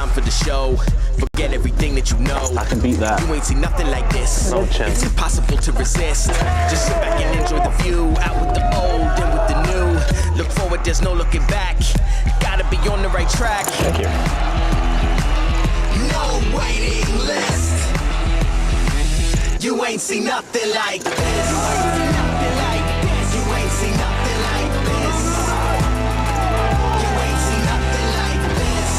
for the show. Forget everything that you know. I can beat that. You ain't seen nothing like this. No chance. It's impossible to resist. Just sit back and enjoy the view. Out with the old and with the new. Look forward, there's no looking back. Gotta be on the right track. Thank you. No waiting list. You ain't seen nothing like this. Nothing like this. You ain't seen nothing like this. You ain't seen nothing like this.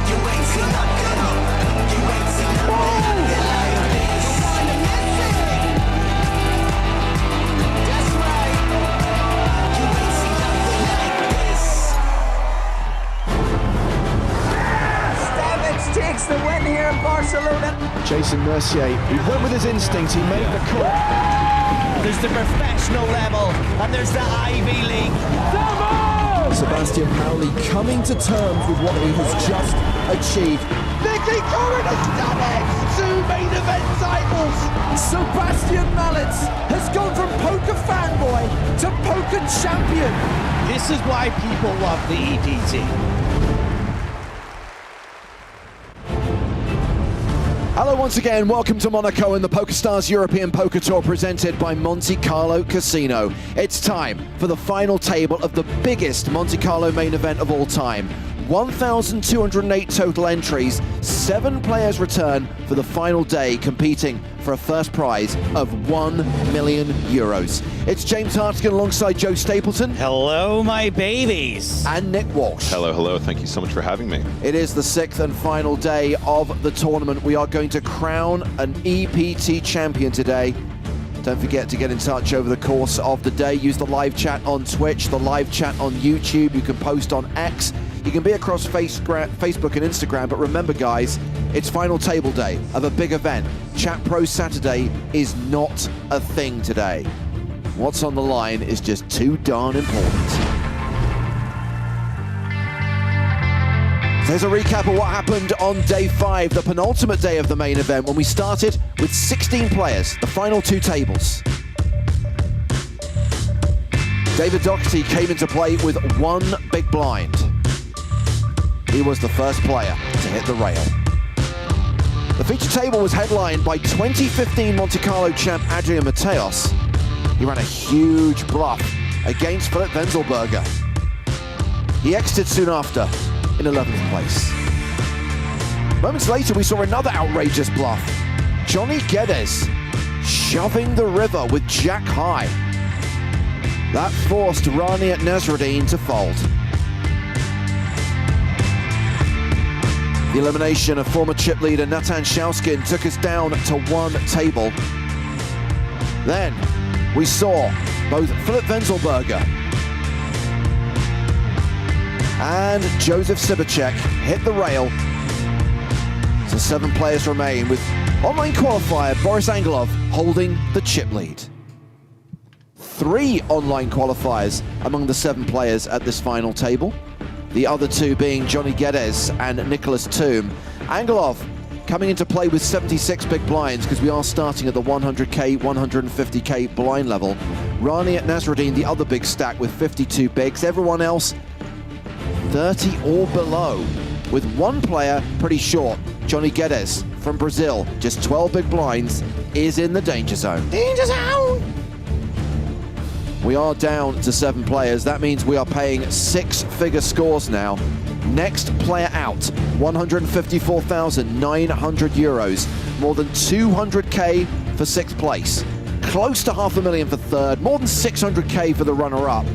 You ain't seen nothing. You ain't seen nothing like this. That's right. You ain't seen nothing like this. Stavic takes the win here in Barcelona. Jason Mercier, he went with his instinct, he made the call. There's the professional level, and there's the Ivy League. Sebastian Paoli coming to terms with what he has just achieved. Nicky Coren has done it! 2 main event titles! Sebastian Mallets has gone from poker fanboy to poker champion. This is why people love the EPT. Hello once again, welcome to Monaco and the PokerStars European Poker Tour presented by Monte-Carlo Casino. It's time for the final table of the biggest Monte Carlo main event of all time. 1,208 total entries, 7 players return for the final day competing for a first prize of €1 million. It's James Hartigan alongside Joe Stapleton. Hello, my babies. And Nick Walsh. Hello, hello. Thank you so much for having me. It is the 6th and final day of the tournament. We are going to crown an EPT champion today. Don't forget to get in touch over the course of the day. Use the live chat on Twitch, the live chat on YouTube. You can post on X. You can be across Facebook and Instagram, but remember guys, it's final table day of a big event. Chat Pro Saturday is not a thing today. What's on the line is just too darn important. There's a recap of what happened on day 5, the penultimate day of the main event, when we started with 16 players, the final 2 tables. David Doherty came into play with 1 big blind. He was the first player to hit the rail. The feature table was headlined by 2015 Monte Carlo champ Adrian Mateos. He ran a huge bluff against Philip Wenzelberger. He exited soon after in 11th place. Moments later, we saw another outrageous bluff. Johnny Guedes shoving the river with jack high. That forced Rania Nasreddine to fold. The elimination of former chip leader Natan Shauskin took us down to 1 table. Then we saw both Philip Wenzelberger and Joseph Sibacek hit the rail. So 7 players remain, with online qualifier Boris Angelov holding the chip lead. 3 online qualifiers among the 7 players at this final table. The other 2 being Johnny Guedes and Niclas Thumm. Angelov coming into play with 76 big blinds, because we are starting at the 100k, 150k blind level. Rania Nasreddine, the other big stack, with 52 bigs. Everyone else 30 or below, with 1 player pretty short. Johnny Guedes from Brazil, just 12 big blinds, is in the danger zone. Danger zone! We are down to 7 players. That means we are paying 6-figure scores now. Next player out, €154,900. More than 200k for 6th place. Close to €500,000 for 3rd. More than 600k for the runner-up.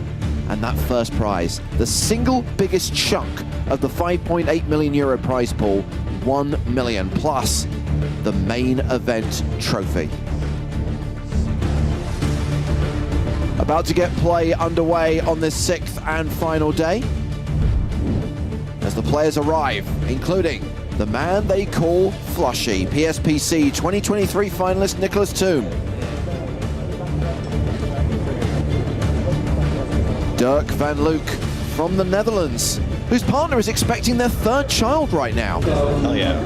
And that first prize, the single biggest chunk of the €5.8 million prize pool, 1 million, plus the main event trophy. About to get play underway on this 6th and final day, as the players arrive, including the man they call Flushy, PSPC 2023 finalist Niclas Thumm. Derk van Luijk from the Netherlands, whose partner is expecting their 3rd child right now. Hell yeah.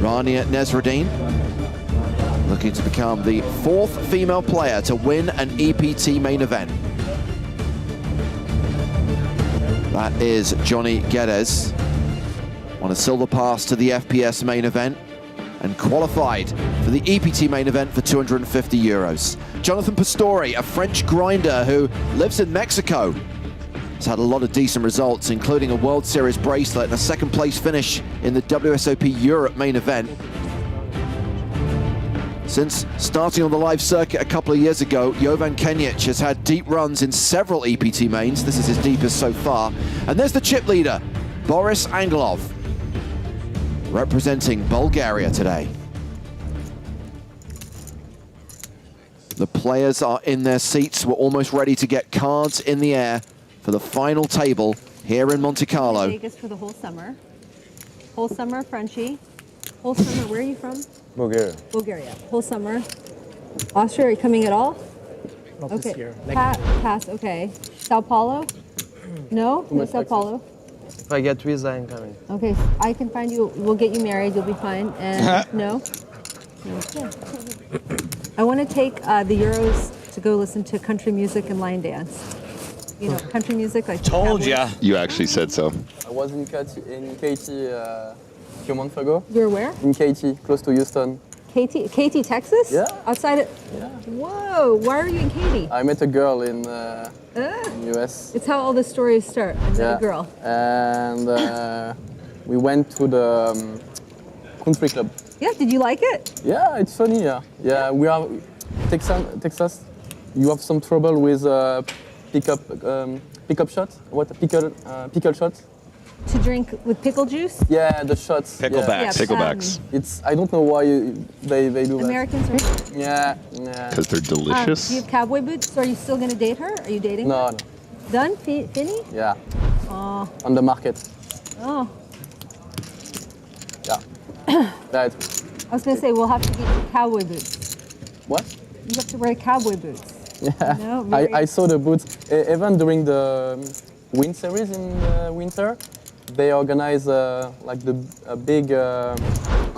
Rania Nasreddine, looking to become the 4th female player to win an EPT main event. That is Johnny Guedes on a silver pass to the FPS main event and qualified for the EPT main event for 250 euros. Jonathan Pastore, a French grinder who lives in Mexico, has had a lot of decent results, including a World Series bracelet and a second place finish in the WSOP Europe main event. Since starting on the live circuit a couple of years ago, Jovan Kenjic has had deep runs in several EPT mains. This is his deepest so far. And there's the chip leader, Boris Angelov, representing Bulgaria today. The players are in their seats. We're almost ready to get cards in the air for the final table here in Monte Carlo. Vegas for the whole summer. Whole summer, Frenchie. Whole summer, where are you from? Bulgaria. Bulgaria. Whole summer. Austria, are you coming at all? Not Okay. this year. Pass, okay. Sao Paulo? No? No Sao Paulo? If I get visa, I'm coming. Okay, I can find you, we'll get you married, you'll be fine. And no? Okay. I want to take the Euros to go listen to country music and line dance. You know, country music like Told ya. cowboys. You actually said so. I was in KT a few months ago. You're where? In KT, close to Houston. KT, Texas? Yeah. Outside of, Yeah. whoa, why are you in Katy? I met a girl in US. It's how all the stories start. I met a girl. And we went to the country club. Yeah, did you like it? Yeah, it's funny. Yeah, yeah. We are Texas. You have some trouble with pickup shots. What pickle shots? To drink with pickle juice? Yeah, the shots. Picklebacks. Yeah, Picklebacks. It's I don't know why they do that. Americans are. Yeah. Because they're delicious. Do you have cowboy boots? So are you still going to date her? Are you dating No, her? no. Done? Finny? Yeah. Oh. On the market. Oh. Yeah. Right. I was going to say, we'll have to get you cowboy boots. What? You have to wear cowboy boots. Yeah. No, very- I saw the boots. Even during the Win Series in winter, they organize like a big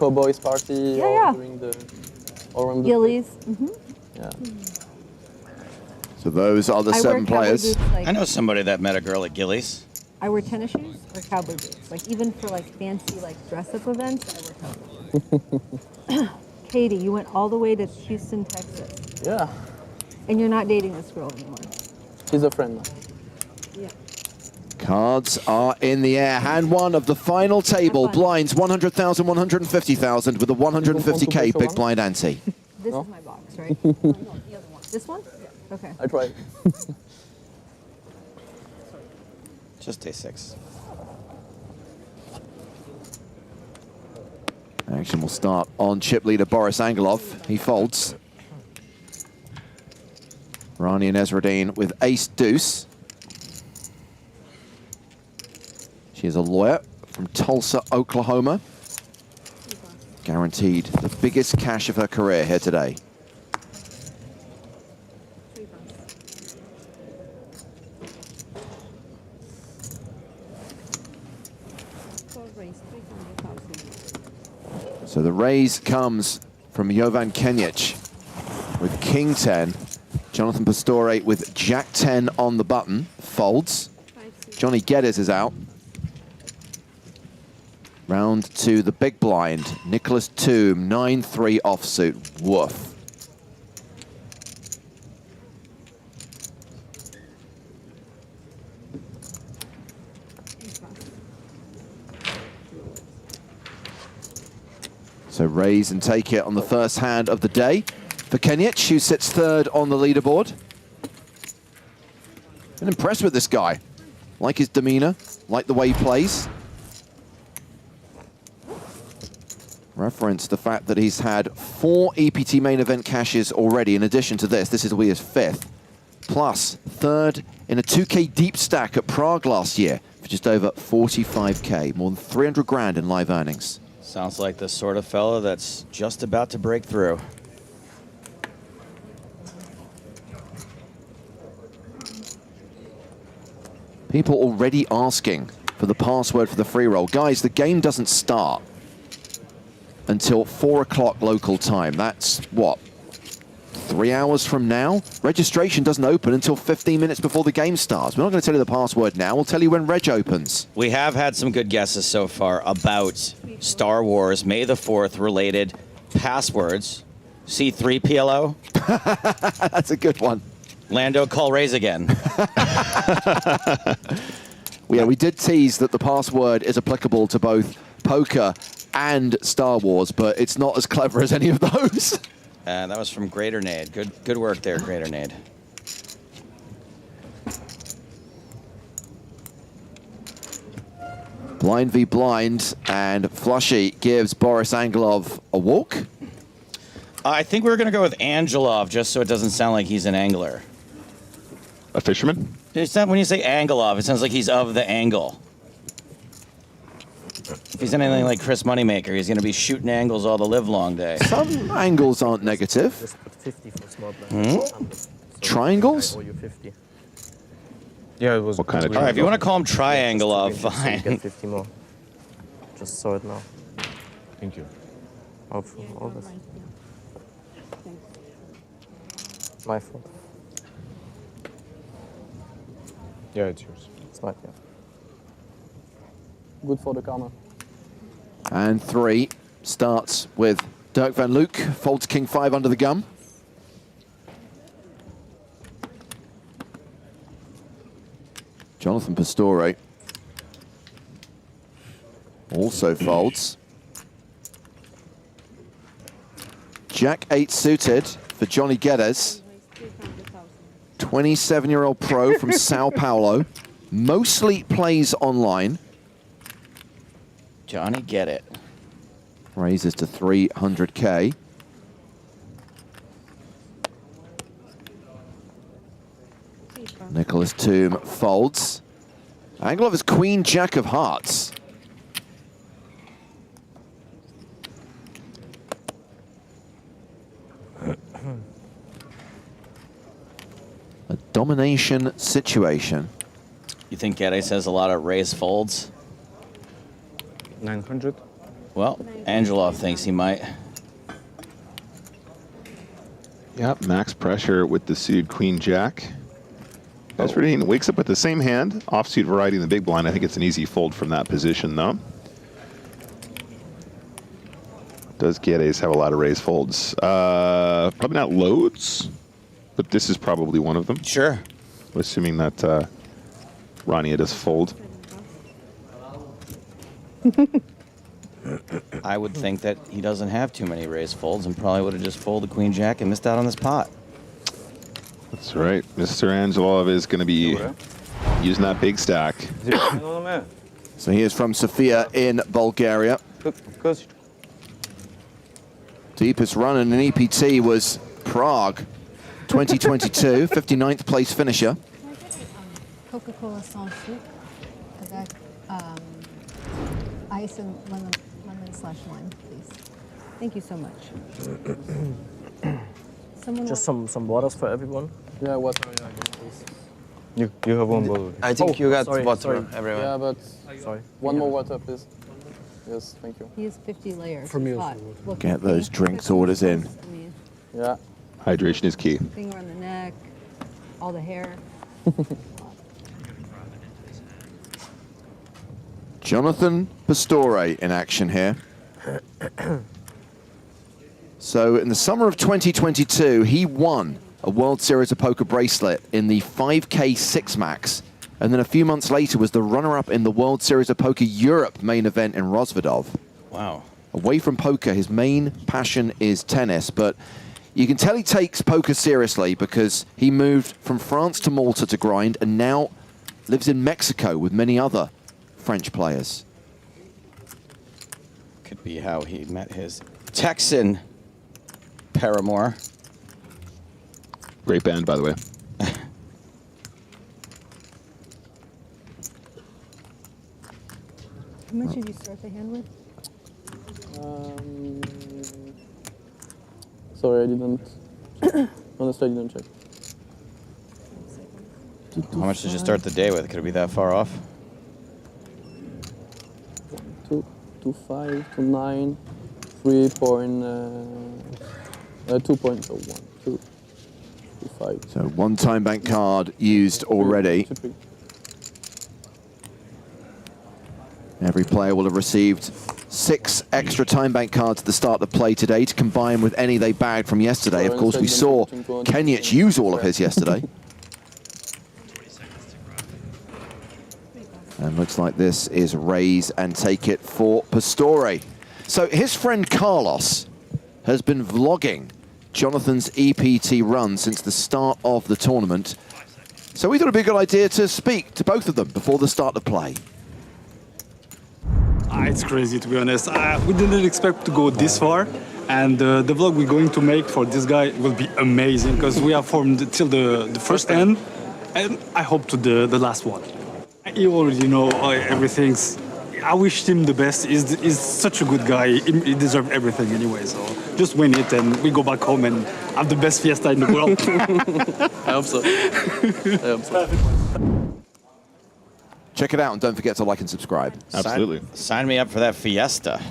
cowboys party Yeah. during the around the Gillies. Mm-hmm. Yeah. So those are the I wear seven cowboy players. boots, like, I know somebody that met a girl at Gillies. I wear tennis shoes or cowboy boots. Like even for like fancy like dress-up events, I wear cowboy boots. Katie, you went all the way to Houston, Texas, Yeah. and you're not dating this girl anymore. She's a friend. Yeah. Cards are in the air. Hand one of the final table. Have fun. Blinds 100,000, 150,000 with a 150k big blind ante. This No? is my box, right? Oh, no, the other one. This one? Yeah. Okay. I try. Just day 6. Action will start on chip leader Boris Angelov. He folds. Rania Nasreddine with ace deuce. She is a lawyer from Tulsa, Oklahoma. Guaranteed the biggest cash of her career here today. So the raise comes from Jovan Kenjic with king 10. Jonathan Pastore with jack 10 on the button. Folds. Johnny Guedes is out. Round to the big blind. Niclas Thumm, 9-3 offsuit. Woof. So raise and take it on the first hand of the day for Kenjic, who sits third on the leaderboard. I'm impressed with this guy. Like his demeanor, like the way he plays. Reference the fact that he's had 4 EPT main event cashes already in addition to this. This will be his 5th. Plus, third in a 2K deep stack at Prague last year for just over 45K, more than 300 grand in live earnings. Sounds like the sort of fella that's just about to break through. People already asking for the password for the free roll. Guys, the game doesn't start until 4 o'clock local time. That's what, 3 hours from now. Registration doesn't open until 15 minutes before the game starts. We're not going to tell you the password now. We'll tell you when Reg opens. We have had some good guesses so far about Star Wars May the 4th related passwords. C3PLO. That's a good one. Lando Calrissian again. Yeah, we did tease that the password is applicable to both poker and Star Wars, but it's not as clever as any of those. That was from Greater Nade. Good work there, Greater Nade. Blind v blind, and Flushy gives Boris Angelov a walk. I think we're going to go with Angelov, just so it doesn't sound like he's an angler. A fisherman? It's not, when you say Angelov, it sounds like he's of the angle. If he's anything like Chris Moneymaker, he's going to be shooting angles all the live long day. Some angles aren't negative. Just put 50 for small blind. Triangles? Or you 50. Yeah, it was. What kind of All right, if you want to call him Just to Triangelov, win, just so you fine. get 50 more. Just saw it now. Thank you. Oh, all this. My fault. Yeah, it's yours. It's mine, yeah. Good for the karma. And 3 starts with Derk van Luijk, folds King 5 under the gun. Jonathan Pastore also folds. Jack 8 suited for Johnny Guedes. 27-year-old pro from Sao Paulo. Mostly plays online. Johnny, get it. Raises to 300K. Niclas Thumm folds. Angelov is Queen Jack of Hearts. A domination situation. You think Guedes has a lot of raise folds? 900. Well, Angelov thinks he might. Yep, max pressure with the suited Queen Jack. Nezreddine wakes up with the same hand, offsuit variety in the big blind. I think it's an easy fold from that position, though. Does Guedes have a lot of raise folds? Probably not loads, but this is probably one of them. Sure. Assuming that Rania does fold. I would think that he doesn't have too many raise folds and probably would have just folded Queen Jack and missed out on this pot. That's right. Mr. Angelov is going to be using that big stack. So he is from Sofia in Bulgaria. Deepest run in an EPT was Prague 2022, 59th place finisher. Coca-Cola sans sucre avec ice and lemon/lime, please. Thank you so much. Someone Just some waters for everyone. Yeah, water, yeah, please. You have one bottle. I think you got sorry, water, sorry. everyone. Yeah, but Sorry. one more water, please. Yes, thank you. He has 50 layers. For me of also. pot. Look, Get those drinks orders in. I mean, Yeah. Hydration is key. finger on the neck, all the hair. Jonathan Pastore in action here. So in the summer of 2022, he won a World Series of Poker bracelet in the 5K 6-Max, and then a few months later was the runner-up in the World Series of Poker Europe main event in Rozvadov. Wow. Away from poker, his main passion is tennis, but you can tell he takes poker seriously because he moved from France to Malta to grind and now lives in Mexico with many other French players. Could be how he met his Texan paramour. Great band, by the way. How much did you start the hand with? Sorry, I didn't. Honestly, I didn't check. How much did you start the day with? Could it be that far off? 2.5 to 9, 3.5 2 points. So 1, 2, 3, 5. So one time bank card used already. Every player will have received 6 extra time bank cards at the start of play today to combine with any they bagged from yesterday. Of course, we saw Kenjic use all of his yesterday. And looks like this is raise and take it for Pastore. So his friend Carlos has been vlogging Jonathan's EPT run since the start of the tournament. So we thought it'd be a good idea to speak to both of them before the start of play. It's crazy, to be honest. We didn't expect to go this far. And the vlog we're going to make for this guy will be amazing because we have formed till the first hand. And I hope to the last one. You already know everything's. I wish him the best. He's such a good guy. He deserves everything anyway. So just win it and we go back home and have the best fiesta in the world. I hope so. I hope so. Check it out and don't forget to like and subscribe. Absolutely. Sign me up for that fiesta.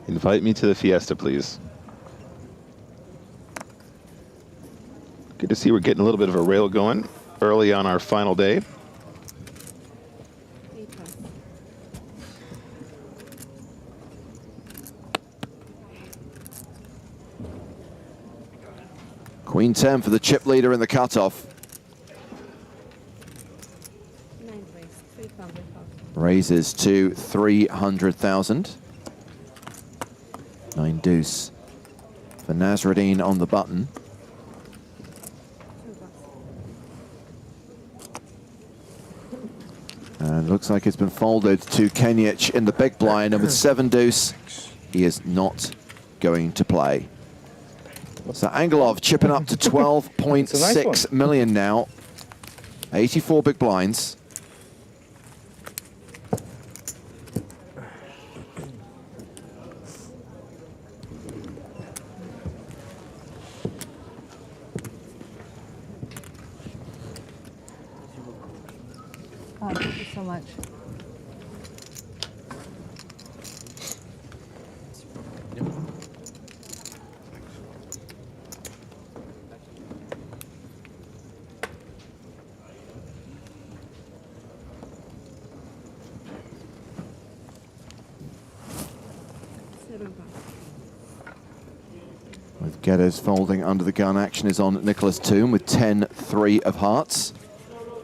Invite me to the fiesta, please. Good to see we're getting a little bit of a rail going early on our final day. Queen 10 for the chip leader in the cutoff. Raises to 300,000. 9 deuce for Nezreddine on the button. And looks like it's been folded to Kenjic in the big blind, and with 7 deuce, he is not going to play. So Angelov chipping up to 12.6 million now. 84 big blinds. Oh, thank you so much. With Guedes folding under the gun, action is on Niclas Thumm with 10-3 of hearts.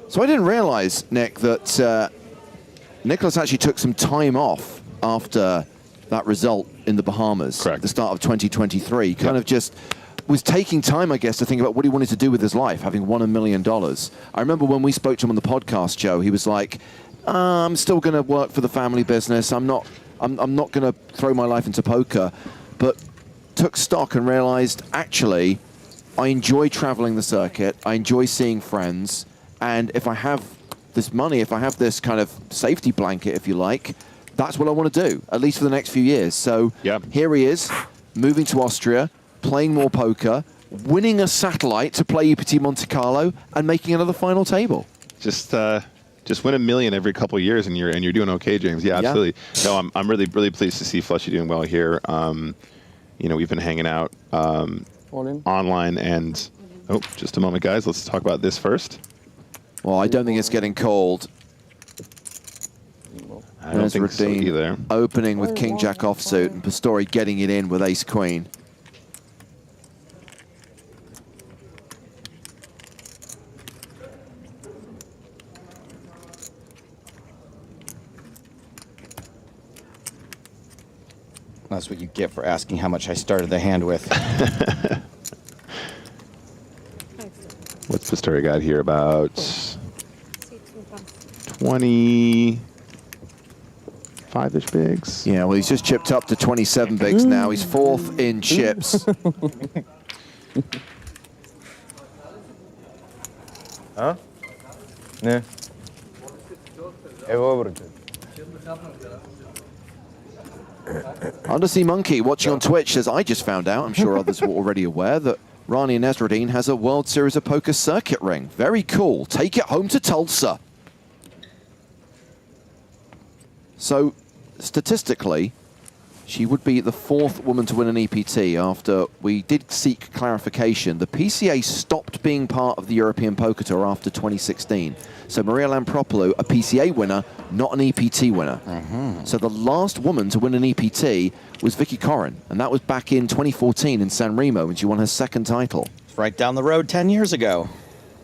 So I didn't realize, Nick, that Niclas actually took some time off after that result in the Bahamas. Correct. At the start of 2023. Kind of just was taking time, I guess, to think about what he wanted to do with his life, having won $1 million. I remember when we spoke to him on the podcast, Joe, he was like, I'm still going to work for the family business. I'm not going to throw my life into poker. But took stock and realized, actually, I enjoy traveling the circuit. I enjoy seeing friends. And if I have this money, if I have this kind of safety blanket, if you like, that's what I want to do, at least for the next few years. So here he is, moving to Austria, playing more poker, winning a satellite to play EPT Monte-Carlo, and making another final table. Just win $1 million every couple of years, and you're doing okay, James. Yeah, absolutely. Yeah. No, I'm really pleased to see Fleshy doing well here. You know, we've been hanging out online, and just a moment, guys. Let's talk about this first. Well, I don't think it's getting called. I don't think so either. Opening with King Jack offsuit, and Pastore getting it in with Ace Queen. That's what you get for asking how much I started the hand with. What's Pastore got here? About 25-ish bigs? Yeah, well, he's just chipped up to 27 bigs now. He's 4th in chips. Huh? Ne. Evo obrđe. Undersea Monkey watching on Twitch says, I just found out, I'm sure others were already aware, that Rania Nasreddine has a World Series of Poker circuit ring. Very cool. Take it home to Tulsa. So, statistically, She would be the 4th woman to win an EPT after we did seek clarification. The PCA stopped being part of the European Poker Tour after 2016. So Maria Lampropoulou, a PCA winner, not an EPT winner. So the last woman to win an EPT was Victoria Coren, and that was back in 2014 in Sanremo when she won her 2nd title. Right down the road 10 years ago.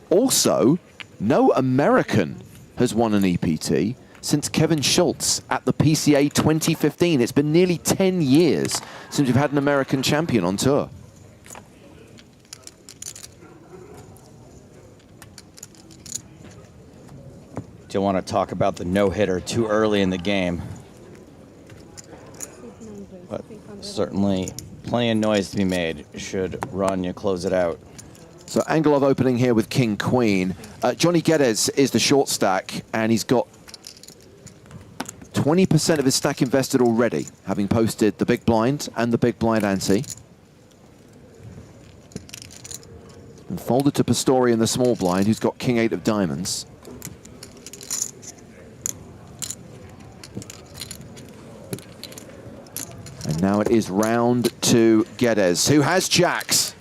Also, no American has won an EPT since Kevin Schultz at the PCA 2015. It's been nearly 10 years since we've had an American champion on tour. Do you want to talk about the no-hitter too early in the game? But certainly plenty of noise to be made should Rania close it out. So Angelov opening here with King Queen. Johnny Guedes is the short stack, and he's got 20% of his stack invested already, having posted the big blind and the big blind ante. And folded to Pastore in the small blind, who's got King 8 of diamonds. And now it is round to Guedes, who has jacks.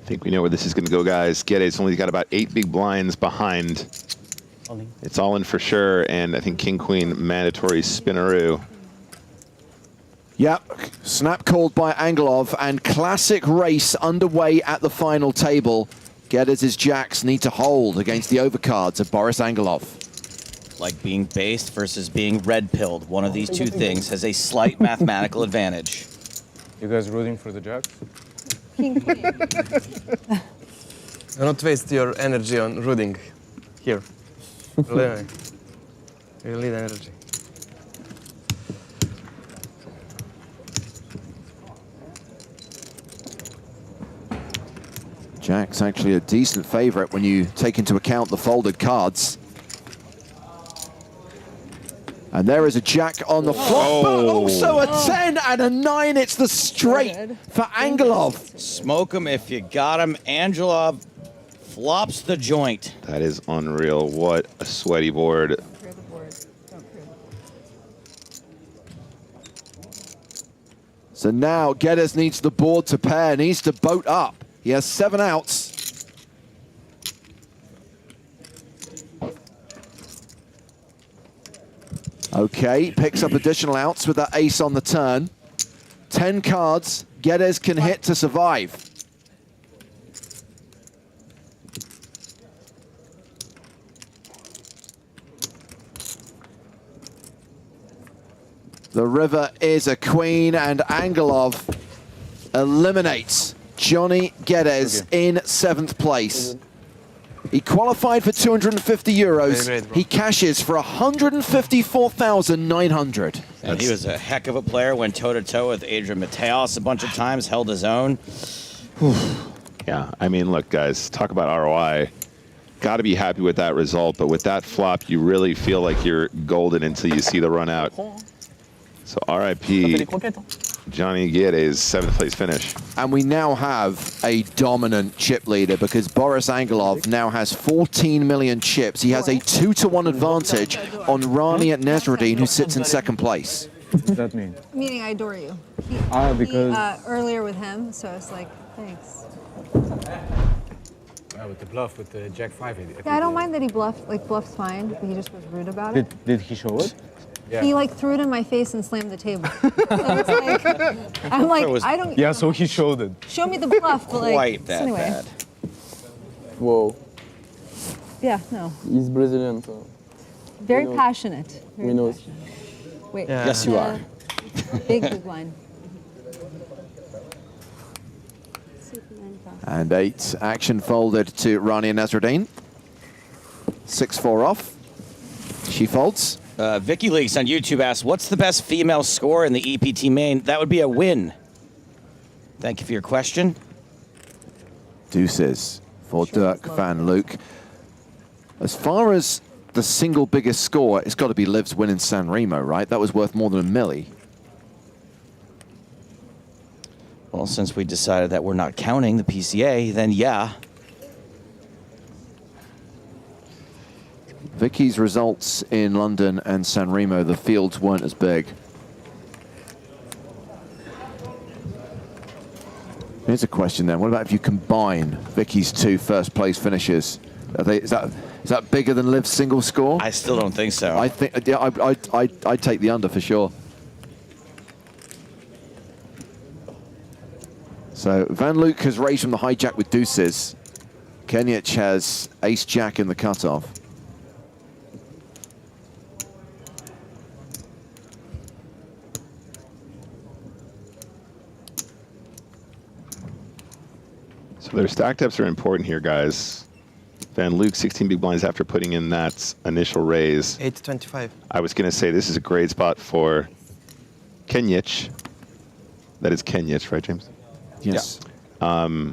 I think we know where this is going to go, guys. Guedes only got about 8 big blinds behind. It's all in for sure, and I think King Queen mandatory spinneroo. Yep, snap called by Angelov, and classic race underway at the final table. Guedes' jacks need to hold against the overcards of Boris Angelov. Like being based versus being red-pilled. One of these two things has a slight mathematical advantage. You guys rooting for the jacks? King Queen. Do not waste your energy on rooting here. Really, you need energy. Jack's actually a decent favorite when you take into account the folded cards. And there is a jack on the flop, but also a 10 and a 9. It's the straight for Angelov. Smoke him if you got him. Angelov flops the joint. That is unreal. What a sweaty board. So now Guedes needs the board to pair, needs to boat up. He has 7 outs. Okay, picks up additional outs with that ace on the turn. 10 cards, Guedes can hit to survive. The river is a queen, and Angelov eliminates Johnny Guedes in 7th place. He qualified for 250 euros. He cashes for 154,900. And he was a heck of a player, went toe-to-toe with Adrian Mateos a bunch of times, held his own. Yeah, I mean, look, guys, talk about ROI. Got to be happy with that result, but with that flop, you really feel like you're golden until you see the run out. So RIP Johnny Guedes, 7th place finish. And we now have a dominant chip leader because Boris Angelov now has 14 million chips. He has a 2-to-1 advantage on Rania Nasreddine, who sits in 2nd place. What does that mean? Meaning I adore you. Because... earlier with him, so it's like, thanks. With the bluff, with the Jack 5. Yeah, I don't mind that he bluffed, bluffs fine, but he just was rude about it. Did he show it? Yeah. He threw it in my face and slammed the table. So it's like, I'm like, I don't. Yeah, so he showed it. Show me the bluff, but like. Quite that anyway. bad. Whoa. Yeah, no. He's Brazilian, so. Very passionate. Very We know. passionate. Wait. Yeah. Yes, you are. Big line. And 8 action folded to Rania Nasreddine. 6-4 off. She folds. Vicky Leaks on YouTube asks, what's the best female score in the EPT main? That would be a win. Thank you for your question. Deuces for Derk van Luijk. As far as the single biggest score, it's got to be Liv's win in Sanremo, right? That was worth more than $1 million. Well, since we decided that we're not counting the PCA, then yeah. Vicky's results in London and Sanremo, the fields weren't as big. Here's a question then. What about if you combine Vicky's 2 first-place finishes? Is that bigger than Liv's single score? I still don't think so. I think, yeah, I'd take the under for sure. So Van Luijk has raised from the hijack with deuces. Kenjic has ace-jack in the cutoff. So their stack depths are important here, guys. Van Luijk 16 big blinds after putting in that initial raise. 8-25. I was going to say this is a great spot for Kenjic. That is Kenjic, right, James? Yes. Yeah.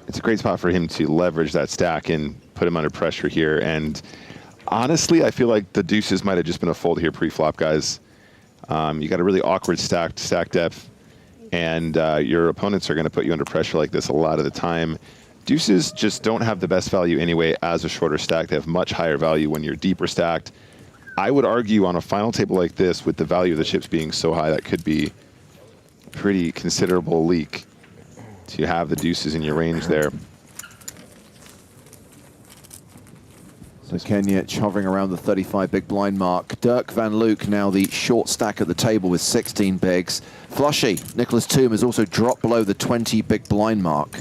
It's a great spot for him to leverage that stack and put him under pressure here. And honestly, I feel like the deuces might have just been a fold here pre-flop, guys. You got a really awkward stack depth. And your opponents are going to put you under pressure like this a lot of the time. Deuces just don't have the best value anyway as a shorter stack. They have much higher value when you're deeper stacked. I would argue on a final table like this, with the value of the chips being so high, that could be a pretty considerable leak to have the deuces in your range there. So Kenjic hovering around the 35 big blind mark. Derk van Luijk now the short stack at the table with 16 bigs. Flushy, Niclas Thumm has also dropped below the 20 big blind mark.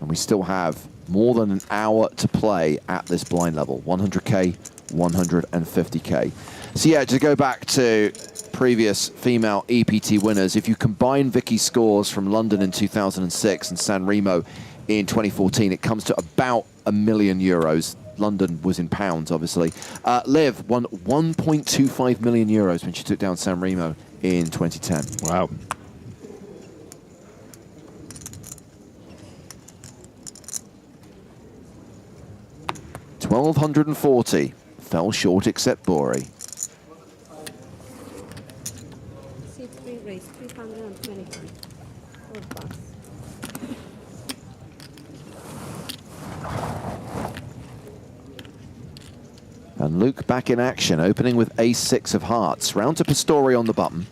And we still have more than an hour to play at this blind level. 100K, 150K. So yeah, to go back to previous female EPT winners, if you combine Vicky's scores from London in 2006 and Sanremo in 2014, it comes to about €1 million. London was in pounds, obviously. Liv won 1.25 million euros when she took down Sanremo in 2010. Wow. $1,240. Fell short except Bori. C3 raise 323. 4 bucks. And Luke back in action, opening with ace-6 of hearts. Round to Pastore on the button.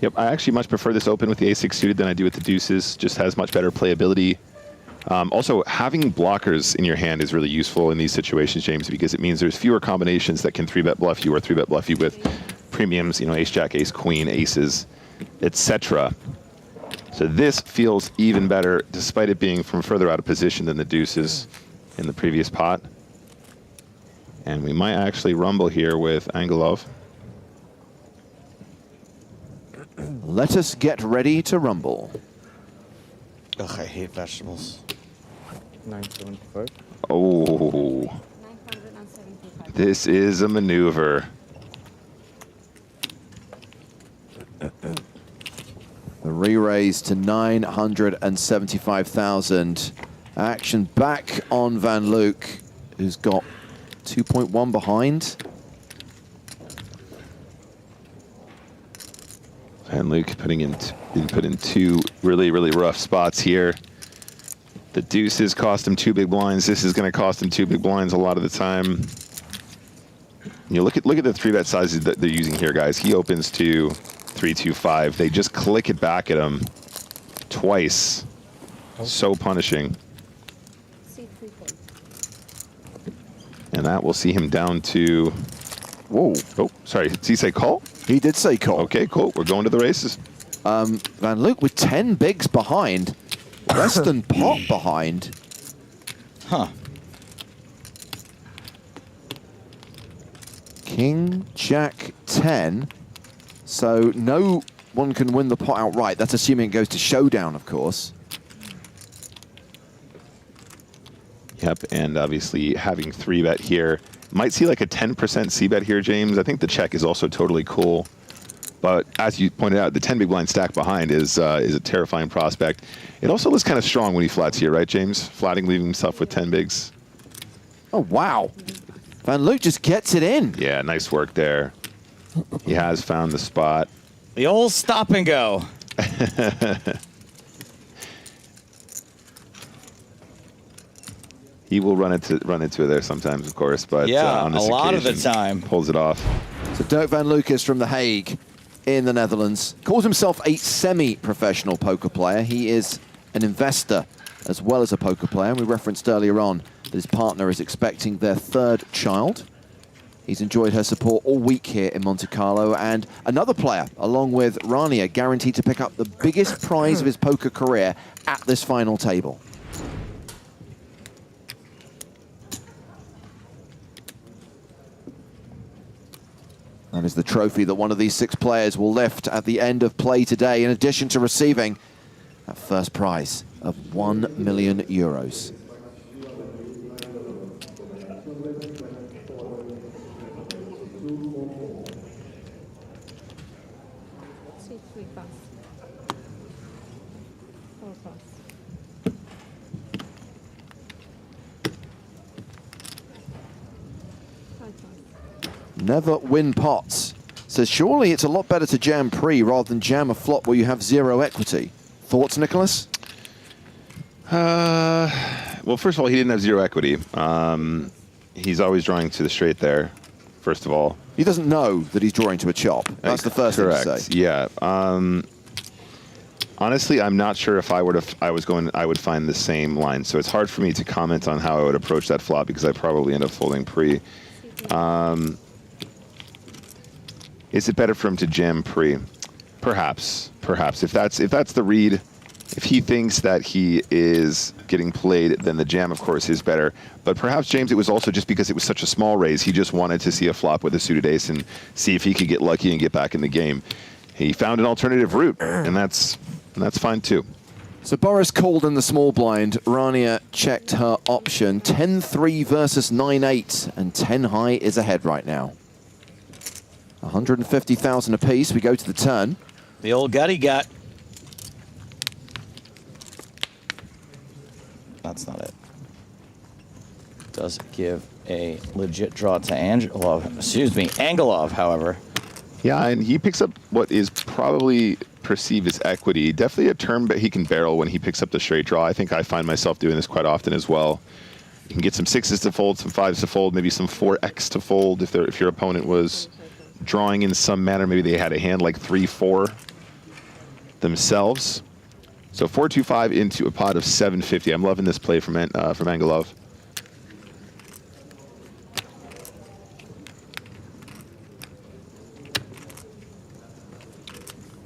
Yep, I actually much prefer this open with the ace-6 suited than I do with the deuces. Just has much better playability. Also, having blockers in your hand is really useful in these situations, James, because it means there's fewer combinations that can 3-bet bluff you or 3-bet bluff you with premiums, you know, ace-jack, ace-queen, aces, etc. So this feels even better, despite it being from further out of position than the deuces in the previous pot. And we might actually rumble here with Angelov. Let us get ready to rumble. Ugh, I hate vegetables. 975. Oh. 975. This is a maneuver. The re-raise to 975,000. Action back on Van Luijk, who's got 2.1 behind. Van Luijk being put in two really, really rough spots here. The deuces cost him 2 big blinds. This is going to cost him 2 big blinds a lot of the time. You know, look at the 3-bet sizes that they're using here, guys. He opens to 3-2-5. They just click it back at him twice. So punishing. And that will see him down to... Whoa. Oh, sorry. Did he say call? He did say call. Okay, cool. We're going to the races. Van Luijk with 10 bigs behind. Less than pot behind. Huh. King, Jack, 10. So no one can win the pot outright. That's assuming it goes to showdown, of course. Yep, and obviously having 3-bet here. Might see like a 10% C-bet here, James. I think the check is also totally cool. But as you pointed out, the 10 big blind stack behind is a terrifying prospect. It also looks kind of strong when he flats here, right, James? Flatting, leaving himself with 10 bigs. Oh, wow. Van Luijk just gets it in. Yeah, nice work there. He has found the spot. The old stop and go. He will run into it there sometimes, of course, but yeah, on this a lot of the occasion, time pulls it off. So Derk van Luijk is from The Hague in the Netherlands. Calls himself a semi-professional poker player. He is an investor as well as a poker player. And we referenced earlier on that his partner is expecting their 3rd child. He's enjoyed her support all week here in Monte Carlo. And another player, along with Rania, guaranteed to pick up the biggest prize of his poker career at this final table. That is the trophy that one of these 6 players will lift at the end of play today, in addition to receiving that first prize of €1 million. C3 pass. 4 pass. Never win pots. Says surely it's a lot better to jam pre rather than jam a flop where you have 0 equity. Thoughts, Niclas? Well, first of all, he didn't have 0 equity. He's always drawing to the straight there, first of all. He doesn't know that he's drawing to a chop. That's the first thing to say. Yeah. Honestly, I'm not sure if I would find the same line. So it's hard for me to comment on how I would approach that flop because I probably end up folding pre. Is it better for him to jam pre? Perhaps. If that's the read, if he thinks that he is getting played, then the jam, of course, is better. But perhaps, James, it was also just because it was such a small raise. He just wanted to see a flop with a suited ace and see if he could get lucky and get back in the game. He found an alternative route, and that's fine too. So Boris called in the small blind. Rania checked her option. 10-3 versus 9-8, and 10 high is ahead right now. 150,000 apiece. We go to the turn. The old gutty gut. That's not it. Does give a legit draw to Angelov. Excuse me, Angelov, however. Yeah, and he picks up what is probably perceived as equity. Definitely a turn, but he can barrel when he picks up the straight draw. I think I find myself doing this quite often as well. You can get some 6s to fold, some 5s to fold, maybe some 4x to fold if your opponent was drawing in some manner. Maybe they had a hand like 3-4 themselves. So 4-2-5 into a pot of 750. I'm loving this play from Angelov.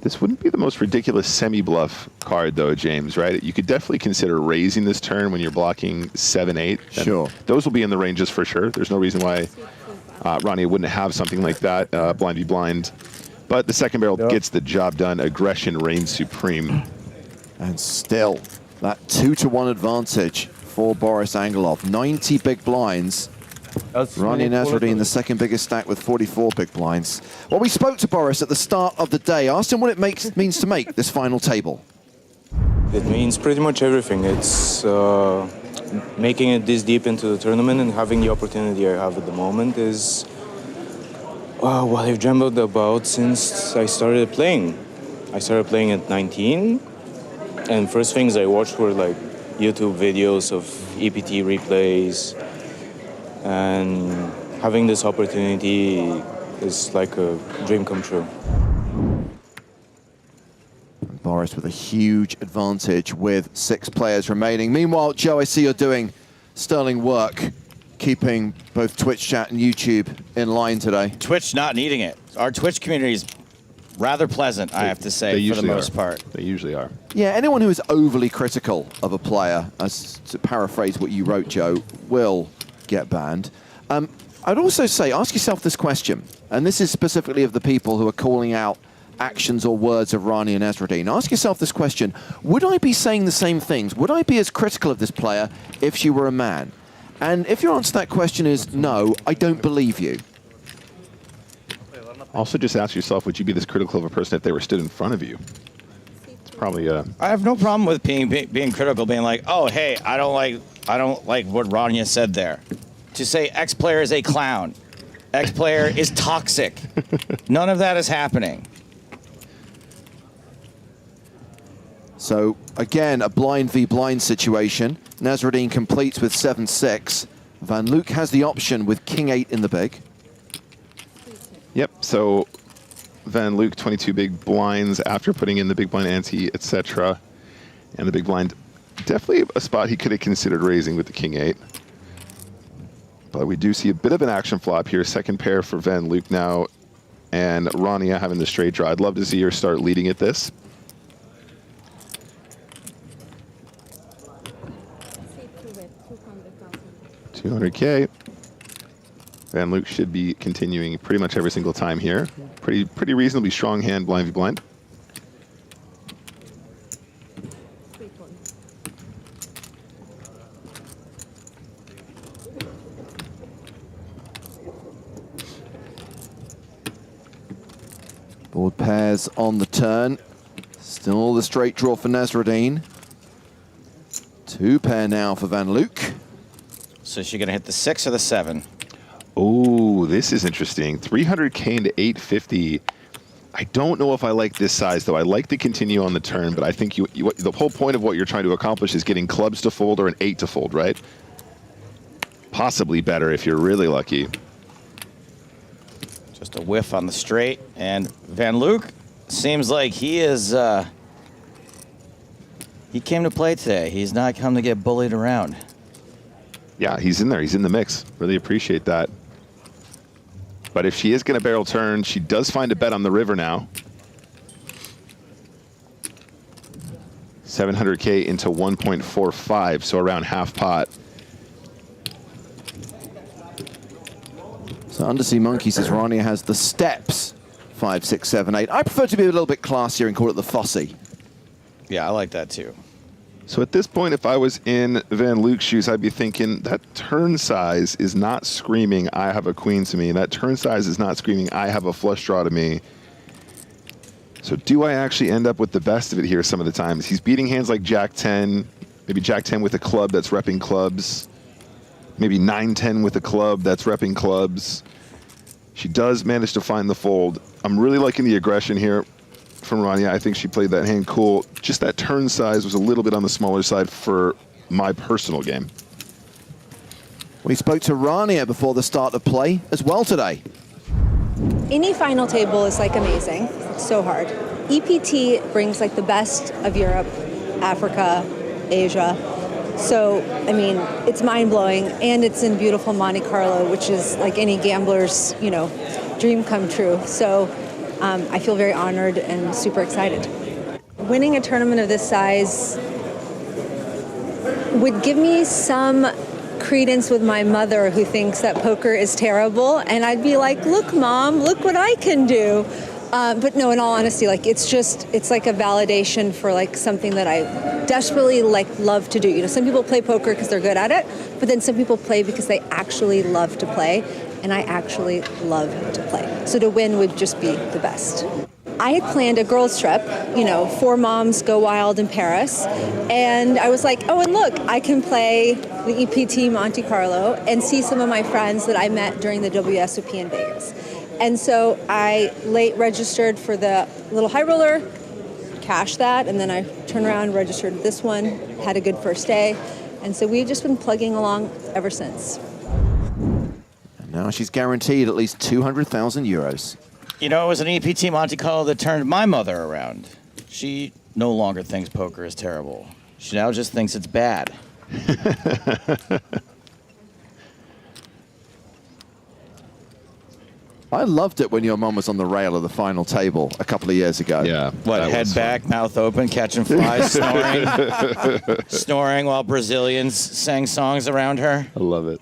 This wouldn't be the most ridiculous semi-bluff card, though, James, right? You could definitely consider raising this turn when you're blocking 7-8. Sure. Those will be in the ranges for sure. There's no reason why Rania wouldn't have something like that, blind v blind. But the second barrel gets the job done. Aggression reigns supreme. And still, that 2-1 advantage for Boris Angelov. 90 big blinds. Rania Nasreddine, the second biggest stack with 44 big blinds. Well, we spoke to Boris at the start of the day, asked him what it means to make this final table. It means pretty much everything. It's making it this deep into the tournament and having the opportunity I have at the moment is what I've dreamt about since I started playing. I started playing at 19, and first things I watched were like YouTube videos of EPT replays. And having this opportunity is like a dream come true. Boris with a huge advantage with 6 players remaining. Meanwhile, Joe, I see you're doing sterling work, keeping both Twitch chat and YouTube in line today. Twitch not needing it. Our Twitch community is rather pleasant, I have to say, for the most part. They usually are. Yeah, anyone who is overly critical of a player, as to paraphrase what you wrote, Joe, will get banned. I'd also say, ask yourself this question, and this is specifically of the people who are calling out actions or words of Rania Nasreddine. Ask yourself this question: would I be saying the same things? Would I be as critical of this player if she were a man? And if your answer to that question is no, I don't believe you. Also, just ask yourself, would you be this critical of a person if they were stood in front of you? It's probably I have no problem with being critical, being like, oh, hey, I don't like what Rania said there. To say X player is a clown, X player is toxic. None of that is happening. So again, a blind v blind situation. Nezreddine completes with 7-6. Van Luijk has the option with King 8 in the big. Yep, so Van Luijk 22 big blinds after putting in the big blind ante, etc. And the big blind, definitely a spot he could have considered raising with the King 8. But we do see a bit of an action flop here. Second pair for Van Luijk now, and Rania having the straight draw. I'd love to see her start leading at this. $200K. Van Luijk should be continuing pretty much every single time here. Pretty reasonably strong hand, blind v blind. Board pairs on the turn. Still the straight draw for Nezreddine. Two pair now for Van Luijk. So is she going to hit the 6 or the 7? Oh, this is interesting. 300K into 850. I don't know if I like this size, though. I like to continue on the turn, but I think the whole point of what you're trying to accomplish is getting clubs to fold or an 8 to fold, right? Possibly better if you're really lucky. Just a whiff on the straight, and Van Luijk seems like he is. He came to play today. He's not come to get bullied around. Yeah, he's in there. He's in the mix. Really appreciate that. But if she is going to barrel turn, she does find a bet on the river now. 700K into 1.45, so around half pot. So Undersea Monkey says Rania has the steps. 5, 6, 7, 8. I prefer to be a little bit classier and call it the Fosse. Yeah, I like that too. So at this point, if I was in Van Luijk's shoes, I'd be thinking that turn size is not screaming, I have a queen to me. That turn size is not screaming, I have a flush draw to me. So do I actually end up with the best of it here some of the times? He's beating hands like Jack 10, maybe Jack 10 with a club that's repping clubs, maybe 9-10 with a club that's repping clubs. She does manage to find the fold. I'm really liking the aggression here from Rania. I think she played that hand cool. Just that turn size was a little bit on the smaller side for my personal game. We spoke to Rania before the start of play as well today. Any final table is like amazing. It's so hard. EPT brings like the best of Europe, Africa, Asia. So, I mean, it's mind-blowing, and it's in beautiful Monte-Carlo, which is like any gambler's, you know, dream come true. So I feel very honored and super excited. Winning a tournament of this size would give me some credence with my mother, who thinks that poker is terrible, and I'd be like, look, Mom, look what I can do. But no, in all honesty, like it's like a validation for like something that I desperately like love to do. You know, some people play poker because they're good at it, but then some people play because they actually love to play, and I actually love to play. So to win would just be the best. I had planned a girls trip, you know, 4 moms go wild in Paris, and I was like, oh, and look, I can play the EPT Monte-Carlo and see some of my friends that I met during the WSOP in Vegas. And so I late registered for the little high roller, cashed that, and then I turned around, registered this one, had a good first day, and so we've just been plugging along ever since. And now she's guaranteed at least 200,000 euros. You know, it was an EPT Monte-Carlo that turned my mother around. She no longer thinks poker is terrible. She now just thinks it's bad. I loved it when your mum was on the rail of the final table a couple of years ago. Yeah. What, head back, mouth open, catching flies, snoring, snoring while Brazilians sang songs around her? I love it.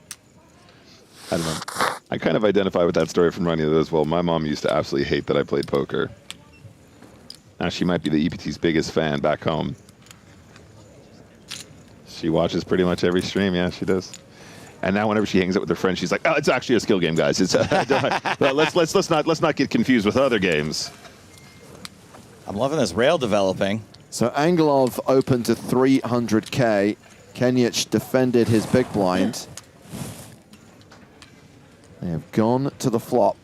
I don't know. I kind of identify with that story from Rania as well. My mom used to absolutely hate that I played poker. Now she might be the EPT's biggest fan back home. She watches pretty much every stream. Yeah, she does. And now whenever she hangs out with her friends, she's like, "Oh, it's actually a skill game, guys. It's let's not get confused with other games." I'm loving this rail developing. So Angelov opened to 300K. Kenjic defended his big blind. They have gone to the flop,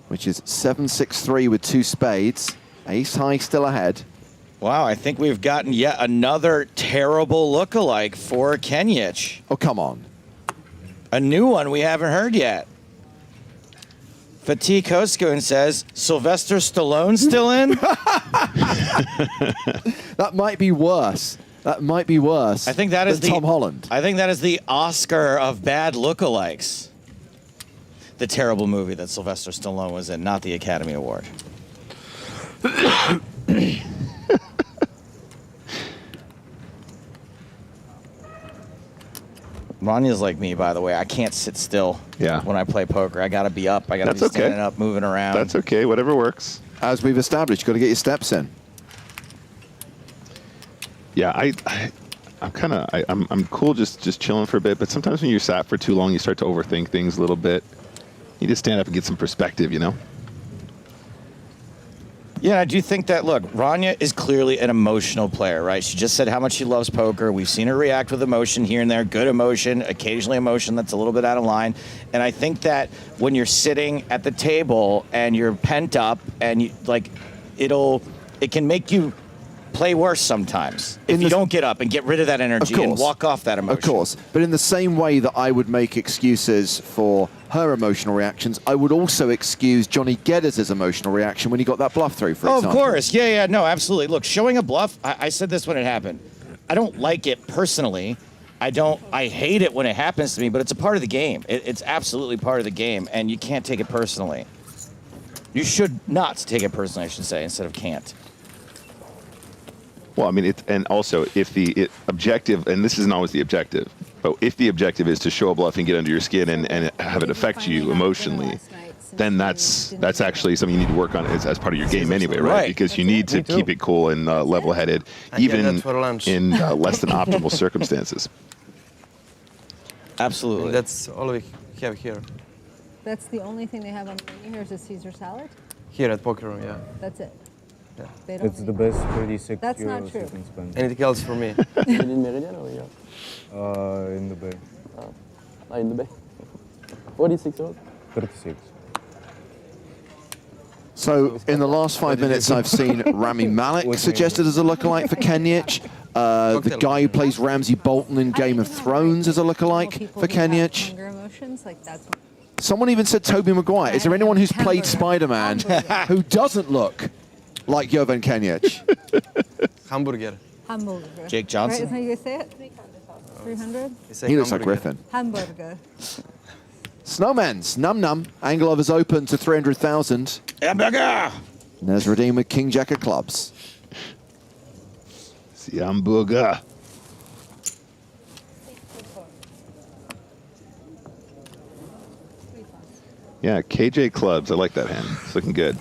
which is 7-6-3 with 2 spades. Ace high still ahead. Wow, I think we've gotten yet another terrible lookalike for Kenjic. Oh, come on. A new one we haven't heard yet. Fatih Koskun says, Sylvester Stallone still in? That might be worse. That might be worse. I think that is than Tom Holland. I think that is the Oscar of bad lookalikes. The terrible movie that Sylvester Stallone was in, not the Academy Award. Rania's like me, by the way. I can't sit still when I play poker. I got to be up. I got to be standing up, moving around. That's okay. Whatever works. As we've established, you've got to get your steps in. Yeah, I'm cool just chilling for a bit. But sometimes when you're sat for too long, you start to overthink things a little bit. You just stand up and get some perspective, you know? Yeah, I do think that, look, Rania is clearly an emotional player, right? She just said how much she loves poker. We've seen her react with emotion here and there, good emotion, occasionally emotion that's a little bit out of line. And I think that when you're sitting at the table and you're pent up and you, like, it can make you play worse sometimes if you don't get up and get rid of that energy and walk off that emotion. Of course. But in the same way that I would make excuses for her emotional reactions, I would also excuse Johnny Guedes' emotional reaction when he got that bluff through, for example. Of course. Yeah, no, absolutely. Look, showing a bluff, I said this when it happened. I don't like it personally. I hate it when it happens to me, but it's a part of the game. It's absolutely part of the game, and you can't take it personally. You should not take it personally, I should say, instead of can't. Well, I mean, and also if the objective, and this isn't always the objective, but if the objective is to show a bluff and get under your skin and have it affect you emotionally, then that's actually something you need to work on as part of your game anyway, right? Because you need to keep it cool and level-headed, even in less than optimal circumstances. Absolutely. That's all we have here. That's the only thing they have on the menu here is a Caesar salad? Here at Poker Room, yeah. That's it? Yeah. It's the best 36 That's euros not true. you can spend. Anything else for me? In Meridian or here? In the bay. In the bay. 46 euros? 36. So in the last 5 minutes, I've seen Rami Malek suggested as a lookalike for Kenjic. The guy who plays Ramsay Bolton in Game of Thrones is a lookalike for Kenjic. Anger emotions, like that's one. Someone even said Tobey Maguire. Is there anyone who's played Spider-Man who doesn't look like Jovan Kenjic? Hamburger. Hamburger. Jake Johnson. Right, is that how you say it? 300? He looks like Griffin. Hamburger. Snowman's Num Num. Angelov is open to 300,000. Hamburger! Nezreddine with King Jack of clubs. See Hamburger. Yeah, KJ clubs. I like that hand. It's looking good.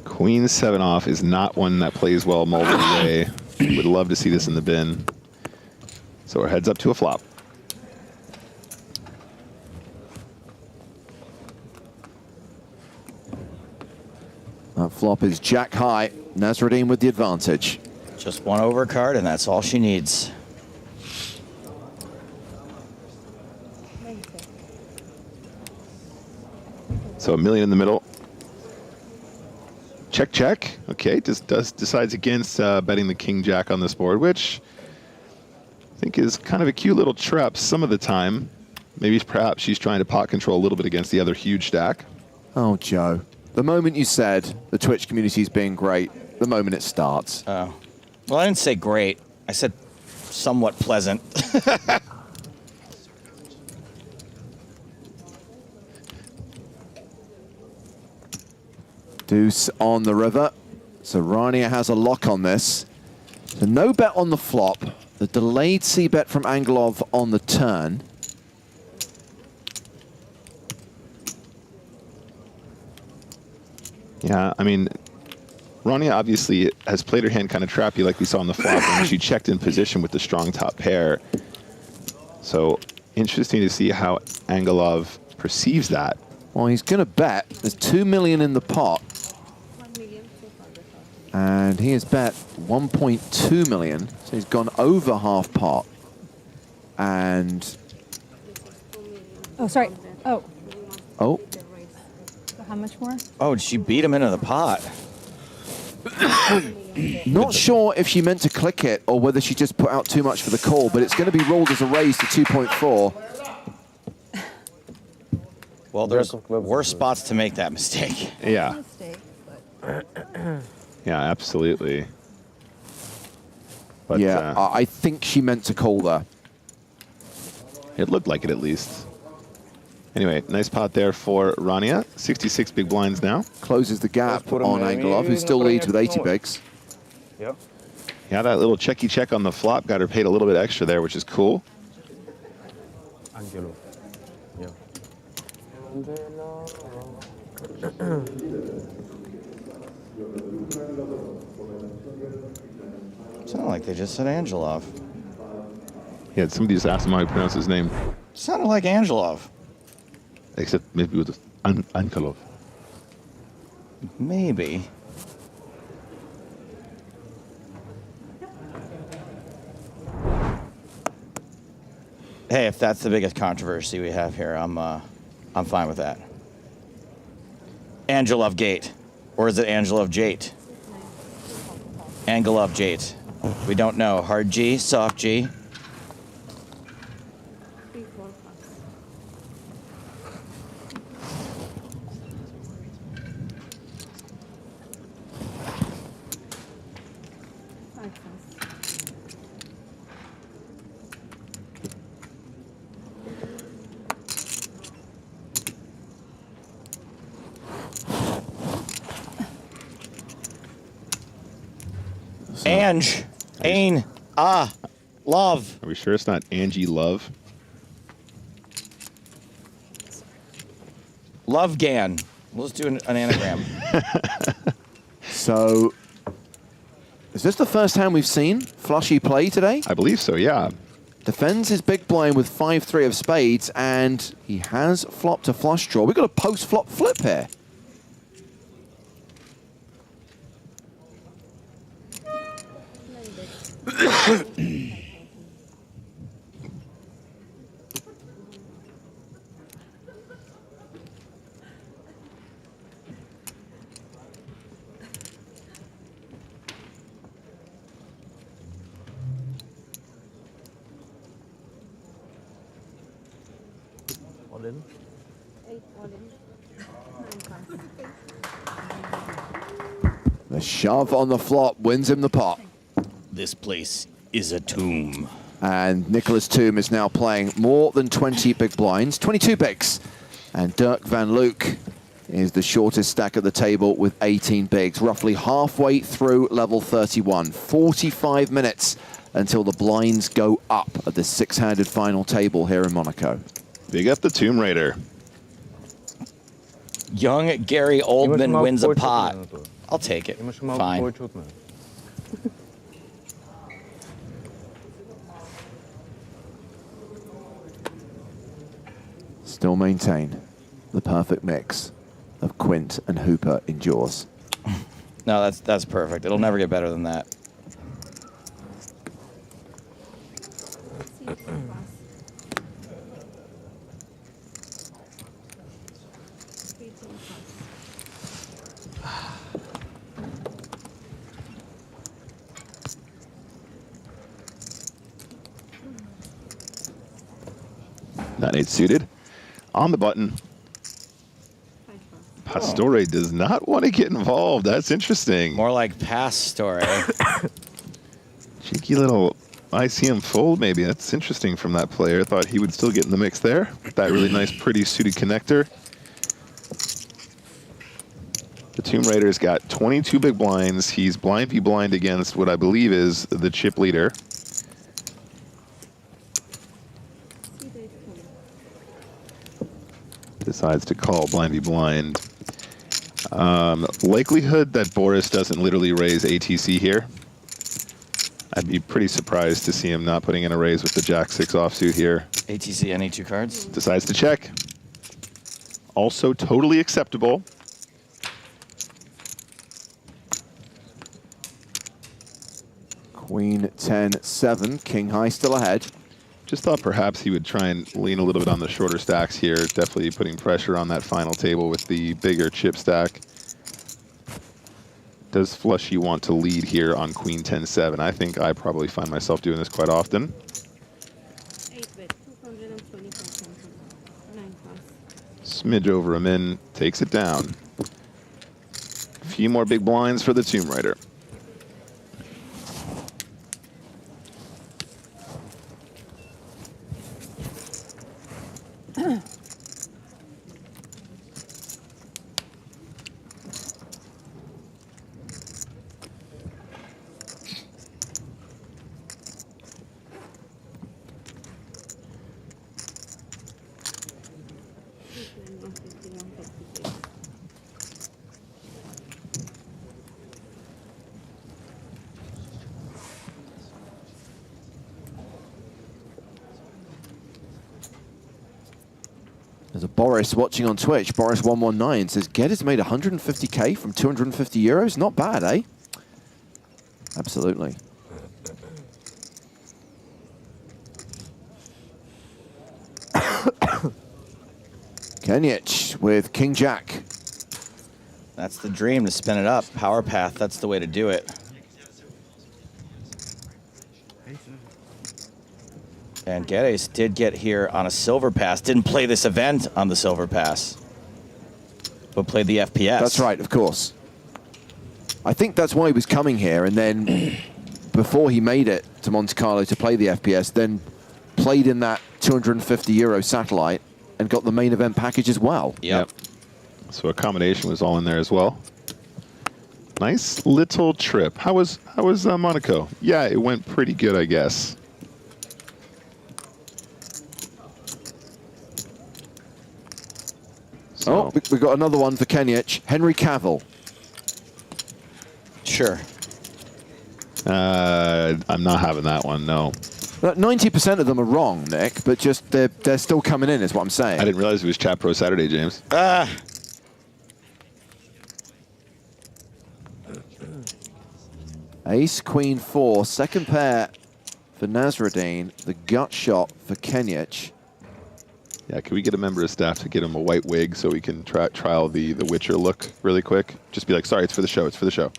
Queen 7 off is not one that plays well multiple way. Would love to see this in the bin. So our heads up to a flop. That flop is jack high. Nezreddine with the advantage. Just one overcard, and that's all she needs. So $1 million in the middle. Check, check. Okay, decides against betting the King Jack on this board, which I think is kind of a cute little trap some of the time. Maybe perhaps she's trying to pot control a little bit against the other huge stack. Oh, Joe. The moment you said the Twitch community is being great, the moment it starts. Oh. Well, I didn't say great. I said somewhat pleasant. Deuce on the river. So Rania has a lock on this. So no bet on the flop. The delayed C-bet from Angelov on the turn. Yeah, I mean, Rania obviously has played her hand kind of trappy like we saw on the flop when she checked in position with the strong top pair. So interesting to see how Angelov perceives that. Well, he's going to bet. There's 2 million in the pot. And he has bet 1.2 million. So he's gone over half pot. And... Oh, sorry. Oh. Oh. So how much more? Oh, she beat him into the pot. Not sure if she meant to click it or whether she just put out too much for the call, but it's going to be rolled as a raise to 2.4. Well, there's worse spots to make that mistake. Yeah. Yeah, absolutely. But, yeah, I think she meant to call there. It looked like it at least. Anyway, nice pot there for Rania. 66 big blinds now. Closes the gap on Angelov, who still leads with 80 bigs. Yeah. Yeah, that little checky check on the flop got her paid a little bit extra there, which is cool. Angelov. Yeah. Sounded like they just said Angelov. Yeah, somebody just asked him how he pronounced his name. Sounded like Angelov. Except maybe with Angelov. Maybe. Hey, if that's the biggest controversy we have here, I'm fine with that. Angelov Gate, or is it Angelov Jate? Angelov Jate. We don't know. Hard G, soft G. Ange, Ain, Love. Are we sure it's not Angie Love? Love Gan. Let's do an anagram. So, is this the first hand we've seen Flushy play today? I believe so, yeah. Defends his big blind with 5-3 of spades, and he has flopped a flush draw. We've got a post-flop flip here. All in. 8 all in. 9 The shove on the flop wins him the pot. This place is a tomb. And Niclas Thumm is now playing more than 20 big blinds, 22 bigs. And Derk van Luijk is the shortest stack at the table with 18 bigs, roughly halfway through level 31. 45 minutes until the blinds go up at the six-handed final table here in Monaco. Big up the Tomb Raider. Young Gary Oldman wins a pot. I'll take it. Fine. Still maintain the perfect mix of Quint and Hooper in jaws. No, that's perfect. It'll never get better than that. That 8 suited. On the button. Pastore does not want to get involved. That's interesting. More like Pastore. Cheeky little ICM fold, maybe. That's interesting from that player. Thought he would still get in the mix there. That really nice, pretty suited connector. The Tomb Raider's got 22 big blinds. He's blind v blind against what I believe is the chip leader. Decides to call blind v blind. Likelihood that Boris doesn't literally raise ATC here. I'd be pretty surprised to see him not putting in a raise with the Jack-6 offsuit here. ATC, any 2 cards? Decides to check. Also totally acceptable. Queen 10-7, king high still ahead. Just thought perhaps he would try and lean a little bit on the shorter stacks here, definitely putting pressure on that final table with the bigger chip stack. Does Flushy want to lead here on Queen 10-7? I think I probably find myself doing this quite often. 8-bet, 225. 9 pass. Smidge over a min, takes it down. A few more big blinds for the Tomb Raider. There's a Boris watching on Twitch. Boris119 says, Guedes made 150k from 250 euros. Not bad, eh? Absolutely. Kenjic with King Jack. That's the dream, to spin it up. Power path, that's the way to do it. And Guedes did get here on a silver pass. Didn't play this event on the silver pass, but played the FPS. That's right, of course. I think that's why he was coming here, and then before he made it to Monte-Carlo to play the FPS, then played in that 250 euro satellite and got the main event package as well. Yep. So accommodation was all in there as well. Nice little trip. How was Monaco? Yeah, it went pretty good, I guess. Oh, we've got another one for Kenjic. Henry Cavill. Sure. I'm not having that one, no. 90% of them are wrong, Nick, but just they're still coming in, is what I'm saying. I didn't realize it was Chat Pro Saturday, James. Ace, Queen 4, second pair for Nezreddine, the gut shot for Kenjic. Yeah, can we get a member of staff to get him a white wig so we can trial the Witcher look really quick? Just be like, sorry, it's for the show, it's for the show.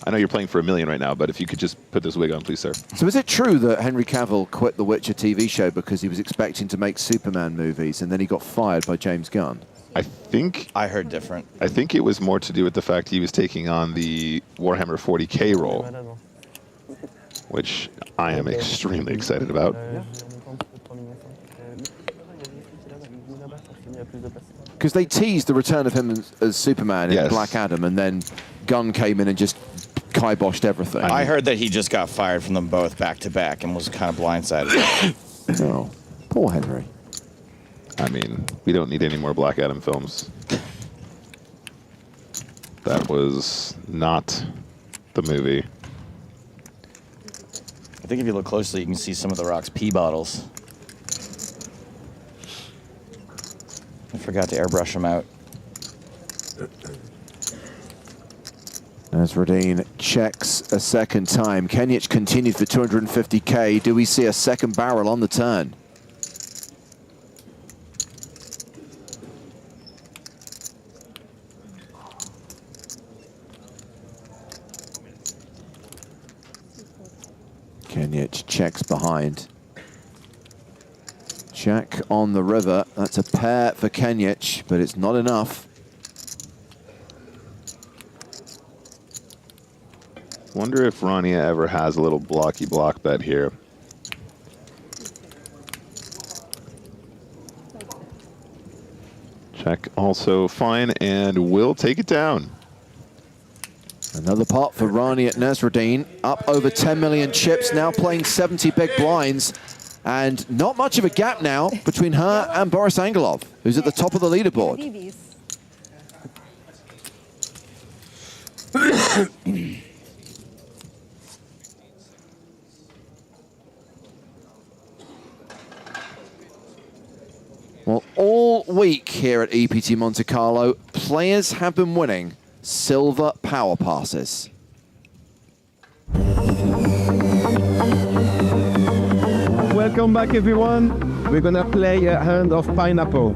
I know you're playing for $1 million right now, but if you could just put this wig on, please, sir. So is it true that Henry Cavill quit the Witcher TV show because he was expecting to make Superman movies and then he got fired by James Gunn? I think... I heard different. I think it was more to do with the fact he was taking on the Warhammer 40K role, which I am extremely excited about. Because they teased the return of him as Superman in Black Adam, and then Gunn came in and just kiboshed everything. I heard that he just got fired from them both back to back and was kind of blindsided. Oh, poor Henry. I mean, we don't need any more Black Adam films. That was not the movie. I think if you look closely, you can see some of The Rock's pee bottles. I forgot to airbrush them out. Nezreddine checks a second time. Kenjic continued for 250k. Do we see a second barrel on the turn? Kenjic checks behind. Jack on the river. That's a pair for Kenjic, but it's not enough. Wonder if Rania ever has a little blocky block bet here. Check also fine, and will take it down. Another pot for Rania Nasreddine. Up over 10 million chips, now playing 70 big blinds. And not much of a gap now between her and Boris Angelov, who's at the top of the leaderboard. Well, all week here at EPT Monte-Carlo, players have been winning silver power passes. Welcome back, everyone. We're gonna play a hand of pineapple.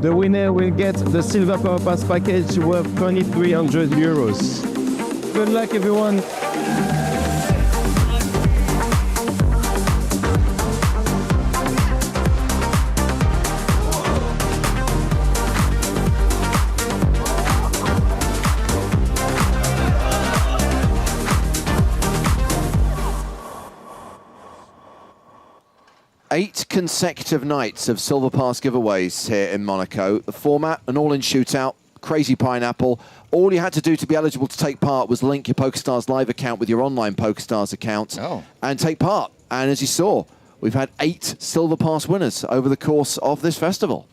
The winner will get the silver power pass package worth 2,300 euros. Good luck, everyone. Eight consecutive nights of Silver Pass giveaways here in Monaco. The format, an all-in shootout, crazy pineapple. All you had to do to be eligible to take part was link your PokerStars Live account with your online PokerStars account and take part. And as you saw, we've had 8 Silver Pass winners over the course of this festival.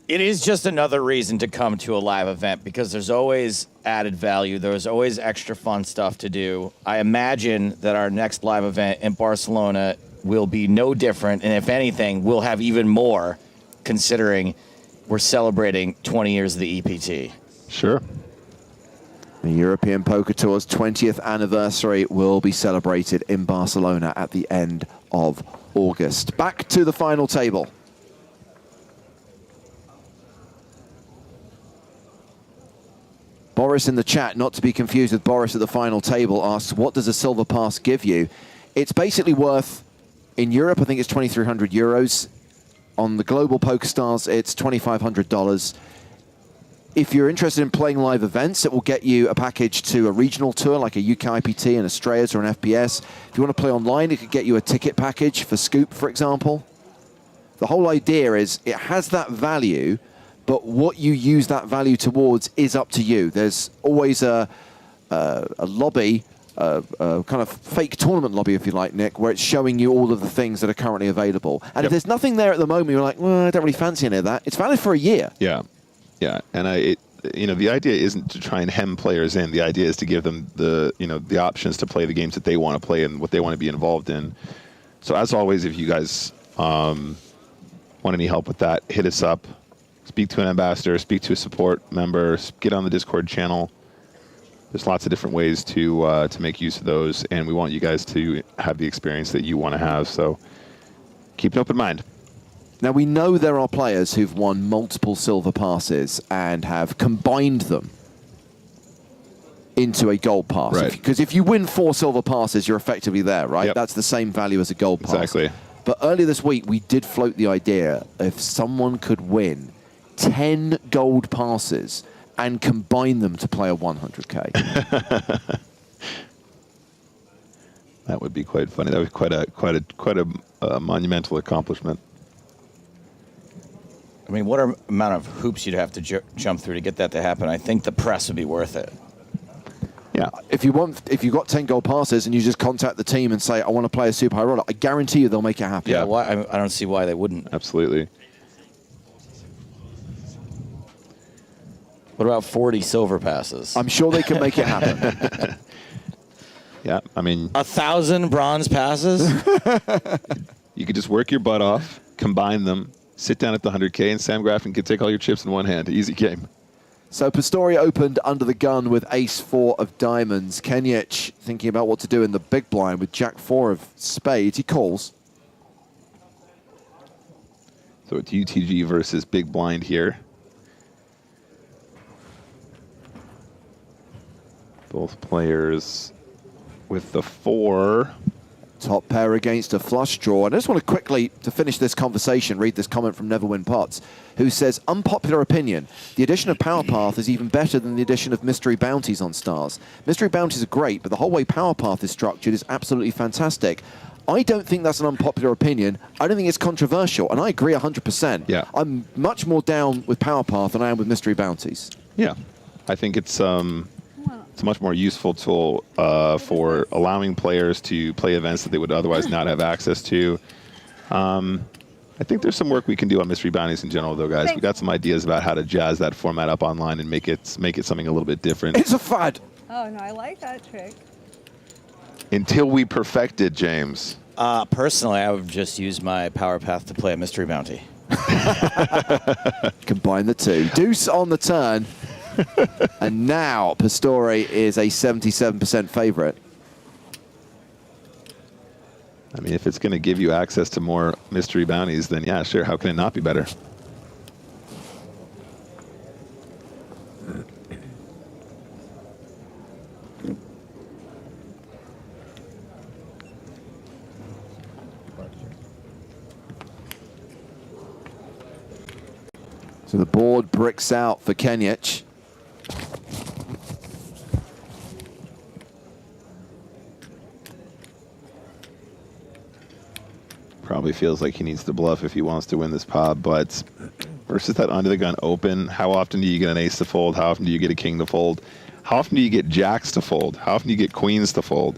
It is just another reason to come to a live event because there's always added value. There's always extra fun stuff to do. I imagine that our next live event in Barcelona will be no different, and if anything, we'll have even more, considering we're celebrating 20 years of the EPT. Sure. The European Poker Tour's 20th anniversary will be celebrated in Barcelona at the end of August. Back to the final table. Boris in the chat, not to be confused with Boris at the final table, asks, what does a silver pass give you? It's basically worth, in Europe, I think it's 2,300 euros. On the global PokerStars, it's $2,500. If you're interested in playing live events, it will get you a package to a regional tour like a UK IPT, an Australis, or an FPS. If you want to play online, it could get you a ticket package for Scoop, for example. The whole idea is it has that value, but what you use that value towards is up to you. There's always a lobby, kind of fake tournament lobby, if you like, Nick, where it's showing you all of the things that are currently available. And if there's nothing there at the moment, you're like, well, I don't really fancy any of that. It's valid for a year. Yeah, yeah, and the idea isn't to try and hem players in. The idea is to give them the options to play the games that they want to play and what they want to be involved in. So as always, if you guys want any help with that, hit us up. Speak to an ambassador, speak to a support member, get on the Discord channel. There's lots of different ways to make use of those, and we want you guys to have the experience that you want to have, so keep an open mind. Now, we know there are players who've won multiple silver passes and have combined them into a gold pass. Right. Because if you win 4 silver passes, you're effectively there, right? Yep. That's the same value as a gold pass. Exactly. But earlier this week, we did float the idea if someone could win 10 gold passes and combine them to play a 100K. That would be quite funny. That was quite a monumental accomplishment. I mean, what amount of hoops you'd have to jump through to get that to happen? I think the press would be worth it. Yeah. If you got 10 gold passes and you just contact the team and say, I want to play a super high roller, I guarantee you they'll make it happen. Yeah, why, I don't see why they wouldn't. Absolutely. What about 40 silver passes? I'm sure they can make it happen. Yeah, I mean... 1,000 bronze passes? You could just work your butt off, combine them, sit down at the 100K, and Sam Graffin could take all your chips in one hand. Easy game. So Pastore opened under the gun with ace-4 of diamonds. Kenjic thinking about what to do in the big blind with jack-4 of spades. He calls. So it's UTG versus big blind here. Both players with the 4. Top pair against a flush draw. And I just want to quickly, to finish this conversation, read this comment from Neverwin Potts, who says, unpopular opinion, the addition of Power Path is even better than the addition of Mystery Bounties on Stars. Mystery Bounties are great, but the whole way Power Path is structured is absolutely fantastic. I don't think that's an unpopular opinion. I don't think it's controversial, and I agree 100%. Yeah. I'm much more down with Power Path than I am with Mystery Bounties. Yeah, I think it's a much more useful tool for allowing players to play events that they would otherwise not have access to. And I think there's some work we can do on mystery bounties in general, though, guys. We got some ideas about how to jazz that format up online and make it something a little bit different. It's a fad. Oh, no, I like that trick. Until we perfect it, James. Personally, I would just use my power path to play a mystery bounty. Combine the two. Deuce on the turn. And now Pastore is a 77% favorite. I mean, if it's going to give you access to more mystery bounties, then yeah, sure. How can it not be better? So the board bricks out for Kenjic. Probably feels like he needs to bluff if he wants to win this pot, but versus that under the gun open, how often do you get an ace to fold? How often do you get a king to fold? How often do you get jacks to fold? How often do you get queens to fold?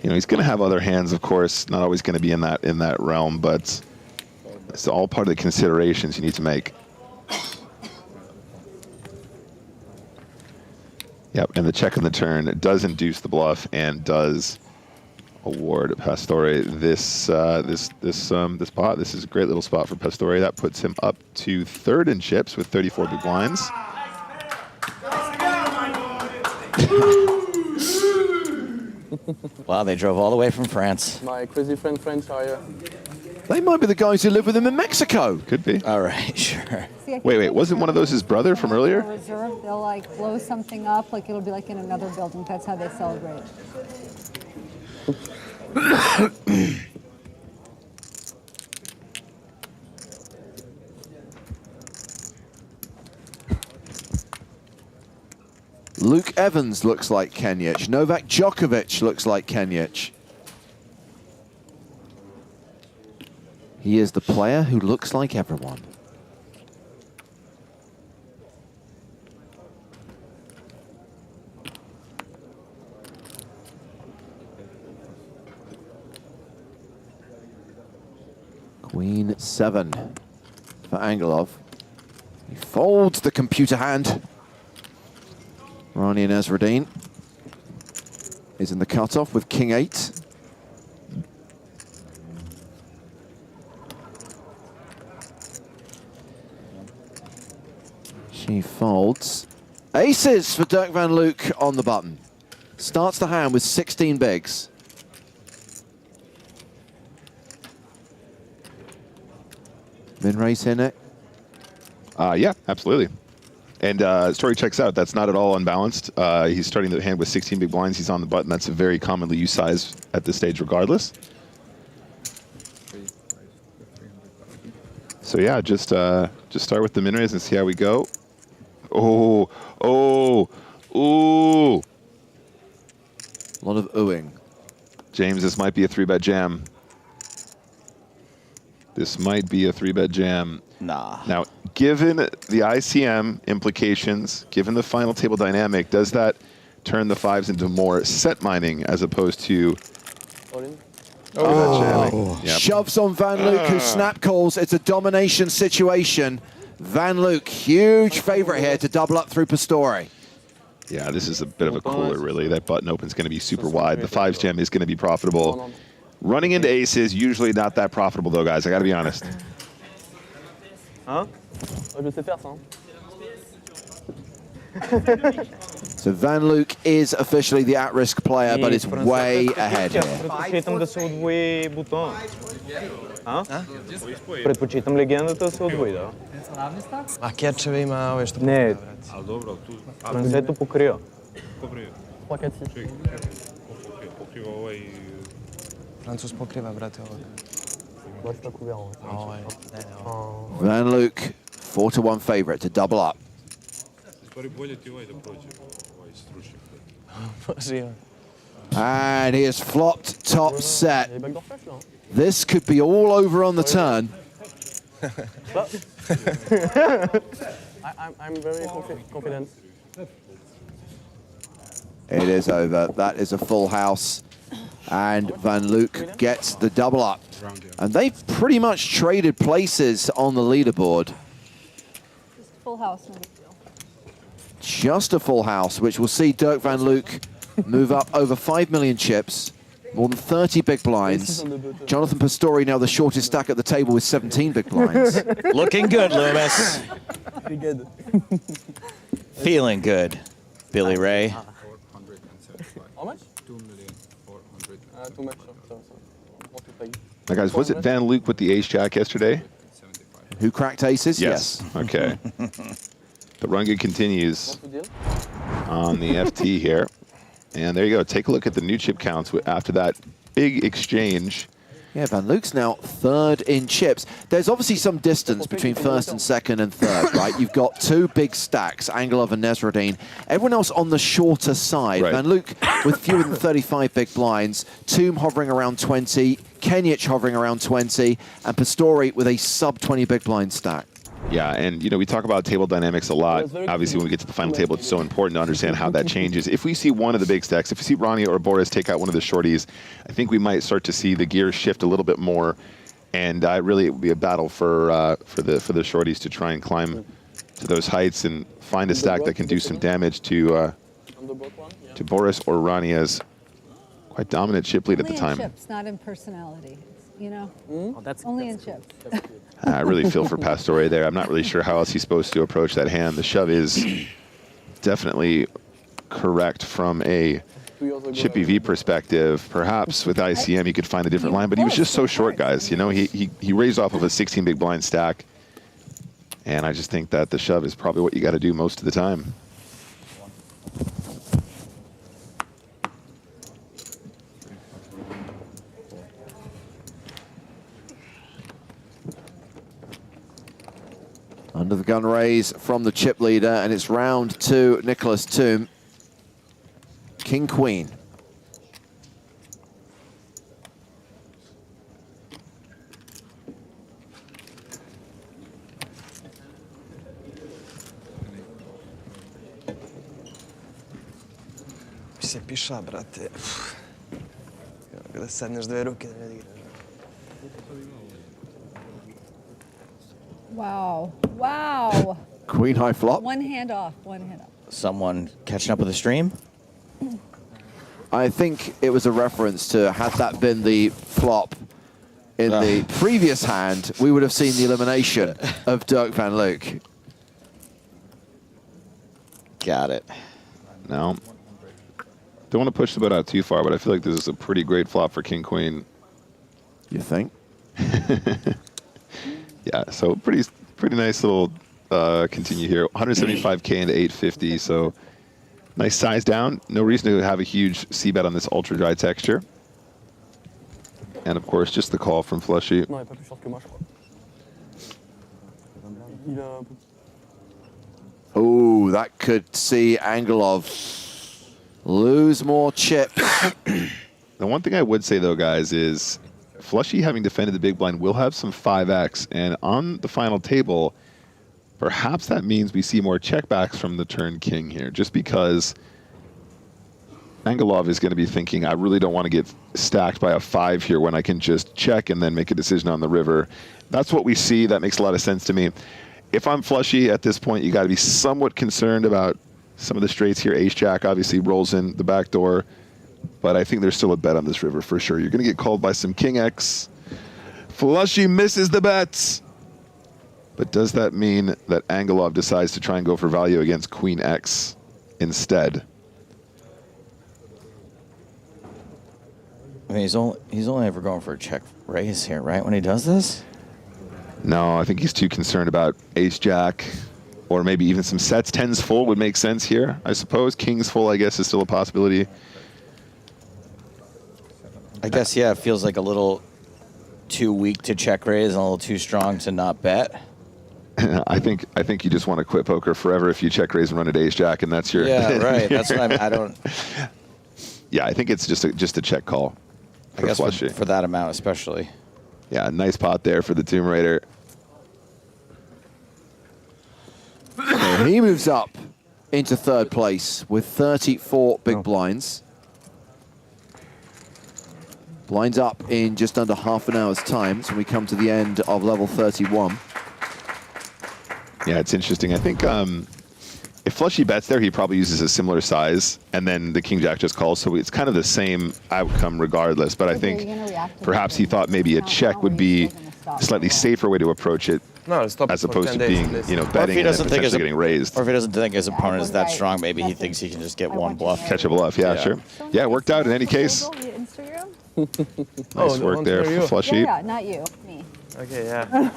You know, he's going to have other hands, of course, not always going to be in that realm, but it's all part of the considerations you need to make. Yep, and the check on the turn does induce the bluff and does award Pastore this spot. This is a great little spot for Pastore. That puts him up to third in chips with 34 big blinds. Wow, they drove all the way from France. My crazy friend French are here. They might be the guys who live with him in Mexico. Could be. All right, sure. Wait, wasn't one of those his brother from earlier? Reserve, they'll like blow something up, like it'll be like in another building. That's how they celebrate. Luke Evans looks like Kenjic. Novak Djokovic looks like Kenjic. He is the player who looks like everyone. Queen 7 for Angelov. He folds the computer hand. Rania Nasreddine is in the cutoff with King 8. She folds. Aces for Derk van Luijk on the button. Starts the hand with 16 bigs. Min raise here, Nick? Yeah, absolutely. And story checks out. That's not at all unbalanced. He's starting the hand with 16 big blinds. He's on the button. That's a very commonly used size at this stage regardless. So yeah, just start with the min raise and see how we go. Oh, oh, ooh. A lot of oohing. James, this might be a 3-bet jam. This might be a 3-bet jam. Nah. Now, given the ICM implications, given the final table dynamic, does that turn the fives into more set mining as opposed to... Oh, Yep. Shoves on Van Luijk, who snap calls. It's a domination situation. Van Luijk, huge favorite here to double up through Pastore. Yeah, this is a bit of a cooler, really. That button open's going to be super wide. The fives jam is going to be profitable. Running into aces, usually not that profitable, though, guys. I got to be honest. Hein? Je sais faire ça. So Van Luijk is officially the at-risk player, but is way ahead here. Предпочитам да се удвои бутон. Предпочитам легендата да се удвои, да. A Kerčeve ima ove što Не, Ali dobro, tu... Франсето покрива. Pokriva. Pokriva ovaj... Francus pokriva, brate, ovo. Van Luijk, 4-1 favorite to double up. Stvari bolje ti ovaj da prođe, ovaj stručnjak. And he has flopped top set. This could be all over on the turn. I'm very confident. It is over. That is a full house. And Van Luijk gets the double up. And they've pretty much traded places on the leaderboard. Just full house, no big deal. Just a full house, which will see Derk van Luijk move up over 5 million chips, more than 30 big blinds. Jonathan Pastore now the shortest stack at the table with 17 big blinds. Looking good, Loomis. Pretty good. Feeling good, Billy Ray. How much? 2 million. Too much. So, what to pay? Now, guys, was it Van Luijk with the ace-jack yesterday? Who cracked aces? Yes. Okay. The run good continues on the FT here. And there you go. Take a look at the new chip counts after that big exchange. Yeah, Van Luijk's now third in chips. There's obviously some distance between first and second and third, right? You've got two big stacks, Angelov and Nezreddine. Everyone else on the shorter side. Right. Van Luijk with fewer than 35 big blinds, Thumm hovering around 20, Kenjic hovering around 20, and Pastore with a sub-20 big blind stack. Yeah, and you know, we talk about table dynamics a lot. Obviously, when we get to the final table, it's so important to understand how that changes. If we see one of the big stacks, if we see Rania or Boris take out one of the shorties, I think we might start to see the gears shift a little bit more, and really it would be a battle for the shorties to try and climb to those heights and find a stack that can do some damage to Boris or Rania's quite dominant chip lead at the time. Only in chips, not in personality. You know, that's only in chips. I really feel for Pastore there. I'm not really sure how else he's supposed to approach that hand. The shove is definitely correct from a chip EV perspective. Perhaps with ICM he could find a different line, but he was just so short, guys. You know, he raised off of a 16 big blind stack, and I just think that the shove is probably what you got to do most of the time. Under the gun raise from the chip leader, and it's round two, Niclas Thumm. King, queen. Mi se piša, brate. Kada sedneš dve ruke da ne digraš. Wow. Wow. Queen high flop. One hand off. One hand off. Someone catching up with the stream? I think it was a reference to, had that been the flop in the previous hand, we would have seen the elimination of Derk van Luijk. Got it. No. Don't want to push the boat out too far, but I feel like this is a pretty great flop for King Queen. You think? Yeah, so pretty nice little continue here. 175K into 850, so nice size down. No reason to have a huge C-bet on this ultra dry texture. And of course, just the call from Flushy. Oh, that could see Angelov lose more chips. The one thing I would say though, guys, is Flushy, having defended the big blind, will have some 5x, and on the final table, perhaps that means we see more checkbacks from the turn king here, just because Angelov is going to be thinking, I really don't want to get stacked by a 5 here when I can just check and then make a decision on the river. That's what we see. That makes a lot of sense to me. If I'm Flushy at this point, you got to be somewhat concerned about some of the straights here. Ace-Jack obviously rolls in the back door. But I think there's still a bet on this river for sure. You're going to get called by some King X. Flushy misses the bets. But does that mean that Angelov decides to try and go for value against Queen X instead? I mean, he's only ever going for a check raise here, right, when he does this? No, I think he's too concerned about Ace-Jack, or maybe even some sets. 10s full would make sense here, I suppose. Kings full, I guess, is still a possibility. I guess, yeah, it feels like a little too weak to check raise and a little too strong to not bet. I think you just want to quit poker forever if you check raise and run at Ace-Jack, and that's your... Yeah, right. That's what I don't... Yeah, I think it's just a check call. I guess for that amount especially. Yeah, nice pot there for the Tomb Raider. So he moves up into third place with 34 big blinds. Blinds up in just under half an hour's time, so we come to the end of level 31. Yeah, it's interesting. I think if Flushy bets there, he probably uses a similar size, and then the King-Jack just calls, so it's kind of the same outcome regardless. But I think perhaps he thought maybe a check would be a slightly safer way to approach it, as opposed to being, you know, betting and then potentially getting raised. Or if he doesn't think his opponent is that strong, maybe he thinks he can just get one bluff. Catch a bluff, yeah, sure. Yeah, it worked out in any case. Nice work there for Flushy. Yeah, not you, me. Okay, yeah.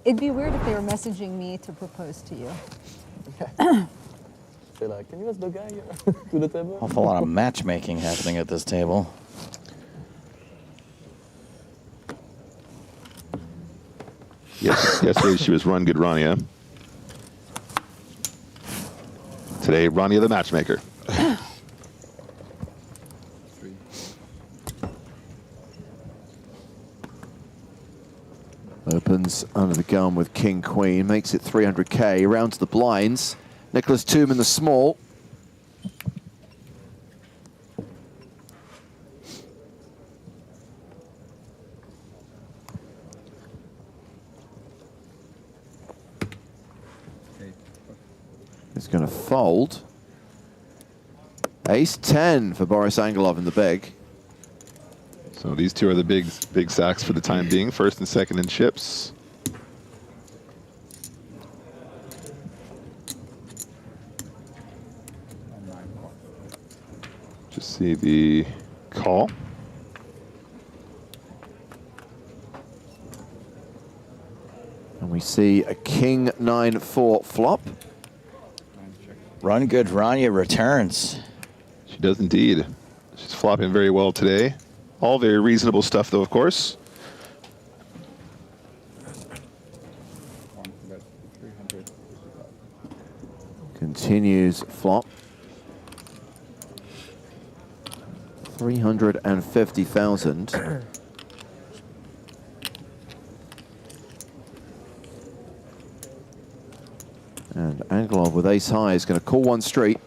It'd be weird if they were messaging me to propose to you. They're like, can you ask the guy to the table? Awful lot of matchmaking happening at this table. Yes, yesterday she was Run Good Rania. Today, Rania the matchmaker. Opens under the gun with King Queen, makes it 300k. Round to the blinds. Niclas Thumm in the small. He's going to fold. Ace-10 for Boris Angelov in the big. So these two are the big sacks for the time being, first and second in chips. Just see the call. And we see a King 9-4 flop. Run Good Rania returns. She does indeed. She's flopping very well today. All very reasonable stuff, though, of course. Continues flop. 350,000. And Angelov with ace high is going to call one straight.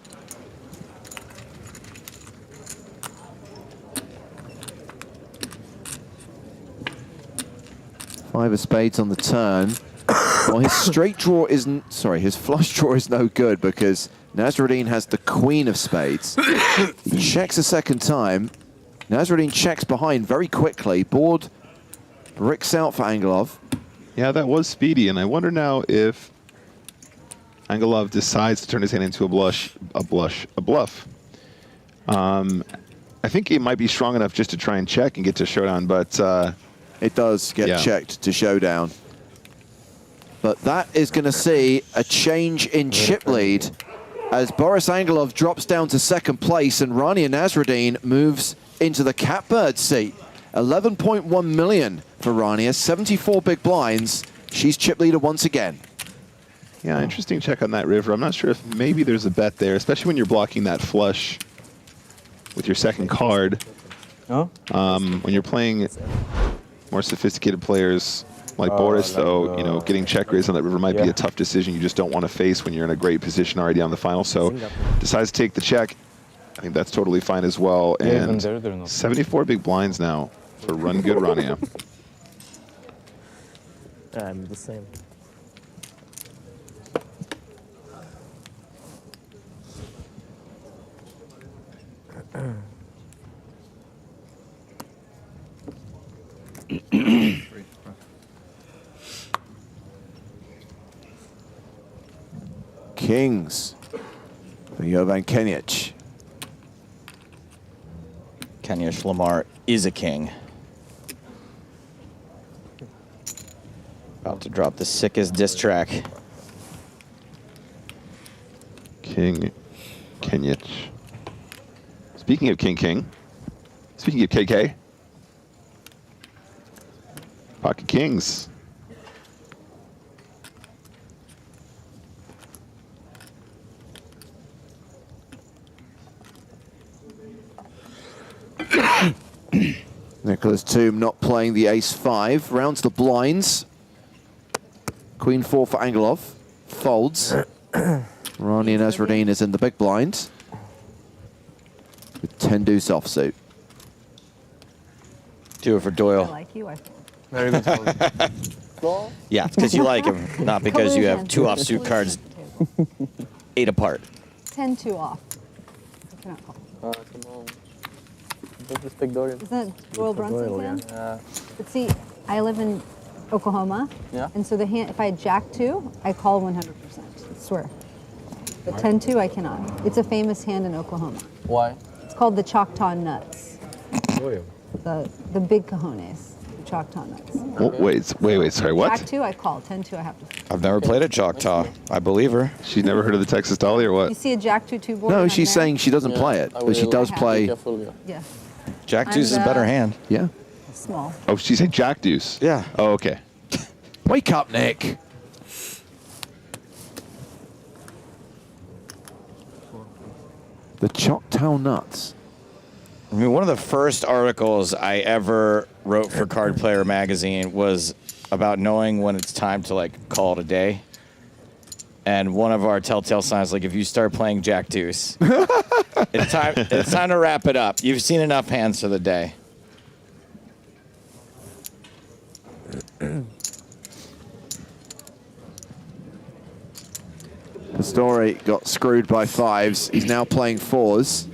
Five of spades on the turn. Well, his straight draw isn't, sorry, his flush draw is no good because Nezreddine has the queen of spades. He checks a second time. Nezreddine checks behind very quickly. Board bricks out for Angelov. Yeah, that was speedy, and I wonder now if Angelov decides to turn his hand into a bluff. I think it might be strong enough just to try and check and get to showdown, but it does get checked to showdown. But that is going to see a change in chip lead as Boris Angelov drops down to second place and Rania Nasreddine moves into the catbird seat. 11.1 million for Rania, 74 big blinds. She's chip leader once again. Yeah, interesting check on that river. I'm not sure if maybe there's a bet there, especially when you're blocking that flush with your second card. When you're playing more sophisticated players like Boris, though, you know, getting check raised on that river might be a tough decision you just don't want to face when you're in a great position already on the final. So decides to take the check. I think that's totally fine as well. And 74 big blinds now for Run Good Rania. I'm the same. Kings for Jovan Kenjic. Kenjic Lamar is a king. About to drop the sickest diss track. King Kenjic. Speaking of King, speaking of KK, pocket kings. Niclas Thumm not playing the ace-5, rounds the blinds. Queen 4 for Angelov, folds. Rania Nasreddine is in the big blind with 10 deuce offsuit. Do it for I Doyle. like you. Very good. Yeah, it's because you like him, not because you have 2 offsuit cards 8 apart. 10-2 off. I cannot call. Come on. Don't respect Doyle. Isn't that Doyle Brunson's hand? Yeah. But see, I live in Oklahoma. Yeah. And so the hand, if I had Jack 2, I call 100%. I swear. But 10-2, I cannot. It's a famous hand in Oklahoma. Why? It's called the Choctaw Nuts. The big cojones. The Choctaw Nuts. Wait, sorry, what? Jack 2, I call. 10-2, I have to. I've never played a Choctaw. I believe her. She's never heard of the Texas Dolly or what? You see a Jack 2 board? No, I'm she's there? saying she doesn't play it, but she does play. Yeah. Jack Deuce is a better hand. Yeah. Small. Oh, she said Jack Deuce. Yeah. Oh, okay. Wake up, Nick. The Choctaw Nuts. I mean, one of the first articles I ever wrote for Card Player magazine was about knowing when it's time to like call it a day. And one of our telltale signs, like if you start playing Jack Deuce, it's time to wrap it up. You've seen enough hands for the day. Pastore got screwed by 5s. He's now playing 4s.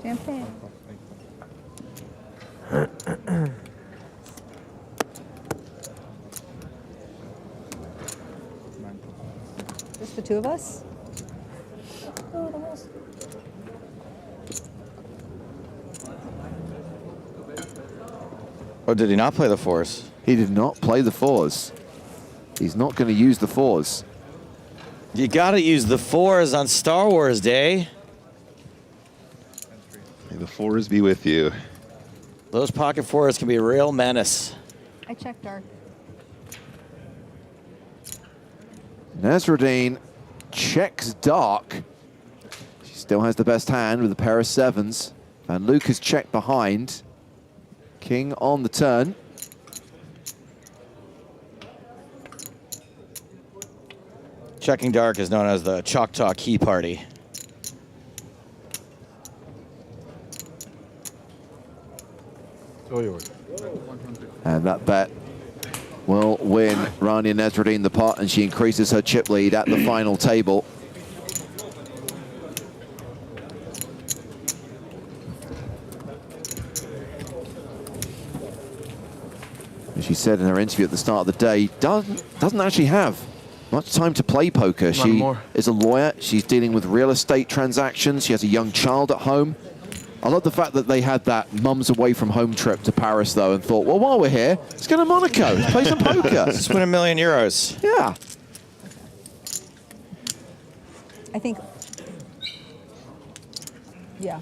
Champagne. Just the 2 of us? Oh, did he not play the 4s? He did not play the 4s. He's not going to use the 4s. You got to use the 4s on Star Wars Day. May the 4s be with you. Those pocket 4s can be a real menace. I checked Dark. Nezreddine checks dark. She still has the best hand with a pair of 7s. Van Luijk has checked behind. King on the turn. Checking dark is known as the Choctaw Key Party. And that bet will win Rania Nasreddine the pot, and she increases her chip lead at the final table. As she said in her interview at the start of the day, doesn't actually have much time to play poker. She is a lawyer. She's dealing with real estate transactions. She has a young child at home. I love the fact that they had that mum's away from home trip to Paris, though, and thought, well, while we're here, let's go to Monaco. Let's play some poker. Let's win €1 million. Yeah. I think. Yeah.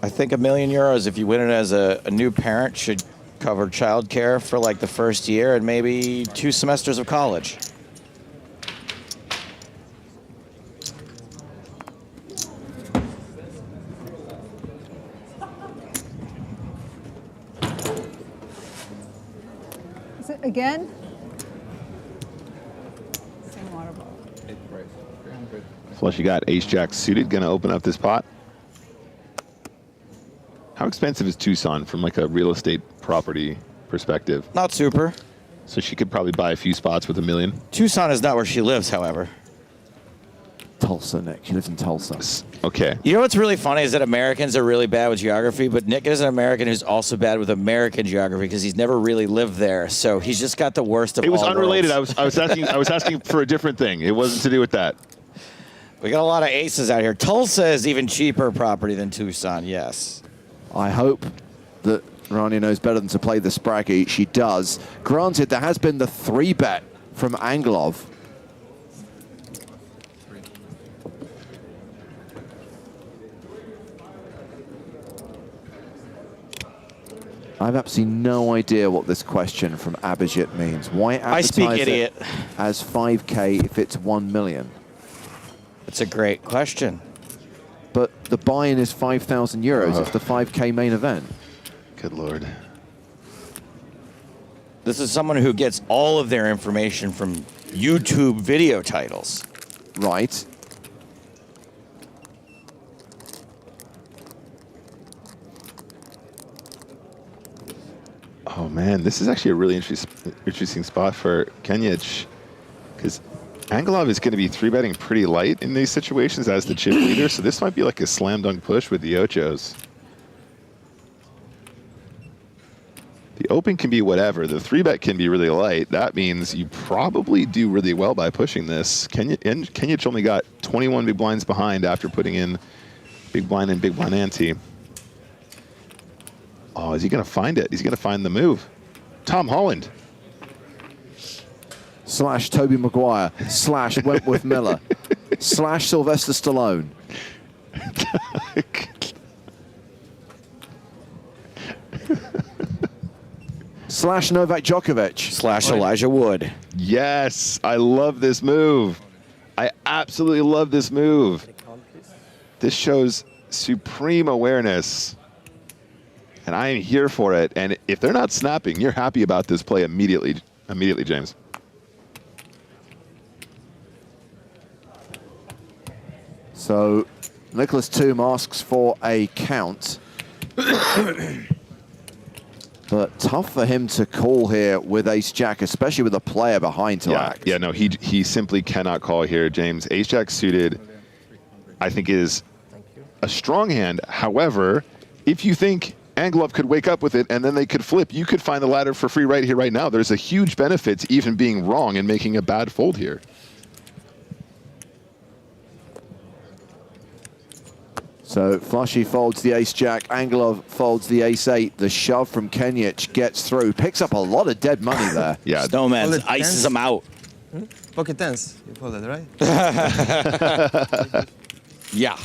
I think €1 million, if you win it as a new parent, should cover childcare for like the first year and maybe 2 semesters of college. Is it again? Same water bottle. Flush, you got ace-jack suited, going to open up this pot. How expensive is Tucson from like a real estate property perspective? Not super. So she could probably buy a few spots with $1 million. Tucson is not where she lives, however. Tulsa, Nick. She lives in Tulsa. Okay. You know what's really funny is that Americans are really bad with geography, but Nick is an American who's also bad with American geography because he's never really lived there. So he's just got the worst of all. It was unrelated. worlds. I was asking for a different thing. It wasn't to do with that. We got a lot of aces out here. Tulsa is even cheaper property than Tucson, yes. I hope that Rania knows better than to play the Spraggy. She does. Granted, there has been the 3-bet from Angelov. I have absolutely no idea what this question from Abhijit means. Why I speak advertise idiot. it as 5K if it's 1 million? It's a great question. But the buy-in is 5,000 euros. It's the 5K main event. Good Lord. This is someone who gets all of their information from YouTube video titles. Right. Oh man, this is actually a really interesting spot for Kenjic, because Angelov is going to be 3-betting pretty light in these situations as the chip leader, so this might be like a slam dunk push with the Ochos. The open can be whatever. The 3-bet can be really light. That means you probably do really well by pushing this. Kenjic only got 21 big blinds behind after putting in big blind and big blind ante. Oh, is he going to find it? He's going to find the move. Tom Holland. Slash Toby Maguire. Slash Wentworth Miller. Slash Sylvester Stallone. Slash Novak Djokovic. Slash Elijah Wood. Yes, I love this move. I absolutely love this move. This shows supreme awareness. And I am here for it. And if they're not snapping, you're happy about this play immediately, James. So Niclas Thumm asks for a count. But tough for him to call here with ace-jack, especially with a player behind to act. Yeah, no, he simply cannot call here, James. Ace-jack suited, I think, is a strong hand. However, if you think Angelov could wake up with it and then they could flip, you could find the ladder for free right here, right now. There's a huge benefit to even being wrong and making a bad fold here. So Flushy folds the ace-jack, Angelov folds the ace-8. The shove from Kenjic gets through, picks up a lot of dead money there. Yeah, Snowman ices him out. Pocket tens, you folded, right? Yeah.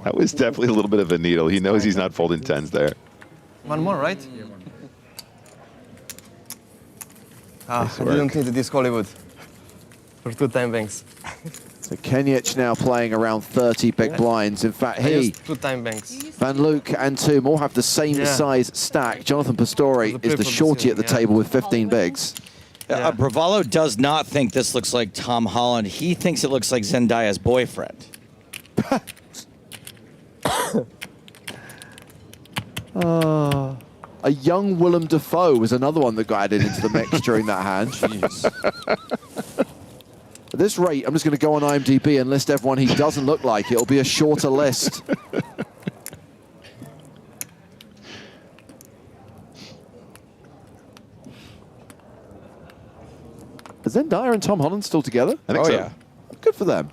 That was definitely a little bit of a needle. He knows he's not folding tens there. One more, right? Ah, Nice I work. didn't need this Hollywood for 2-time banks. So Kenjic now playing around 30 big blinds. In fact, I he, used 2-time banks. Van Luijk and Thumm all have the same size stack. Jonathan Pastore is the shorty at the table with 15 bigs. Bravalo does not think this looks like Tom Holland. He thinks it looks like Zendaya's boyfriend. A young Willem Dafoe was another one that got added into the mix during that hand. At this rate, I'm just going to go on IMDb and list everyone he doesn't look like. It'll be a shorter list. Are Zendaya and Tom Holland still together? I think so. Yeah. Good for them.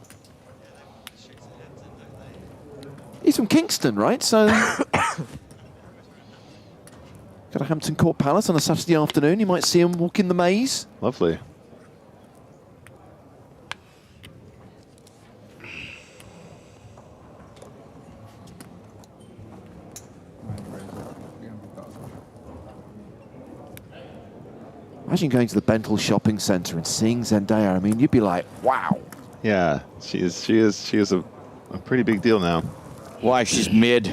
He's from Kingston, right? So got a Hampton Court Palace on a Saturday afternoon. You might see him walk in the maze. Lovely. Imagine going to the Bentel shopping centre and seeing Zendaya. I mean, you'd be like, wow. Yeah, she is a pretty big deal now. Why? She's mid.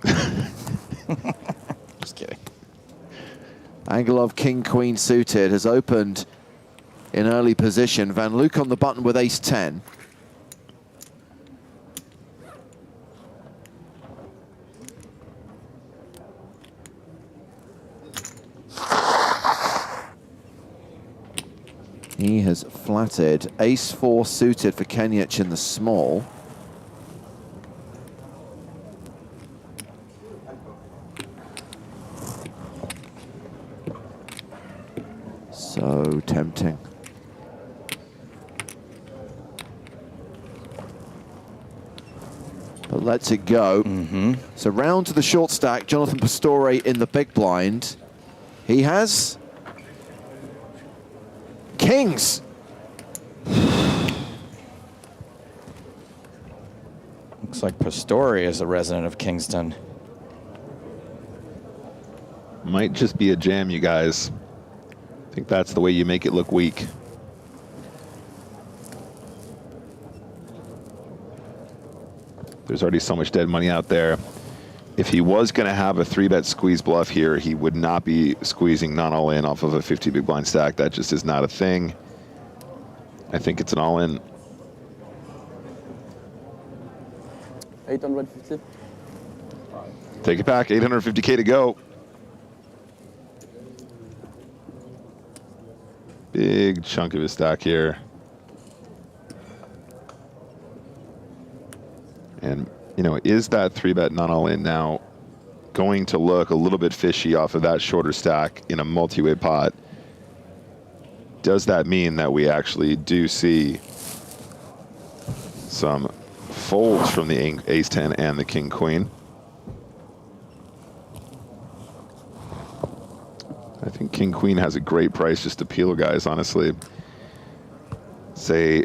Just kidding. Angelov King-Queen suited has opened in early position. Van Luijk on the button with ace-10. He has flatted ace-4 suited for Kenjic in the small. So tempting. But lets it go. So round to the short stack, Jonathan Pastore in the big blind. He has kings. Looks like Pastore is a resident of Kingston. Might just be a jam, you guys. I think that's the way you make it look weak. There's already so much dead money out there. If he was going to have a 3-bet squeeze bluff here, he would not be squeezing not all in off of a 50 big blind stack. That just is not a thing. I think it's an all in. 850. Take it back, 850K to go. Big chunk of his stack here. And, you know, is that 3-bet not all in now going to look a little bit fishy off of that shorter stack in a multi-way pot? Does that mean that we actually do see some folds from the ace-10 and the king-queen? I think king-queen has a great price just to peel, guys, honestly. Say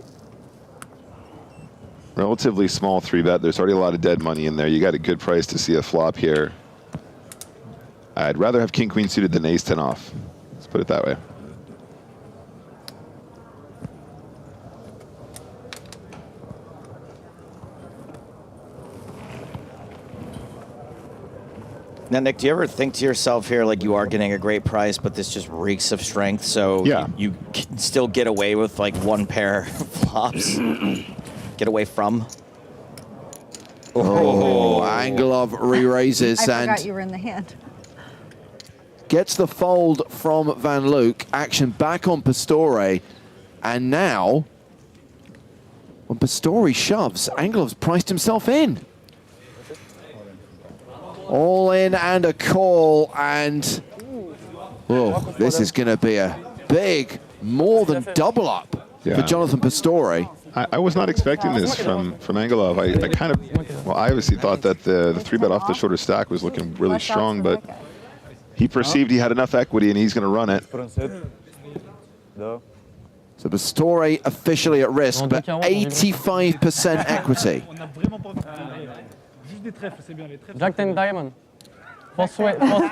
relatively small 3-bet. There's already a lot of dead money in there. You got a good price to see a flop here. I'd rather have king-queen suited than ace-10 off. Let's put it that way. Now, Nick, do you ever think to yourself here, like, you are getting a great price, but this just reeks of strength, so yeah, you can still get away with, like, one pair flops? Get away from? Oh, Angelov re-raises I and forgot you were in the hand. gets the fold from Van Luijk. Action back on Pastore. And now, when Pastore shoves, Angelov's priced himself in. All in and a call, and whoa, this is going to be a big, more than double up for Jonathan Pastore. I was not expecting this from Angelov. I kind of, well, I obviously thought that the 3-bet off the shorter stack was looking really strong, but he perceived he had enough equity and he's going to run it. So Pastore officially at risk, but 85% equity. Jack 10 diamond. For sweat a little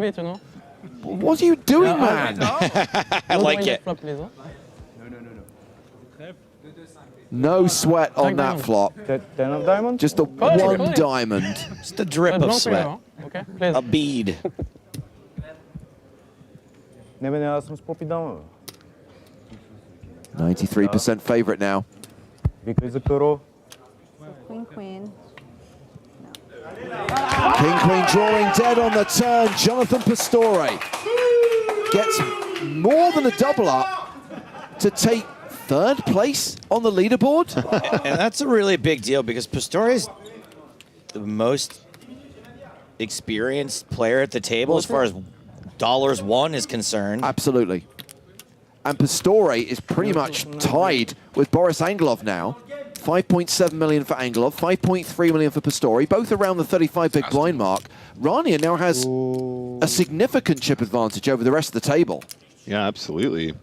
bit, you know. What are you doing, man? I like it. No sweat on that flop. 10 of diamond? Just the one diamond. Just a drip of sweat. Okay, please. A bead. Ne beni asım popi dama. 93% favorite now. Because of Kuro. Queen, queen. King, queen drawing dead on the turn. Jonathan Pastore gets more than a double up to take 3rd place on the leaderboard. And that's a really big deal because Pastore is the most experienced player at the table as far as dollars won is concerned. Absolutely. And Pastore is pretty much tied with Boris Angelov now. 5.7 million for Angelov, 5.3 million for Pastore, both around the 35 big blind mark. Rania now has a significant chip advantage over the rest of the table. Yeah, absolutely.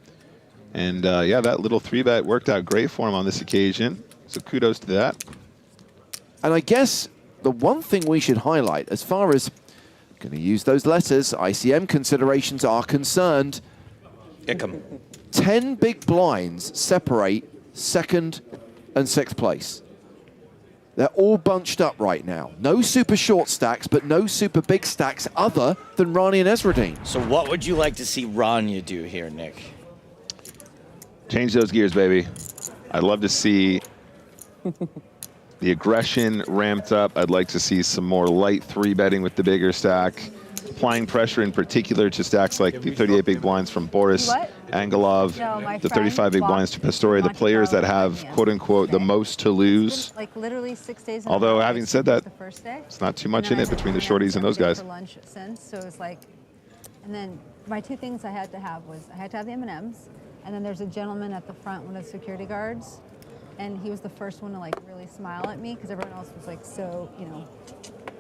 And yeah, that little 3-bet worked out great for him on this occasion. So kudos to that. And I guess the one thing we should highlight, as far as going to use those letters, ICM considerations are concerned, 10 big blinds separate 2nd and 6th place. They're all bunched up right now. No super short stacks, but no super big stacks other than Rania Nasreddine. So what would you like to see Rania do here, Nick? Change those gears, baby. I'd love to see the aggression ramped up. I'd like to see some more light 3-betting with the bigger stack. Applying pressure in particular to stacks like the 38 big blinds from Boris Angelov, the 35 big blinds to Pastore, the players that have, quote unquote, the most to lose. Like literally 6 days. Although having said that, the first day, it's not too much in it between the shorties and those guys. For lunch since, so it's like, and then my 2 things I had to have was I had to have the M&Ms, and then there's a gentleman at the front, one of the security guards, and he was the first one to like really smile at me because everyone else was like so, you know,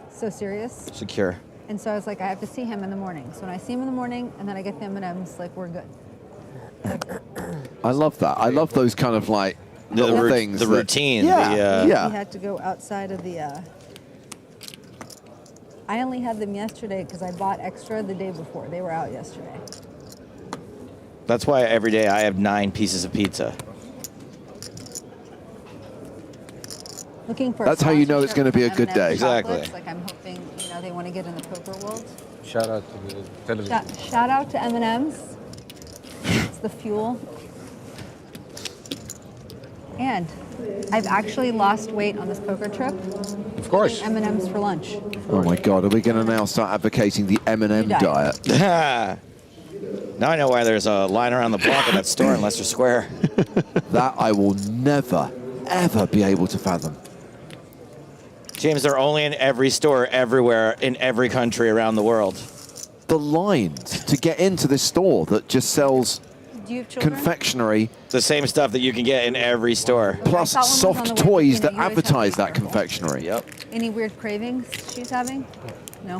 so serious. Secure. And so I was like, I have to see him in the morning. So when I see him in the morning and then I get the M&Ms, like, we're good. I love that. I love those kind of like little things. The routine. Yeah, He had to go outside of the, I only had them yesterday because I bought extra the day before. They were out yesterday. That's why every day I have 9 pieces of pizza. Looking for. That's how you know it's going to be a good day. Exactly. Like I'm hoping, you know, they want to get in the poker world. Shout out to the television. Shout out to M&M's. It's the fuel. And I've actually lost weight on this poker trip. Of course. M&M's for lunch. Oh my God, are we going to now start advocating the M&M diet? Now I know why there's a line around the block at that store in Leicester Square. That I will never, ever be able to fathom. James, they're only in every store, everywhere, in every country around the world. The lines to get into this store that just sells Do you have children? confectionery. The same stuff that you can get in every store. Plus soft toys that advertise that confectionery. Yep. Any weird cravings she's having? No.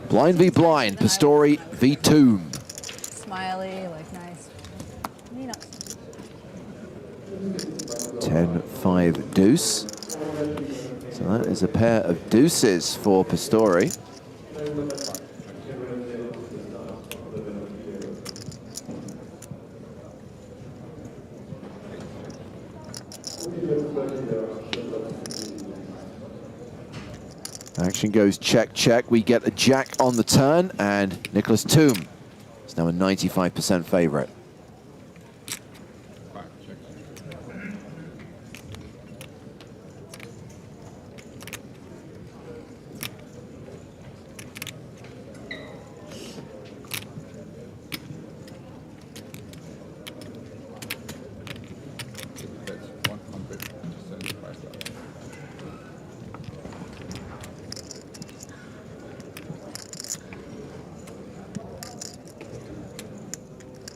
Blind v blind, Pastore v Thumm. Smiley, like nice. You know. 10-5 deuce. So that is a pair of deuces for Pastore. Action goes check, check. We get a jack on the turn, and Niclas Thumm is now a 95% favorite.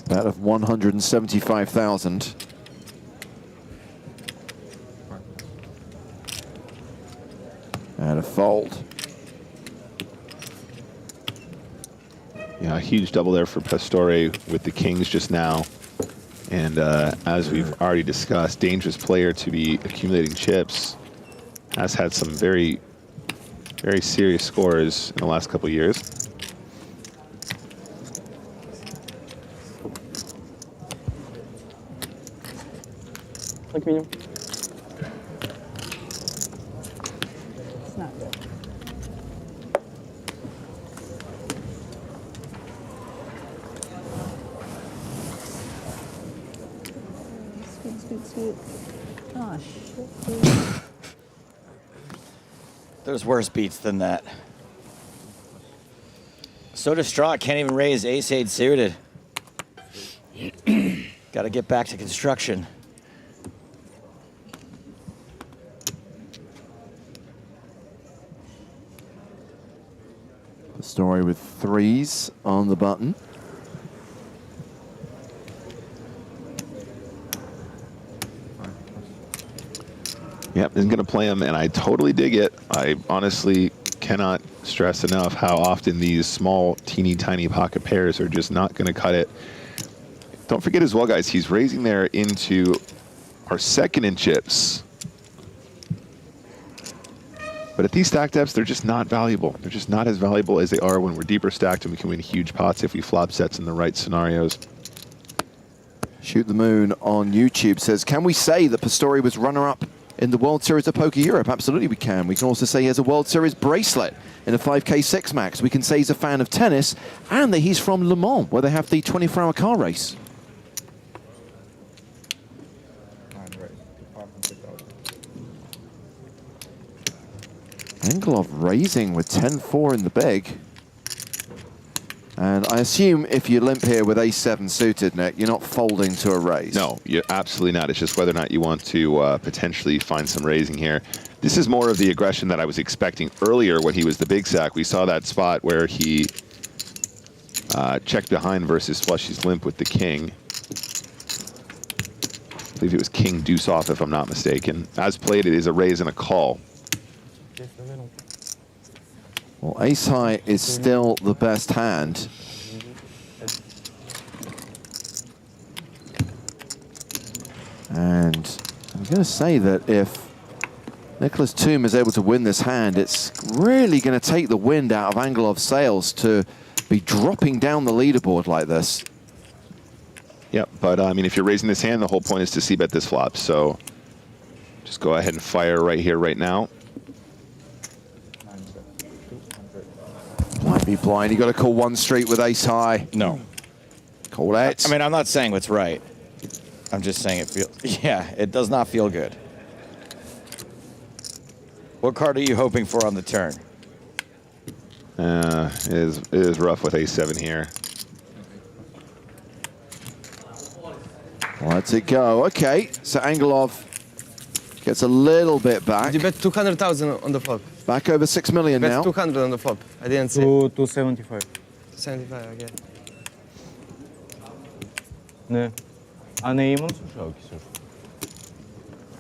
Bet of 175,000. And a fold. Yeah, a huge double there for Pastore with the kings just now. And as we've already discussed, dangerous player to be accumulating chips. Has had some very, very serious scores in the last couple of years. It's not good. Scoot. Oh, shit. There's worse beats than that. So distraught, can't even raise ace-8 suited. Got to get back to construction. Pastore with threes on the button. Yep, isn't going to play him, and I totally dig it. I honestly cannot stress enough how often these small, teeny tiny pocket pairs are just not going to cut it. Don't forget as well, guys, he's raising there into our second in chips. But at these stack depths, they're just not valuable. They're just not as valuable as they are when we're deeper stacked and we can win huge pots if we flop sets in the right scenarios. Shoot the Moon on YouTube says, can we say that Pastore was runner-up in the World Series of Poker Europe? Absolutely we can. We can also say he has a World Series bracelet in a 5K 6 max. We can say he's a fan of tennis and that he's from Le Mans, where they have the 24-hour car race. Angelov raising with 10-4 in the big. And I assume if you limp here with ace-7 suited, Nick, you're not folding to a raise. No, you're absolutely not. It's just whether or not you want to potentially find some raising here. This is more of the aggression that I was expecting earlier when he was the big sack. We saw that spot where he checked behind versus flushes limp with the king. I believe it was king deuce off, if I'm not mistaken. As played, it is a raise and a call. Well, ace high is still the best hand. And I'm going to say that if Niclas Thumm is able to win this hand, it's really going to take the wind out of Angelov's sails to be dropping down the leaderboard like this. Yep, but I mean, if you're raising this hand, the whole point is to c-bet this flop. So just go ahead and fire right here, right now. Might be blind. You got to call one street with ace high. No. Call it. I mean, I'm not saying what's right. I'm just saying it feels. Yeah, it does not feel good. What card are you hoping for on the turn? It is rough with a7 here. Let's it go. Okay, so Angelov gets a little bit back. You bet 200,000 on the flop. Back over 6 million Bet now. 200 on the flop. I didn't see. 275. 75, okay. Ne? A name on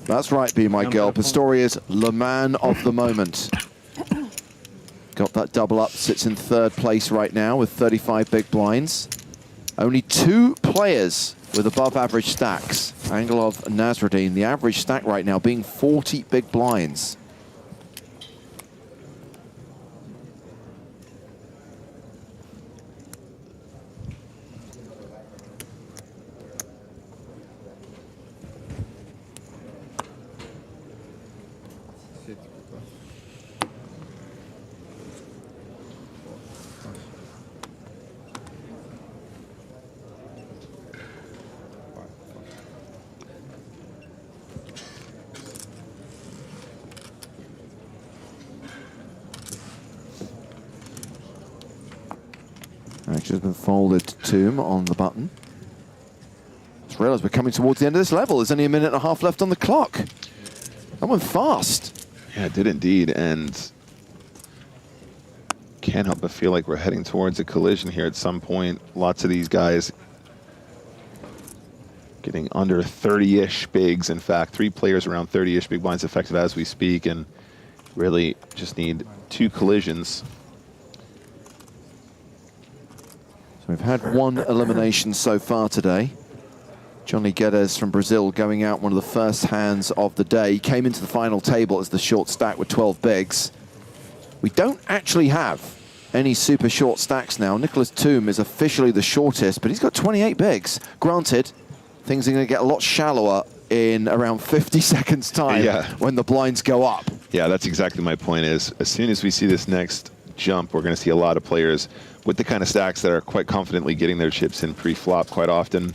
That's right, Be My Girl. Pastore is Le Man of the moment. Got that double up, sits in 3rd place right now with 35 big blinds. Only 2 players with above average stacks. Angelov and Nezreddine, the average stack right now being 40 big blinds. Actually has been folded to Thumm on the button. Just realised we're coming towards the end of this level. There's only a minute and a half left on the clock. That went fast. Yeah, it did indeed, and can't help but feel like we're heading towards a collision here at some point. Lots of these guys getting under 30-ish bigs. In fact, 3 players around 30-ish big blinds effective as we speak, and really just need 2 collisions. So we've had 1 elimination so far today. Jonathan Guedes from Brazil going out one of the first hands of the day. He came into the final table as the short stack with 12 bigs. We don't actually have any super short stacks now. Niclas Thumm is officially the shortest, but he's got 28 bigs. Granted, things are going to get a lot shallower in around 50 seconds time when the blinds go up. Yeah, that's exactly my point is, as soon as we see this next jump, we're going to see a lot of players with the kind of stacks that are quite confidently getting their chips in pre-flop quite often.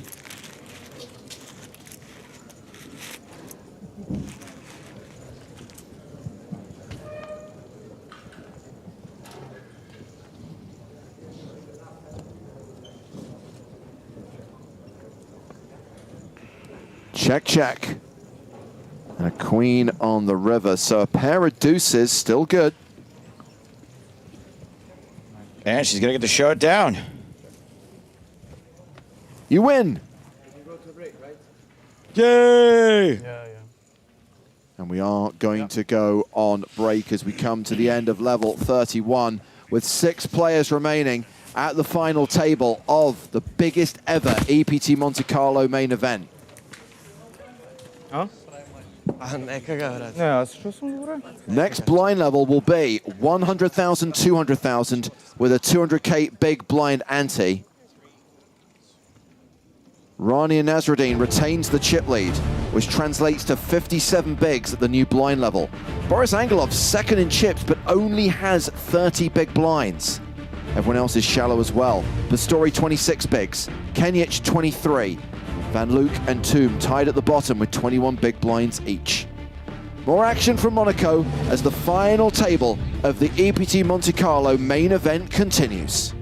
Check, check. And a queen on the river, so a pair of deuces, still good. And she's gonna get to show it down. You win. Yay! And we are going to go on break as we come to the end of level 31 with 6 players remaining at the final table of the biggest ever EPT Monte-Carlo main event. Huh? Next blind level will be 100,000, 200,000 with a 200K big blind ante. Rania Nasreddine retains the chip lead, which translates to 57 bigs at the new blind level. Boris Angelov second in chips, but only has 30 big blinds. Everyone else is shallow as well. Pastore 26 bigs, Kenjic 23. Van Luijk and Thumm tied at the bottom with 21 big blinds each. More action from Monaco as the final table of the EPT Monte-Carlo main event continues.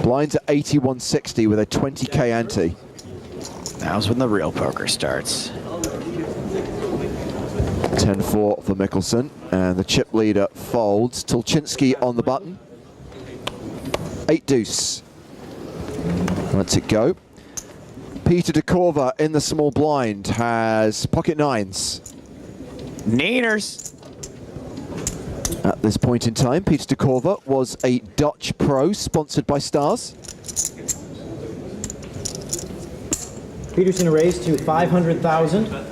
Blinds at 81.60 with a 20K ante. Now's when the real poker starts. 10-4 for Mickelson, and the chip leader folds. Tulchinski on the button. 8 deuce. Lets it go. Peter de Korver in the small blind has pocket nines. Neaters. At this point in time, Peter de Korver was a Dutch pro sponsored by Stars. Peter's gonna raise to 500,000.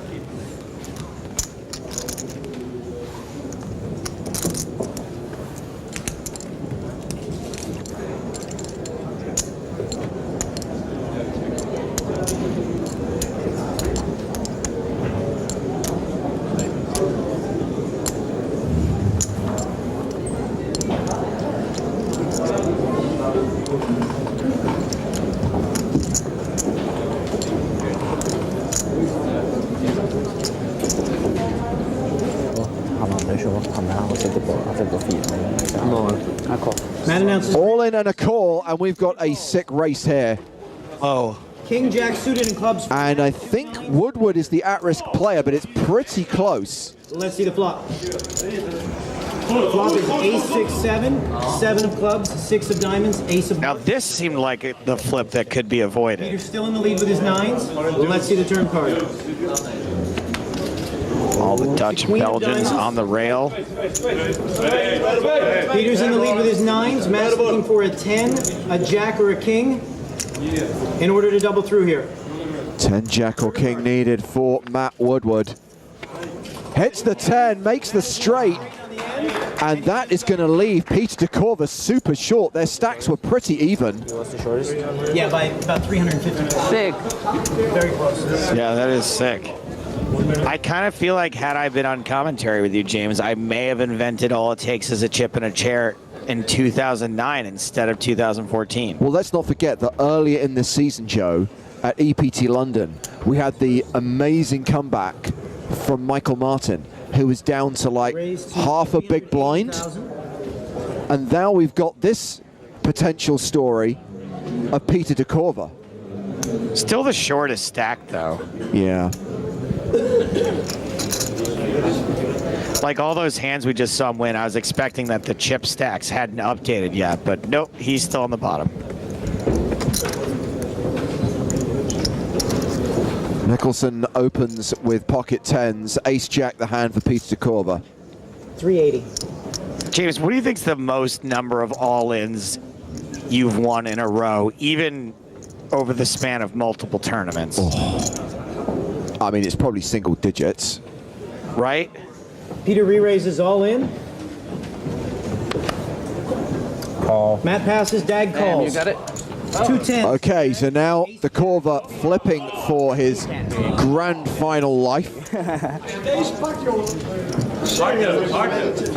All in and a call, and we've got a sick race here. Oh. King Jack suited in clubs. And I think Woodward is the at-risk player, but it's pretty close. Let's see the flop. The flop is ace, 6, 7, 7 of clubs, 6 of diamonds, ace of... Now this seemed like the flip that could be avoided. Peter's still in the lead with his 9s. Let's see the turn card. All the Dutch Belgians on the rail. Peter's in the lead with his 9s. Matt's looking for a 10, a jack, or a king in order to double through here. 10 jack or king needed for Matt Woodward. Hits the 10, makes the straight, and that is going to leave Peter DeCorva super short. Their stacks were pretty even. What's the shortest? Yeah, by about 350. Sick. Very close. Yeah, that is sick. I kind of feel like had I been on commentary with you, James, I may have invented all it takes is a chip and a chair in 2009 instead of 2014. Well, let's not forget that earlier in the season, Joe, at EPT London, we had the amazing comeback from Michael Martin, who was down to like half a big blind. And now we've got this potential story of Peter DeCorva. Still the shortest stack, though. Yeah. Like all those hands we just saw him win, I was expecting that the chip stacks hadn't updated yet, but nope, he's still on the bottom. Nicholson opens with pocket 10s, ace-jack the hand for Peter DeCorva. 380. James, what do you think's the most number of all-ins you've won in a row, even over the span of multiple tournaments? Oh. I mean, it's probably single digits. Right? Peter re-raises all in. Call. Matt passes, Dag calls. You got it? 210. Okay, so now DeCorva flipping for his grand final life.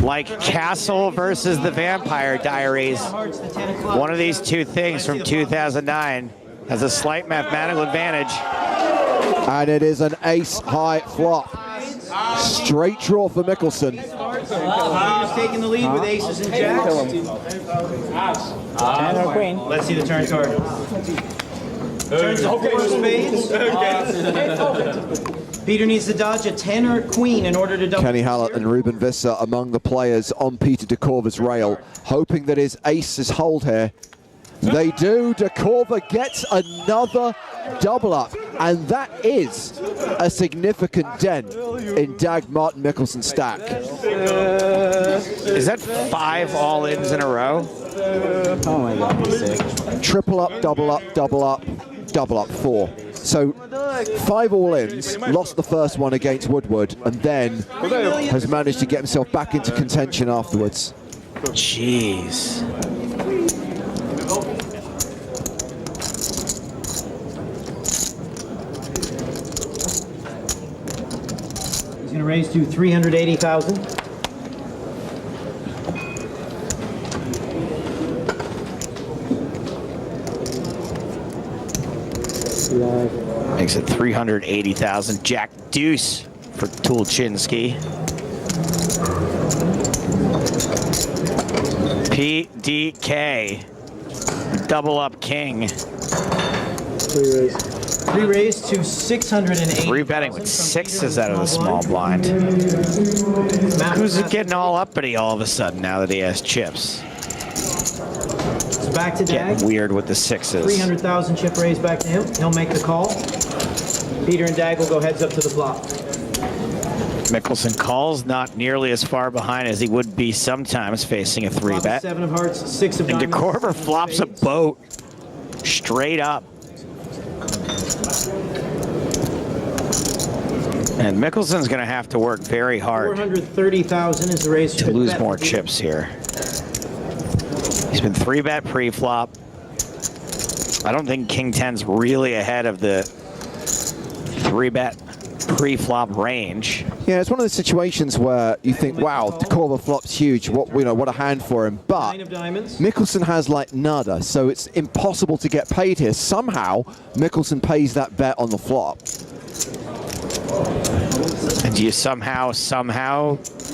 Like Castle versus the Vampire Diaries. One of these two things from 2009 has a slight mathematical advantage. And it is an ace-high flop. Straight draw for Mickelson. Peter's taking the lead with aces and jacks. 10 or queen. Let's see the turn card. Turns to 4 spades. Peter needs to dodge a 10 or queen in order to double. Kenny Hallett and Ruben Visser among the players on Peter DeCorva's rail, hoping that his aces hold here. They do. DeCorva gets another double up, and that is a significant dent in Dag Martin Mikkelson's stack. Is that 5 all-ins in a row? Oh my God, he's sick. Triple up, double up, double up, double up 4. So 5 all-ins, lost the first one against Woodward, and then has managed to get himself back into contention afterwards. Jeez. He's going to raise to 380,000. Makes it 380,000. Jack Deuce for Tulchinski. PDK. Double up king. Three raise to 680. 3 betting with 6s out of the small blind. Who's getting all uppity all of a sudden now that he has chips? So back to Dag. Getting weird with the 6s. 300,000 chip raise back to him. He'll make the call. Peter and Dag will go heads up to the flop. Mickelson calls, not nearly as far behind as he would be sometimes facing a 3-bet. 7 of hearts, 6 of and diamonds. DeCorva flops a boat. straight up. And Mickelson's going to have to work very hard 430,000 is the raise to lose more chips here. He's been 3-bet pre-flop. I don't think King 10's really ahead of the 3-bet pre-flop range. Yeah, it's one of those situations where you think, wow, Dekorva flops huge. What a hand for him. But Mickelson has like nada, so it's impossible to get paid here. Somehow, Mickelson pays that bet on the flop. And do you somehow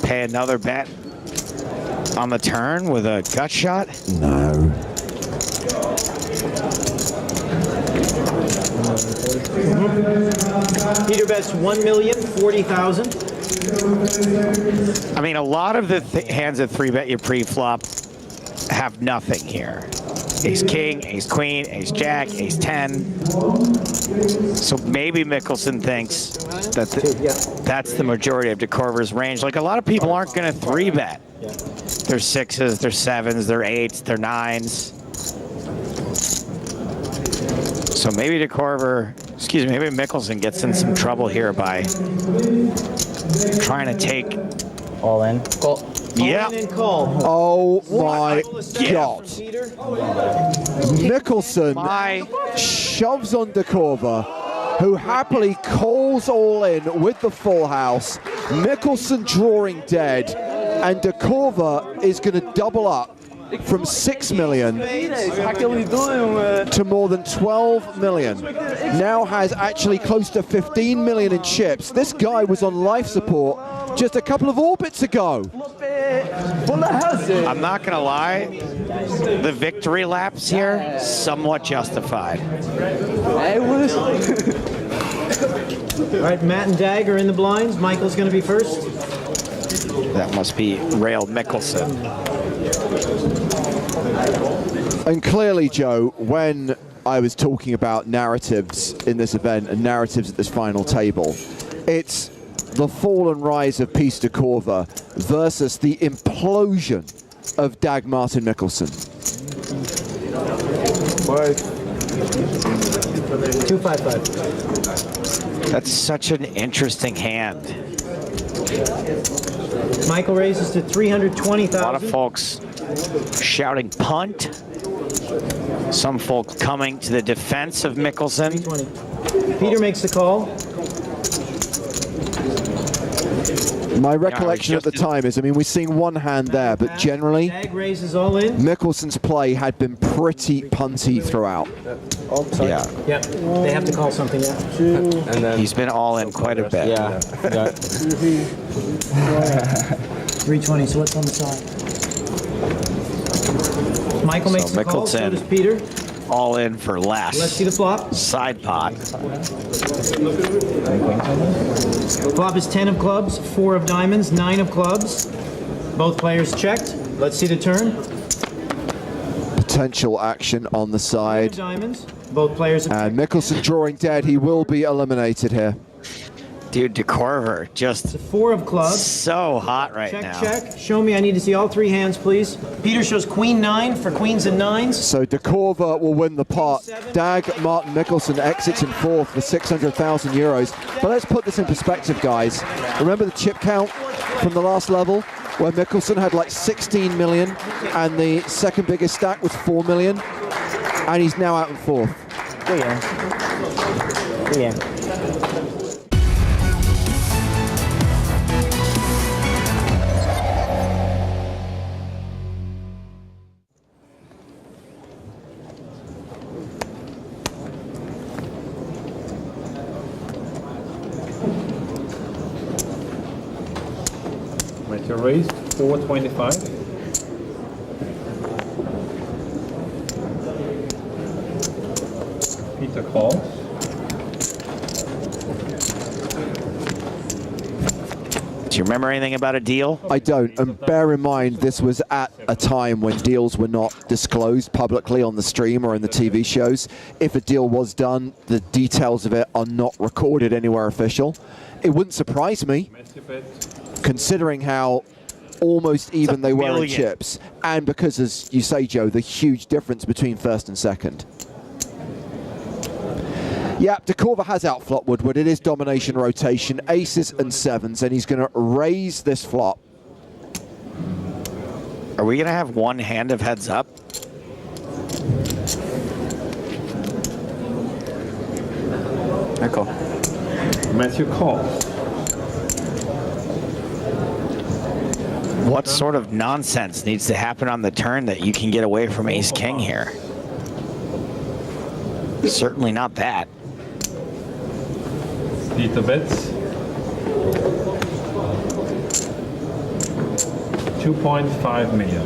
pay another bet on the turn with a gut shot? No. Peter bets 1,040,000. I mean, a lot of the hands that 3-bet you pre-flop have nothing here. Ace King, Ace Queen, Ace Jack, Ace 10. So maybe Mickelson thinks that that's the majority of Dekorva's range. Like, a lot of people aren't going to 3-bet. They're 6s, they're 7s, they're 8s, they're 9s. So maybe maybe Mickelson gets in some trouble here by trying to take all in. Call. Yeah. Oh my God. Mickelson shoves on Dekorva, who happily calls all in with the full house. Mickelson drawing dead, and Dekorva is going to double up from 6 million to more than 12 million. Now has actually close to 15 million in chips. This guy was on life support just a couple of orbits ago. I'm not going to lie, the victory laps here, somewhat justified. All right, Matt and Dag are in the blinds. Michael's going to be first. That must be Rail Mickelson. And clearly, Joe, when I was talking about narratives in this event and narratives at this final table, it's the fall and rise of Piece Dekorva versus the implosion of Dag Martin Mickelson. 255. That's such an interesting hand. Michael raises to 320,000. A lot of folks shouting punt. Some folks coming to the defense of Mickelson. Peter makes the call. My recollection at the time is, I mean, we're seeing one hand there, but generally, Dag raises all in. Mickelson's play had been pretty punty throughout. Yeah. Yep, they have to call something out. And then he's been all in quite a bit. Yeah. 320, so what's on the side? Michael makes the call, so does Peter. All in for less. Let's see the flop. Side pot. Flop is 10 of clubs, 4 of diamonds, 9 of clubs. Both players checked. Let's see the turn. Potential action on the side. Diamonds. Both players. And Mickelson drawing dead. He will be eliminated here. Dude, Dekorva just 4 of clubs. So hot right now. Check. Show me. I need to see all 3 hands, please. Peter shows Queen 9 for queens and 9s. So Dekorva will win the pot. Dag Martin Mickelson exits in 4th for 600,000 euros. But let's put this in perspective, guys. Remember the chip count from the last level, where Mickelson had like 16 million, and the second biggest stack was 4 million, and he's now out in 4th. Yeah. Your raise 425. Peter calls. Do you remember anything about a deal? I don't, and bear in mind this was at a time when deals were not disclosed publicly on the stream or in the TV shows. If a deal was done, the details of it are not recorded anywhere official. It wouldn't surprise me, considering how almost even they were in chips, and because, as you say, Joe, the huge difference between first and second. Yeah, Dekorva has outflopped Woodward. It is domination rotation, aces and sevens, and he's going to raise this flop. Are we going to have one hand of heads up? I call. Matthew calls. What sort of nonsense needs to happen on the turn that you can get away from ace-king here? Certainly not that. Peter bets. 2.5 million.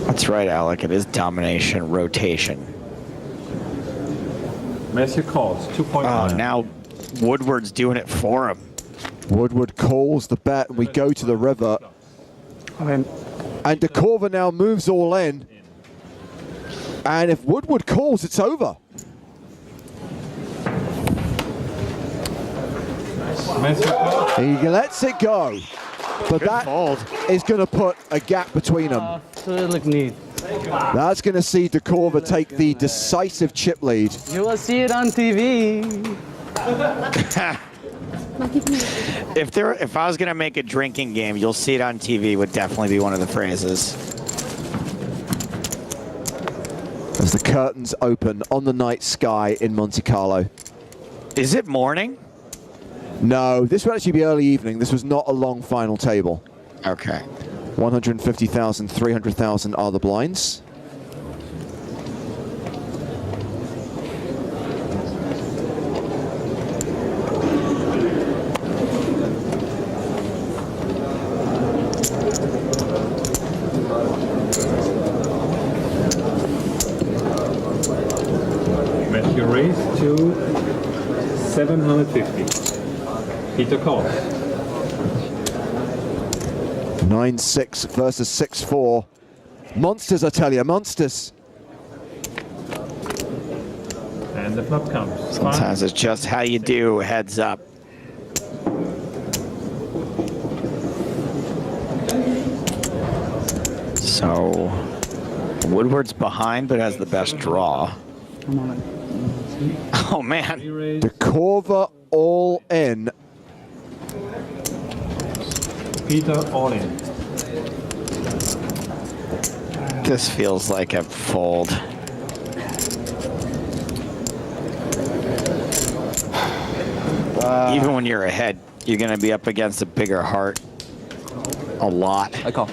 That's right, Alec. It is domination rotation. Matthew calls. 2.5. Oh, now Woodward's doing it for him. Woodward calls the bet, and we go to the river. And Dekorva now moves all in. And if Woodward calls, it's over. He lets it go. But that is going to put a gap between them. That's going to see Dekorva take the decisive chip lead. You will see it on TV. If I was going to make a drinking game, you'll see it on TV would definitely be one of the phrases. As the curtains open on the night sky in Monte-Carlo. Is it morning? No, this would actually be early evening. This was not a long final table. Okay. 150,000, 300,000 are the blinds. Matthew raised to 750. Peter calls. 9-6 versus 6-4. Monsters, I tell you, monsters. And the flop comes. Sometimes it's just how you do heads up. So Woodward's behind, but has the best draw. Oh man. Dekorva all in. Peter all in. This feels like a fold. Even when you're ahead, you're going to be up against a bigger heart. A lot. I call.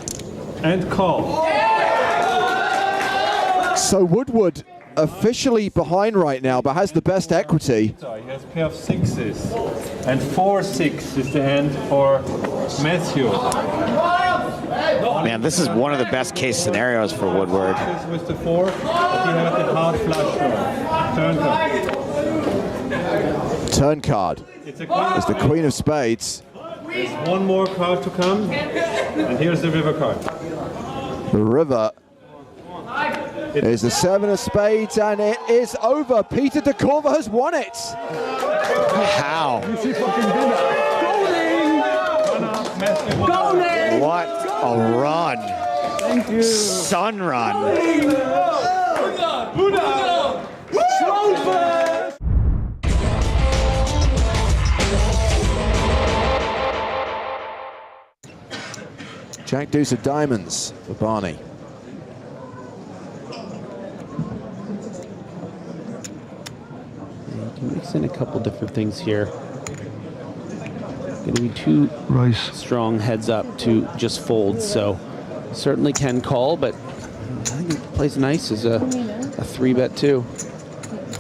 And call. So Woodward officially behind right now, but has the best equity. He has a pair of sixes. And 4-6 is the hand for Matthew. Man, this is one of the best case scenarios for Woodward. With the 4, but he has the hard flush draw. Turn card. Turn card. It's the Queen of Spades. There's one more card to come. And here's the river card. The river is the 7 of Spades, and it is over. Peter Dekorva has won it. How? What a run. Thank you. Sun run. Jack deuce of diamonds for Barney. You can mix in a couple different things here. Going to be too strong heads up to just fold, so certainly can call, but I think it plays nice as a 3-bet too.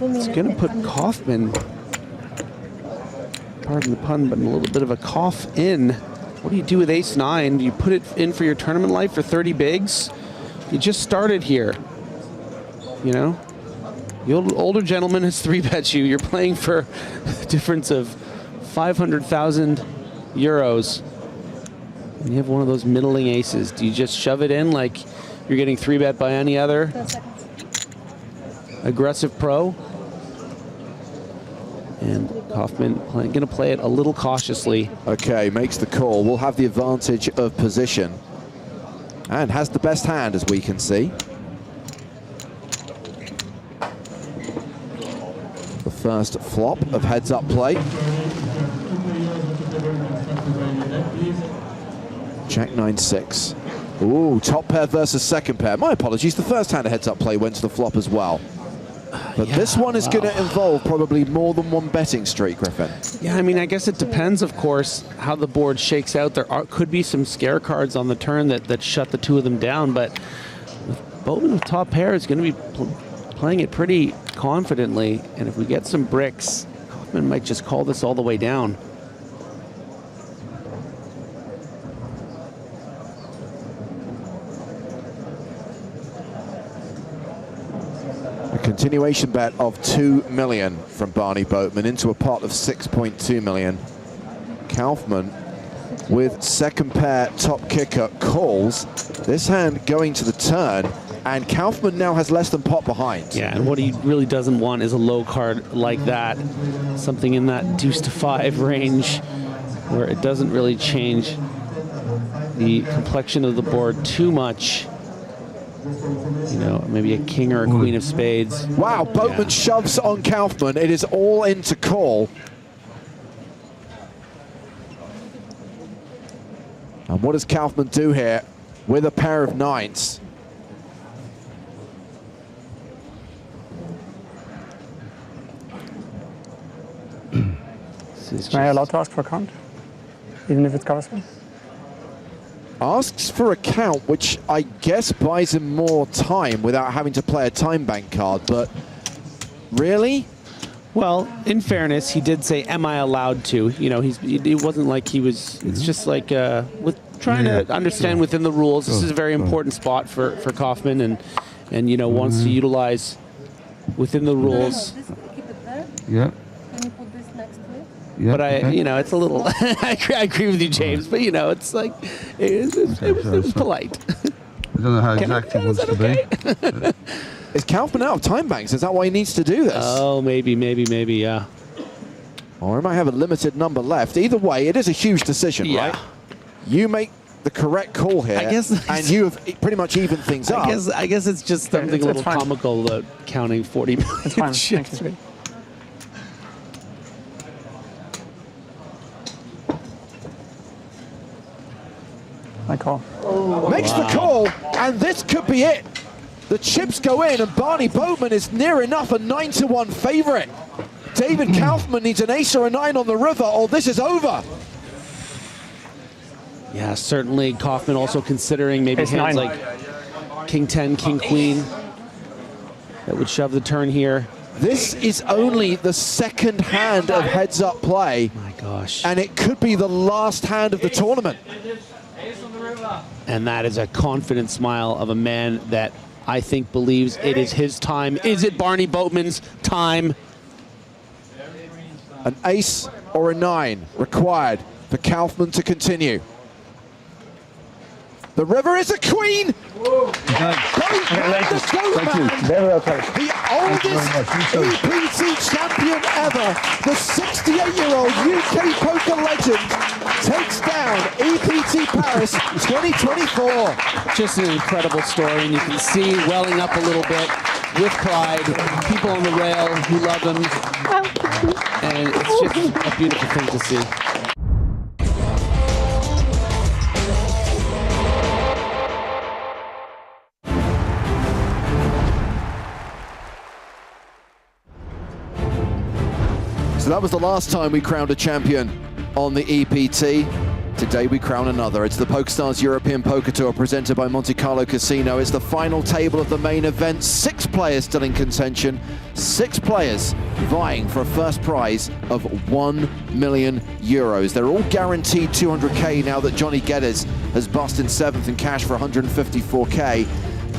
It's going to put Kaufman, pardon the pun, but a little bit of a cough in. What do you do with ace-9? Do you put it in for your tournament life for 30 bigs? You just started here, you know? The older gentleman has 3-bet you. You're playing for a difference of 500,000 euros. And you have one of those middling aces. Do you just shove it in like you're getting 3-bet by any other aggressive pro? And Kaufman going to play it a little cautiously. Okay, makes the call. We'll have the advantage of position and has the best hand, as we can see. The first flop of heads-up play. Jack 9-6. Ooh, top pair versus second pair. My apologies, the first hand of heads-up play went to the flop as well. But this one is going to involve probably more than one betting streak, Griffin. Yeah, I mean, I guess it depends, of course, how the board shakes out. There could be some scare cards on the turn that shut the two of them down, but Boatman with top pair is going to be playing it pretty confidently, and if we get some bricks, Kaufman might just call this all the way down. Continuation bet of 2 million from Barney Boatman into a pot of 6.2 million. Kaufman with second pair top kicker calls. This hand going to the turn, and Kaufman now has less than pot behind. Yeah, and what he really doesn't want is a low card like that. Something in that deuce to 5 range where it doesn't really change the complexion of the board too much. You know, maybe a king or a queen of spades. Wow, Boatman shoves on Kaufman. It is all in to call. And what does Kaufman do here with a pair of nines? Am I allowed to ask for a count, even if it's covers me? Asks for a count, which I guess buys him more time without having to play a time bank card, but really? Well, in fairness, he did say, am I allowed to? You know, it wasn't like he was, it's just like with trying to understand within the rules. This is a very important spot for Kaufman, and you know, wants to utilize within the rules. Yeah. Can you put this next to it? Yeah, but you know, it's a little. I agree with you, James. But you know, it's like it was polite. I don't know how exactly it wants to be. Is Kaufman out of time banks? Is that why he needs to do this? Oh, maybe, yeah. Or he might have a limited number left. Either way, it is a huge decision, right? You make the correct call here, I guess, and you have pretty much evened things up. I guess it's just something a little comical about counting 40 million. It's fine. Thank you. I call. Makes the call, and this could be it. The chips go in, and Barney Boatman is near enough a 9-1 favorite. David Kaufman needs an ace or a 9 on the river, or this is over. Yeah, certainly Kaufman also considering maybe Ace hands 9. like King 10, King Queen that would shove the turn here. This is only the second hand of heads-up play. My gosh. And it could be the last hand of the tournament. And that is a confident smile of a man that I think believes it is his time. Is it Barney Boatman's time? An ace or a 9 required for Kaufman to continue. The river is a queen! Thank you. Very well played. The oldest EPT champion ever, the 68-year-old UK poker legend, takes down EPT Paris 2024. Just an incredible story, and you can see welling up a little bit with pride, people on the rail who love him, and it's just a beautiful thing to see. So that was the last time we crowned a champion on the EPT. Today we crown another. It's the PokerStars European Poker Tour presented by Monte-Carlo Casino. It's the final table of the main event. 6 players still in contention. 6 players vying for a first prize of €1 million. They're all guaranteed 200K now that Johnny Guedes has busted 7th in cash for 154K.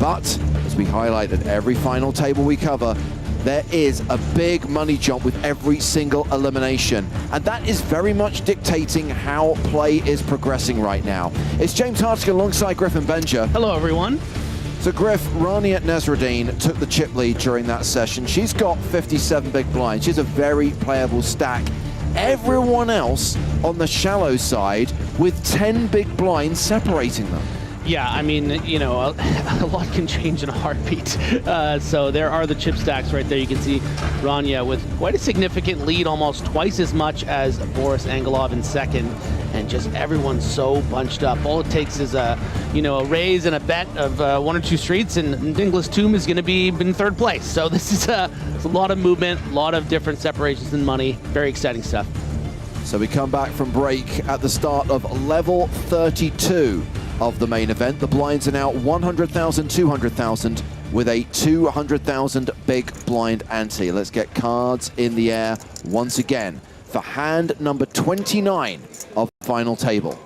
But as we highlight at every final table we cover, there is a big money jump with every single elimination. And that is very much dictating how play is progressing right now. It's James Hartigan alongside Griffin Benja. Hello, everyone. So Griff, Rania Nasreddine took the chip lead during that session. She's got 57 big blinds. She's a very playable stack. Everyone else on the shallow side with 10 big blinds separating them. Yeah, I mean, you know, a lot can change in a heartbeat. So there are the chip stacks right there. You can see Rania with quite a significant lead, almost twice as much as Boris Angelov in second, and just everyone's so bunched up. All it takes is a raise and a bet of 1 or 2 streets, and Niclas Thumm is going to be in third place. So this is it's a lot of movement, a lot of different separations in money. Very exciting stuff. So we come back from break at the start of level 32 of the main event. The blinds are now 100,000, 200,000 with a 200,000 big blind ante. Let's get cards in the air once again for hand number 29 of final table.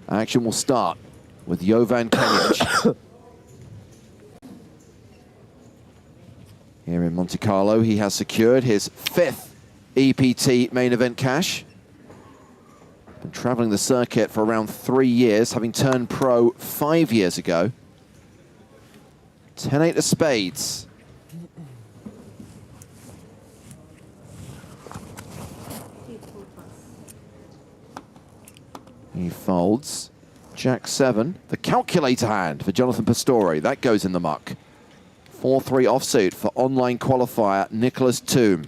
Action will start with Jovan Kenjic. Here in Monte-Carlo, he has secured his 5th EPT main event cash. Been traveling the circuit for around 3 years, having turned pro 5 years ago. 10-8 of spades. He folds. Jack-7, the calculator hand for Jonathan Pastore. That goes in the muck. 4-3 offsuit for online qualifier Niclas Thumm.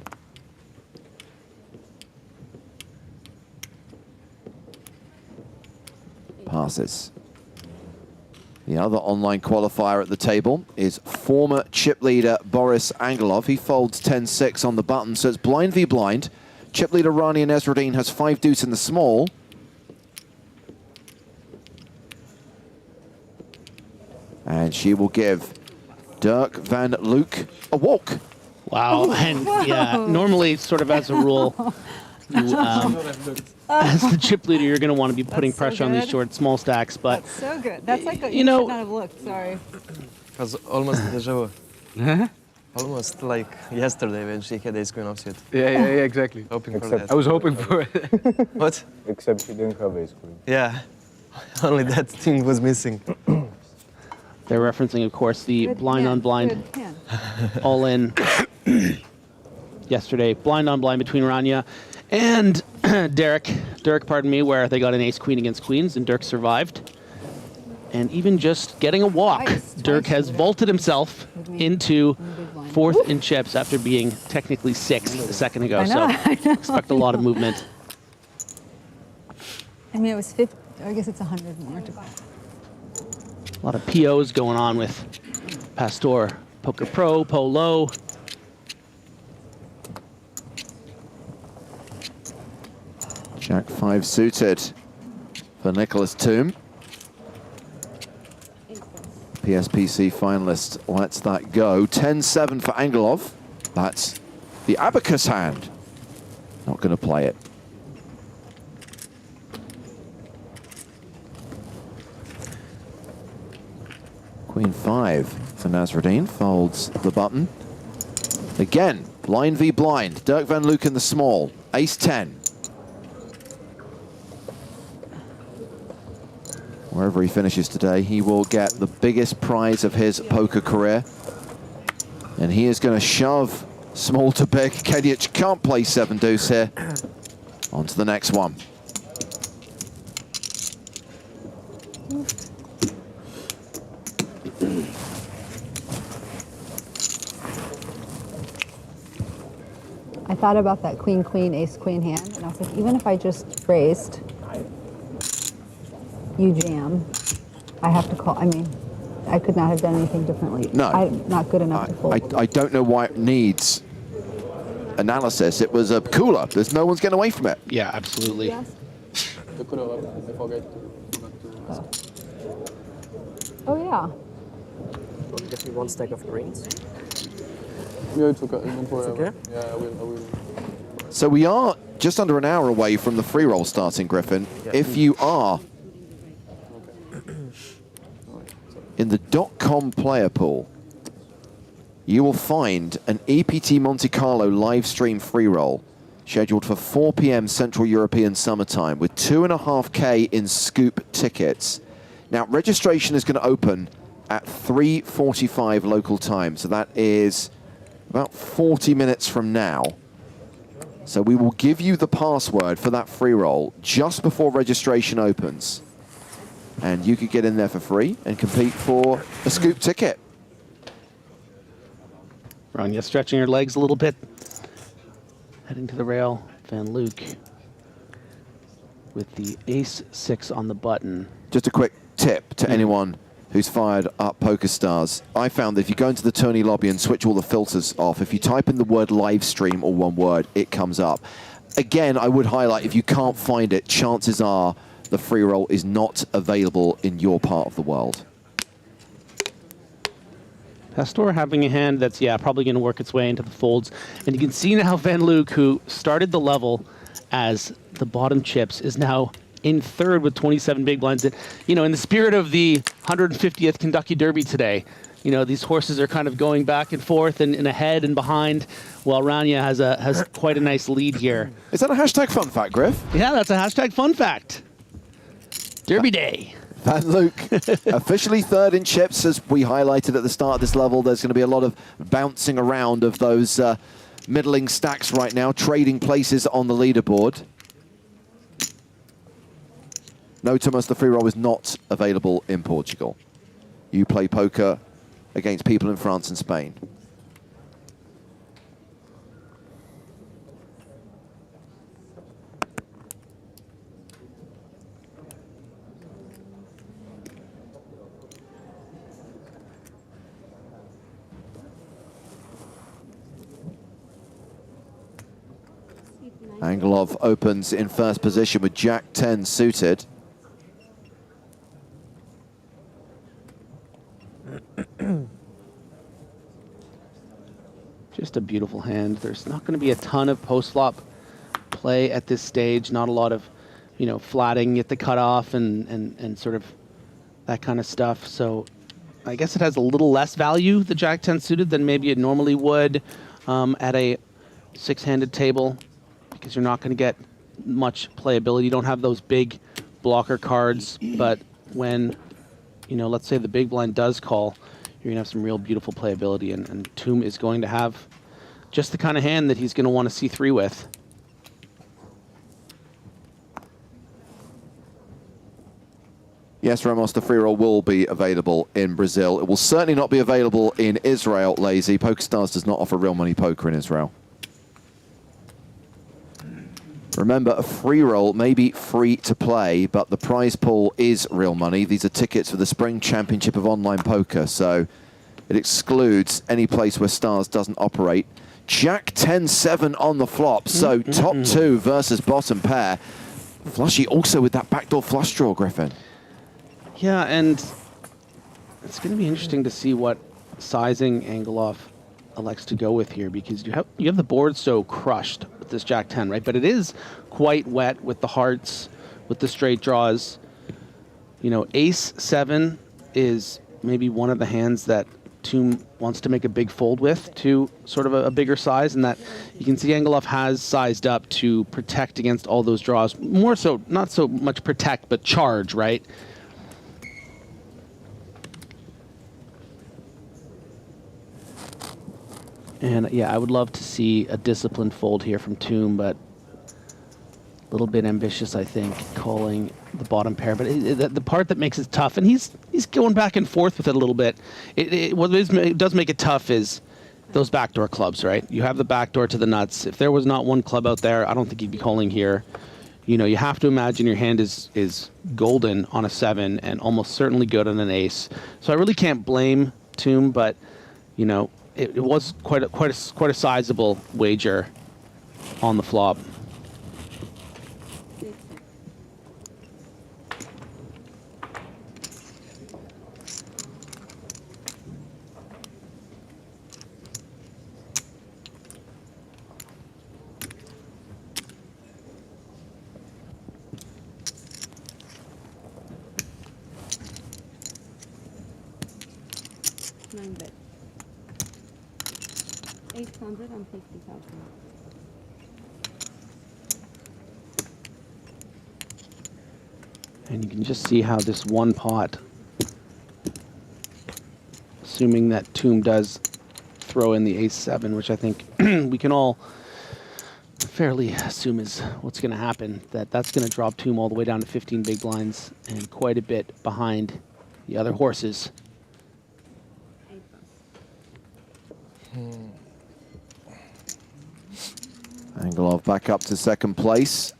Passes. The other online qualifier at the table is former chip leader Boris Angelov. He folds 10-6 on the button, so it's blind v blind. Chip leader Rania Nasreddine has 5 deuce in the small. And she will give Derk van Luijk a walk. Wow, and yeah, normally sort of as a rule, as the chip leader, you're going to want to be putting pressure on these short, small stacks, but... That's so good. That's like a, you should not have looked, sorry. It was almost deja vu. Almost like yesterday when she had ace queen offsuit. Yeah, exactly. Hoping for that. I was hoping for it. What? Except she didn't have ace queen. Yeah, only that thing was missing. They're referencing, of course, the blind on blind all in yesterday. Blind on blind between Rania and Derk, pardon me, where they got an ace queen against queens and Derk survived. And even just getting a walk, Derk has vaulted himself into 4th in chips after being technically 6th a second ago. So expect a lot of movement. I mean, it was 50, I guess it's 100 more to go. A lot of POs going on with Pastore. Poker Pro, Polo. Jack-5 suited for Niclas Thumm. PSPC finalist lets that go. 10-7 for Angelov. That's the abacus hand. Not going to play it. Queen-5 for Nezreddine, folds the button. Again, blind v blind. Derk van Luijk in the small. Ace-10. Wherever he finishes today, he will get the biggest prize of his poker career. And he is going to shove small to big. Kenjic can't play 7 deuce here. On to the next one. I thought about that queen-queen, ace-queen hand, and I was like, even if I just raised, you jam, I have to call. I mean, I could not have done anything differently. No. I'm not good enough to fold. I don't know why it needs analysis. It was a cooler. There's no one's getting away from it. Yeah, absolutely. Yes. Oh, yeah. Give me 1 stack of greens. Yeah, it's okay. Don't worry. Okay? Yeah, I will. So we are just under an hour away from the free roll starting, Griffin. Yeah. If you are in the .com player pool, you will find an EPT Monte-Carlo live stream free roll scheduled for 4 p.m. Central European summertime with 2.5K in scoop tickets. Now, registration is going to open at 3:45 local time, so that is about 40 minutes from now. So we will give you the password for that free roll just before registration opens. And you could get in there for free and compete for a scoop ticket. Rania stretching her legs a little bit. Heading to the rail. Van Luijk with the ace-6 on the button. Just a quick tip to anyone who's fired up PokerStars. I found that if you go into the tourney lobby and switch all the filters off, if you type in the word live stream or one word, it comes up. Again, I would highlight, if you can't find it, chances are the free roll is not available in your part of the world. Pastore having a hand that's, yeah, probably going to work its way into the folds. And you can see now Van Luijk, who started the level as the bottom chips, is now in third with 27 big blinds. And, you know, in the spirit of the 150th Kentucky Derby today, you know, these horses are kind of going back and forth and ahead and behind, while Rania has quite a nice lead here. Is that a hashtag fun fact, Griff? Yeah, that's a hashtag fun fact. Derby day. Van Luijk officially third in chips, as we highlighted at the start of this level. There's going to be a lot of bouncing around of those middling stacks right now, trading places on the leaderboard. No, Thomas, the free roll is not available in Portugal. You play poker against people in France and Spain. Angelov opens in first position with Jack-10 suited. Just a beautiful hand. There's not going to be a ton of post-flop play at this stage. Not a lot of, you know, flatting at the cutoff and sort of that kind of stuff. So I guess it has a little less value, the Jack-10 suited, than maybe it normally would at a six-handed table, because you're not going to get much playability. You don't have those big blocker cards, but when, you know, let's say the big blind does call, you're going to have some real beautiful playability, and Thumm is going to have just the kind of hand that he's going to want to see three with. Yes, Ramos, the free roll will be available in Brazil. It will certainly not be available in Israel, Lazy. PokerStars does not offer real money poker in Israel. Remember, a free roll may be free to play, but the prize pool is real money. These are tickets for the Spring Championship of Online Poker, so it excludes any place where Stars doesn't operate. Jack-10-7 on the flop, so top two versus bottom pair. Flushy also with that backdoor flush draw, Griffin. Yeah, and it's going to be interesting to see what sizing Angelov elects to go with here, because you have the board so crushed with this Jack-10, right? But it is quite wet with the hearts, with the straight draws. You know, Ace-7 is maybe one of the hands that Thumm wants to make a big fold with to sort of a bigger size, and that you can see Angelov has sized up to protect against all those draws. More so, not so much protect, but charge, right? And yeah, I would love to see a disciplined fold here from Thumm, but a little bit ambitious, I think, calling the bottom pair. But the part that makes it tough, and he's going back and forth with it a little bit. What does make it tough is those backdoor clubs, right? You have the backdoor to the nuts. If there was not one club out there, I don't think he'd be calling here. You know, you have to imagine your hand is golden on a 7 and almost certainly good on an ace. So I really can't blame Thumm, but you know, it was quite a sizable wager on the flop. Nine bet. 850,000. And you can just see how this one pot, assuming that Thumm does throw in the ace-7, which I think we can all fairly assume is what's going to happen. That's going to drop Thumm all the way down to 15 big blinds and quite a bit behind the other horses. Angelov back up to second place.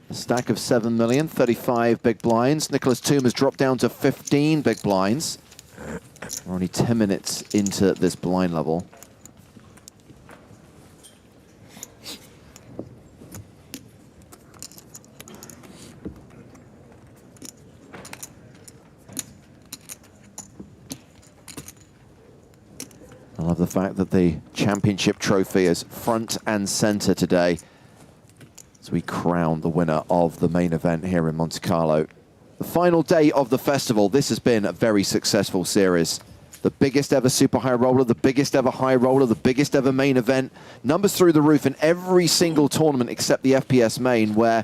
A stack of 7 million, 35 big blinds. Niclas Thumm has dropped down to 15 big blinds. We're only 10 minutes into this blind level. I love the fact that the championship trophy is front and center today as we crown the winner of the main event here in Monte Carlo. The final day of the festival. This has been a very successful series. The biggest ever super high roller, the biggest ever high roller, the biggest ever main event. Numbers through the roof in every single tournament except the FPS main, where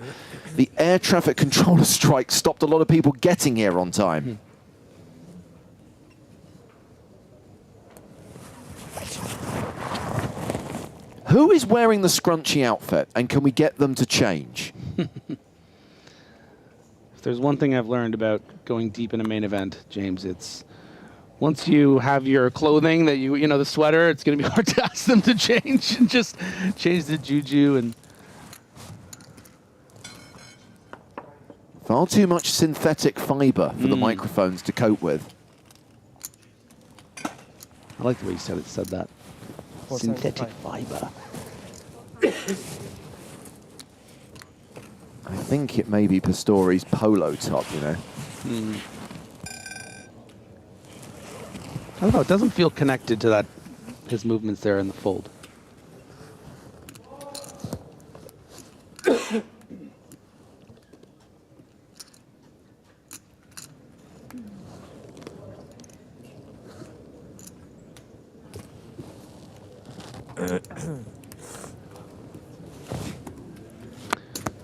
the air traffic controller strike stopped a lot of people getting here on time. Who is wearing the scrunchy outfit, and can we get them to change? If there's one thing I've learned about going deep in a main event, James, it's once you have your clothing that you know, the sweater, it's going to be hard to ask them to change and just change the juju. And far too much synthetic fiber for the microphones to cope with. I like the way you said that. Synthetic fiber. I think it may be Pastore's polo top, you know. I don't know, it doesn't feel connected to that, his movements there in the fold.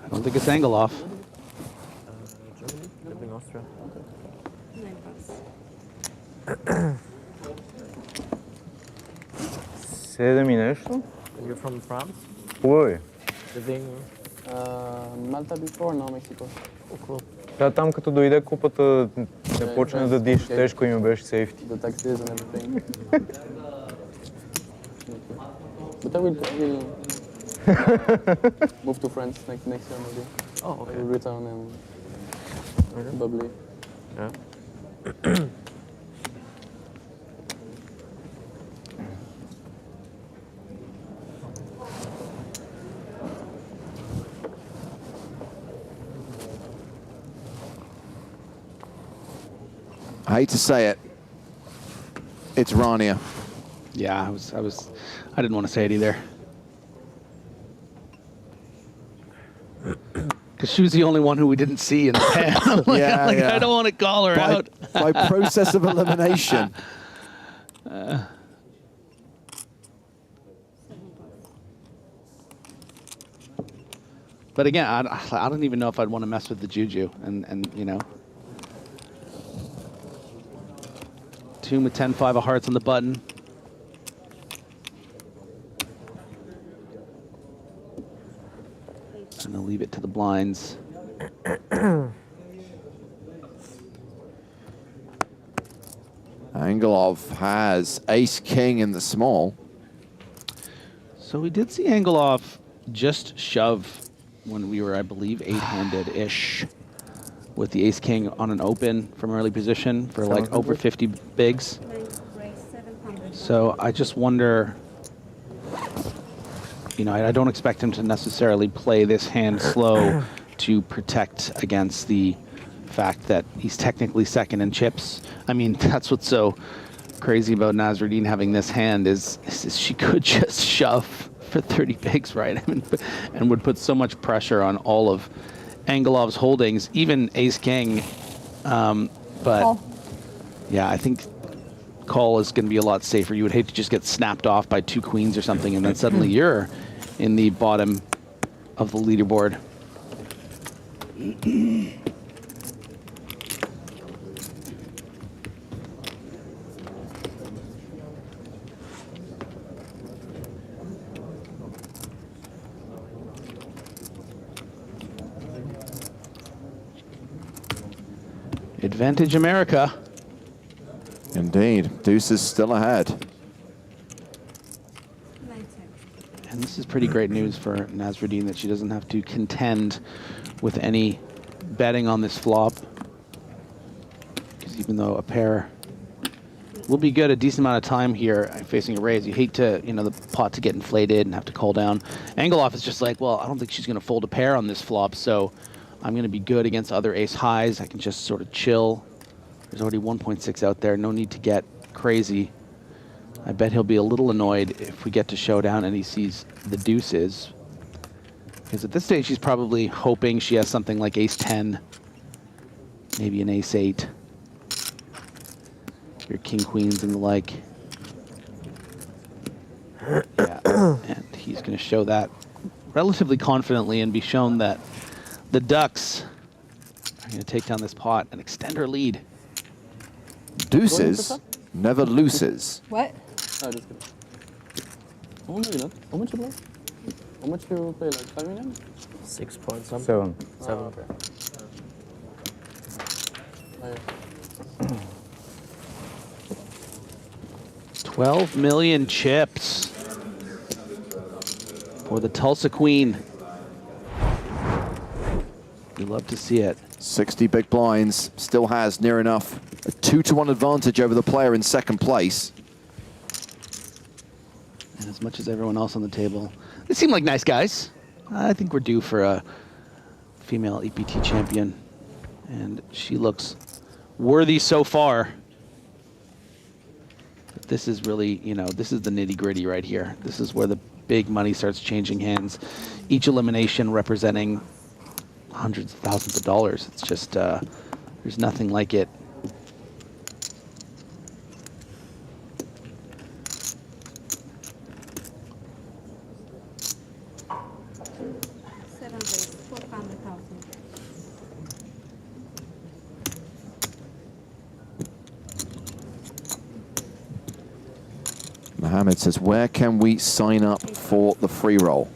I don't think it's Angelov. Germany, living Austria. Sedem и нещо? You're from France? Ой. Living... Malta before, no, Mexico. Oh, cool. Да, там като дойде купата, не почна да диша, тежко им беше сейфти. The taxes and everything. But I will move to France next year maybe. Oh, okay. I will return and probably. Yeah. I hate to say it, it's Rania. Yeah, I didn't want to say it either. Because she was the only one who we didn't see in the pan. I don't want to call her out. By process of elimination. But again, I don't even know if I'd want to mess with the juju. And you know. Thumm with 10-5 of hearts on the button. And they'll leave it to the blinds. Angelov has ace-king in the small. So we did see Angelov just shove when we were, I believe, 8-handed-ish with the ace-king on an open from early position for like over 50 bigs. So I just wonder, you know, I don't expect him to necessarily play this hand slow to protect against the fact that he's technically second in chips. I mean, that's what's so crazy about Nezreddine having this hand is she could just shove for 30 bigs, right? I mean, and would put so much pressure on all of Angelov's holdings, even ace-king. But yeah, I think call is going to be a lot safer. You would hate to just get snapped off by 2 queens or something, and then suddenly you're in the bottom of the leaderboard. Advantage America. Indeed. Deuces still ahead. And this is pretty great news for Nezreddine that she doesn't have to contend with any betting on this flop. Because even though a pair will be good a decent amount of time here facing a raise, you hate to, you know, the pot to get inflated and have to call down. Angelov is just like, well, I don't think she's going to fold a pair on this flop, so I'm going to be good against other ace highs. I can just sort of chill. There's already 1.6 out there. No need to get crazy. I bet he'll be a little annoyed if we get to showdown and he sees the deuces. Because at this stage, he's probably hoping she has something like ace 10, maybe an ace 8. Your king queens and the like. Yeah, and he's going to show that relatively confidently and be shown that the Ducks are going to take down this pot and extend her lead. Deuces never loses. What? Oh, just kidding. How much do you know? How much you play? How much do you play? Like 5 million? 6 point something. 7. 7. Okay. Oh, yeah. 12 million chips for the Tulsa Queen. You love to see it. 60 big blinds, still has near enough a 2-to-1 advantage over the player in second place. And as much as everyone else on the table, they seem like nice guys. I think we're due for a female EPT champion. And she looks worthy so far. But this is really, you know, this is the nitty-gritty right here. This is where the big money starts changing hands. Each elimination representing hundreds of thousands of dollars. It's just, there's nothing like it. Mohammed says, where can we sign up for the free roll?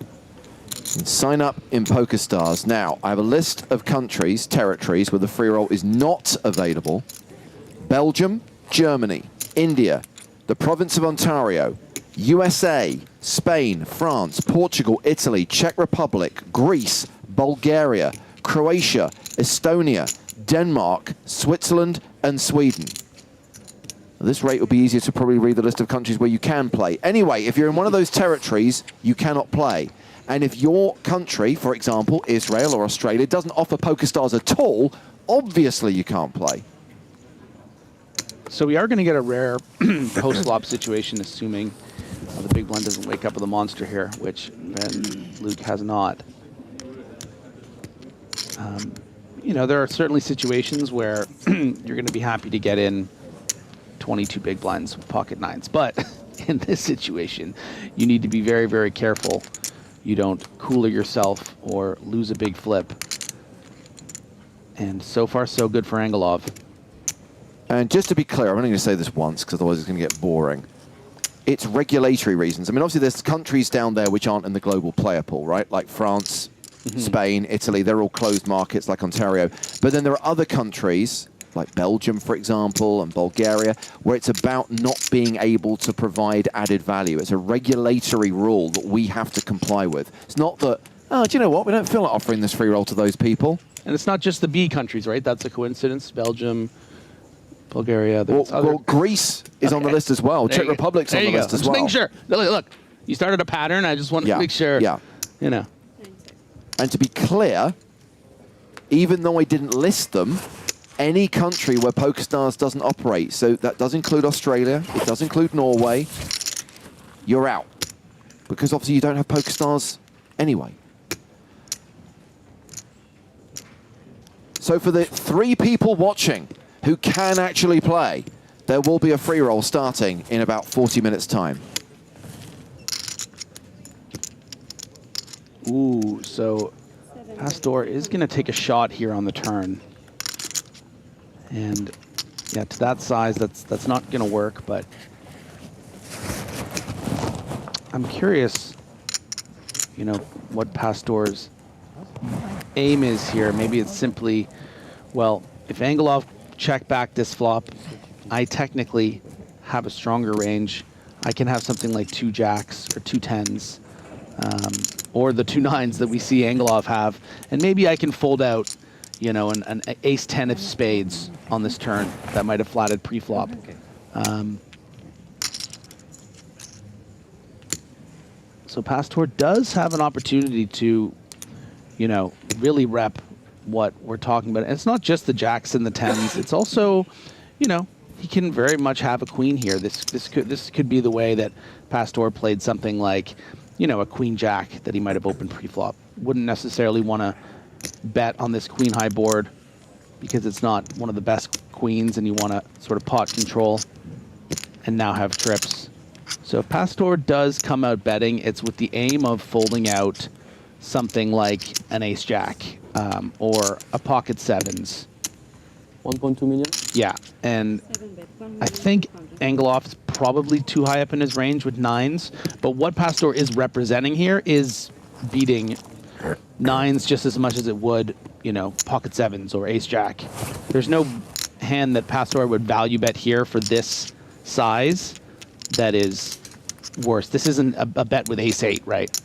You can sign up in PokerStars. Now, I have a list of countries, territories, where the free roll is not available. Belgium, Germany, India, the province of Ontario, USA, Spain, France, Portugal, Italy, Czech Republic, Greece, Bulgaria, Croatia, Estonia, Denmark, Switzerland, and Sweden. At this rate, it will be easier to probably read the list of countries where you can play. Anyway, if you're in one of those territories, you cannot play. And if your country, for example, Israel or Australia, doesn't offer PokerStars at all, obviously you can't play. So we are going to get a rare post-flop situation, assuming the big blind doesn't wake up with a monster here, which Van Luijk has not. You know, there are certainly situations where you're going to be happy to get in 22 big blinds with pocket nines. But in this situation, you need to be very, very careful you don't cooler yourself or lose a big flip. And so far, so good for Angelov. And just to be clear, I'm only going to say this once because otherwise it's going to get boring. It's regulatory reasons. I mean, obviously there's countries down there which aren't in the global player pool, right? Like France, Spain, Italy, they're all closed markets like Ontario. But then there are other countries like Belgium, for example, and Bulgaria, where it's about not being able to provide added value. It's a regulatory rule that we have to comply with. It's not that, oh, do you know what? We don't feel like offering this free roll to those people. And it's not just the B countries, right? That's a coincidence. Belgium, Bulgaria. Well, Greece is on the list as well. Czech Republic's on the list as well. Just make sure. Look, you started a pattern. I just want to make sure. Yeah. You know. And to be clear, even though I didn't list them, any country where PokerStars doesn't operate, so that does include Australia, it does include Norway, you're out. Because obviously you don't have PokerStars anyway. So for the 3 people watching who can actually play, there will be a free roll starting in about 40 minutes' time. Ooh, so Pastore is going to take a shot here on the turn. And yeah, to that size, that's not going to work, but I'm curious, you know, what Pastore's aim is here. Maybe it's simply, well, if Angelov check back this flop, I technically have a stronger range. I can have something like 2 jacks or 2 tens, or the 2 nines that we see Angelov have, and maybe I can fold out, you know, an ace 10 of spades on this turn that might have flatted pre-flop. So Pastore does have an opportunity to, you know, really rep what we're talking about. And it's not just the jacks and the tens. It's also, you know, he can very much have a queen here. This could be the way that Pastore played something like, you know, a queen jack that he might have opened pre-flop. Wouldn't necessarily want to bet on this queen high board because it's not one of the best queens, and you want to sort of pot control and now have trips. So if Pastore does come out betting, it's with the aim of folding out something like an ace jack or a pocket sevens. 1.2 million? Yeah, and I think Angelov is probably too high up in his range with nines, but what Pastore is representing here is beating nines just as much as it would, you know, pocket sevens or ace jack. There's no hand that Pastore would value bet here for this size that is worse. This isn't a bet with ace 8, right?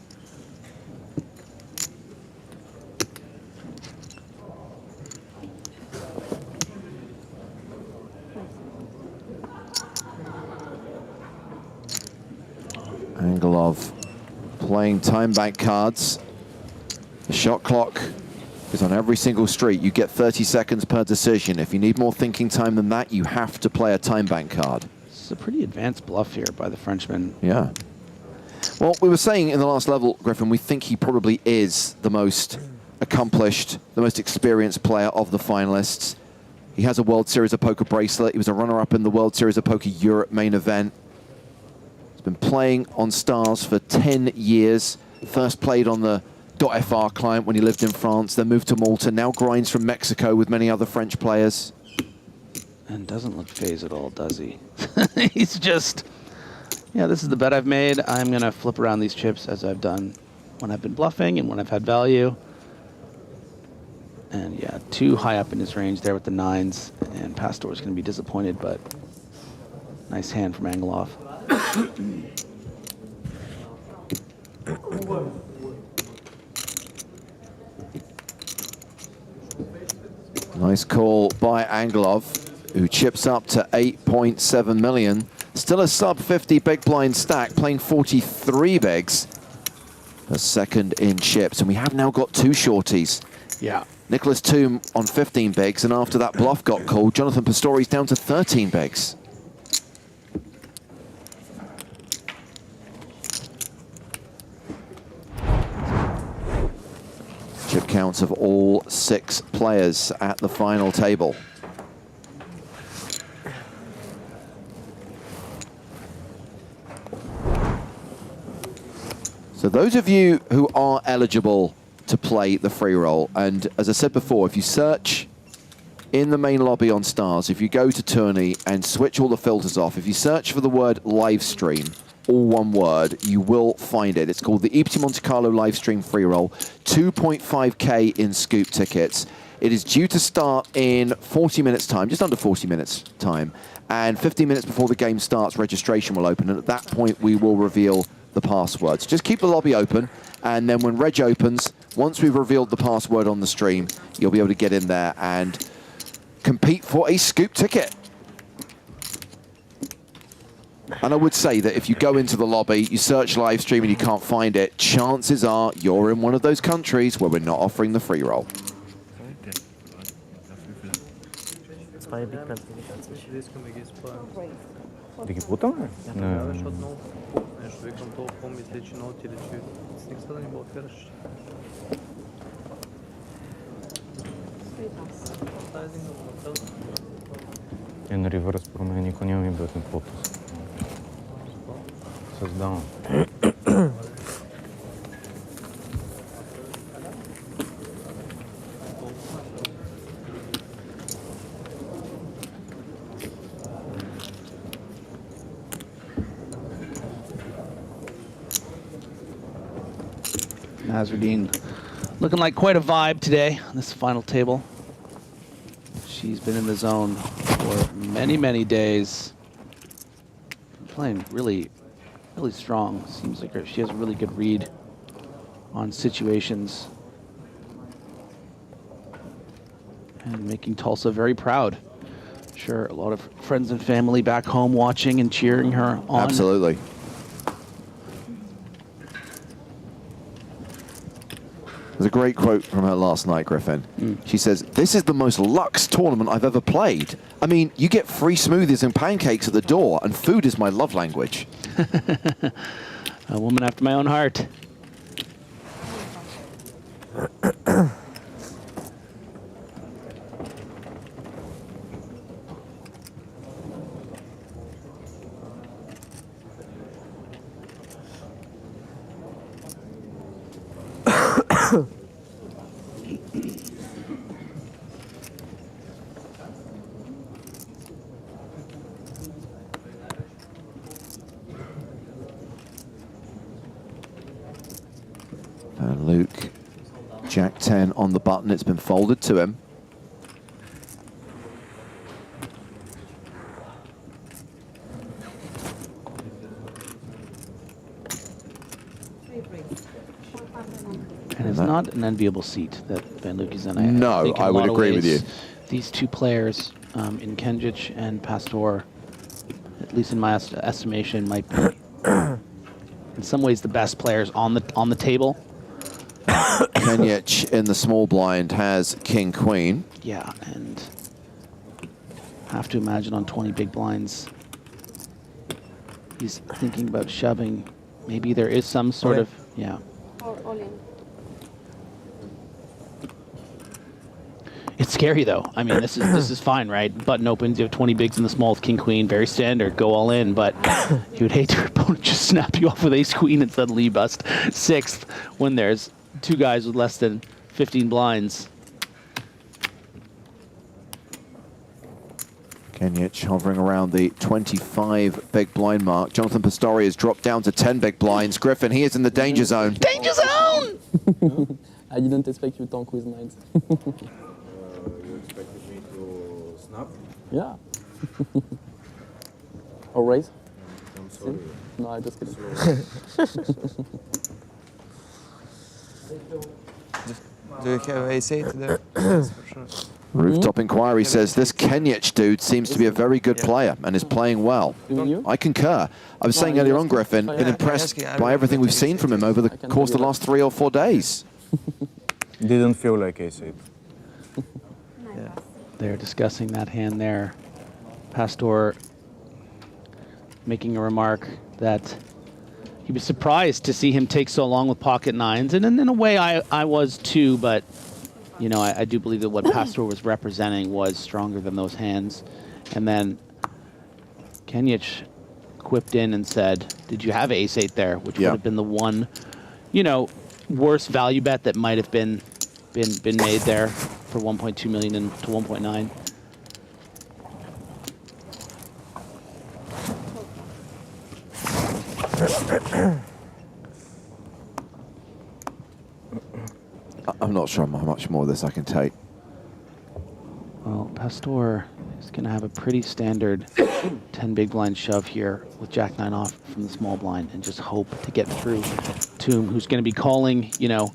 Angelov playing time bank cards. The shot clock is on every single street. You get 30 seconds per decision. If you need more thinking time than that, you have to play a time bank card. It's a pretty advanced bluff here by the Frenchman. Yeah. Well, we were saying in the last level, Griffin, we think he probably is the most accomplished, the most experienced player of the finalists. He has a World Series of Poker bracelet. He was a runner-up in the World Series of Poker Europe main event. He's been playing on Stars for 10 years. First played on the .fr client when he lived in France, then moved to Malta, now grinds from Mexico with many other French players. And doesn't look phased at all, does he? He's just, yeah, this is the bet I've made. I'm going to flip around these chips as I've done when I've been bluffing and when I've had value. And yeah, too high up in his range there with the nines. And Pastore's going to be disappointed, but nice hand from Angelov. Nice call by Angelov, who chips up to 8.7 million. Still a sub 50 big blind stack, playing 43 bigs. A second in chips, and we have now got 2 shorties. Yeah. Niclas Thumm on 15 bigs, and after that bluff got called, Jonathan Pastore's down to 13 bigs. Chip counts of all 6 players at the final table. So those of you who are eligible to play the free roll, and as I said before, if you search in the main lobby on Stars, if you go to Tourney and switch all the filters off, if you search for the word live stream, all one word, you will find it. It's called the EPT Monte-Carlo live stream free roll, 2.5K in scoop tickets. It is due to start in 40 minutes time, just under 40 minutes time, and 15 minutes before the game starts, registration will open, and at that point we will reveal the passwords. Just keep the lobby open, and then when Reg opens, once we've revealed the password on the stream, you'll be able to get in there and compete for a scoop ticket. And I would say that if you go into the lobby, you search live stream and you can't find it, chances are you're in one of those countries where we're not offering the free roll. На реверс промени никой няма ми бъдне фото. Създавам. Nezreddine looking like quite a vibe today on this final table. She's been in the zone for many, many days. Playing really, really strong. Seems like she has a really good read on situations. And making Tulsa very proud. Sure, a lot of friends and family back home watching and cheering her on. Absolutely. There's a great quote from her last night, Griffin. She says, "This is the most luxe tournament I've ever played. I mean, you get free smoothies and pancakes at the door, and food is my love language." A woman after my own heart. Van Luijk, Jack 10 on the button. It's been folded to him. And it's not an enviable seat that Van Luijk is in. No, think in I a would lot of agree with ways, you. These two players, in Kenjic and Pastore, at least in my estimation, might be in some ways the best players on the table. Kenjic in the small blind has King Queen. Yeah, and have to imagine on 20 big blinds, he's thinking about shoving. Maybe there is some sort of, yeah. All in. It's scary though. I mean, this is fine, right? Button opens, you have 20 bigs in the small with king queen, very standard, go all in. But you would hate your opponent just snap you off with ace queen and suddenly you bust sixth when there's two guys with less than 15 blinds. Kenjic hovering around the 25 big blind mark. Jonathan Pastore has dropped down to 10 big blinds. Griffin, he is in the danger zone. Danger zone! I didn't expect you to tank with nines. You expected me to snap? Yeah. Or raise? I'm sorry. No, I just kidding. Do you have ace-8 there? Yes, for sure. Rooftop Inquiry says this Kenjic dude seems to be a very good player and is playing well. I concur. I was saying earlier on, Griffin, been impressed by everything we've seen from him over the course of the last 3 or 4 days. Didn't feel like ace-8. They're discussing that hand there. Pastore making a remark that he was surprised to see him take so long with pocket nines, and in a way I was too, but you know, I do believe that what Pastore was representing was stronger than those hands. And then Kenjic quipped in and said, "Did you have ace-8 there?" Which would have been the one, you know, worst value bet that might have been made there for 1.2 million and to 1.9. I'm not sure how much more of this I can take. Well, Pastore is going to have a pretty standard 10 big blind shove here with Jack 9 off from the small blind and just hope to get through Thumm, who's going to be calling, you know,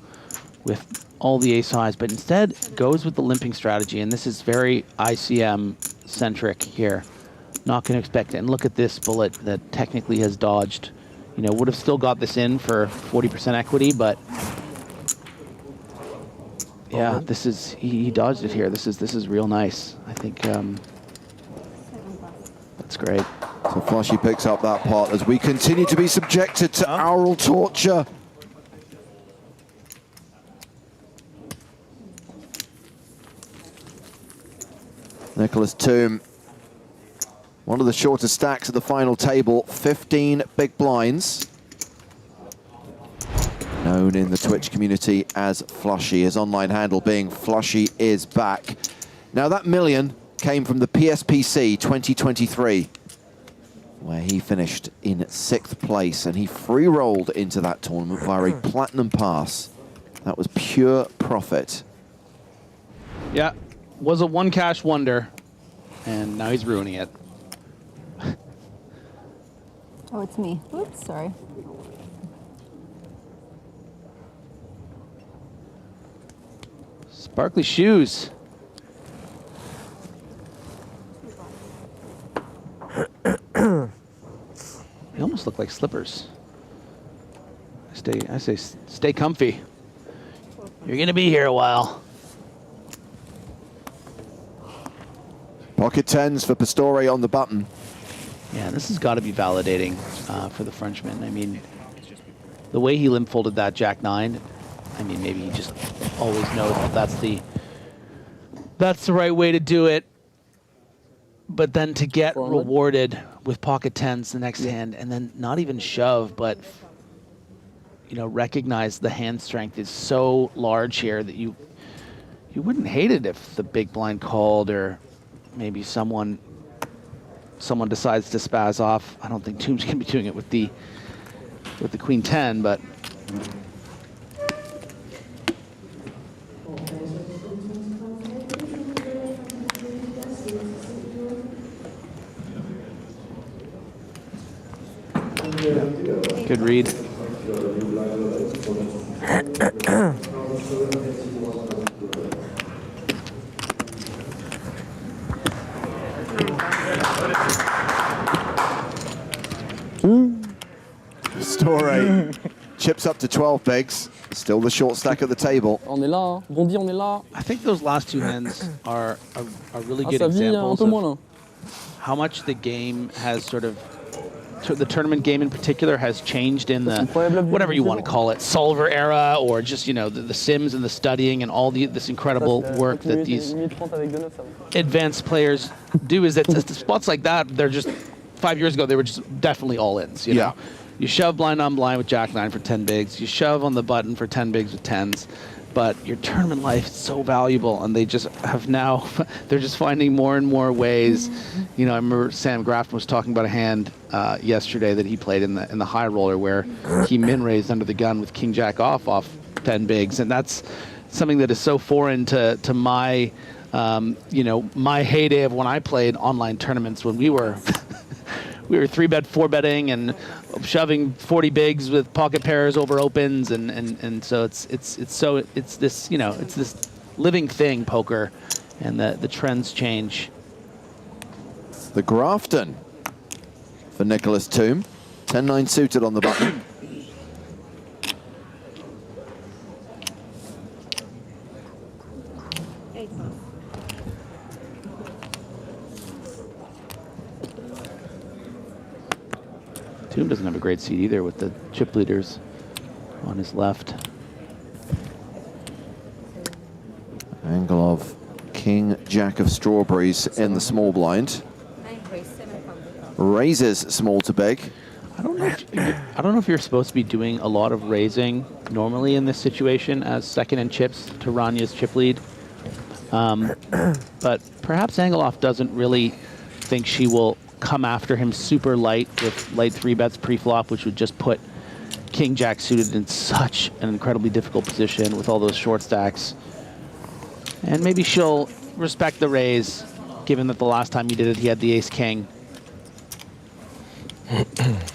with all the ace highs, but instead goes with the limping strategy, and this is very ICM centric here. Not going to expect it. And look at this bullet that technically has dodged. You know, would have still got this in for 40% equity, but yeah, this is he dodged it here. This is real nice. I think that's great. So Flushy picks up that pot as we continue to be subjected to oral torture. Niclas Thumm, one of the shortest stacks at the final table, 15 big blinds. Known in the Twitch community as Flushy, his online handle being Flushy is back. Now that million came from the PSPC 2023, where he finished in 6th place, and he free rolled into that tournament via a platinum pass. That was pure profit. Yeah, was a one cash wonder, and now he's ruining it. Oh, it's me. Oops, sorry. Sparkly shoes. They almost look like slippers. I say stay comfy. You're gonna be here a while. Pocket tens for Pastore on the button. Yeah, this has got to be validating for the Frenchman. I mean, the way he limp folded that Jack 9, I mean, maybe he just always knows that that's the right way to do it. But then to get rewarded with pocket tens the next hand, and then not even shove, but recognize the hand strength is so large here that you wouldn't hate it if the big blind called, or maybe someone decides to spaz off. I don't think Thumm's gonna be doing it with the queen 10, but good read. Pastore chips up to 12 bigs. Still the short stack at the table. On est là, hein. Bondi, on est là. I think those last two hands are really good Ça vit un examples peu moins, là. of how much the game has sort of, the tournament game in particular has changed in the, whatever you want to call it, solver era, or just, the sims and the studying and all this incredible work that these advanced players do. Is that spots like that, they're just, 5 years ago, they were just definitely all-ins, you know? You shove blind on blind with Jack 9 for 10 bigs. You shove on the button for 10 bigs with 10s. But your tournament life is so valuable, and they just have now, they're just finding more and more ways. I remember Sam Grafton was talking about a hand yesterday that he played in the high roller where he min-raised under the gun with King Jack off 10 bigs. And that's something that is so foreign to my, my heyday of when I played online tournaments when we were we were 3-bet, 4-betting and shoving 40 bigs with pocket pairs over opens, and so it's this it's this living thing, poker, and the trends change. The Grafton for Niclas Thumm, 10-9 suited on the button. Thumm doesn't have a great seat either with the chip leaders on his left. Angelov, King Jack of strawberries in the small blind. Raises small to big. I don't know if you're supposed to be doing a lot of raising normally in this situation as second in chips to Rania's chip lead. But perhaps Angelov doesn't really think she will come after him super light with light 3-bets pre-flop, which would just put King Jack suited in such an incredibly difficult position with all those short stacks. And maybe she'll respect the raise, given that the last time he did it, he had the ace king.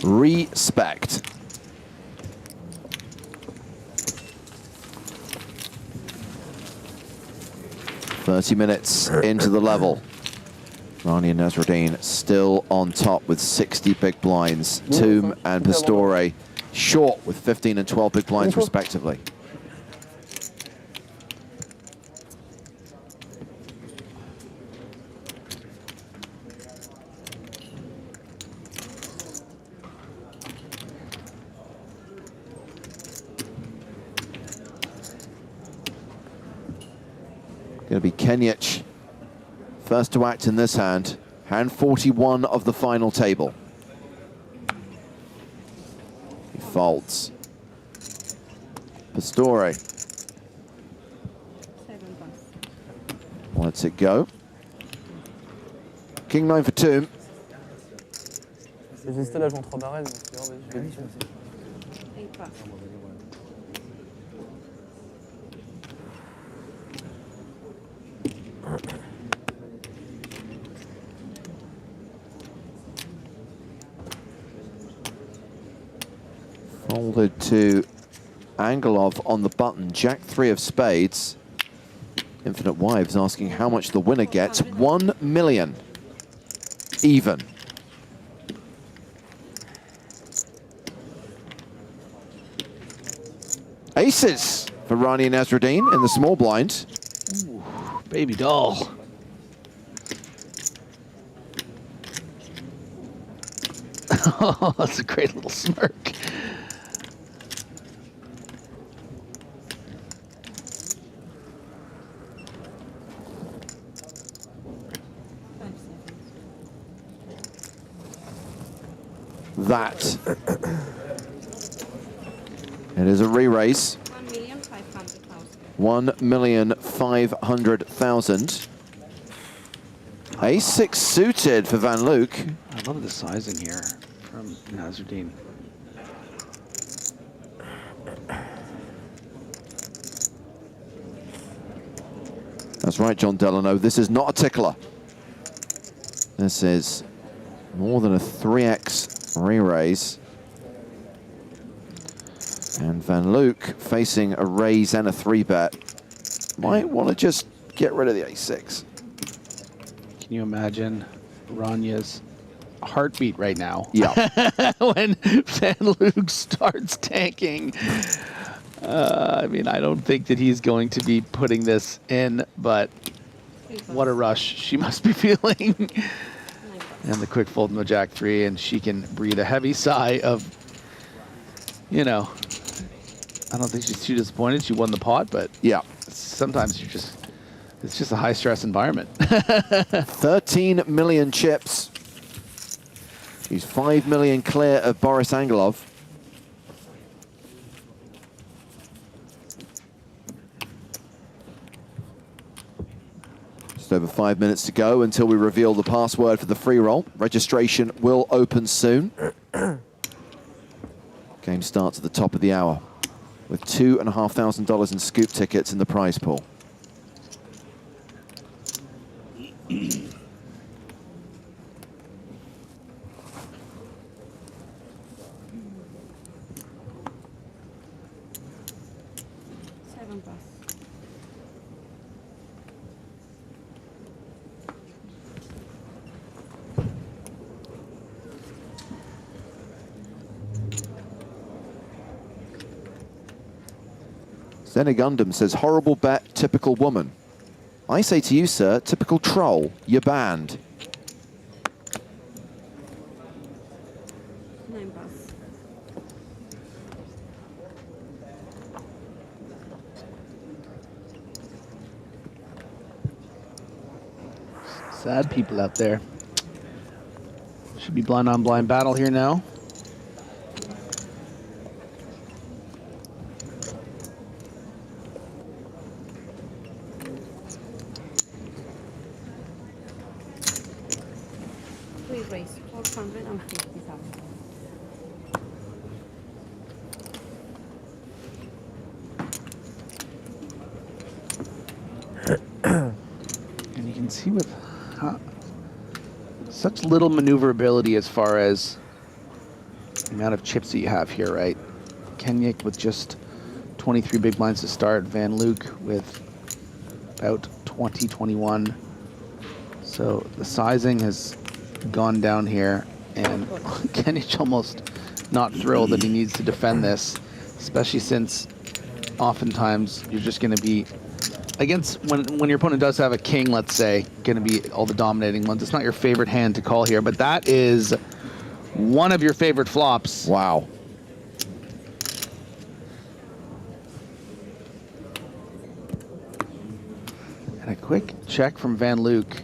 Respect. "30 minutes into the level. Rania Nasreddine still on top with 60 big blinds. Thumm and Pastore short with 15 and 12 big blinds respectively. Going to be Kenjic first to act in this hand. Hand 41 of the final table. He folds. Pastore lets it go. King 9 for Thumm. J'hésitais là, je montre barrel, donc je vais vite. Folded to Angelov on the button. Jack 3 of spades. Infinite Wives asking how much the winner gets. 1 million. Even. Aces for Rania Nasreddine in the small blind. Ooh, baby doll. Oh, that's a great little smirk. That. It is a re-raise. 1,500,000. Ace-6 suited for Van Luijk. I love the sizing here from Nezreddine. That's right, John Delano. This is not a tickler. This is more than a 3x re-raise. And Van Luijk facing a raise and a 3-bet. Might want to just get rid of the ace-6. Can you imagine Rania's heartbeat right now? Yeah. When Van Luijk starts tanking. I mean, I don't think that he's going to be putting this in, but what a rush she must be feeling. And the quick fold in the Jack 3, and she can breathe a heavy sigh of, you know, I don't think she's too disappointed. She won the pot, but yeah, sometimes you just, it's just a high stress environment. 13 million chips. He's 5 million clear of Boris Angelov. Just over 5 minutes to go until we reveal the password for the free roll. Registration will open soon. Game starts at the top of the hour with $2,500 in scoop tickets in the prize pool. Zenigundam says, horrible bet, typical woman. I say to you, sir, typical troll, you're banned. Sad people out there. Should be blind on blind battle here now. Raise 450,000. And you can see with such little maneuverability as far as the amount of chips that you have here, right? Kenjic with just 23 big blinds to start. Van Luijk with about 20, 21. So the sizing has gone down here, and Kenjic almost not thrilled that he needs to defend this, especially since oftentimes you're just going to be against, when your opponent does have a king, let's say, going to be all the dominating ones. It's not your favorite hand to call here, but that is one of your favorite flops. Wow. And a quick check from Van Luijk.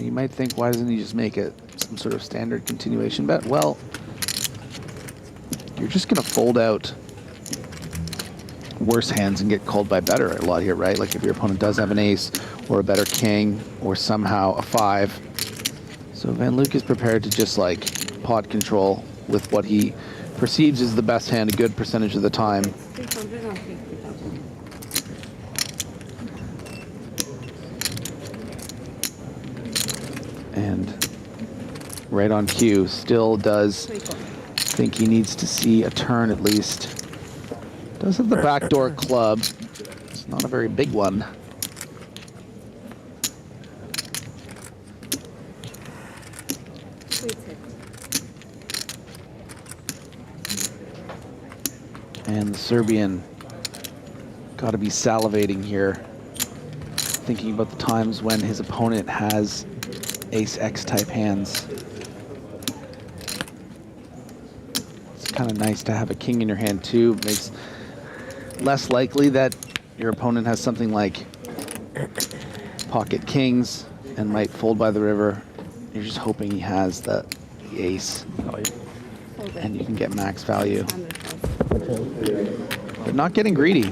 You might think, why doesn't he just make it some sort of standard continuation bet? Well, you're just going to fold out worse hands and get called by better a lot here, right? Like if your opponent does have an ace or a better king or somehow a 5. So Van Luijk is prepared to just like pot control with what he perceives as the best hand a good percentage of the time. 350,000. And right on cue. Still does think he needs to see a turn at least. Does have the backdoor club. It's not a very big one. And the Serbian got to be salivating here, thinking about the times when his opponent has ace-X type hands. It's kind of nice to have a king in your hand too. It makes less likely that your opponent has something like pocket kings and might fold by the river. You're just hoping he has the ace, and you can get max value. But not getting greedy.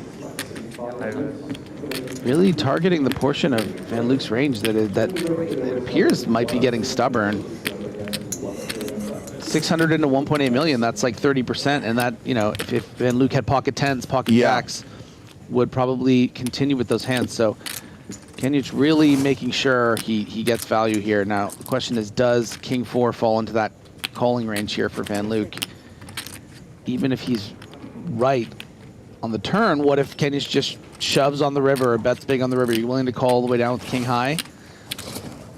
Really targeting the portion of Van Luijk's range that it appears might be getting stubborn. 600 into 1.8 million, that's like 30%, and that, you know, if Van Luijk had pocket tens, pocket jacks, would probably continue with those hands. So Kenjic really making sure he gets value here. Now, the question is, does King 4 fall into that calling range here for Van Luijk? Even if he's right on the turn, what if Kenjic just shoves on the river or bets big on the river? Are you willing to call all the way down with King High?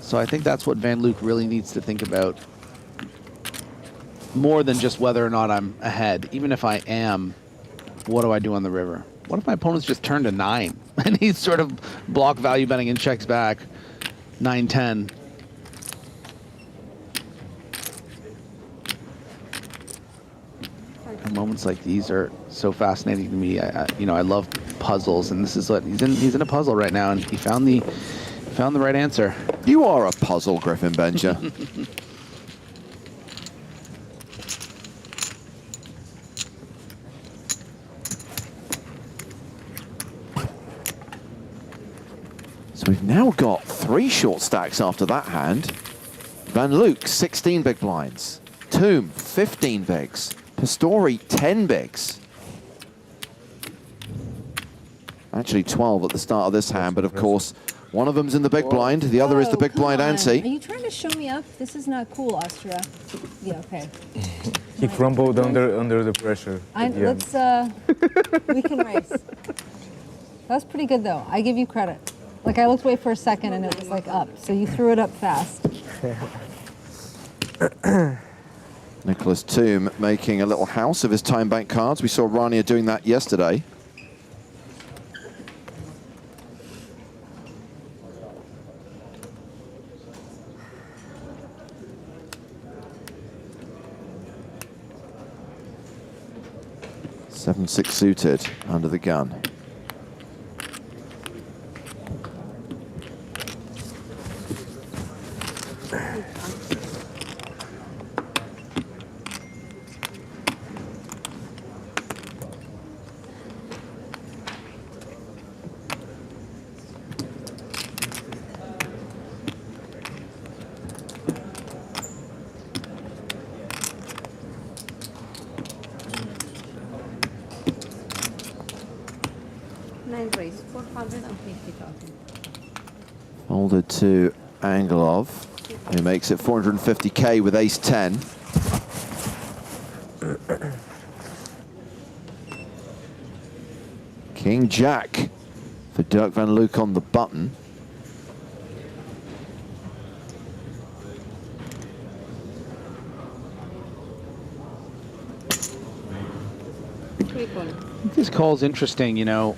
So I think that's what Van Luijk really needs to think about. More than just whether or not I'm ahead. Even if I am, what do I do on the river? What if my opponent's just turned to 9 and he's sort of block value betting and checks back 9-10? And moments like these are so fascinating to me. I love puzzles, and this is what he's in a puzzle right now, and he found the right answer. You are a puzzle, Griffin Bencher. So we've now got 3 short stacks after that hand. Van Luijk, 16 big blinds. Thumm, 15 bigs. Pastore, 10 bigs. Actually 12 at the start of this hand, but of course, one of them's in the big blind, the other is the big blind ante. Are you trying to show me up? This is not cool, Austria. Yeah, okay. He crumbled under the pressure. Let's, we can race. That was pretty good though. I give you credit. Like I looked away for a second and it was like up, so you threw it up fast. Niclas Thumm making a little house of his time bank cards. We saw Rania doing that yesterday. Seven, 6 suited under the gun. Raise 450,000. Folded to Angelov, who makes it 450k with ace-10. King Jack for Derk van Luijk on the button. This call's interesting, you know.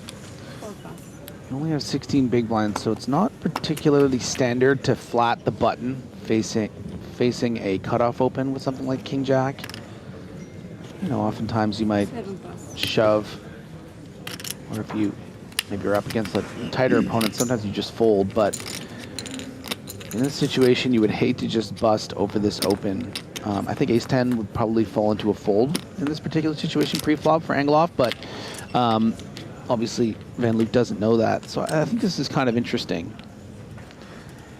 You only have 16 big blinds, so it's not particularly standard to flat the button facing a cutoff open with something like King Jack. You know, oftentimes you might shove, or if maybe you're up against a tighter opponent, sometimes you just fold, but in this situation you would hate to just bust over this open. I think ace-10 would probably fall into a fold in this particular situation pre-flop for Angelov, but obviously Van Luijk doesn't know that, so I think this is kind of interesting.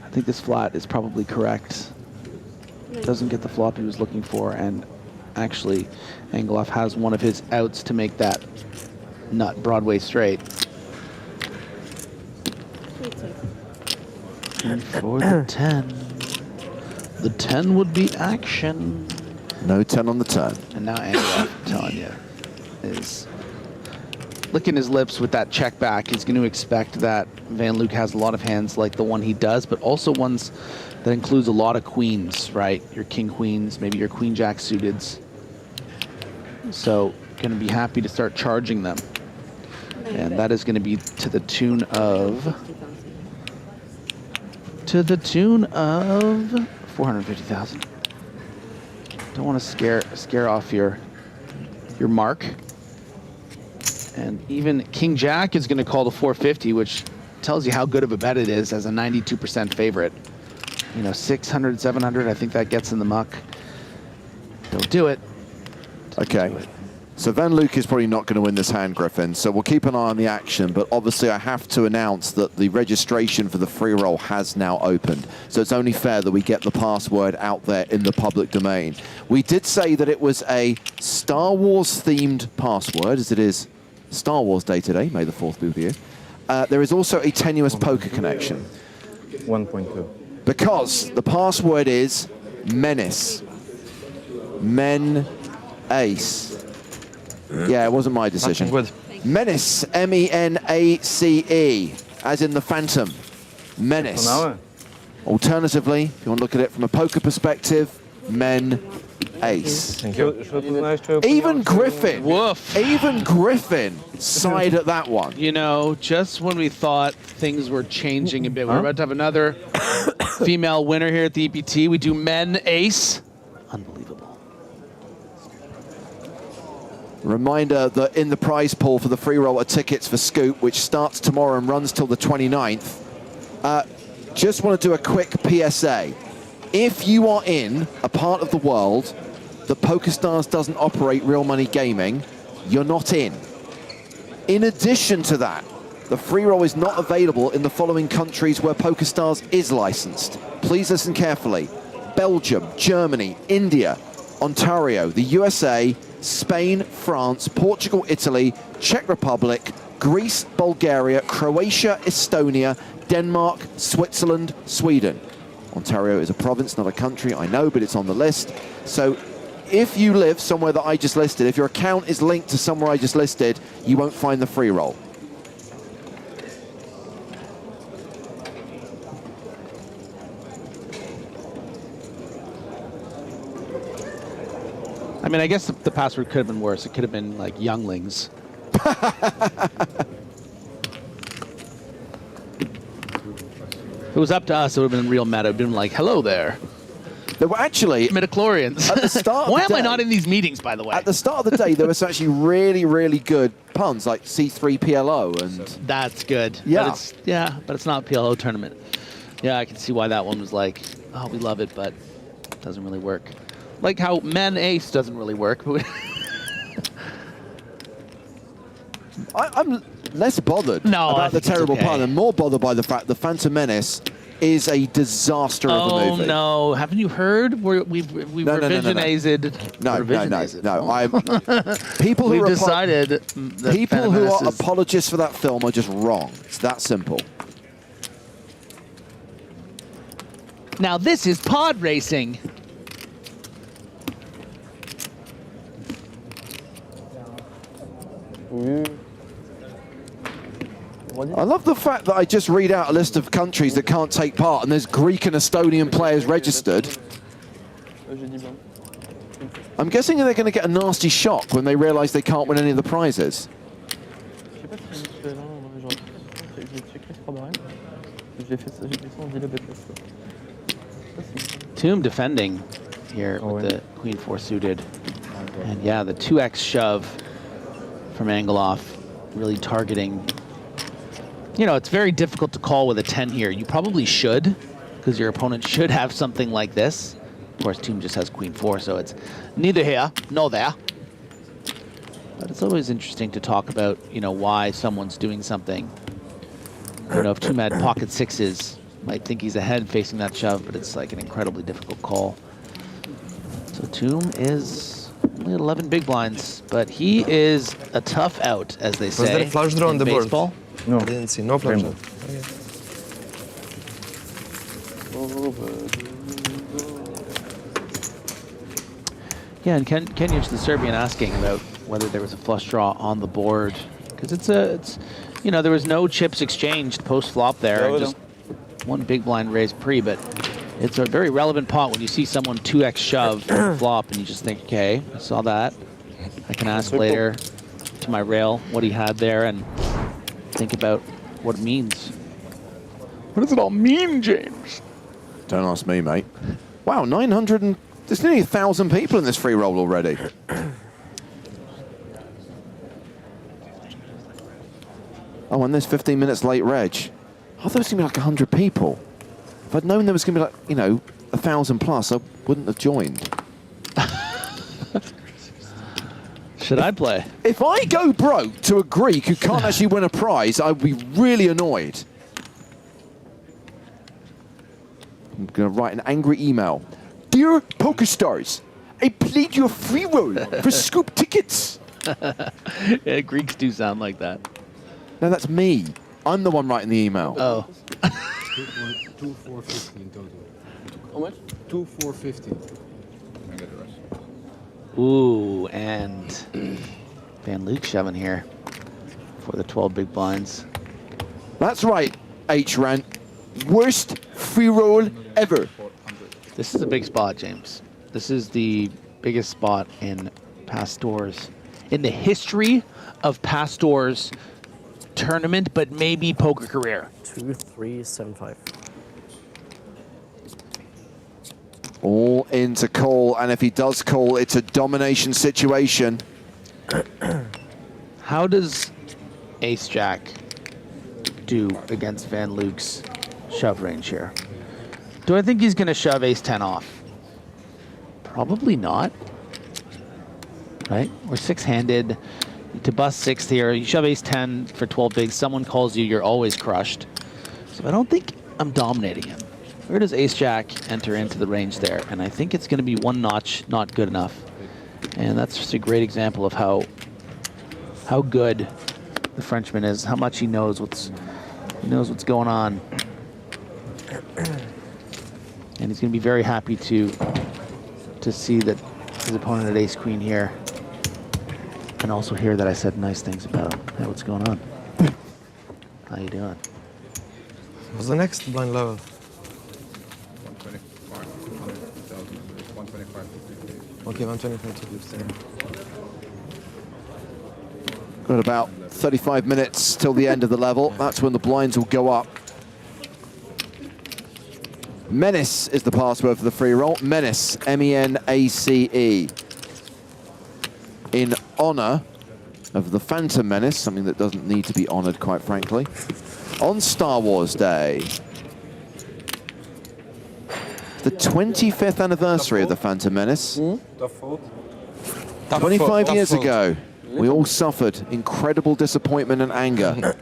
I think this flat is probably correct. Doesn't get the flop he was looking for, and actually Angelov has one of his outs to make that nut Broadway straight. And for the 10, The 10 would be action. No 10 on the turn. And now Angelov, I'm telling you, is licking his lips with that check back. He's going to expect that Van Luijk has a lot of hands like the one he does, but also ones that includes a lot of queens, right? Your king queens, maybe your queen jack suiteds. So going to be happy to start charging them. And that is going to be to the tune of 450,000. Don't want to scare off your mark. And even King Jack is going to call to 450, which tells you how good of a bet it is as a 92% favorite. You know, 600, 700, I think that gets in the muck. Don't do it. Okay. So Van Luijk is probably not going to win this hand, Griffin, so we'll keep an eye on the action, but obviously I have to announce that the registration for the free roll has now opened, so it's only fair that we get the password out there in the public domain. We did say that it was a Star Wars themed password, as it is Star Wars Day today, May the 4th be with you. There is also a tenuous poker connection. 1.2. Because the password is Menace. Men Ace. Yeah, it wasn't my decision. Menace, M-E-N-A-C-E, as in the Phantom. Menace. Alternatively, if you want to look at it from a poker perspective, Men Ace. Thank you. Even Griffin, even Griffin sighed at that one. You know, just when we thought things were changing a bit, we're about to have another female winner here at the EPT. We do Men Ace. Reminder that in the prize pool for the free roll are tickets for Scoop, which starts tomorrow and runs till the 29th. Just want to do a quick PSA. If you are in a part of the world that PokerStars doesn't operate real money gaming, you're not in. In addition to that, the free roll is not available in the following countries where PokerStars is licensed. Please listen carefully. Belgium, Germany, India, Ontario, the USA, Spain, France, Portugal, Italy, Czech Republic, Greece, Bulgaria, Croatia, Estonia, Denmark, Switzerland, Sweden. Ontario is a province, not a country, I know, but it's on the list. So if you live somewhere that I just listed, if your account is linked to somewhere I just listed, you won't find the free roll. I mean, I guess the password could have been worse. It could have been like younglings. If it was up to us, it would have been real meta. It would have been like, hello there. There were actually midichlorians. At the start Why of the am I day, not in these meetings, by the way? At the start of the day, there was actually really, really good puns like C3PLO and... That's good. Yeah. But it's not a PLO tournament. Yeah, I can see why that one was like, oh, we love it, but it doesn't really work. Like how Men Ace doesn't really work. I'm less bothered about the terrible pun and more bothered by the fact the Phantom Menace is a disaster of a movie. Oh, no. Haven't you heard? We've revisionized. People who we've decided people who are apologists for that film are just wrong. It's that simple. Now this is pod racing. I love the fact that I just read out a list of countries that can't take part, and there's Greek and Estonian players registered. I'm guessing they're going to get a nasty shock when they realize they can't win any of the prizes. Thumm defending here with the Queen 4 suited. And yeah, the 2x shove from Angelov, really targeting. You know, it's very difficult to call with a 10 here. You probably should, because your opponent should have something like this. Of course, Thumm just has Queen 4, so it's neither here nor there. But it's always interesting to talk about, you know, why someone's doing something. You know, if Thumm had pocket sixes, might think he's ahead facing that shove, but it's like an incredibly difficult call. So Thumm is only 11 big blinds, but he is a tough out, as they say. Was there a flush draw on the baseball. board? No. I didn't see. No flush draw. Yeah, and Kenjic, the Serbian, asking about whether there was a flush draw on the board, because it's you know, there was no chips exchanged post flop there, and just one big blind raise pre, but it's a very relevant pot when you see someone 2x shove flop and you just think, okay, I saw that. I can ask later to my rail what he had there and think about what it means. What does it all mean, James? Don't ask me, mate. Wow, 900 and... There's nearly 1,000 people in this free roll already. Oh, and there's 15 minutes late reg. I thought it was going to be like 100 people. If I'd known there was going to be like, you know, 1,000 plus, I wouldn't have joined. Should I play? If I go broke to a Greek who can't actually win a prize, I'd be really annoyed. I'm going to write an angry email. Dear PokerStars, I played your free roll for scoop tickets. Yeah, Greeks do sound like that. No, that's me. I'm the one writing the email. Oh. 2,450 in total. How much? 2,450. I get the rest. Ooh, and Van Luijk shoving here for the 12 big blinds. That's right, H-Ran. Worst free roll ever. This is a big spot, James. This is the biggest spot in Pastore's, in the history of Pastore's tournament, but maybe poker career. 2,375. All into call, and if he does call, it's a domination situation. How does Ace-Jack do against Van Luijk's shove range here? Do I think he's going to shove Ace-10 off? Probably not. Right? We're six-handed. To bust sixth here, you shove Ace-10 for 12 bigs. Someone calls you, you're always crushed. So I don't think I'm dominating him. Where does Ace-Jack enter into the range there? And I think it's going to be one notch not good enough. And that's just a great example of how good the Frenchman is, how much he knows what's going on. And he's going to be very happy to see that his opponent at Ace-Queen here, and also hear that I said nice things about him. Hey, what's going on? How you doing? What's the next blind level? 125. Okay, 125 to 15. Got about 35 minutes till the end of the level. That's when the blinds will go up. Menace is the password for the free roll. Menace, M-E-N-A-C-E. In honor of the Phantom Menace, something that doesn't need to be honored, quite frankly, on Star Wars Day. The 25th anniversary of the Phantom Menace. 25 years ago, we all suffered incredible disappointment and anger.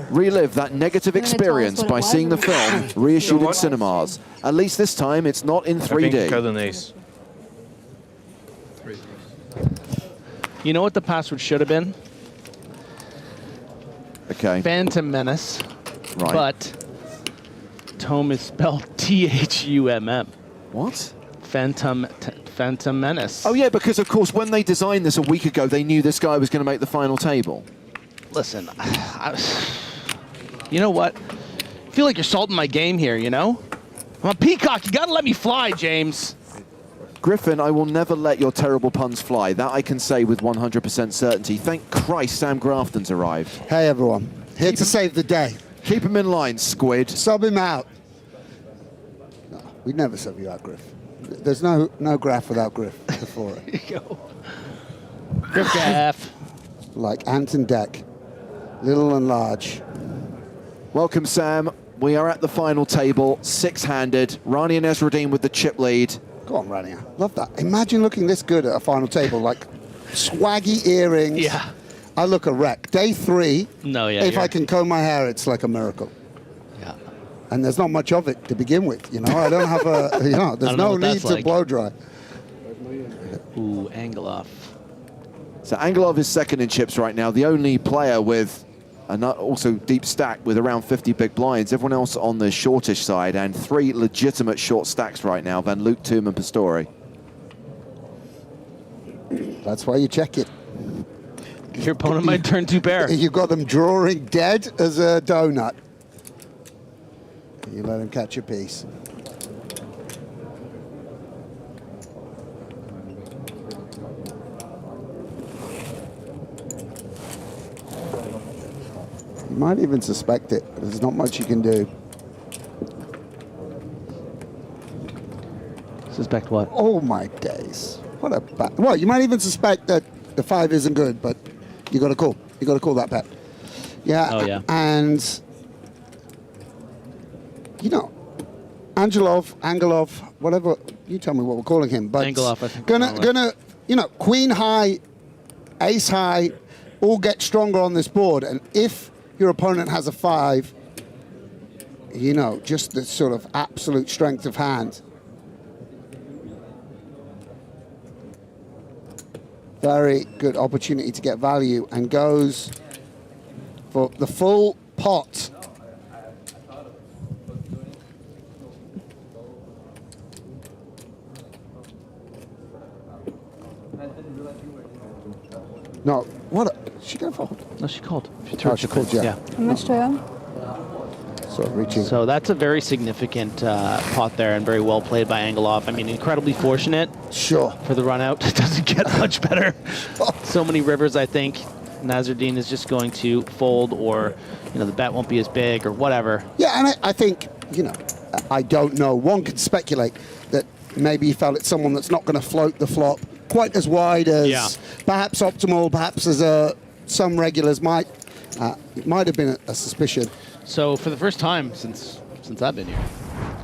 Relive that negative experience by seeing the film reissued in cinemas. At least this time, it's not in 3D. You know what the password should have been? Okay. Phantom Menace. Right. But Thumm is spelled T-H-U-M-M. What? Phantom Menace. Oh yeah, because of course when they designed this a week ago, they knew this guy was going to make the final table. Listen, you know what? I feel like you're salting my game here, you know? I'm a peacock, you gotta let me fly, James. Griffin, I will never let your terrible puns fly. That I can say with 100% certainty. Thank Christ Sam Grafton's arrived. Hey everyone, here to save the day. Keep him in line, Squid. Sub him out. No, we'd never sub you out, Griff. There's no Graf without Griff before it. There you go. Griff Gaff. Like Ant and Deck, little and large. Welcome, Sam. We are at the final table, six-handed. Rania Nasreddine with the chip lead. Go on, Rania. Love that. Imagine looking this good at a final table, like swaggy earrings. Yeah. I look a wreck. Day 3. No, yeah. If I can comb my hair, it's like a miracle. Yeah. And there's not much of it to begin with, you know. I don't have a, you know, there's no need to blow dry. Ooh, Angelov. So Angelov is second in chips right now, the only player with also deep stack with around 50 big blinds. Everyone else on the shortish side, and 3 legitimate short stacks right now, Van Luijk, Thumm and Pastore. That's why you check it. Your opponent might turn 2 pair. You got them drawing dead as a donut. You let them catch a piece. You might even suspect it, but there's not much you can do. Suspect what? Oh my days. What a bet. Well, you might even suspect that the 5 isn't good, but you got to call. You got to call that bet. Yeah. Oh, yeah. And, you know, Angelov, whatever, you tell me what we're calling him. But Angelov, I think. Gonna, you know, queen high, ace high, all get stronger on this board. And if your opponent has a 5, you know, just the sort of absolute strength of hand. Very good opportunity to get value and goes for the full pot. No, what? She going for? No, she called. She called, yeah. How much do I own? So reaching. So that's a very significant pot there and very well played by Angelov. I mean, incredibly fortunate. Sure. For the run out. It doesn't get much better. So many rivers, I think. Nezreddine is just going to fold, or, you know, the bet won't be as big or whatever. Yeah, and I think, you know, I don't know. One could speculate that maybe he felt it's someone that's not going to float the flop quite as wide as perhaps optimal, perhaps as some regulars might. It might have been a suspicion. So for the first time since I've been here,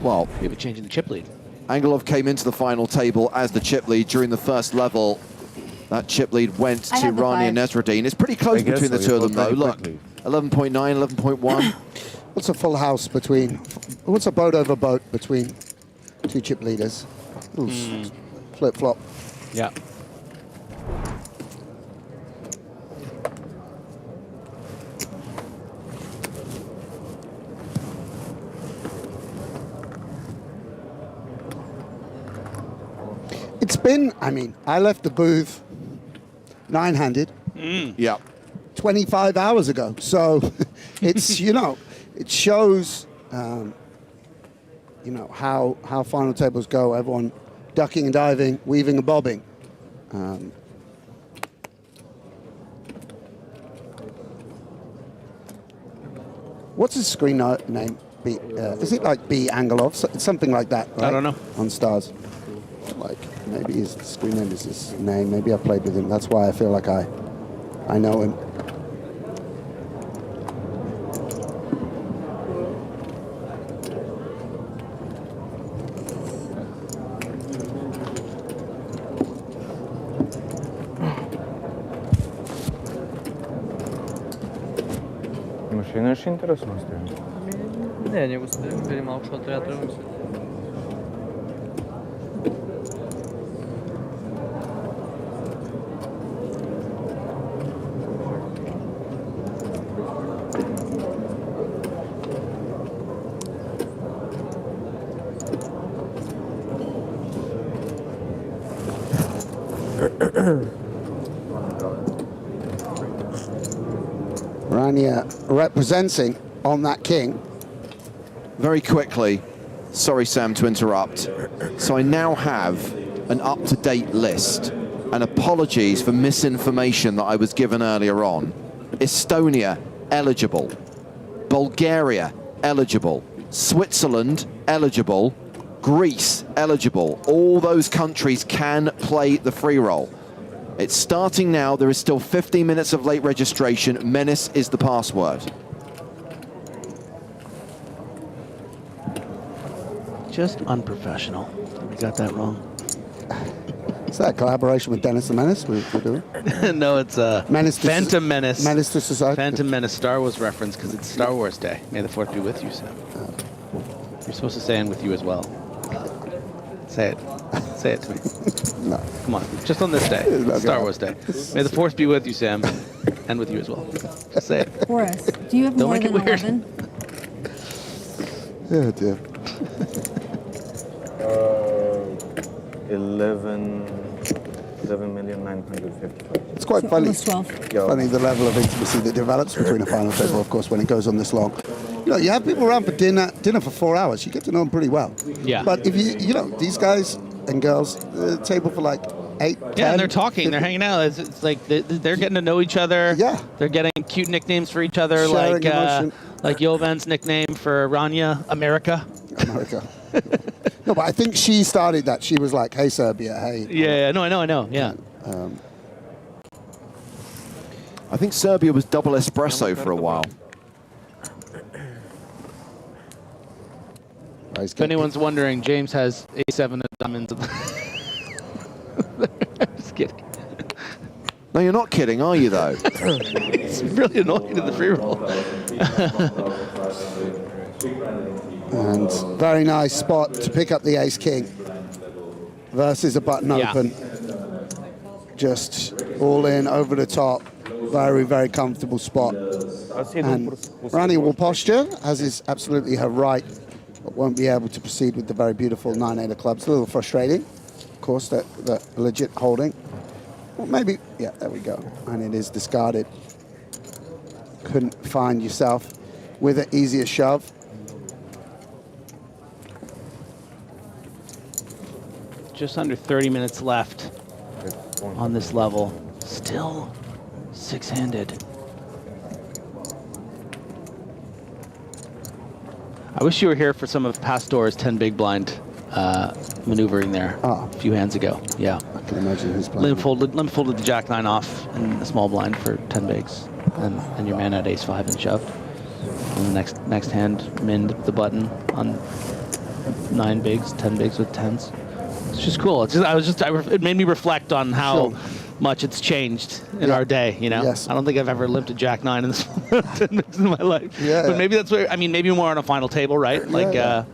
well, we have a change in the chip lead. Angelov came into the final table as the chip lead during the first level. That chip lead went to Rania Nasreddine. It's pretty close between the two of them, though. Look, 11.9, 11.1. What's a full house between? What's a boat over boat between 2 chip leaders? Flip flop. Yeah. It's been, I mean, I left the booth 9-handed. Yeah. 25 hours ago. So it's, you know, it shows, you know, how final tables go. Everyone ducking and diving, weaving and bobbing. What's his screen name? Is it like B Angelov? Something like that, right? I don't know. On Stars. Like, maybe his screen name is his name. Maybe I played with him. That's why I feel like I know him. Машина još interesno stoji. Ne, njegu ste bili malo što treba misliti. Rania representing on that king. Very quickly, sorry Sam to interrupt. So I now have an up-to-date list, and apologies for misinformation that I was given earlier on. Estonia, eligible. Bulgaria, eligible. Switzerland, eligible. Greece, eligible. All those countries can play the free roll. It's starting now. There is still 15 minutes of late registration. Menace is the password. Just unprofessional. We got that wrong. Is that a collaboration with Dennis the Menace we're doing? No, it's Phantom Menace. Menace to Society. Phantom Menace Star Wars reference because it's Star Wars Day. May the 4th be with you, Sam. You're supposed to say and with you as well. Say it. Say it to me. No. Come on. Just on this day. Star Wars Day. May the Force be with you, Sam. And with you as well. Just say it. Boris, do you have Don't more make it than weird. 11? Oh dear. 11. 11,950,000. It's quite funny. Almost 12. Funny the level of intimacy that develops between a final table, of course, when it goes on this long. You know, you have people around for dinner for 4 hours. You get to know them pretty well. Yeah. But if you know, these guys and girls, the table for like 8, 10. Yeah, and they're talking, they're hanging out. It's like they're getting to know each other. Yeah. They're getting cute nicknames for each other, Sharing like Jovan's nickname for Rania, America. America. No, but I think she started that. She was like, "Hey, Serbia, hey." Yeah, no, I know, yeah. I think Serbia was double espresso for a while. If anyone's wondering, James has A7 of diamonds. Just kidding. No, you're not kidding, are you, though? It's really annoying in the free roll. And very nice spot to pick up the ace-king versus a button open. Just all in, over the top. Very, very comfortable spot. And Rania will posture, as is absolutely her right, but won't be able to proceed with the very beautiful 9-8 of clubs. A little frustrating, of course, that legit holding. Well, maybe, yeah, there we go. And it is discarded. Couldn't find yourself with an easier shove. Just under 30 minutes left on this level. Still 6-handed. I wish you were here for some of Pastore's 10 big blind maneuvering there a few hands ago. Yeah. I can imagine his playing. Limp folded the jack-9 off in the small blind for 10 bigs. And your man had ace-5 and shoved. And the next hand minned the button on 9 bigs, 10 bigs with 10s. It's just cool. It's just, it made me reflect on how much it's changed in our day, you know? Yes. I don't think I've ever limped a jack-9 in this 10 minutes in my life. Yeah. But maybe that's where, I mean, maybe more on a final table, right? Like,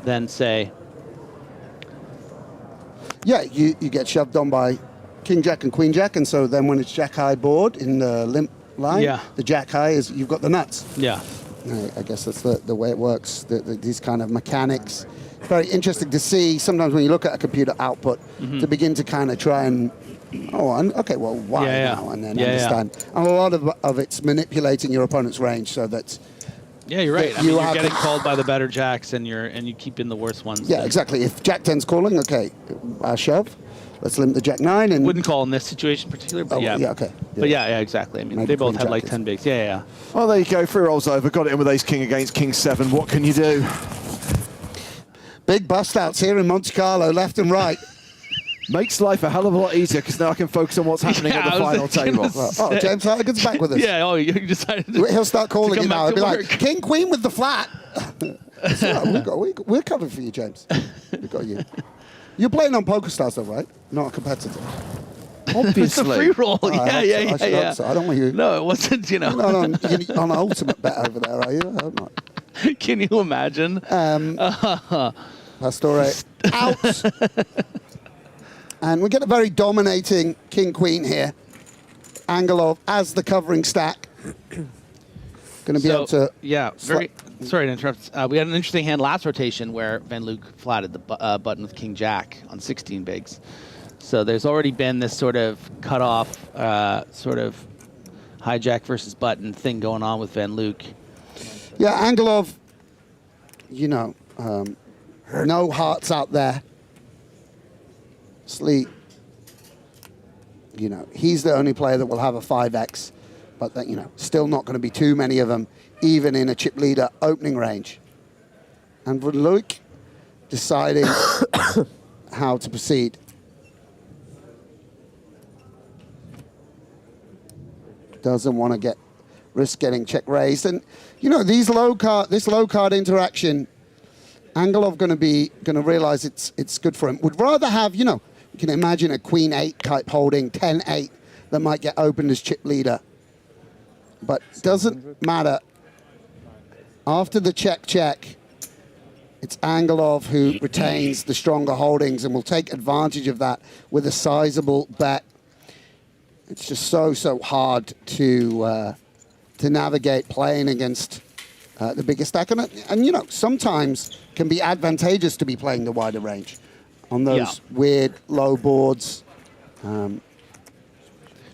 than say... Yeah, you get shoved on by king jack and queen jack, and so then when it's jack high board in the limp line, the jack high is you've got the nuts. Yeah. I guess that's the way it works, these kind of mechanics. It's very interesting to see sometimes when you look at a computer output to begin to kind of try and, okay, well, why now? And then understand. And a lot of it's manipulating your opponent's range so that... Yeah, you're right. I mean, you're getting called by the better jacks, and you keep in the worst ones. Yeah, exactly. If jack 10's calling, okay, shove. Let's limit the jack 9 and... Wouldn't call in this situation particularly, but yeah. Okay. But yeah, exactly. I mean, Maybe they both queen had like jack 10 bigs. Yeah. Oh, there you go. 3 rolls over. Got it in with ace-king against king-7. What can you do? Big bust-outs here in Monte-Carlo, left and right. Makes life a hell of a lot easier because now I can focus on what's happening at the final table. Oh, James Hartigan's back with us. Yeah, you decided He'll start calling it now. He'll be like, work. king, queen with the flat. We're covered for you, James. We've got you. You're playing on PokerStars, though, right? Not a competitor. Obviously. It's a free roll. Yeah. So. I don't want you. No, it wasn't, you know. You're not on an ultimate bet over there, are you? I'm not. Can you imagine? Pastore out. And we get a very dominating king-queen here. Angelov as the covering stack. Going to be able to... Yeah, sorry to interrupt. We had an interesting hand last rotation where Van Luijk flatted the button with king-jack on 16 bigs. So there's already been this sort of cutoff, sort of hijack versus button thing going on with Van Luijk. Yeah, Angelov, no hearts out there. Sleep. He's the only player that will have a 5x, but that, still not going to be too many of them, even in a chip leader opening range. And Van Luijk deciding how to proceed. Doesn't want to risk getting check raised. And, this low card interaction, Angelov going to realize it's good for him. Would rather have, you can imagine a queen 8 type holding, 10-8 that might get opened as chip leader. But doesn't matter. After the check, it's Angelov who retains the stronger holdings and will take advantage of that with a sizable bet. It's just so hard to navigate playing against the bigger stack. And sometimes can be advantageous to be playing the wider range on those weird low boards.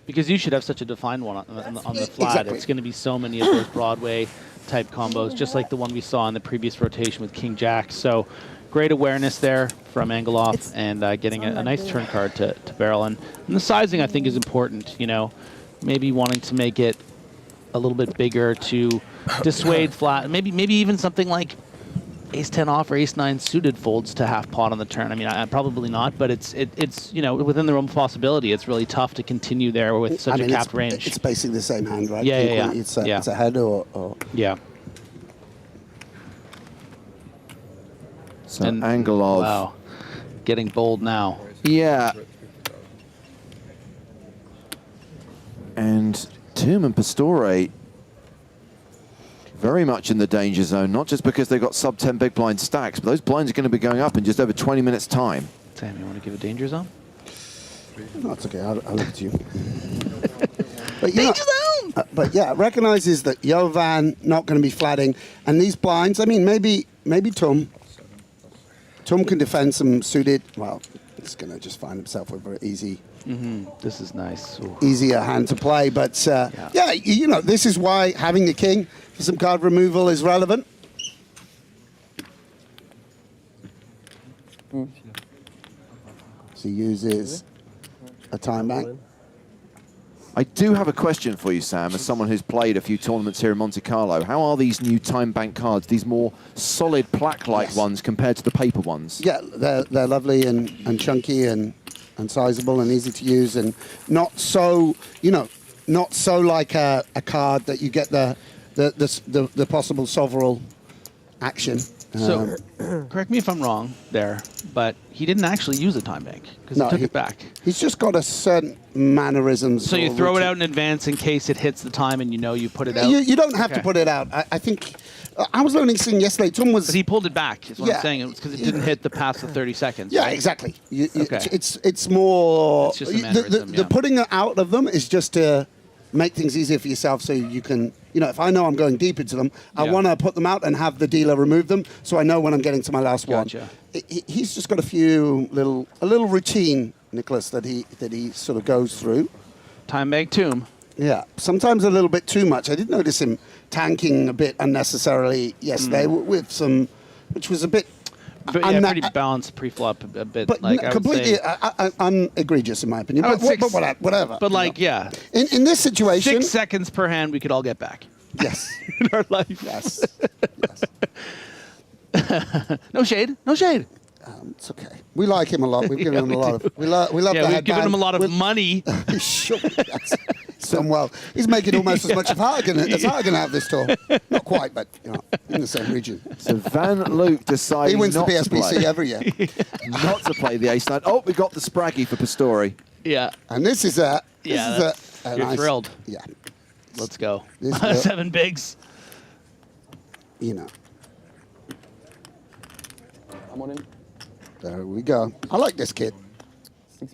Because you should have such a defined one on the flat. Exactly. It's going to be so many of those Broadway-type combos, just like the one we saw in the previous rotation with King Jack. So great awareness there from Angelov and getting a nice turn card to barrel. And the sizing, I think, is important. You know, maybe wanting to make it a little bit bigger to dissuade flat. Maybe even something like Ace-10 off or Ace-9 suited folds to half pot on the turn. I mean, probably not, but it's you know, within the realm of possibility. It's really tough to continue there with such a capped range. It's basically the same hand, right? Yeah. It's a head or yeah. So Angelov. Wow, getting bold now. Yeah. And Thumm and Pastore very much in the danger zone, not just because they've got sub-10 big blind stacks, but those blinds are going to be going up in just over 20 minutes' time. Sam, you want to give a danger zone? No, it's okay. I'll leave it to you. But, danger zone! But yeah, recognizes that Jovan not going to be flatting. And these blinds, I mean, maybe Thumm can defend some suited. Well, he's going to just find himself with an easy. This is nice. Ooh. Easier hand to play. But yeah, you know, this is why having the king for some card removal is relevant. So he uses a time bank. I do have a question for you, Sam, as someone who's played a few tournaments here in Monte Carlo. How are these new time bank cards, these more solid plaque-like ones compared to the paper ones? Yeah, they're lovely and chunky and sizable and easy to use, and not so, you know, not so like a card that you get the possible sovereign action. So, correct me if I'm wrong there, but he didn't actually use a time bank because he took it back. He's just got a certain mannerisms. So you throw it out in advance in case it hits the time, and you know you put it out. You don't have to put it out. I think I was learning something yesterday. Thumm was. But he pulled it back. Is what I'm saying. It's because it didn't hit the past the 30 seconds. Yeah, right? exactly. Okay. It's more. It's just a mannerism, the putting it out of them is just to make things easier for yourself, so you can. You know, if I know I'm going deep into them, I want to put them out and have the dealer remove them, so I know when I'm getting to my last one. He's just got a little routine, Niclas, that he sort of goes through. Time bank Thumm. Yeah, sometimes a little bit too much. I did notice him tanking a bit unnecessarily yesterday with some, which was a bit. But yeah, pretty balanced pre-flop a bit. But like, completely unegregious in my opinion. But whatever. But like, yeah. In this situation, 6 seconds per hand we could all get back. Yes. In our life. Yes. No shade. No shade. It's okay. We like him a lot. We've given him a lot of. We love. Yeah, we've given him a lot of money. Sure. Yes. He's done well. He's making almost as much as Hagen as Hagen out this tour. Not quite, but you know, in the same region. So Van Luijk decided he wins not the to PSPC play. every year. Not to play the ace-9. Oh, we got the Spraggy for Pastore. Yeah. And this is a. You're nice, thrilled. Yeah. Let's go. 7 bigs. You know. I'm on him. There we go. I like this kid.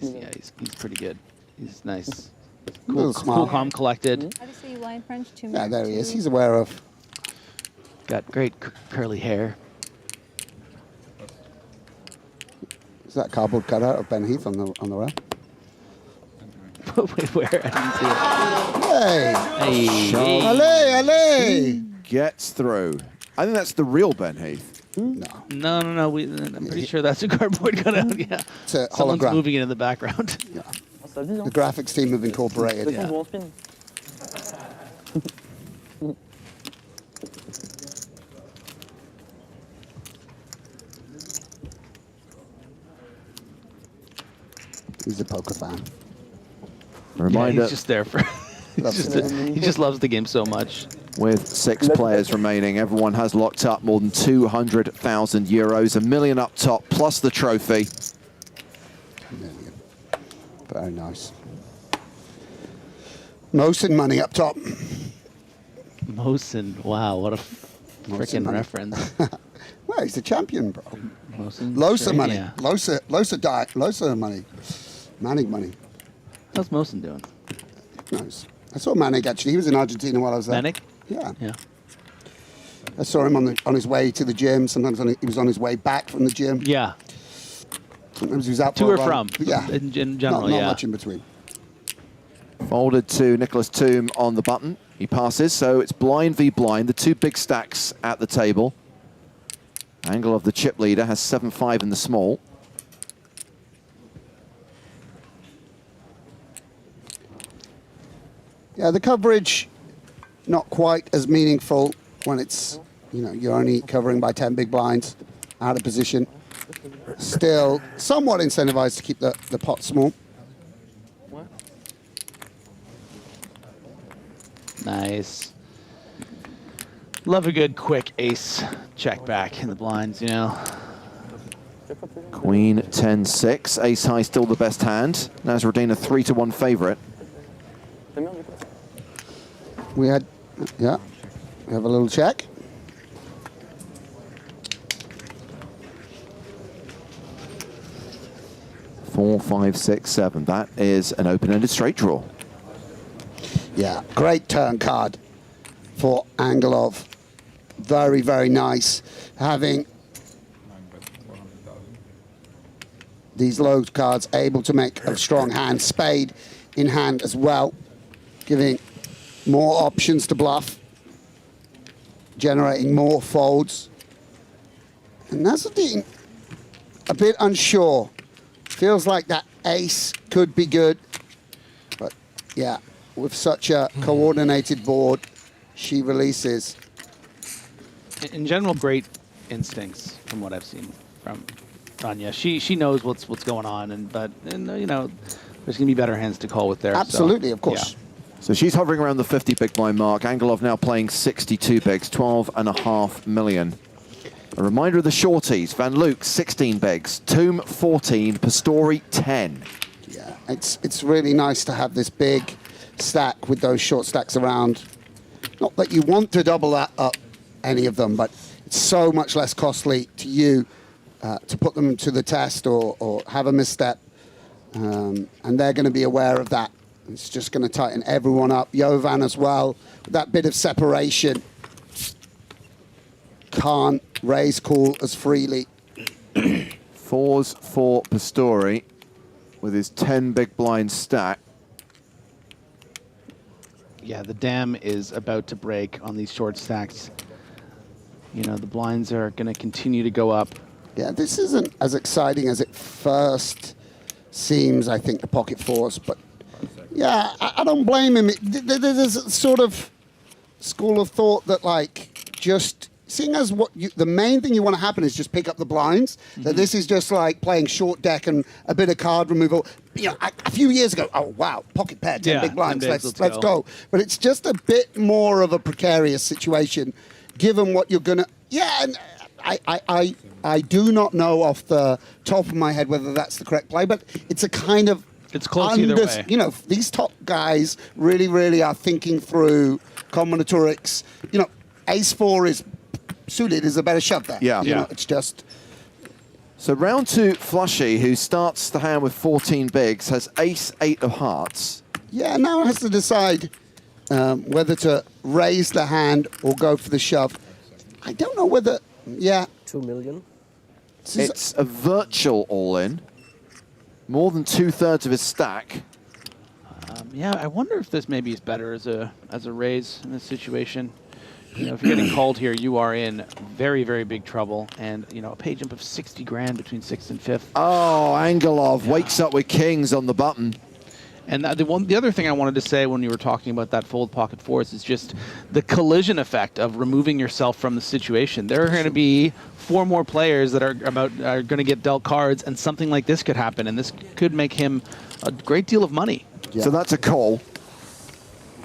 Yeah, he's pretty good. He's nice. Cool, Cool, calm, collected. Obviously, you line French 2 Yeah, there he is. He's aware of. Got great curly hair. Is that cardboard cutout of Ben Heath on the rail? Wait, where? I didn't see it. Hey! Allez! Gets through. I think that's the real Ben Heath. No. No. I'm pretty sure that's a cardboard cutout. Yeah. It's a Someone's hologram. moving it in the background. Yeah. The graphics team have incorporated. Yeah. He's a poker fan. Reminder. He's just there for. He just loves the game so much. With 6 players remaining, everyone has locked up more than 200,000 euros, $1 million up top, plus the trophy. Very nice. Mosin money up top. Mosin, wow, what a freaking reference. Well, he's the champion, bro. Mosin, Losa great, money. yeah. Losa money. Manning money. How's Mosin doing? Nice. I saw Manik actually. He was in Argentina while I was there. Manik? Yeah. Yeah. I saw him on his way to the gym. Sometimes he was on his way back from the gym. Yeah. Sometimes he was out To for or a run. from, But yeah, in general, not yeah. much in between. Folded to Niclas Thumm on the button. He passes, so it's blind v blind. The two big stacks at the table. Angelov, the chip leader, has 7-5 in the small. Yeah, the coverage not quite as meaningful when it's, you know, you're only covering by 10 big blinds out of position. Still somewhat incentivized to keep the pot small. Nice. Love a good quick ace check back in the blinds, you know. Queen 10-6. Ace high still the best hand. Nezreddine a 3-1 favorite. We had, yeah, we have a little check. Four, five, six, seven. That is an open-ended straight draw. Yeah, great turn card for Angelov. Very, very nice. Having these low cards able to make a strong hand. Spade in hand as well, giving more options to bluff, generating more folds. And Nezreddine a bit unsure. Feels like that ace could be good, but yeah, with such a coordinated board, she releases. In general, great instincts from what I've seen from Rania. She knows what's going on, but you know, there's gonna be better hands to call with there. Absolutely, so, of course. Yeah. So she's hovering around the 50 big blind mark. Angelov now playing 62 bigs, 12.5 million. A reminder of the shorties. Van Luijk, 16 bigs. Thumm, 14. Pastore, 10. Yeah, it's really nice to have this big stack with those short stacks around. Not that you want to double that up, any of them, but it's so much less costly to you to put them to the test or have a misstep. And they're going to be aware of that. It's just going to tighten everyone up. Jovan as well, with that bit of separation. Can't raise call as freely. Fours for Pastore with his 10 big blind stack. Yeah, the dam is about to break on these short stacks. You know, the blinds are going to continue to go up. Yeah, this isn't as exciting as it first seems, I think, the pocket fours, but yeah, I don't blame him. There's a sort of school of thought that, like, just seeing as the main thing you want to happen is just pick up the blinds, that this is just like playing short deck and a bit of card removal. You know, a few years ago, oh wow, pocket pair, 10 big blinds, let's go. But it's just a bit more of a precarious situation, given what you're gonna. Yeah, and I do not know off the top of my head whether that's the correct play, but it's a kind of. It's close either way. You know, these top guys really are thinking through combinatorics. You know, ace-4 is suited is a better shove there. Yeah. You know, it's just. So round two, Flushy, who starts the hand with 14 bigs, has ace-8 of hearts. Yeah, now it has to decide whether to raise the hand or go for the shove. I don't know whether. Yeah. 2 million. It's a virtual all-in. More than 2/3 of his stack. Yeah, I wonder if this maybe is better as a raise in this situation. You know, if you're getting called here, you are in very big trouble, and you know, a pay jump of 60 grand between 6th and 5th. Oh, Angelov wakes up with kings on the button. And the other thing I wanted to say when you were talking about that fold pocket fours is just the collision effect of removing yourself from the situation. There are going to be 4 more players that are going to get dealt cards, and something like this could happen, and this could make him a great deal of money. Yeah. So that's a call.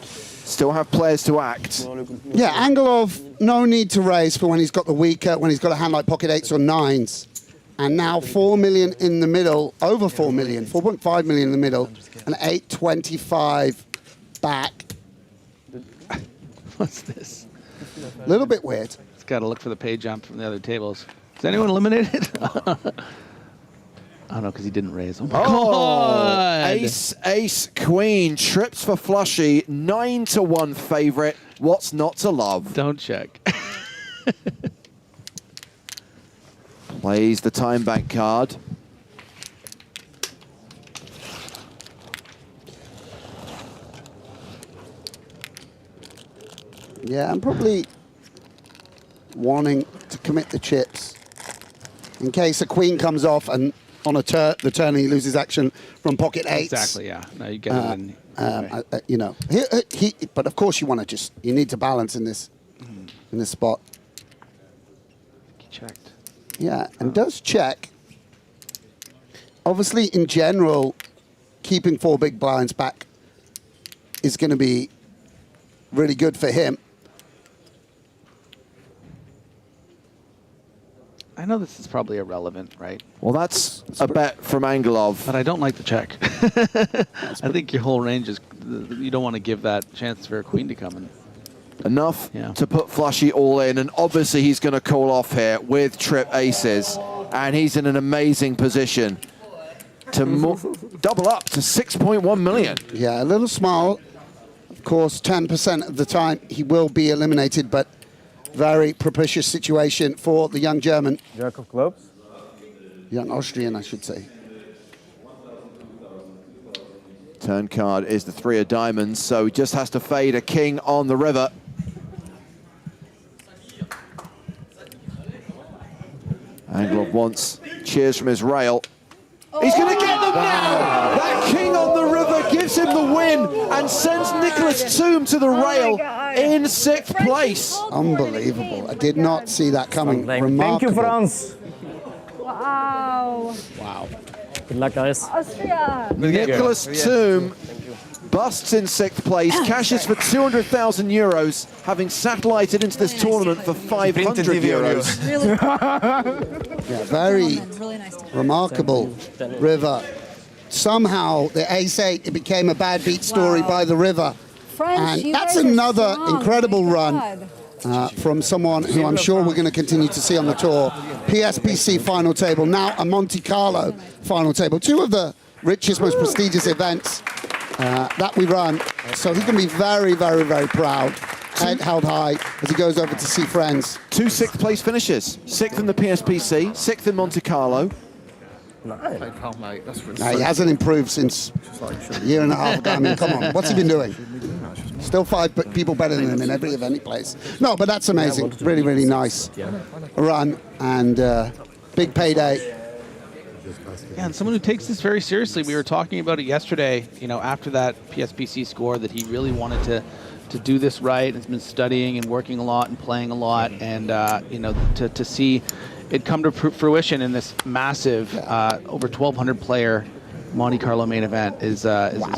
Still have players to act. Yeah, Angelov, no need to raise for when he's got the weaker, when he's got a hand like pocket 8s or 9s. And now 4 million in the middle, over 4 million, 4.5 million in the middle, and 825 back. What's this? A little bit weird. It's got to look for the pay jump from the other tables. Is anyone eliminated? Oh, no, because he didn't raise. Oh, my God. Ace, queen, trips for Flushy, 9-1 favorite. What's not to love? Don't check. Plays the time bank card. Yeah, I'm probably wanting to commit the chips in case a queen comes off and on the turn he loses action from pocket eights. Exactly, yeah. No, you get it in. You know, but of course you need to balance in this spot. He checked. Yeah, and does check. Obviously, in general, keeping 4 big blinds back is going to be really good for him. I know this is probably irrelevant, right? Well, that's a bet from Angelov. But I don't like the check. I think your whole range is, you don't want to give that chance for a queen to come in. Enough to put Flushy all in, and obviously he's going to call off here with trip aces, and he's in an amazing position to double up to 6.1 million. Yeah, a little small. Of course, 10% of the time he will be eliminated, but very propitious situation for the young German. Jack of clubs? Young Austrian, I should say. Turn card is the 3 of diamonds, so he just has to fade a king on the river. Angelov wants cheers from his rail. He's going to get them now! That king on the river gives him the win and sends Niclas Thumm to the rail in 6th place. Unbelievable. I did not see that coming. Thank you, France. Wow. Wow. Good luck, guys. Austria. Niclas Thumm busts in 6th place, cashes for 200,000 euros, having satellited into this tournament for 500 euros. Yeah, very remarkable river. Somehow the ace-8, it became a bad beat story by the river. French, And that's another incredible run from someone who I'm sure we're going to continue to see on the tour. PSPC final table, now a Monte-Carlo final table. 2 of the richest, most prestigious events that we run. So he can be very, very, very proud. Head held high as he goes over to see friends. 2 6th place finishes. 6th in the PSPC, 6th in Monte-Carlo. He hasn't improved since a year and a half ago. I mean, come on, what's he been doing? Still 5 people better than him in every event he plays. No, but that's amazing. Really, really nice run and big payday. Yeah, and someone who takes this very seriously. We were talking about it yesterday, you know, after that PSPC score, that he really wanted to do this right. Has been studying and working a lot and playing a lot, and you know, to see it come to fruition in this massive, over 1,200 player Monte-Carlo main event is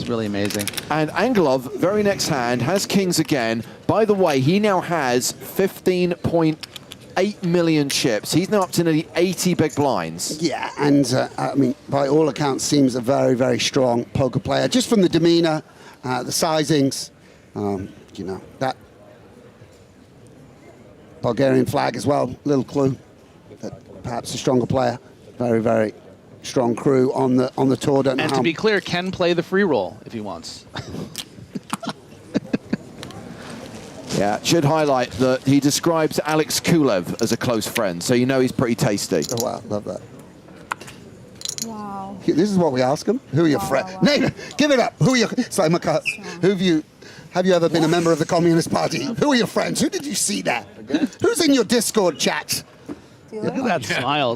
really amazing. And Angelov, very next hand, has kings again. By the way, he now has 15.8 million chips. He's now up to nearly 80 big blinds. Yeah, and I mean, by all accounts, seems a very, very strong poker player. Just from the demeanor, the sizings, you know, that Bulgarian flag as well, little clue that perhaps a stronger player. Very, very strong crew on the tour. Don't know And how. to be clear, can play the free roll if he wants. Yeah, should highlight that he describes Alex Kulev as a close friend, so you know he's pretty tasty. Oh, wow, love that. Wow. This is what we ask them. Who are your friends? Name it. Give it up. Who are your... Sorry, have you ever been a member of the Communist Party? Who are your friends? Who did you see there? Who's in your Discord chat? Look at that smile.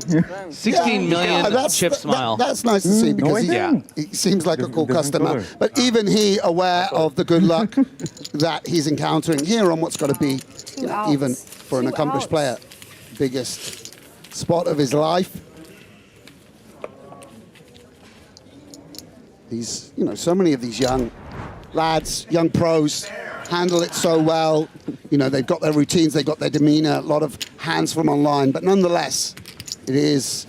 16 million chip smile. That's nice to see because he seems like a cool customer. But even he aware of the good luck that he's encountering here on what's got to be, you know, even for an accomplished player, biggest spot of his life. These, you know, so many of these young lads, young pros, handle it so well. You know, they've got their routines, they've got their demeanor, a lot of hands from online, but nonetheless, it is,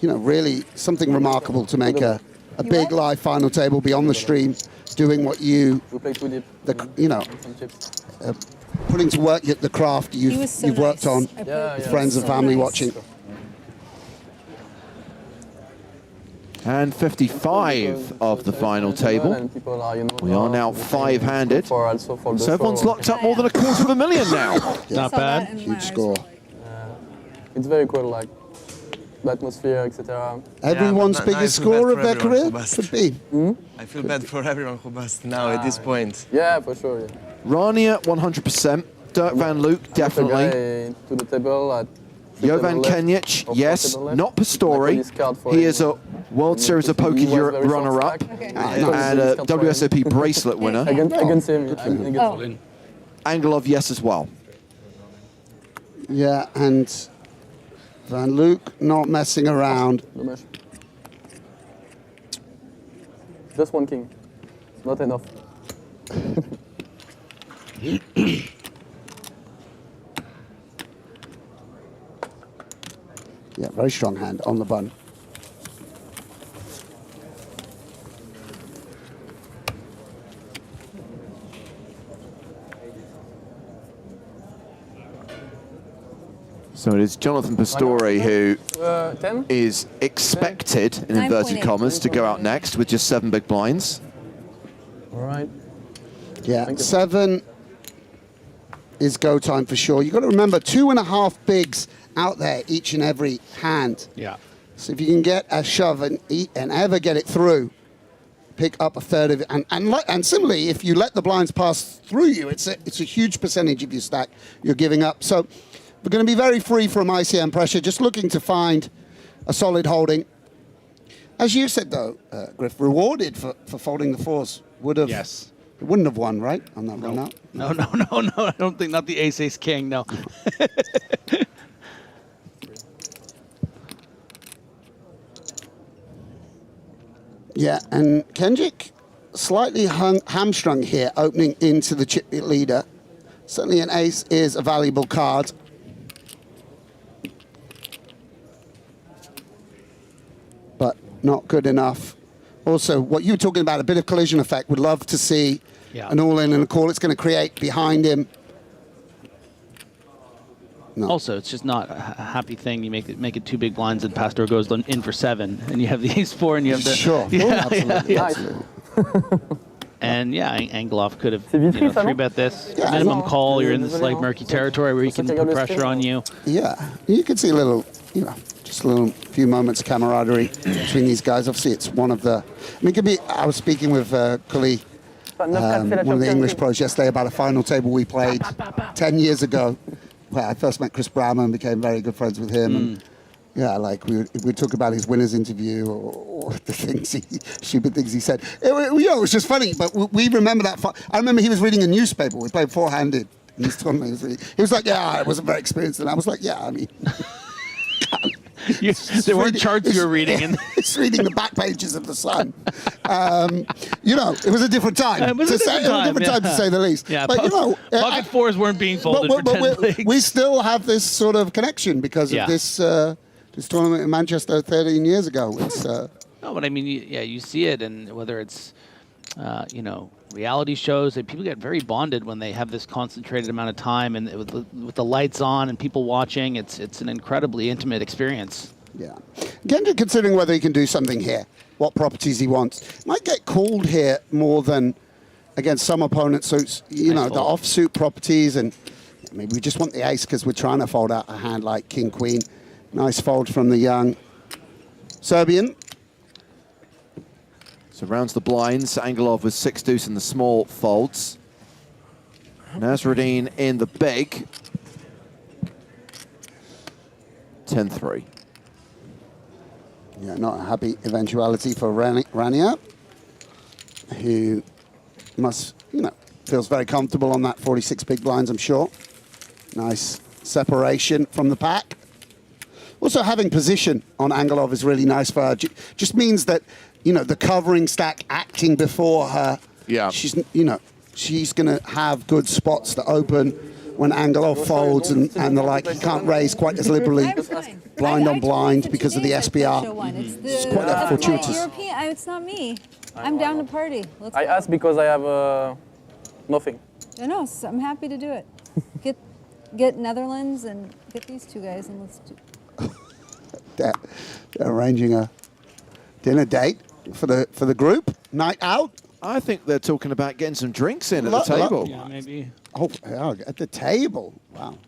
you know, really something remarkable to make a big live final table, be on the stream, doing what you, you know, putting to work the craft you've worked on with friends and family watching. And 55 of the final table. We are now 5-handed. So everyone's locked up more than $250,000 now. Not bad. Huge score. It's very cool, like the atmosphere, etc. Everyone's biggest score of their career could be. I feel bad for everyone who must now at this point. Yeah, for sure. Yeah. Rania, 100%. Derk van Luijk, definitely. To the table at Jovan Kenjic, yes. Not Pastore. He is a World Series of Poker Europe runner-up and a WSOP bracelet winner. Against him. Angelov, yes, as well. Yeah, and Van Luijk not messing around. Just one king. Not enough. Yeah, very strong hand on the button. So it is Jonathan Pastore who 10? is expected, in inverted commas, to go out next with just 7 big blinds. All right. Yeah, 7 is go time for sure. You've got to remember, 2.5 bigs out there each and every hand. Yeah. So if you can get a shove and ever get it through, pick up a third of it. And similarly, if you let the blinds pass through you, it's a huge percentage of your stack you're giving up. So we're going to be very free from ICM pressure, just looking to find a solid holding. As you said, though, Griff, rewarded for folding the 4s. Would have. Yes. It wouldn't have won, right, on that run out? No. I don't think, not the ace king, no. Yeah, and Kenjic slightly hamstrung here, opening into the chip leader. Certainly an ace is a valuable card. But not good enough. Also, what you were talking about, a bit of collision effect. Would love to see an all-in and a call it's going to create behind him. No. Also, it's just not a happy thing. You make it 2 big blinds and Pastore goes in for 7, and you have the ace-4 and you have the... Sure, absolutely. And yeah, Angelov could have 3-bet this. Minimum call, you're in this like murky territory where he can put pressure on you. Yeah, you can see a little, just a little few moments of camaraderie between these guys. Obviously, it's one of the... I mean, it could be... I was speaking with Kuli, one of the English pros yesterday, about a final table we played 10 years ago. Well, I first met Chris Brammer and became very good friends with him. And yeah, like we talk about his winner's interview or the things stupid things he said. It was just funny, but we remember that. I remember he was reading a newspaper. We played 4-handed in this tournament. He was like, yeah, I wasn't very experienced. And I was like, yeah, I mean... there weren't charts you were reading. It's reading the back pages of the Sun. It was a different time. It was a different time to say the least. Yeah, but pocket 4s weren't being folded for 10 legs. We still have this sort of connection because of this tournament in Manchester 13 years ago. It's, no, but I mean, you see it, and whether it's reality shows, that people get very bonded when they have this concentrated amount of time and with the lights on and people watching. It's an incredibly intimate experience. Yeah. Kenjic considering whether he can do something here, what properties he wants. Might get called here more than against some opponents. So it's, the offsuit properties, and maybe we just want the ace because we're trying to fold out a hand like King Queen. Nice fold from the young Serbian. So rounds the blinds. Angelov with 6 deuce in the small folds. Nezreddine in the big. 10-3. Yeah, not a happy eventuality for Rania, who must, feels very comfortable on that 46 big blinds, I'm sure. Nice separation from the pack. Also, having position on Angelov is really nice for her. Just means that, the covering stack acting before her. Yeah. She's going to have good spots to open when Angelov folds and the like. He can't raise quite as liberally blind on blind because of the SPR. It's quite fortuitous. European, it's not me. I'm down to party. I asked because I have nothing. No, I'm happy to do it. Get Netherlands and get these 2 guys and let's do. They're arranging a dinner date for the group, night out. I think they're talking about getting some drinks in at the table. Yeah, maybe. Oh, yeah, at the table. Wow.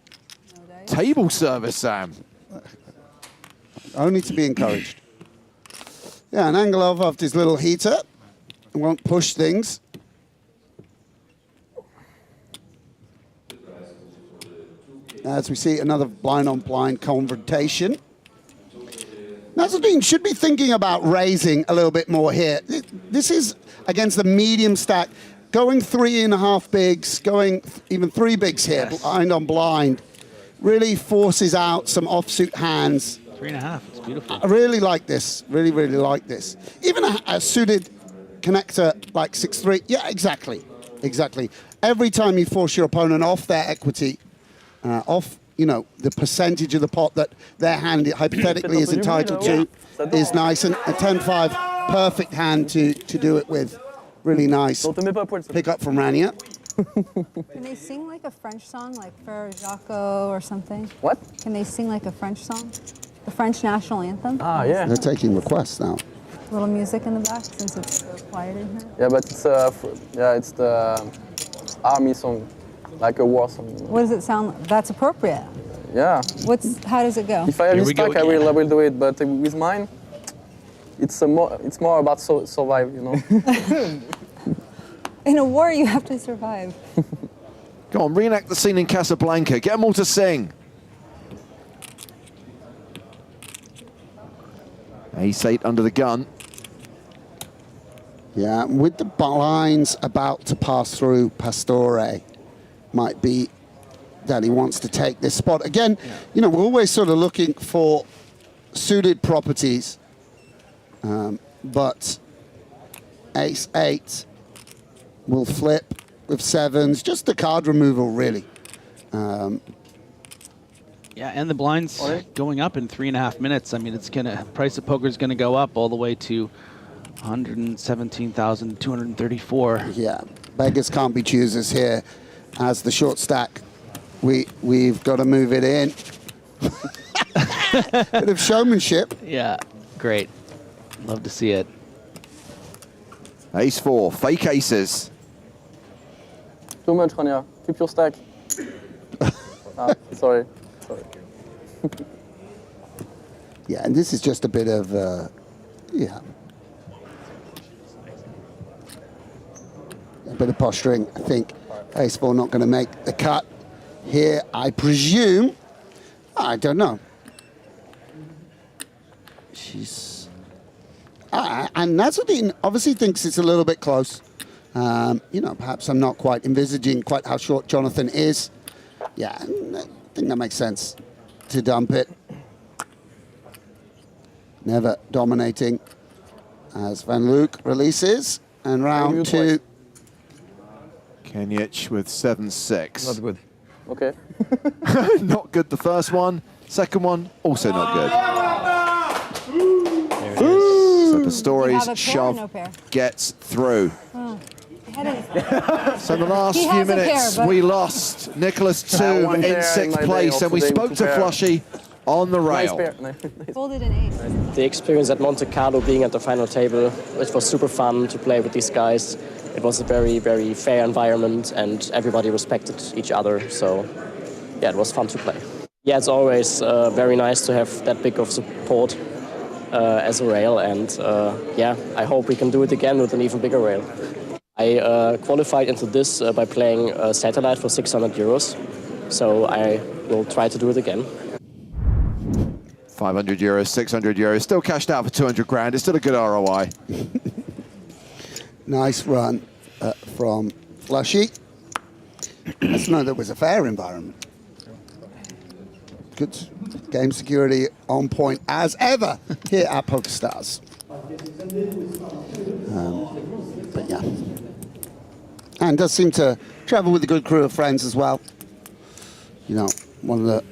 Table service, Sam. Only to be encouraged. Yeah, and Angelov after his little heater won't push things. as we see another blind-on-blind confrontation. Nezreddine should be thinking about raising a little bit more here. This is against the medium stack. Going 3.5 bigs, going even 3 bigs here, blind on blind, really forces out some offsuit hands. 3.5, it's beautiful. I really like this, really, really like this. Even a suited connector like 6-3, yeah, exactly. Every time you force your opponent off their equity, off, you know, the percentage of the pot that their hand hypothetically is entitled to is nice. And a 10-5, perfect hand to do it with. Really nice. Pick up from Rania. Can they sing like a French song, like Frère Jacques or something? What? Can they sing like a French song? The French national anthem? Ah, yeah. They're taking requests now. A little music in the back since it's so quiet in here. Yeah, but it's it's the army song, like a war song. What does it sound like? That's appropriate. Yeah. How does it go? If I have this stack, I will do it, but with mine, it's more about survive, you know. In a war, you have to survive. Go on, reenact the scene in Casablanca. Get them all to sing. Ace-8 under the gun. Yeah, with the blinds about to pass through, Pastore might be that he wants to take this spot. Again, you know, we're always sort of looking for suited properties, but Ace-8 will flip with 7s, just the card removal, really. Yeah, and the blinds going up in 3.5 minutes. I mean, it's gonna price of poker is gonna go up all the way to 117,234. Yeah, beggars can't be choosers here. As the short stack, we've got to move it in. Bit of showmanship. Yeah, great. Love to see it. Ace-4, fake aces. Too much, Rania. Keep your stack. Sorry. Yeah, and this is just a bit of, yeah. A bit of posturing. I think Ace-4 not going to make the cut here, I presume. I don't know. She's... and Nezreddine obviously thinks it's a little bit close. You know, perhaps I'm not quite envisaging quite how short Jonathan is. Yeah, I think that makes sense to dump it. Never dominating as Van Luijk releases. And round 2. Kenjic with 7-6. Not good. Okay. Not good the first one. Second one, also not good. So Pastore's shove gets through. So in the last few minutes, we lost Niclas Thumm in 6th place, and we spoke to Flushy on the rail. Folded an ace. The experience at Monte-Carlo, being at the final table, it was super fun to play with these guys. It was a very, very fair environment, and everybody respected each other. So, yeah, it was fun to play. Yeah, it's always very nice to have that big of support as a rail, and yeah, I hope we can do it again with an even bigger rail. I qualified into this by playing Satellite for 600 euros, so I will try to do it again. 500 euros, 600 euros, still cashed out for 200 grand. It's still a good ROI. Nice run from Flushy. Let's know that was a fair environment. Good game security on point as ever here at PokerStars. But yeah. And does seem to travel with a good crew of friends as well. You know, one of the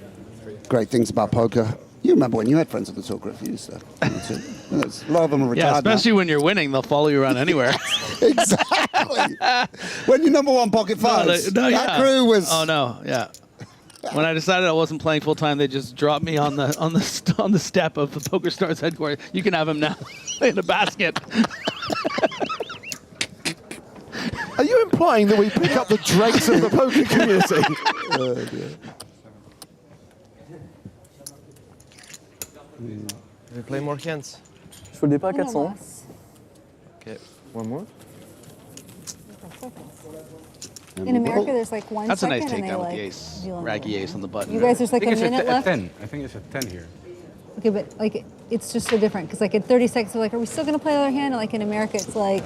great things about poker. You remember when you had friends on the tour group, you used to. A lot of them are retired. Yeah, especially when you're winning, they'll follow you around anywhere. Exactly. When you're number one pocket fives, that crew was. Oh no, yeah. When I decided I wasn't playing full time, they just dropped me on the step of the PokerStars headquarters. You can have him now in a basket. Are you implying that we pick up the dregs of the poker community? Oh, dear. We play more hands. Je fais des pas 400. Okay, one more. In America, there's like 1 That's a second nice and they takedown with like the ace. deal Raggy ace on the button. You guys, there's like a minute left. 10. I think it's a 10 here. Okay, but like it's just so different because like in 30 seconds, they're like, are we still gonna play the other hand? And like in America, it's like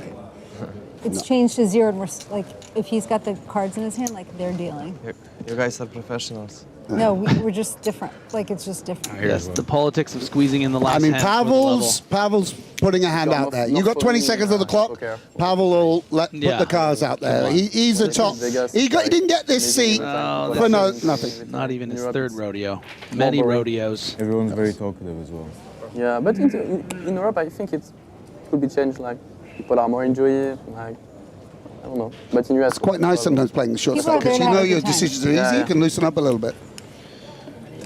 it's changed to 0, and we're like, if he's got the cards in his hand, like they're dealing. You guys are professionals. No, we're just different. Like it's just different. Yes, the politics of squeezing in the last I mean, hand for the level. Pavel's putting a hand out there. You got 20 seconds of the clock. Pavel will put the cards out there. He's a top. He didn't get this seat for nothing. Not even his third rodeo. Many rodeos. Everyone's very talkative as well. Yeah, but in Europe, I think it could be changed. Like people are more enjoying it. Like I don't know. But in US, It's quite nice sometimes playing the short stack because you know your decisions are easy. You can loosen up a little bit.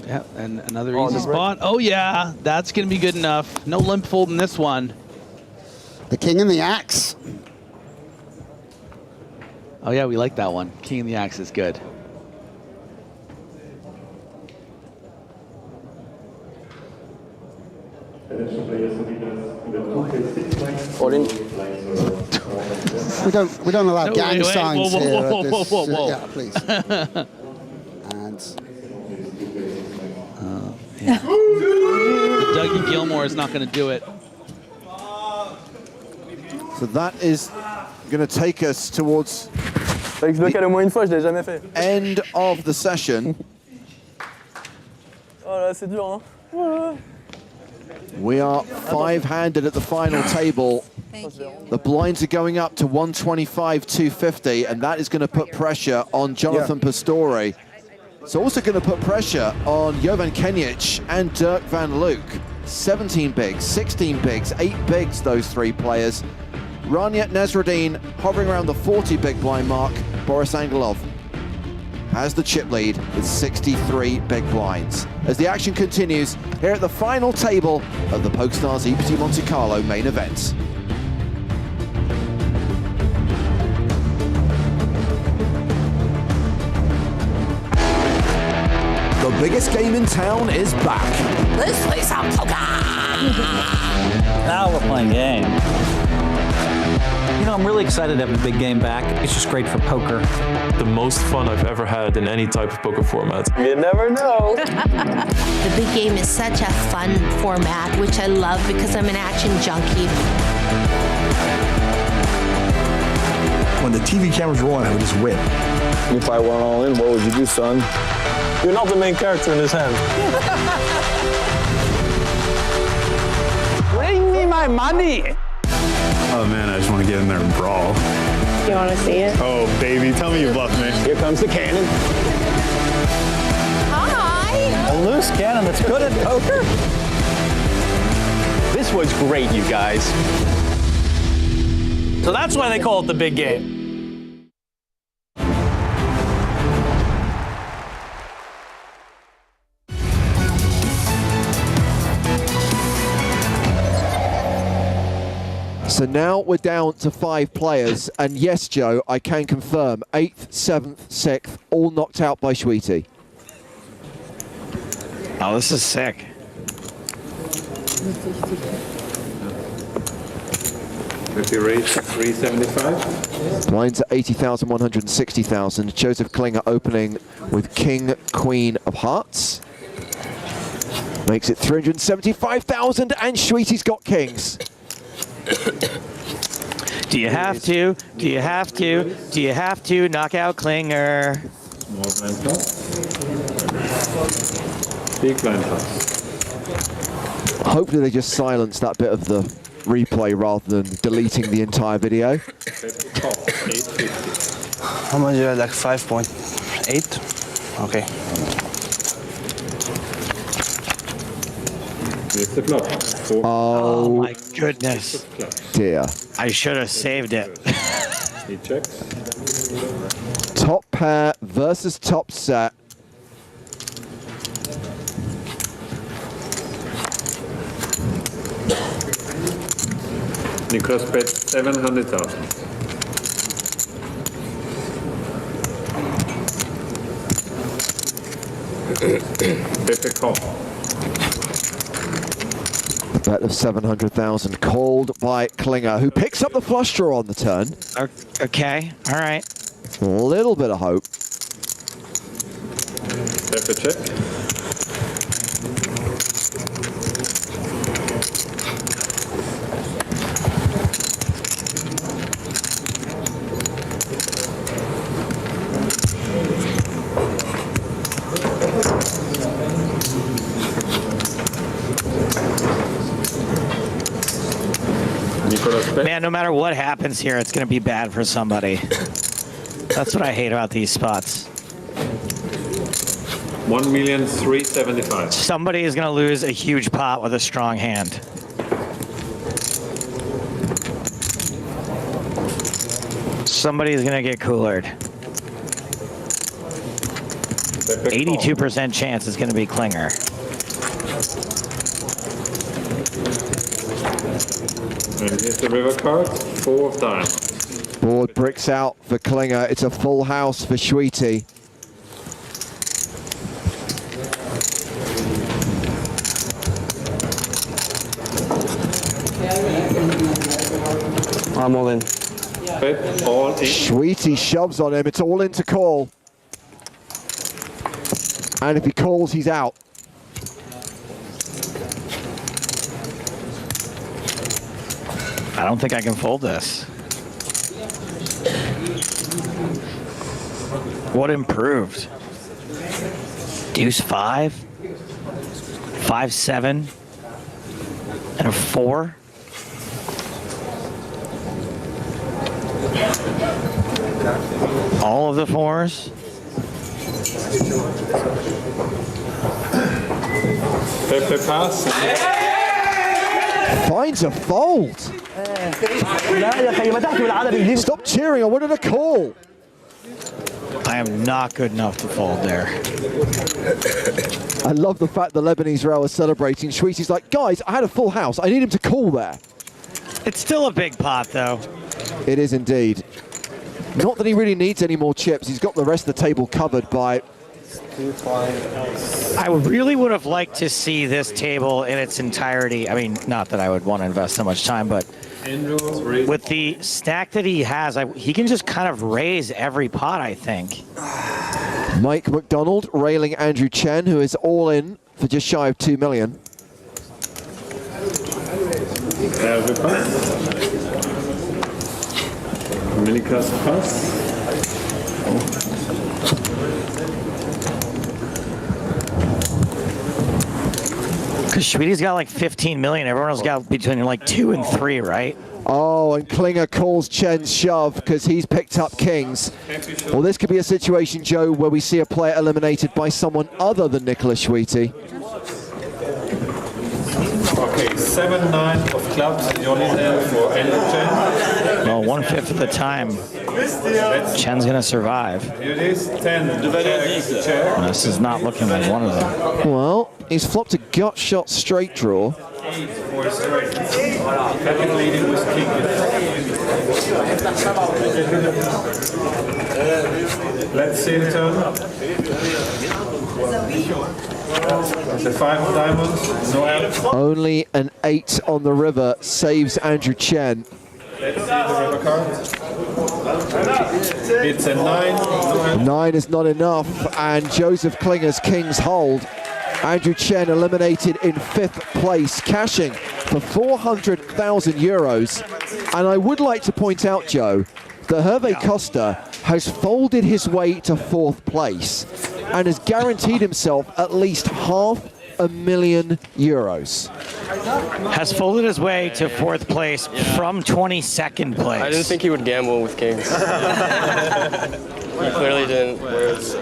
Yeah, and another easy spot. Oh yeah, that's gonna be good enough. No limp fold in this one. The king and the axe. Oh yeah, we like that one. King and the axe is good. We don't allow No, gang wait, signs whoa, here. whoa, at whoa, this- whoa, whoa. Yeah, please. And Yeah. The Dougie Gilmore is not going to do it. So that is going to take us towards the end of the session. Oh là, c'est dur, hein? We are 5-handed at the final table. The blinds are going up to 125, 250, and that is going to put pressure on Jonathan Pastore. It's also going to put pressure on Jovan Kenjic and Derk van Luijk. 17 bigs, 16 bigs, 8 bigs, those three players. Rania Nasreddine hovering around the 40 big blind mark. Boris Angelov has the chip lead with 63 big blinds. As the action continues here at the final table of the PokerStars EPT Monte-Carlo main event. The biggest game in town is back. Let's play some poker! Now we're playing game. You know, I'm really excited to have the big game back. It's just great for poker. The most fun I've ever had in any type of poker format. You never know. The big game is such a fun format, which I love because I'm an action junkie. When the TV cameras roll, I would just whip. If I went all in, what would you do, son? You're not the main character in this hand. Bring me my money! Oh man, I just want to get in there and brawl. You want to see it? Oh baby, tell me you bluff me. Here comes the cannon. Hi! A loose cannon that's good at poker? This was great, you guys. So that's why they call it the big game. So now we're down to 5 players, and yes, Joe, I can confirm 8th, 7th, 6th, all knocked out by Sweetie. Oh, this is sick. If you raise 375. Blinds at 80,000, 160,000. Joseph Klinger opening with King, Queen of Hearts. Makes it 375,000, and Sweetie's got kings. Do you have to? Do you have to? Do you have to knock out Klinger? Small blind plus. Big blind plus. Hopefully they just silence that bit of the replay rather than deleting the entire video. How much you had? Like 5.8? Okay. It's the flop. Oh my goodness. Dear. I should have saved it. He checks. Top pair versus top set. Niclas bet 700,000. Pepe call. Bet of 700,000 called by Klinger, who picks up the flush draw on the turn. Okay, all right. A little bit of hope. Paper check. Man, no matter what happens here, it's going to be bad for somebody. That's what I hate about these spots. 1,375,000. Somebody is going to lose a huge pot with a strong hand. Somebody is going to get coolered. 82% chance it's going to be Klinger. And here's the river card, 4 of diamonds. Board bricks out for Klinger. It's a full house for Schwiti. I'm all in. All in. Schwiti shoves on him. It's all in to call. And if he calls, he's out. I don't think I can fold this. What improved? Deuce 5, 5-7, and a 4. All of the 4s. Pepe pass. Finds a fold. Stop cheering, I wanted a call. I am not good enough to fold there. I love the fact the Lebanese rail is celebrating. Schwiti's like, guys, I had a full house. I need him to call there. It's still a big pot, though. It is indeed. Not that he really needs any more chips. He's got the rest of the table covered by... I really would have liked to see this table in its entirety. I mean, not that I would want to invest so much time, but with the stack that he has, he can just kind of raise every pot, I think. Mike McDonald railing Andrew Chen, who is all in for just shy of 2 million. There's a pass. Niclas pass. Because Schwiti's got like 15 million. Everyone else got between like 2 and 3, right? Oh, and Klinger calls Chen's shove because he's picked up kings. Well, this could be a situation, Joe, where we see a player eliminated by someone other than Niclas Schwiti. Okay, 7-9 of clubs. Johnny there for Andrew Chen. Well, 1/5 of the time, Chen's going to survive. Here it is, 10. This is not looking like one of them. Well, he's flopped a gut shot straight draw. 8 for straight. Pepe leading with king. Let's see the turn. The 5 of diamonds, no help. Only an 8 on the river saves Andrew Chen. Let's see the river card. It's a 9, no help. 9 is not enough, and Joseph Klinger's kings hold. Andrew Chen eliminated in 5th place, cashing for 400,000 euros. And I would like to point out, Joe, that Hervé Costa has folded his way to 4th place and has guaranteed himself at least €500,000. Has folded his way to 4th place from 22nd place. I didn't think he would gamble with kings. He clearly didn't. Whereas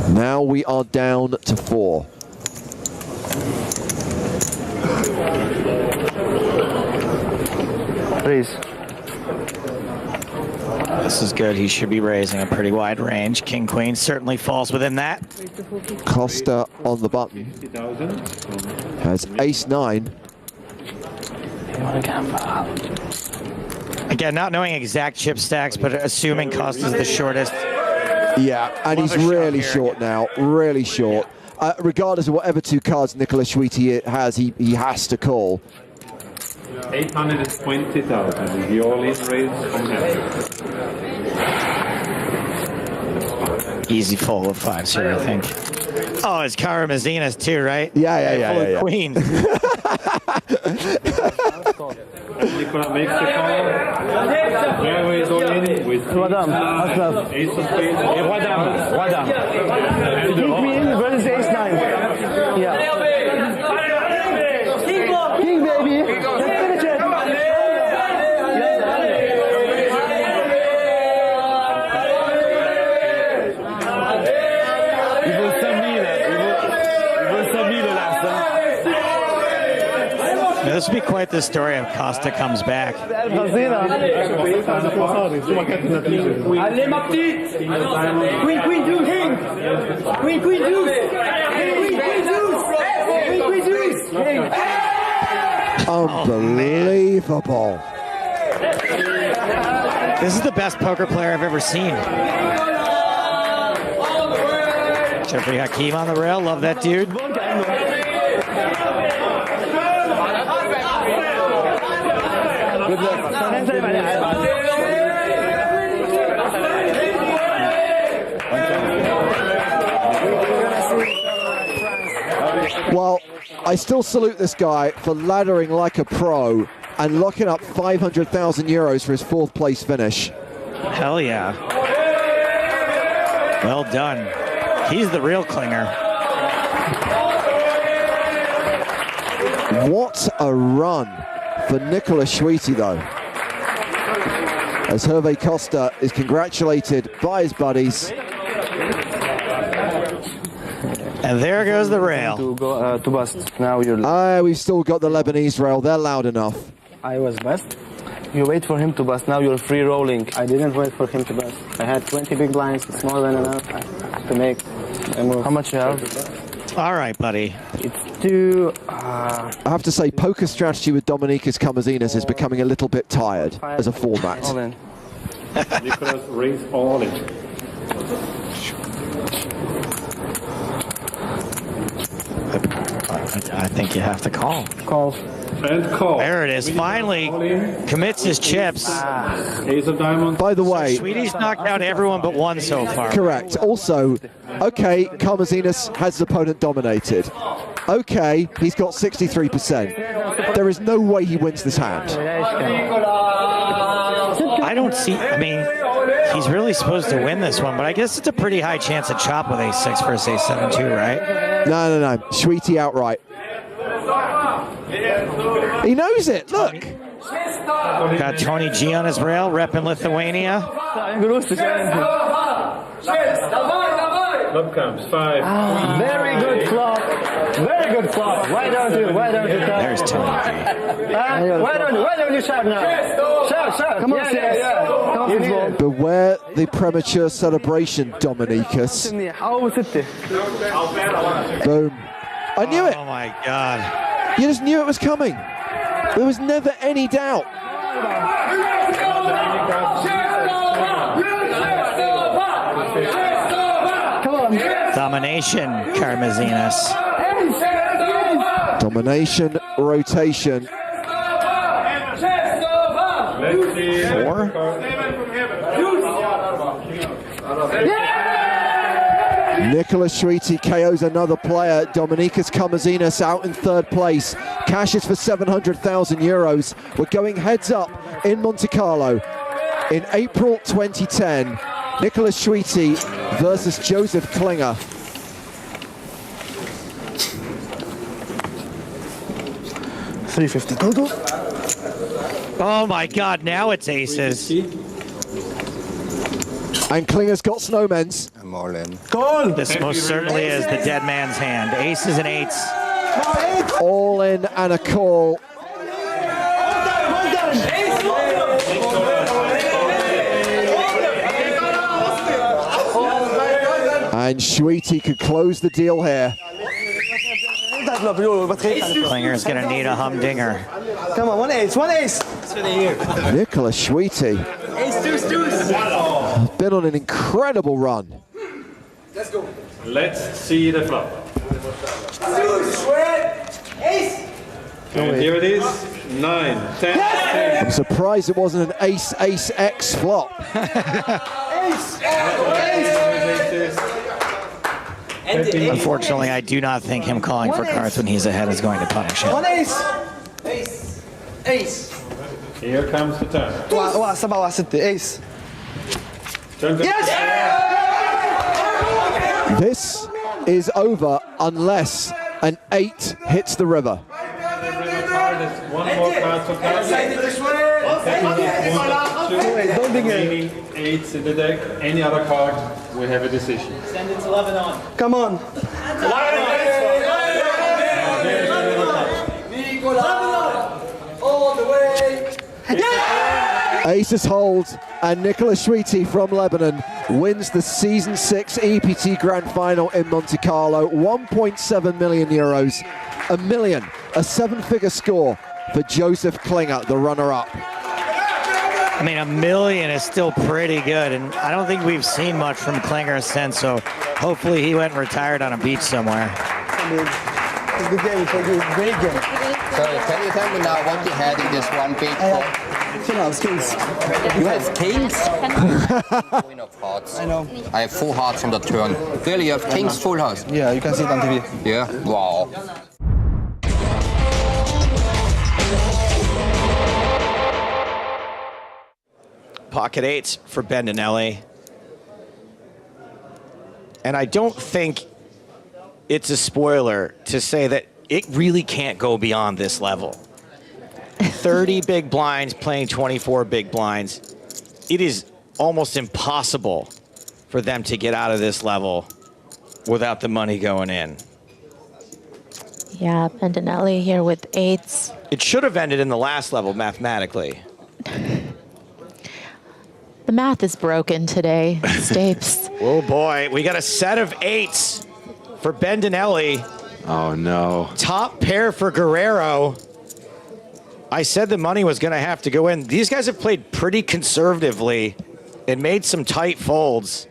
now we are down to 4. Please. This is good. He should be raising a pretty wide range. King, Queen certainly falls within that. Costa on the button. Has ace-9. Again, not knowing exact chip stacks, but assuming Costa's the shortest. Yeah, and he's really short now, really short. regardless of whatever two cards Niclas Thumm has, he has to call. 820,000 is the all-in raise from him. Easy fold of 5s here, I think. Oh, it's Karamazina's too, right? Yeah. Queen. Nicola makes the call. Fairway is all in with ace of spades. Roi dame. King queen versus ace 9. Yeah. King baby. Let's finish it. Il vaut 5000. Il vaut 5000 le last. Now, this would be quite the story if Costa comes back. Allez ma petite. Queen deuce. Queen deuce. Queen deuce. Unbelievable. This is the best poker player I've ever seen. Jeffrey Hakeem on the rail. Love that dude. Well, I still salute this guy for laddering like a pro and locking up 500,000 euros for his 4th place finish. Hell yeah. Well done. He's the real clinger. What a run for Niclas Thumm, though. As Hervé Costa is congratulated by his buddies. And there goes the rail. To bust. Now you're. We've still got the Lebanese rail. They're loud enough. I was bust. You wait for him to bust. Now you're free rolling. I didn't wait for him to bust. I had 20 big blinds. It's more than enough to make a move. How much you have? All right, buddy. It's 2. I have to say, poker strategy with Dominicus Kamazinas is becoming a little bit tired as a format. All in. Nicolas raise all in. I think you have to call. Call. And call. There it is. Finally commits his chips. Ace of diamonds. By the way, Sweetie's knocked out everyone but one so far. Correct. Also, okay, Kamazinas has his opponent dominated. Okay, he's got 63%. There is no way he wins this hand. I don't see, I mean, he's really supposed to win this one, but I guess it's a pretty high chance to chop with ace-6 versus ace-7 too, right? No. Sweetie outright. He knows it, look. Got Tony G on his rail, repping Lithuania. Flop comes 5. Very good flop. Very good flop. Why don't you There's Tony G. why don't you shout now? Shout. Come on, yeah. Beware the premature celebration, Dominicus. Boom. I knew it. Oh my God. You just knew it was coming. There was never any doubt. Domination, Karmazinas. Domination, rotation. 4. Niclas Thumm KOs another player. Dominicus Kamazinas out in 3rd place. Cashes for 700,000 euros. We're going heads up in Monte Carlo in April 2010. Niclas Thumm versus Joseph Klinger. $350 total. Oh my God, now it's aces. And Klinger's got snowmen's. I'm all in. Call! This most certainly is the dead man's hand. Aces and 8s. All in and a call. And Thumm could close the deal here. Klinger's gonna need a humdinger. Come on, one ace. Niclas Thumm has been on an incredible run. Let's see the flop. And here it is, 9, 10, I'm surprised it wasn't an ace, ace, X flop. Unfortunately, I do not think him calling for cards when he's ahead is going to punish him. One ace. Ace. Ace. Here comes the turn. Ça va, c'était ace. Turn to This is over unless an 8 hits the river. One more card to pass. Don't dig Remaining 8s in the deck. Any other card, we have a decision. Send it to 11 on. Come on. 11 All the way. Aces hold, and Niclas Thumm from Lebanon wins the Season 6 EPT Grand Final in Monte-Carlo. 1.7 million euros, a million, a 7-figure score for Joseph Klinger, the runner-up. I mean, $1 million is still pretty good, and I don't think we've seen much from Klinger since, so hopefully he went and retired on a beach somewhere. It's a good game. It's a great game. So can you tell me now what you had in this one big pot? Kings. You have kings? Queen of hearts. I know. I have full hearts on the turn. Really, you have kings full house? Yeah, you can see it on TV. Yeah? Wow. Pocket 8s for Bendinelli. And I don't think it's a spoiler to say that it really can't go beyond this level. 30 big blinds playing 24 big blinds. It is almost impossible for them to get out of this level without the money going in. Yeah, Bendinelli here with 8s. It should have ended in the last level mathematically. The math is broken today, Stapes. Oh boy, we got a set of 8s for Bendinelli. Oh no. Top pair for Guerrero. I said the money was going to have to go in. These guys have played pretty conservatively and made some tight folds.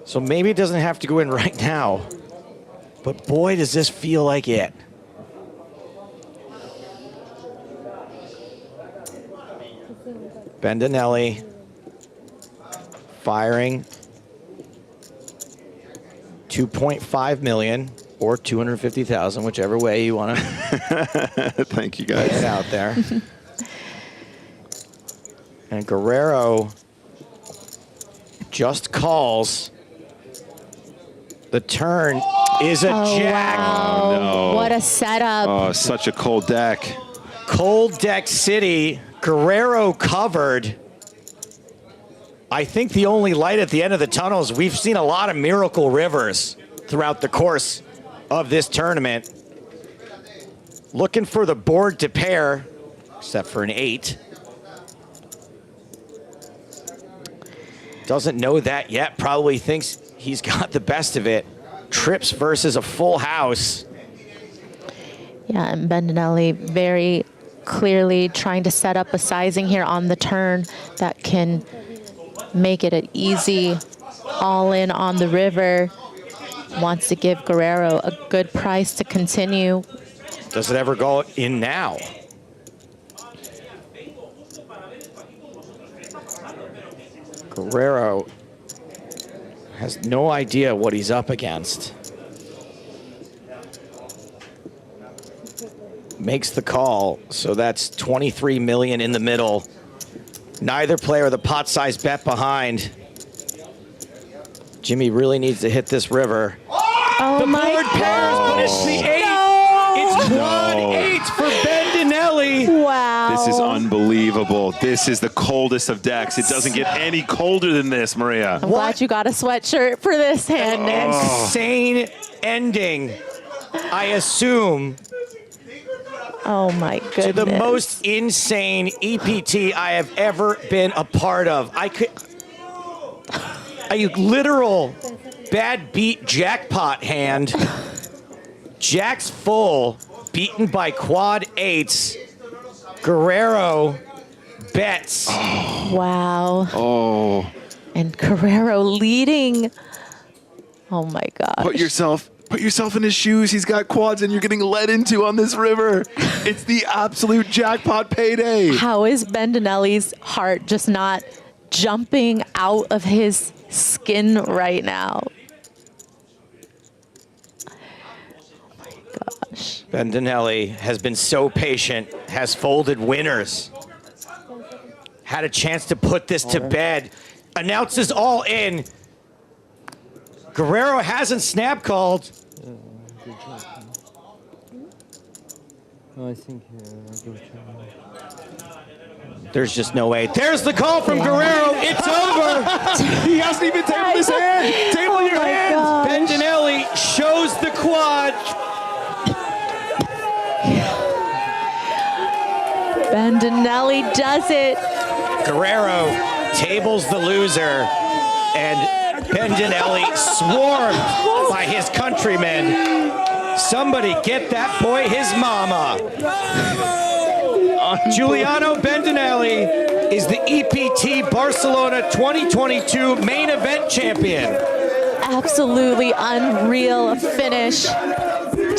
So maybe it doesn't have to go in right now. But boy, does this feel like it. Bendinelli firing 2.5 million or 250,000, whichever way you want to. Thank you, guys. Get it out there. And Guerrero just calls. The turn is a jack. Wow. Oh, no. What a setup. Oh, such a cold deck. Cold deck city. Guerrero covered. I think the only light at the end of the tunnel is we've seen a lot of miracle rivers throughout the course of this tournament. Looking for the board to pair, except for an 8. Doesn't know that yet, probably thinks he's got the best of it. Trips versus a full house. Yeah, and Bendinelli very clearly trying to set up a sizing here on the turn that can make it an easy all-in on the river. Wants to give Guerrero a good price to continue. Does it ever go in now? Guerrero has no idea what he's up against. Makes the call, so that's 23 million in the middle. Neither player the pot size bet behind. Jimmy really needs to hit this river. Oh, the my board pairs, but it's the 8. No. It's quad 8s for Bendinelli. Wow. This is unbelievable. This is the coldest of decks. It doesn't get any colder than this, Maria. I'm glad you got a sweatshirt for this hand, Nick. Insane ending, I assume. Oh my goodness. To the most insane EPT I have ever been a part of. A literal bad beat jackpot hand. Jack's full, beaten by quad 8s. Guerrero bets. Wow. Oh. And Guerrero leading Oh my gosh. Put yourself in his shoes. He's got quads and you're getting led into on this river. It's the absolute jackpot payday. How is Bendinelli's heart just not jumping out of his skin right now? Oh my gosh. Bendinelli has been so patient, has folded winners. Had a chance to put this to bed. Announces all in. Guerrero hasn't snap called. I think There's just no way. There's the call from Guerrero. It's over. He hasn't even tabled his hand. Table your hands. Bendinelli shows the quad. Bendinelli does it. Guerrero tables the loser, and Bendinelli swarmed by his countrymen. Somebody get that boy his mama. Giuliano Bendinelli is the EPT Barcelona 2022 main event champion. Absolutely unreal finish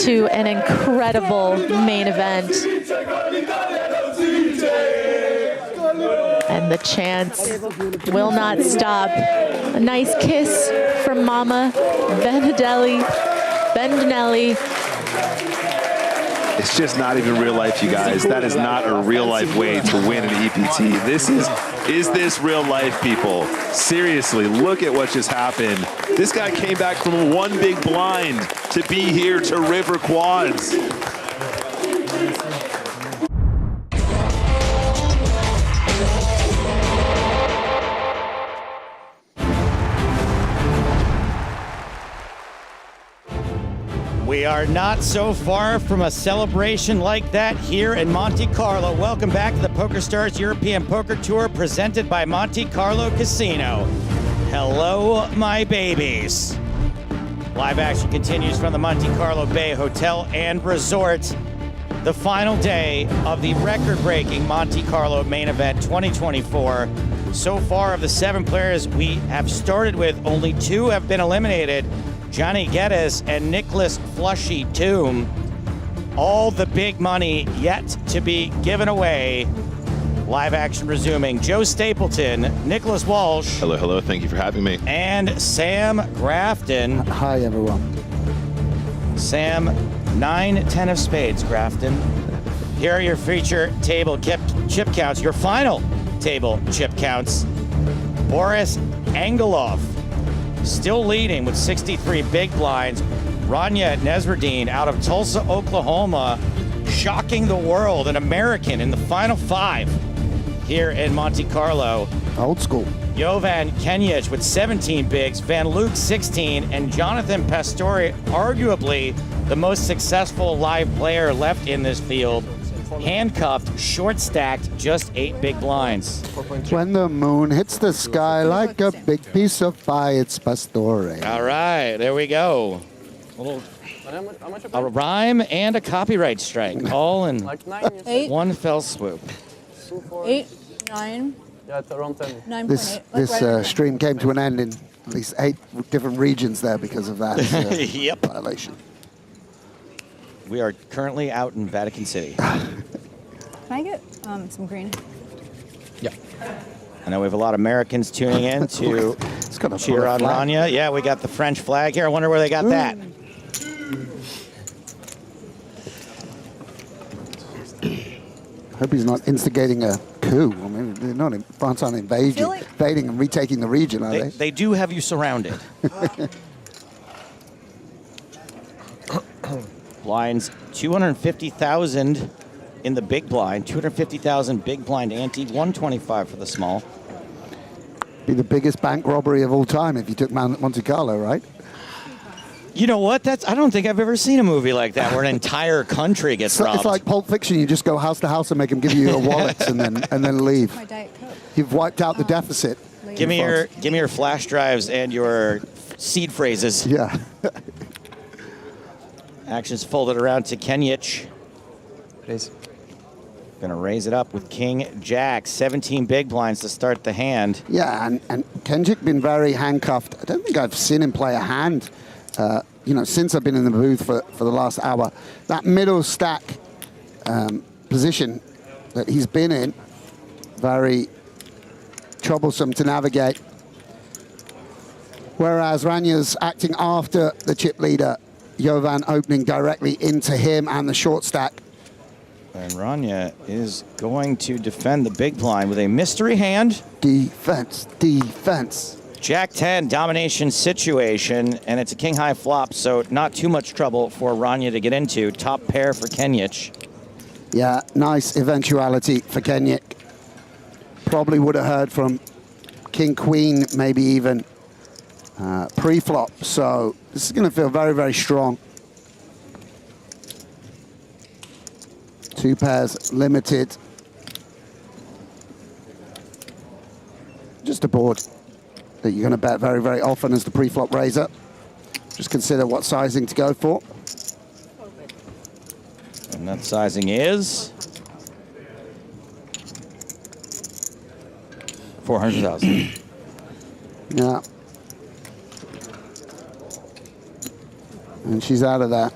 to an incredible main event. And the chants will not stop. A nice kiss from Mama Bendinelli. It's just not even real life, you guys. That is not a real life way to win an EPT. This is this real life, people? Seriously, look at what just happened. This guy came back from one big blind to be here to river quads. We are not so far from a celebration like that here in Monte-Carlo. Welcome back to the PokerStars European Poker Tour presented by Monte-Carlo Casino. Hello, my babies. Live action continues from the Monte-Carlo Bay Hotel and Resort. The final day of the record-breaking Monte-Carlo Main Event 2024. So far of the 7 players we have started with, only 2 have been eliminated. Jonathan Guedes and Niclas Thumm. All the big money yet to be given away. Live action resuming. Joe Stapleton, Nicholas Walsh. Hello, hello. Thank you for having me. And Sam Grafton. Hi, everyone. Sam, 9-10 of spades, Grafton. Here are your feature table chip counts. Your final table chip counts. Boris Angelov still leading with 63 big blinds. Rania Nasreddine out of Tulsa, Oklahoma, shocking the world, an American in the final 5 here in Monte-Carlo. Old school. Jovan Kenjic with 17 bigs, Van Luijk 16, and Jonathan Pastore, arguably the most successful live player left in this field, handcuffed, short stacked, just 8 big blinds. When the moon hits the sky like a big piece of pie, it's Pastore. All right, there we go. A rhyme and a copyright strike, all in one fell swoop. 8, 9. Yeah, it's around 10. 9.8. This stream came to an end in at least 8 different regions there because of that Yep. violation. We are currently out in Vatican City. Can I get some green? Yeah. I know we have a lot of Americans tuning in to cheer on Rania. Yeah, we got the French flag here. I wonder where they got that. I hope he's not instigating a coup. I mean, they're not in, France aren't invading and retaking the region, are they? They do have you surrounded. Blinds, 250,000 in the big blind, 250,000 big blind ante, 125 for the small. Be the biggest bank robbery of all time if you took Monte Carlo, right? You know what? I don't think I've ever seen a movie like that where an entire country gets robbed. It's like Pulp Fiction. You just go house to house and make them give you your wallets and then leave. My Diet Coke. You've wiped out the deficit. Give me your flash drives and your seed phrases. Yeah. Actions folded around to Kenjic. Please. Gonna raise it up with King Jack. 17 big blinds to start the hand. Yeah, and Kenjic been very handcuffed. I don't think I've seen him play a hand, you know, since I've been in the booth for the last hour. That middle stack position that he's been in, very troublesome to navigate. Whereas Rania's acting after the chip leader, Jovan opening directly into him and the short stack. And Rania is going to defend the big blind with a mystery hand. Defense, defense. Jack 10 domination situation, and it's a king high flop, so not too much trouble for Rania to get into. Top pair for Kenjic. Yeah, nice eventuality for Kenjic. Probably would have heard from King Queen, maybe even pre-flop. So this is going to feel very, very strong. Two pairs limited. Just a board that you're going to bet very, very often as the pre-flop raiser. Just consider what sizing to go for. And that sizing is 400,000. Yeah. And she's out of that.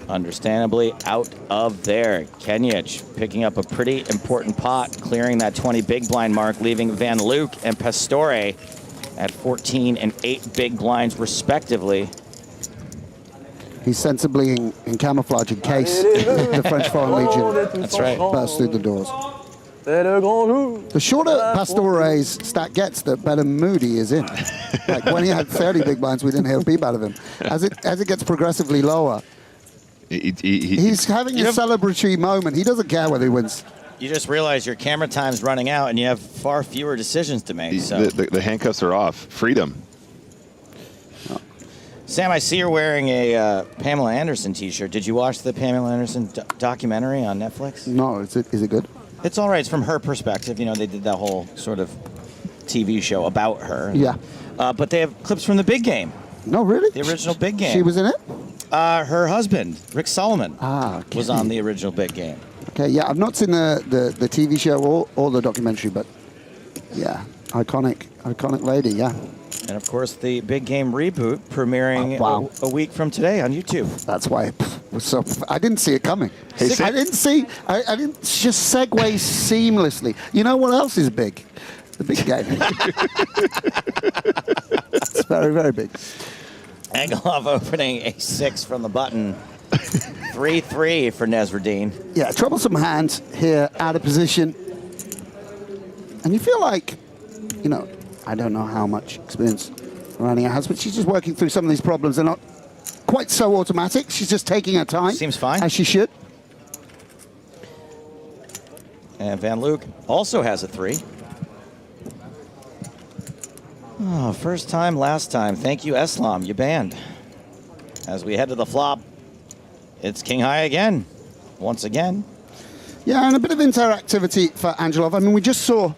Understandably out of there. Kenjic picking up a pretty important pot, clearing that 20 big blind mark, leaving Van Luijk and Pastore at 14 and 8 big blinds respectively. He's sensibly in camouflage in case the French Foreign Legion That's right. bursts through the doors. The shorter Pastore's stack gets, the better mood he is in. Like when he had 30 big blinds, we didn't hear a beep out of him. As it gets progressively lower, he's having a celebratory moment. He doesn't care whether he wins. You just realize your camera time's running out and you have far fewer decisions to make. So. The handcuffs are off. Freedom. Sam, I see you're wearing a Pamela Anderson t-shirt. Did you watch the Pamela Anderson documentary on Netflix? No, is it good? It's all right. It's from her perspective. You know, they did that whole sort of TV show about her. Yeah. But they have clips from the big game. No, really? The original big game. She was in it? Her husband, Rick Solomon, okay. was on the original big game. Okay, yeah, I've not seen the TV show or the documentary, but yeah, iconic lady, yeah. And of course, the big game reboot premiering a week from today on YouTube. That's why it was so. I didn't see it coming. I didn't just segue seamlessly. You know what else is big? The big game. It's very, very big. Angelov opening a 6 from the button. 3-3 for Nezreddine. Yeah, troublesome hand here, out of position. And you feel like, you know, I don't know how much experience Rania has, but she's just working through some of these problems. They're not quite so automatic. She's just taking her time. Seems fine. As she should. And Van Luijk also has a 3. Oh, first time, last time. Thank you, Eslam. You banned. As we head to the flop, it's king high again. Once again. Yeah, and a bit of interactivity for Angelov. I mean, we just saw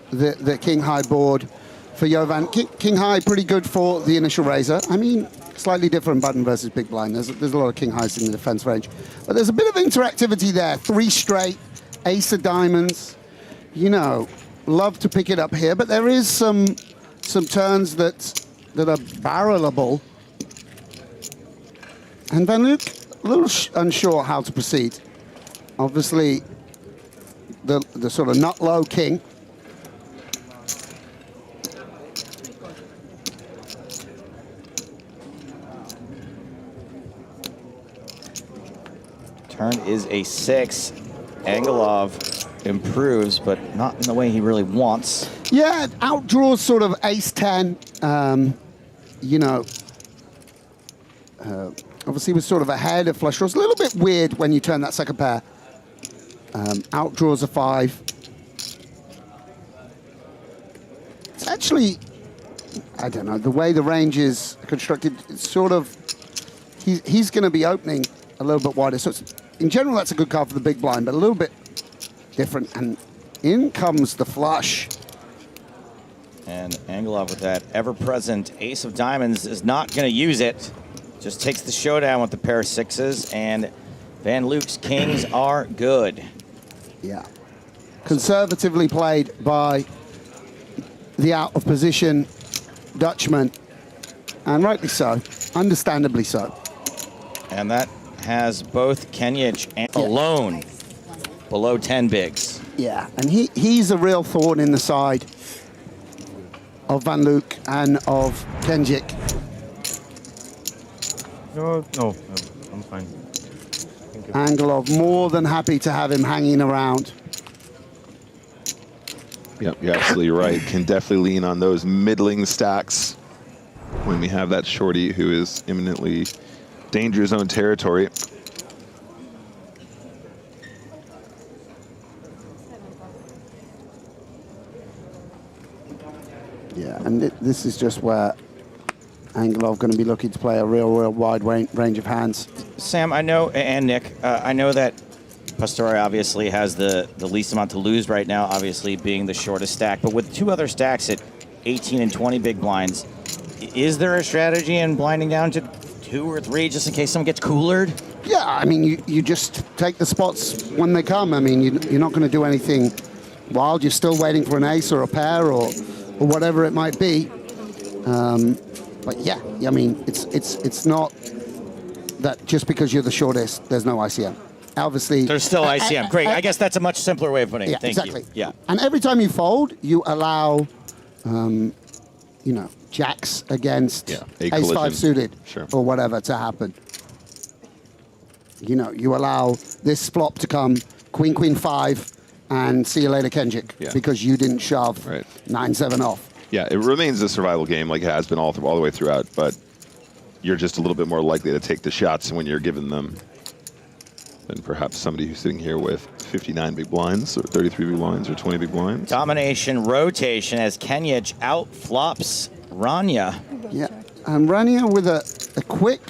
the king high board for Jovan. King high, pretty good for the initial raiser. I mean, slightly different button versus big blind. There's a lot of king highs in the defense range. But there's a bit of interactivity there. 3 straight, ace of diamonds. You know, love to pick it up here, but there is some turns that are barrelable. And Van Luijk, a little unsure how to proceed. Obviously, the sort of nut low king. Turn is a 6. Angelov improves, but not in the way he really wants. Yeah, outdraws sort of ace-10. You know, obviously was sort of ahead of flush draws. A little bit weird when you turn that second pair. Outdraws a 5. It's actually, I don't know, the way the range is constructed, it's sort of, he's going to be opening a little bit wider. So it's, in general, that's a good card for the big blind, but a little bit different. And in comes the flush. And Angelov with that ever-present ace of diamonds is not going to use it. Just takes the showdown with the pair of 6s and Van Luijk's kings are good. Yeah. Conservatively played by the out of position Dutchman, and rightly so, understandably so. And that has both Kenjic and alone below 10 bigs. Yeah, and he's a real thorn in the side of Van Luijk and of Kenjic. No, I'm fine. Angelov more than happy to have him hanging around. Yep, you're absolutely right. Can definitely lean on those middling stacks when we have that shorty who is imminently danger zone territory. Yeah, and this is just where Angelov going to be looking to play a real wide range of hands. Sam, I know, and Nick, I know that Pastore obviously has the least amount to lose right now, obviously being the shortest stack. But with two other stacks at 18 and 20 big blinds, is there a strategy in blinding down to 2 or 3 just in case someone gets coolered? Yeah, I mean, you just take the spots when they come. I mean, you're not going to do anything wild. You're still waiting for an ace or a pair or whatever it might be. But yeah, I mean, it's not that just because you're the shortest, there's no ICM. Obviously, there's still ICM. Great. I guess that's a much simpler way of putting it. Yeah, Thank exactly. you. Yeah. And every time you fold, you allow, you know, jacks against ace-5 suited or whatever to happen. You know, you allow this flop to come queen, queen, 5, and see you later, Kenjic, because you didn't shove 9-7 off. Yeah, it remains a survival game like it has been all the way throughout, but you're just a little bit more likely to take the shots when you're given them than perhaps somebody who's sitting here with 59 big blinds, or 33 big blinds, or 20 big blinds. Domination rotation as Kenjic outflops Rania. Yeah, and Rania with a quick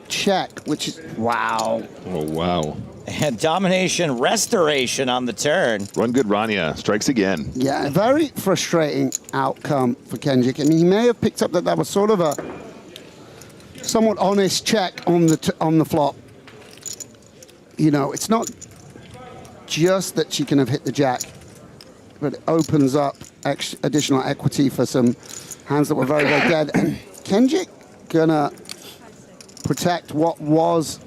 check, which is, wow. Oh, wow. And domination restoration on the turn. Run good Rania, strikes again. Yeah, a very frustrating outcome for Kenjic. I mean, he may have picked up that was sort of a somewhat honest check on the flop. You know, it's not just that she can have hit the jack, but it opens up additional equity for some hands that were very, very dead. And Kenjic gonna protect what was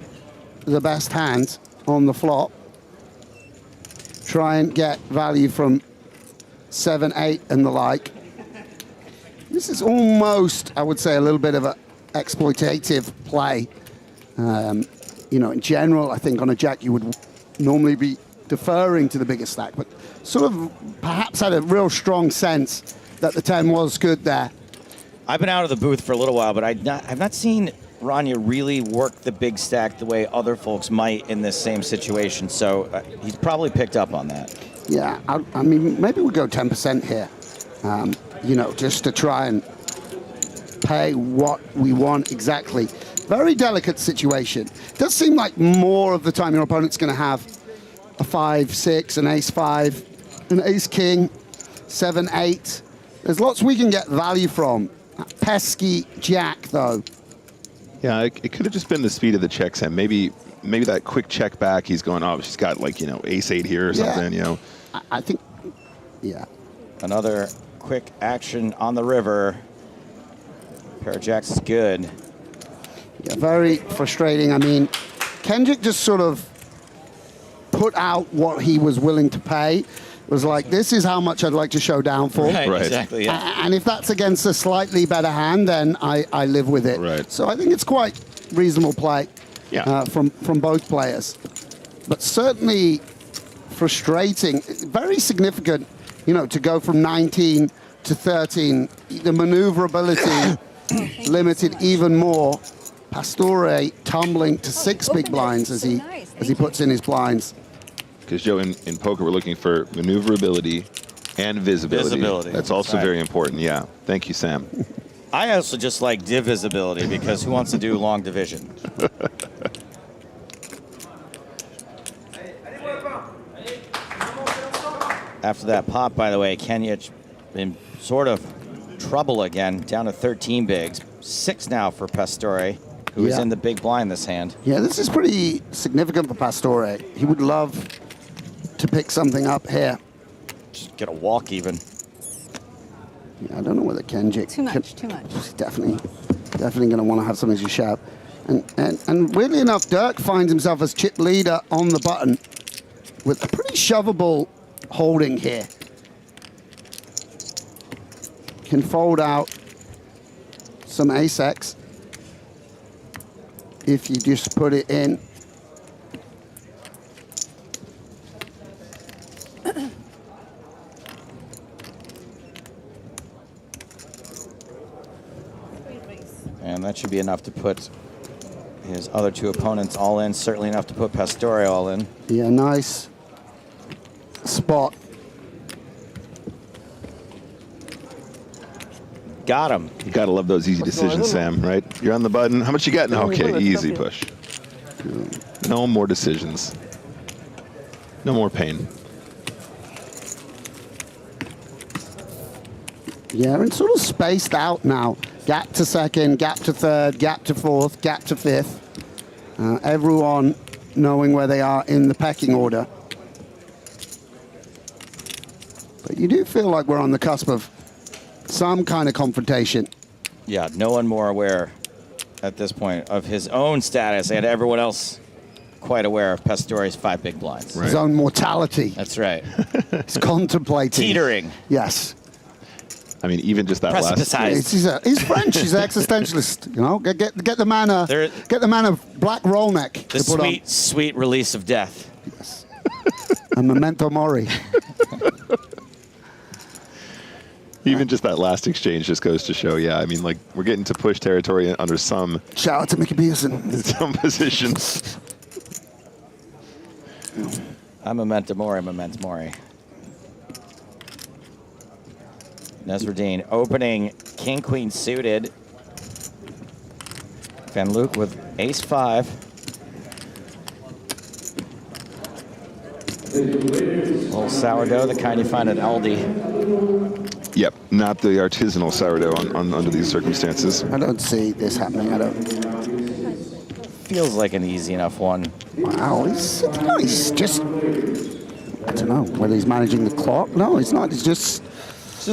the best hand on the flop. Try and get value from 7, 8 and the like. This is almost, I would say, a little bit of an exploitative play. You know, in general, I think on a jack you would normally be deferring to the bigger stack, but sort of perhaps had a real strong sense that the 10 was good there. I've been out of the booth for a little while, but I've not seen Rania really work the big stack the way other folks might in this same situation, so he's probably picked up on that. Yeah, I mean, maybe we'll go 10% here, you know, just to try and pay what we want exactly. Very delicate situation. Does seem like more of the time your opponent's going to have a 5, 6, an ace 5, an ace king, 7, 8. There's lots we can get value from. That pesky jack, though. Yeah, it could have just been the speed of the check, Sam. Maybe that quick check back, he's going, oh, she's got like, you know, ace 8 here or something, you know. I think, yeah. Another quick action on the river. Pair of jacks is good. Yeah, very frustrating. I mean, Kenjic just sort of put out what he was willing to pay. It was like, this is how much I'd like to show down for. Right. Exactly, yeah. And if that's against a slightly better hand, then I live with it. Right. So I think it's quite reasonable play from both players. But certainly frustrating, very significant, you know, to go from 19 to 13. The maneuverability limited even more. Pastore tumbling to 6 big blinds as he puts in his blinds. Because, Joe, in poker, we're looking for maneuverability and visibility. That's also very important, yeah. Thank you, Sam. I also just like divisibility because who wants to do long division? After that pop, by the way, Kenjic in sort of trouble again, down to 13 bigs. 6 now for Pastore. who is in the big blind this hand. Yeah, this is pretty significant for Pastore. He would love to pick something up here. Just get a walk even. Yeah, I don't know whether Kenjic... Too much, too much. Definitely going to want to have something to shout. And weirdly enough, Derk finds himself as chip leader on the button with a pretty shovable holding here. Can fold out some ace-X if you just put it in. And that should be enough to put his other two opponents all in. Certainly enough to put Pastore all in. Yeah, nice spot. Got him. You gotta love those easy decisions, Sam, right? You're on the button. How much you getting? Okay, easy push. No more decisions. No more pain. Yeah, and sort of spaced out now. Gap to second, gap to third, gap to fourth, gap to fifth. Everyone knowing where they are in the pecking order. But you do feel like we're on the cusp of some kind of confrontation. Yeah, no one more aware at this point of his own status and everyone else quite aware of Pastore's 5 big blinds. His own mortality. That's right. He's contemplating. Teetering. Yes. I mean, even just that last. He's French. He's an existentialist. You know, get the man a black roll neck. The sweet, sweet release of death. Yes. A memento mori. Even just that last exchange just goes to show, yeah, I mean, like, we're getting to push territory under some... Shout out to Mickey Pearson. Some positions. I'm memento mori, memento mori. Nezreddine opening king, queen suited. Van Luijk with ace-5. Little sourdough, the kind you find at Aldi. Yep, not the artisanal sourdough under these circumstances. I don't see this happening. I don't. Feels like an easy enough one. Wow, he's just... I don't know whether he's managing the clock. No, he's not. He's just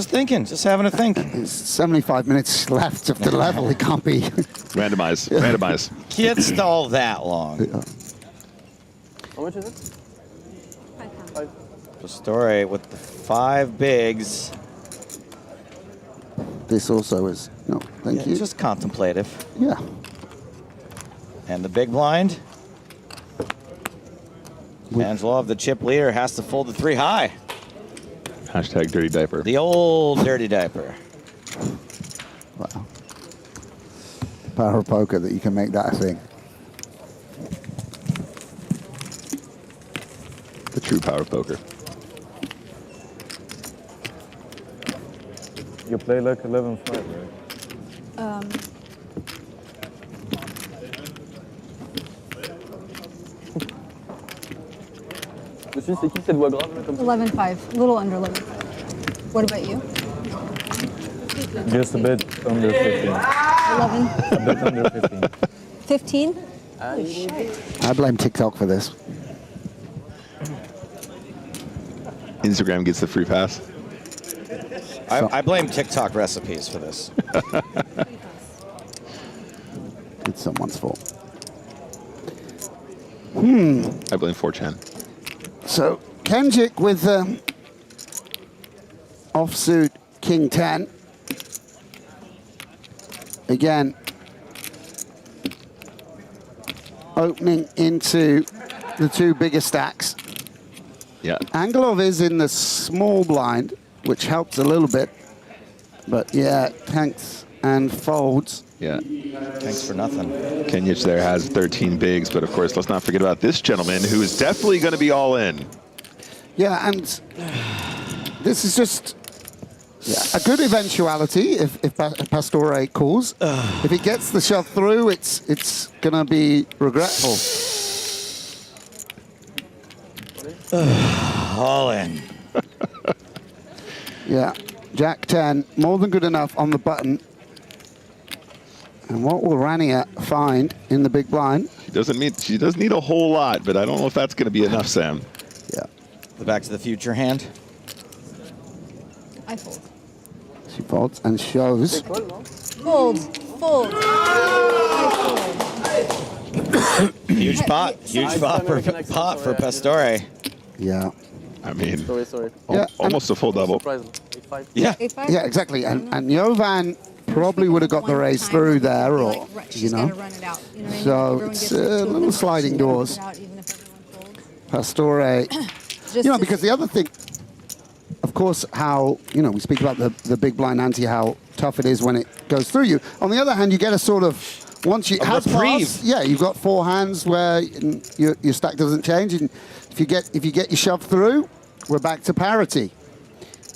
thinking, just having a think. There's 75 minutes left of the level. He can't be... Randomize, randomize. Can't stall that long. Yeah. How much is it? Pastore with the 5 bigs. This also is... No, thank you. Just contemplative. Yeah. And the big blind. Angelov, the chip leader, has to fold the 3 high. Hashtag dirty diaper. The old dirty diaper. Wow. Power of poker that you can make that a thing. The true power of poker. You play like 11-5, right? Monsieur, c'est qui cette voix grave là, comme ça? 11-5, a little under 11-5. What about you? Just a bit under 15. 11? A bit under 15. 15? Oh, shit. I blame TikTok for this. Instagram gets the free pass. I blame TikTok recipes for this. It's someone's fault. I blame 4chan. So, Kenjic with offsuit King 10. Again, opening into the 2 bigger stacks. Yeah. Angelov is in the small blind, which helps a little bit. But yeah, tanks and folds. Yeah. Thanks for nothing. Kenjic there has 13 bigs, but of course, let's not forget about this gentleman who is definitely going to be all in. Yeah, and this is just a good eventuality if Pastore calls. If he gets the shove through, it's going to be regretful. All in. Yeah, Jack 10, more than good enough on the button. And what will Rania find in the big blind? She doesn't need a whole lot, but I don't know if that's going to be enough, Sam. Yeah. The Back to the Future hand. I fold. She folds and shows. Fold. Fold. Huge pot for Pastore. Yeah. I mean, sorry. Almost a full double. Yeah. Yeah, exactly. And Jovan probably would have got the race through there, or, you know. So it's a little sliding doors. Pastore, you know, because the other thing, of course, how, you know, we speak about the big blind ante, how tough it is when it goes through you. On the other hand, you get a sort of, once you have passed, yeah, you've got 4 hands where your stack doesn't change, and if you get your shove through, we're back to parity.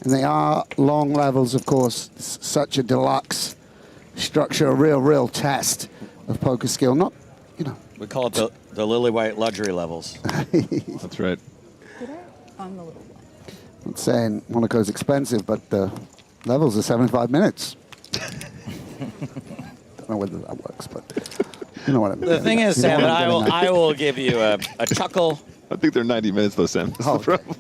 And they are long levels, of course. It's such a deluxe structure, a real test of poker skill. Not, you know. We call it the Lily White luxury levels. That's right. On the little one. I'm not saying Monaco's expensive, but the levels are 75 minutes. Don't know whether that works, but you know what I mean. The thing is, Sam, I will give you a chuckle. I think they're 90 minutes, though, Sam. That's the problem.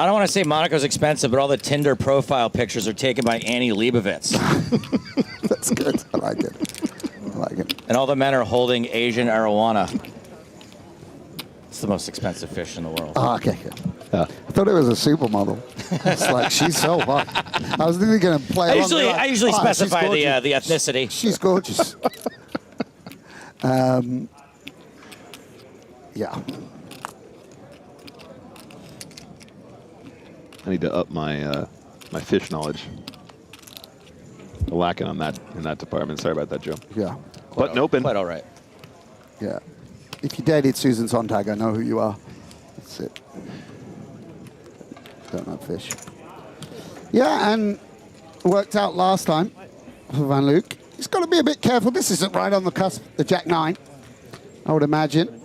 I don't want to say Monaco's expensive, but all the Tinder profile pictures are taken by Annie Leibovitz. That's good. I like it. I like it. And all the men are holding Asian arowana. It's the most expensive fish in the world. Oh, okay. Yeah. I thought it was a supermodel. It's like, she's so hot. I was really going to play along. I usually specify the ethnicity. She's gorgeous. Yeah. I need to up my my fish knowledge. Lacking on that in that department. Sorry about that, Joe. Yeah. Button open. Quite all right. Yeah. If you dated Susan Sontag, I know who you are. That's it. Don't know fish. Yeah, and worked out last time for Van Luijk. He's got to be a bit careful. This isn't right on the cusp, the Jack-9, I would imagine.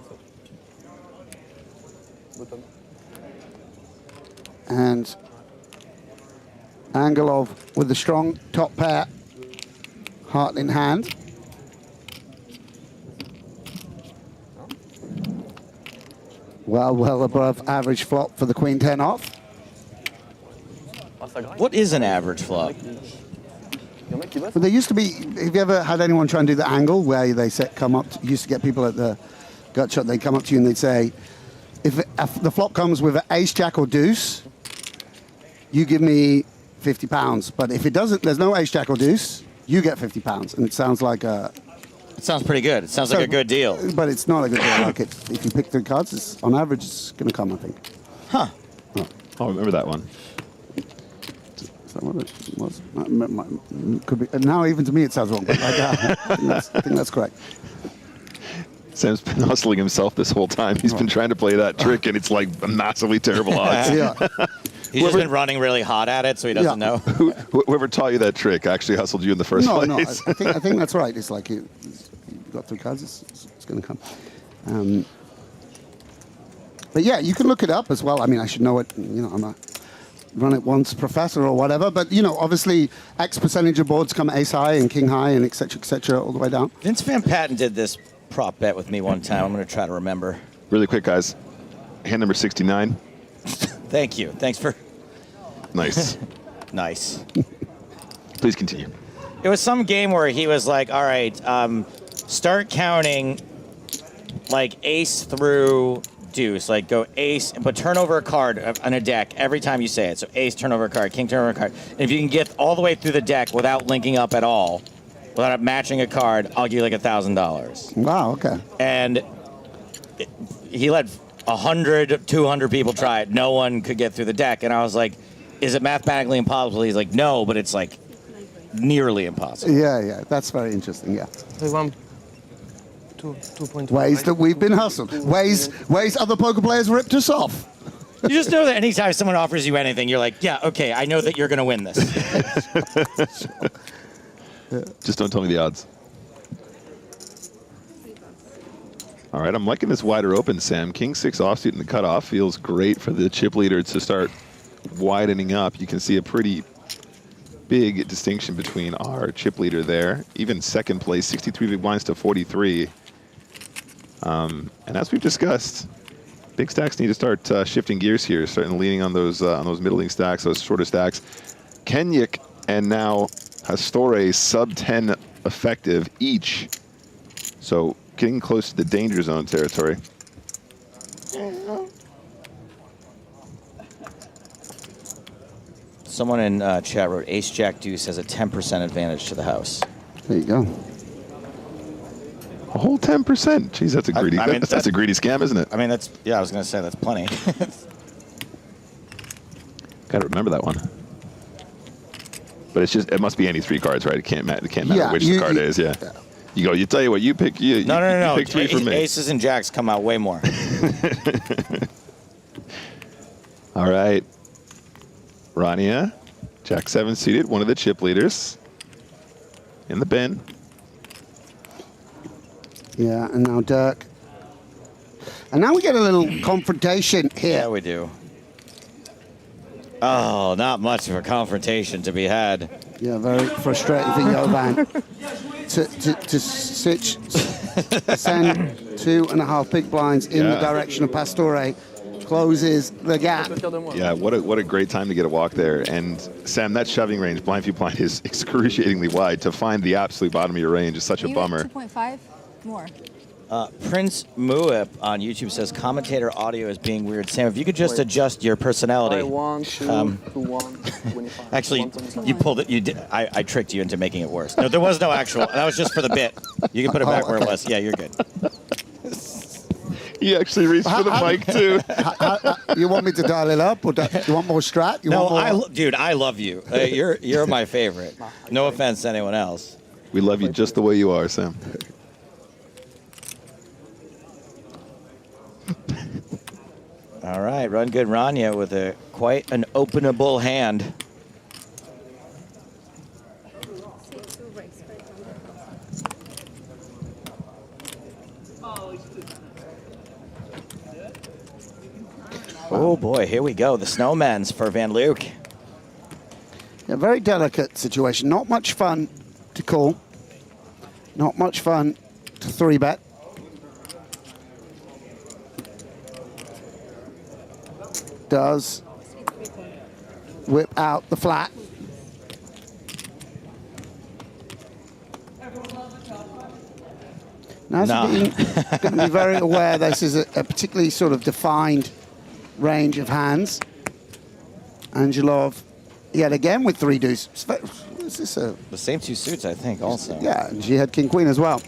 And Angelov with the strong top pair, heart in hand. Well above average flop for the Queen 10 off. What is an average flop? Well, there used to be, have you ever had anyone try and do the angle where they come up, you used to get people at the gut shot, they'd come up to you and they'd say, if the flop comes with an ace, jack or deuce, you give me £50. But if it doesn't, there's no ace, jack or deuce, you get £50. And it sounds like a... It sounds pretty good. It sounds like a good deal. But it's not a good deal. Like if you pick 3 cards, on average, it's going to come, I think. Huh. Oh, I remember that one. Is that what it was? Could be. Now, even to me, it sounds wrong. But I think that's correct. Sam's been hustling himself this whole time. He's been trying to play that trick, and it's like massively terrible odds. Yeah. He's just been running really hot at it, so he doesn't know. Whoever taught you that trick actually hustled you in the first place. No, I think that's right. It's like you've got 3 cards, it's going to come. But yeah, you can look it up as well. I mean, I should know it. You know, I'm a run it once professor or whatever. But you know, obviously, X percentage of boards come ace high and king high and et cetera, all the way down. Vince Van Patten did this prop bet with me one time. I'm going to try to remember. Really quick, guys. Hand number 69. Thank you. Thanks for... Nice. Nice. Please continue. It was some game where he was like, all right, start counting like ace through deuce. Like go ace, but turn over a card on a deck every time you say it. So ace, turn over a card, king, turn over a card. And if you can get all the way through the deck without linking up at all, without matching a card, I'll give you like $1,000. Wow, okay. And he let 100, 200 people try it. No one could get through the deck. And I was like, is it mathematically impossible? He's like, no, but it's like nearly impossible. Yeah, that's very interesting, yeah. 2.1. Ways that we've been hustled. Ways other poker players ripped us off. You just know that anytime someone offers you anything, you're like, yeah, okay, I know that you're going to win this. Just don't tell me the odds. All right, I'm liking this wider open, Sam. King 6 offsuit in the cutoff feels great for the chip leader to start widening up. You can see a pretty big distinction between our chip leader there. Even second place, 63 big blinds to 43. And as we've discussed, big stacks need to start shifting gears here, starting leaning on those middling stacks, those shorter stacks. Kenjic and now Pastore sub 10 effective each. So getting close to the danger zone territory. Someone in chat wrote Ace Jack Deuce has a 10% advantage to the house. There you go. A whole 10%. Jeez, that's a greedy. I mean, that's a greedy scam, isn't it? I mean, that's I was gonna say that's plenty. Got to remember that one. But it must be any 3 cards, right? It can't matter which the card is. Yeah. You go. You tell you what you pick. You pick 3 for me. Aces and jacks come out way more. All right. Rania, Jack 7 seated, one of the chip leaders in the bin. Yeah, and now Derk. And now we get a little confrontation here. Yeah, we do. Oh, not much of a confrontation to be had. Yeah, very frustrating for Jovan to send 2.5 big blinds in the direction of Pastore. Closes the gap. Yeah, what a great time to get a walk there. And Sam, that shoving range, blind few blind, is excruciatingly wide. To find the absolute bottom of your range is such a bummer. 2.5 more. Prince Muip on YouTube says commentator audio is being weird. Sam, if you could just adjust your personality. Actually, you pulled it. You did. I tricked you into making it worse. No, there was no actual. That was just for the bit. You can put it back where it was. Yeah, you're good. He actually reached for the mic too. You want me to dial it up, or do you want more strat? Dude, I love you. You're my favorite. No offense to anyone else. We love you just the way you are, Sam. All right, run good Rania with quite an openable hand. Oh boy, here we go. The snowman's for Van Luijk. A very delicate situation. Not much fun to call. Not much fun to 3-bet. Does whip out the flat. Now, going to be very aware this is a particularly sort of defined range of hands. Angelov, yet again with 3 deuce. Is this the same 2 suits, I think, also. Yeah, and she had king queen as well.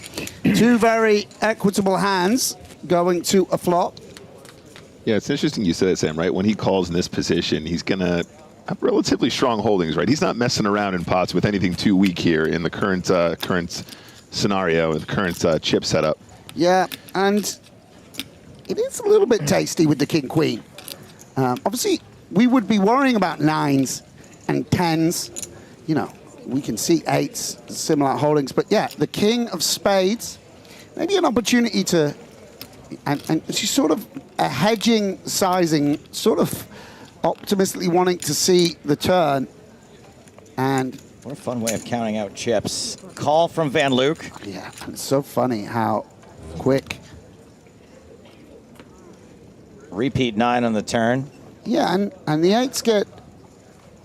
2 very equitable hands going to a flop. Yeah, it's interesting you said it, Sam, right? When he calls in this position, he's going to have relatively strong holdings, right? He's not messing around in pots with anything too weak here in the current scenario, the current chip setup. Yeah, and it is a little bit tasty with the king queen. Obviously, we would be worrying about 9s and 10s. You know, we can see 8s, similar holdings. But yeah, the king of spades, maybe an opportunity to, and she's sort of a hedging sizing, sort of optimistically wanting to see the turn. And what a fun way of counting out chips. Call from Van Luijk. Yeah, and it's so funny how quick. Repeat 9 on the turn. Yeah, and the 8s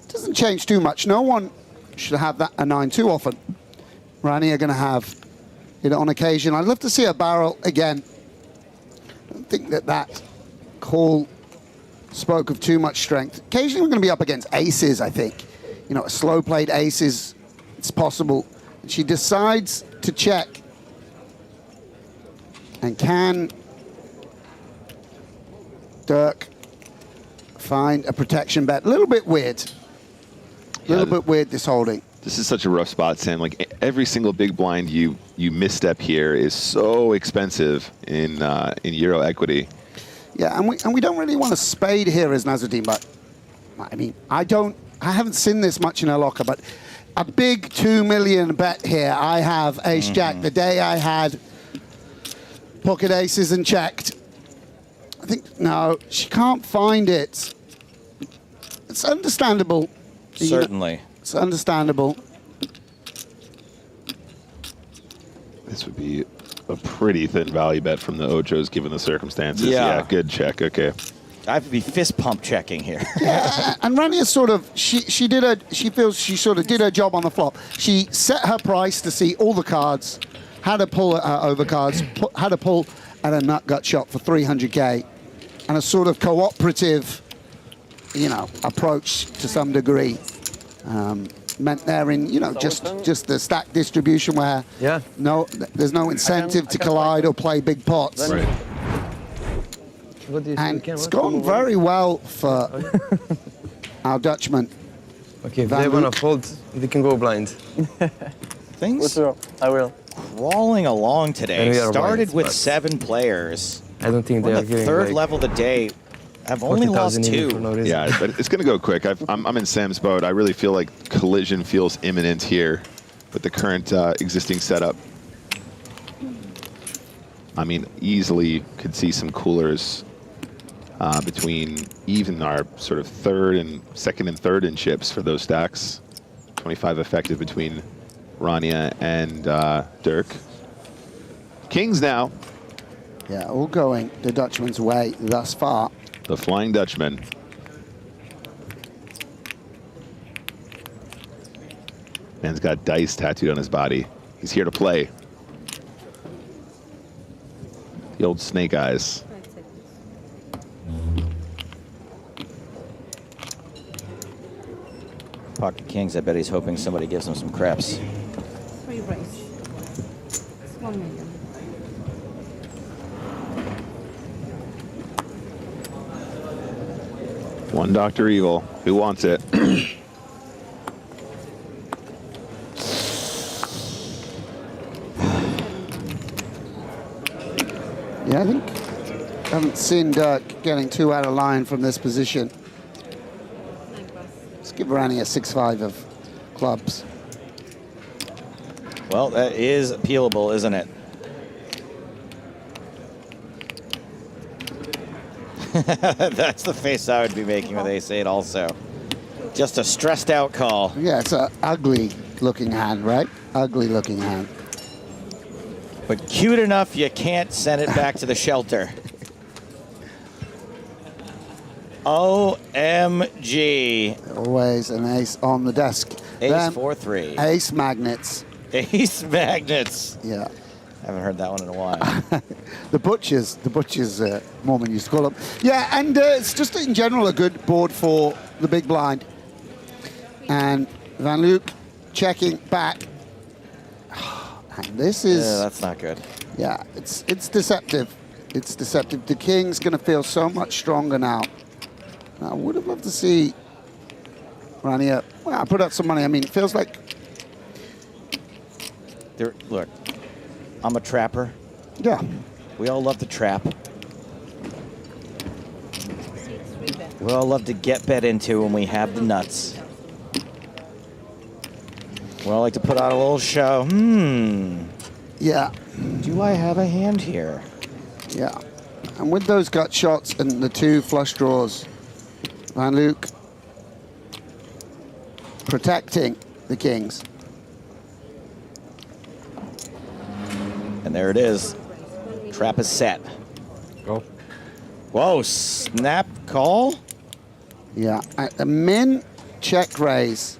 doesn't change too much. No one should have that a 9 too often. Rania going to have it on occasion. I'd love to see a barrel again. I don't think that call spoke of too much strength. Occasionally we're going to be up against aces, I think. You know, a slow played aces, it's possible. She decides to check. And can Derk find a protection bet? A little bit weird. A little bit weird, this holding. This is such a rough spot, Sam. Like every single big blind you misstep here is so expensive in Euro equity. Yeah, and we don't really want to spade here as Nezreddine, but I mean, I haven't seen this much in a locker, but a big 2 million bet here. I have ace jack. The day I had pocket aces and checked. I think, no, she can't find it. It's understandable. Certainly. shots, understandable. This would be a pretty thin value bet from the Ochos given the circumstances. Yeah. Good check. Okay. I have to be fist pump checking here. Yeah, and Rania sort of, she feels she sort of did her job on the flop. She set her price to see all the cards, had to pull over cards, had to pull at a nut gut shot for 300K, and a sort of cooperative, you know, approach to some degree. Meant there in, you know, just the stack distribution where there's no incentive to collide or play big pots. Right. And it's gone very well for our Dutchman. Okay, if they want to fold, they can go blind. Things I will. crawling along today. And we are Started blind, with but 7 players. I don't think We're they are the giving third like level of the day. I've only lost 40,000 even 2. for no reason. Yeah, but it's going to go quick. I'm in Sam's boat. I really feel like collision feels imminent here with the current existing setup. I mean, easily could see some coolers between even our sort of second and third in chips for those stacks. 25 effective between Rania and Derk. Kings now. Yeah, all going the Dutchman's way thus far. The Flying Dutchman. Man's got dice tattooed on his body. He's here to play. The old snake eyes. Pocket Kings, I bet he's hoping somebody gives him some craps. 3 race. It's 1 million. One Dr. Evil. Who wants it? Yeah, I haven't seen Dirk getting too out of line from this position. Let's give Rania 6-5 of clubs. Well, that is appealable, isn't it? That's the face I would be making with ace-8 also. Just a stressed out call. Yeah, it's an ugly looking hand, right? Ugly looking hand. But cute enough you can't send it back to the shelter. OMG. Always an ace on the desk. Ace Then 4-3. Ace magnets. Ace magnets. Yeah. Haven't heard that one in a while. The butchers, Mormon used to call them. Yeah, and it's just in general a good board for the big blind. And Van Luijk checking back. And this is... Yeah, that's not good. Yeah, it's deceptive. It's deceptive. The King's going to feel so much stronger now. I would have loved to see Rania, well, put out some money. I mean, it feels like... Look, I'm a trapper. Yeah. We all love to trap. We all love to get bet into when we have the nuts. We all like to put out a little show. Yeah. Do I have a hand here? Yeah. And with those gut shots and the 2 flush draws, Van Luijk protecting the Kings. And there it is. Trap is set. Go. Whoa, snap call? Yeah, a min check raise.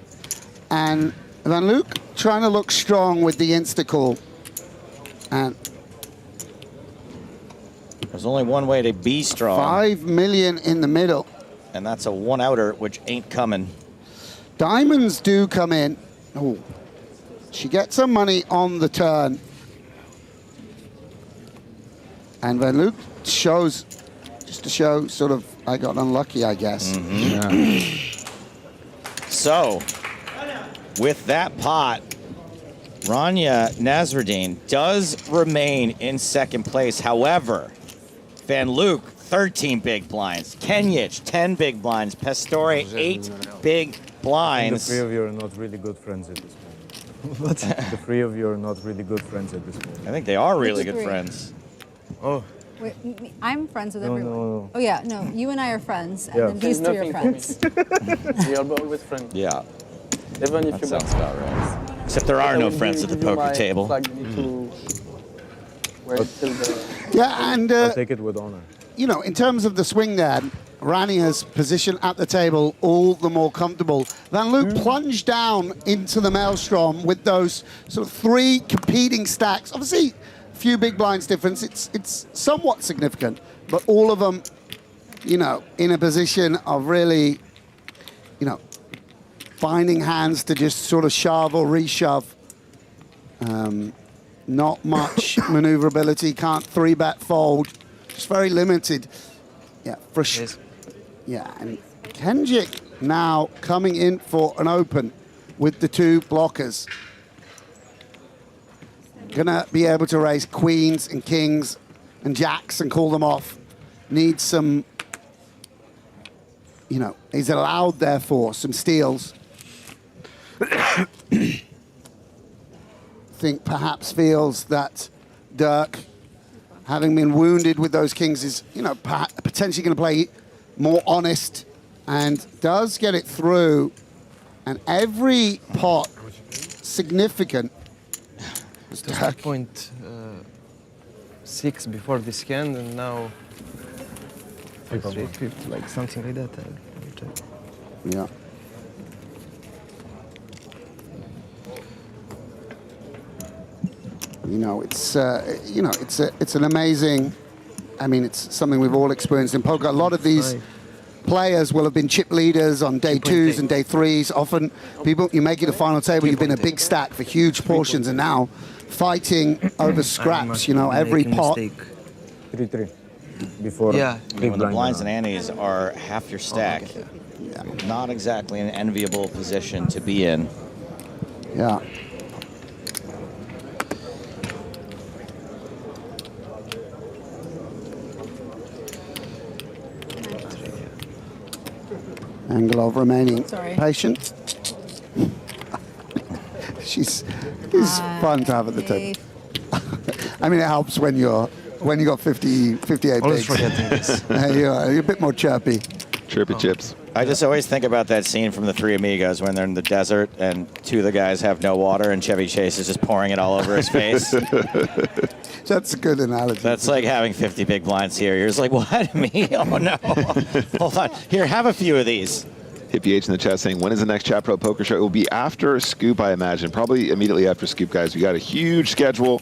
And Van Luijk trying to look strong with the insta-call. And there's only one way to be strong. 5 million in the middle. And that's a 1-outer, which ain't coming. Diamonds do come in. Oh, she gets some money on the turn. And Van Luijk shows, just to show sort of, I got unlucky, I guess. Yeah. So, with that pot, Rania Nasreddine does remain in second place. However, Van Luijk, 13 big blinds. Kenjic, 10 big blinds. Pastore, 8 big blinds. The 3 of you are not really good friends at this moment. What? The 3 of you are not really good friends at this moment. I think they are really Which good 3? friends. Oh. Wait, I'm friends with No, everyone. no. Oh yeah, no, you and I are friends, and Yeah. then these 3 are friends. We are always friends. Yeah. Even if That you sounds got, about right. Except there are I no will friends at the give you poker my table. flag, you need to wait till the. Yeah, and I'll take it with honor. you know, in terms of the swing there, Rania's position at the table all the more comfortable. Van Luijk plunged down into the maelstrom with those sort of 3 competing stacks. Obviously, few big blinds difference. It's somewhat significant, but all of them, you know, in a position of really, you know, finding hands to just sort of shove or reshove. Not much maneuverability, can't 3-bet fold, just very limited. Yeah, for sure. Yeah, and Kenjic now coming in for an open with the 2 blockers. Gonna be able to raise queens and kings and jacks and call them off. Needs some, you know, he's allowed therefore some steals. Think perhaps feels that Derk, having been wounded with those kings, is, you know, potentially going to play more honest and does get it through. And every pot significant. It was like 0.6 before this hand, and now 350, like something like that. Yeah. You know, it's it's an amazing. I mean, it's something we've all experienced in poker. A lot of these players will have been chip leaders on day 2s and day 3s. Often, people, you make it a final table, you've been a big stack for huge portions, and now fighting over scraps. You know, every pot. 3-3 before. Yeah. When the blinds and antes are half your stack, not exactly an enviable position to be in. Yeah. Angelov remaining patient. She's fun to have at the table. I mean, it helps when you got 58 Always bigs. forgetting this. You're a bit more chirpy. Chirpy chips. I just always think about that scene from The Three Amigos when they're in the desert and 2 of the guys have no water and Chevy Chase is just pouring it all over his face. That's a good analogy. That's like having 50 big blinds here. You're just like, what? Me? Oh, no. Hold on. Here, have a few of these. Hippie H in the chat saying, when is the next Chat Pro Poker Show? It will be after Scoop, I imagine. Probably immediately after Scoop, guys. We got a huge schedule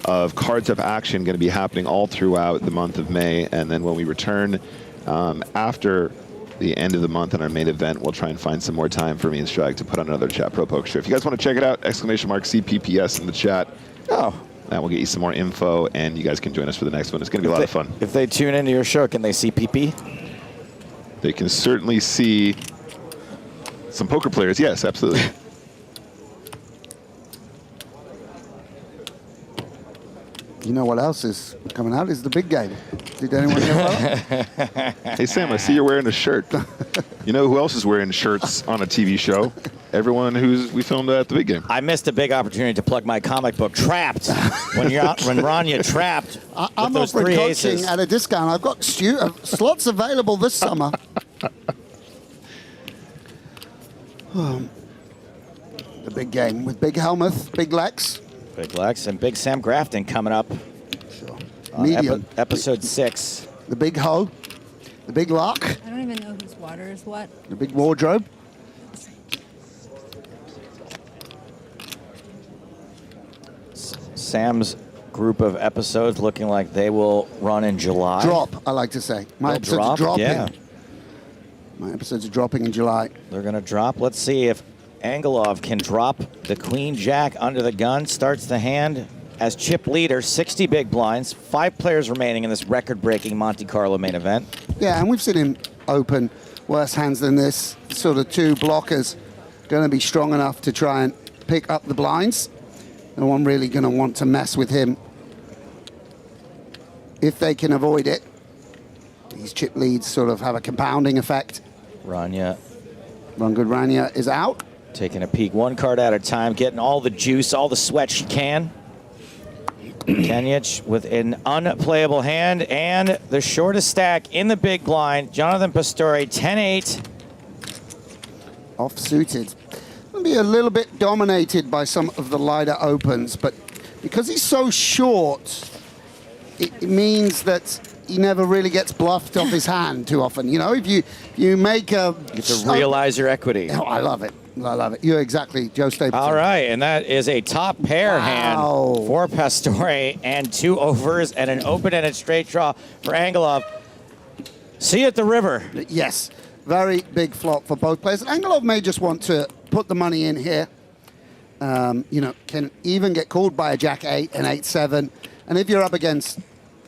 of Cards Up action going to be happening all throughout the month of May. And then when we return after the end of the month on our main event, we'll try and find some more time for me and Strag to put on another Chat Pro Poker Show. If you guys want to check it out, ! CPPS in the chat. Oh. And we'll get you some more info, and you guys can join us for the next one. It's going to be a lot of fun. If they tune into your show, can they see PP? They can certainly see some poker players. Yes, absolutely. You know what else is coming out is the big game. Did anyone hear about it? Hey, Sam, I see you're wearing a shirt. You know who else is wearing shirts on a TV show? Everyone we filmed at the big game. I missed a big opportunity to plug my comic book, Trapped. When Rania Trapped I'm with those offering 3 coaching aces. at a discount. I've got slots available this summer. The big game with Big Helmuth, Big Lex. Big Lex and Big Sam Grafton coming up. Sure. On Medium. episode 6. The Big Ho. The Big Lock. I don't even know whose water is what. The Big Wardrobe. Sam's group of episodes looking like they will run in July. Drop, I like to say. My They'll episodes drop? are dropping. Yeah. My episodes are dropping in July. They're going to drop. Let's see if Angelov can drop the Queen Jack under the gun. Starts the hand as chip leader, 60 big blinds. 5 players remaining in this record-breaking Monte-Carlo main event. Yeah, and we've seen him open worse hands than this. Sort of 2 blockers going to be strong enough to try and pick up the blinds. No one really going to want to mess with him if they can avoid it. These chip leads sort of have a compounding effect. Rania. Run Good Rania is out. Taking a peek 1 card at a time, getting all the juice, all the sweat she can. Kenjic with an unplayable hand and the shortest stack in the big blind. Jonathan Pastore, 10-8. Off-suited. It'll be a little bit dominated by some of the lighter opens, but because he's so short, it means that he never really gets bluffed off his hand too often. You know, if you make a... You have to realize your equity. Oh, I love it. I love it. You're exactly Joe Stapleton. All right, and that is a top pair hand for Pastore and 2 overs and an open-ended straight draw for Angelov. See you at the river. Yes, very big flop for both players. Angelov may just want to put the money in here. You know, can even get called by a Jack-8 and 8-7. And if you're up against,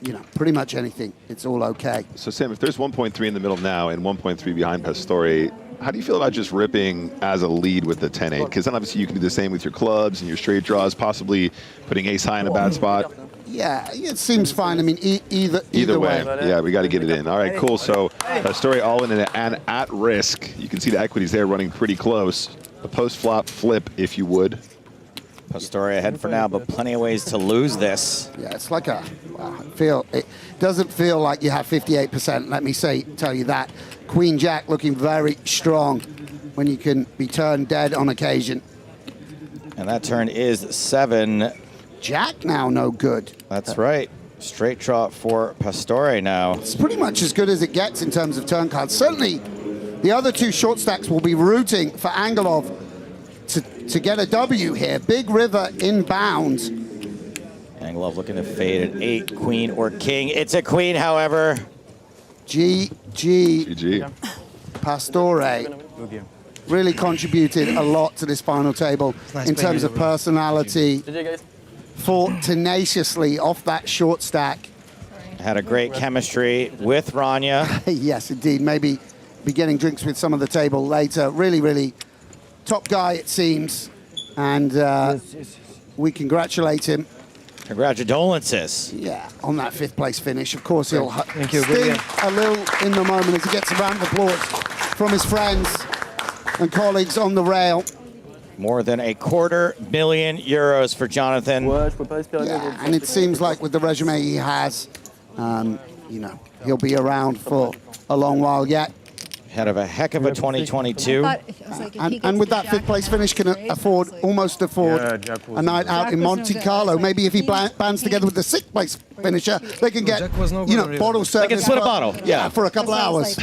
you know, pretty much anything, it's all okay. So, Sam, if there's 1.3 in the middle now and 1.3 behind Pastore, how do you feel about just ripping as a lead with the 10-8? Because then obviously you can do the same with your clubs and your straight draws, possibly putting ace high in a bad spot. Yeah, it seems fine. I mean, either way. Yeah, we got to get it in. All right, cool. So Pastore all in and at risk. You can see the equities there running pretty close. A post-flop flip, if you would. Pastore ahead for now, but plenty of ways to lose this. Yeah, it's like a it doesn't feel like you have 58%. Let me tell you that. Queen Jack looking very strong when you can be turned dead on occasion. And that turn is 7. Jack now no good. That's right. Straight draw for Pastore now. It's pretty much as good as it gets in terms of turn cards. Certainly, the other 2 short stacks will be rooting for Angelov to get a W here. Big river inbound. Angelov looking to fade at 8, queen or king. It's a queen, however. GG. Pastore really contributed a lot to this final table in terms of personality. Fought tenaciously off that short stack. Had a great chemistry with Rania. Yes, indeed. Maybe be getting drinks with some of the table later. Really, really top guy, it seems. And we congratulate him. Congratulations. Yeah, on that 5th place finish. Of course, he'll sting a little in the moment as he gets a round of applause from his friends and colleagues on the rail. More than €250,000 euros for Jonathan. Yeah, and it seems like with the resume he has, you know, he'll be around for a long while yet. Head of a heck of a 2022. And with that 5th place finish can almost afford a night out in Monte-Carlo. Maybe if he bands together with the 6th place finisher, they can get, you know, bottle service. They can split a bottle. Yeah, for a couple hours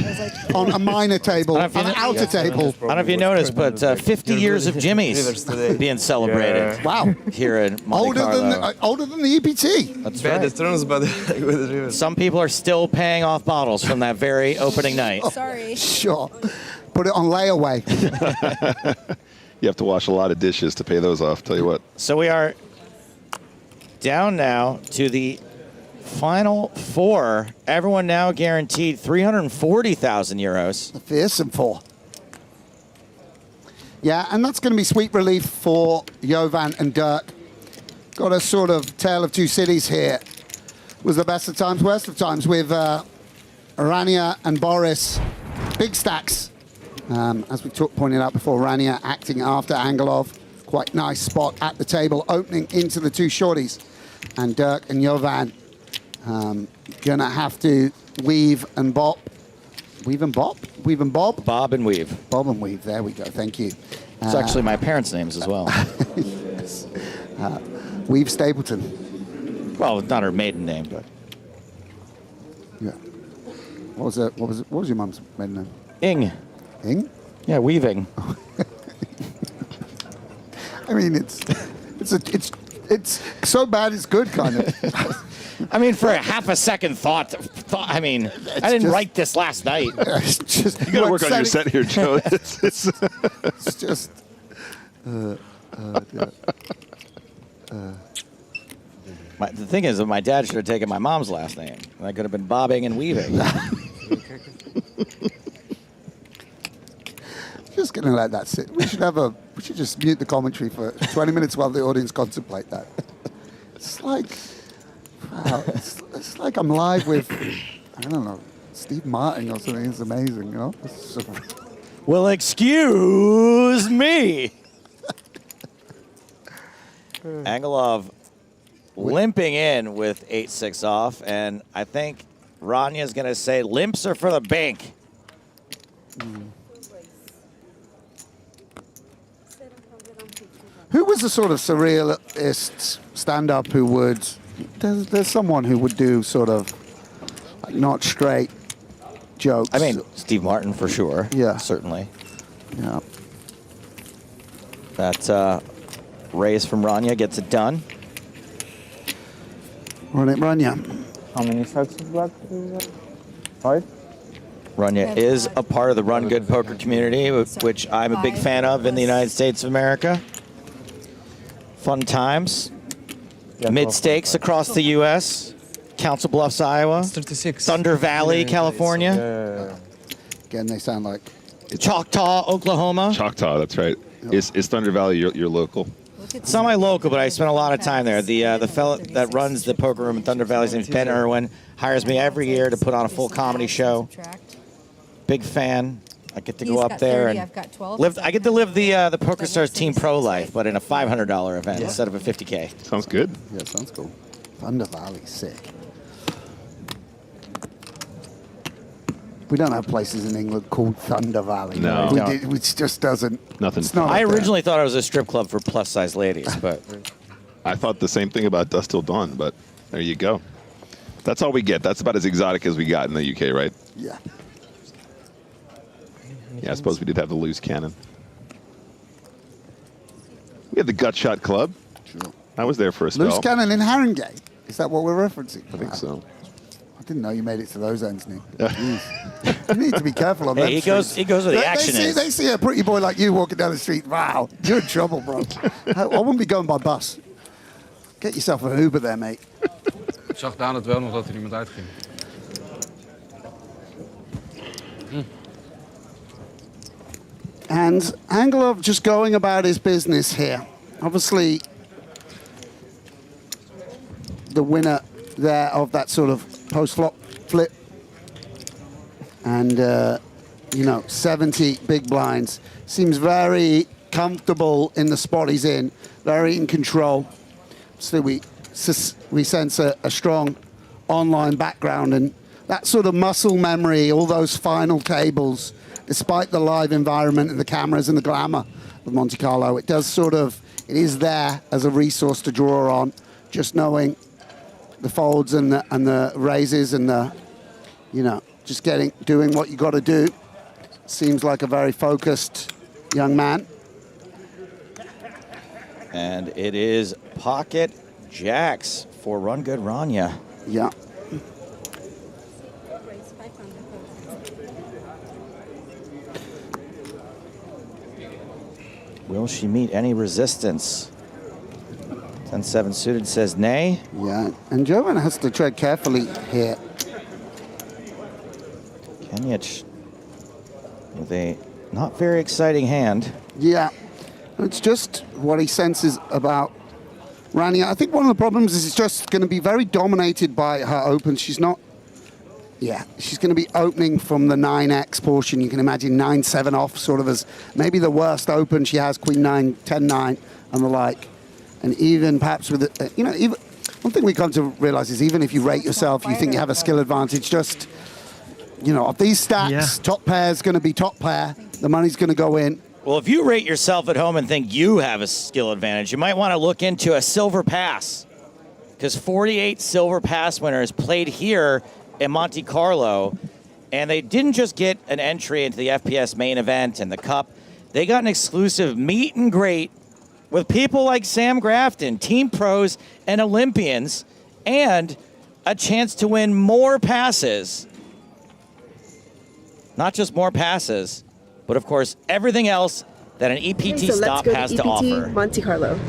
on a minor table, on an outer table. I don't know if you noticed, but 50 years of Jimmy's being celebrated. Wow. Here in Monte-Carlo. Older than the EPT. That's right. Some people are still paying off bottles from that very opening night. Sorry. Sure. Put it on layaway. You have to wash a lot of dishes to pay those off, tell you what. So we are down now to the final 4. Everyone now guaranteed 340,000 euros. A fearsome 4. Yeah, and that's going to be sweet relief for Jovan and Derk. Got a sort of tale of 2 cities here. Was the best of times, worst of times with Rania and Boris. Big stacks. As we pointed out before, Rania acting after Angelov. Quite nice spot at the table, opening into the 2 shorties. And Derk and Jovan gonna have to weave and bop. Weave and bop? Weave and bob? Bob and weave. Bob and weave, there we go, thank you. It's actually my parents' names as well. Yes. Weave Stapleton. Well, not her maiden name, but. Yeah. What was your mum's maiden name? Ing. Ing? Yeah, weaving. I mean, it's so bad it's good, kind of. I mean, for a half a second thought. I mean, I didn't write this last night. It's just, you got to work on your set here, Joe. It's just. The thing is that my dad should have taken my mom's last name. I could have been bobbing and weaving. Just gonna let that sit. We should just mute the commentary for 20 minutes while the audience contemplate that. It's like, wow, it's like I'm live with, I don't know, Steve Martin or something. It's amazing, you know. Well, excuse me. Angelov limping in with 8-6 off, and I think Rania's going to say limps are for the bank. Who was the sort of surrealist stand-up who would... There's someone who would do sort of not straight jokes. I mean, Steve Martin for sure. Yeah. Certainly. Yeah. That raise from Rania gets it done. Run it, Rania. How many sets of black is that? 5? Rania is a part of the Run Good poker community, which I'm a big fan of in the United States of America. Fun times. Mid-stakes across the U.S. Council Bluffs, Iowa. 36. Thunder Valley, California. Again, they sound like... Choctaw, Oklahoma. Choctaw, that's right. Is Thunder Valley your local? It's not my local, but I spent a lot of time there. The fellow that runs the poker room in Thunder Valley, his name's Ben Irwin, hires me every year to put on a full comedy show. Big fan. I get to go up there and live. I get to live the PokerStars Team Pro life, but in a $500 event instead of a $50K. Sounds good. Yeah, sounds cool. Thunder Valley, sick. We don't have places in England called Thunder Valley. No. Which just doesn't... Nothing. I originally thought it was a strip club for plus-size ladies, but... I thought the same thing about Dusk Till Dawn, but there you go. That's all we get. That's about as exotic as we got in the UK, right? Yeah. Yeah, I suppose we did have the loose cannon. We had the Gut Shot Club. Sure. I was there for a spell. Loose cannon in Haringey. Is that what we're referencing? I think so. I didn't know you made it to those ends, Nick. You need to be careful on that. He goes where the action is. They see a pretty boy like you walking down the street. Wow, you're in trouble, bro. I wouldn't be going by bus. Get yourself an Uber there, mate. Ik zag daar het wel nog dat er iemand uitging. And Angelov just going about his business here. Obviously, the winner there of that sort of post-flop flip. And, you know, 70 big blinds. Seems very comfortable in the spot he's in, very in control. So we sense a strong online background and that sort of muscle memory, all those final tables, despite the live environment and the cameras and the glamour of Monte Carlo, it is there as a resource to draw on, just knowing the folds and the raises and the, you know, just doing what you got to do. Seems like a very focused young man. And it is pocket jacks for Run Good Rania. Yeah. Will she meet any resistance? 10-7 suited says nay. Yeah, and Jovan has to tread carefully here. Kenjic with a not very exciting hand. Yeah, it's just what he senses about Rania. I think one of the problems is it's just going to be very dominated by her opens. She's not... Yeah, she's going to be opening from the 9x portion. You can imagine 9-7 off, sort of as maybe the worst open she has, Queen 9, 10-9, and the like. And even perhaps with, you know, even one thing we come to realize is even if you rate yourself, you think you have a skill advantage, just, you know, of these stacks, top pair's going to be top pair, the money's going to go in. Well, if you rate yourself at home and think you have a skill advantage, you might want to look into a silver pass, because 48 silver pass winners played here in Monte Carlo, and they didn't just get an entry into the FPS Main Event and the Cup. They got an exclusive meet and greet with people like Sam Grafton, team pros and Olympians, and a chance to win more passes. Not just more passes, but of course everything else that an EPT stop has to offer. Monte-Carlo.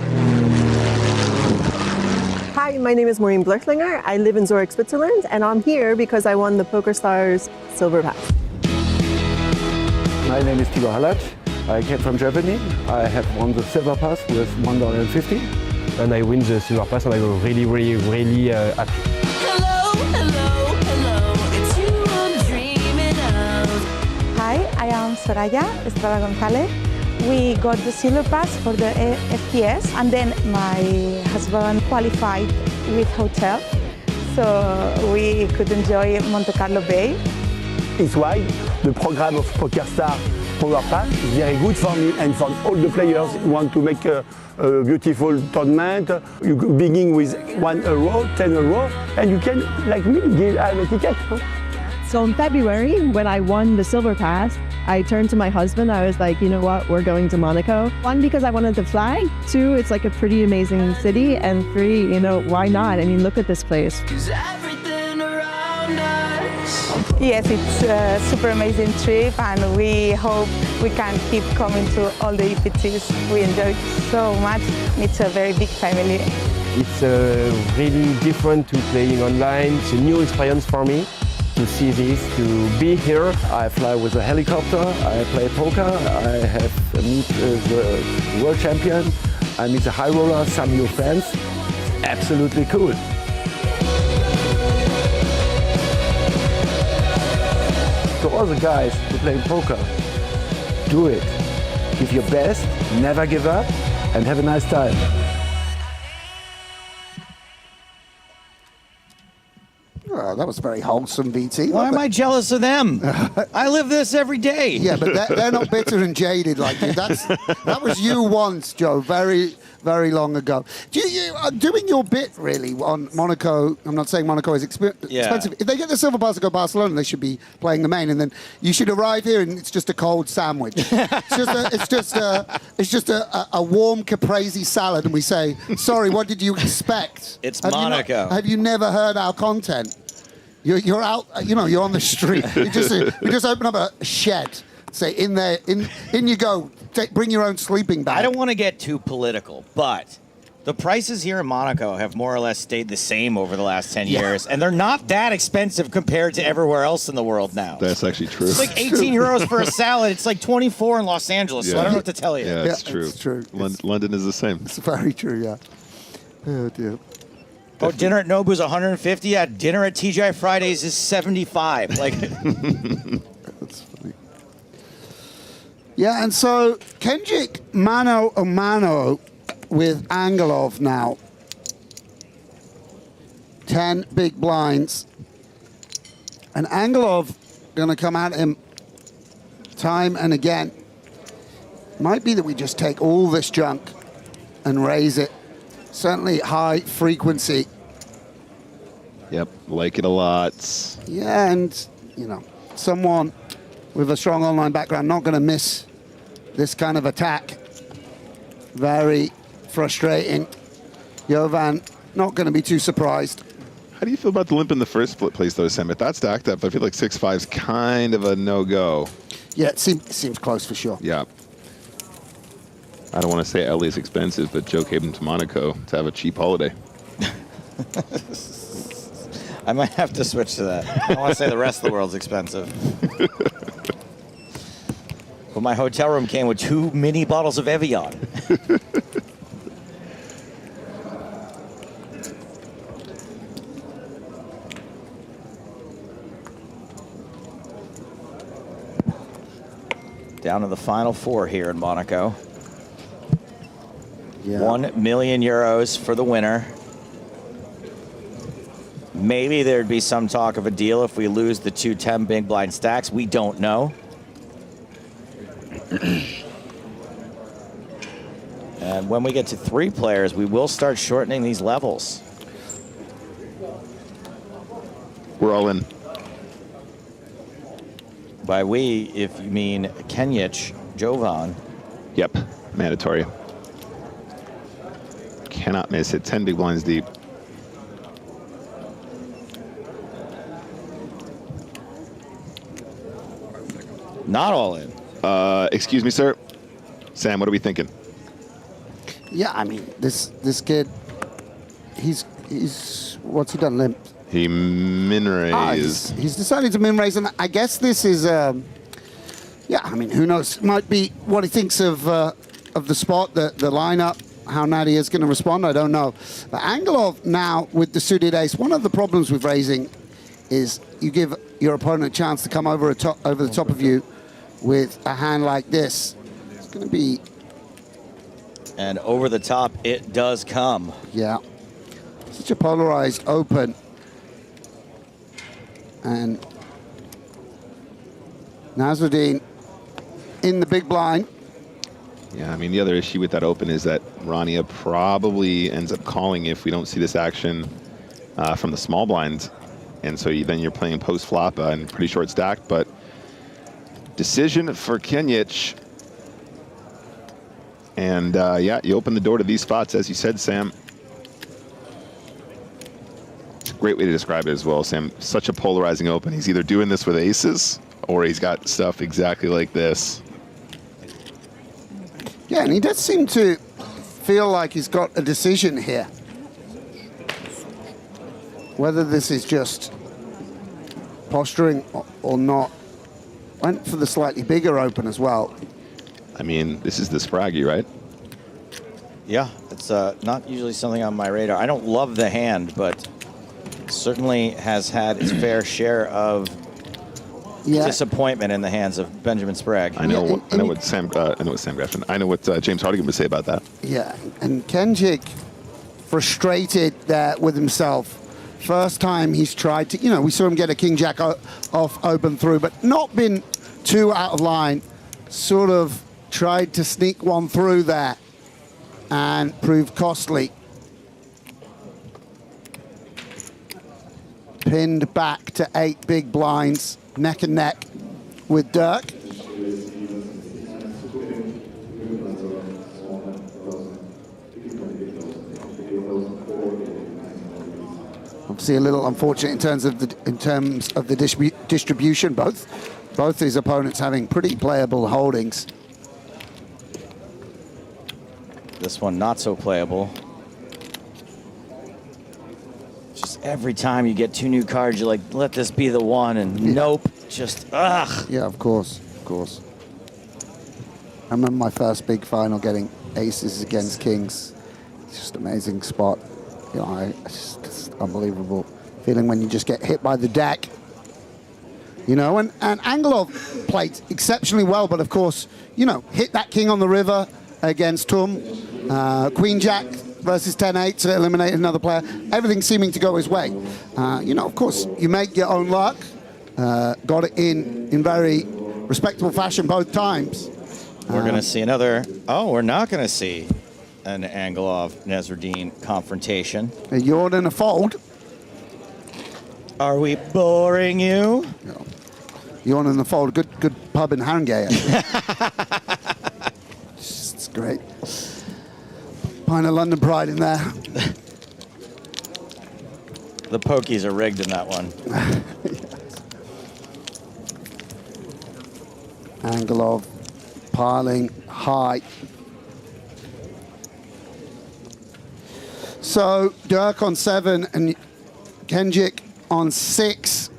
Hi, my name is Maureen Blechlinger. I live in Zurich, Switzerland, and I'm here because I won the PokerStars Silver Pass. My name is Tibor Halach. I came from Germany. I have won the Silver Pass with $1.50. And I win the Silver Pass and I was really, really, really happy. Hello, hello, hello, it's you I'm dreaming of. Hi, I am Soraya Estrada Gonzalez. We got the Silver Pass for the FPS, and then my husband qualified with hotel, so we could enjoy Monte Carlo Bay. It's why the program of PokerStars power pass, very good for me and for all the players who want to make a beautiful tournament. You begin with €1, €10, and you can, like me, have a ticket. Huh? So in February, when I won the Silver Pass, I turned to my husband. I was like, you know what, we're going to Monaco. 1, because I wanted to fly. 2, it's like a pretty amazing city. And 3, you know, why not? I mean, look at this place. Yes, it's a super amazing trip, and we hope we can keep coming to all the EPTs. We enjoy it so much. It's a very big family. It's really different to playing online. It's a new experience for me to see this, to be here. I fly with a helicopter, I play poker, I have meet the world champion, I meet the high roller, some new friends. Absolutely cool. To all the guys who play poker, do it. Give your best, never give up, and have a nice time. Oh, that was very wholesome, VT. Why am I jealous of them? I live this every day. Yeah, but they're not bitter and jaded like you. That was you once, Joe, very, very long ago. You are doing your bit, really, on Monaco. I'm not saying Monaco is expensive. If they get the Silver Pass to go to Barcelona, they should be playing the main, and then you should arrive here and it's just a cold sandwich. It's just a warm caprese salad, and we say, sorry, what did you expect? It's Monaco. Have you never heard our content? You're out, you know, you're on the street. You just open up a shed, say, in there, in you go. Bring your own sleeping bag. I don't want to get too political, but the prices here in Monaco have more or less stayed the same over the last 10 years, and they're not that expensive compared to everywhere else in the world now. That's actually true. It's like 18 euros for a salad. It's like 24 in Los Angeles, so I don't know what to tell you. Yeah, it's true. It's true. London is the same. It's very true, yeah. Oh, dear. Oh, dinner at Nobu's 150. Yeah, dinner at TGI Fridays is 75. Like, that's funny. Yeah, and so Kenjic mano a mano with Angelov now. 10 big blinds, and Angelov going to come at him time and again. Might be that we just take all this junk and raise it. Certainly high frequency. Yep, like it a lot. Yeah, and, you know, someone with a strong online background not going to miss this kind of attack. Very frustrating. Jovan not going to be too surprised. How do you feel about the limp in the first place, though, Sam? If that's stacked up, I feel like 6-5 is kind of a no-go. Yeah, it seems close for sure. Yeah. I don't want to say LA is expensive, but Joe came to Monaco to have a cheap holiday. I might have to switch to that. I don't want to say the rest of the world's expensive. But my hotel room came with 2 mini bottles of Evian. Down to the final 4 here in Monaco. Yeah. 1 million euros for the winner. Maybe there'd be some talk of a deal if we lose the 2 10 big blind stacks. We don't know. And when we get to 3 players, we will start shortening these levels. We're all in. By we, if you mean Kenjic, Jovan. Yep, mandatory. Cannot miss it. 10 big blinds deep. Not all in. Excuse me, sir. Sam, what are we thinking? Yeah, I mean, this kid, he's what's he done, limp? He min-raised. He's decided to min-raise, and I guess this is, yeah, I mean, who knows? Might be what he thinks of the spot, the lineup, how Nadia is going to respond, I don't know. But Angelov now with the suited ace, one of the problems with raising is you give your opponent a chance to come over the top of you with a hand like this. It's going to be... And over the top, it does come. Yeah. Such a polarized open. And Nezreddine in the big blind. Yeah, I mean, the other issue with that open is that Rania probably ends up calling if we don't see this action from the small blind. And so then you're playing post-flop and pretty short stacked, but decision for Kenjic. And yeah, you open the door to these spots, as you said, Sam. It's a great way to describe it as well, Sam. Such a polarizing open. He's either doing this with aces or he's got stuff exactly like this. Yeah, and he does seem to feel like he's got a decision here. Whether this is just posturing or not. Went for the slightly bigger open as well. I mean, this is the Spraggy, right? Yeah, it's not usually something on my radar. I don't love the hand, but certainly has had its fair share of disappointment in the hands of Benjamin Sprague. I know what Sam Grafton. I know what James Hardigan would say about that. Yeah, and Kenjic frustrated there with himself. First time he's tried to, we saw him get a king-jack off open through, but not been too out of line. Sort of tried to sneak one through there and proved costly. Pinned back to 8 big blinds, neck and neck with Derk. Obviously a little unfortunate in terms of the distribution. Both his opponents having pretty playable holdings. This one not so playable. Just every time you get 2 new cards, you're like, let this be the one, and nope, just ugh. Yeah, of course, of course. I remember my first big final getting aces against kings. It's just an amazing spot. It's just unbelievable feeling when you just get hit by the deck. And Angelov played exceptionally well, but of course, hit that king on the river against Thumm. Queen Jack versus 10-8 to eliminate another player. Everything seeming to go his way. Of course, you make your own luck. Got it in very respectable fashion both times. We're going to see another. Oh, we're not going to see an Angelov Nezreddine confrontation. A yawn and a fold. Are we boring you? No. Yawn and a fold. Good pub in Harringay. It's great. Pint of London Pride in there. The pokies are rigged in that one. Angelov piling high. So Derk on 7 and Kenjic on 6.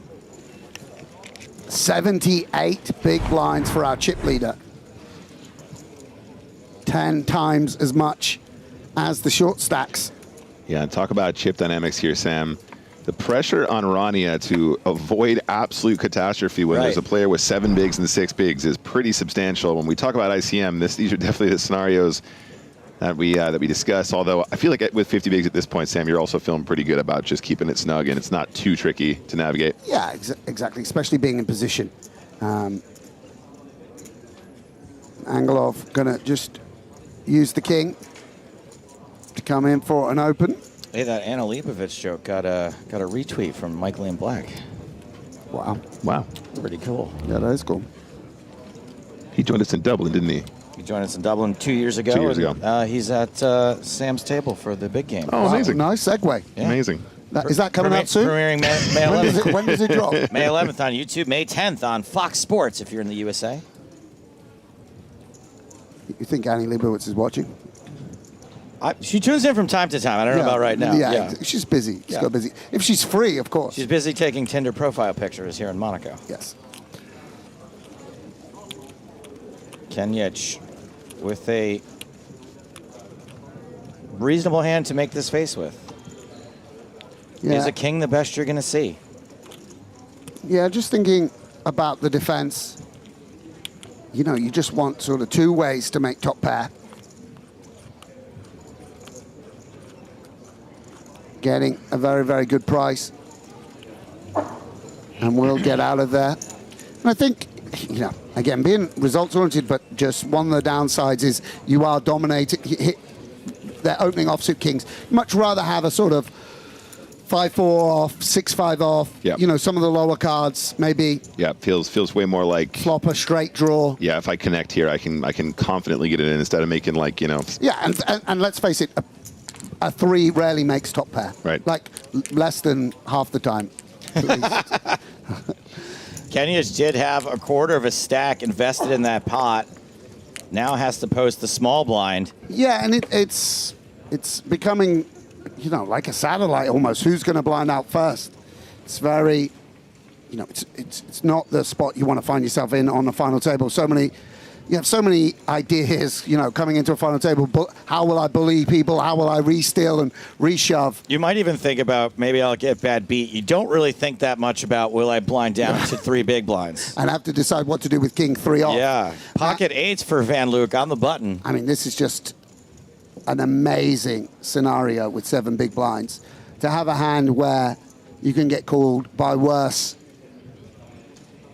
78 big blinds for our chip leader. 10 times as much as the short stacks. Yeah, and talk about chip dynamics here, Sam. The pressure on Rania to avoid absolute catastrophe when there's a player with 7 bigs and 6 bigs is pretty substantial. When we talk about ICM, these are definitely the scenarios that we discussed. Although I feel like with 50 bigs at this point, Sam, you're also feeling pretty good about just keeping it snug and it's not too tricky to navigate. Yeah, exactly, especially being in position. Angelov gonna just use the king to come in for an open. Hey, that Anna Leibovitz joke got a retweet from Michael Ian Black. Wow. Wow. Pretty cool. Yeah, that is cool. He joined us in Dublin, didn't he? He joined us in Dublin 2 years ago. 2 years ago. He's at Sam's table for the big game. Oh, amazing. Nice segue. Yeah. Amazing. Is that coming out soon? Premiering May 11th. When does it drop? May 11th on YouTube, May 10th on Fox Sports if you're in the USA. You think Annie Leibovitz is watching? She tunes in from time to time. I don't know about right now. Yeah, she's busy. She's got busy. If she's free, of course. She's busy taking Tinder profile pictures here in Monaco. Yes. Kenjic with a reasonable hand to make this face with. Yeah. Is a king the best you're going to see? Yeah, just thinking about the defense. You just want sort of 2 ways to make top pair. Getting a very, very good price. And we'll get out of there. And I think you know, again, being results-oriented, but just one of the downsides is you are dominating, hit their opening offsuit kings. Much rather have a sort of 5-4 off, 6-5 off, you know, some of the lower cards, maybe. Yeah, feels way more like flop a straight draw. Yeah, if I connect here, I can confidently get it in instead of making like, you know. Yeah, and let's face it, a 3 rarely makes top pair. Right. Like less than half the time. Kenjic did have a quarter of a stack invested in that pot. Now has to post the small blind. Yeah, and it's becoming, you know, like a satellite almost. Who's going to blind out first? It's very, you know, it's not the spot you want to find yourself in on the final table. You have so many ideas, you know, coming into a final table. But how will I bully people? How will I re-steal and re-shove? You might even think about, maybe I'll get bad beat. You don't really think that much about, will I blind down to 3 big blinds? And have to decide what to do with king 3 off. Yeah. Pocket 8s for Van Luijk on the button. I mean, this is just an amazing scenario with 7 big blinds. To have a hand where you can get called by worse,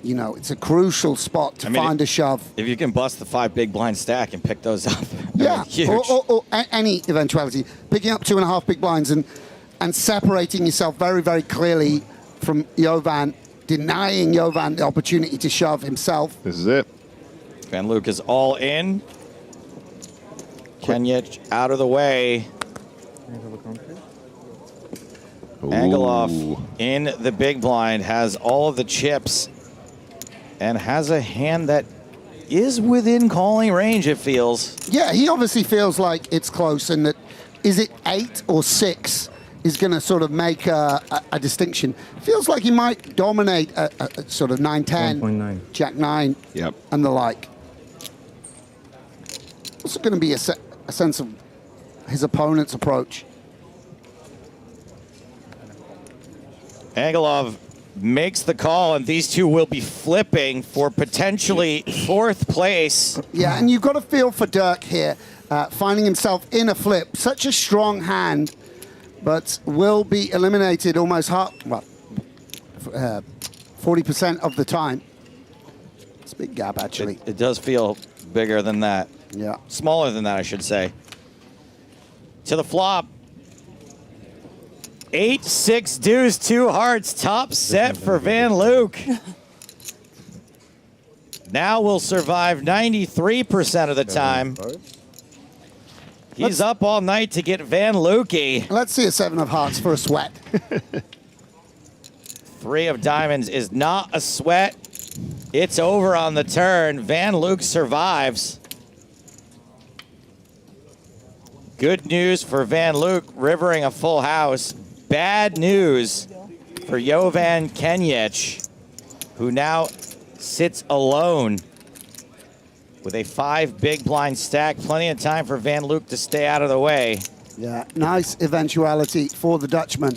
you know, it's a crucial spot to find a shove. If you can bust the 5 big blind stack and pick those up, yeah, huge. or any eventuality, picking up 2.5 big blinds and separating yourself very, very clearly from Jovan, denying Jovan the opportunity to shove himself. This is it. Van Luijk is all in. Kenjic out of the way. Angelov in the big blind, has all of the chips and has a hand that is within calling range, it feels. Yeah, he obviously feels like it's close, and that is it 8 or 6 is going to sort of make a distinction. Feels like he might dominate a sort of 9-10, 1.9. Jack 9, and the like. Also going to be a sense of his opponent's approach. Angelov makes the call, and these two will be flipping for potentially 4th place. Yeah, and you've got to feel for Derk here, finding himself in a flip. Such a strong hand, but will be eliminated almost 40% of the time. It's a big gap, actually. It does feel bigger than that. Yeah. Smaller than that, I should say. To the flop. 8-6 deuce, 2 hearts, top set for Van Luijk. Now will survive 93% of the time. He's up all night to get Van Luijk. Let's see a 7 of hearts for a sweat. 3 of diamonds is not a sweat. It's over on the turn. Van Luijk survives. Good news for Van Luijk, rivering a full house. Bad news for Jovan Kenjic, who now sits alone with a 5 big blind stack. Plenty of time for Van Luijk to stay out of the way. Yeah, nice eventuality for the Dutchman.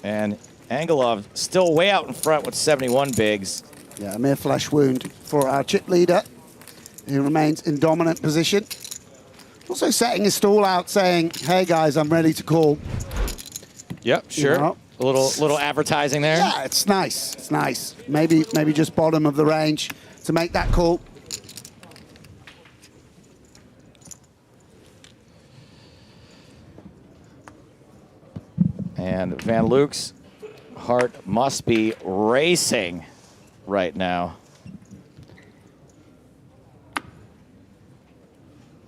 And Angelov still way out in front with 71 bigs. Yeah, a mere flesh wound for our chip leader, who remains in dominant position. Also setting his stall out saying, hey guys, I'm ready to call. Yep, sure. You know? A little advertising there. Yeah, it's nice. It's nice. Maybe just bottom of the range to make that call. And Van Luijk's heart must be racing right now.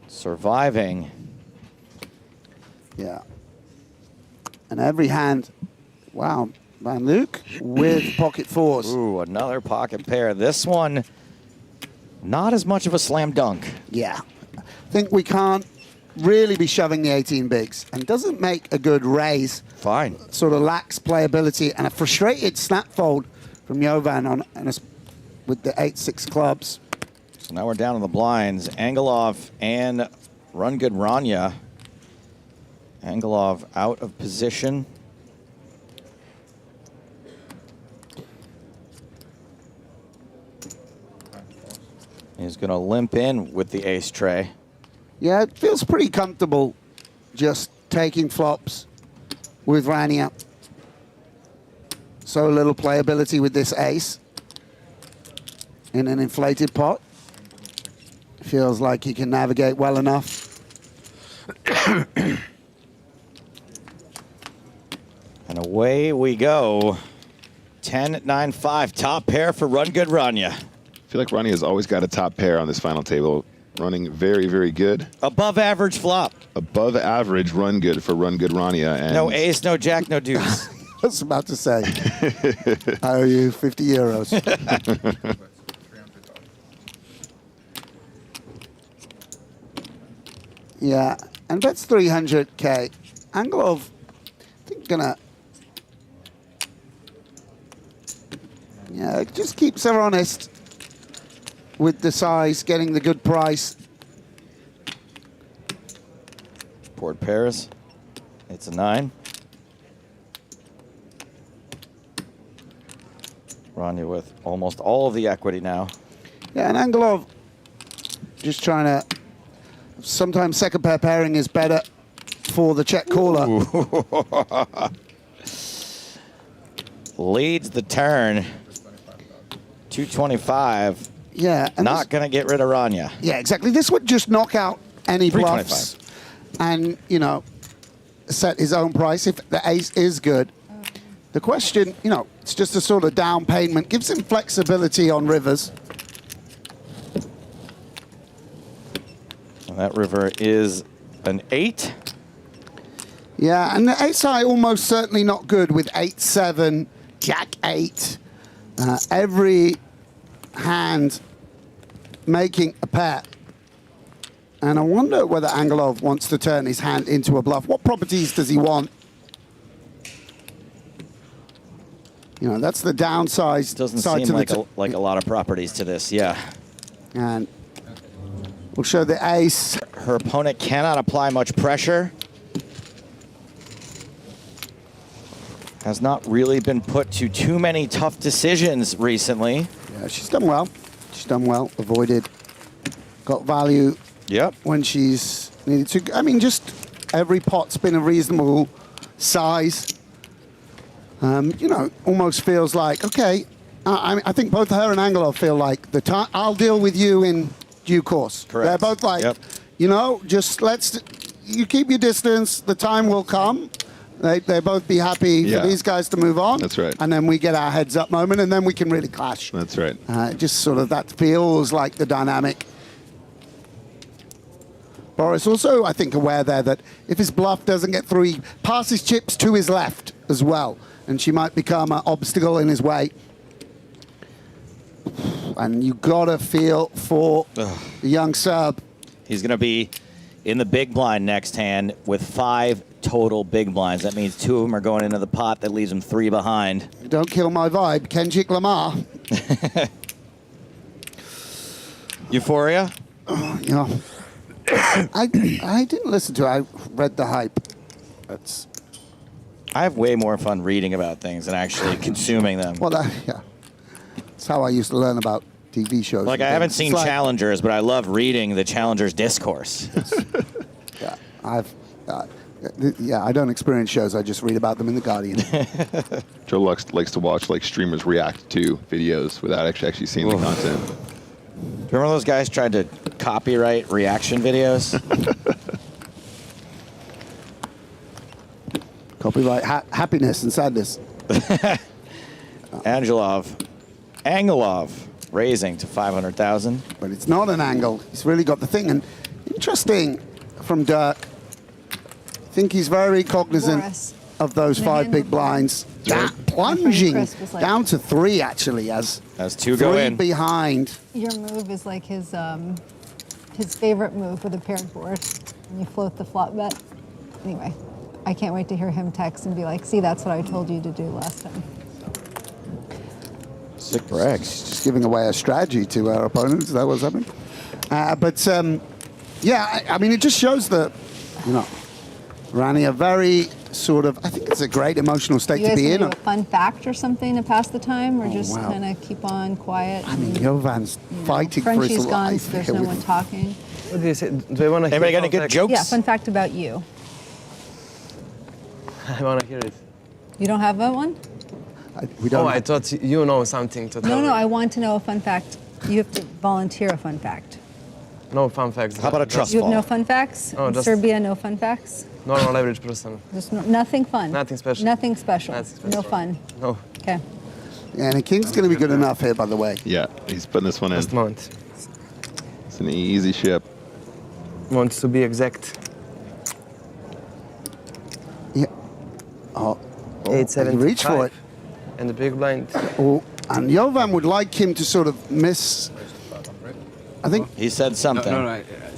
Surviving. Yeah. And every hand, wow, Van Luijk with pocket 4s. Ooh, another pocket pair. This one, not as much of a slam dunk. Yeah. I think we can't really be shoving the 18 bigs, and doesn't make a good raise. Fine. Sort of lacks playability, and a frustrated snap fold from Jovan with the 8-6 clubs. So now we're down on the blinds. Angelov and Run Good Rania. Angelov out of position. He's going to limp in with the ace tray. Yeah, it feels pretty comfortable just taking flops with Rania. So little playability with this ace. in an inflated pot. Feels like he can navigate well enough. And away we go. 10-9-5, top pair for Run Good Rania. I feel like Rania's always got a top pair on this final table. Running very, very good. Above average flop. Above average run good for Run Good Rania. And No ace, no jack, no deuce. I was about to say, I owe you 50 euros. Yeah, and that's 300K. Angelov, I think, gonna... Yeah, just keeps her honest with the size, getting the good price. Board pairs. It's a 9. Rania with almost all of the equity now. Yeah, and Angelov just trying to... Sometimes second pair pairing is better for the check caller. Leads the turn. 225. Yeah. And not going to get rid of Rania. Yeah, exactly. This would just knock out any bluffs and, you know, set his own price if the ace is good. The question, you know, it's just a sort of down payment. Gives him flexibility on rivers. And that river is an 8. Yeah, and the ace high almost certainly not good with 8-7, jack 8. Every hand making a pair. And I wonder whether Angelov wants to turn his hand into a bluff. What properties does he want? You know, that's the downside. Doesn't side seem to like a lot of properties to this, yeah. And we'll show the ace. Her opponent cannot apply much pressure. Has not really been put to too many tough decisions recently. Yeah, she's done well. She's done well. Avoided. Got value. Yep. When she's needed to. I mean, just every pot's been a reasonable size. You know, almost feels like, okay, I think both her and Angelov feel like the time I'll deal with you in due course. Correct. They're both like, you know, just you keep your distance. The time will come. They both be happy for these guys to move on. That's right. And then we get our heads up moment, and then we can really clash. That's right. Just sort of that feels like the dynamic. Boris also, I think, aware there that if his bluff doesn't get through, he passes chips to his left as well. And she might become an obstacle in his way. And you gotta feel for the young Serb. He's gonna be in the big blind next hand with 5 total big blinds. That means 2 of them are going into the pot. That leaves him 3 behind. Don't kill my vibe, Kenjic Lamar. Euphoria? You know, I didn't listen to it. I read the hype. I have way more fun reading about things than actually consuming them. Well, yeah. That's how I used to learn about TV shows. Like, I haven't seen Challengers, but I love reading the Challengers discourse. Yeah, I don't experience shows. I just read about them in The Guardian. Joe likes to watch like streamers react to videos without actually seeing the content. Do you remember those guys tried to copyright reaction videos? Copyright happiness and sadness. Angelov raising to 500,000. But it's not an angle. He's really got the thing. And interesting from Derk. I think he's very cognizant of those 5 big blinds. Plunging down to 3 actually as 2 go in. 3 behind. Your move is like his favorite move with a paired board. And you float the flop bet. Anyway, I can't wait to hear him text and be like, see, that's what I told you to do last time. Sick brags. Just giving away a strategy to our opponents. Is that what's happening? Yeah, I mean, it just shows that, you know, Rania very sort of, I think it's a great emotional state You to guys be in. do a fun fact or something to pass the time, or just wow. kind of keep on quiet? I mean, Jovan's fighting for his Frenchie's gone, life. so there's here no with- one talking. What do you say? Do I want to hear Anybody got any good jokes? Yeah, fun fact about you. I want to hear it. You don't have one? We don't. I thought you know something totally. No, I want to know a fun fact You have to volunteer a fun fact. No fun facts. How about a trust You have fall? no fun facts? No, In just- Serbia, no fun facts? Normal average person. Just nothing fun? Nothing special. Nothing special? Nothing special. No fun? No. Okay. Yeah, and the king's going to be good enough here, by the way. Yeah, he's putting this one in. Last moment. It's an easy ship. Wants to be exact. Yeah. Oh, 8-7. he reached for it. And the big blind. Oh, and Jovan would like him to sort of miss. I think he said something.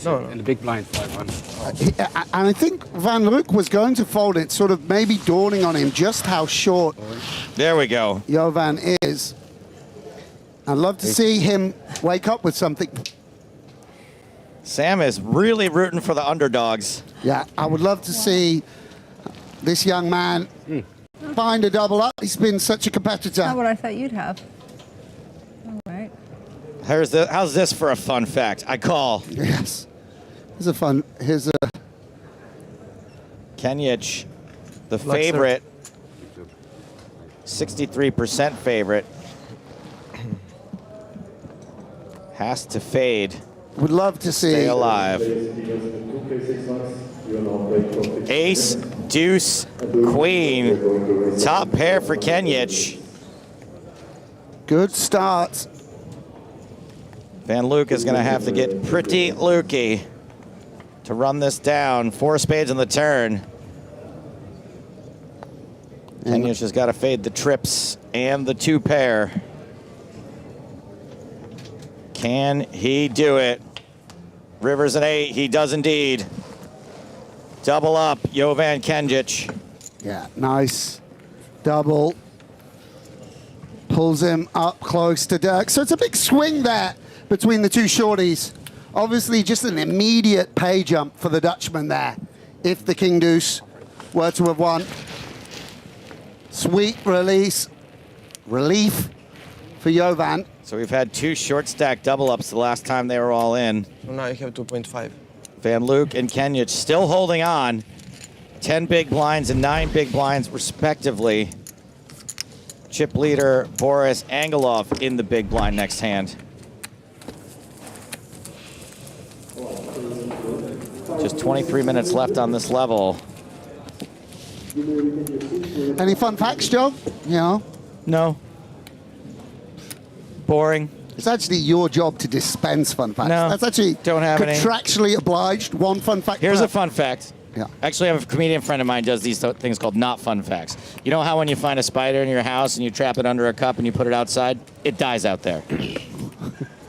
No, in the big blind, 5-1. and I think Van Luijk was going to fold it, sort of maybe dawning on him just how short. There we go. Jovan is. I'd love to see him wake up with something. Sam is really rooting for the underdogs. Yeah, I would love to see this young man find a double up. He's been such a competitor. Not what I thought you'd have. All right. How's this for a fun fact? I call. Yes. Here's a Kenjic, the Luck, sir. favorite, 63% favorite, has to fade. Would love to see. Stay alive. Ace, deuce, queen. Top pair for Kenjic. Good start. Van Luijk is going to have to get pretty lukey to run this down. 4 spades on the turn. Kenjic has got to fade the trips and the 2 pair. Can he do it? River's an 8. He does indeed. Double up, Jovan Kenjic. Yeah, nice. Double. Pulls him up close to Derk. So it's a big swing there between the 2 shorties. Obviously, just an immediate pay jump for the Dutchman there. If the King Deuce were to have won. Sweet relief for Jovan. So we've had 2 short stack double ups the last time they were all in. So now you have 2.5. Van Luijk and Kenjic still holding on. 10 big blinds and 9 big blinds respectively. Chip leader Boris Angelov in the big blind next hand. Just 23 minutes left on this level. Any fun facts, Joe? You know? No. Boring. It's actually your job to dispense fun facts. No, That's actually don't have any. contractually obliged. One fun fact. Here's per- a fun fact. Yeah. Actually, I have a comedian friend of mine does these things called not fun facts. You know how when you find a spider in your house and you trap it under a cup and you put it outside, it dies out there.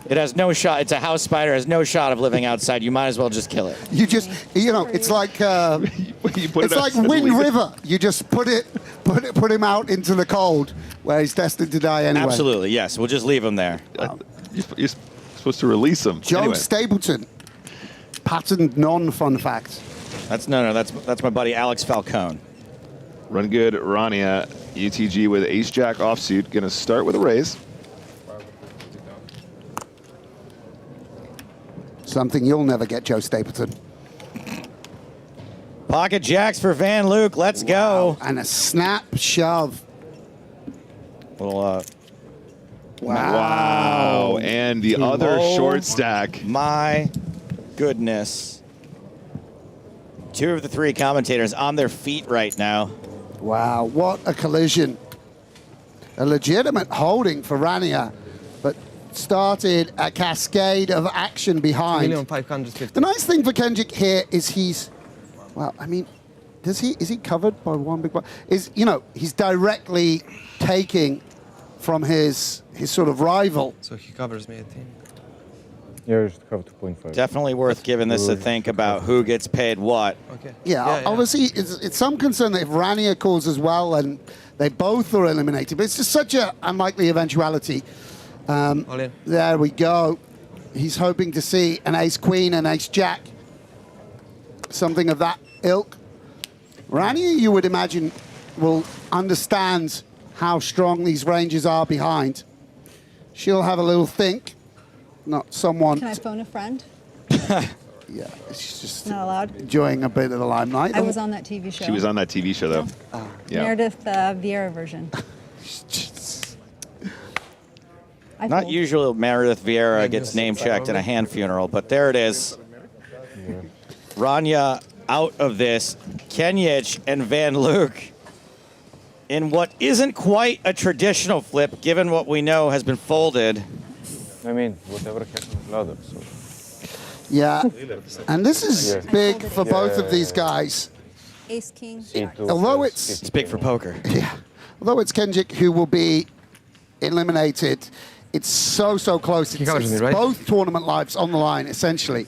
It has no shot. It's a house spider. Has no shot of living outside. You might as well just kill it. You just, you know, it's like it's like Wind River. You just put him out into the cold where he's destined to die anyway. Absolutely, yes. We'll just leave him there. You're supposed to release him. Joe Anyway. Stapleton, patented non-fun fact. That's my buddy Alex Falcone. Run good, Rania. UTG with ace-jack offsuit. Going to start with a raise. Something you'll never get, Joe Stapleton. Pocket jacks for Van Luijk. Let's go. And a snap shove. Little, Wow. And the other short stack. My goodness. 2 of the 3 commentators on their feet right now. Wow, what a collision. A legitimate holding for Rania, but started a cascade of action behind. 1,550,000. The nice thing for Kenjic here is he's, well, I mean, is he covered by one big one? He's directly taking from his sort of rival. So he covers me, I think. Yeah, you should have 2.5. Definitely worth giving this a think about who gets paid what. Okay. Yeah, obviously it's some concern that if Rania calls as well and they both are eliminated, but it's just such an unlikely eventuality. All in. There we go. He's hoping to see an ace-queen and ace-jack. Something of that ilk. Rania, you would imagine, will understand how strong these ranges are behind. She'll have a little think. Not someone. Can I phone a friend? Yeah, she's just Not allowed? enjoying a bit of the limelight. I was on that TV show. She was on that TV show, though. Yeah. Meredith Vieira version. Not usually Meredith Vieira gets name-checked in a hand funeral, but there it is. Rania out of this. Kenjic and Van Luijk in what isn't quite a traditional flip, given what we know has been folded. I mean, whatever happens louder. So. Yeah, and this is big for both of these guys. Ace King. Although it's big for poker. Yeah, although it's Kenjic who will be eliminated, it's so close. It's right? both tournament lives on the line, essentially.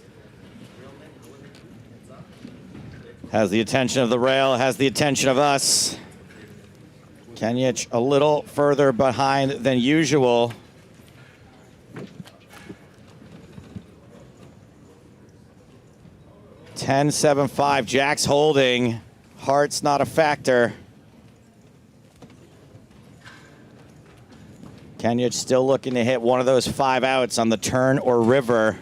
Has the attention of the rail, has the attention of us. Kenjic a little further behind than usual. $10-7-5, Jack's holding. Heart's not a factor. Kenjic still looking to hit one of those 5 outs on the turn or river.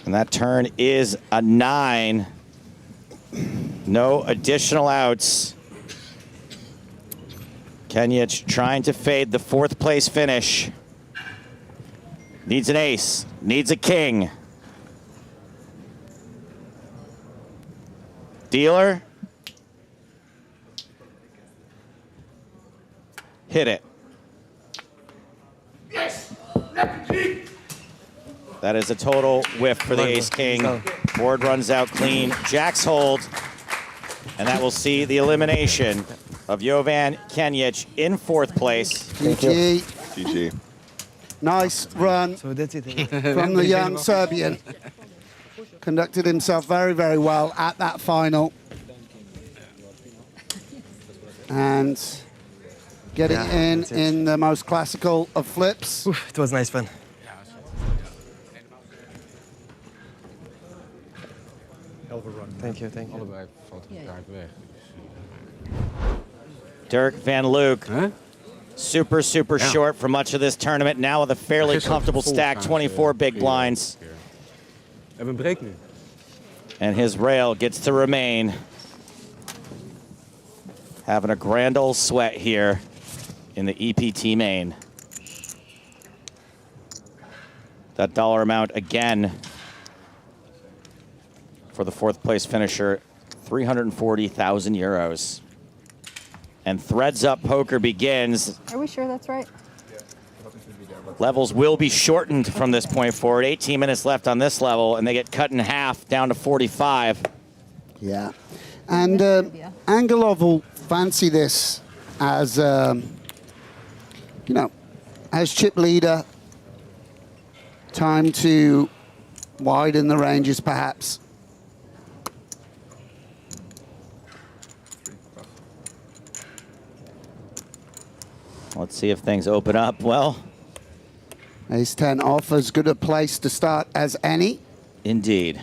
And that turn is a 9. No additional outs. Kenjic trying to fade the 4th place finish. Needs an ace, needs a king. Dealer. Hit it. Yes. That is a total whiff for the ace-king. Board runs out clean. Jack's hold. And that will see the elimination of Jovan Kenjic in 4th place. GG. GG. Nice run So that's it. from the young Serbian. Conducted himself very, very well at that final. And getting in the most classical of flips. Oof, it was nice fun. Thank you, thank you. Allebei valt de kaart weg. Derk van Luijk. Super short for much of this tournament. Now with a fairly comfortable stack, 24 big blinds. We hebben een break nu. And his rail gets to remain. Having a grand old sweat here in the EPT Main. That dollar amount again for the 4th place finisher, 340,000 euros. And Threads Up Poker begins. Are we sure that's right? Levels will be shortened from this point forward. 18 minutes left on this level, and they get cut in half down to 45. Yeah. And Angelov will fancy this as, you know, as chip leader. Time to widen the ranges, perhaps. Let's see if things open up well. Ace-10 offers good a place to start as any. Indeed.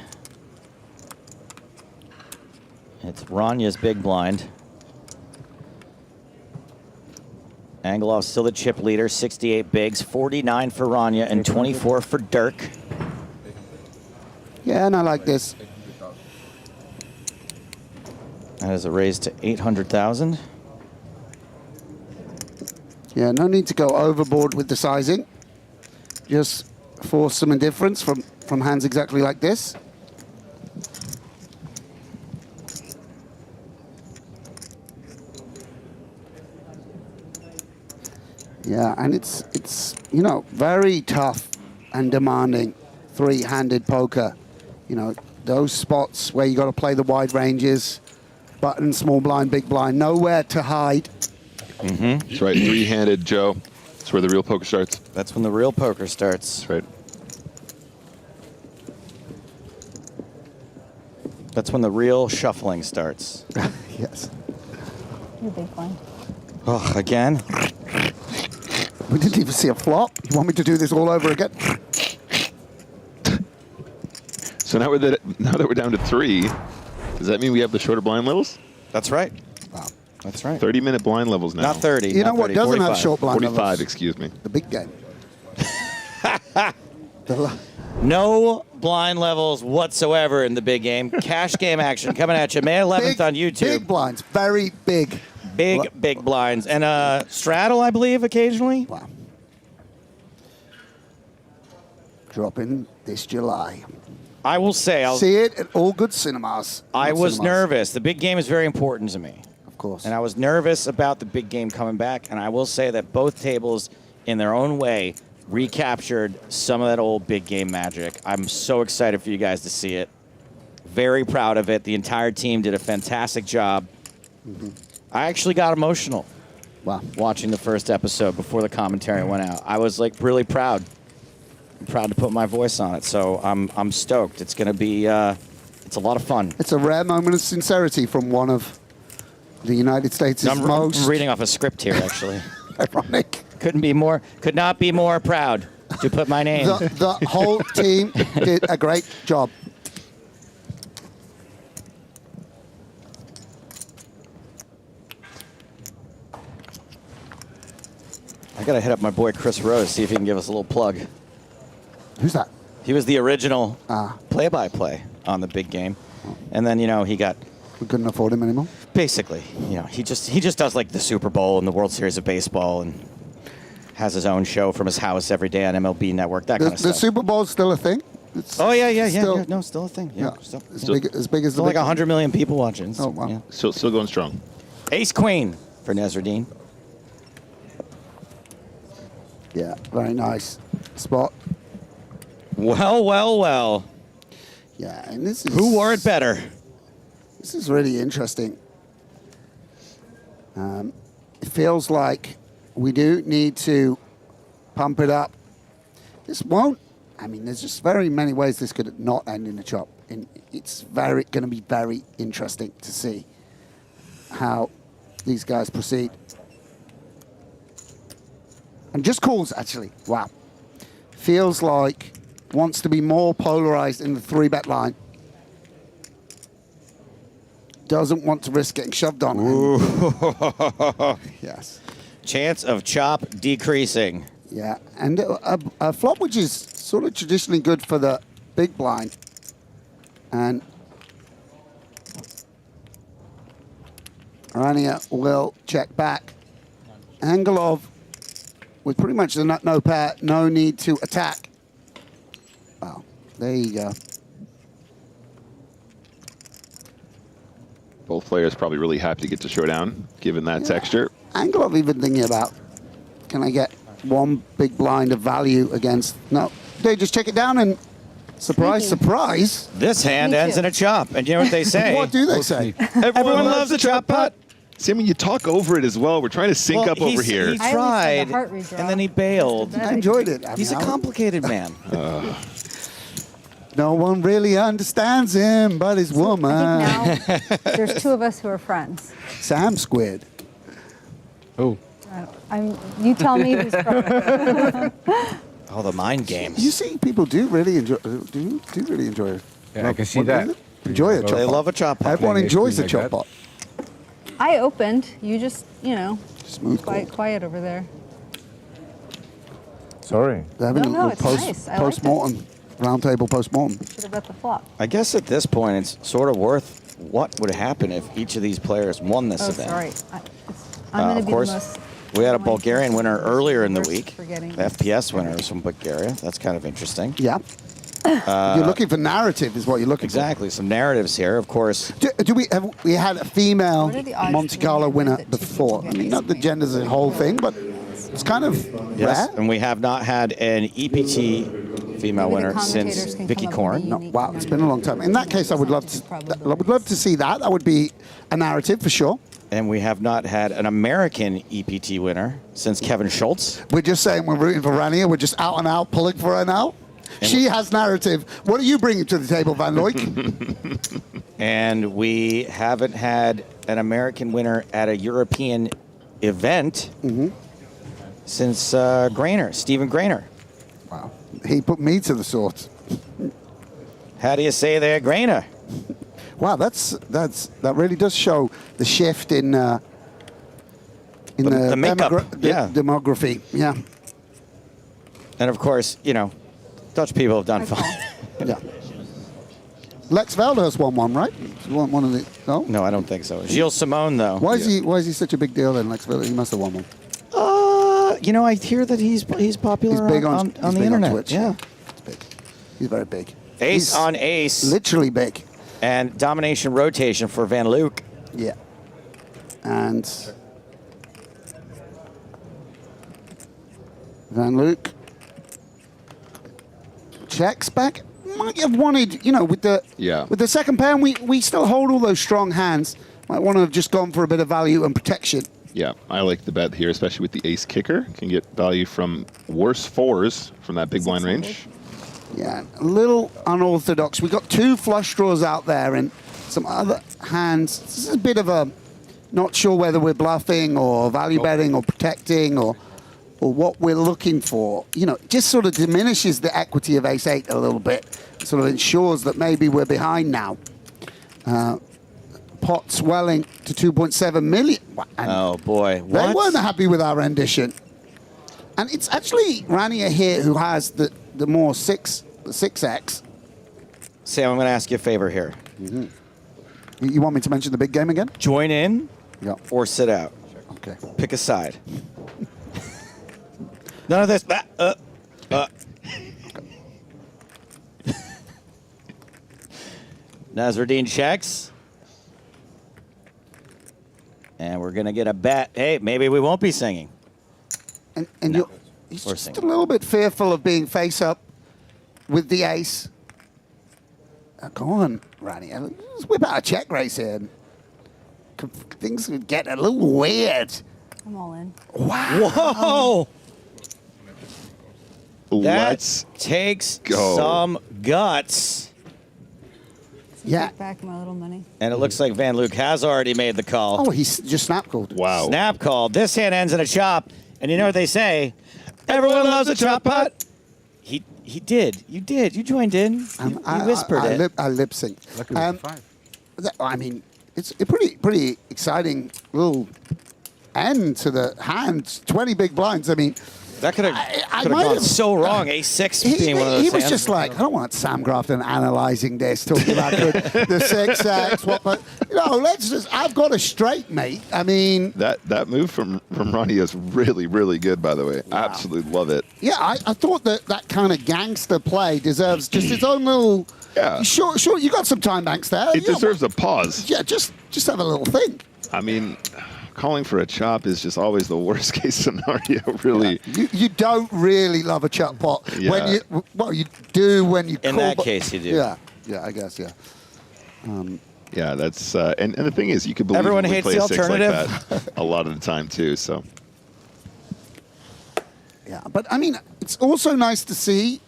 It's Rania's big blind. Angelov still the chip leader, 68 bigs, 49 for Rania and 24 for Derk. Yeah, and I like this. That is a raise to 800,000. Yeah, no need to go overboard with the sizing. Just force some indifference from hands exactly like this. Yeah, and it's you know, very tough and demanding 3-handed poker. You know, those spots where you got to play the wide ranges, button, small blind, big blind, nowhere to hide. Mm-hmm. That's right, 3-handed, Joe. That's where the real poker starts. That's when the real poker starts. That's right. That's when the real shuffling starts. Yes. You're big blind. Oh, again? We didn't even see a flop. You want me to do this all over again? So now that we're down to 3, does that mean we have the shorter blind levels? That's right. Wow. That's right. 30-minute blind levels now. Not 30. You know what 30, doesn't 45. have short blind 45, levels? excuse me. The big game. No blind levels whatsoever in the big game. Cash game action coming at you May 11th on YouTube. Big blinds, very big Big blinds. And straddle, I believe, occasionally. Wow. Dropping this July. I will say, see it at all good cinemas. I was nervous. The big game is very important to me. Of course. And I was nervous about the big game coming back. And I will say that both tables, in their own way, recaptured some of that old big game magic. I'm so excited for you guys to see it. Very proud of it. The entire team did a fantastic job. I actually got emotional. Wow. Watching the first episode before the commentary went out. I was like really proud. I'm proud to put my voice on it. So I'm stoked. It's going to be it's a lot of fun. It's a rare moment of sincerity from one of the United States' most... I'm reading off a script here, actually. Ironic. Could not be more proud to put my name. The whole team did a great job. I got to hit up my boy Chris Rose, see if he can give us a little plug. Who's that? He was the original play-by-play on the big game. And then, he got... We couldn't afford him anymore? Basically. He just does like the Super Bowl and the World Series of Baseball and has his own show from his house every day on MLB Network, that kind of stuff. The Super Bowl's still a thing? Yeah. No, still a thing. Yeah. Still as big as the like 100 million people watching. Oh, wow. Yeah. Still going strong. Ace-Queen for Nezreddine. Yeah, very nice spot. Well. Yeah, and this is... Who wore it better? This is really interesting. It feels like we do need to pump it up. This won't... I mean, there's just very many ways this could not end in a chop. And it's going to be very interesting to see how these guys proceed. And just calls, actually. Wow. Feels like wants to be more polarized in the 3-bet line. Doesn't want to risk getting shoved on. Yes. Chance of chop decreasing. Yeah, and a flop which is sort of traditionally good for the big blind. And Rania will check back. Angelov with pretty much the no pair, no need to attack. Wow, there you go. Both players probably really happy to get to showdown, given that texture. Angelov even thinking about, can I get one big blind of value against... No, they just check it down and surprise, surprise. This hand ends in a chop. And you know what they say? What do they say? Everyone loves a chop pot. See, I mean, you talk over it as well. We're trying to sync up over here. He tried, and then he bailed. I enjoyed it. He's a complicated man. No one really understands him but his woman. I think now there's 2 of us who are friends. Sam Squid. Oh. You tell me who's from. Oh, the mind games. You see, people do really enjoy. Do really enjoy it. Yeah, I can see that. Enjoy a chop pot. They love a chop pot. Everyone enjoys a chop pot. I opened. You just, Smooth quiet over there. Sorry. They're having No, a it's little nice. I like post-mortem, roundtable post-mortem. Should have bet the flop. I guess at this point, it's sort of worth what would happen if each of these players won this event. Sorry. I'm going to Of be course, the most... we had a Bulgarian winner earlier in the Worst week. forgetting The FPS winner is from Bulgaria. That's kind of interesting. Yeah. You're looking for narrative, is what you're looking Exactly. Some narratives here, of course. for. Do we have we had a female What are the odds Monte Carlo winner before? I mean, not the gender's a whole thing, but it's kind of Yes, rare. and we have not had an EPT female Maybe the winner since commentators can Vicky come up with a Korn. No, wow, it's been a long time. In that case, I would love to see that. That would be a narrative for sure. And we have not had an American EPT winner since Kevin Schultz. We're just saying we're rooting for Rania. We're just out and out pulling for her now. She has narrative. What are you bringing to the table, Van Luijk? And we haven't had an American winner at a European event since Stephen Grainer. Wow. He put me to the sword. How do you say there, Grainer? Wow, that really does show the shift in the makeup, demography. Yeah. And of course, Dutch people have done fine. Yeah. Lex Velder has won one, right? One of the. No. No, I don't think so. Gilles Simon, though. Why is he such a big deal then, Lex Velder? He must have won one. You know, I hear that he's popular He's big on the internet. Twitch. Yeah. He's big. He's very big. Ace on ace. Literally big. And domination rotation for Van Luijk. Yeah. And Van Luijk checks back. Might have wanted, you know, with the second pair, and we still hold all those strong hands. Might want to have just gone for a bit of value and protection. Yeah, I like the bet here, especially with the ace kicker. Can get value from worse fours from that big blind range. Yeah, a little unorthodox. We got 2 flush draws out there and some other hands. This is a bit of a not sure whether we're bluffing or value betting or protecting or what we're looking for. You know, just sort of diminishes the equity of ace-8 a little bit. Sort of ensures that maybe we're behind now. Pot swelling to 2.7 million. And oh boy, what? They weren't happy with our rendition. And it's actually Rania here who has the more 6x. Sam, I'm going to ask you a favor here. You want me to mention the big game again? Join in or sit out. Okay. Pick a side. None of this. Nezreddine checks. And we're going to get a bet. Hey, maybe we won't be singing. And he's just a little bit fearful of being face up with the ace. Go on, Rania. Let's whip out a check race here. Things could get a little weird. I'm all in. Wow. Whoa. Let's that takes go. some guts. Yeah. Back my little money. And it looks like Van Luijk has already made the call. Oh, he's just snap called. Wow. Snap called. This hand ends in a chop. And you know what they say? Everyone loves a chop pot. He did. You did. You joined in. You whispered it. I lip sync. Luckily, 5. I mean, it's a pretty exciting little end to the hand. 20 big blinds. I mean, that could have gone so wrong. A6 being one of those He was hands. just like, I don't want Sam Grafton analysing this, talking about the 6x. But you know, let's just. I've got a straight, mate. I mean, that move from Rania is really, really good, by the way. Wow. Absolutely love it. Yeah, I thought that kind of gangster play deserves just its own little. Yeah. Sure. You got some time banks there. It deserves a pause. Yeah, just have a little think. I mean, calling for a chop is just always the worst case scenario, really. Yeah. You don't really love a chop pot. Yeah. You do when you In call, that case, you do. Yeah, I guess, yeah. Yeah, that's and the thing is, you could believe Everyone we hates play the a 6 like alternative. that a lot of the time too. So yeah, but I mean, it's also nice to see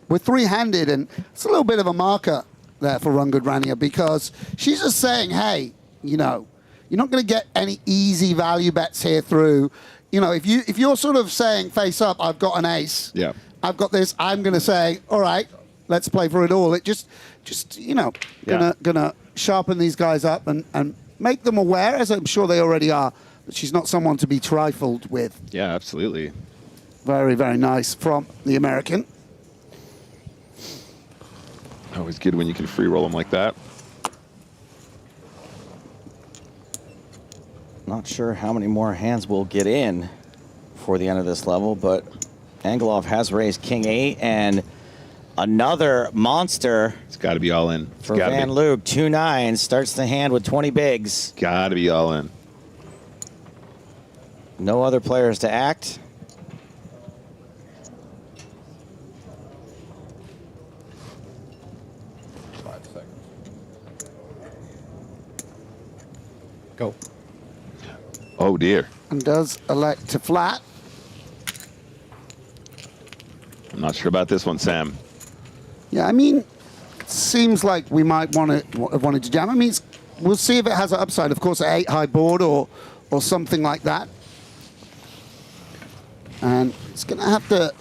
we're three-handed, and it's a little bit of a marker there for Run Good Rania because she's just saying, hey, you know, you're not going to get any easy value bets here through. You know, if you're sort of saying face up, I've got an ace. Yeah. I've got this. I'm going to say, all right, let's play for it all. It just you know, gonna sharpen these guys up and make them aware, as I'm sure they already are, that she's not someone to be trifled with. yeah, absolutely. Very, very nice from the American. Always good when you can free roll them like that. Not sure how many more hands we'll get in for the end of this level, but Angelov has raised King 8 and another monster. It's got to be all in. For Van Luijk. 2-9 starts the hand with 20 bigs. Got to be all in. No other players to act. Go. Oh dear. And does elect to flat. I'm not sure about this one, Sam. Yeah, I mean, it seems like we might have wanted to jam. I mean, we'll see if it has an upside. Of course, an 8 high board or something like that. And it's going to have to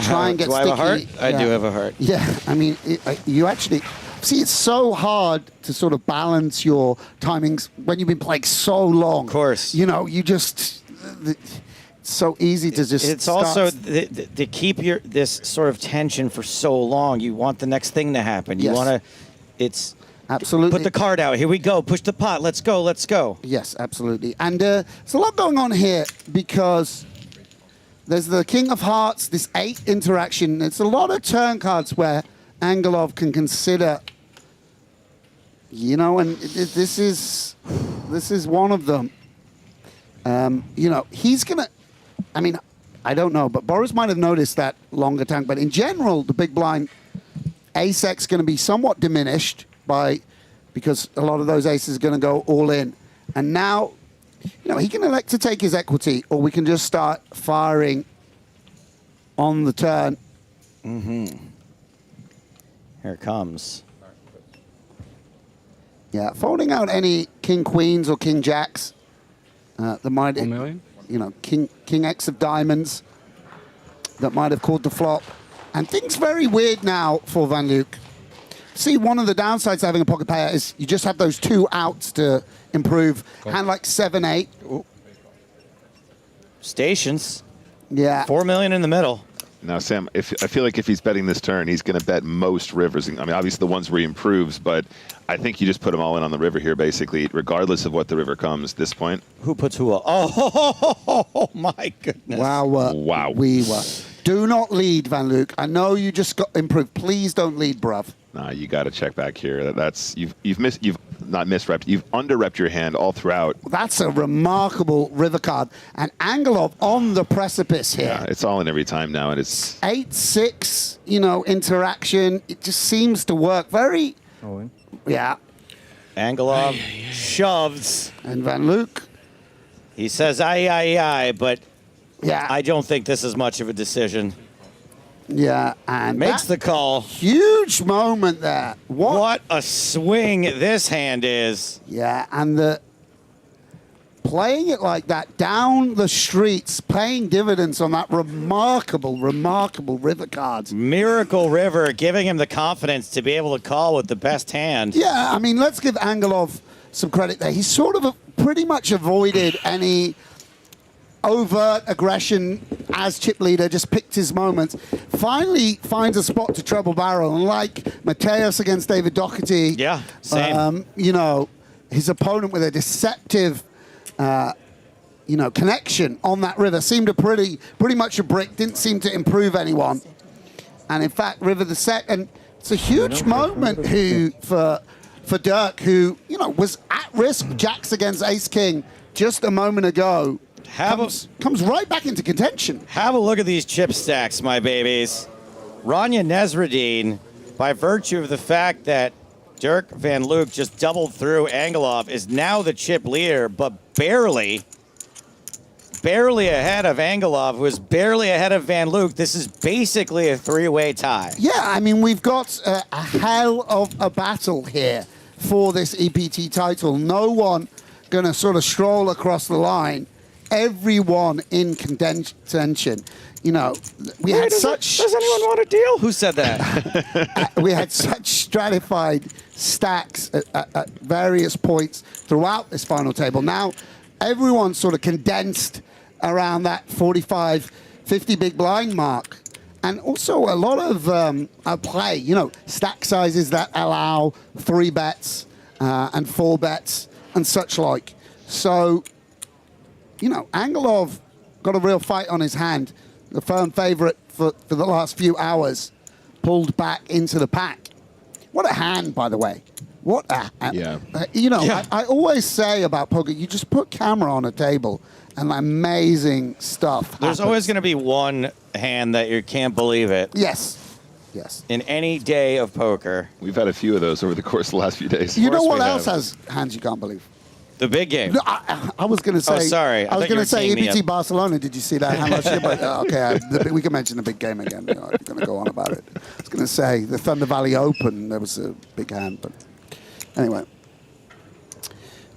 try and get do sticky. I have a heart? Yeah. I do have a heart. Yeah, I mean, you actually... See, it's so hard to sort of balance your timings when you've been playing so long. Of course. You know, you just... so easy to just. It's start. also to keep this sort of tension for so long. You want the next thing to happen. You Yes. want to. It's absolutely put the card out. Here we go. Push the pot. Let's go. Let's go. Yes, absolutely. And there's a lot going on here because there's the King of Hearts, this 8 interaction. There's a lot of turn cards where Angelov can consider. You know, and this is one of them. You know, he's gonna. I mean, I don't know, but Boris might have noticed that longer tank. But in general, the big blind ace-X going to be somewhat diminished because a lot of those aces are going to go all in. And now, you know, he can elect to take his equity, or we can just start firing on the turn. Mm-hmm. Here it comes. Yeah, folding out any king queens or king jacks. That might, you know, king X of diamonds that might have called the flop. And things very weird now for Van Luijk. See, one of the downsides to having a pocket pair is you just have those 2 outs to improve. Hand like 7-8. Stations. Yeah. 4 million in the middle. Now, Sam, I feel like if he's betting this turn, he's going to bet most rivers. I mean, obviously the ones where he improves, but I think you just put them all in on the river here, basically, regardless of what the river comes at this point. Who puts who up? Oh, my goodness. Wow. Wow. We were. Do not lead, Van Luijk. I know you just got improved. Please don't lead, bruv. Nah, you got to check back here. That's you've not misrepped. You've underrepped your hand all throughout. That's a remarkable river card. And Angelov on the precipice here. Yeah, it's all in every time now, and it's 8-6, you know, interaction. It just seems to work very. Yeah. Angelov shoves. And Van Luijk. He says, aye, but yeah, I don't think this is much of a decision. Yeah, and makes the call. Huge moment there. What a swing this hand is. Yeah, and the playing it like that down the streets, paying dividends on that remarkable river card. Miracle River, giving him the confidence to be able to call with the best hand. Yeah, I mean, let's give Angelov some credit there. He's sort of pretty much avoided any overt aggression as chip leader, just picked his moments. Finally finds a spot to treble barrel, and like Mateos against David Doherty. Yeah, same. You know, his opponent with a deceptive, you know, connection on that river seemed a pretty much a brick. Didn't seem to improve anyone. And in fact, river the second. It's a huge moment for Derk, who you know was at risk jacks against Ace King just a moment ago. Comes right back into contention. Have a look at these chip stacks, my babies. Rania Nasreddine, by virtue of the fact that Derk van Luijk just doubled through Angelov, is now the chip leader, but barely ahead of Angelov, who is barely ahead of Van Luijk. This is basically a 3-way tie. Yeah, I mean, we've got a hell of a battle here for this EPT title. No one going to sort of stroll across the line. Everyone in contention. You know, we had such... Does anyone want a deal? Who said that? We had such stratified stacks at various points throughout this final table. Now, everyone's sort of condensed around that 45, 50 big blind mark. And also a lot of play, you know, stack sizes that allow 3 bets and 4 bets and such like. So... You know, Angelov got a real fight on his hand. The firm favorite for the last few hours, pulled back into the pack. What a hand, by the way. What a hand. Yeah. You know, yeah. I always say about poker, you just put camera on a table and amazing stuff There's happens. always going to be one hand that you can't believe it. Yes. Yes. In any day of poker. We've had a few of those over the course of the last few days. You know what else has hands you can't believe? The big game. No, I was going to say. Oh, sorry. I was going to say EPT up. Barcelona. Did you see that? How much? Okay, we can mention the big game again. You know, I'm going to go on about it. I was going to say the Thunder Valley Open. There was a big hand, but anyway.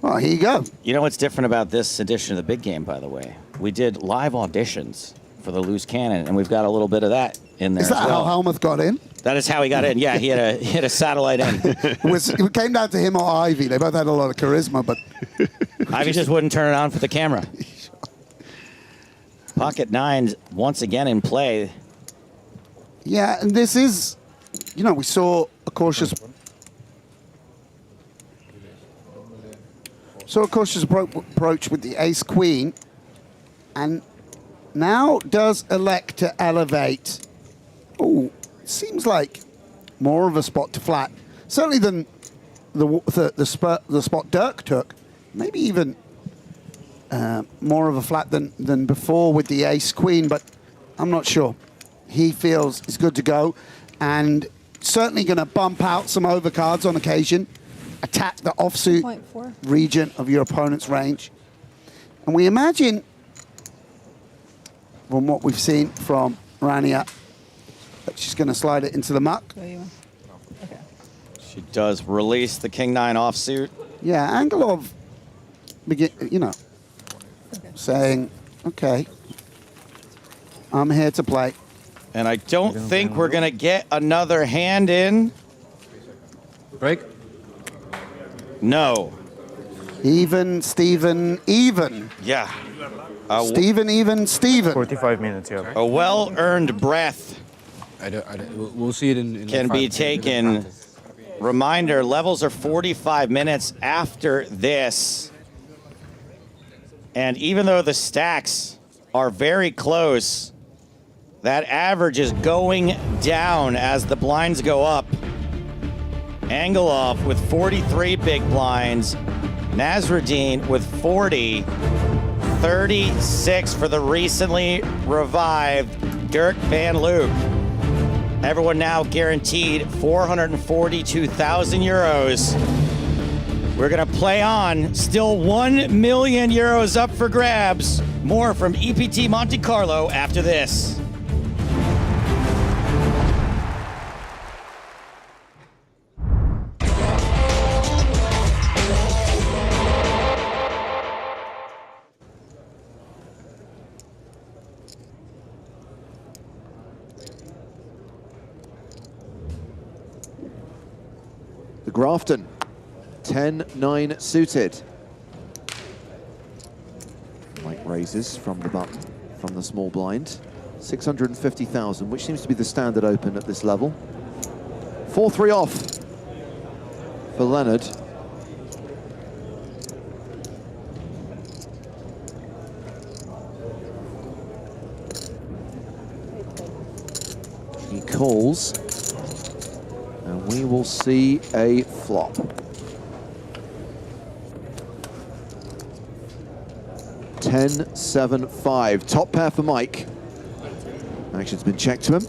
Well, here you go. You know what's different about this edition of the big game, by the way? We did live auditions for the loose cannon, and we've got a little bit of that in there. Is that as well. how Helmuth got in? That is how he got in. Yeah, he had a satellite in. It came down to him or Ivy. They both had a lot of charisma, but Ivy just wouldn't turn it on for the camera. Pocket nines once again in play. Yeah, and this is, you know, we saw a cautious approach with the ace-queen, and now does elect to elevate. Oh, seems like more of a spot to flat, certainly than the spot Derk took. Maybe even more of a flat than before with the ace-queen, but I'm not sure. He feels it's good to go, and certainly going to bump out some overcards on occasion, attack the offsuit 0.4 region of your opponent's range. And we imagine, from what we've seen from Rania, that she's going to slide it into the muck. She does release the king-9 offsuit. Yeah, Angelov, you know, saying, okay, I'm here to play. And I don't think we're going to get another hand in. Break? No. Even, Steven, even. Yeah. Steven, even, Steven. 45 minutes, yeah. A well-earned breath We'll see it in can be taken. Reminder, levels are 45 minutes after this. And even though the stacks are very close, that average is going down as the blinds go up. Angelov with 43 big blinds. Nezreddine with 40. 36 for the recently revived Derk van Luijk. Everyone now guaranteed 442,000 euros. We're gonna play on. Still 1 million euros up for grabs. More from EPT Monte-Carlo after this. The Grafton, 10-9 suited. Mike raises from the button, from the small blind. 650,000, which seems to be the standard open at this level. 4-3 off for Leonard. He calls. And we will see a flop. Ten, 7, 5. Top pair for Mike. Action's been checked to him.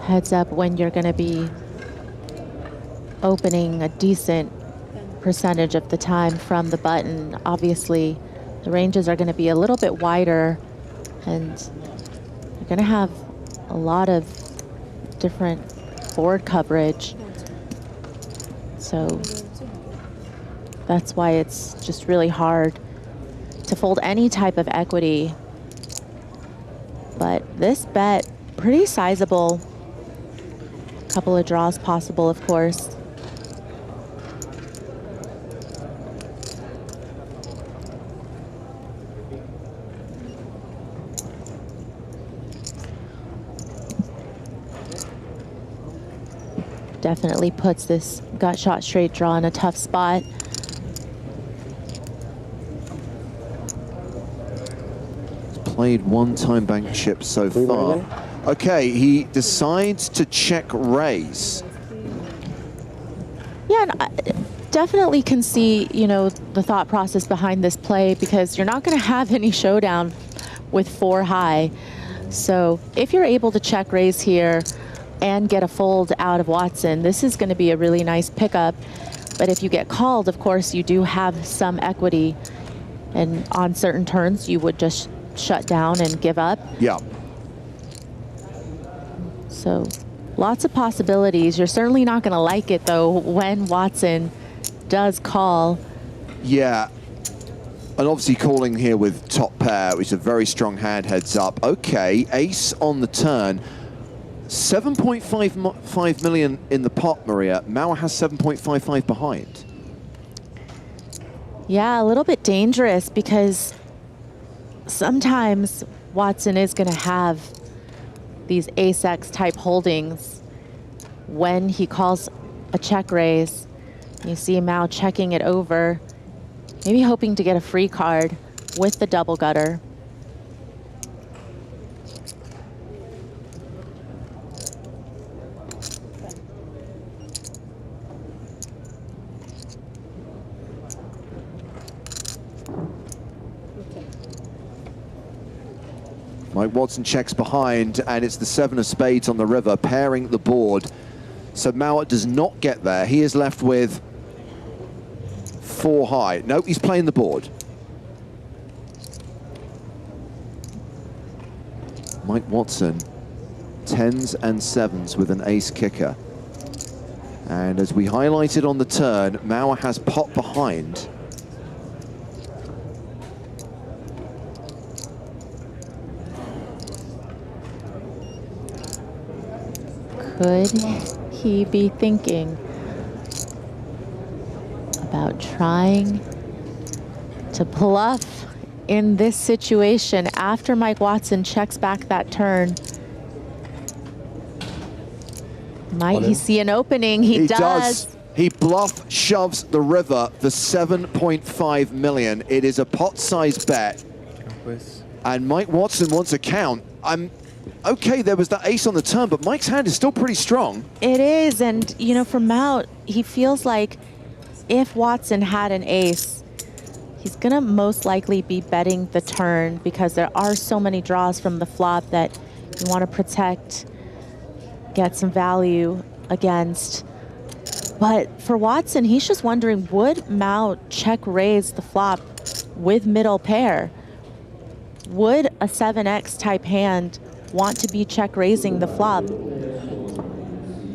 Heads up when you're going to be opening a decent percentage of the time from the button. Obviously, the ranges are going to be a little bit wider, and you're going to have a lot of different board coverage. So that's why it's just really hard to fold any type of equity. But this bet, pretty sizable. Couple of draws possible, of course. Definitely puts this gut shot straight draw in a tough spot. Played one time bank chip so far. Okay, he decides to check raise. Yeah, and I definitely can see, you know, the thought process behind this play, because you're not going to have any showdown with 4 high. So if you're able to check raise here and get a fold out of Watson, this is going to be a really nice pickup. But if you get called, of course, you do have some equity, and on certain turns you would just shut down and give up. Yeah. So lots of possibilities. You're certainly not going to like it, though, when Watson does call. Yeah. And obviously calling here with top pair, which is a very strong hand, heads up. Okay, ace on the turn. 7.55 million in the pot, Maria. Mauer has 7.55 behind. Yeah, a little bit dangerous because sometimes Watson is going to have these ace-X type holdings when he calls a check raise. You see Mao checking it over, maybe hoping to get a free card with the double gutter. Mike Watson checks behind, and it's the 7 of spades on the river, pairing the board. So Mauer does not get there. He is left with 4 high. Nope, he's playing the board. Mike Watson, 10s and 7s with an ace kicker. And as we highlighted on the turn, Mauer has pot behind. Could he be thinking about trying to bluff in this situation after Mike Watson checks back that turn? Might he see an opening? He does. He bluff shoves the river for 7.5 million. It is a pot-sized bet. And Mike Watson wants a count. Okay, there was that ace on the turn, but Mike's hand is still pretty strong. It is, and you know, for Mao, he feels like if Watson had an ace, he's gonna most likely be betting the turn because there are so many draws from the flop that you want to protect, get some value against. But for Watson, he's just wondering, would Mao check raise the flop with middle pair? Would a 7x type hand want to be check raising the flop?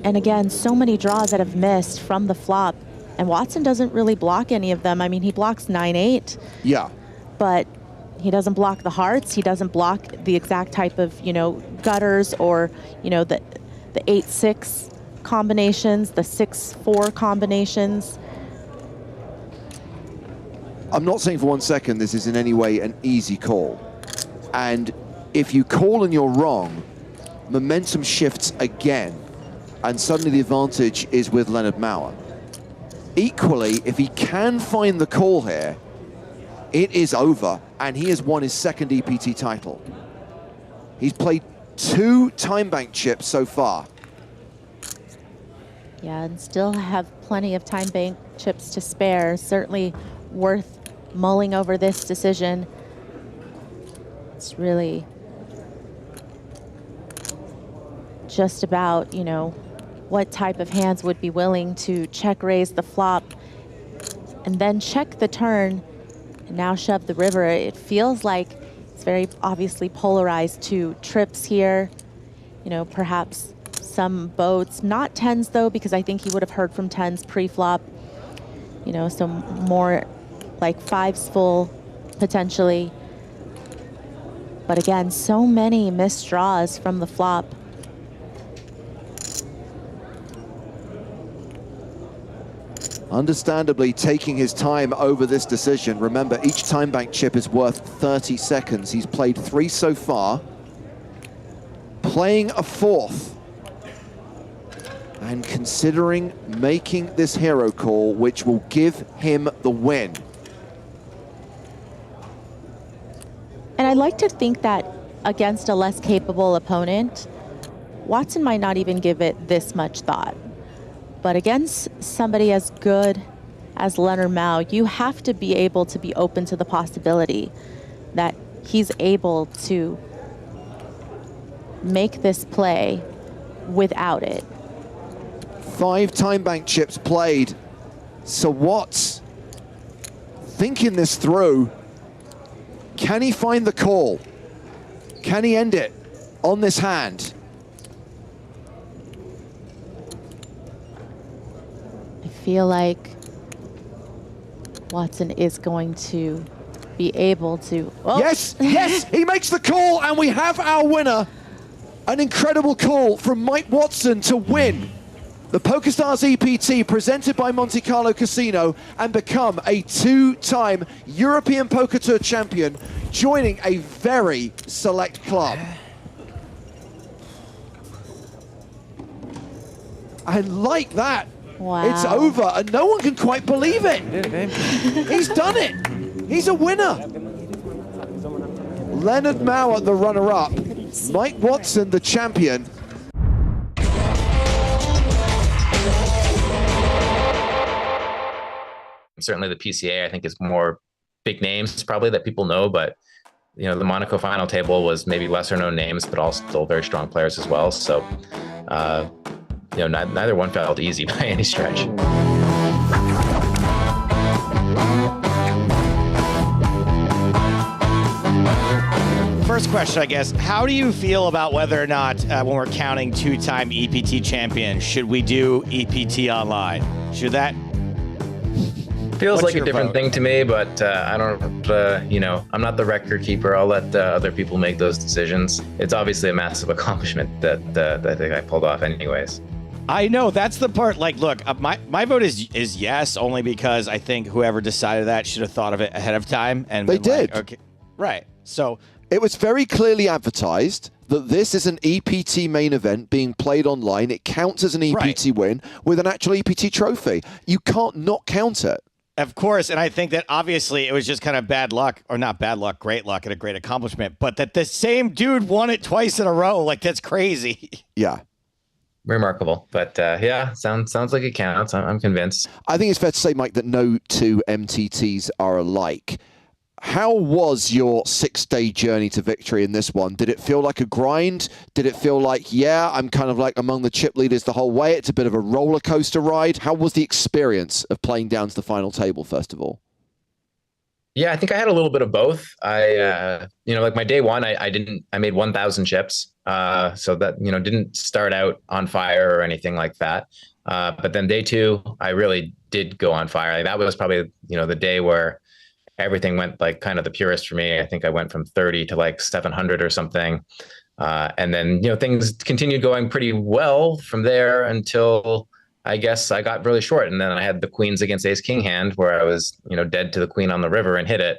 And again, so many draws that have missed from the flop, and Watson doesn't really block any of them. I mean, he blocks 9-8. Yeah. But he doesn't block the hearts. He doesn't block the exact type of, you know, gutters or, you know, the 8-6 combinations, the 6-4 combinations. I'm not saying for 1 second this is in any way an easy call. And if you call and you're wrong, momentum shifts again, and suddenly the advantage is with Leonard Mauer. Equally, if he can find the call here, it is over, and he has won his 2nd EPT title. He's played 2 time bank chips so far. Yeah, and still have plenty of time bank chips to spare. Certainly worth mulling over this decision. It's really just about, you know, what type of hands would be willing to check raise the flop and then check the turn and now shove the river. It feels like it's very obviously polarized to trips here, you know, perhaps some boats, not 10s though, because I think he would have heard from 10s pre-flop, you know, so more like 5s full potentially. But again, so many missed draws from the flop. Understandably taking his time over this decision. Remember, each time bank chip is worth 30 seconds. He's played 3 so far. Playing a 4th. And considering making this hero call, which will give him the win. And I'd like to think that against a less capable opponent, Watson might not even give it this much thought. But against somebody as good as Leonard Mao, you have to be able to be open to the possibility that he's able to make this play without it. 5 time bank chips played. So Watts thinking this through. Can he find the call? Can he end it on this hand? I feel like Watson is going to be able to. Oh. Yes, yes, he makes the call, and we have our winner. An incredible call from Mike Watson to win the PokerStars EPT presented by Monte-Carlo Casino and become a 2-time European Poker Tour champion, joining a very select club. And like that, it's over, and no one can quite believe it. He's done it. He's a winner. Leonard Mauer, the runner-up. Mike Watson, the champion. Certainly the PCA, I think, is more big names probably that people know, but you know, the Monaco final table was maybe lesser known names, but also still very strong players as well. So, you know, neither one felt easy by any stretch. First question, I guess, how do you feel about whether or not, when we're counting 2-time EPT champions, should we do EPT online? Should that? Feels What's like a different vote? thing to me, but I don't, you know, I'm not the record keeper. I'll let other people make those decisions. It's obviously a massive accomplishment that I think I pulled off anyways. I know, that's the part, like, look, my vote is yes, only because I think whoever decided that should have thought of it ahead of time. And They been like, did. okay, right, so. It was very clearly advertised that this is an EPT main event being played online. It counts as an EPT win with an actual EPT trophy. You can't not count it. Of course, and I think that obviously it was just kind of bad luck, or not bad luck, great luck and a great accomplishment, but that the same dude won it twice in a row, like that's crazy. Yeah. Remarkable, but yeah, sounds like it counts. I'm convinced. I think it's fair to say, Mike, that no two MTTs are alike. How was your 6-day journey to victory in this one? Did it feel like a grind? Did it feel like, yeah, I'm kind of like among the chip leaders the whole way? It's a bit of a roller coaster ride. How was the experience of playing down to the final table, first of all? Yeah, I think I had a little bit of both. I, you know, like my day one, I made 1,000 chips. So that, you know, didn't start out on fire or anything like that. But then day two, I really did go on fire. Like that was probably, you know, the day where everything went like kind of the purest for me. I think I went from 30 to like 700 or something. And then, you know, things continued going pretty well from there until I guess I got really short. And then I had the queens against ace king hand where I was, you know, dead to the queen on the river and hit it.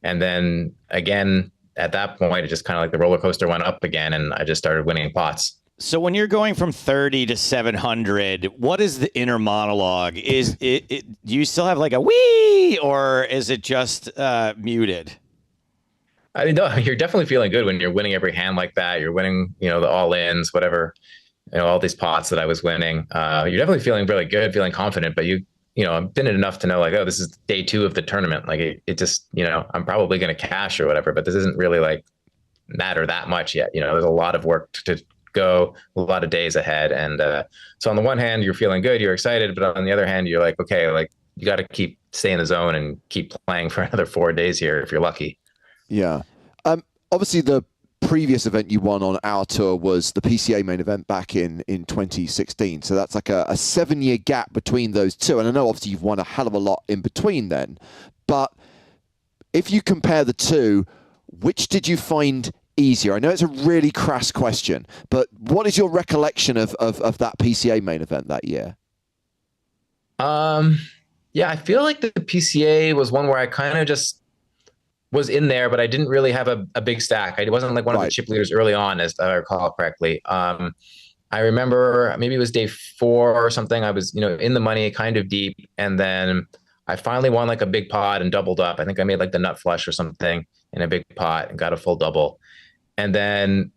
And then again, at that point, it just kind of like the roller coaster went up again and I just started winning pots. So when you're going from 30 to 700, what is the inner monologue? Is it do you still have like a wee, or is it just muted? I mean, no, you're definitely feeling good when you're winning every hand like that. You're winning, you know, the all-ins, whatever, you know, all these pots that I was winning. You're definitely feeling really good, feeling confident, but you know, I've been enough to know like, oh, this is day 2 of the tournament. Like it just, you know, I'm probably going to cash or whatever, but this isn't really like matter that much yet. You know, there's a lot of work to go, a lot of days ahead. And so on the one hand, you're feeling good, you're excited, but on the other hand, you're like, okay, like you got to stay in the zone and keep playing for another 4 days here if you're lucky. Yeah. Obviously, the previous event you won on our tour was the PCA main event back in 2016. So that's like a 7-year gap between those two. And I know obviously you've won a hell of a lot in between then. But if you compare the two, which did you find easier? I know it's a really crass question, but what is your recollection of that PCA main event that year? Yeah, I feel like the PCA was one where I kind of just was in there, but I didn't really have a big stack. I wasn't like one of the chip leaders early on, as I recall correctly. I remember maybe it was day 4 or something. I was, you know, in the money, kind of deep, and then I finally won like a big pot and doubled up. I think I made like the nut flush or something in a big pot and got a full double. And then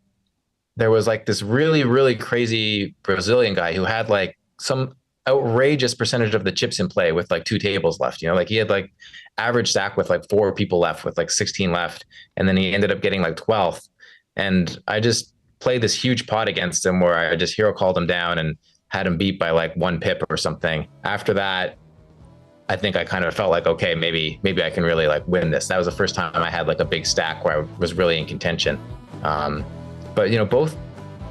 there was like this really, really crazy Brazilian guy who had like some outrageous percentage of the chips in play with like 2 tables left. You know, like he had like average stack with like 4 people left with like 16 left. And then he ended up getting like 12th. And I just played this huge pot against him where I just hero called him down and had him beat by like 1 pip or something. After that, I think I kind of felt like, okay, maybe I can really like win this. That was the first time I had like a big stack where I was really in contention. But you know, both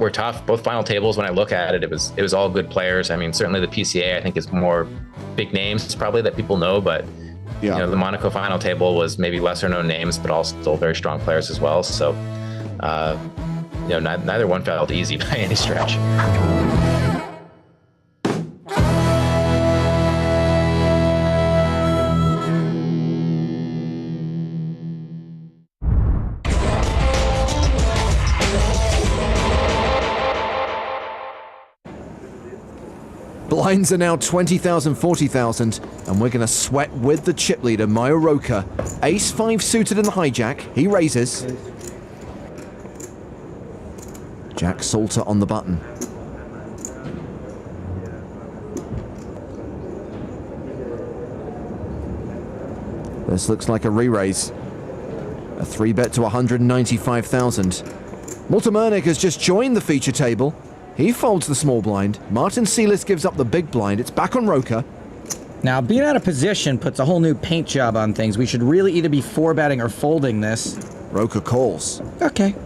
were tough. Both final tables, when I look at it, it was all good players. I mean, certainly the PCA I think is more big names probably that people know, but you know, the Monaco final table was maybe lesser known names, but all still very strong players as well. So neither one felt easy by any stretch. Blinds are now 20,000, 40,000, and we're going to sweat with the chip leader, Mayo Roka. Ace-5 suited in the hijack. He raises. Jack Salter on the button. This looks like a re-raise. A 3-bet to 195,000. Multimernik has just joined the feature table. He folds the small blind. Martin Sealis gives up the big blind. It's back on Roka. Now, being out of position puts a whole new paint job on things. We should really either be 4-betting or folding this. Roka calls. Okay.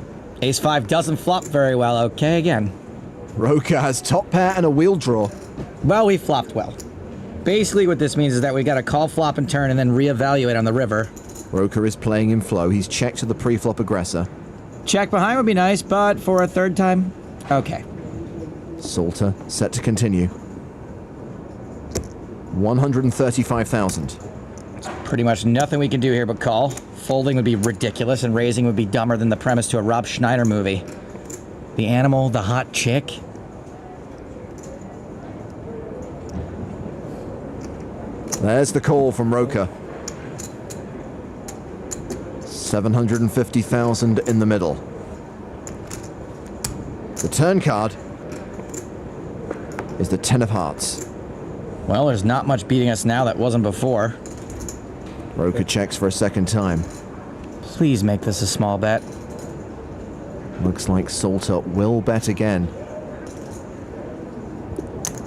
Ace-5 doesn't flop very well. Okay, again. Roka has top pair and a wheel draw. Well, we flopped well. Basically, what this means is that we got to call, flop, and turn, and then reevaluate on the river. Roka is playing in flow. He's checked to the pre-flop aggressor. Check behind would be nice, but for a third time, okay. Salter set to continue. 135,000. Pretty much nothing we can do here but call. Folding would be ridiculous, and raising would be dumber than the premise to a Rob Schneider movie. The animal, the hot chick. There's the call from Roka. 750,000 in the middle. The turn card is the 10 of hearts. Well, there's not much beating us now that wasn't before. Roka checks for a second time. Please make this a small bet. Looks like Salter will bet again.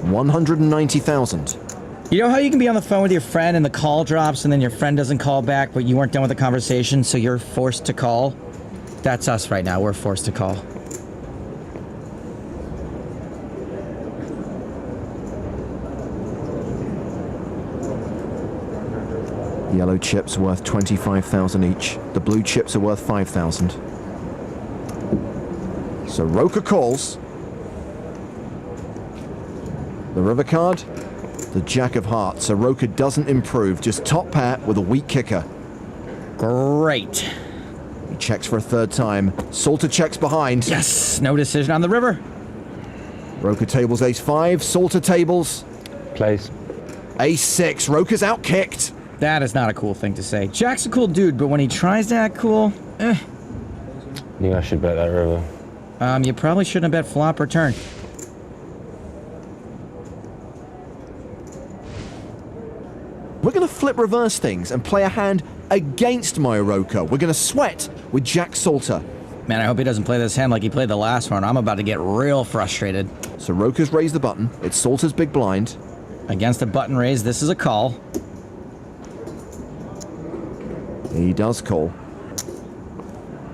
190,000. You know how you can be on the phone with your friend and the call drops and then your friend doesn't call back, but you weren't done with the conversation, so you're forced to call? That's us right now. We're forced to call. Yellow chips worth 25,000 each. The blue chips are worth 5,000. So Roka calls. The river card, the Jack of Hearts. So Roka doesn't improve, just top pair with a weak kicker. Great. He checks for a third time. Salter checks behind. Yes, no decision on the river. Roka tables ace-5, Salter tables. Plays. Ace-6, Roka's outkicked. That is not a cool thing to say. Jack's a cool dude, but when he tries to act cool, I think I should bet that river. You probably shouldn't have bet flop or turn. We're going to flip reverse things and play a hand against Mayo Roka. We're going to sweat with Jack Salter. Man, I hope he doesn't play this hand like he played the last one. I'm about to get real frustrated. So Roka's raised the button. It's Salter's big blind. Against a button raise, this is a call. He does call.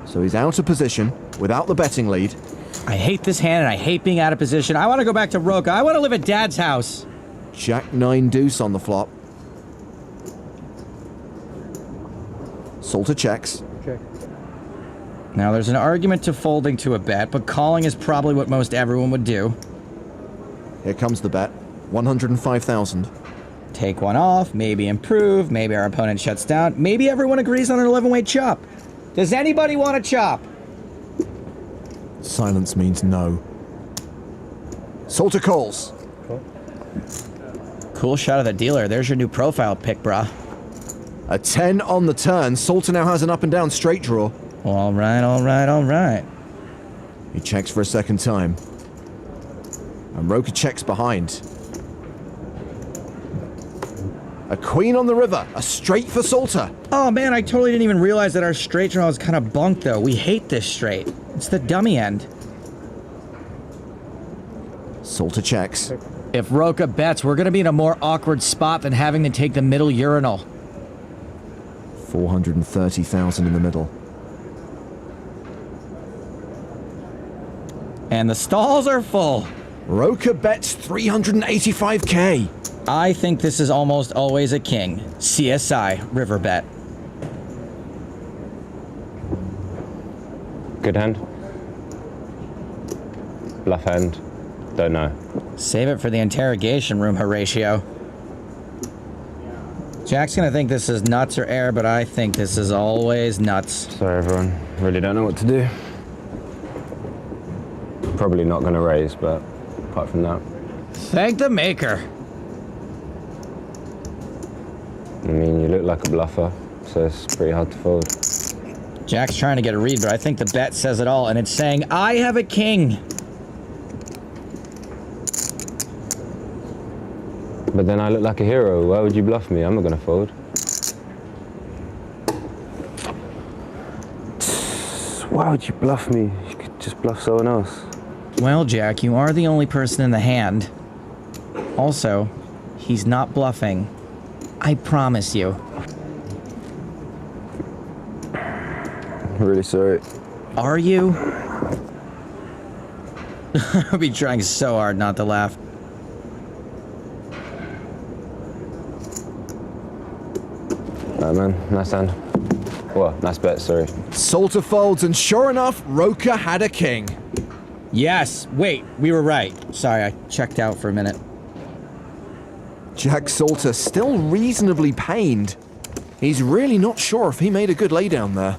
So he's out of position without the betting lead. I hate this hand and I hate being out of position. I want to go back to Roka. I want to live at Dad's house. Jack 9 deuce on the flop. Salter checks. Check. Now there's an argument to folding to a bet, but calling is probably what most everyone would do. Here comes the bet. 105,000. Take one off, maybe improve, maybe our opponent shuts down, maybe everyone agrees on an 11-way chop. Does anybody want a chop? Silence means no. Salter calls. Cool shot of the dealer. There's your new profile pick, brah. A 10 on the turn. Salter now has an up and down straight draw. All right, all right, all right. He checks for a second time. And Roka checks behind. A queen on the river. A straight for Salter. Oh man, I totally didn't even realize that our straight draw is kind of bunked though. We hate this straight. It's the dummy end. Salter checks. If Roka bets, we're going to be in a more awkward spot than having to take the middle urinal. 430,000 in the middle. And the stalls are full. Roka bets 385k. I think this is almost always a king. CSI, river bet. Good hand. bluff hand. Don't know. Save it for the interrogation room, Horatio. Jack's gonna think this is nuts or air, but I think this is always nuts. Sorry, everyone. Really don't know what to do. Probably not going to raise, but apart from that. Thank the maker. I mean, you look like a bluffer, so it's pretty hard to fold. Jack's trying to get a read, but I think the bet says it all, and it's saying, I have a king. But then I look like a hero. Why would you bluff me? I'm not going to fold. Why would you bluff me? You could just bluff someone else. Well, Jack, you are the only person in the hand. Also, he's not bluffing. I promise you. I'm really sorry. Are you? I'll be trying so hard not to laugh. Alright, man. Nice hand. Well, nice bet, sorry. Salter folds, and sure enough, Roker had a king. Yes. Wait, we were right. Sorry, I checked out for a minute. Jack Salter still reasonably pained. He's really not sure if he made a good laydown there.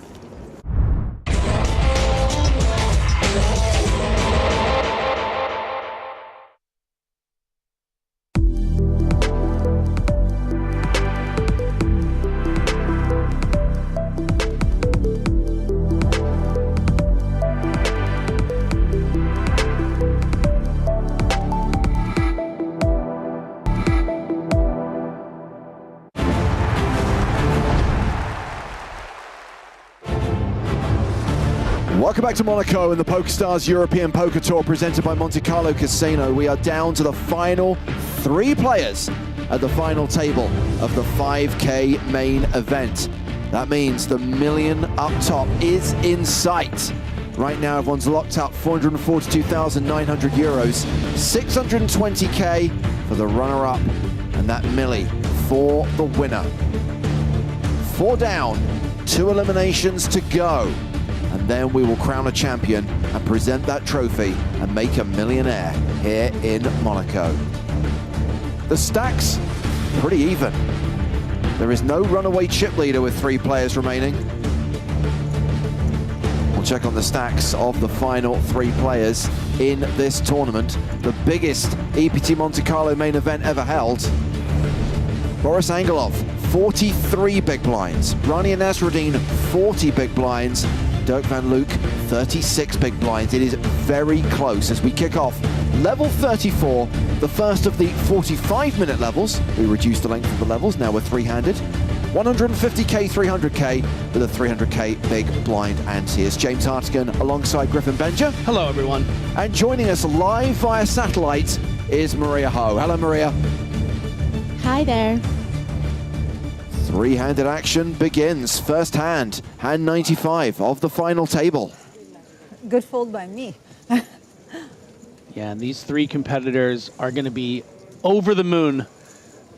Welcome back to Monaco and the PokerStars European Poker Tour presented by Monte-Carlo Casino. We are down to the final 3 players at the final table of the 5K main event. That means the million up top is in sight. Right now, everyone's locked up 442,900 euros, 620K for the runner-up, and that milli for the winner. 4 down, 2 eliminations to go. And then we will crown a champion and present that trophy and make a millionaire here in Monaco. The stacks, pretty even. There is no runaway chip leader with 3 players remaining. We'll check on the stacks of the final 3 players in this tournament. The biggest EPT Monte-Carlo main event ever held. Boris Angelov, 43 big blinds. Rania Nasreddine, 40 big blinds. Derk van Luijk, 36 big blinds. It is very close as we kick off level 34, the first of the 45-minute levels. We reduced the length of the levels, now we're 3-handed. 150K, 300K with a 300K big blind ante. It's James Hartigan alongside Griffin Benja. Hello, everyone. And joining us live via satellite is Maria Ho. Hello, Maria. Hi there. 3-handed action begins. First hand, hand 95 of the final table. Good fold by me. Yeah, and these 3 competitors are going to be over the moon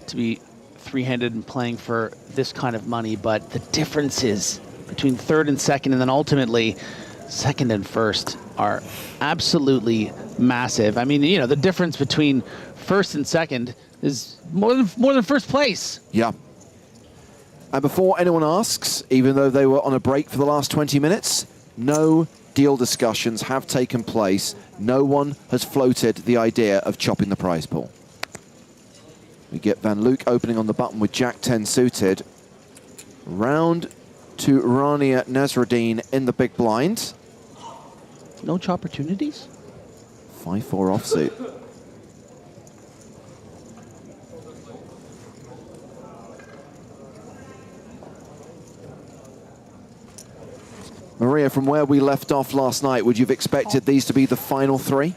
to be 3-handed and playing for this kind of money, but the differences between 3rd and 2nd and then ultimately 2nd and 1st are absolutely massive. I mean, you know, the difference between 1st and 2nd is more than 1st place. Yeah. And before anyone asks, even though they were on a break for the last 20 minutes, no deal discussions have taken place. No one has floated the idea of chopping the prize pool. We get Van Luijk opening on the button with Jack-10 suited. Round to Rania Nasreddine in the big blind. No opportunities? 5-4 offsuit. Maria, from where we left off last night, would you have expected these to be the final 3?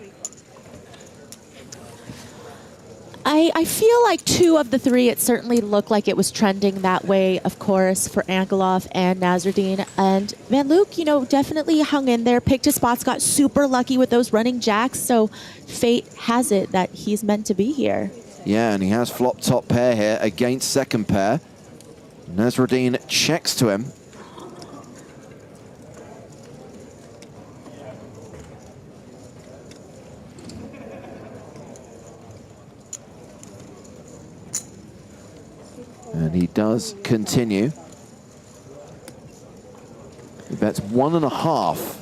I feel like 2 of the 3, it certainly looked like it was trending that way, of course, for Angelov and Nezreddine. And Van Luijk, you know, definitely hung in there, picked his spots, got super lucky with those running jacks. So fate has it that he's meant to be here. Yeah, and he has flop top pair here against second pair. Nezreddine checks to him. And he does continue. He bets 1.5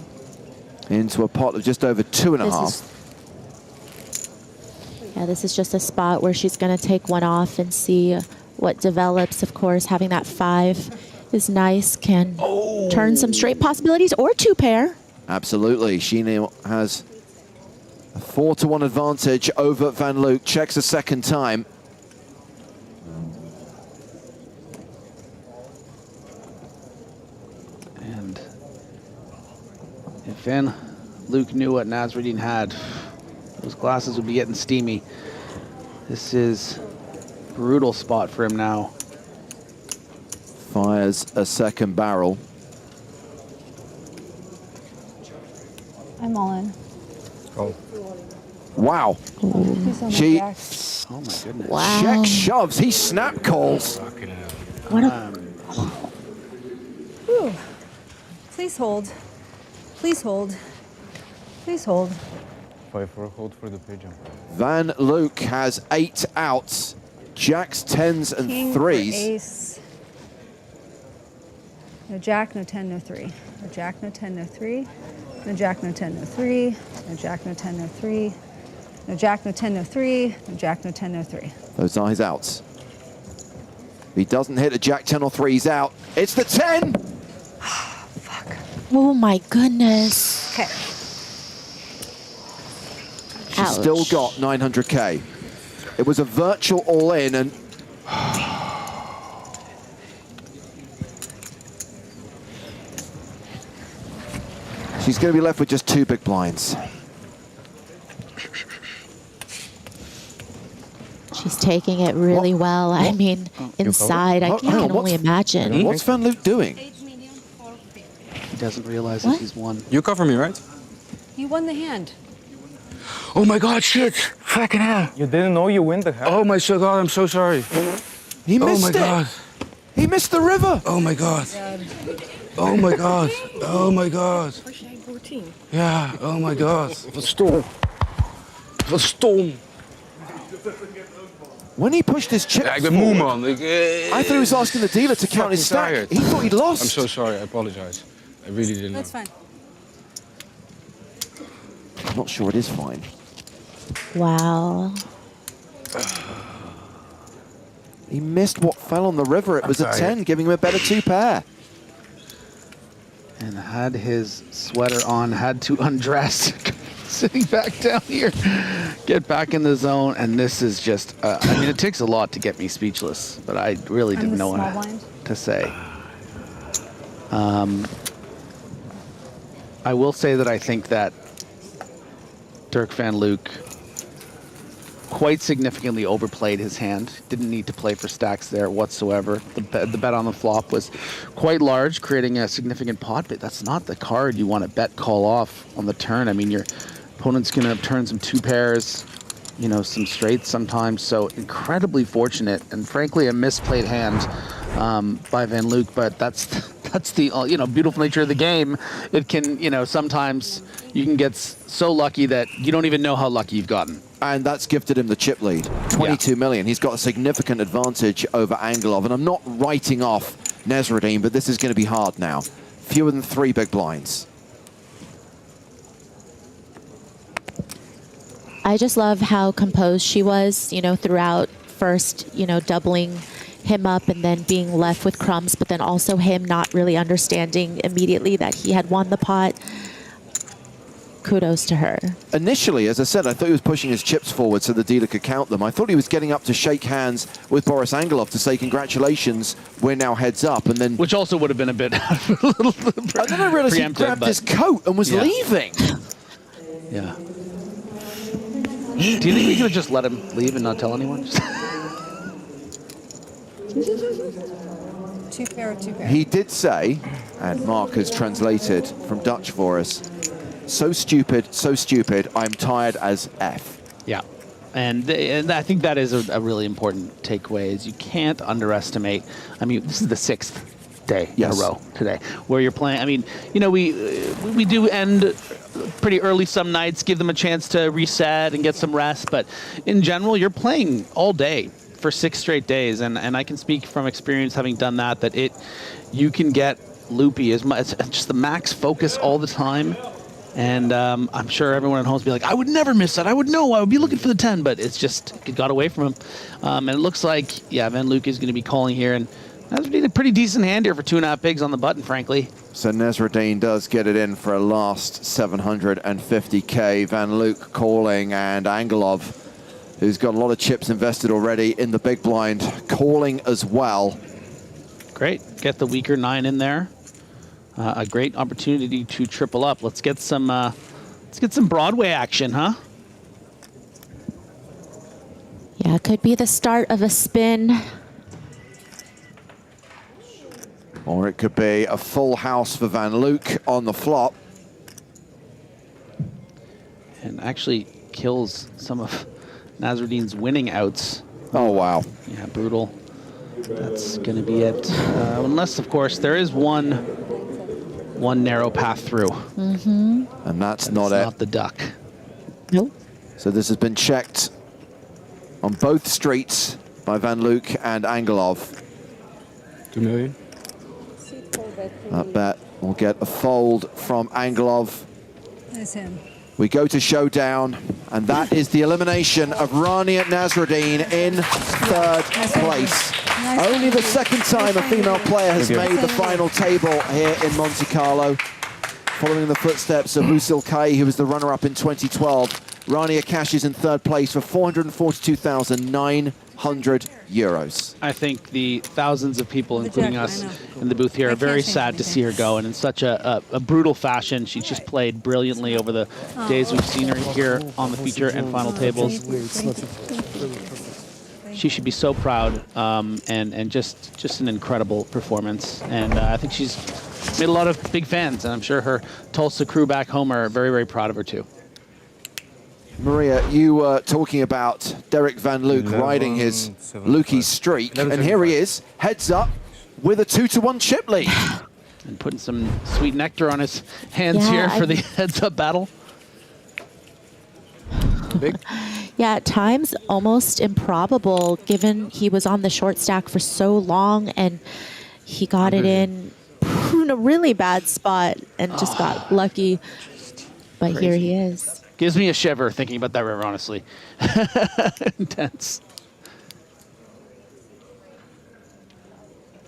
into a pot of just over 2.5. Yeah, this is just a spot where she's going to take one off and see what develops. Of course, having that 5 is nice, can turn some straight possibilities or 2-pair. Absolutely. She now has a 4-1 advantage over Van Luijk. Checks a second time. And if Van Luijk knew what Nezreddine had, those glasses would be getting steamy. This is a brutal spot for him now. Fires a second barrel. I'm all in. Oh. Wow. Please don't She back. Oh my goodness. Wow. check shoves. He snap calls. What a Whew. Please hold. Please hold. Please hold. 5-4, hold for the pigeon. Van Luijk has 8 outs. Jacks, 10s, and King for 3s. ace. No jack, no 10, no 3. No jack, no 10, no 3. No jack, no 10, no 3. No jack, no 10, no 3. No jack, no 10, no 3. No jack, no 10, no 3. Those are his outs. If he doesn't hit a jack, 10 or 3, he's out. It's the 10! Fuck. Oh my goodness. Okay. She's still got 900K. It was a virtual all-in, and she's going to be left with just 2 big blinds. She's taking it really well. I mean, inside, I can only imagine. What's Van Luijk doing? He doesn't realize that he's won. You cover me, right? You won the hand. Oh my God, shit! Fucking hell! You didn't know you win the hand? Oh my God, I'm so sorry. He missed my it. God. He missed the river. Oh my God. Oh my God. Oh my God. Ja, oh my God. Wat stom. Wat stom. When he pushed his chips Ja, ik ben moe, forward, man. I thought he was asking the dealer to count his stack. tired. He thought he'd lost. I'm so sorry, I apologize. I really didn't know. That's fine. I'm not sure it is fine. Wow. He missed what fell on the river. It was a 10, giving him a better 2-pair. And had his sweater on, had to undress, sitting back down here, get back in the zone, and this is just, I mean, it takes a lot to get me speechless, but I really didn't know what to say. I will say that I think that Derk van Luijk quite significantly overplayed his hand. Didn't need to play for stacks there whatsoever. The bet on the flop was quite large, creating a significant pot, but that's not the card you want to bet call off on the turn. I mean, your opponent's going to turn some 2-pairs, you know, some straights sometimes. So incredibly fortunate, and frankly, a misplayed hand by Van Luijk, but that's the you know, beautiful nature of the game. It can, you know, sometimes you can get so lucky that you don't even know how lucky you've gotten. And that's gifted him the chip lead, 22 million. He's got a significant advantage over Angelov, and I'm not writing off Nezreddine, but this is going to be hard now. Fewer than 3 big blinds. I just love how composed she was, you know, throughout. First, you know, doubling him up and then being left with crumbs, but then also him not really understanding immediately that he had won the pot. Kudos to her. Initially, as I said, I thought he was pushing his chips forward so the dealer could count them. I thought he was getting up to shake hands with Boris Angelov to say, congratulations, we're now heads up, and then... Which also would have been a bit and then I realized he grabbed his coat and was leaving. Yeah. Do you think we could have just let him leave and not tell anyone? 2-pair, 2-pair. He did say, and Mark has translated from Dutch for us, so stupid, I'm tired as F. Yeah. And I think that is a really important takeaway, is you can't underestimate. I mean, this is the 6th day in a row today where you're playing. I mean, you know, we do end pretty early some nights, give them a chance to reset and get some rest, but in general, you're playing all day for 6 straight days, and I can speak from experience having done that you can get loopy as much. It's just the max focus all the time. And I'm sure everyone at home will be like, I would never miss that. I would know. I would be looking for the 10, but it's just, it got away from him. And it looks like, yeah, Van Luijk is going to be calling here. And that's a pretty decent hand here for 2.5 bigs on the button, frankly. So Nezreddine does get it in for a last 750k. Van Luijk calling, and Angelov, who's got a lot of chips invested already in the big blind, calling as well. Great. Get the weaker 9 in there. A great opportunity to triple up. Let's get some Broadway action, huh? Yeah, it could be the start of a spin. Or it could be a full house for Van Luijk on the flop. And actually kills some of Nazreddine's winning outs. Oh, wow. Yeah, brutal. That's going to be it. Unless, of course, there is one narrow path through. Mm-hmm. And that's not it. Not the duck. Nope. So this has been checked on both streets by Van Luijk and Angelov. 2 million. That bet will get a fold from Angelov. That's him. We go to showdown, and that is the elimination of Rania Nasreddine in 3rd place. Only the 2nd time a female player has made the final table here in Monte-Carlo. Following in the footsteps of Lucille Kay, who was the runner-up in 2012, Rania cashes in 3rd place for 442,900 euros. I think the thousands of people, including us in the booth here, are very sad to see her go, and in such a brutal fashion. She's just played brilliantly over the days we've seen her here on the feature and final tables. She should be so proud, and just an incredible performance. And I think she's made a lot of big fans, and I'm sure her Tulsa crew back home are very, very proud of her too. Maria, you were talking about Derk van Luijk riding his Lukey streak, and here he is, heads up with a 2-1 chip lead. And putting some sweet nectar on his hands here for the heads-up battle. Big. Yeah, at times almost improbable, given he was on the short stack for so long, and he got it in a really bad spot and just got lucky. But Crazy. Here he is. Gives me a shiver thinking about that river, honestly. Intense.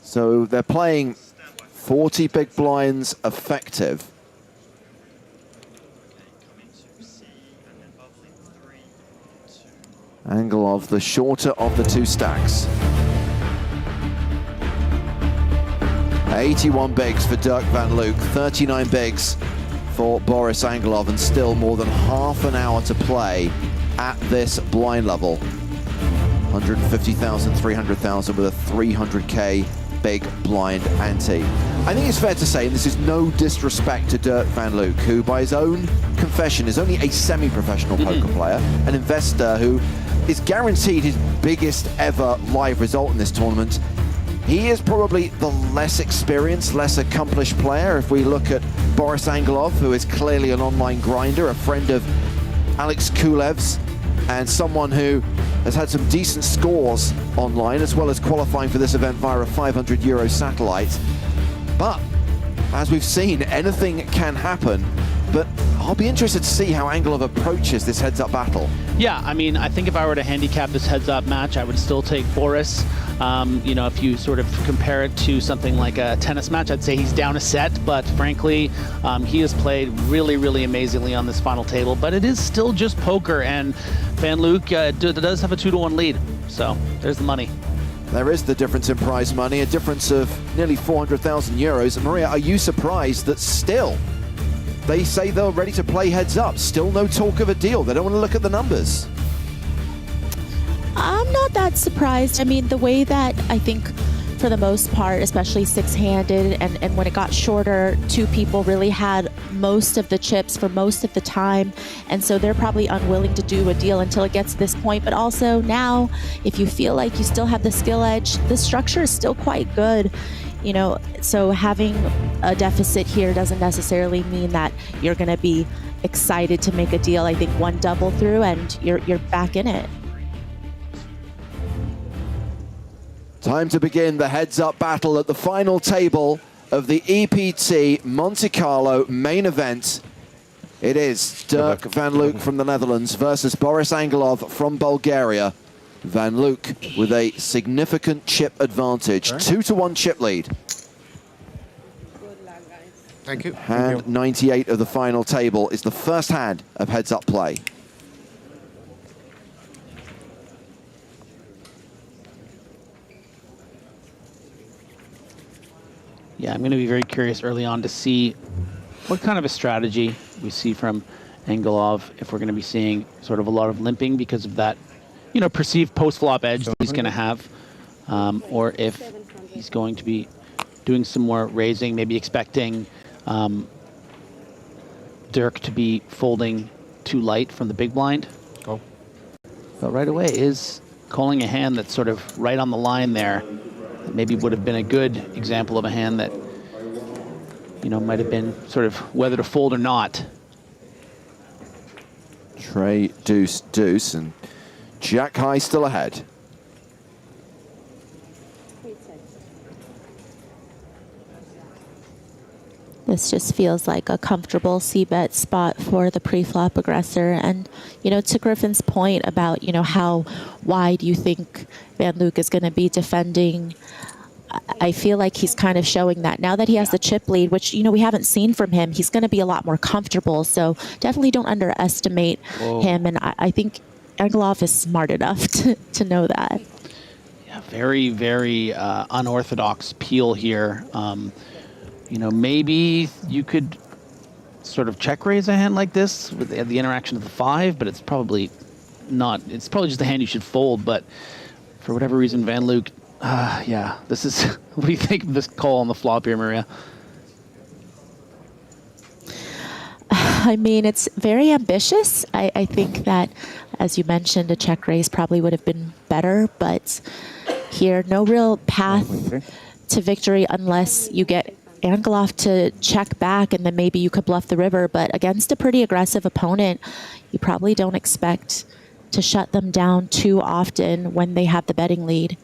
So they're playing 40 big blinds effective. Angelov, the shorter of the 2 stacks. 81 bigs for Derk van Luijk, 39 bigs for Boris Angelov, and still more than half an hour to play at this blind level. 150,000, 300,000 with a 300k big blind ante. I think it's fair to say, and this is no disrespect to Derk van Luijk, who by his own confession is only a semi-professional poker player, an investor who is guaranteed his biggest ever live result in this tournament. He is probably the less experienced, less accomplished player. If we look at Boris Angelov, who is clearly an online grinder, a friend of Alex Kulev's, and someone who has had some decent scores online, as well as qualifying for this event via a 500 euro satellite. But as we've seen, anything can happen. But I'll be interested to see how Angelov approaches this heads-up battle. Yeah, I mean, I think if I were to handicap this heads-up match, I would still take Boris. You know, if you sort of compare it to something like a tennis match, I'd say he's down a set, but frankly, he has played really, really amazingly on this final table, but it is still just poker, and Van Luijk does have a 2-1 lead, so there's the money. There is the difference in prize money, a difference of nearly 400,000 euros. Maria, are you surprised that still they say they're ready to play heads up? Still no talk of a deal. They don't want to look at the numbers. I'm not that surprised. I mean, the way that I think for the most part, especially 6-handed, and when it got shorter, 2 people really had most of the chips for most of the time, and so they're probably unwilling to do a deal until it gets to this point. But also now, if you feel like you still have the skill edge, the structure is still quite good. You know, so having a deficit here doesn't necessarily mean that you're going to be excited to make a deal. I think one double through and you're back in it. Time to begin the heads-up battle at the final table of the EPT Monte-Carlo main event. It is Derk van Luijk from the Netherlands versus Boris Angelov from Bulgaria. Van Luijk with a significant chip advantage, 2-1 chip lead. Thank you. Hand 98 of the final table is the first hand of heads-up play. Yeah, I'm going to be very curious early on to see what kind of a strategy we see from Angelov, if we're going to be seeing sort of a lot of limping because of that, you know, perceived post-flop edge that he's going to have, or if he's going to be doing some more raising, maybe expecting Derk to be folding too light from the big blind. Oh. But right away is calling a hand that's sort of right on the line there. That maybe would have been a good example of a hand that, you know, might have been sort of whether to fold or not. Trey, deuce, deuce, and Jack high still ahead. This just feels like a comfortable c-bet spot for the pre-flop aggressor. And, you know, to Griffin's point about, you know, how wide you think Van Luijk is going to be defending, I feel like he's kind of showing that now that he has the chip lead, which, you know, we haven't seen from him, he's going to be a lot more comfortable. So definitely don't underestimate him. And I think Angelov is smart enough to know that. Yeah, very, very unorthodox peel here. You know, maybe you could sort of check raise a hand like this with the interaction of the 5, but it's probably not. It's probably just a hand you should fold. But for whatever reason, Van Luijk, yeah, this is. What do you think of this call on the flop here, Maria? I mean, it's very ambitious. I think that, as you mentioned, a check raise probably would have been better, but here, no real path to victory unless you get Angelov to check back, and then maybe you could bluff the river. But against a pretty aggressive opponent, you probably don't expect to shut them down too often when they have the betting lead.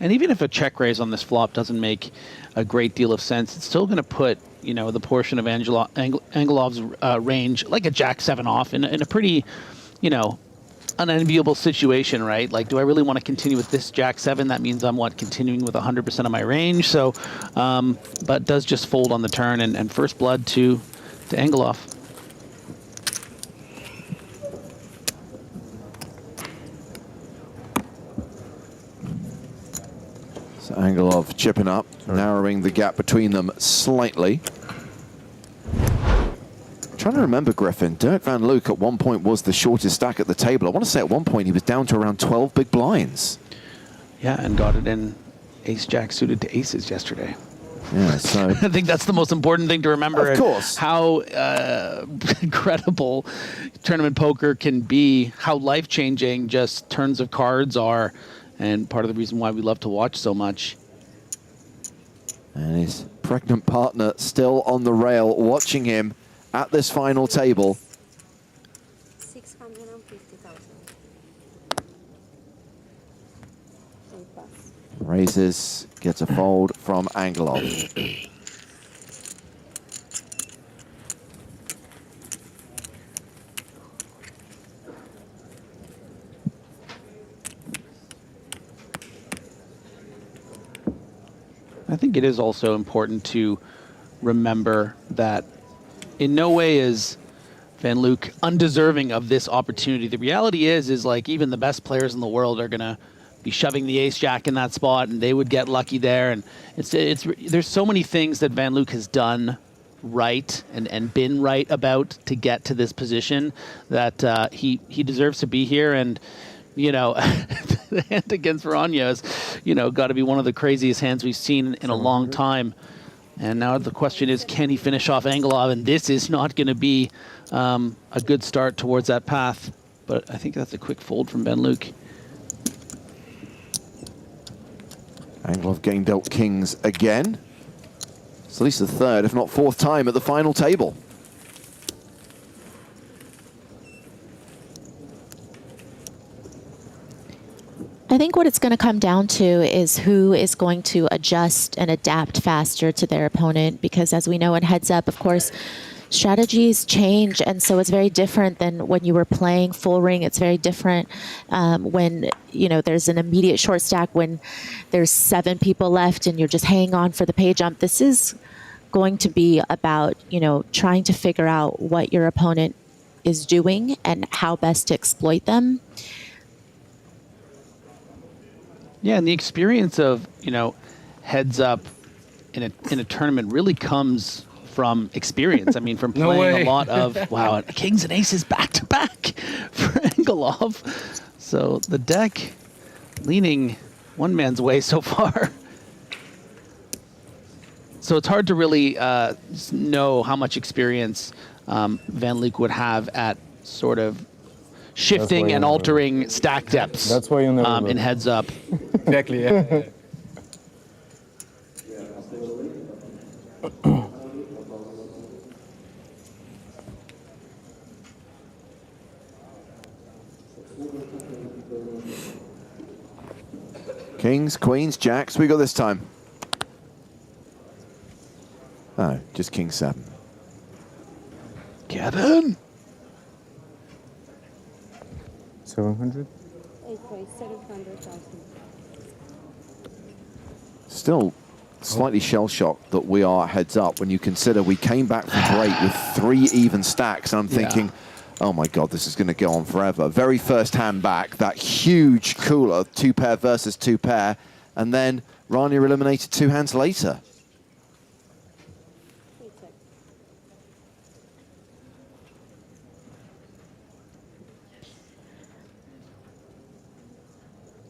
And even if a check raise on this flop doesn't make a great deal of sense, it's still going to put, you know, the portion of Angelov's range, like a Jack-7 off, in a pretty, you know, unenviable situation, right? Like, do I really want to continue with this Jack-7? That means I'm, continuing with 100% of my range. So, but does just fold on the turn, and first blood to Angelov. So Angelov chipping up, narrowing the gap between them slightly. Trying to remember, Griffin, Derk van Luijk at one point was the shortest stack at the table. I want to say at one point he was down to around 12 big blinds. Yeah, and got it in ace-jack suited to aces yesterday. Yeah, so... I think that's the most important thing to remember. Of course. How incredible tournament poker can be, how life-changing just turns of cards are, and part of the reason why we love to watch so much. And his pregnant partner still on the rail, watching him at this final table. 650,000. Raises, gets a fold from Angelov. I think it is also important to remember that in no way is Van Luijk undeserving of this opportunity. The reality is like even the best players in the world are going to be shoving the ace-jack in that spot, and they would get lucky there. And there's so many things that Van Luijk has done right and been right about to get to this position that he deserves to be here. And, you know, the hand against Rania has, you know, got to be one of the craziest hands we've seen in a long time. And now the question is, can he finish off Angelov? And this is not going to be a good start towards that path. But I think that's a quick fold from Van Luijk. Angelov getting dealt kings again. It's at least the third, if not fourth time at the final table. I think what it's going to come down to is who is going to adjust and adapt faster to their opponent, because as we know in heads up, of course, strategies change, and so it's very different than when you were playing full ring. It's very different when, you know, there's an immediate short stack, when there's 7 people left and you're just hanging on for the pay jump. This is going to be about, you know, trying to figure out what your opponent is doing and how best to exploit them. Yeah, and the experience of, you know, heads up in a tournament really comes from experience. I mean, from No playing way. a lot of, wow, kings and aces back to back for Angelov. So the deck leaning one man's way so far. So it's hard to really know how much experience Van Luijk would have at sort of shifting and altering stack depths. That's why you never in heads up. Exactly, yeah. Kings, queens, jacks. We got this time. Oh, just king 7. Kevin. 700. Still slightly shell-shocked that we are heads up when you consider we came back from break with 3 even stacks, and I'm thinking, oh my God, this is going to go on forever. Very first hand back, that huge cooler, 2-pair versus 2-pair, and then Rania eliminated 2 hands later.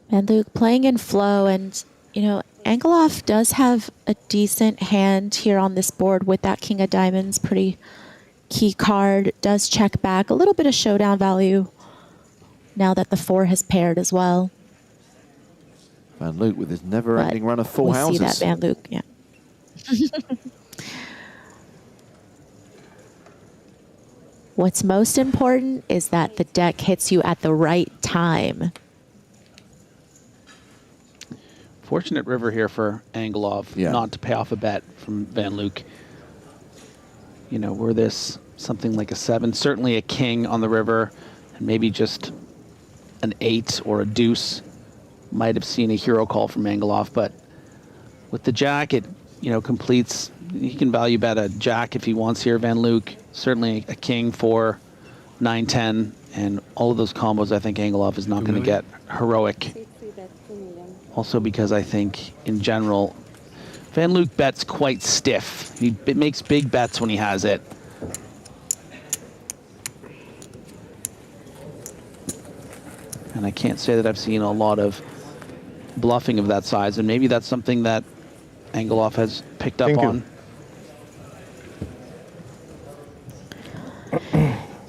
Van Luijk playing in flow, and, you know, Angelov does have a decent hand here on this board with that king of diamonds. Pretty key card. Does check back. A little bit of showdown value now that the 4 has paired as well. Van Luijk with his never-ending run of full houses. We see that, Van Luijk, yeah. What's most important is that the deck hits you at the right time. Fortunate river here for Angelov, not to pay off a bet from Van Luijk. You know, were this something like a 7, certainly a king on the river, and maybe just an 8 or a deuce, might have seen a hero call from Angelov. But with the jack, it, you know, completes. He can value bet a jack if he wants here, Van Luijk. Certainly a king for 9-10, and all of those combos. I think Angelov is not going to get heroic. Also because I think, in general, Van Luijk bets quite stiff. He makes big bets when he has it. And I can't say that I've seen a lot of bluffing of that size, and maybe that's something that Angelov has picked up on.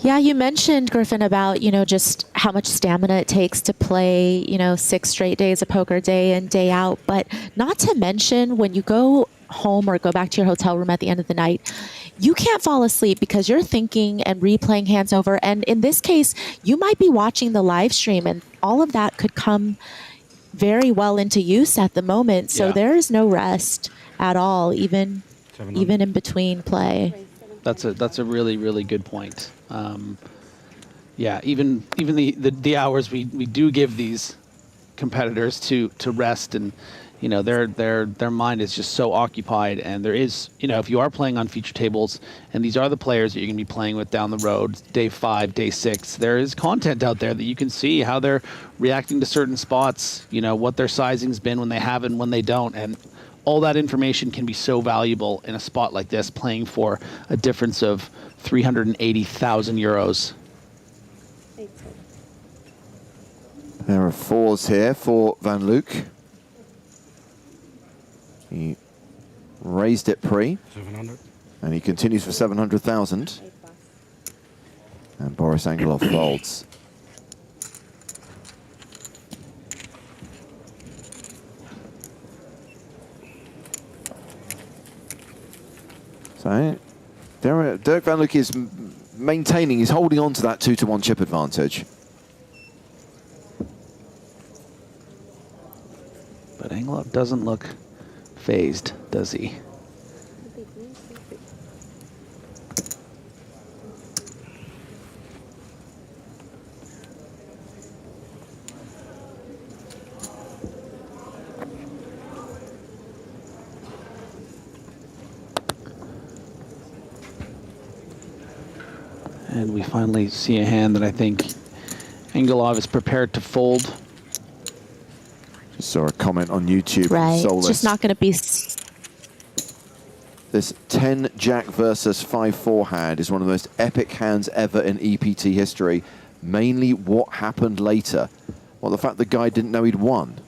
Yeah, you mentioned, Griffin, about, you know, just how much stamina it takes to play, you know, 6 straight days of poker day in, day out. But not to mention, when you go home or go back to your hotel room at the end of the night, you can't fall asleep because you're thinking and replaying hands over. And in this case, you might be watching the live stream, and all of that could come very well into use at the moment. So there is no rest at all, even in between play. That's a really, really good point. Yeah, even the hours we do give these competitors to rest, and, you know, their mind is just so occupied. And there is, you know, if you are playing on feature tables, and these are the players that you're going to be playing with down the road, day 5, day 6, there is content out there that you can see how they're reacting to certain spots, you know, what their sizing's been when they have it and when they don't. And all that information can be so valuable in a spot like this, playing for a difference of 380,000 euros. There are 4s here for Van Luijk. He raised it pre. 700. And he continues for 700,000. And Boris Angelov folds. So, Derk van Luijk is maintaining, he's holding on to that 2-to-1 chip advantage. doesn't look phased, does he? And we finally see a hand that I think Angelov is prepared to fold. Just saw a comment on YouTube. Right. Soulless. It's just not going to be. This 10 Jack versus 5-4 hand is one of the most epic hands ever in EPT history. Mainly what happened later. Well, the fact the guy didn't know he'd won.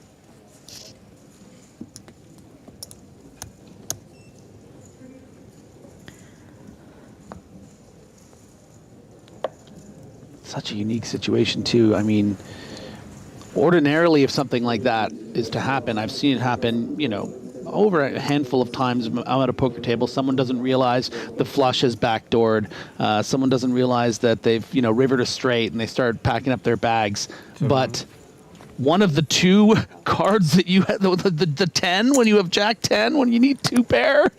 Such a unique situation too. I mean, ordinarily, if something like that is to happen, I've seen it happen, you know, over a handful of times. I'm at a poker table, someone doesn't realize the flush is backdoored. Someone doesn't realize that they've, you know, rivered a straight and they start packing up their bags. But one of the two cards that you had, the 10, when you have Jack 10, when you need two pair,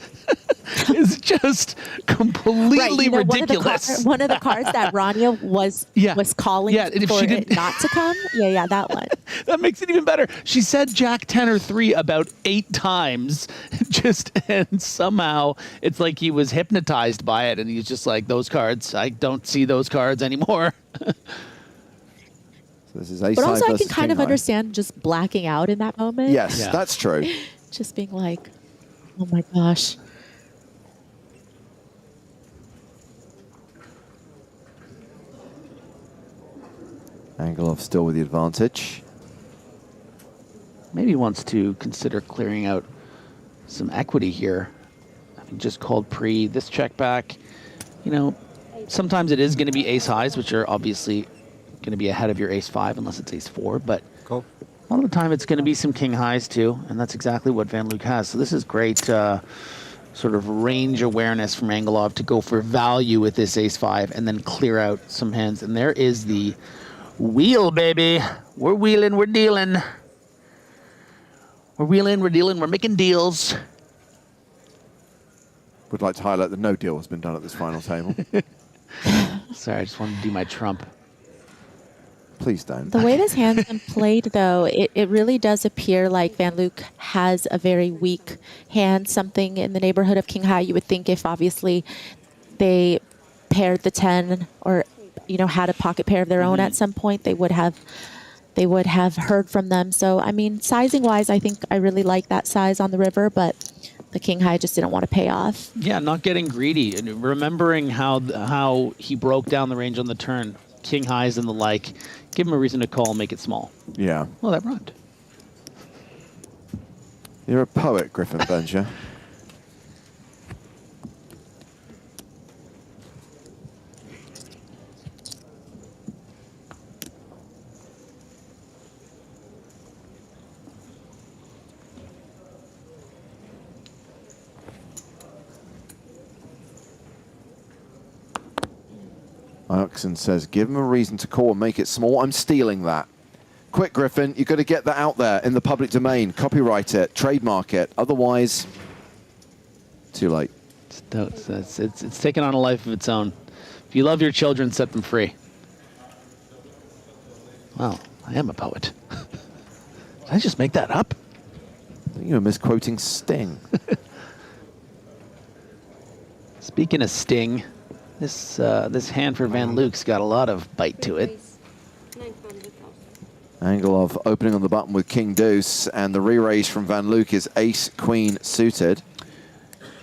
is just completely Right, you know, ridiculous. One of the cards that Rania was calling for it not to come. Yeah, that one. That makes it even better. She said Jack 10 or 3 about 8 times, and somehow it's like he was hypnotized by it, and he's just like, those cards, I don't see those cards anymore. So this is ace But also, high I can versus kind king of high. understand just blacking out in that moment. Yes, that's true. Just being like, oh my gosh. Angelov still with the advantage. Maybe wants to consider clearing out some equity here. Having just called pre this check back, you know, sometimes it is going to be ace highs, which are obviously going to be ahead of your ace 5 unless it's ace 4, but a lot of the time it's going to be some king highs too, and that's exactly what Van Luijk has. So this is great sort of range awareness from Angelov to go for value with this ace 5 and then clear out some hands. And there is the wheel, baby. We're wheeling, we're dealing. We're wheeling, we're dealing, we're making deals. Would like to highlight that no deal has been done at this final table. Sorry, I just wanted to do my trump. Please don't. The way this hand's been played, though, it really does appear like Van Luijk has a very weak hand, something in the neighborhood of king high. You would think if obviously they paired the 10 or, you know, had a pocket pair of their own at some point, they would have heard from them. So, I mean, sizing wise, I think I really like that size on the river, but the king high just didn't want to pay off. Yeah, not getting greedy and remembering how he broke down the range on the turn, king highs and the like. Give him a reason to call, make it small. Yeah. Well, that rhymed. You're a poet, Griffin, don't you? Oxen says, give him a reason to call and make it small. I'm stealing that. Quick, Griffin, you've got to get that out there in the public domain. Copyright it, trademark it. Otherwise, too late. It's taken on a life of its own. If you love your children, set them free. Wow, I am a poet. Did I just make that up? I think you were misquoting Sting. Speaking of Sting, this hand for Van Luijk's got a lot of bite to it. Angelov opening on the button with king deuce, and the re-raise from Van Luijk is ace queen suited.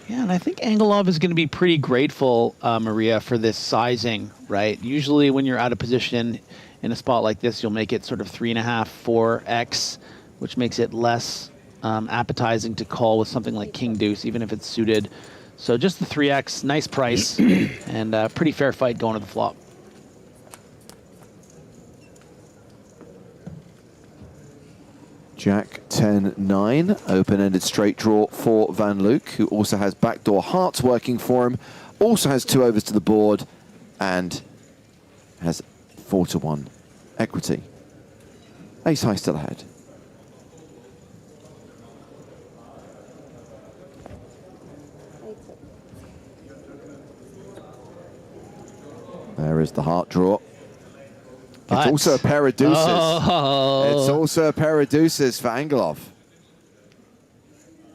Yeah, and I think Angelov is going to be pretty grateful, Maria, for this sizing, right? Usually when you're out of position in a spot like this, you'll make it sort of 3.5, 4x, which makes it less appetizing to call with something like king deuce, even if it's suited. So just the 3x, nice price, and pretty fair fight going to the flop. Jack 10-9, open-ended straight draw for Van Luijk, who also has backdoor hearts working for him, also has 2 overs to the board, and has 4-1 equity. Ace high still ahead. There is the heart draw. But- It's also a pair of deuces. Oh. It's also a pair of deuces for Angelov.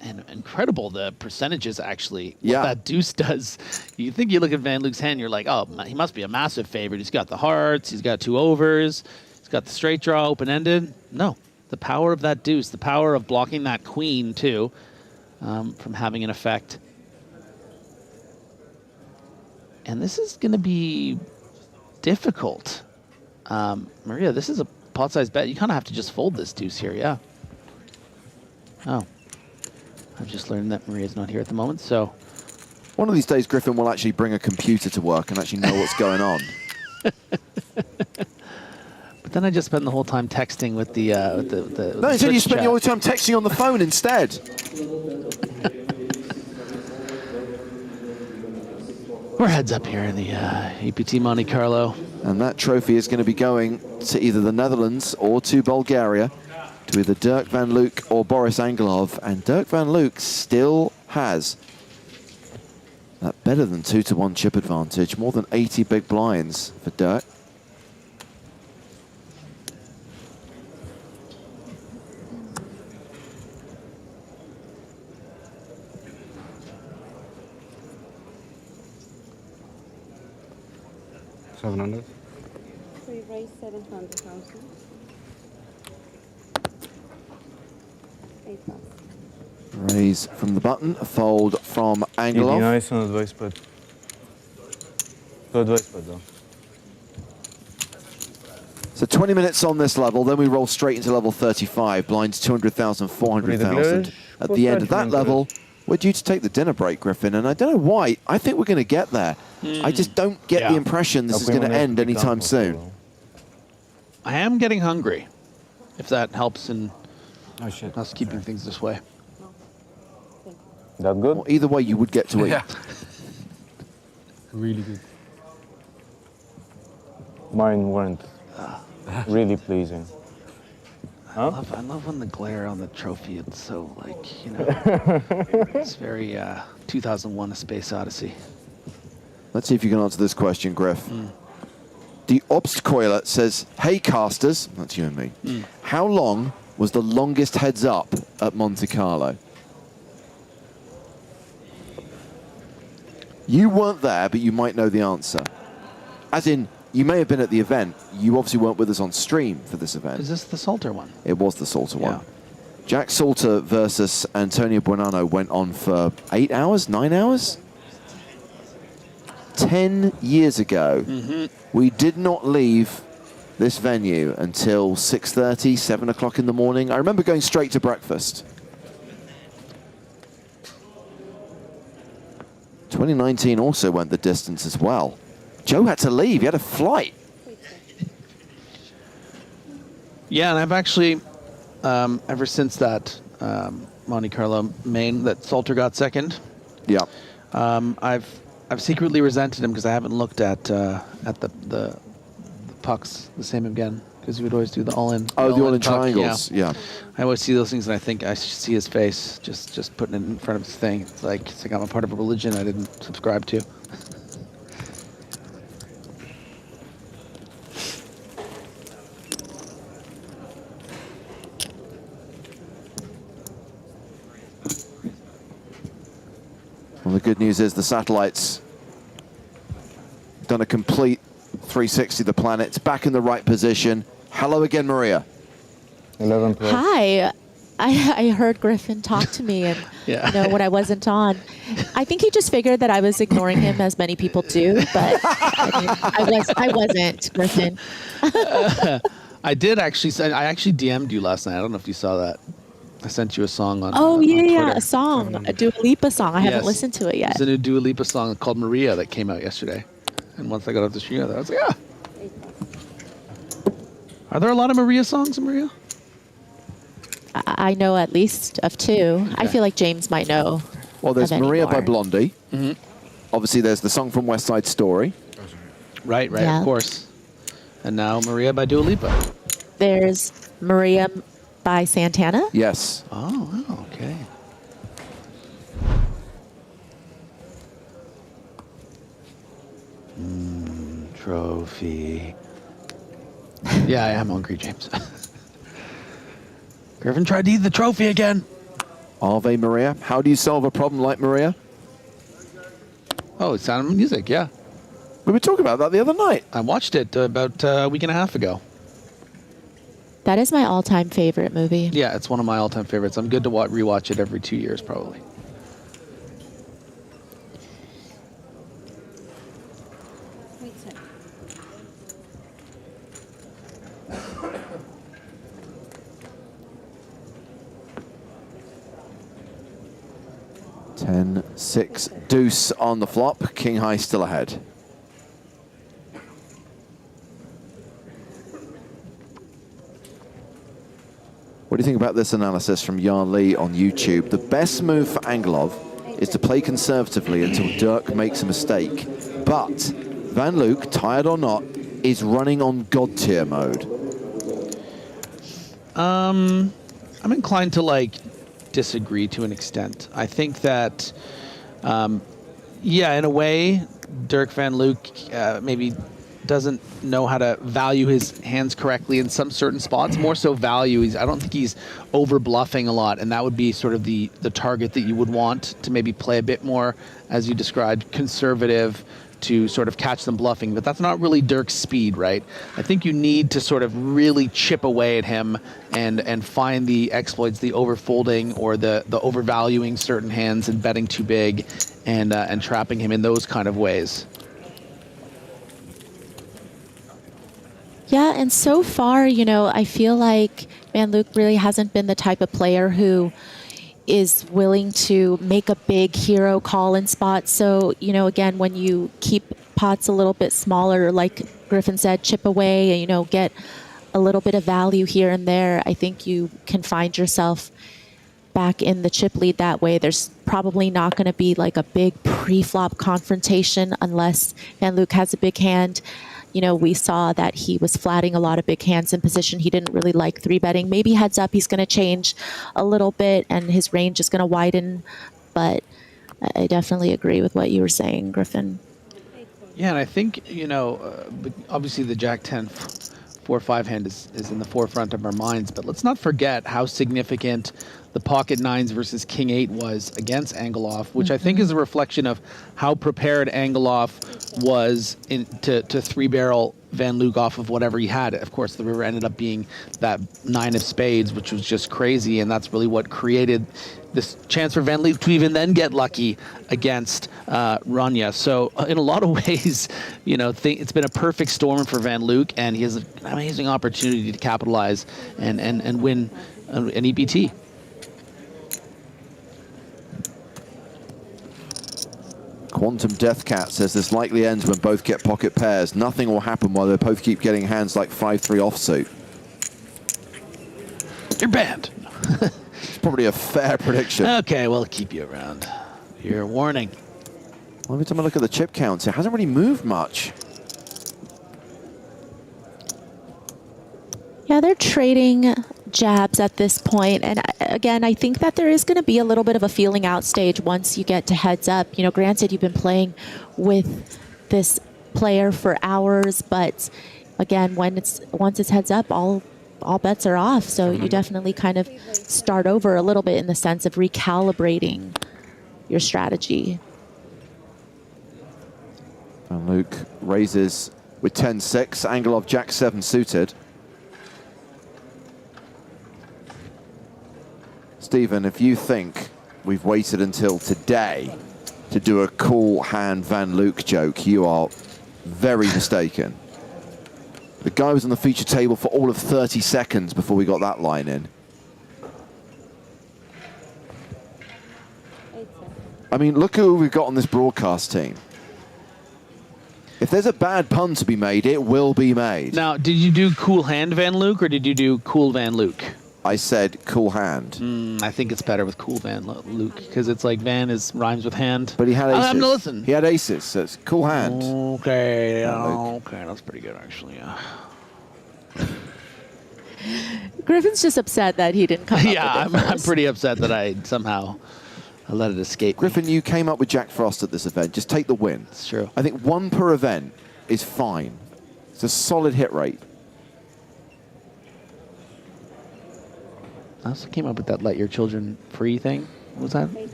And incredible the percentages actually. What Yeah. that deuce does. You think you look at Van Luijk's hand, you're like, oh, he must be a massive favorite. He's got the hearts, he's got 2 overs, he's got the straight draw open-ended. No, the power of that deuce, the power of blocking that queen too, from having an effect. And this is going to be difficult. Maria, this is a pot-sized bet. You kind of have to just fold this deuce here, yeah. Oh. I've just learned that Maria's not here at the moment, so... One of these days, Griffin will actually bring a computer to work and actually know what's going on. But then I just spend the whole time texting with the No, until you Twitch spend chat. all the time texting on the phone instead. We're heads up here in the EPT Monte-Carlo. And that trophy is going to be going to either the Netherlands or to Bulgaria, to either Derk van Luijk or Boris Angelov. And Derk van Luijk still has that better than 2-to-1 chip advantage, more than 80 big blinds for Derk. $700. So you raised 700,000. 8 plus. Raise from the button, a fold from He Angelov. denies on advice bet. To advice bet though. So 20 minutes on this level, then we roll straight into level 35, blinds 200,000, 400,000. At the end of that level, we're due to take the dinner break, Griffin, and I don't know why. I think we're going to get there. I just don't get the impression this is going to end anytime soon. I am getting hungry, if that helps in us keeping things this way. That good? Well, either way, you would get to eat. Yeah. Really good. Mine weren't really pleasing. I love when the glare on the trophy, it's so like, you know, it's very 2001 A Space Odyssey. Let's see if you can answer this question, Griff. The Obstcoiler says, hey casters, that's you and me, how long was the longest heads up at Monte Carlo? You weren't there, but you might know the answer. As in, you may have been at the event. You obviously weren't with us on stream for this event. Is this the Salter one? It was the Salter one. Jack Salter versus Antonio Buonanno went on for 8 hours, 9 hours? 10 years ago, we did not leave this venue until 6:30, 7 o'clock in the morning. I remember going straight to breakfast. 2019 also went the distance as well. Joe had to leave. He had a flight. Yeah, and I've actually, ever since that Monte Carlo main that Salter got second. Yeah. I've secretly resented him because I haven't looked at the pucks the same again, because he would always do the all-in. Oh, the all-in puck, triangles. Yeah. I always see those things and I think I should see his face just putting it in front of his thing. It's like I'm a part of a religion I didn't subscribe to. Well, the good news is the satellite's done a complete 360 of the planet. It's back in the right position. Hello again, Maria. 11 plus. Hi. I heard Griffin talk to me and Yeah. you know when I wasn't on. I think he just figured that I was ignoring him as many people do, but I wasn't, Griffin. I did actually send. I actually DM'd you last night. I don't know if you saw that. I sent you a song on. Oh, on yeah, Twitter. a song, a Dua Lipa song. I haven't Yes. listened to it yet. It's a new Dua Lipa song called Maria that came out yesterday. And once I got off the stream, I was like, ah. Are there a lot of Maria songs in Maria? I know at least of two. I feel like James might know. Well, there's of any Maria by more. Blondie. Obviously, there's the song from West Side Story. Right, Yeah. of course. And now Maria by Dua Lipa. There's Maria by Santana. Yes. Oh, wow, okay. trophy. Yeah, I am hungry, James. Griffin tried to eat the trophy again. Ave Maria. How do you solve a problem like Maria? Oh, it's Sound of Music, yeah. We were talking about that the other night. I watched it about a week and a half ago. That is my all-time favorite movie. Yeah, it's one of my all-time favorites. I'm good to rewatch it every 2 years, probably. Ten, 6, deuce on the flop. King high still ahead. What do you think about this analysis from Jan Lee on YouTube? The best move for Angelov is to play conservatively until Derk makes a mistake. But Van Luijk, tired or not, is running on God tier mode. I'm inclined to disagree to an extent. I think that, yeah, in a way, Derk van Luijk maybe doesn't know how to value his hands correctly in some certain spots. More so value. I don't think he's over bluffing a lot, and that would be sort of the target that you would want to maybe play a bit more, as you described, conservative, to sort of catch them bluffing. But that's not really Derk's speed, right? I think you need to sort of really chip away at him and find the exploits, the overfolding or the overvaluing certain hands and betting too big and trapping him in those kind of ways. Yeah, and so far, I feel like Van Luijk really hasn't been the type of player who is willing to make a big hero call in spots. So, again, when you keep pots a little bit smaller, like Griffin said, chip away and, get a little bit of value here and there, I think you can find yourself back in the chip lead that way. There's probably not going to be like a big pre-flop confrontation unless Van Luijk has a big hand. We saw that he was flatting a lot of big hands in position. He didn't really like 3-betting. Maybe heads up, he's going to change a little bit and his range is going to widen. But I definitely agree with what you were saying, Griffin. Yeah, and I think, obviously the Jack-10 4-5 hand is in the forefront of our minds, but let's not forget how significant the pocket 9s versus King 8 was against Angelov, which I think is a reflection of how prepared Angelov was to 3-barrel Van Luijk off of whatever he had. Of course, the river ended up being that 9 of spades, which was just crazy, and that's really what created this chance for Van Luijk to even then get lucky against Rania. So in a lot of ways, it's been a perfect storm for Van Luijk, and he has an amazing opportunity to capitalize and win an EPT. Quantum Deathcat says this likely ends when both get pocket pairs. Nothing will happen while they both keep getting hands like 5-3 offsuit. You're banned. It's probably a fair prediction. Okay, we'll keep you around. Your warning. Well, every time I look at the chip counts, it hasn't really moved much. Yeah, they're trading jabs at this point. And again, I think that there is going to be a little bit of a feeling out stage once you get to heads up. Granted, you've been playing with this player for hours, but again, once it's heads up, all bets are off. So you definitely kind of start over a little bit in the sense of recalibrating your strategy. Van Luijk raises with 10-6, Angelov Jack-7 suited. Stephen, if you think we've waited until today to do a cool hand Van Luijk joke, you are very mistaken. The guy was on the feature table for all of 30 seconds before we got that line in. I mean, look who we've got on this broadcast team. If there's a bad pun to be made, it will be made. Now, did you do cool hand Van Luijk or did you do cool Van Luijk? I said cool hand. I think it's better with cool Van Luijk because it's like Van rhymes with hand. But he had aces. I'm gonna listen. He had aces, so it's cool hand. Okay, okay, that's pretty good actually. Yeah. Griffin's just upset that he didn't come up Yeah, with it I'm pretty upset that I somehow let it escape. Griffin, you came up with Jack Frost at this event. Just take the win. It's true. I think one per event is fine. It's a solid hit rate. I also came up with that let your children free thing. What was that?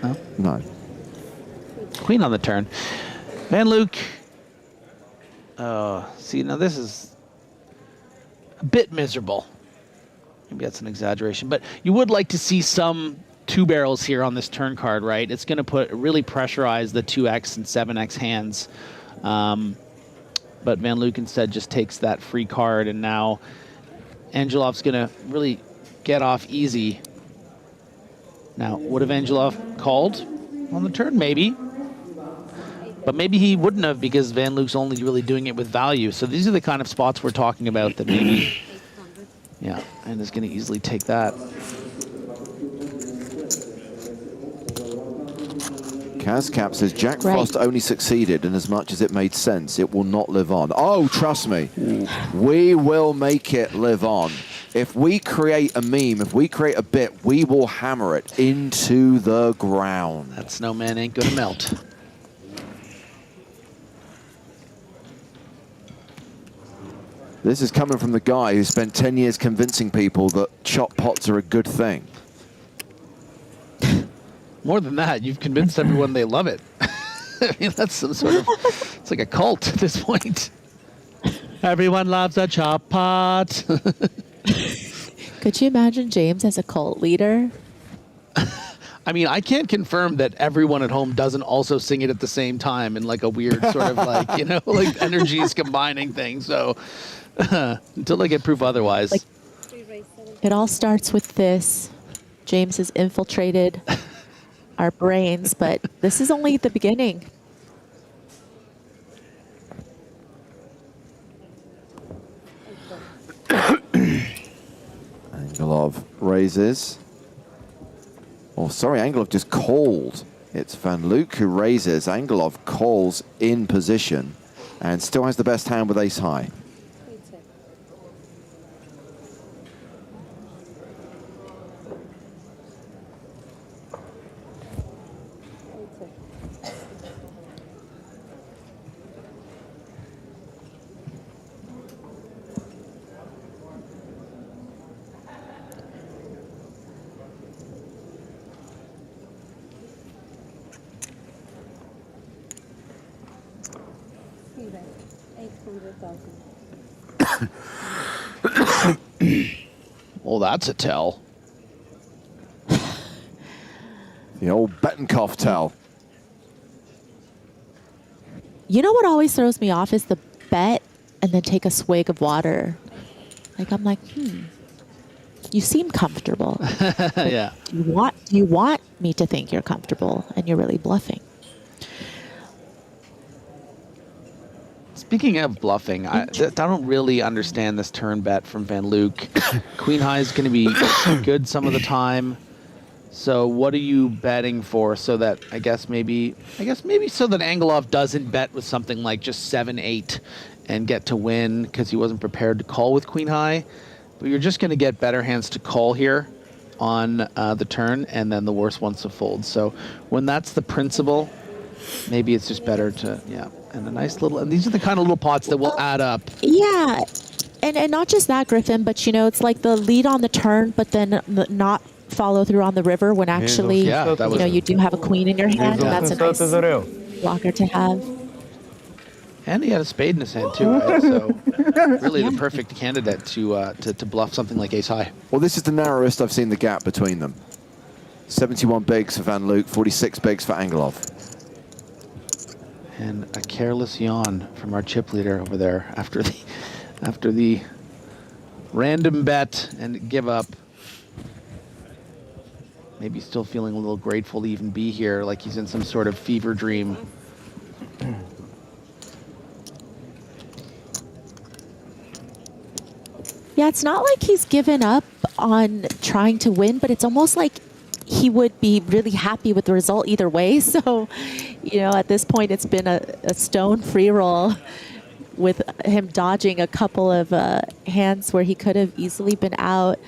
No? No. Queen on the turn. Van Luijk. See, now this is a bit miserable. Maybe that's an exaggeration, but you would like to see some two barrels here on this turn card, right? It's going to really pressurize the 2x and 7x hands. But Van Luijk instead just takes that free card, and now Angelov's going to really get off easy. Now, would have Angelov called on the turn? Maybe. But maybe he wouldn't have, because Van Luijk's only really doing it with value. So these are the kind of spots we're talking about that maybe, yeah, and is going to easily take that. Kazcap says Jack Frost only succeeded in as much as it made sense. It will not live on. Oh, trust me, we will make it live on. If we create a meme, if we create a bit, we will hammer it into the ground. That snowman ain't gonna melt. This is coming from the guy who spent 10 years convincing people that chop pots are a good thing. More than that, you've convinced everyone they love it. I mean, that's some sort of, it's like a cult at this point. Everyone loves a chop pot. Could you imagine James as a cult leader? I mean, I can't confirm that everyone at home doesn't also sing it at the same time in like a weird sort of like, you know, like energies combining thing. So until I get proof otherwise. Like, it all starts with this. James has infiltrated our brains, but this is only the beginning. Angelov raises. Oh, sorry, Angelov just called. It's Van Luijk who raises. Angelov calls in position and still has the best hand with ace high. Well, that's a tell. The old Bettenkoff tell. You know what always throws me off is the bet and then take a swig of water. Like, I'm like, you seem comfortable. Yeah. You want me to think you're comfortable, and you're really bluffing. Speaking of bluffing, I don't really understand this turn bet from Van Luijk. Queen high is going to be good some of the time. So what are you betting for? So that I guess maybe so that Angelov doesn't bet with something like just 7-8 and get to win because he wasn't prepared to call with queen high. But you're just going to get better hands to call here on the turn, and then the worst ones to fold. So when that's the principle, maybe it's just better to, yeah. And a nice little, and these are the kind of little pots that will add up. Yeah. And not just that, Griffin, but, you know, it's like the lead on the turn, but then not follow through on the river when actually, you know, you do have a queen in your hand, and that's a nice blocker to have. And he had a spade in his hand too, right? So really the perfect candidate to bluff something like ace high. Well, this is the narrowest I've seen the gap between them. 71 bigs for Van Luijk, 46 bigs for Angelov. And a careless yawn from our chip leader over there after the random bet and give up. Maybe still feeling a little grateful to even be here, like he's in some sort of fever dream. Yeah, it's not like he's given up on trying to win, but it's almost like he would be really happy with the result either way. So, you know, at this point, it's been a stone free roll with him dodging a couple of hands where he could have easily been out.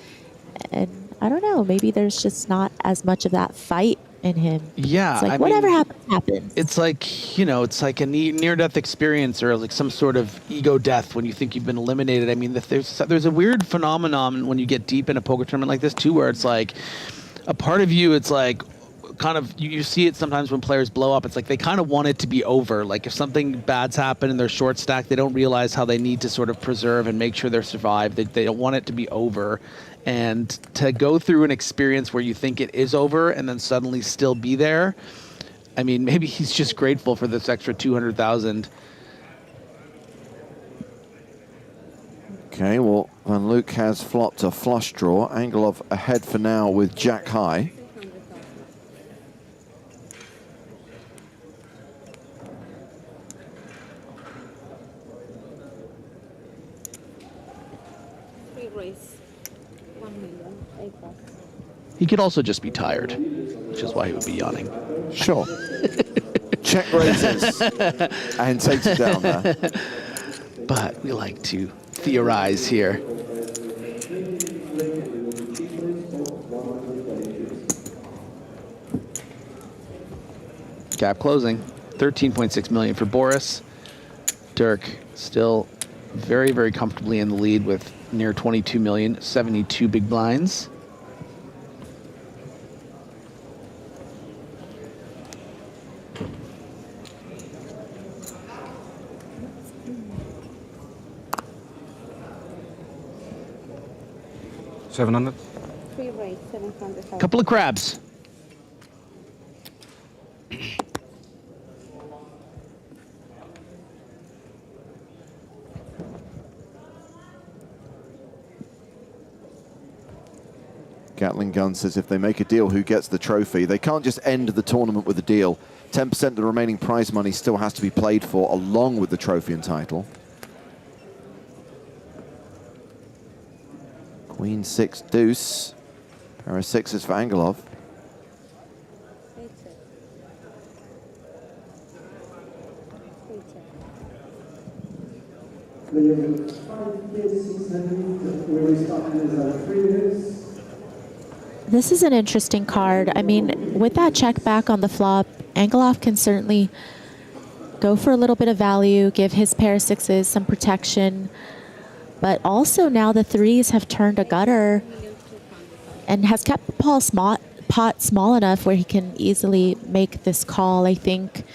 And I don't know, maybe there's just not as much of that fight in him. Yeah, it's like I whatever mean, happens, happens. It's like, it's like a near-death experience or like some sort of ego death when you think you've been eliminated. I mean, there's a weird phenomenon when you get deep in a poker tournament like this too, where it's like a part of you, it's like kind of, you see it sometimes when players blow up. It's like they kind of want it to be over. Like if something bad's happened and they're short stacked, they don't realize how they need to sort of preserve and make sure they're survived. They don't want it to be over. And to go through an experience where you think it is over and then suddenly still be there, I mean, maybe he's just grateful for this extra 200,000. Okay, well, Van Luijk has flopped a flush draw. Angelov ahead for now with Jack high. He could also just be tired, which is why he would be yawning. Sure. Check raises and takes it down there. But we like to theorize here. Gap closing, 13.6 million for Boris. Derk still very, very comfortably in the lead with near 22 million, 72 big blinds. $700. Couple of crabs. Gatling Gun says if they make a deal, who gets the trophy? They can't just end the tournament with a deal. 10% of the remaining prize money still has to be played for along with the trophy and title. Queen 6 deuce. Pair of sixes for Angelov. This is an interesting card. I mean, with that check back on the flop, Angelov can certainly go for a little bit of value, give his pair of sixes some protection. But also now the threes have turned a gutter and has kept the pot small enough where he can easily make this call, I think.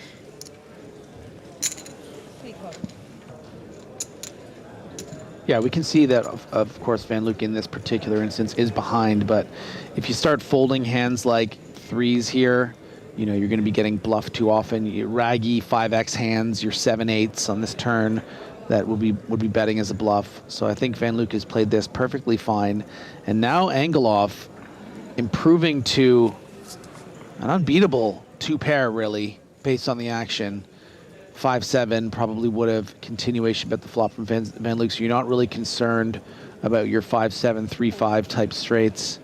Yeah, we can see that, of course, Van Luijk in this particular instance is behind, but if you start folding hands like threes here, you're going to be getting bluffed too often. You raggy 5x hands, your 7/8s on this turn that would be betting as a bluff. So I think Van Luijk has played this perfectly fine. And now Angelov improving to an unbeatable two-pair, really, based on the action. 5-7 probably would have continuation bet the flop from Van Luijk, so you're not really concerned about your 5-7, 3-5 type straights.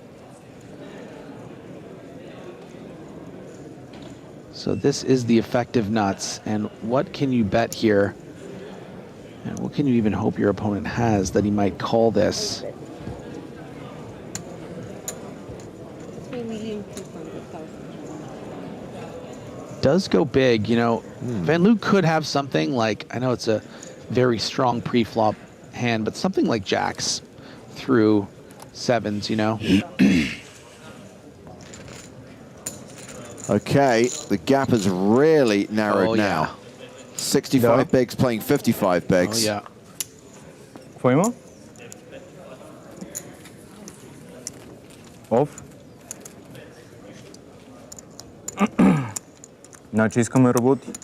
So this is the effective nuts. And what can you bet here? And what can you even hope your opponent has that he might call this? Does go big, Van Luijk could have something like, I know it's a very strong pre-flop hand, but something like jacks through sevens, Okay, the gap has really narrowed now. Yeah. 65 bigs playing 55 bigs. Oh, yeah. Fuimo? Off. Naciskamy roboty.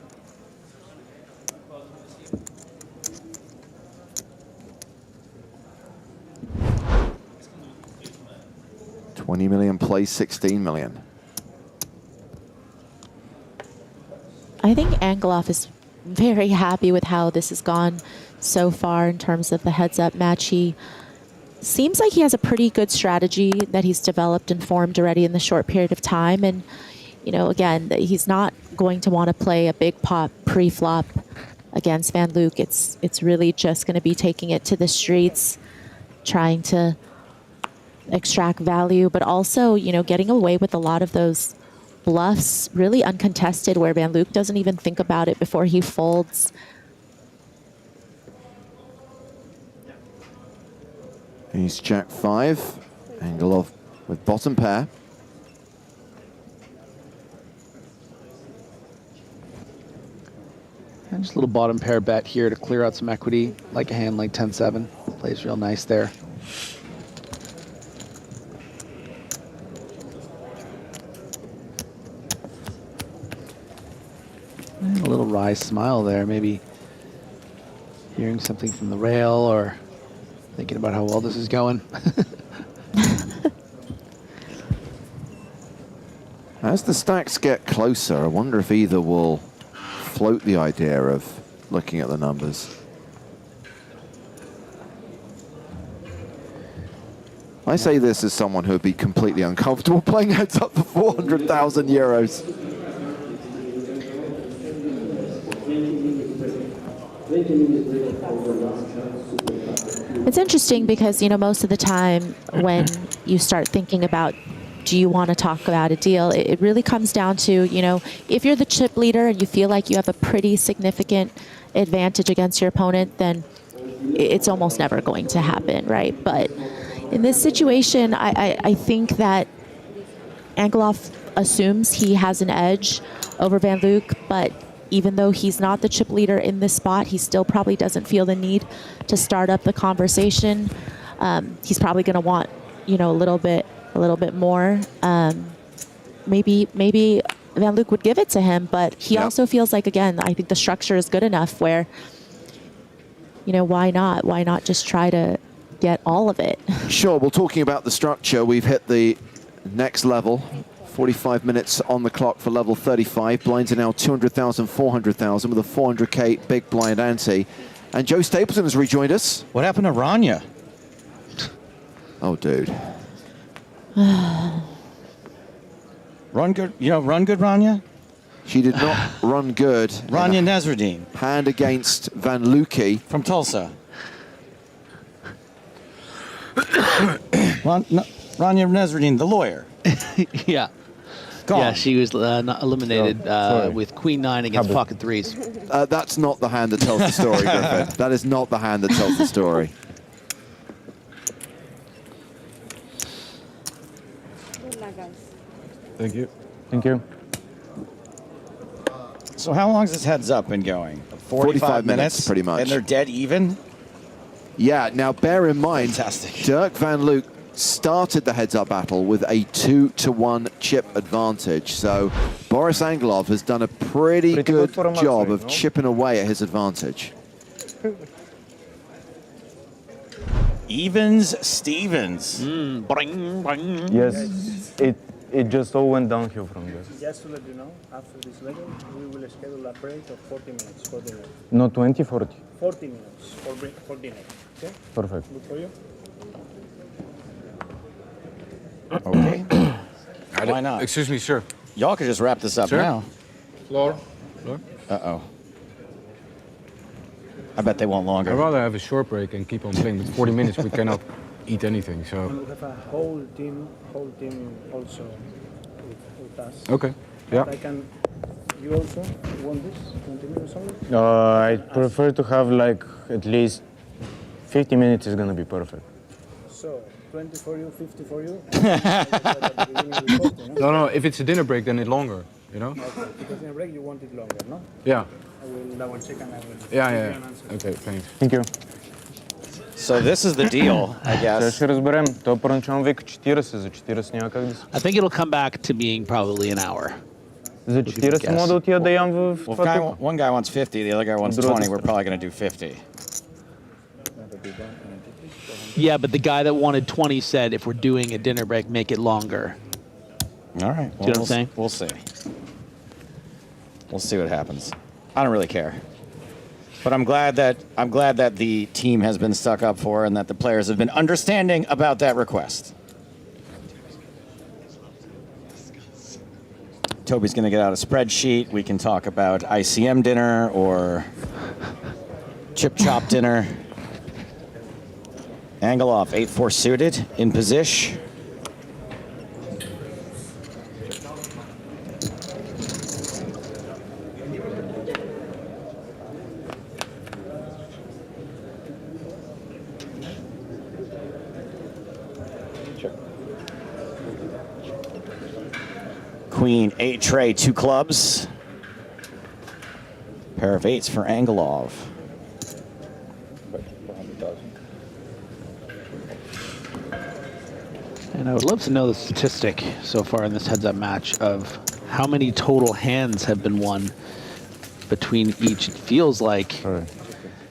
$20 million plays 16 million. I think Angelov is very happy with how this has gone so far in terms of the heads-up match. He seems like he has a pretty good strategy that he's developed and formed already in the short period of time. And, again, he's not going to want to play a big pot pre-flop against Van Luijk. It's really just going to be taking it to the streets, trying to extract value, but also, getting away with a lot of those bluffs really uncontested, where Van Luijk doesn't even think about it before he folds. He's Jack 5. Angelov with bottom pair. And just a little bottom pair bet here to clear out some equity, like a hand like 10-7. Plays real nice there. And a little wry smile there, maybe hearing something from the rail or thinking about how well this is going. As the stacks get closer, I wonder if either will float the idea of looking at the numbers. I say this as someone who would be completely uncomfortable playing heads up for 400,000 euros. It's interesting because, you know, most of the time when you start thinking about, do you want to talk about a deal, it really comes down to, you know, if you're the chip leader and you feel like you have a pretty significant advantage against your opponent, then it's almost never going to happen, right? But in this situation, I think that Angelov assumes he has an edge over Van Luijk, but even though he's not the chip leader in this spot, he still probably doesn't feel the need to start up the conversation. He's probably going to want, you know, a little bit more. Maybe Van Luijk would give it to him, but he also feels like, again, I think the structure is good enough where, you know, why not? Why not just try to get all of it? Sure, well, talking about the structure, we've hit the next level. 45 minutes on the clock for level 35. Blinds are now 200,000, 400,000 with a 400K big blind ante. And Joe Stapleton has rejoined us. What happened to Rania? Oh, dude. Run good, you know, run good, Rania? She did not run good. Rania Nasreddine. Hand against Van Luijk. From Tulsa. Rania Nasreddine, the lawyer. Yeah. Gone. Yeah, she was not eliminated with Queen 9 against pocket 3s. That's not the hand that tells the story, Griffin. That is not the hand that tells the story. Thank you. Thank you. So how long has this heads up been going? 45 minutes, pretty much. And they're dead even? Yeah, now bear in mind, Derk van Luijk started the heads-up battle with a 2-to-1 chip advantage. So Boris Angelov has done a pretty good job of chipping away at his advantage. Evans Stevens. Bring. Yes, it just all went downhill from there. Just to let you know, after this level, we will schedule a break of 40 minutes for dinner. Not 20, 40. 40 minutes for dinner. Okay? Perfect. Good for you? Okay. Why not? Excuse me, sir. Y'all could just wrap this up Sir? now. Floor. Uh-oh. I bet they want longer. I'd rather have a short break and keep on playing. With 40 minutes, we cannot eat anything. So. And we have a whole team also with us. Okay. Yeah. But you also want this 20 minutes only? I prefer to have like at least 50 minutes is gonna be perfect. So 20 for you, 50 for you. No, if it's a dinner break, then it's longer. You know? Okay, because in a break you want it longer, no? Yeah. I will double check and I will give Yeah. you an answer. Okay, thanks. Thank you. So this is the deal, I guess. Ще разберем. То първоначално вика 40, за 40 няма как да се... I think it'll come back to being probably an hour. За 40 мога да отида да ям в Well, това тук. one guy wants 50, the other guy wants 20. We're probably going to do 50. Yeah, but the guy that wanted 20 said if we're doing a dinner break, make it longer. All right. Do you know what I'm saying? We'll see. We'll see what happens. I don't really care. But I'm glad that the team has been stuck up for and that the players have been understanding about that request. Toby's going to get out a spreadsheet. We can talk about ICM dinner or chip chop dinner. Angelov, 8-4 suited in position. queen, 8 tray, 2 clubs. Pair of 8s for Angelov. And I would love to know the statistic so far in this heads-up match of how many total hands have been won between each. It feels like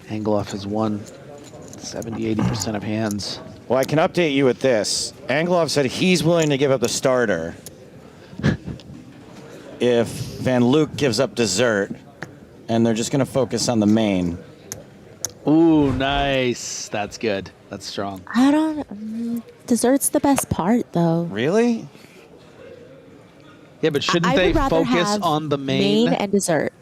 Angelov has won 70–80% of hands. Well, I can update you with this. Angelov said he's willing to give up the starter if Van Luijk gives up dessert, and they're just going to focus on the main. Ooh, nice. That's good. That's strong. I don't. Dessert's the best part, though. Really? Yeah, but shouldn't I they would rather focus have on the main and dessert?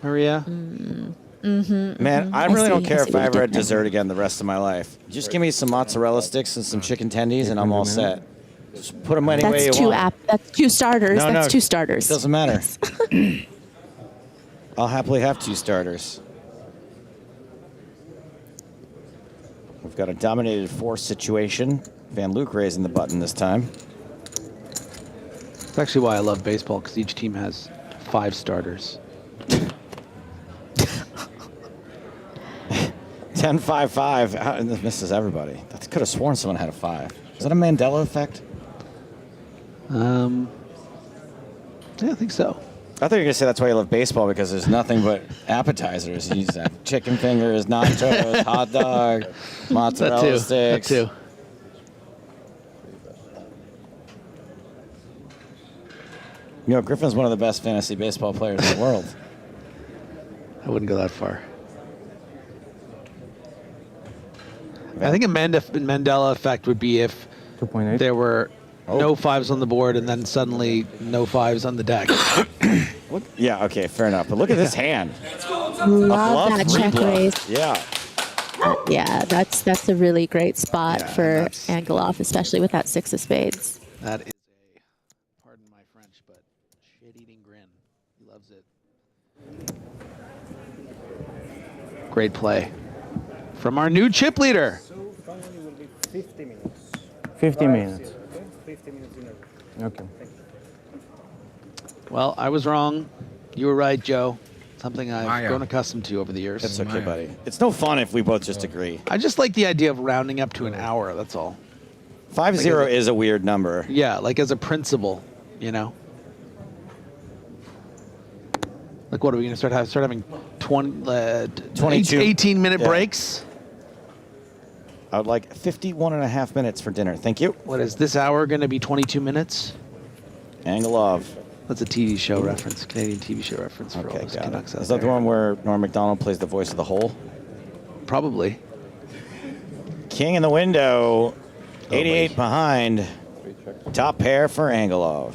Maria? Man, I really don't care if I ever had dessert again the rest of my life. Just give me some mozzarella sticks and some chicken tendies, and I'm all set. Just put them any way you want. That's 2 starters. No, That's no, 2 starters. Doesn't matter. I'll happily have 2 starters. We've got a dominated 4 situation. Van Luijk raising the button this time. That's actually why I love baseball, because each team has 5 starters. 10-5-5. And this misses everybody. I could have sworn someone had a 5. Is that a Mandela effect? Yeah, I think so. I thought you were going to say that's why you love baseball, because there's nothing but appetizers. You just have chicken fingers, nachos, hot dog, mozzarella sticks. That too. You know, Griffin's one of the best fantasy baseball players in the world. I wouldn't go that far. I think a Mandela effect would be if there were no 5s on the board and then suddenly no 5s on the deck. Yeah, okay, fair enough. But look at this hand. Love that check raise. Yeah. Yeah, that's a really great spot for Angelov, especially with that 6 of spades. That is a, pardon my French, but shit-eating grin. He loves it. Great play from our new chip leader. So finally will be 50 minutes. 50 minutes. 50 minutes in a row. Okay. Well, I was wrong. You were right, Joe. Something I've grown accustomed to over the years. That's okay, buddy. It's no fun if we both just agree. I just like the idea of rounding up to an hour, that's all. 5-0 is a weird number. Yeah, like as a principle, you know? Like, what are we going to start having 18-minute breaks? I would like 51.5 minutes for dinner. Thank you. What is this hour going to be 22 minutes? Angelov. That's a TV show reference, Canadian TV show reference for all those Canucks out Is that the one where Norm Macdonald plays the voice of the hole? Probably. King in the window, 88 behind. Top pair for Angelov.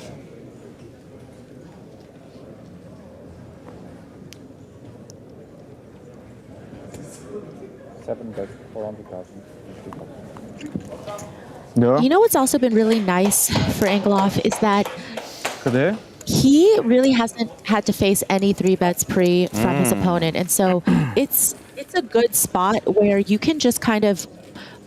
You know what's also been really nice for Angelov is that he really hasn't had to face any 3-bets pre from his opponent. And so it's a good spot where you can just kind of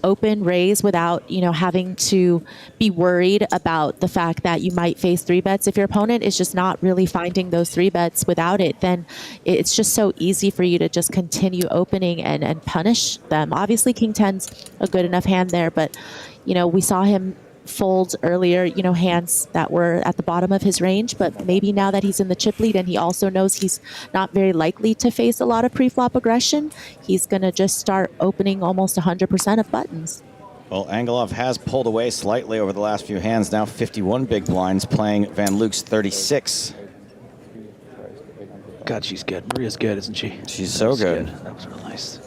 open raise without, you know, having to be worried about the fact that you might face 3-bets. If your opponent is just not really finding those 3-bets without it, then it's just so easy for you to just continue opening and punish them. Obviously, King 10's a good enough hand there, but, you know, we saw him fold earlier, you know, hands that were at the bottom of his range, but maybe now that he's in the chip lead and he also knows he's not very likely to face a lot of pre-flop aggression, he's going to just start opening almost 100% of buttons. Well, Angelov has pulled away slightly over the last few hands, now 51 big blinds, playing Van Luijk's 36. God, she's good. Maria's good, isn't she? She's so good. That was real nice.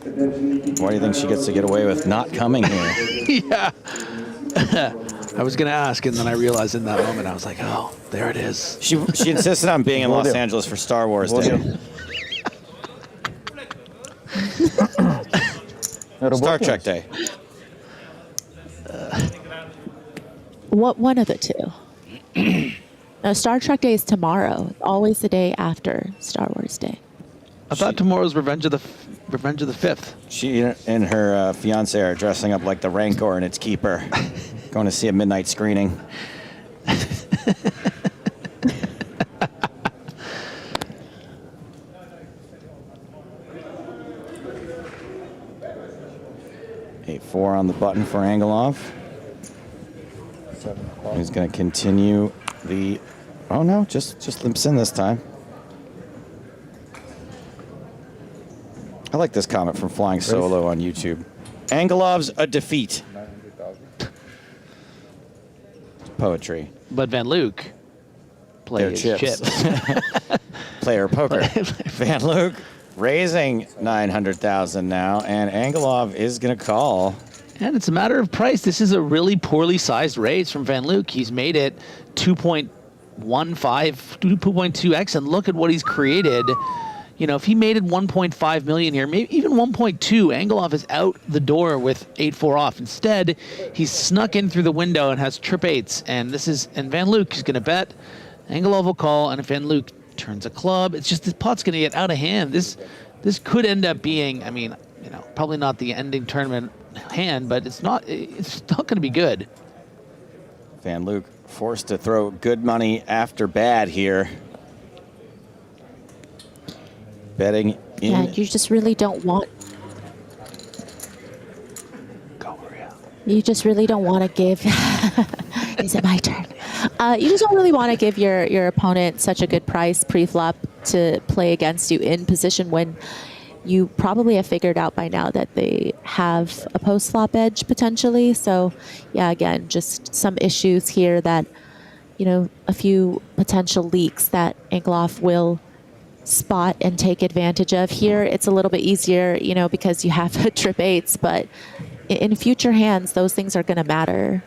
Why do you think she gets to get away with not coming here? Yeah. I was going to ask, and then I realized in that moment, I was like, oh, there it is. She insisted on being in Los Angeles for Star Wars Day. Star Trek Day. What one of the two? No, Star Trek Day is tomorrow. Always the day after Star Wars Day. I thought tomorrow's Revenge of the 5th. She and her fiance are dressing up like the Rancor and its keeper, going to see a midnight screening. on the button for Angelov. He's going to continue the... Oh, no, just limps in this time. I like this comment from Flying Solo on YouTube. Angelov's a defeat. Poetry. But Van Luijk plays chips. Player poker. Van Luijk raising 900,000 now, and Angelov is going to call. And it's a matter of price. This is a really poorly sized raise from Van Luijk. He's made it 2.15, 2.2x, and look at what he's created. You know, if he made it 1.5 million here, maybe even 1.2, Angelov is out the door with 8-4 off. Instead, he's snuck in through the window and has trip eights. And Van Luijk is going to bet. Angelov will call, and if Van Luijk turns a club, it's just this pot's going to get out of hand. This could end up being, I mean, you know, probably not the ending tournament hand, but it's not going to be good. Van Luijk forced to throw good money after bad here. Betting in. Yeah, you just really don't want. You just really don't want to give. Is it my turn? You just don't really want to give your opponent such a good price pre-flop to play against you in position when you probably have figured out by now that they have a post-flop edge potentially. So, yeah, again, just some issues here that, you know, a few potential leaks that Angelov will spot and take advantage of. Here, it's a little bit easier, you know, because you have trip eights, but in future hands, those things are going to matter.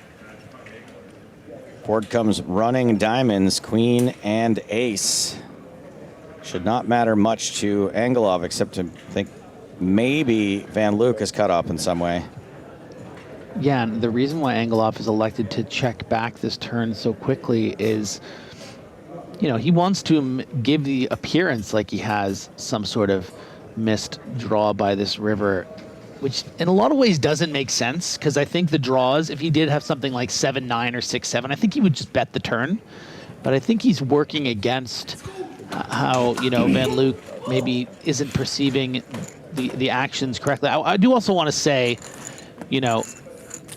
Board comes running diamonds, queen and ace. Should not matter much to Angelov, except to think maybe Van Luijk is cut up in some way. Yeah, and the reason why Angelov is elected to check back this turn so quickly is, you know, he wants to give the appearance like he has some sort of missed draw by this river, which in a lot of ways doesn't make sense, because I think the draws, if he did have something like 7-9 or 6-7, I think he would just bet the turn. But I think he's working against how, you know, Van Luijk maybe isn't perceiving the actions correctly. I do also want to say, you know,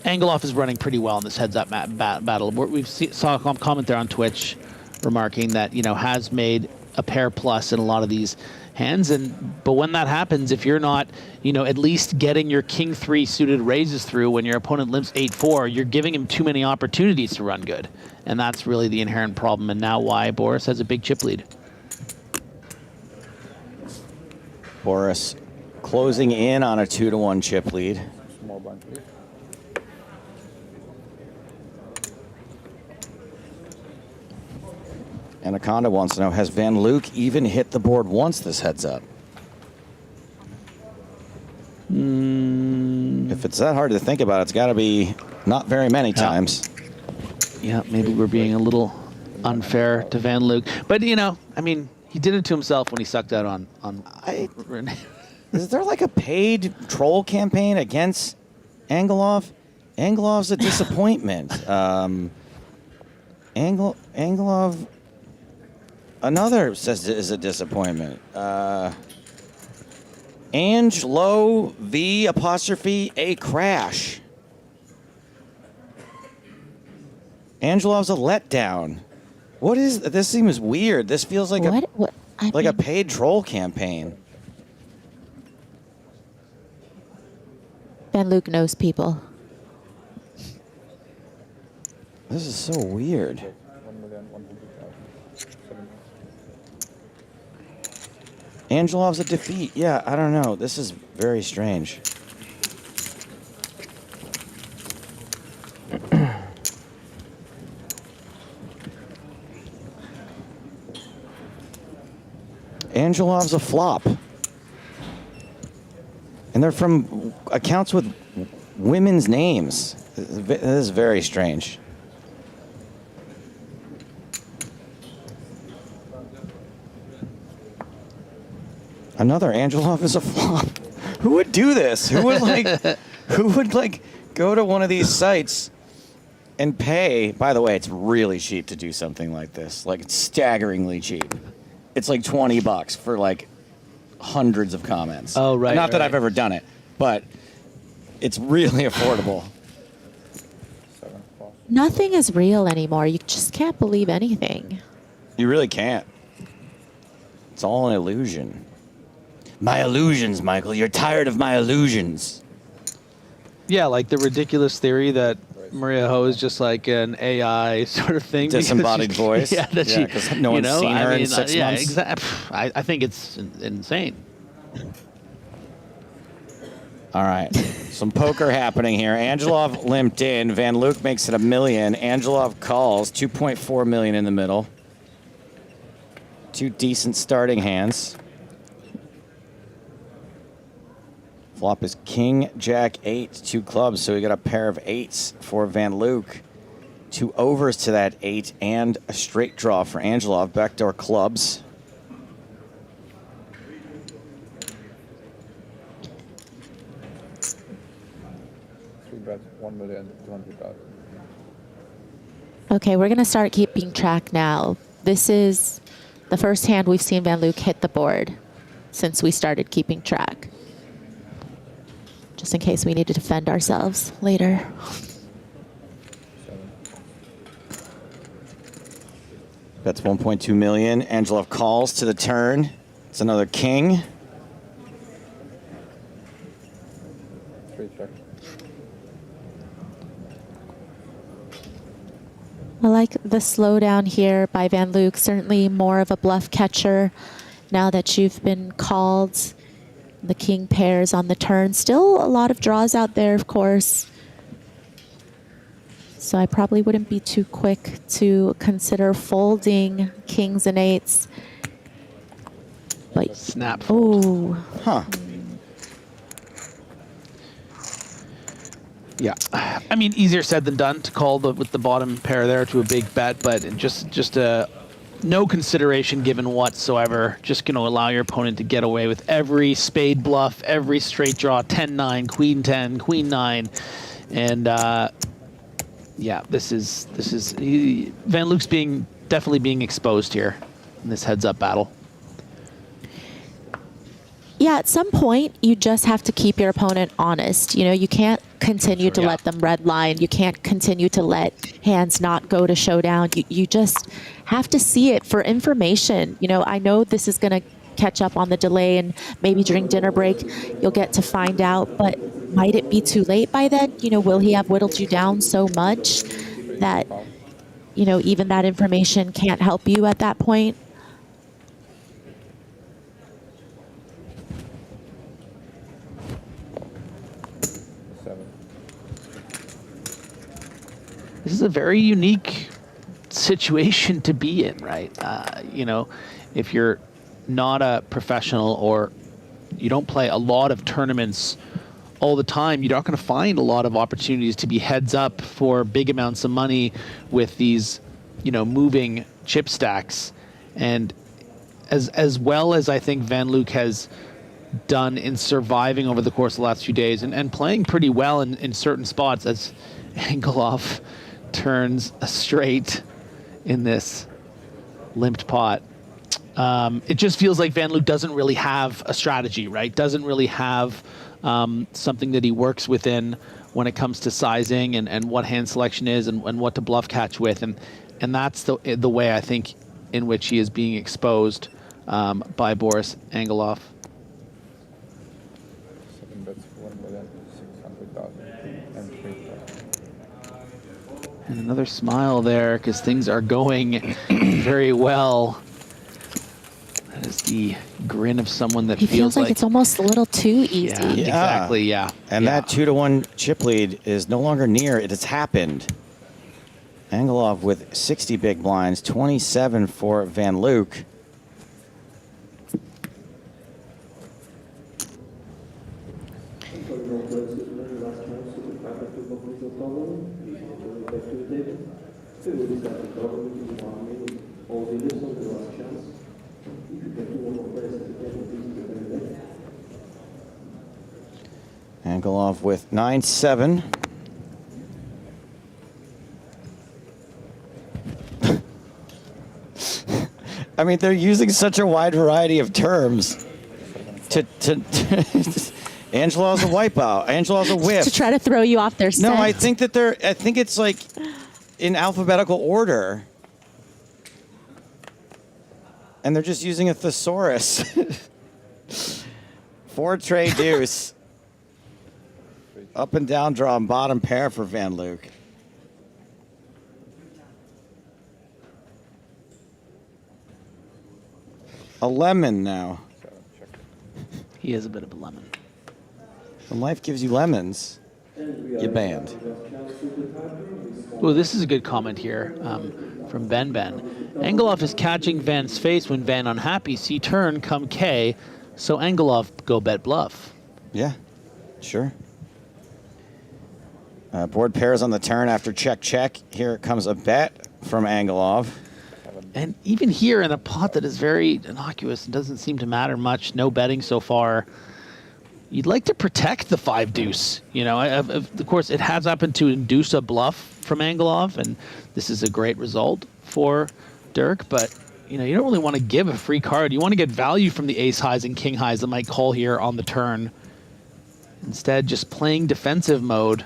Angelov is running pretty well in this heads-up battle. We've saw a comment there on Twitch remarking that, you know, has made a pair plus in a lot of these hands, but when that happens, if you're not, you know, at least getting your king 3 suited raises through when your opponent limps 8-4, you're giving him too many opportunities to run good, and that's really the inherent problem. And now why Boris has a big chip lead. Boris closing in on a 2-1 chip lead. Small blind, please. Anaconda wants to know, has Van Luijk even hit the board once this heads up? If it's that hard to think about, it's got to be not very many times. Yeah, maybe we're being a little unfair to Van Luijk. But, you know, I mean, he did it to himself when he sucked out on Is there like a paid troll campaign against Angelov? Angelov's a disappointment. Angelov... Another says is a disappointment. Angelo V apostrophe a crash. Angelov's a letdown. What is this? Seems weird. This feels like a paid troll campaign. Van Luijk knows people. This is so weird. Angelov's a defeat. Yeah, I don't know. This is very strange. Angelov's a flop. And they're from accounts with women's names. This is very strange. Another Angelov is a flop. Who would do this? Who would go to one of these sites and pay? By the way, it's really cheap to do something like this. Like, it's staggeringly cheap. It's like $20 for like hundreds of comments. Oh, right. Not that I've ever done it, but it's really affordable. Nothing is real anymore. You just can't believe anything. You really can't. It's all an illusion. My illusions, Michael. You're tired of my illusions. Yeah, like the ridiculous theory that Maria Ho is just like an AI sort of thing. Disembodied voice. Yeah, that she, 'cause no one's you know, seen her I in mean, 6 yeah, months. exactly. I think it's insane. All right. Some poker happening here. Angelov limped in. Van Luijk makes it $1 million. Angelov calls 2.4 million in the middle. Two decent starting hands. Flop is King, Jack, 8, 2 clubs. So we got a pair of 8s for Van Luijk. 2 overs to that 8 and a straight draw for Angelov. Backdoor clubs. Bet 1,200,000. Okay, we're going to start keeping track now. This is the first hand we've seen Van Luijk hit the board since we started keeping track. Just in case we need to defend ourselves later. That's 1.2 million. Angelov calls to the turn. It's another king. Straight check. I like the slowdown here by Van Luijk. Certainly more of a bluff catcher now that you've been called. The king pairs on the turn. Still a lot of draws out there, of course. So I probably wouldn't be too quick to consider folding kings and 8s. But snap. Oh. Huh. Yeah, I mean, easier said than done to call with the bottom pair there to a big bet, but just no consideration given whatsoever. Just going to allow your opponent to get away with every spade bluff, every straight draw, 10-9, queen 10, queen 9, and yeah, this is Van Luijk's definitely being exposed here in this heads-up battle. Yeah, at some point, you just have to keep your opponent honest. You know, you can't continue to let them redline. You can't continue to let hands not go to showdown. You just have to see it for information. You know, I know this is going to catch up on the delay, and maybe during dinner break, you'll get to find out. But might it be too late by then? You know, will he have whittled you down so much that, you know, even that information can't help you at that point? This is a very unique situation to be in, right? You know, if you're not a professional or you don't play a lot of tournaments all the time, you're not going to find a lot of opportunities to be heads up for big amounts of money with these, you know, moving chip stacks. And as well as I think Van Luijk has done in surviving over the course of the last few days and playing pretty well in certain spots, as Angelov turns a straight in this limped pot. It just feels like Van Luijk doesn't really have a strategy, right? Doesn't really have something that he works within when it comes to sizing and what hand selection is and what to bluff catch with. And that's the way I think in which he is being exposed by Boris Angelov. 7 bets 1,600,000 and 3 bets. And another smile there because things are going very well. That is the grin of someone that He feels like it's almost a little too easy. Yeah, exactly, yeah. And that 2-1 chip lead is no longer near. It has happened. Angelov with 60 big blinds, 27 for Van Luijk. Angelov with 9-7. I mean, they're using such a wide variety of terms to Angelov's a wipeout. Angelov's a whiff. To try to throw you off their scent. No, I think that I think it's like in alphabetical order. And they're just using a thesaurus. 4 tray deuce. Up and down draw and bottom pair for Van Luijk. A lemon now. He is a bit of a lemon. When life gives you lemons, you banned. Oh, this is a good comment here from Ben. Angelov is catching Van's face when Van unhappy. See turn, come K. So Angelov go bet bluff. Yeah, sure. Board pairs on the turn after check. Here comes a bet from Angelov. And even here in a pot that is very innocuous and doesn't seem to matter much, no betting so far, you'd like to protect the 5 deuce. You know, of course, it has happened to induce a bluff from Angelov, and this is a great result for Derk, but you know, you don't really want to give a free card. You want to get value from the ace highs and king highs that might call here on the turn. Instead, just playing defensive mode.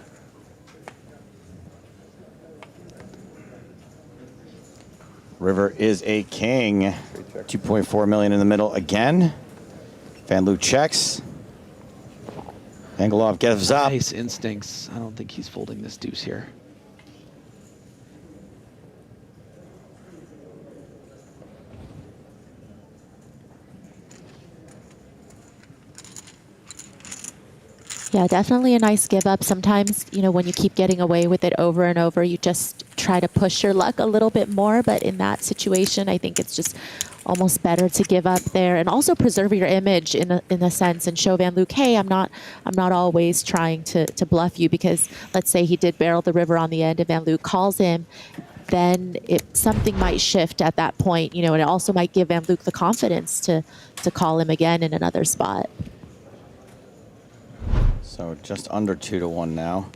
River is a king. 2.4 million in the middle again. Van Luijk checks. Angelov gives up. Nice instincts. I don't think he's folding this deuce here. Yeah, definitely a nice give up. Sometimes, you know, when you keep getting away with it over and over, you just try to push your luck a little bit more. But in that situation, I think it's just almost better to give up there and also preserve your image in a sense and show Van Luijk, hey, I'm not always trying to bluff you, because let's say he did barrel the river on the end and Van Luijk calls him, then something might shift at that point, you know, and it also might give Van Luijk the confidence to call him again in another spot. So just under 2-1 now.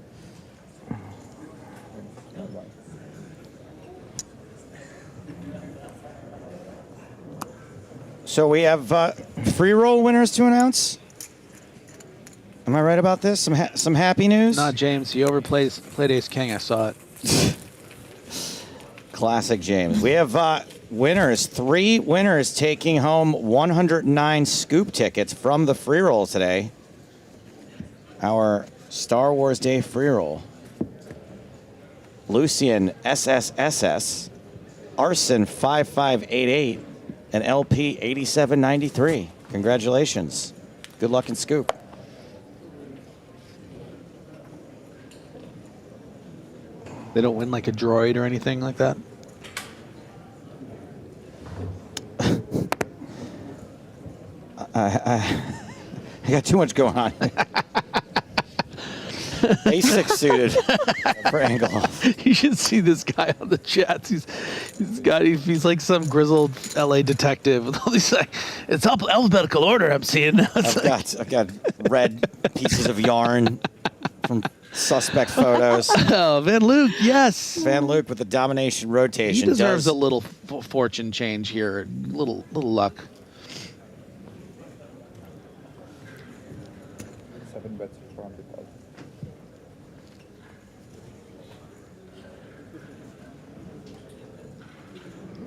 So we have free roll winners to announce. Am I right about this? Some happy news? Not James. He played ace king. I saw it. Classic James. We have winners. 3 winners taking home 109 scoop tickets from the free roll today. Our Star Wars Day free roll. Lucian SSSS, Arson 5588, and LP 8793. Congratulations. Good luck and scoop. They don't win like a droid or anything like that? I got too much going on. A6 suited for Angelov. You should see this guy on the chats. He's like some grizzled LA detective with all these like, it's alphabetical order I'm seeing. I've got red pieces of yarn from suspect photos. Oh, Van Luijk, yes. Van Luijk with the domination rotation. He deserves a little fortune change here. Little luck. 7 bets from the top.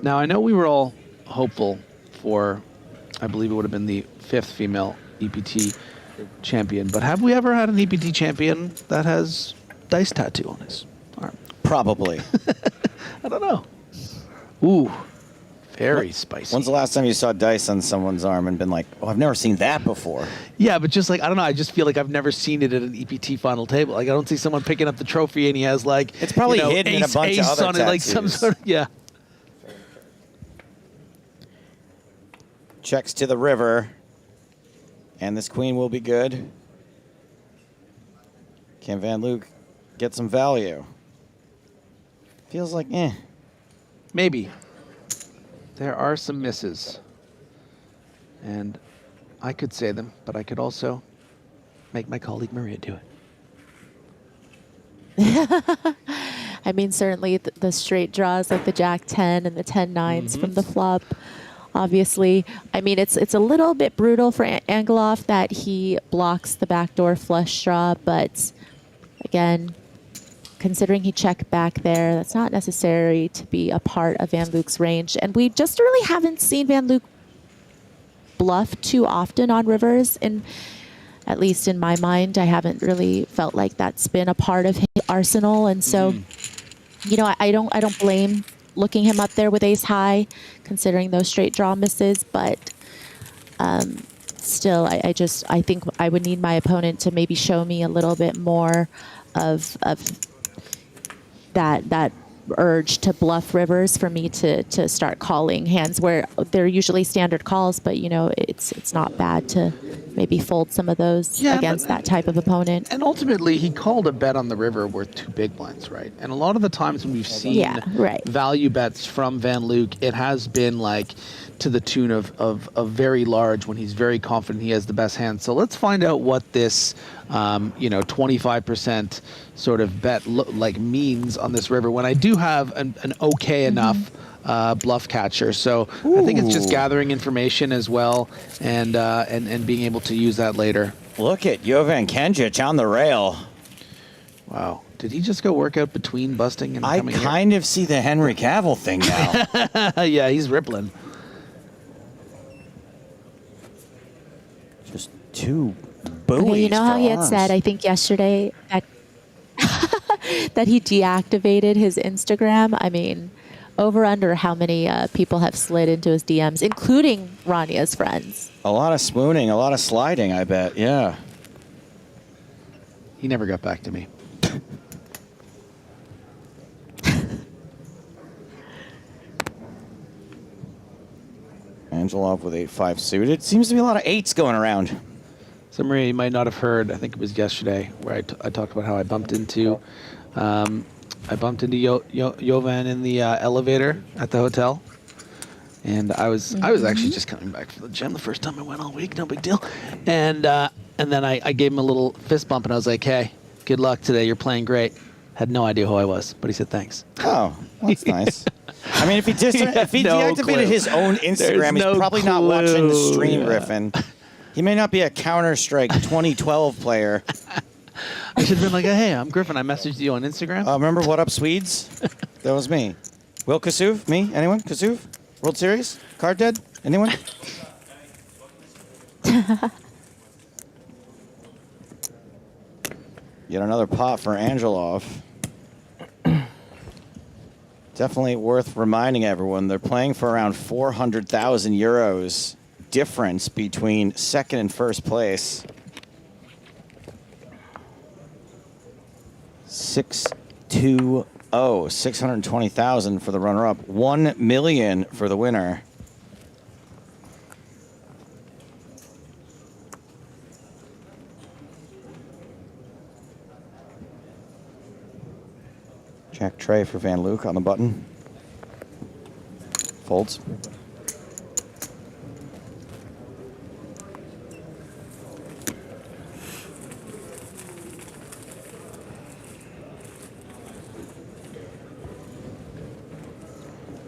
Now, I know we were all hopeful for, I believe it would have been the 5th female EPT champion, but have we ever had an EPT champion that has dice tattoo on his arm? Probably. I don't know. Ooh, very spicy. When's the last time you saw dice on someone's arm and been like, oh, I've never seen that before? Yeah, but just like, I don't know, I just feel like I've never seen it at an EPT final table. Like, I don't see someone picking up the trophy and he has like, it's probably you know, hidden in a bunch of other on it, like some tattoos. sort of, yeah. Checks to the river. And this queen will be good. Can Van Luijk get some value? Feels like, Maybe. There are some misses. And I could say them, but I could also make my colleague Maria do it. I mean, certainly the straight draws like the Jack 10 and the 10-9s from the flop obviously. I mean, it's a little bit brutal for Angelov that he blocks the backdoor flush draw, but again, considering he checked back there, that's not necessary to be a part of Van Luijk's range. And we just really haven't seen Van Luijk bluff too often on rivers, and at least in my mind, I haven't really felt like that's been a part of his arsenal. And so, you know, I don't blame looking him up there with ace high, considering those straight draw misses. But still, I think I would need my opponent to maybe show me a little bit more of that urge to bluff rivers for me to start calling hands where they're usually standard calls, but you know, it's not bad to maybe fold some of those against that type of opponent. And ultimately, he called a bet on the river worth 2 big blinds, right? And a lot of the times when we've seen value bets from Van Luijk, it has been like to the tune of very large when he's very confident he has the best hand. So let's find out what this, 25% sort of bet means on this river when I do have an okay enough bluff catcher. So I think it's just gathering information as well and being able to use that later. Look at Jovan Kenjic on the rail. Wow. Did he just go work out between busting and coming I kind of see the Henry Cavill thing now. Yeah, he's rippling. Just two buoys. Okay, you know how he had arms. said, I think yesterday, that he deactivated his Instagram? I mean, over under how many people have slid into his DMs, including Rania's friends. A lot of swooning, a lot of sliding, I bet. Yeah. He never got back to me. Angelov with 8-5 suited. Seems to be a lot of 8s going around. So Maria, you might not have heard, I think it was yesterday, where I talked about how I bumped into Jovan in the elevator at the hotel. And I was actually just coming back from the gym the first time I went all week, no big deal. And then I gave him a little fist bump and I was like, hey, good luck today, you're playing great. Had no idea who I was, but he said thanks. Oh, that's nice. I mean, if he deactivated his own Instagram, he's probably not watching the stream, Griffin. He may not be a Counter-Strike 2012 player. I should have been like, hey, I'm Griffin. I messaged you on Instagram. Remember What Up Swedes? That was me. Will Kasuv? Me? Anyone? Kasuv? World Series? Card Dead? Anyone? Yet another pot for Angelov. Definitely worth reminding everyone, they're playing for around 400,000 euros difference between second and first place. 620, 620,000 for the runner-up, 1 million for the winner. Jack tray for Van Luijk on the button. Folds.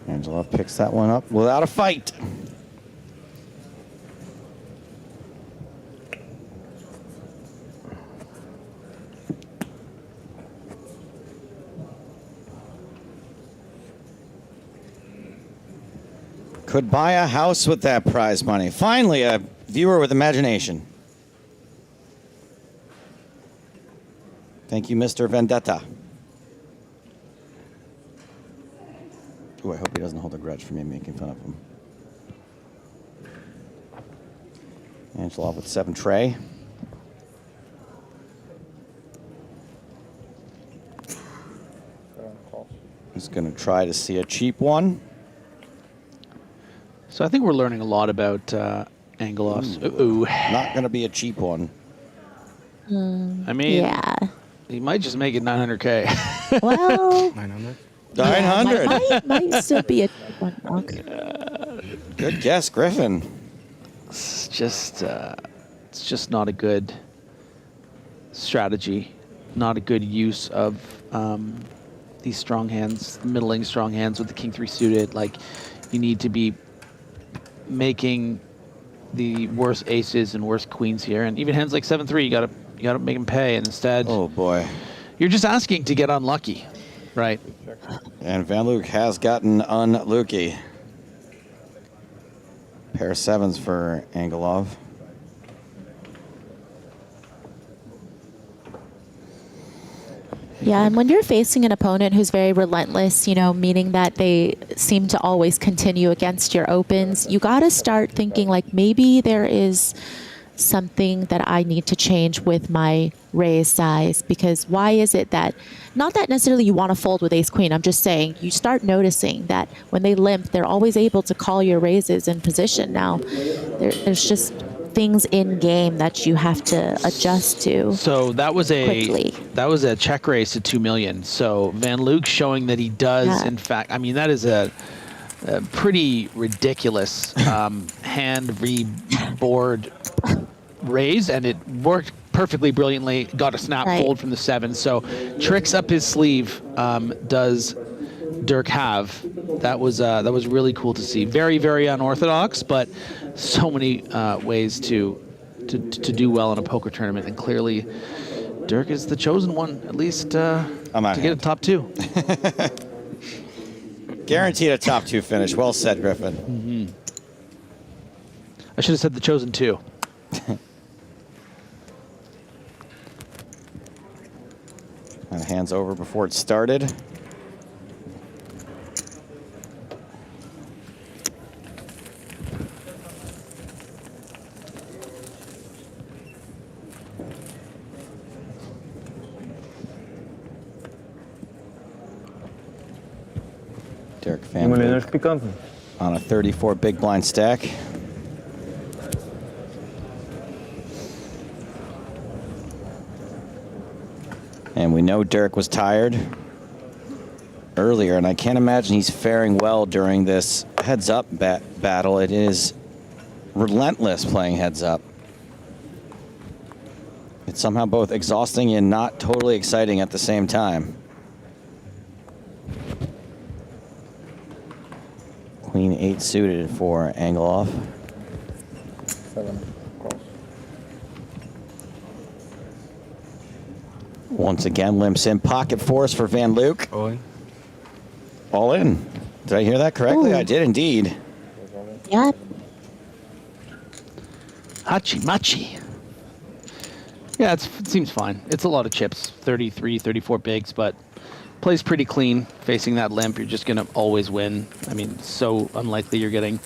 Angelov picks that one up without a fight. Could buy a house with that prize money. Finally, a viewer with imagination. Thank you, Mr. Vendetta. Ooh, I hope he doesn't hold a grudge for me making fun of him. Angelov with 7 tray. He's going to try to see a cheap one. So I think we're learning a lot about Angelov's. Not going to be a cheap one. I mean, he might just make it 900K. Well, 900. Might still be a cheap one. Okay. Good guess, Griffin. It's just not a good strategy, not a good use of these strong hands, middling strong hands with the King 3 suited. Like, you need to be making the worst aces and worst queens here, and even hands like 7-3, you gotta make him pay, and instead, oh boy, you're just asking to get unlucky, right? And Van Luijk has gotten unlucky. Pair of sevens for Angelov. Yeah, and when you're facing an opponent who's very relentless, you know, meaning that they seem to always continue against your opens, you got to start thinking like maybe there is something that I need to change with my raise size, because why is it that, not that necessarily you want to fold with ace queen, I'm just saying you start noticing that when they limp, they're always able to call your raises in position. Now, there's just things in game that you have to adjust to. So that was a check raise to 2 million. So Van Luijk showing that he does, in fact, I mean, that is a pretty ridiculous hand re-board raise, and it worked perfectly brilliantly. Got a snap fold from the 7. So tricks up his sleeve does Derk have. That was really cool to see. Very, very unorthodox, but so many ways to do well in a poker tournament, and clearly Derk is the chosen one, at least to get a top 2. Guaranteed a top 2 finish. Well said, Griffin. Mm-hmm. I should have said the chosen 2. And hands over before it started. Derk van Luijk on a 34 big blind stack. And we know Derk was tired earlier, and I can't imagine he's faring well during this heads-up battle. It is relentless playing heads-up. It's somehow both exhausting and not totally exciting at the same time. Queen 8 suited for Angelov. 7 cross. Once again, limps in. Pocket force for Van Luijk. All in. All in. Did I hear that correctly? Ooh. I did indeed. Yeah. Hachi machi. Yeah, it seems fine. It's a lot of chips, 33, 34 bigs, but plays pretty clean. Facing that limp, you're just going to always win. I mean, so unlikely you're getting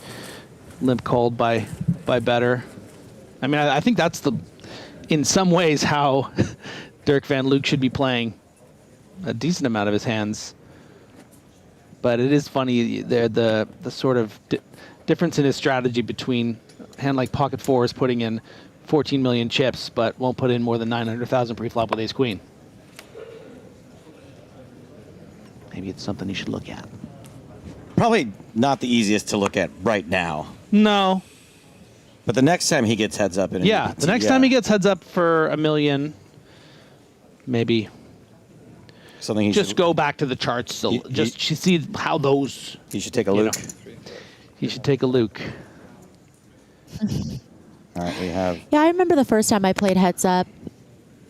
limp called by better. I mean, I think that's in some ways how Derk van Luijk should be playing a decent amount of his hands. But it is funny, the sort of difference in his strategy between a hand like pocket fours putting in 14 million chips, but won't put in more than 900,000 pre-flop with ace queen. Maybe it's something you should look at. Probably not the easiest to look at right now. No. But the next time he gets heads up in an EPT, the next time he gets heads up for $1 million, maybe something he just should go back to the charts. So just see how those. He should take a look. He should take a look. All right, we have. Yeah, I remember the first time I played heads up,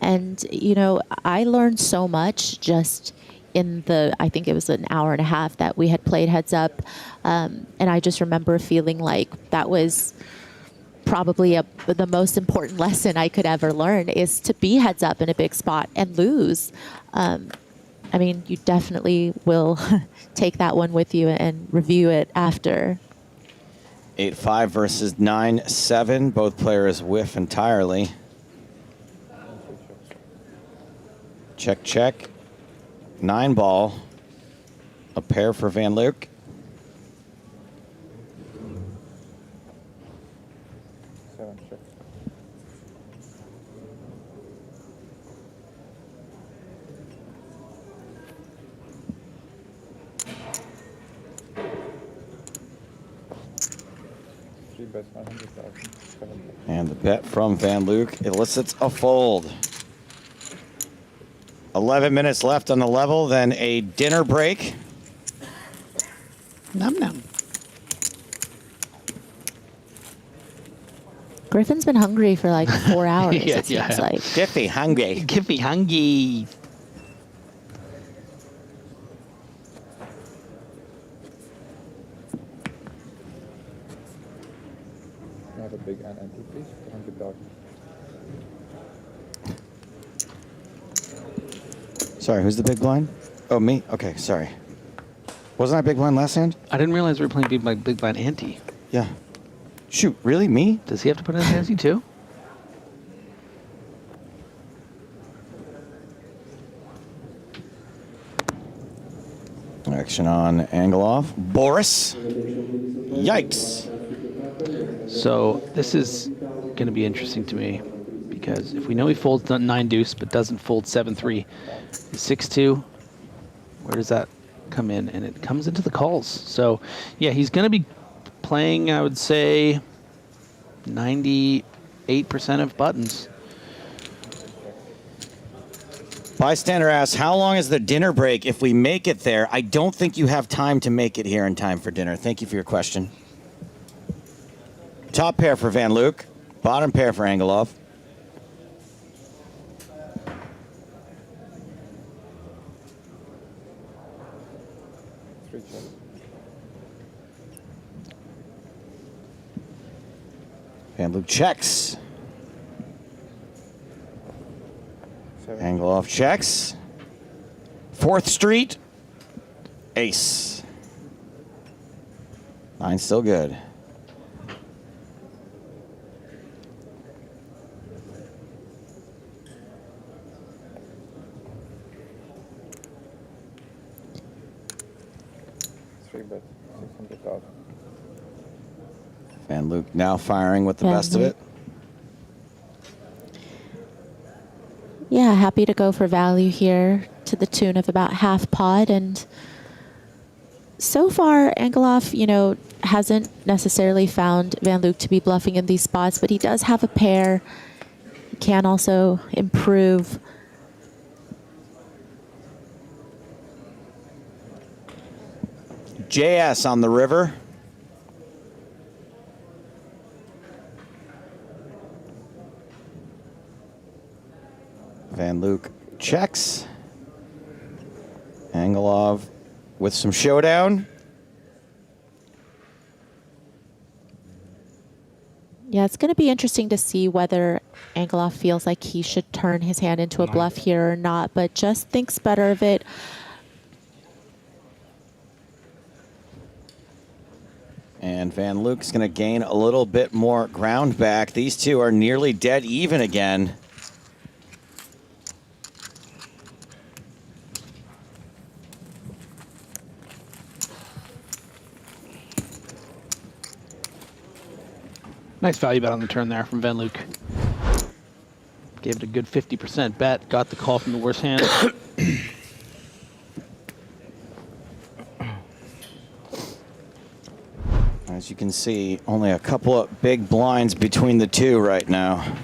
and you know, I learned so much just in I think it was an hour and a half that we had played heads up, and I just remember feeling like that was probably the most important lesson I could ever learn, is to be heads up in a big spot and lose. I mean, you definitely will take that one with you and review it after. 8-5 versus 9-7. Both players whiff entirely. Check, check. 9 ball. A pair for Van Luijk. And the bet from Van Luijk elicits a fold. 11 minutes left on the level, then a dinner break. Num num. Griffin's been hungry for like 4 hours, Yeah, it seems like. Diffy hungry. Diffy hungry. Have a big entry, please. $100. Sorry, who's the big blind? Oh, me? Okay, sorry. Wasn't I big blind last hand? I didn't realize we were playing big blind ante. Yeah. Shoot, really? Me? Does he have to put in his ante too? Action on Angelov. Boris. Yikes. So this is going to be interesting to me because if we know he folds 9 deuce but doesn't fold 7-3, 6-2, where does that come in? And it comes into the calls. So yeah, he's going to be playing, I would say, 98% of buttons. Bystander asks, how long is the dinner break if we make it there? I don't think you have time to make it here in time for dinner. Thank you for your question. Top pair for Van Luijk. Bottom pair for Angelov. Van Luijk checks. Angelov checks. 4th Street. Ace. 9 still good. Bet, 600,000. Van Luijk now firing with the Van best of it. Yeah, happy to go for value here to the tune of about half pot. And so far, Angelov, you know, hasn't necessarily found Van Luijk to be bluffing in these spots, but he does have a pair. He can also improve. JS on the river. Van Luijk checks. Angelov with some showdown. Yeah, it's going to be interesting to see whether Angelov feels like he should turn his hand into a bluff here or not, but just thinks better of it. And Van Luijk's going to gain a little bit more ground back. These two are nearly dead even again. Nice value bet on the turn there from Van Luijk. Gave it a good 50% bet. Got the call from the worst hand. As you can see, only a couple of big blinds between the two right now.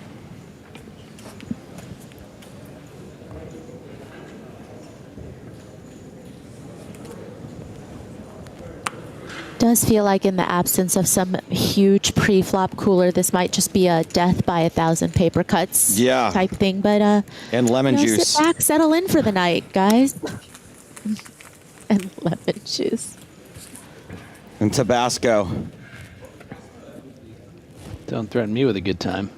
Does feel like in the absence of some huge pre-flop cooler, this might just be a death by 1,000 paper cuts type thing. But and lemon juice. Sit back, settle in for the night, guys. And lemon juice. And Tabasco. Don't threaten me with a good time.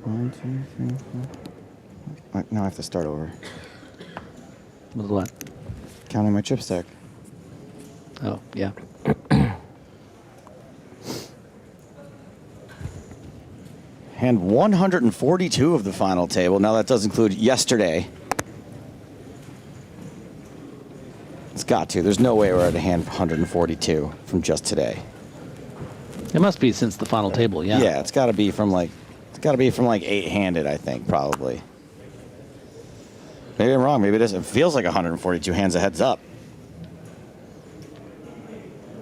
One, 2, 3, 4. Now I have to start over. With what? Counting my chip stack. Oh, yeah. Hand 142 of the final table. Now that does include yesterday. It's got to. There's no way we're at a hand 142 from just today. It must be since the final table, yeah. Yeah, it's got to be from like 8-handed, I think, probably. Maybe I'm wrong. Maybe it is. It feels like 142 hands a heads up.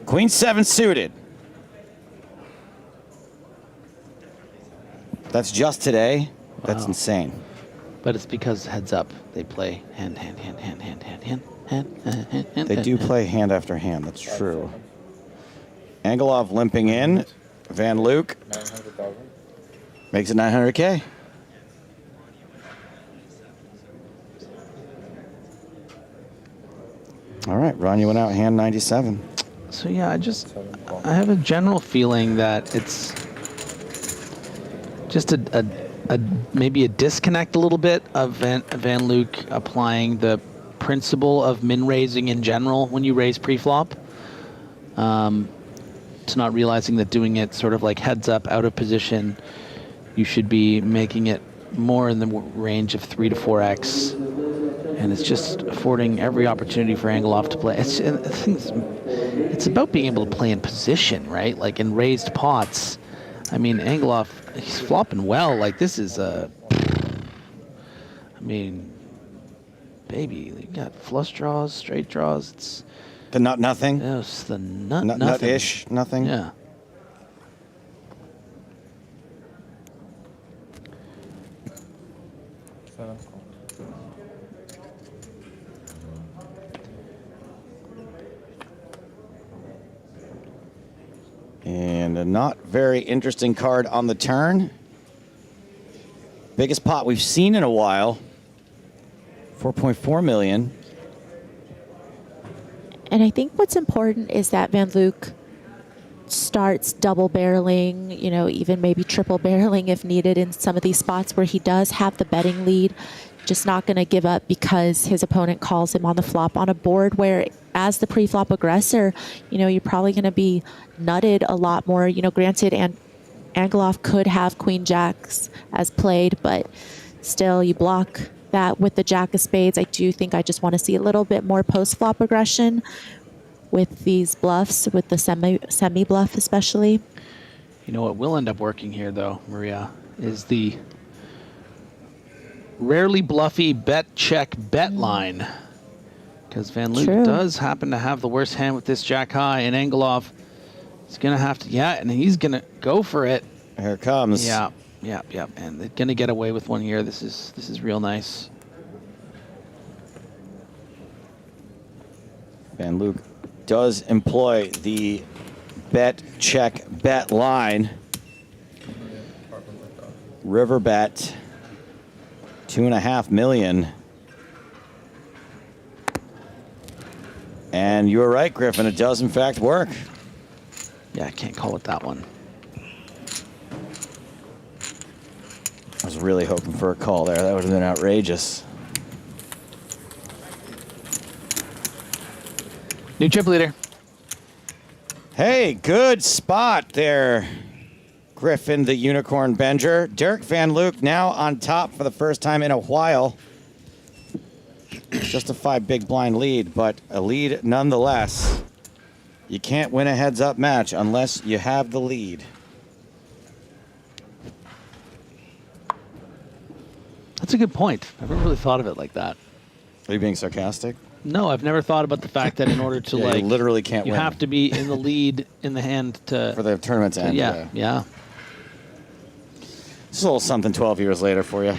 Queen 7 suited. That's just today. That's insane. But it's because heads up, they play hand. They do play hand after hand, that's true. Angelov limping in. Van Luijk makes it 900K. All right, Rania went out hand 97. So yeah, I have a general feeling that it's just maybe a disconnect a little bit of Van Luijk applying the principle of min raising in general when you raise pre-flop. To not realizing that doing it sort of like heads up out of position, you should be making it more in the range of 3 to 4x, and it's just affording every opportunity for Angelov to play. It's about being able to play in position, right? Like in raised pots. I mean, Angelov, he's flopping well. Like this is baby, you got flush draws, straight draws. It's the nut nothing. Yes, the nothing. Nut-ish nothing. Yeah. And a not very interesting card on the turn. Biggest pot we've seen in a while. 4.4 million. And I think what's important is that Van Luijk starts double barreling, you know, even maybe triple barreling if needed in some of these spots where he does have the betting lead. Just not going to give up because his opponent calls him on the flop on a board where, as the pre-flop aggressor, you know, you're probably going to be nutted a lot more. You know, granted, Angelov could have queen jacks as played, but still you block that with the jack of spades. I do think I just want to see a little bit more post-flop aggression with these bluffs, with the semi-bluff especially. You know what will end up working here, though, Maria, is the rarely bluffy bet check bet line. Because Van Luijk does happen to have the worst hand with this jack high, and Angelov is going to have to, and he's going to go for it. Here it comes. Yeah. And they're going to get away with one here. This is real nice. Van Luijk does employ the bet check bet line. River bet, 2.5 million. And you were right, Griffin. It does in fact work. Yeah, I can't call it that one. I was really hoping for a call there. That would have been outrageous. New chip leader. Hey, good spot there, Griffin, the Unicorn Benger. Derk van Luijk now on top for the first time in a while. Just a 5 big blind lead, but a lead nonetheless. You can't win a heads-up match unless you have the lead. That's a good point. I've never really thought of it like that. Are you being sarcastic? No, I've never thought about the fact that in order to you literally can't win. You have to be in the lead in the hand to for the tournament to end. Yeah. It's a little something 12 years later for you.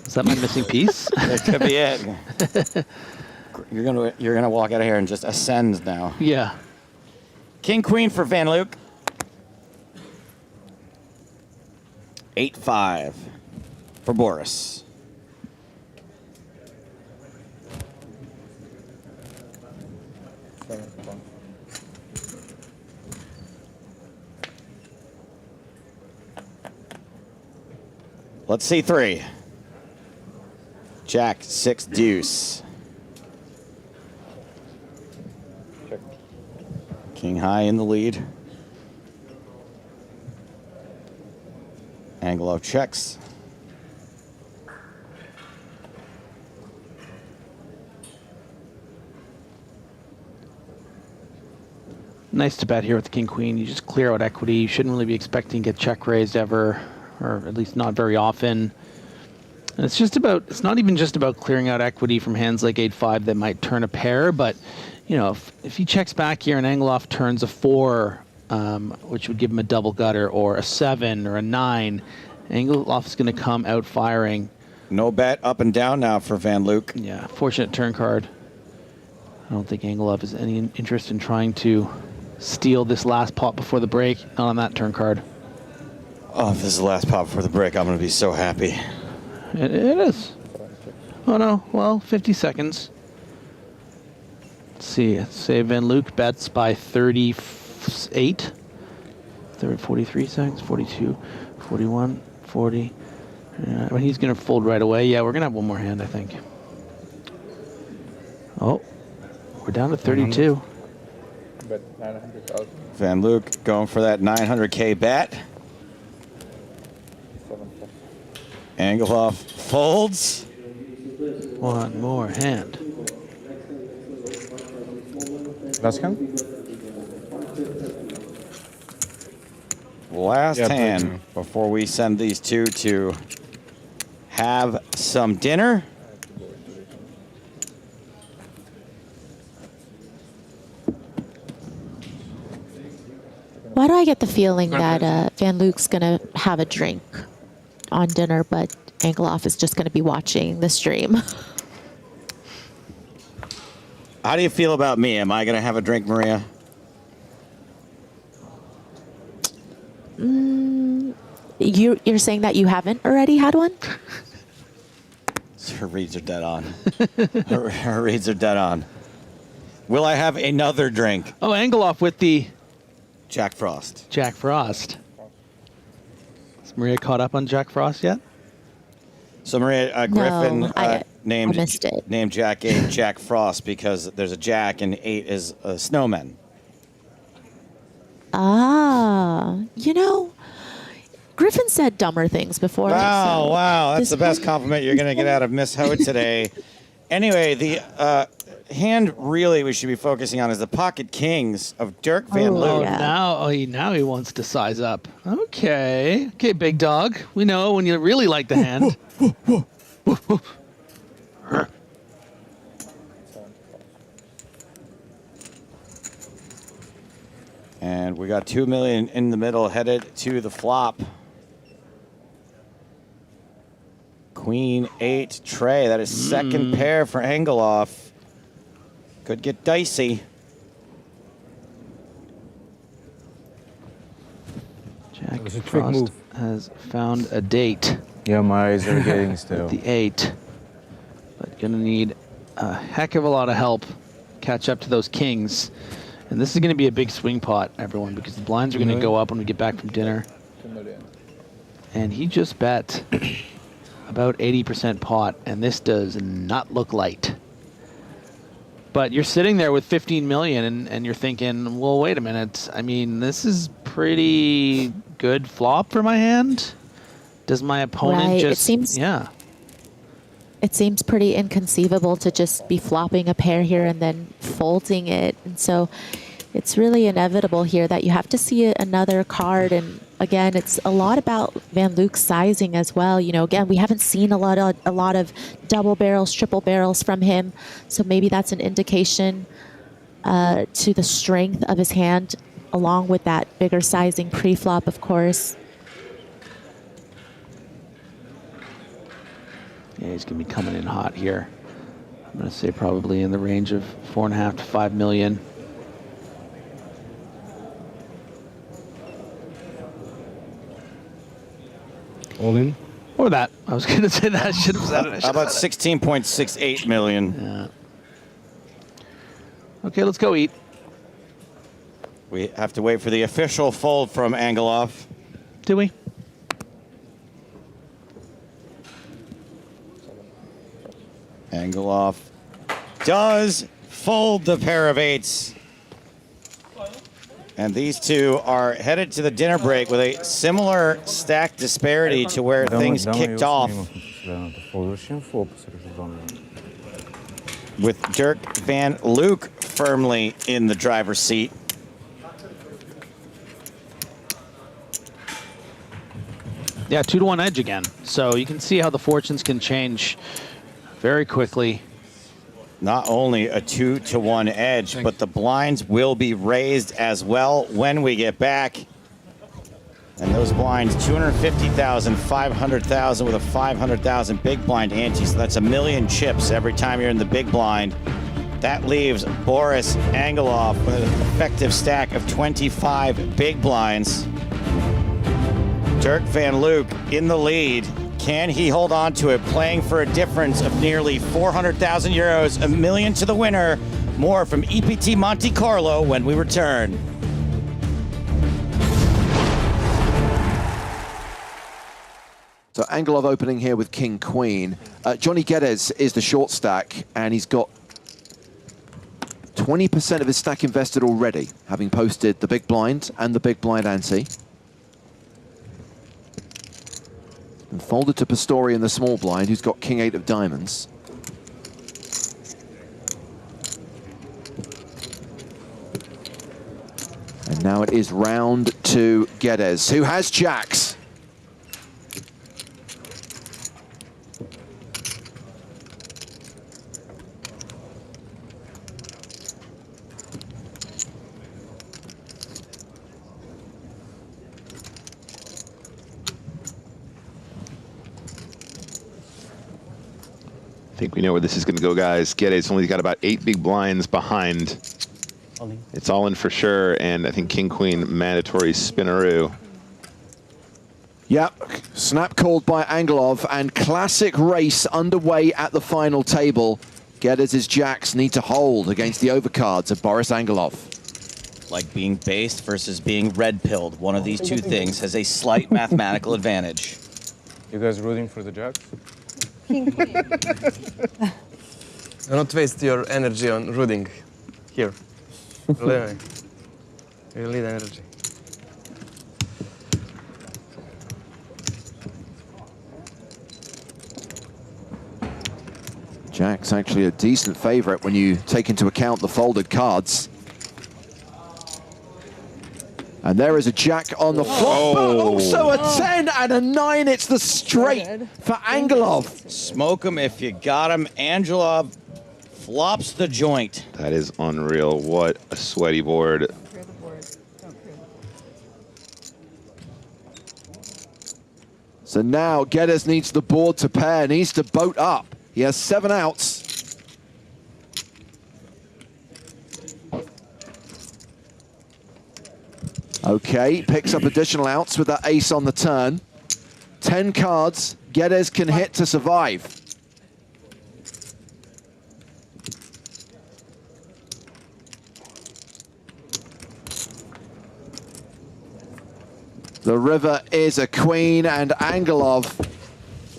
Is that my missing piece? That could be it. You're gonna walk out of here and just ascend now. Yeah. King Queen for Van Luijk. 8-5 for Boris. Let's see 3. Jack, 6, deuce. Check. King high in the lead. Angelov checks. Nice to bet here with the king queen. You just clear out equity. You shouldn't really be expecting to get check raised ever, or at least not very often. And it's not even just about clearing out equity from hands like 8-5 that might turn a pair, but you know, if he checks back here and Angelov turns a 4, which would give him a double gutter, or a 7 or a 9, Angelov is going to come out firing. No bet up and down now for Van Luijk. Yeah, fortunate turn card. I don't think Angelov has any interest in trying to steal this last pot before the break. Not on that turn card. Oh, if this is the last pot before the break, I'm going to be so happy. It is. Oh, no. Well, 50 seconds. Let's see. Say Van Luijk bets by 38. 43 seconds. 42. 41. 40. Well, he's going to fold right away. Yeah, we're going to have one more hand, I think. Oh. We're down to 32. Bet 900,000. Van Luijk going for that 900K bet. Angelov folds. One more hand. Last hand? Last hand before we send these two to have some dinner. Why do I get the feeling that Van Luijk's going to have a drink on dinner, but Angelov is just going to be watching the stream? How do you feel about me? Am I going to have a drink, Maria? You're saying that you haven't already had one? Her reads are dead on. her reads are dead on. Will I have another drink? Oh, Angelov with the Jack Frost. Jack Frost. Is Maria caught up on Jack Frost yet? So Maria, Griffin No, I missed it. named Jack 8 Jack Frost because there's a Jack and 8 is a snowman. Ah, you know, Griffin said dumber things before. Wow, so wow. That's this- the best compliment you're going to get out of Miss Ho today. Anyway, the hand really we should be focusing on is the pocket kings of Derk van Luijk. Now he wants to size up. Okay, big dog. We know when you really like the hand. And we got 2 million in the middle headed to the flop. Queen 8 tray. That is second pair for Angelov. Could get dicey. Jack was a trick Frost move. has found a date. Yeah, my eyes are getting still. The 8. But gonna need a heck of a lot of help. Catch up to those kings. And this is gonna be a big swing pot, everyone, because the blinds are gonna go up when we get back from dinner. 2 million. And he just bet about 80% pot, and this does not look light. But you're sitting there with 15 million, and you're thinking, well, wait a minute. I mean, this is pretty good flop for my hand. Does my opponent Right, just... it seems- Yeah. It seems pretty inconceivable to just be flopping a pair here and then folding it. And so it's really inevitable here that you have to see another card. And again, it's a lot about Van Luijk's sizing as well. You know, again, we haven't seen a lot of double barrels, triple barrels from him. So maybe that's an indication to the strength of his hand, along with that bigger sizing pre-flop, of course. Yeah, he's going to be coming in hot here. I'm going to say probably in the range of 4.5 to 5 million. All in? Or that. I was going to say that. I should have said it. How about 16.68 million? Yeah. Okay, let's go eat. We have to wait for the official fold from Angelov. Do we? Angelov does fold the pair of 8s. And these two are headed to the dinner break with a similar stack disparity to where things kicked off, with Derk van Luijk firmly in the driver's seat. Yeah, 2-to-1 edge again. So you can see how the fortunes can change very quickly. Not only a 2-to-1 edge, but the blinds will be raised as well when we get back. And those blinds, 250,000, 500,000 with a 500,000 big blind ante. So that's 1 million chips every time you're in the big blind. That leaves Boris Angelov with an effective stack of 25 big blinds. Derk van Luijk in the lead. Can he hold on to it, playing for a difference of nearly 400,000 euros, 1 million to the winner? More from EPT Monte-Carlo when we return. So Angelov opening here with King Queen. Johnny Guedes is the short stack, and he's got 20% of his stack invested already, having posted the big blind and the big blind ante. And folded to Pastore in the small blind, who's got King 8 of diamonds. And now it is round to Guedes, who has jacks. I think we know where this is going to go, guys. Guedes only got about 8 big blinds behind. It's all in for sure, and I think King Queen mandatory spinneroo. Yep, snap called by Angelov, and classic race underway at the final table. Guedes' jacks need to hold against the overcards of Boris Angelov. Like being based versus being red-pilled. One of these two things has a slight mathematical advantage. You guys rooting for the jacks? King Queen. Do not waste your energy on rooting here. Really, you need energy. Jack's actually a decent favorite when you take into account the folded cards. And there is a jack on the flop, but also a 10 and a 9. It's the straight for Angelov. Smoke him if you got him. Angelov flops the joint. That is unreal. What a sweaty board. So now Guedes needs the board to pair, needs to boat up. He has 7 outs. Okay, picks up additional outs with that ace on the turn. 10 cards, Guedes can hit to survive. The river is a queen, and Angelov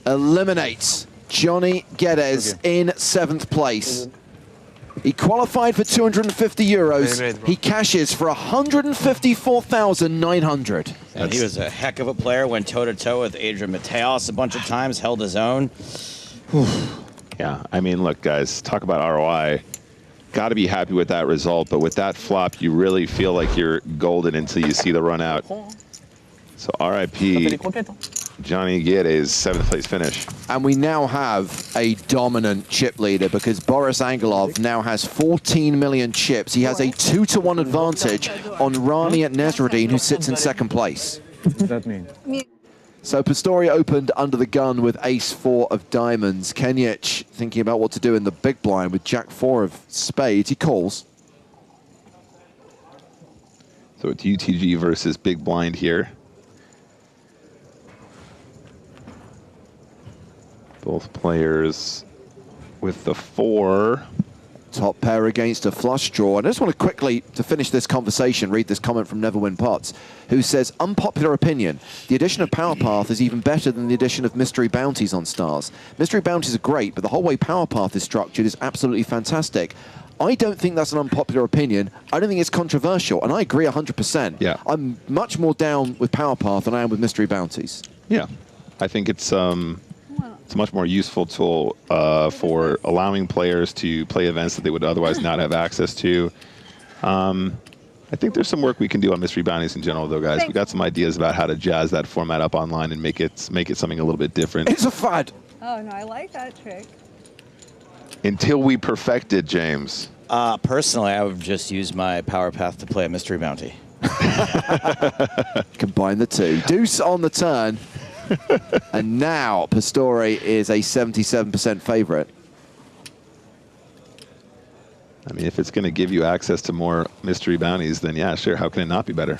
eliminates Johnny Guedes in 7th place. He qualified for 250 euros. He cashes for 154,900. And he was a heck of a player, went toe-to-toe with Adrian Mateos a bunch of times, held his own. Yeah, I mean, look, guys, talk about ROI. Got to be happy with that result, but with that flop, you really feel like you're golden until you see the run out. So RIP Johnny Guedes, 7th place finish. And we now have a dominant chip leader because Boris Angelov now has 14 million chips. He has a 2-to-1 advantage on Rania Nasreddine, who sits in 2nd place. What does that mean? So Pastore opened under the gun with ace-4 of diamonds. Kenjic thinking about what to do in the big blind with jack-4 of spades. He calls. So it's UTG versus big blind here. Both players with the 4. Top pair against a flush draw. And I just want to quickly, to finish this conversation, read this comment from Never Win Pots, who says, unpopular opinion, the addition of Power Path is even better than the addition of Mystery Bounties on Stars. Mystery Bounties are great, but the whole way Power Path is structured is absolutely fantastic. I don't think that's an unpopular opinion. I don't think it's controversial, and I agree 100%. Yeah. I'm much more down with Power Path than I am with Mystery Bounties. Yeah, I think it's a much more useful tool for allowing players to play events that they would otherwise not have access to. I think there's some work we can do on Mystery Bounties in general, though, guys. We got some ideas about how to jazz that format up online and make it something a little bit different. It's a fad. Oh, no, I like that trick. Until we perfect it, James. Personally, I would just use my Power Path to play a Mystery Bounty. Combine the two. Deuce on the turn. And now Pastore is a 77% favorite. I mean, if it's going to give you access to more mystery bounties, then yeah, sure. How can it not be better?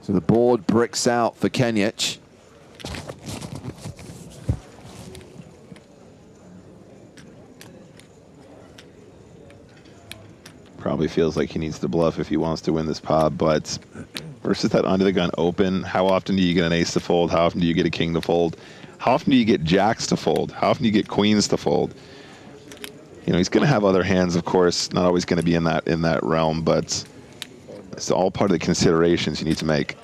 So the board bricks out for Kenjic. Probably feels like he needs to bluff if he wants to win this pot, but versus that under the gun open, how often do you get an ace to fold? How often do you get a king to fold? How often do you get jacks to fold? How often do you get queens to fold? You know, he's going to have other hands, of course, not always going to be in that realm, but it's all part of the considerations you need to make.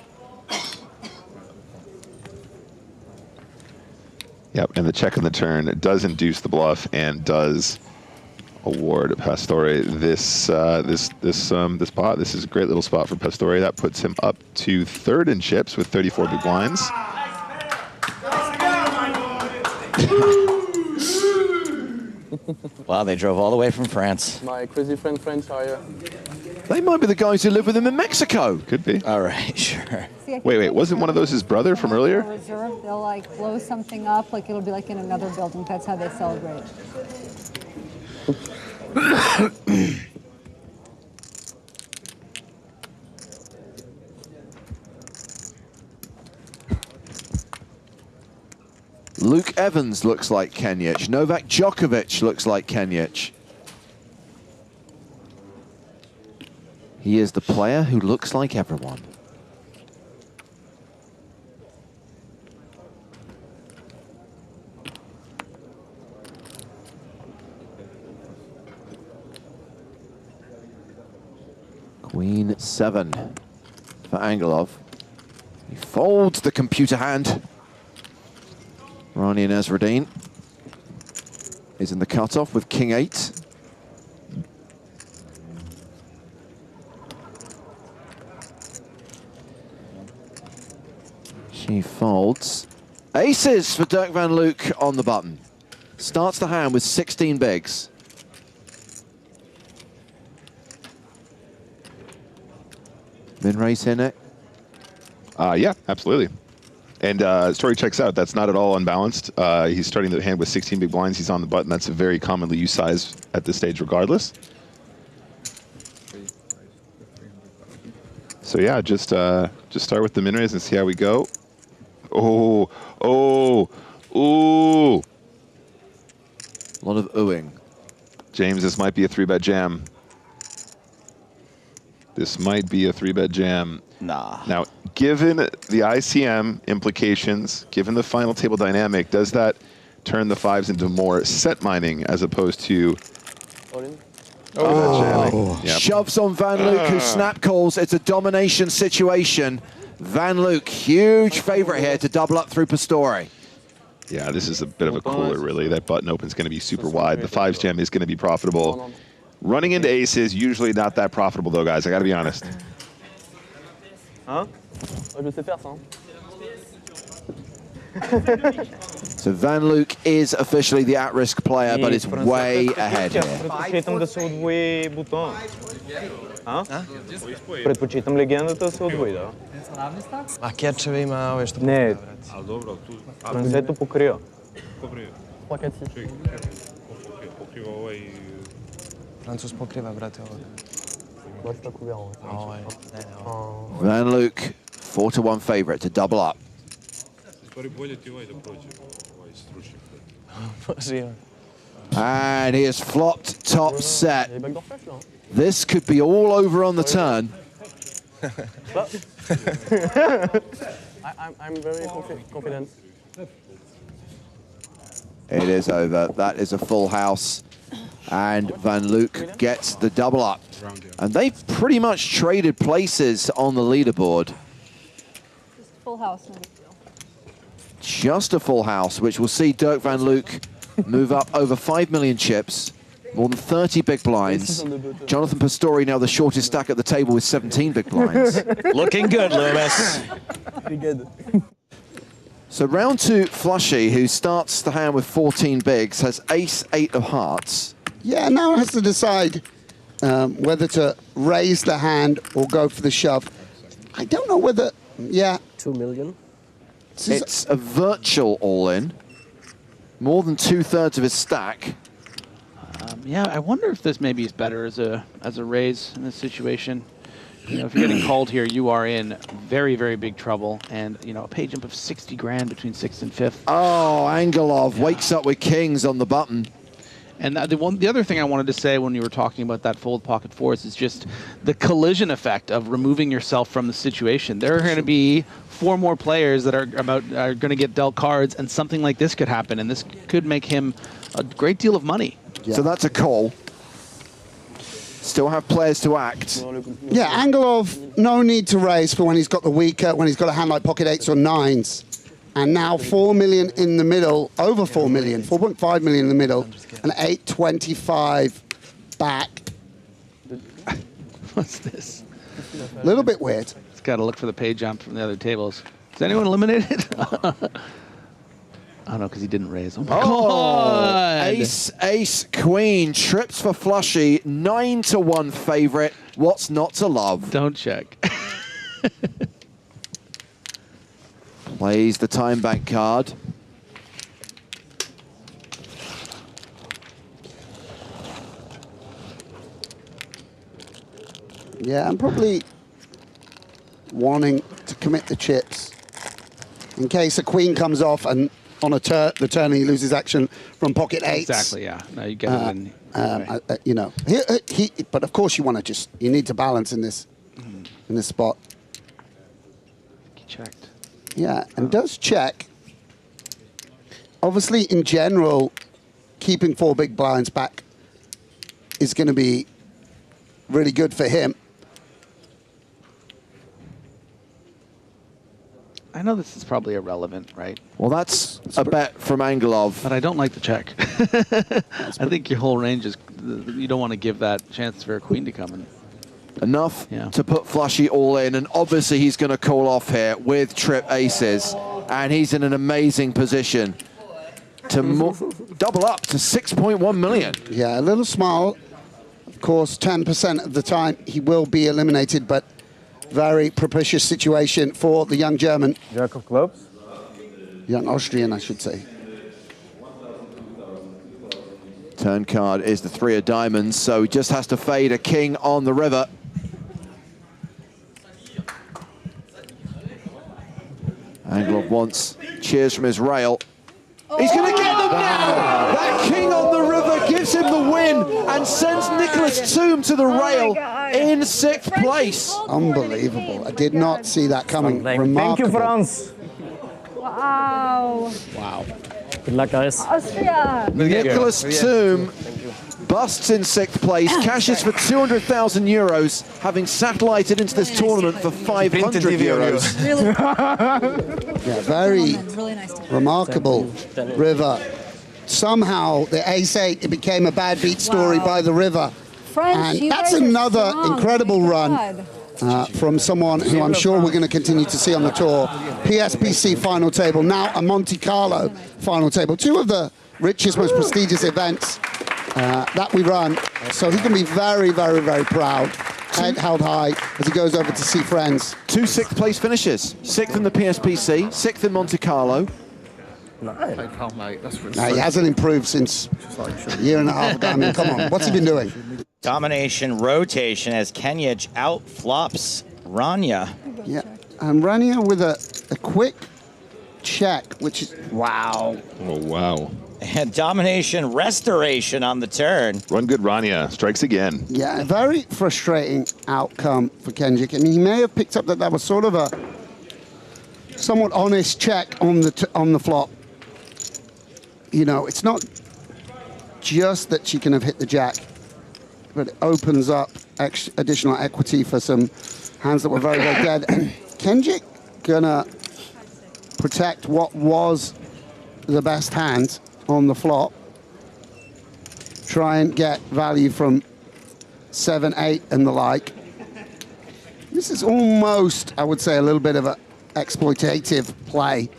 Yep, and the check on the turn does induce the bluff and does award Pastore this pot. This is a great little spot for Pastore. That puts him up to third in chips with 34 big blinds. Wow, they drove all the way from France. My crazy friend French are here. They might be the guys who live with him in Mexico. Could be. All right, sure. Wait, wasn't one of those his brother from earlier? Reserve, they'll like blow something up, like it'll be like in another building. That's how they celebrate. Luke Evans looks like Kenjic. Novak Djokovic looks like Kenjic. He is the player who looks like everyone. Queen 7 for Angelov. He folds the computer hand. Rania Nasreddine is in the cutoff with King 8. She folds. Aces for Derk van Luijk on the button. Starts the hand with 16 bigs. Min-raise here, Nick? Yeah, absolutely. And story checks out. That's not at all unbalanced. He's starting the hand with 16 big blinds. He's on the button. That's a very commonly used size at this stage regardless. So yeah, just start with the min-raise and see how we go. Oh, ooh. A lot of oohing. James, this might be a 3-bet jam. This might be a 3-bet jam. Nah. Now, given the ICM implications, given the final table dynamic, does that turn the 5s into more set mining as opposed to... Oh, Yep. Shoves on Van Luijk, who snap calls. It's a domination situation. Van Luijk, huge favorite here to double up through Pastore. Yeah, this is a bit of a cooler, really. That button open's going to be super wide. The 5s jam is going to be profitable. Running into aces, usually not that profitable, though, guys. I got to be honest. Hein? Je sais faire ça. So Van Luijk is officially the at-risk player, but it's way ahead here. Предпочитам да се удвои бутон. Предпочитам легендата да се удвои, да. А кетчеви има ove što Не, ali dobro, tu францето покрива. pokriva. Плакати. Pokriva ovaj Francuz pokriva, brate, ovo. Baš tako velo. Ovaj, ne, ovo. Van Luijk, 4-1 favorite to double up. Stvari bolje ti ovaj da prođe, ovaj stručnjak. And he has flopped top set. This could be all over on the turn. I'm very confident. It is over. That is a full house. And Van Luijk gets the double up. And they've pretty much traded places on the leaderboard. Just full house. Just a full house, which will see Derk van Luijk move up over 5 million chips. More than 30 big blinds. Jonathan Pastore now the shortest stack at the table with 17 big blinds. Looking good, Loomis. Pretty good. So round 2, Flushy, who starts the hand with 14 bigs, has ace 8 of hearts. Yeah, now has to decide whether to raise the hand or go for the shove. I don't know whether, yeah. 2 million. It's a virtual all-in. More than 2/3 of his stack. Yeah, I wonder if this maybe is better as a raise in this situation. You know, if you're getting called here, you are in very, very big trouble. And, you know, a pay jump of 60 grand between 6th and 5th. Oh, Angelov wakes up with kings on the button. And the other thing I wanted to say when you were talking about that fold pocket fours is just the collision effect of removing yourself from the situation. There are going to be 4 more players that are going to get dealt cards, and something like this could happen, and this could make him a great deal of money. Yeah. So that's a call. Still have players to act. Yeah, Angelov, no need to raise for when he's got the weaker, when he's got a hand like pocket 8s or 9s. And now 4 million in the middle, over 4 million, 4.5 million in the middle, and 825 back. What's this? A little bit weird. It's got to look for the pay jump from the other tables. Is anyone eliminated? Oh, no, because he didn't raise. Oh, my God. Ace, ace, queen, trips for Flushy, 9-1 favorite. What's not to love? Don't check. Plays the time bank card. Yeah, I'm probably wanting to commit the chips in case a queen comes off and on the turn he loses action from pocket 8s. Exactly, yeah. No, you get it in. Anyway. You know, but of course you want to you need to balance in this spot. He checked. Yeah, and does check. Obviously, in general, keeping 4 big blinds back is going to be really good for him. I know this is probably irrelevant, right? Well, that's a bet from Angelov. But I don't like the check. I think your whole range is, you don't want to give that chance for a queen to come in. Enough to put Flushy all in, and obviously he's going to call off here with trip aces, and he's in an amazing position to double up to 6.1 million. Yeah, a little small. Of course, 10% of the time he will be eliminated, but very propitious situation for the young German. Jack of clubs? Young Austrian, I should say. Turn card is the 3 of diamonds, so he just has to fade a king on the river. Angelov wants cheers from his rail. He's going to get them now! That king on the river gives him the win and sends Niclas Thumm to the rail in 6th place. Unbelievable. I did not see that coming. Remarkable. Thank you, Franz. Wow. Wow. Good luck, guys. Austria. Niclas Thumm busts in 6th place, cashes for 200,000 euros, having satellited into this tournament for 500 euros. Really? Yeah, very Really nice. remarkable river. Somehow, the ace-8, it became a bad beat story by the river. French, And you that's guys are another strong. incredible run God. from someone who I'm sure we're going to continue to see on the tour. PSPC final table, now a Monte-Carlo final table. 2 of the richest, most prestigious events that we run. So he can be very, very, very proud. Head held high as he goes over to see friends. 2 6th place finishes. 6th in the PSPC, 6th in Monte-Carlo. He hasn't improved since a year and a half ago. I mean, come on, what's he been doing? Domination rotation as Kenjic outflops Rania. Yeah, and Rania with a quick check, which is, wow. Oh, wow. And domination restoration on the turn. Run good, Rania. Strikes again. Yeah, a very frustrating outcome for Kenjic. I mean, he may have picked up that was sort of a somewhat honest check on the flop. You know, it's not just that she can have hit the jack, but it opens up additional equity for some hands that were very, very dead. And Kenjic gonna protect what was the best hand on the flop. try and get value from 7, 8 and the like. This is almost, I would say, a little bit of an exploitative play.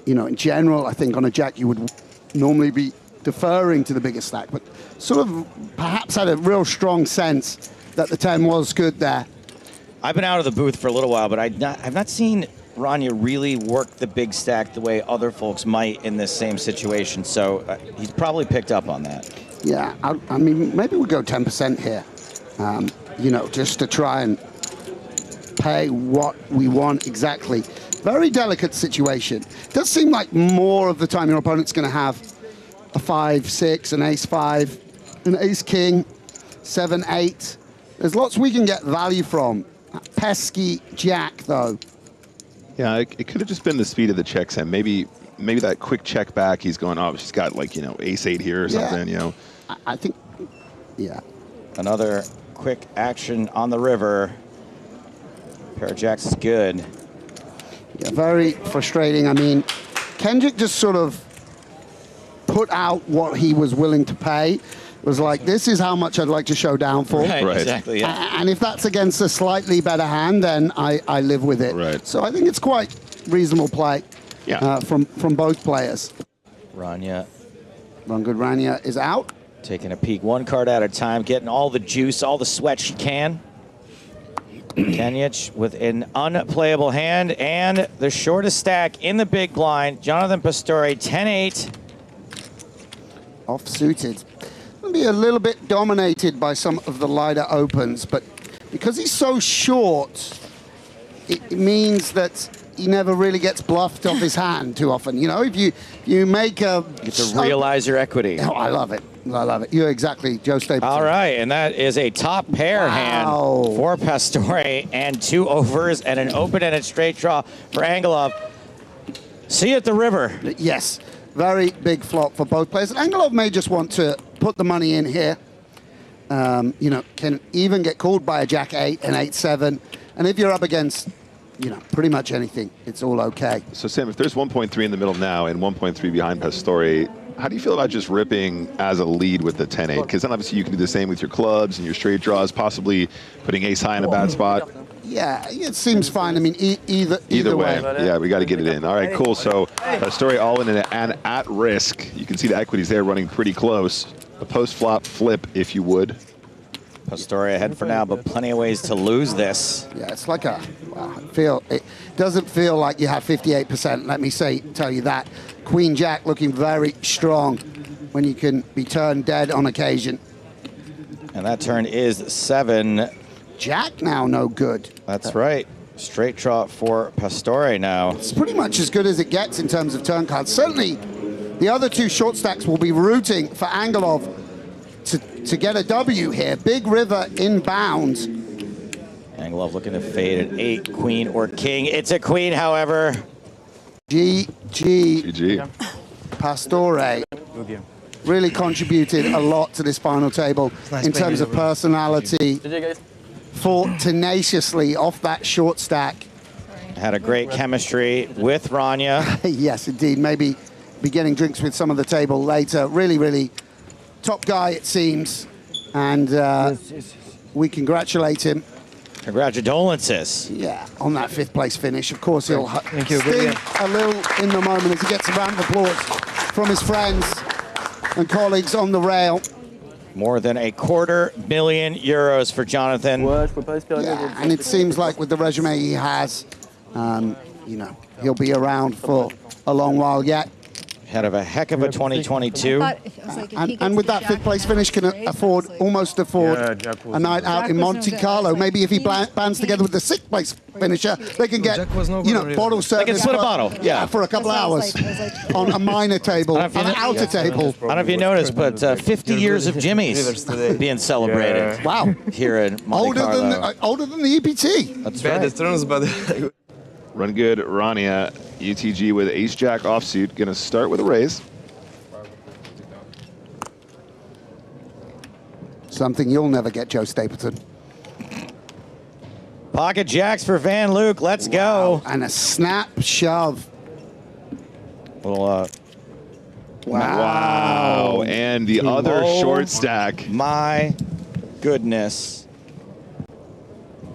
You know, in general, I think on a jack you would normally be deferring to the bigger stack, but sort of perhaps had a real strong sense that the 10 was good there. I've been out of the booth for a little while, but I've not seen Rania really work the big stack the way other folks might in this same situation, so he's probably picked up on that. Yeah, I mean, maybe we go 10% here, you know, just to try and pay what we want exactly. Very delicate situation. Does seem like more of the time your opponent's going to have a 5, 6, an ace 5, an ace king, 7, 8. There's lots we can get value from. Pesky jack, though. Yeah, it could have just been the speed of the checks, and maybe that quick check back. He's going, oh, she's got like, you know, ace 8 here or something. You know. I think, yeah. Another quick action on the river. Pair of jacks is good. Yeah, very frustrating. I mean, Kenjic just sort of put out what he was willing to pay. It was like, this is how much I'd like to show down for. Right. Exactly, yeah. And if that's against a slightly better hand, then I live with it. Right. So I think it's quite reasonable play from both players. Rania. One good Rania is out. Taking a peek one card at a time, getting all the juice, all the sweat she can. Kenjic with an unplayable hand and the shortest stack in the big blind. Jonathan Pastore, 10-8. Off-suited. Will be a little bit dominated by some of the lighter opens, but because he's so short, it means that he never really gets bluffed off his hand too often. You know, if you make a... You get to realize your equity. Oh, I love it. I love it. You're exactly Joe Stapleton. All right, and that is a top pair hand for Pastore and 2 overs and an open-ended straight draw for Angelov. See you at the river. Yes, very big flop for both players. And Angelov may just want to put the money in here. You know, can even get called by a jack 8 and 8-7. And if you're up against, you know, pretty much anything, it's all okay. So Sam, if there's 1.3 in the middle now and 1.3 behind Pastore, how do you feel about just ripping as a lead with the 10-8? Because then obviously you can do the same with your clubs and your straight draws, possibly putting ace high in a bad spot. Yeah, it seems fine. I mean, either way. Yeah, we got to get it in. All right, cool. So Pastore all in and at risk. You can see the equities there running pretty close. A post-flop flip, if you would. Pastore ahead for now, but plenty of ways to lose this. Yeah, it's like a, it doesn't feel like you have 58%, let me tell you that. Queen Jack looking very strong when you can be turned dead on occasion. And that turn is 7. Jack now no good. That's right. Straight draw for Pastore now. It's pretty much as good as it gets in terms of turn cards. Certainly, the other 2 short stacks will be rooting for Angelov to get a W here. Big river inbound. Angelov looking to fade an 8, queen or king. It's a queen, however. GG. Pastore really contributed a lot to this final table in terms of personality. Fought tenaciously off that short stack. Had a great chemistry with Rania. Yes, indeed. Maybe be getting drinks with some of the table later. Really, really top guy, it seems. And we congratulate him. Congratulations. Yeah, on that 5th place finish. Of course, he'll sting a little in the moment as he gets a round of applause from his friends and colleagues on the rail. More than €250,000 for Jonathan. Yeah, and it seems like with the resume he has, you know, he'll be around for a long while yet. Head of a heck of a 2022. And with that 5th place finish, can almost afford a night out in Monte-Carlo. Maybe if he bands together with the 6th place finisher, they can get, you know, bottle service. They can split a bottle, yeah. For a couple hours on a minor table, on an outer table. I don't know if you noticed, but 50 years of Jimmy's being celebrated. Wow. Here in Monte-Carlo. Older than the EPT. That's right. Run good, Rania. UTG with ace-jack offsuit. Going to start with a raise. Something you'll never get, Joe Stapleton. Pocket jacks for Van Luijk. Let's go. And a snap shove. Little, Wow. And and the other short stack. My goodness.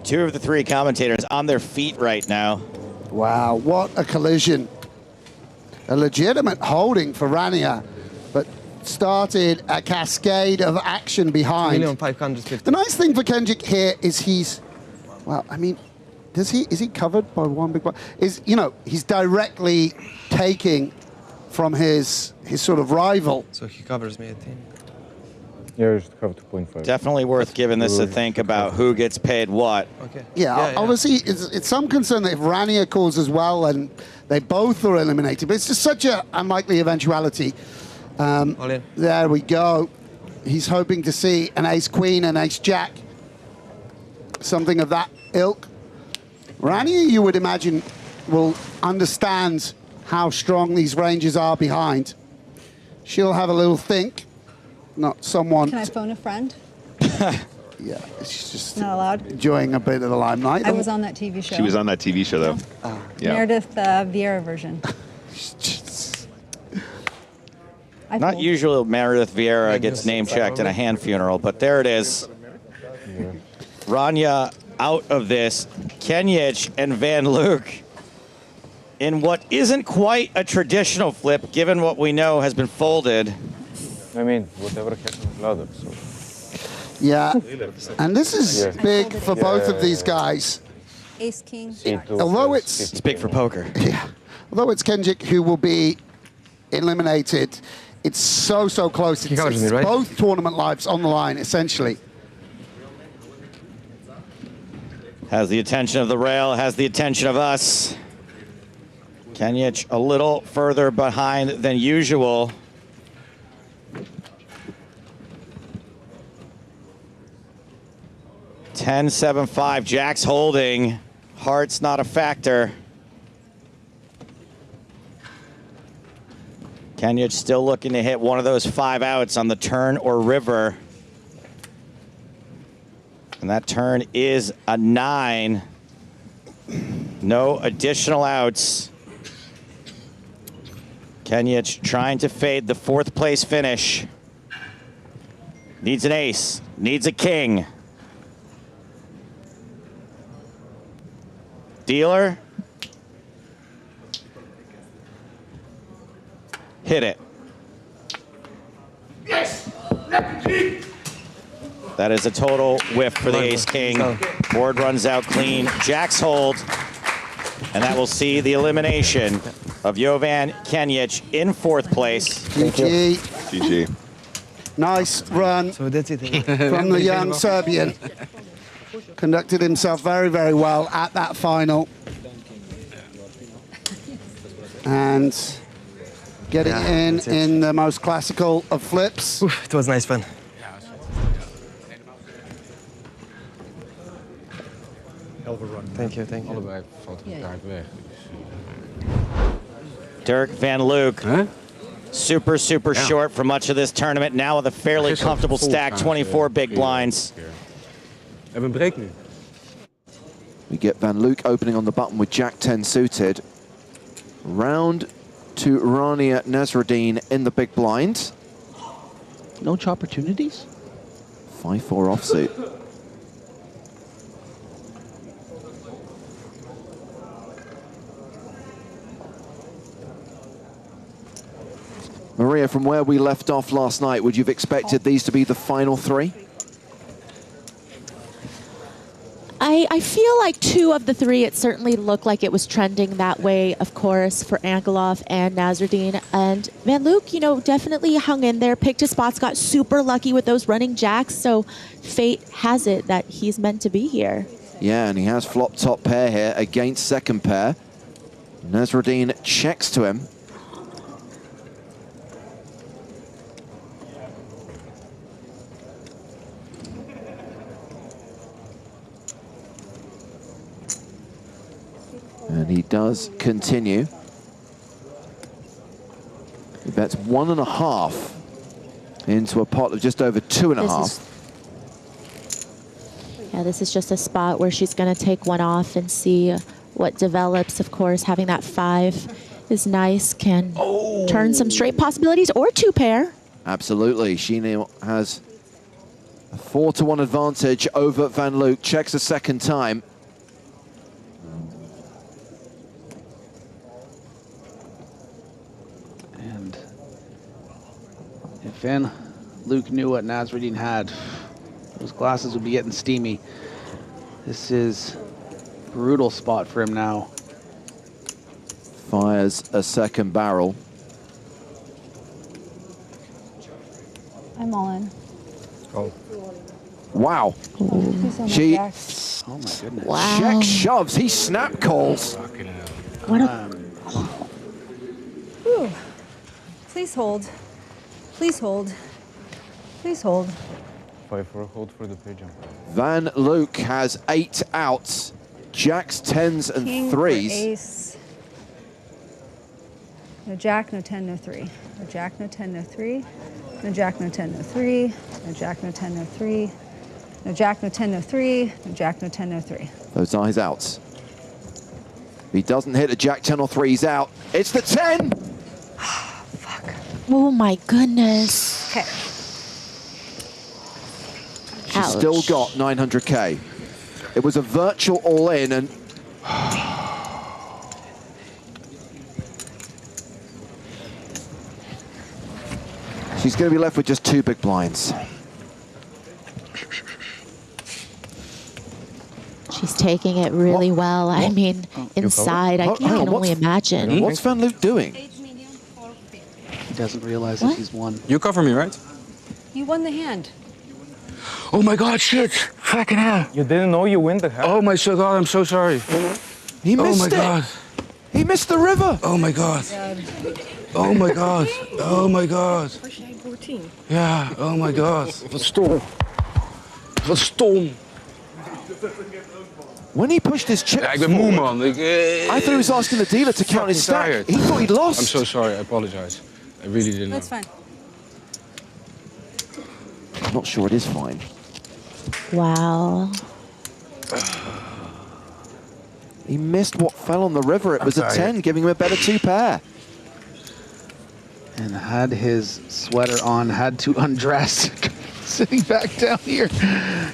2 of the 3 commentators on their feet right now. Wow, what a collision. A legitimate holding for Rania, but started a cascade of action behind. 1,550. The nice thing for Kenjic here is he's, well, I mean, is he covered by one big blind? He's directly taking from his sort of rival. So he covers me, I think. Yeah, you should have 2.5. Definitely worth giving this a think about who gets paid what. Okay. Yeah, obviously, it's some concern that if Rania calls as well and they both are eliminated, but it's just such an unlikely eventuality. There we go. He's hoping to see an ace-queen, an ace-jack, something of that ilk. Rania, you would imagine, will understand how strong these ranges are behind. She'll have a little think. Not someone. Can I phone a friend? Yeah, she's just Not allowed. enjoying a bit of the limelight. I was on that TV show. She was on that TV show, though. Yeah. Meredith Vieira version. Not usually Meredith Vieira gets name-checked in a hand funeral, but there it is. Rania out of this. Kenjic and Van Luijk in what isn't quite a traditional flip, given what we know has been folded. I mean, whatever happens louder, so. Yeah, and this is big for both of these guys. Ace King. Although it's big for poker. Yeah, although it's Kenjic who will be eliminated, it's so close. It's both tournament lives on the line, essentially. Has the attention of the rail, has the attention of us. Kenjic a little further behind than usual. $10-7-5, Jack's holding. Heart's not a factor. Kenjic still looking to hit one of those 5 outs on the turn or river. And that turn is a 9. No additional outs. Kenjic trying to fade the 4th place finish. Needs an ace, needs a king. Dealer. Hit it. Yes! That is a total whiff for the ace-king. Board runs out clean. Jack's hold. And that will see the elimination of Jovan Kenjic in 4th place. GG. GG. Nice run so that's it. from the young Serbian. Conducted himself very well at that final. And getting in the most classical of flips. Oof, it was nice fun. Thank you. Allebei valt de kaart weg. Derk van Luijk. Super short for much of this tournament. Now with a fairly comfortable stack, 24 big blinds. Hebben break nu. We get Van Luijk opening on the button with Jack 10 suited. Round to Rania Nasreddine in the big blind. No opportunities? 5-4 offsuit. Maria, from where we left off last night, would you have expected these to be the final 3? I feel like 2 of the 3, it certainly looked like it was trending that way, of course, for Angelov and Nezreddine. And Van Luijk, definitely hung in there, picked his spots, got super lucky with those running jacks. So fate has it that he's meant to be here. Yeah, and he has flop top pair here against second pair. Nezreddine checks to him. And he does continue. He bets 1.5 into a pot of just over 2.5. Yeah, this is just a spot where she's going to take one off and see what develops. Of course, having that 5 is nice, can turn some straight possibilities or 2 pair. Absolutely. She now has a 4-1 advantage over Van Luijk. Checks a second time. And if Van Luijk knew what Nezreddine had, those glasses would be getting steamy. This is a brutal spot for him now. Fires a second barrel. I'm all in. Oh. Wow. Please don't She back. Oh my goodness. Wow. check shoves. He snap calls. What a Whew. Please hold. Please hold. Please hold. 5 for a hold for the pigeon. Van Luijk has 8 outs. Jacks, 10s, and King for 3s. ace. No jack, no 10, no 3. No jack, no 10, no 3. No jack, no 10, no 3. No jack, no 10, no 3. No jack, no 10, no 3. No jack, no 10, no 3. Those are his outs. If he doesn't hit a jack, 10 or 3, he's out. It's the 10! Oh my goodness. Okay. She's still got 900K. It was a virtual all-in, and she's going to be left with just 2 big blinds. She's taking it really well. I mean, inside, I can only imagine. What's Van Luijk doing? He doesn't realize that he's won. You cover me, right? You won the hand. Oh my God, shit. Fucking hell. You didn't know you win the hand? Oh my God, I'm so sorry. He missed it. God. He missed the river. Oh my God. Oh my God. Oh my God. Yeah, oh my God. Wat stom. Wat stom. When he pushed his chips Ja, ik ben moe, forward, man. I thought he was asking the dealer to count his stack. Tired. He thought he'd lost. I'm so sorry, I apologize. I really didn't know. That's fine. I'm not sure it is fine. Wow. He missed what fell on the river. It was a tired. 10, giving him a better 2 pair. And had his sweater on, had to undress, sitting back down here,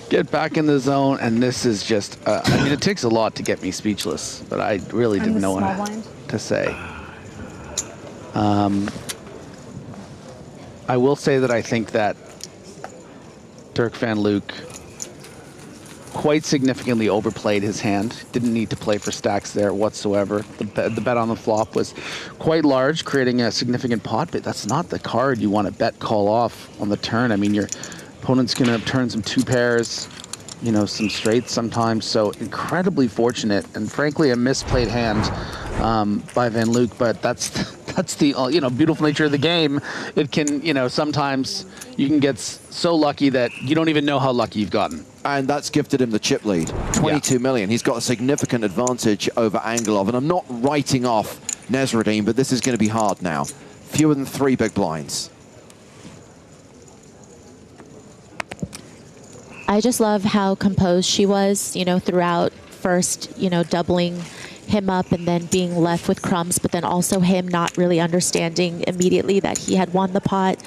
get back in the zone. And this is just, I mean, it takes a lot to get me speechless, but I really didn't know what to say. I will say that I think that Derk van Luijk quite significantly overplayed his hand. Didn't need to play for stacks there whatsoever. The bet on the flop was quite large, creating a significant pot, but that's not the card you want to bet call off on the turn. I mean, your opponent's going to turn some 2 pairs, you know, some straights sometimes. So incredibly fortunate, and frankly, a misplayed hand by Van Luijk, but that's the you know, beautiful nature of the game. It can, you know, sometimes you can get so lucky that you don't even know how lucky you've gotten. And that's gifted him the chip lead, 22 million. He's got a significant advantage over Angelov. And I'm not writing off Nezreddine, but this is going to be hard now. Fewer than 3 big blinds. I just love how composed she was, you know, throughout. First, you know, doubling him up and then being left with crumbs, but then also him not really understanding immediately that he had won the pot.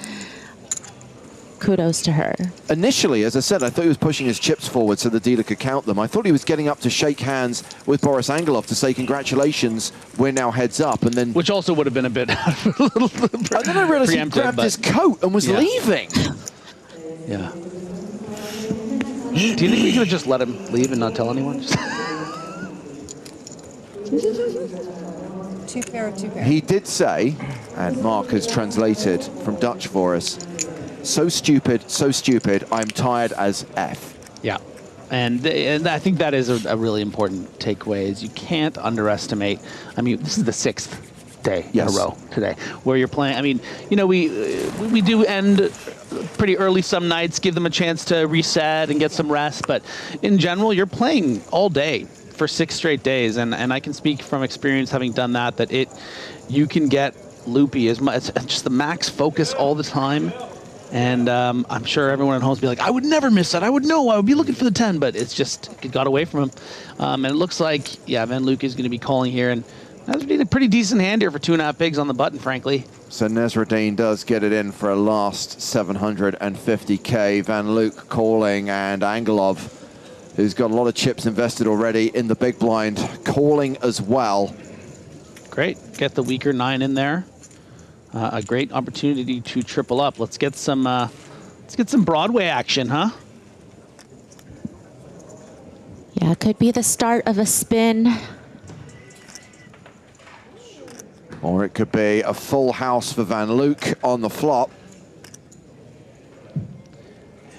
Kudos to her. Initially, as I said, I thought he was pushing his chips forward so the dealer could count them. I thought he was getting up to shake hands with Boris Angelov to say, congratulations, we're now heads up. And then, which also would have been a bit and then I realized he grabbed his coat and was leaving. Yeah. Do you think we could have just let him leave and not tell anyone? 2 pair, 2 pair. He did say, and Mark has translated from Dutch for us, so stupid, I'm tired as F. Yeah. And I think that is a really important takeaway, is you can't underestimate. I mean, this is the 6th day in a row today where you're playing. I mean, you know, we do end pretty early some nights, give them a chance to reset and get some rest. But in general, you're playing all day for 6 straight days. And I can speak from experience having done that you can get loopy as much. It's just the max focus all the time. And I'm sure everyone at home will be like, I would never miss that. I would know. I would be looking for the 10, but it's just, it got away from him. And it looks like, yeah, Van Luijk is going to be calling here. And that's a pretty decent hand here for 2.5 bigs on the button, frankly. So Nezreddine does get it in for a last 750k. Van Luijk calling, and Angelov, who's got a lot of chips invested already in the big blind, calling as well. Great, get the weaker 9 in there. A great opportunity to triple up. Let's get some Broadway action, huh? Yeah, it could be the start of a spin. Or it could be a full house for Van Luijk on the flop.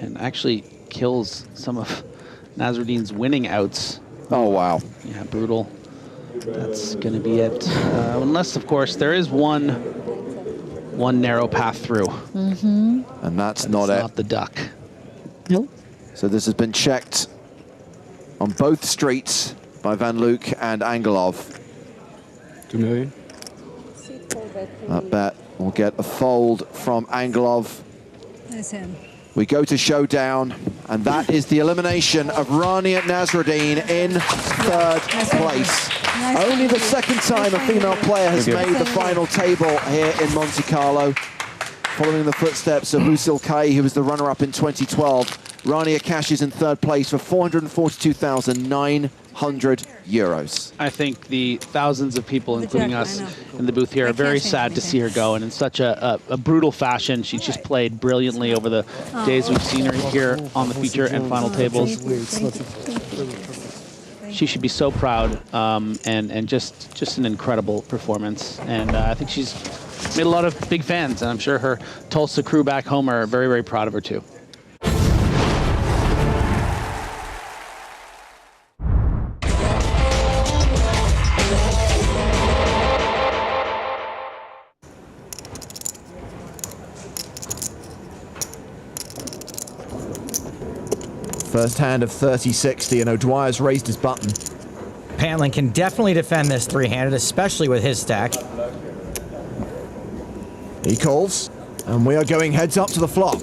And actually kills some of Nasreddine's winning outs. Oh, wow. Yeah, brutal. That's going to be it. Unless, of course, there is one narrow path through. Mm-hmm. And that's not it. Not the duck. Nope. So this has been checked on both streets by Van Luijk and Angelov. 2 million. That bet will get a fold from Angelov. Nice hand. We go to showdown, and that is the elimination of Rania Nasreddine in third place. Only the second time a female player has made the final table here in Monte-Carlo. Following the footsteps of Musil Kai, who was the runner-up in 2012, Rania cashes in third place for 442,900 euros. I think the thousands of people, including us in the booth here, are very sad to see her go, and in such a brutal fashion. She just played brilliantly over the days we've seen her here on the feature and final tables. She should be so proud, and just an incredible performance. And I think she's made a lot of big fans, and I'm sure her Tulsa crew back home are very, very proud of her too. First hand of 30-60, and O'Dwyer's raised his button. Pantling can definitely defend this three-handed, especially with his stack. He calls, and we are going heads up to the flop.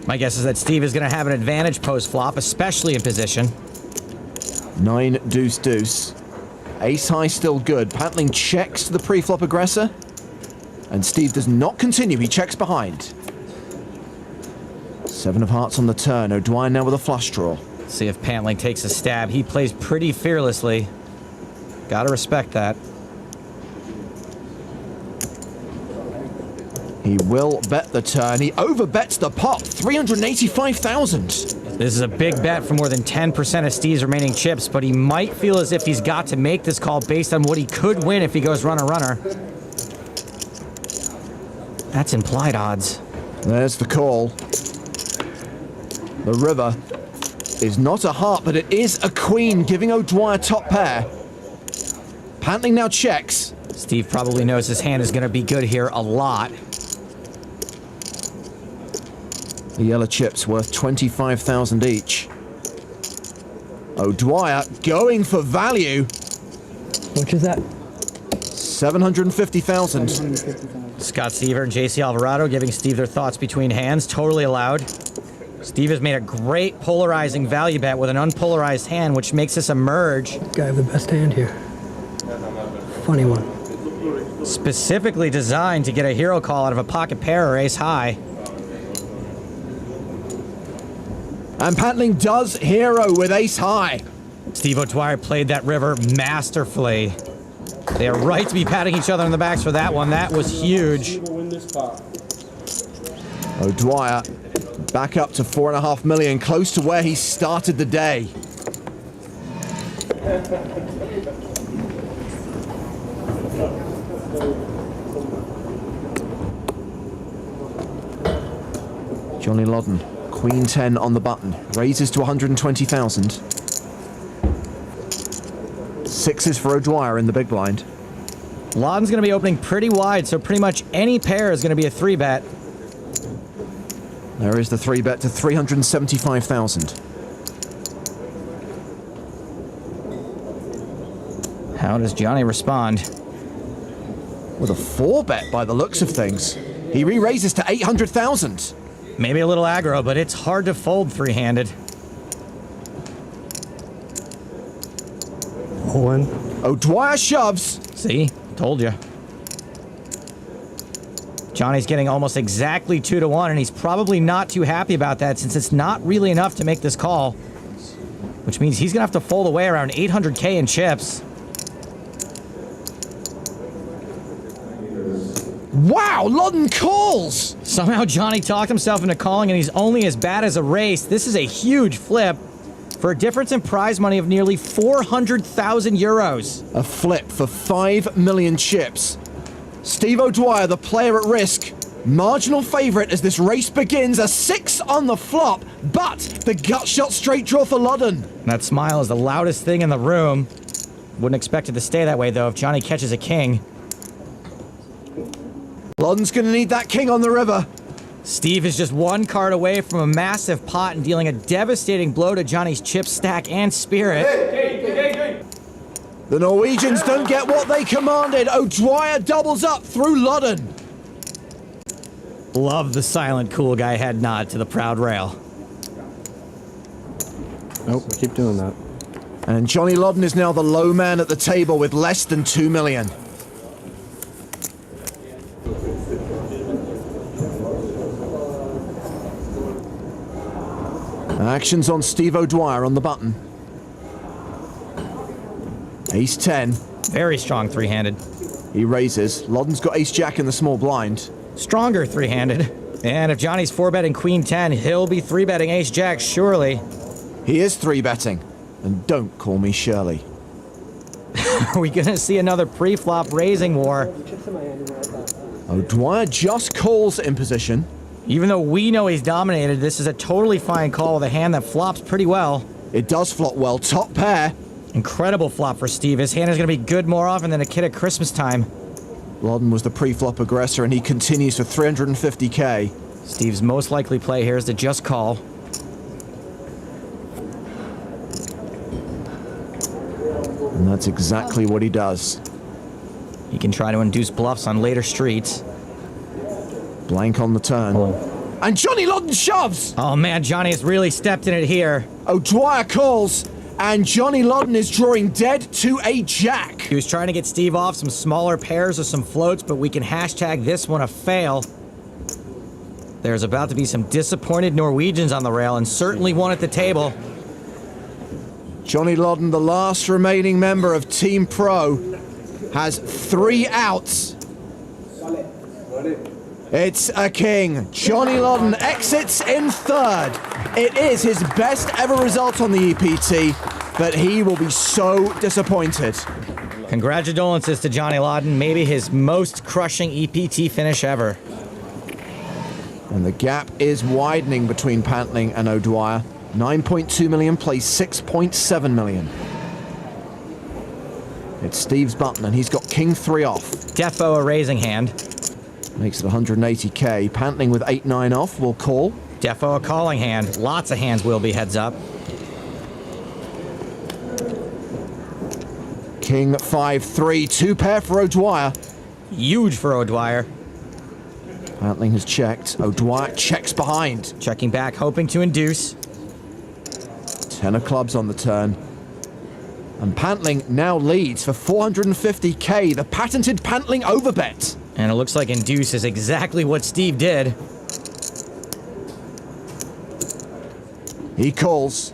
My guess is that Steve is going to have an advantage post-flop, especially in position. 9 deuce deuce. Ace high still good. Pantling checks to the pre-flop aggressor, and Steve does not continue. He checks behind. 7 of hearts on the turn. O'Dwyer now with a flush draw. See if Pantling takes a stab. He plays pretty fearlessly. Gotta respect that. He will bet the turn. He overbets the pot. 385,000. This is a big bet for more than 10% of Steve's remaining chips, but he might feel as if he's got to make this call based on what he could win if he goes runner-runner. That's implied odds. There's the call. The river is not a heart, but it is a queen, giving O'Dwyer top pair. Pantling now checks. Steve probably knows his hand is going to be good here a lot. The yellow chips worth 25,000 each. O'Dwyer going for value. Which is that? 750,000. Scott Seaver and JC Alvarado giving Steve their thoughts between hands. Totally allowed. Steve has made a great polarizing value bet with an unpolarized hand, which makes this a merge. Guy with the best hand here. Funny one. Specifically designed to get a hero call out of a pocket pair or ace high. And Pantling does hero with ace high. Steve O'Dwyer played that river masterfully. They are right to be patting each other on the backs for that one. That was huge. O'Dwyer back up to 4.5 million, close to where he started the day. Johnny Lodden, Queen 10 on the button, raises to 120,000. 6s for O'Dwyer in the big blind. Lodden's going to be opening pretty wide, so pretty much any pair is going to be a 3-bet. There is the 3-bet to 375,000. How does Johnny respond? With a 4-bet by the looks of things. He re-raises to 800,000. Maybe a little aggro, but it's hard to fold three-handed. One. O'Dwyer shoves. See? Told you. Johnny's getting almost exactly 2-1, and he's probably not too happy about that since it's not really enough to make this call, which means he's going to have to fold away around 800K in chips. Wow, Loddon calls! Somehow Johnny talked himself into calling, and he's only as bad as a race. This is a huge flip for a difference in prize money of nearly 400,000 euros. A flip for 5 million chips. Steve O'Dwyer, the player at risk, marginal favourite as this race begins. A 6 on the flop, but the gut shot straight draw for Loddon. That smile is the loudest thing in the room. Wouldn't expect it to stay that way, though, if Johnny catches a king. Loddon's going to need that king on the river. Steve is just one card away from a massive pot and dealing a devastating blow to Johnny's chip stack and spirit. The Norwegians don't get what they commanded. O'Dwyer doubles up through Loddon. Love the silent cool guy head nod to the proud rail. Nope, keep doing that. And Johnny Loddon is now the low man at the table with less than 2 million. Actions on Steve O'Dwyer on the button. Ace 10. Very strong three-handed. He raises. Loddon's got ace jack in the small blind. Stronger three-handed. And if Johnny's 4-betting queen 10, he'll be 3-betting ace jack, surely. He is 3-betting. And don't call me Shirley. Are we gonna see another pre-flop raising war? O'Dwyer just calls in position. Even though we know he's dominated, this is a totally fine call with a hand that flops pretty well. It does flop well. Top pair. Incredible flop for Steve. His hand is going to be good more often than a kid at Christmas time. Loddon was the pre-flop aggressor, and he continues for 350K. Steve's most likely play here is to just call. And that's exactly what he does. He can try to induce bluffs on later streets. Blank on the turn. And Johnny Loddon shoves! Oh man, Johnny has really stepped in it here. O'Dwyer calls, and Johnny Loddon is drawing dead to a jack. He was trying to get Steve off some smaller pairs or some floats, but we can hashtag this one a fail. There's about to be some disappointed Norwegians on the rail, and certainly one at the table. Johnny Loddon, the last remaining member of Team Pro, has 3 outs. It's a king. Johnny Loddon exits in 3rd. It is his best ever result on the EPT, but he will be so disappointed. Congratulations to Johnny Loddon, maybe his most crushing EPT finish ever. And the gap is widening between Pantling and O'Dwyer. 9.2 million plays 6.7 million. It's Steve's button, and he's got king 3 off. Defo a raising hand. Makes it 180K. Pantling with 8-9 off will call. Defo a calling hand. Lots of hands will be heads up. King 5-3. 2 pair for O'Dwyer. Huge for O'Dwyer. Pantling has checked. O'Dwyer checks behind. Checking back, hoping to induce. 10 of clubs on the turn. And Pantling now leads for 450K. The patented Pantling overbet. And it looks like induce is exactly what Steve did. He calls.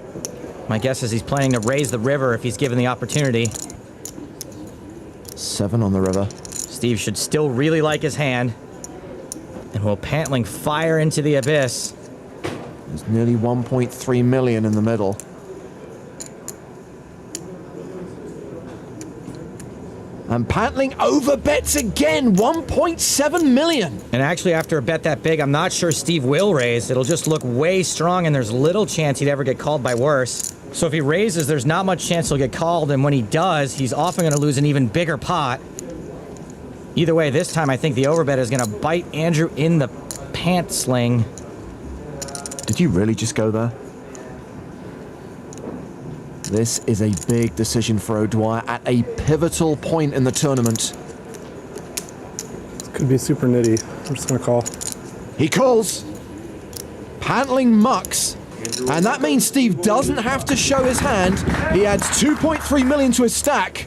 My guess is he's planning to raise the river if he's given the opportunity. 7 on the river. Steve should still really like his hand. And will Pantling fire into the abyss? There's nearly 1.3 million in the middle. And Pantling overbets again, 1.7 million. And actually, after a bet that big, I'm not sure Steve will raise. It'll just look way strong, and there's little chance he'd ever get called by worse. So if he raises, there's not much chance he'll get called, and when he does, he's often going to lose an even bigger pot. Either way, this time I think the overbet is going to bite Andrew in the pant sling. Did you really just go there? This is a big decision for O'Dwyer at a pivotal point in the tournament. This could be super nitty. I'm just gonna call. He calls. Pantling mucks. And that means Steve doesn't have to show his hand. He adds 2.3 million to his stack.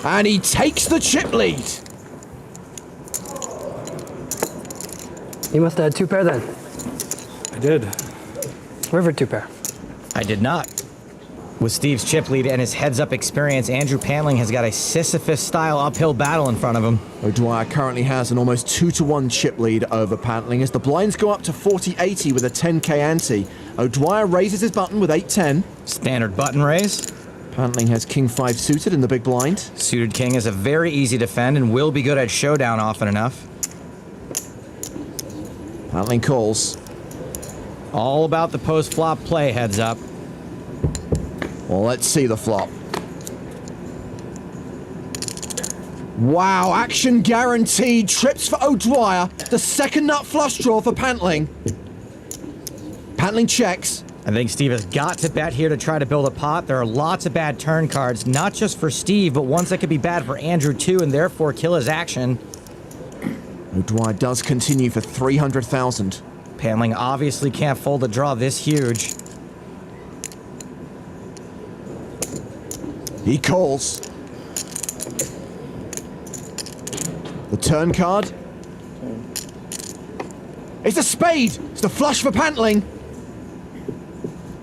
And he takes the chip lead. You must have had 2 pair then. I did. River 2 pair. I did not. With Steve's chip lead and his heads-up experience, Andrew Pantling has got a Sisyphus-style uphill battle in front of him. O'Dwyer currently has an almost 2-to-1 chip lead over Pantling as the blinds go up to 40-80 with a 10k ante. O'Dwyer raises his button with 8-10. Standard button raise. Pantling has king 5 suited in the big blind. Suited king is a very easy defend and will be good at showdown often enough. Pantling calls. All about the post-flop play, heads up. Well, let's see the flop. Wow, action guaranteed. Trips for O'Dwyer. The second nut flush draw for Pantling. Pantling checks. I think Steve has got to bet here to try to build a pot. There are lots of bad turn cards, not just for Steve, but ones that could be bad for Andrew too, and therefore kill his action. O'Dwyer does continue for 300,000. Pantling obviously can't fold a draw this huge. He calls. The turn card. It's a spade. It's the flush for Pantling.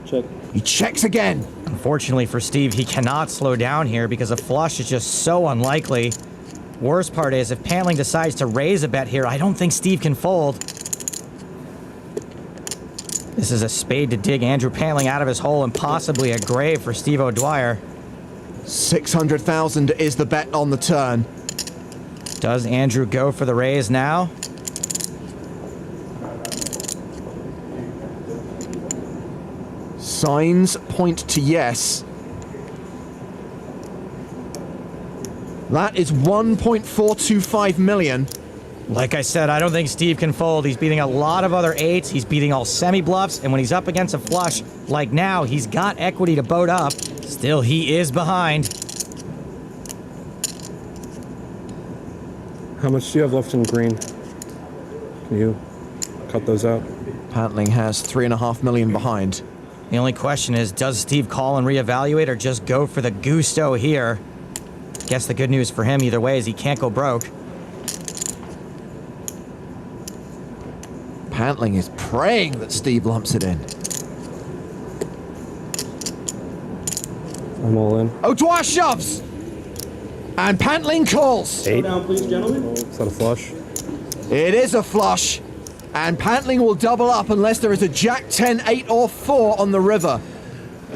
Check. He checks again. Unfortunately for Steve, he cannot slow down here because a flush is just so unlikely. Worst part is, if Pantling decides to raise a bet here, I don't think Steve can fold. This is a spade to dig Andrew Pantling out of his hole and possibly a grave for Steve O'Dwyer. 600,000 is the bet on the turn. Does Andrew go for the raise now? Signs point to yes. That is 1.425 million. Like I said, I don't think Steve can fold. He's beating a lot of other 8s. He's beating all semi-bluffs. And when he's up against a flush, like now, he's got equity to boat up. Still, he is behind. How much do you have left in green? Can you cut those out? Pantling has 3.5 million behind. The only question is, does Steve call and reevaluate or just go for the gusto here? Guess the good news for him either way is he can't go broke. Pantling is praying that Steve lumps it in. I'm all in. O'Dwyer shoves! And Pantling calls. 8. Down, please, gentlemen. Is that a flush? It is a flush. And Pantling will double up unless there is a Jack 10, 8 or 4 on the river.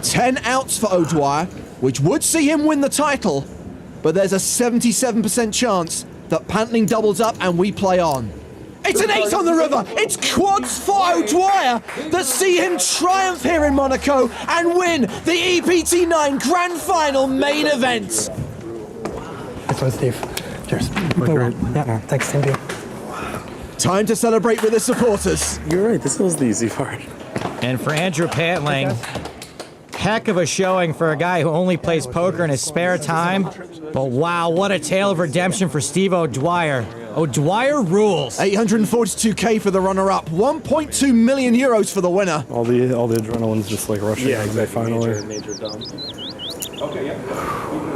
10 outs for O'Dwyer, which would see him win the title, but there's a 77% chance that Pantling doubles up and we play on. It's an 8 on the river! It's quads for O'Dwyer that see him triumph here in Monaco and win the EPT 9 Grand Final Main Event! That's one, Steve. Cheers. Yeah, thanks, Tim. Time to celebrate with the supporters. You're right, this was the easy part. And for Andrew Pantling, heck of a showing for a guy who only plays poker in his spare time. But wow, what a tale of redemption for Steve O'Dwyer. O'Dwyer rules. 842k for the runner-up, 1.2 million euros for the winner. All the adrenaline's just like rushing. Yeah, exactly. Finally. Major dump. Okay, yeah.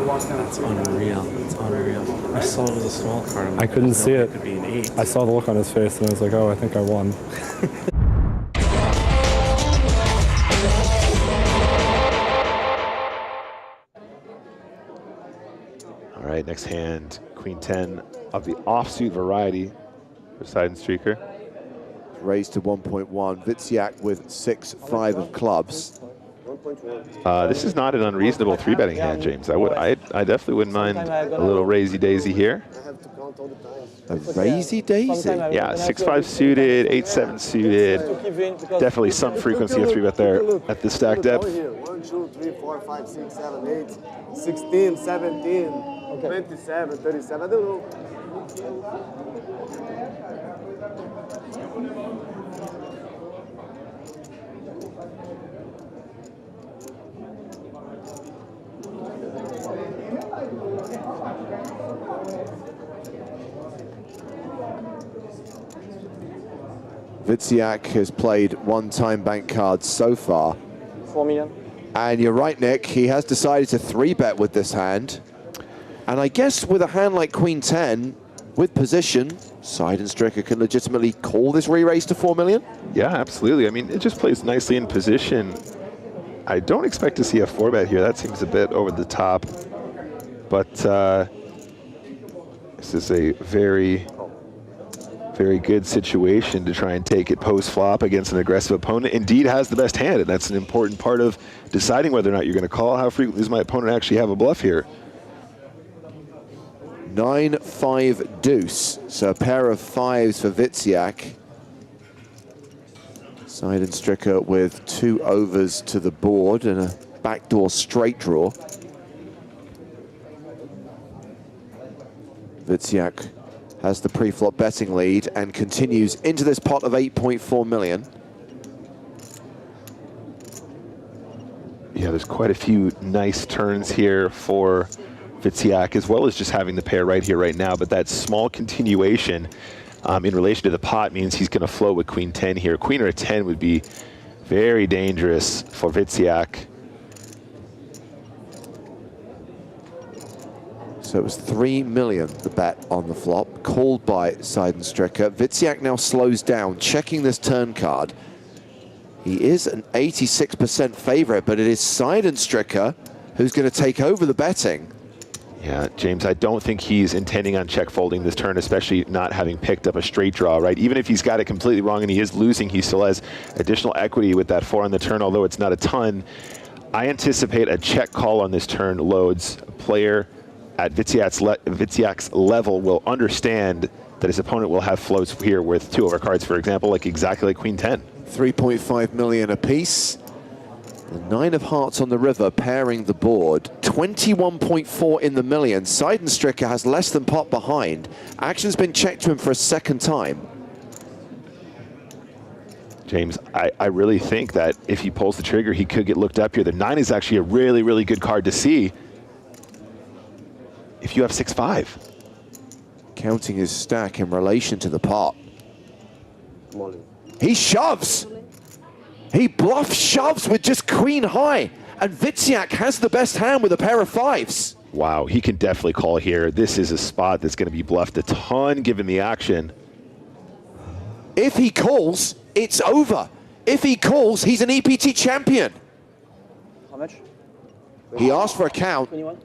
That's unreal. It's unreal. I saw it was a small card. I couldn't see it. It could be an 8. I saw the look on his face and I was like, oh, I think I won. All right, next hand, Queen 10 of the offsuit variety for side and streaker. Raised to 1.1. Vitsiak with 6-5 of clubs. This is not an unreasonable 3-betting hand, James. I definitely wouldn't mind a little raisy daisy here. A raisy daisy? Yeah, 6-5 suited, 8-7 suited. Definitely some frequency of 3-bet there at the stack depth. 1, 2, 3, 4, 5, 6, 7, 8, 16, 17, 27, 37. I don't know. Vitsiak has played one-time bank cards so far. 4 million. And you're right, Nick. He has decided to 3-bet with this hand. And I guess with a hand like Queen 10, with position, Seidenstricker can legitimately call this re-raise to 4 million? Yeah, absolutely. I mean, it just plays nicely in position. I don't expect to see a 4-bet here. That seems a bit over the top. But this is a very, very good situation to try and take it post-flop against an aggressive opponent. Indeed has the best hand, and that's an important part of deciding whether or not you're going to call. How frequently does my opponent actually have a bluff here? 9-5 deuce, so a pair of fives for Witsyak. Seidenstricker with 2 overs to the board and a backdoor straight draw. Witsyak has the pre-flop betting lead and continues into this pot of 8.4 million. Yeah, there's quite a few nice turns here for Witsyak, as well as just having the pair right here, right now. But that small continuation in relation to the pot means he's going to float with Queen 10 here. Queen or a 10 would be very dangerous for Witsyak. So it was 3 million, the bet on the flop, called by Seidenstricker. Witsyak now slows down, checking this turn card. He is an 86% favorite, but it is Seidenstricker who's going to take over the betting. Yeah, James, I don't think he's intending on check folding this turn, especially not having picked up a straight draw, right? Even if he's got it completely wrong and he is losing, he still has additional equity with that 4 on the turn, although it's not a ton. I anticipate a check call on this turn loads. A player at Witsjak's level will understand that his opponent will have floats here with 2 overcards, for example, exactly like Queen 10. 3.5 million apiece. The 9 of hearts on the river pairing the board. 21.4 in the million. Seidenstricker has less than pot behind. Action's been checked to him for a second time. James, I really think that if he pulls the trigger, he could get looked up here. The 9 is actually a really, really good card to see if you have 6-5. Counting his stack in relation to the pot. He shoves. He bluff shoves with just queen high, and Witsyak has the best hand with a pair of 5s. Wow, he can definitely call here. This is a spot that's going to be bluffed a ton given the action. If he calls, it's over. If he calls, he's an EPT champion. How much? He asked for a count. 21?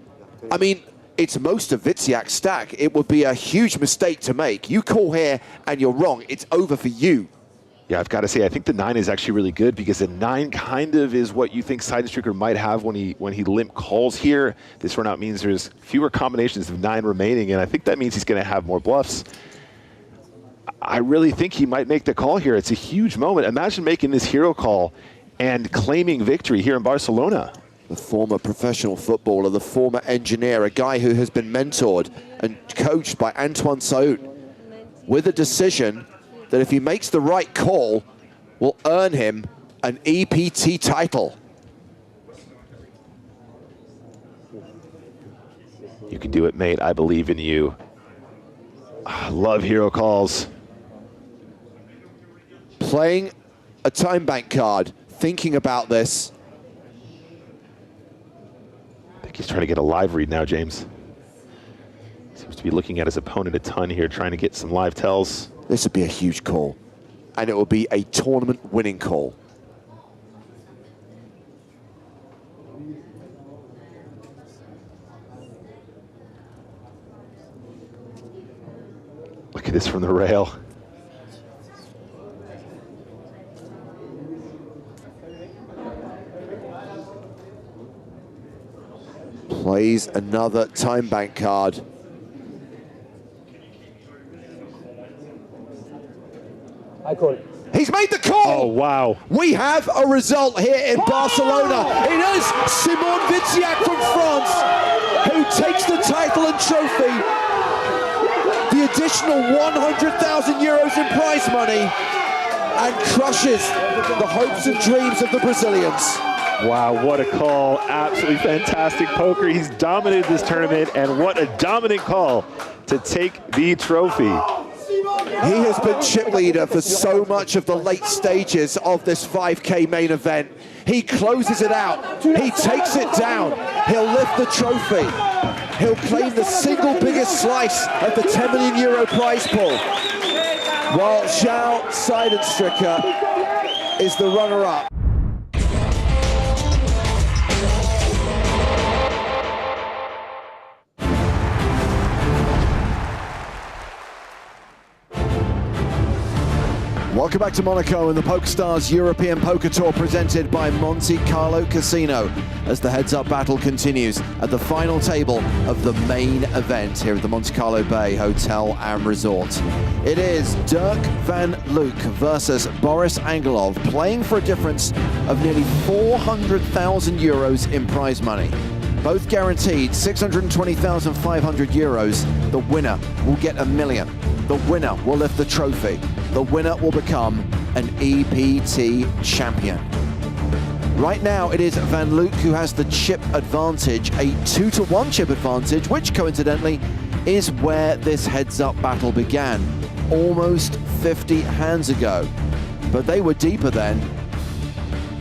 I mean, it's most of Witsjak's stack. It would be a huge mistake to make. You call here and you're wrong. It's over for you. Yeah, I've got to say, I think the 9 is actually really good because the 9 kind of is what you think Seidenstricker might have when he limp calls here. This run out means there's fewer combinations of 9 remaining, and I think that means he's going to have more bluffs. I really think he might make the call here. It's a huge moment. Imagine making this hero call and claiming victory here in Barcelona. The former professional footballer, the former engineer, a guy who has been mentored and coached by Antoine Saoud, with a decision that if he makes the right call, will earn him an EPT title. You can do it, mate. I believe in you. I love hero calls. Playing a time bank card, thinking about this. I think he's trying to get a live read now, James. Seems to be looking at his opponent a ton here, trying to get some live tells. This would be a huge call, and it will be a tournament-winning call. Look at this from the rail. Plays another time bank card. I call. He's made the call! Oh, wow. We have a result here in Barcelona. It is Simon Witsyak from France who takes the title and trophy. The additional 100,000 euros in prize money and crushes the hopes and dreams of the Brazilians. Wow, what a call. Absolutely fantastic poker. He's dominated this tournament, and what a dominant call to take the trophy. He has been chip leader for so much of the late stages of this 5K main event. He closes it out. He takes it down. He'll lift the trophy. he'll claim the single biggest slice of the €10 million prize pool, while Zhao Seidenstricker is the runner-up. Welcome back to Monaco and the PokerStars European Poker Tour presented by Monte-Carlo Casino as the heads-up battle continues at the final table of the main event here at the Monte-Carlo Bay Hotel and Resort. It is Derk van Luijk versus Boris Angelov, playing for a difference of nearly €400,000 in prize money. Both guaranteed €620,500. The winner will get $1 million. The winner will lift the trophy. The winner will become an EPT champion. Right now, it is Van Luijk who has the chip advantage, a 2-to-1 chip advantage, which coincidentally is where this heads-up battle began, almost 50 hands ago. But they were deeper then.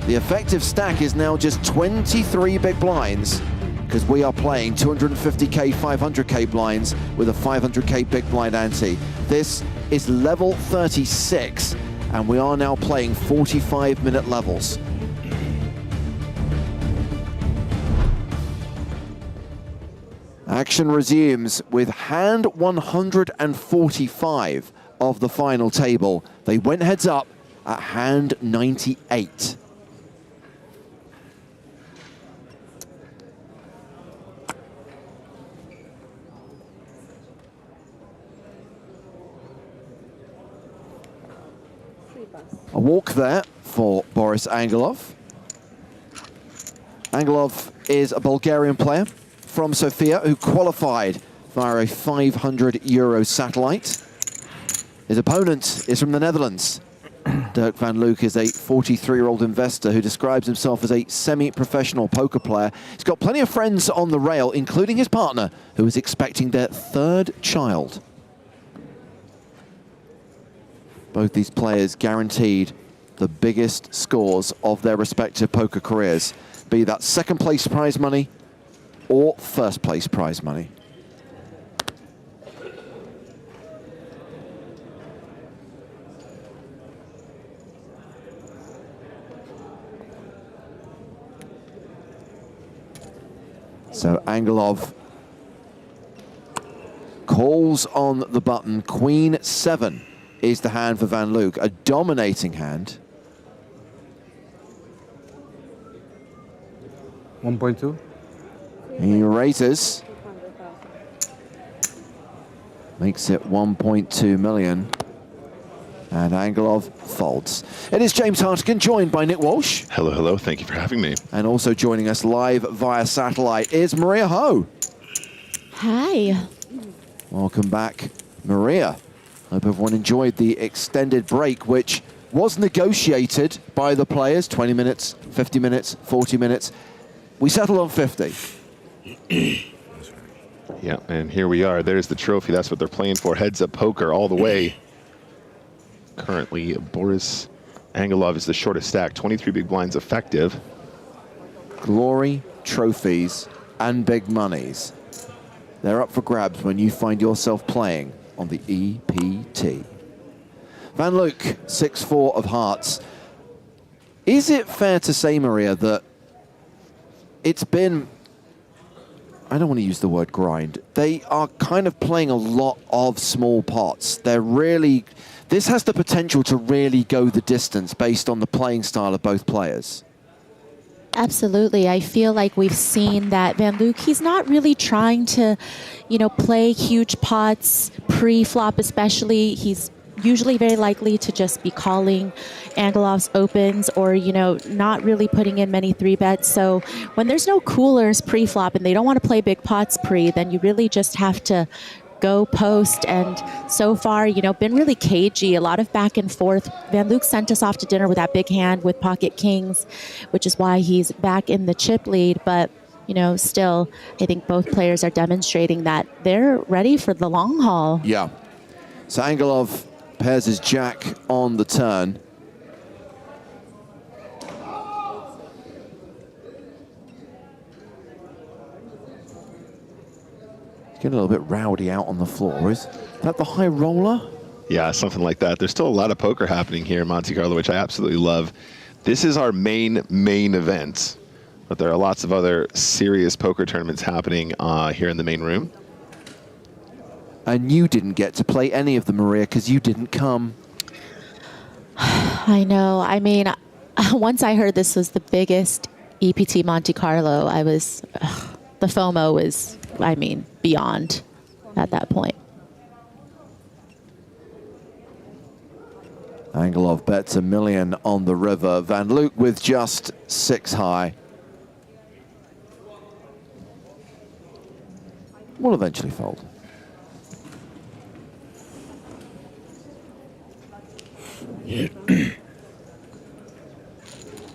The effective stack is now just 23 big blinds, because we are playing 250k, 500k blinds with a 500k big blind ante. This is level 36, and we are now playing 45-minute levels. Action resumes with hand 145 of the final table. They went heads up at hand 98. A walk there for Boris Angelov. Angelov is a Bulgarian player from Sofia who qualified via a €500 satellite. His opponent is from the Netherlands. Derk van Luijk is a 43-year-old investor who describes himself as a semi-professional poker player. He's got plenty of friends on the rail, including his partner, who is expecting their 3rd child. Both these players guaranteed the biggest scores of their respective poker careers, be that 2nd place prize money or 1st place prize money. So Angelov calls on the button. Queen 7 is the hand for Van Luijk, a dominating hand. 1.2. He raises. Makes it 1.2 million. And Angelov folds. It is James Hartigan, joined by Nick Walsh. Hello, hello. Thank you for having me. And also joining us live via satellite is Maria Ho. Hi. Welcome back, Maria. Hope everyone enjoyed the extended break, which was negotiated by the players. 20 minutes, 50 minutes, 40 minutes. We settled on 50. Yeah, and here we are. There's the trophy. That's what they're playing for. Heads up poker all the way. Currently, Boris Angelov is the shortest stack. 23 big blinds effective. Glory, trophies, and big monies. They're up for grabs when you find yourself playing on the EPT. Van Luijk, 6-4 of hearts. Is it fair to say, Maria, that it's been, I don't want to use the word grind, they are kind of playing a lot of small pots. They're really, this has the potential to really go the distance based on the playing style of both players. Absolutely. I feel like we've seen that Van Luijk, he's not really trying to, play huge pots pre-flop especially. He's usually very likely to just be calling Angelov's opens or, not really putting in many 3-bets. So when there's no coolers pre-flop and they don't want to play big pots pre, then you really just have to go post. And so far, been really cagey, a lot of back and forth. Van Luijk sent us off to dinner with that big hand with pocket kings, which is why he's back in the chip lead. But, still, I think both players are demonstrating that they're ready for the long haul. Yeah. So Angelov pairs his jack on the turn. Getting a little bit rowdy out on the floor. Is that the high roller? Yeah, something like that. There's still a lot of poker happening here in Monte Carlo, which I absolutely love. This is our main event, but there are lots of other serious poker tournaments happening here in the main room. And you didn't get to play any of them, Maria, because you didn't come. I know. I mean, once I heard this was the biggest EPT Monte-Carlo, I was, the FOMO was, I mean, beyond at that point. Angelov bets $1 million on the river. Van Luijk with just 6 high. Will eventually fold.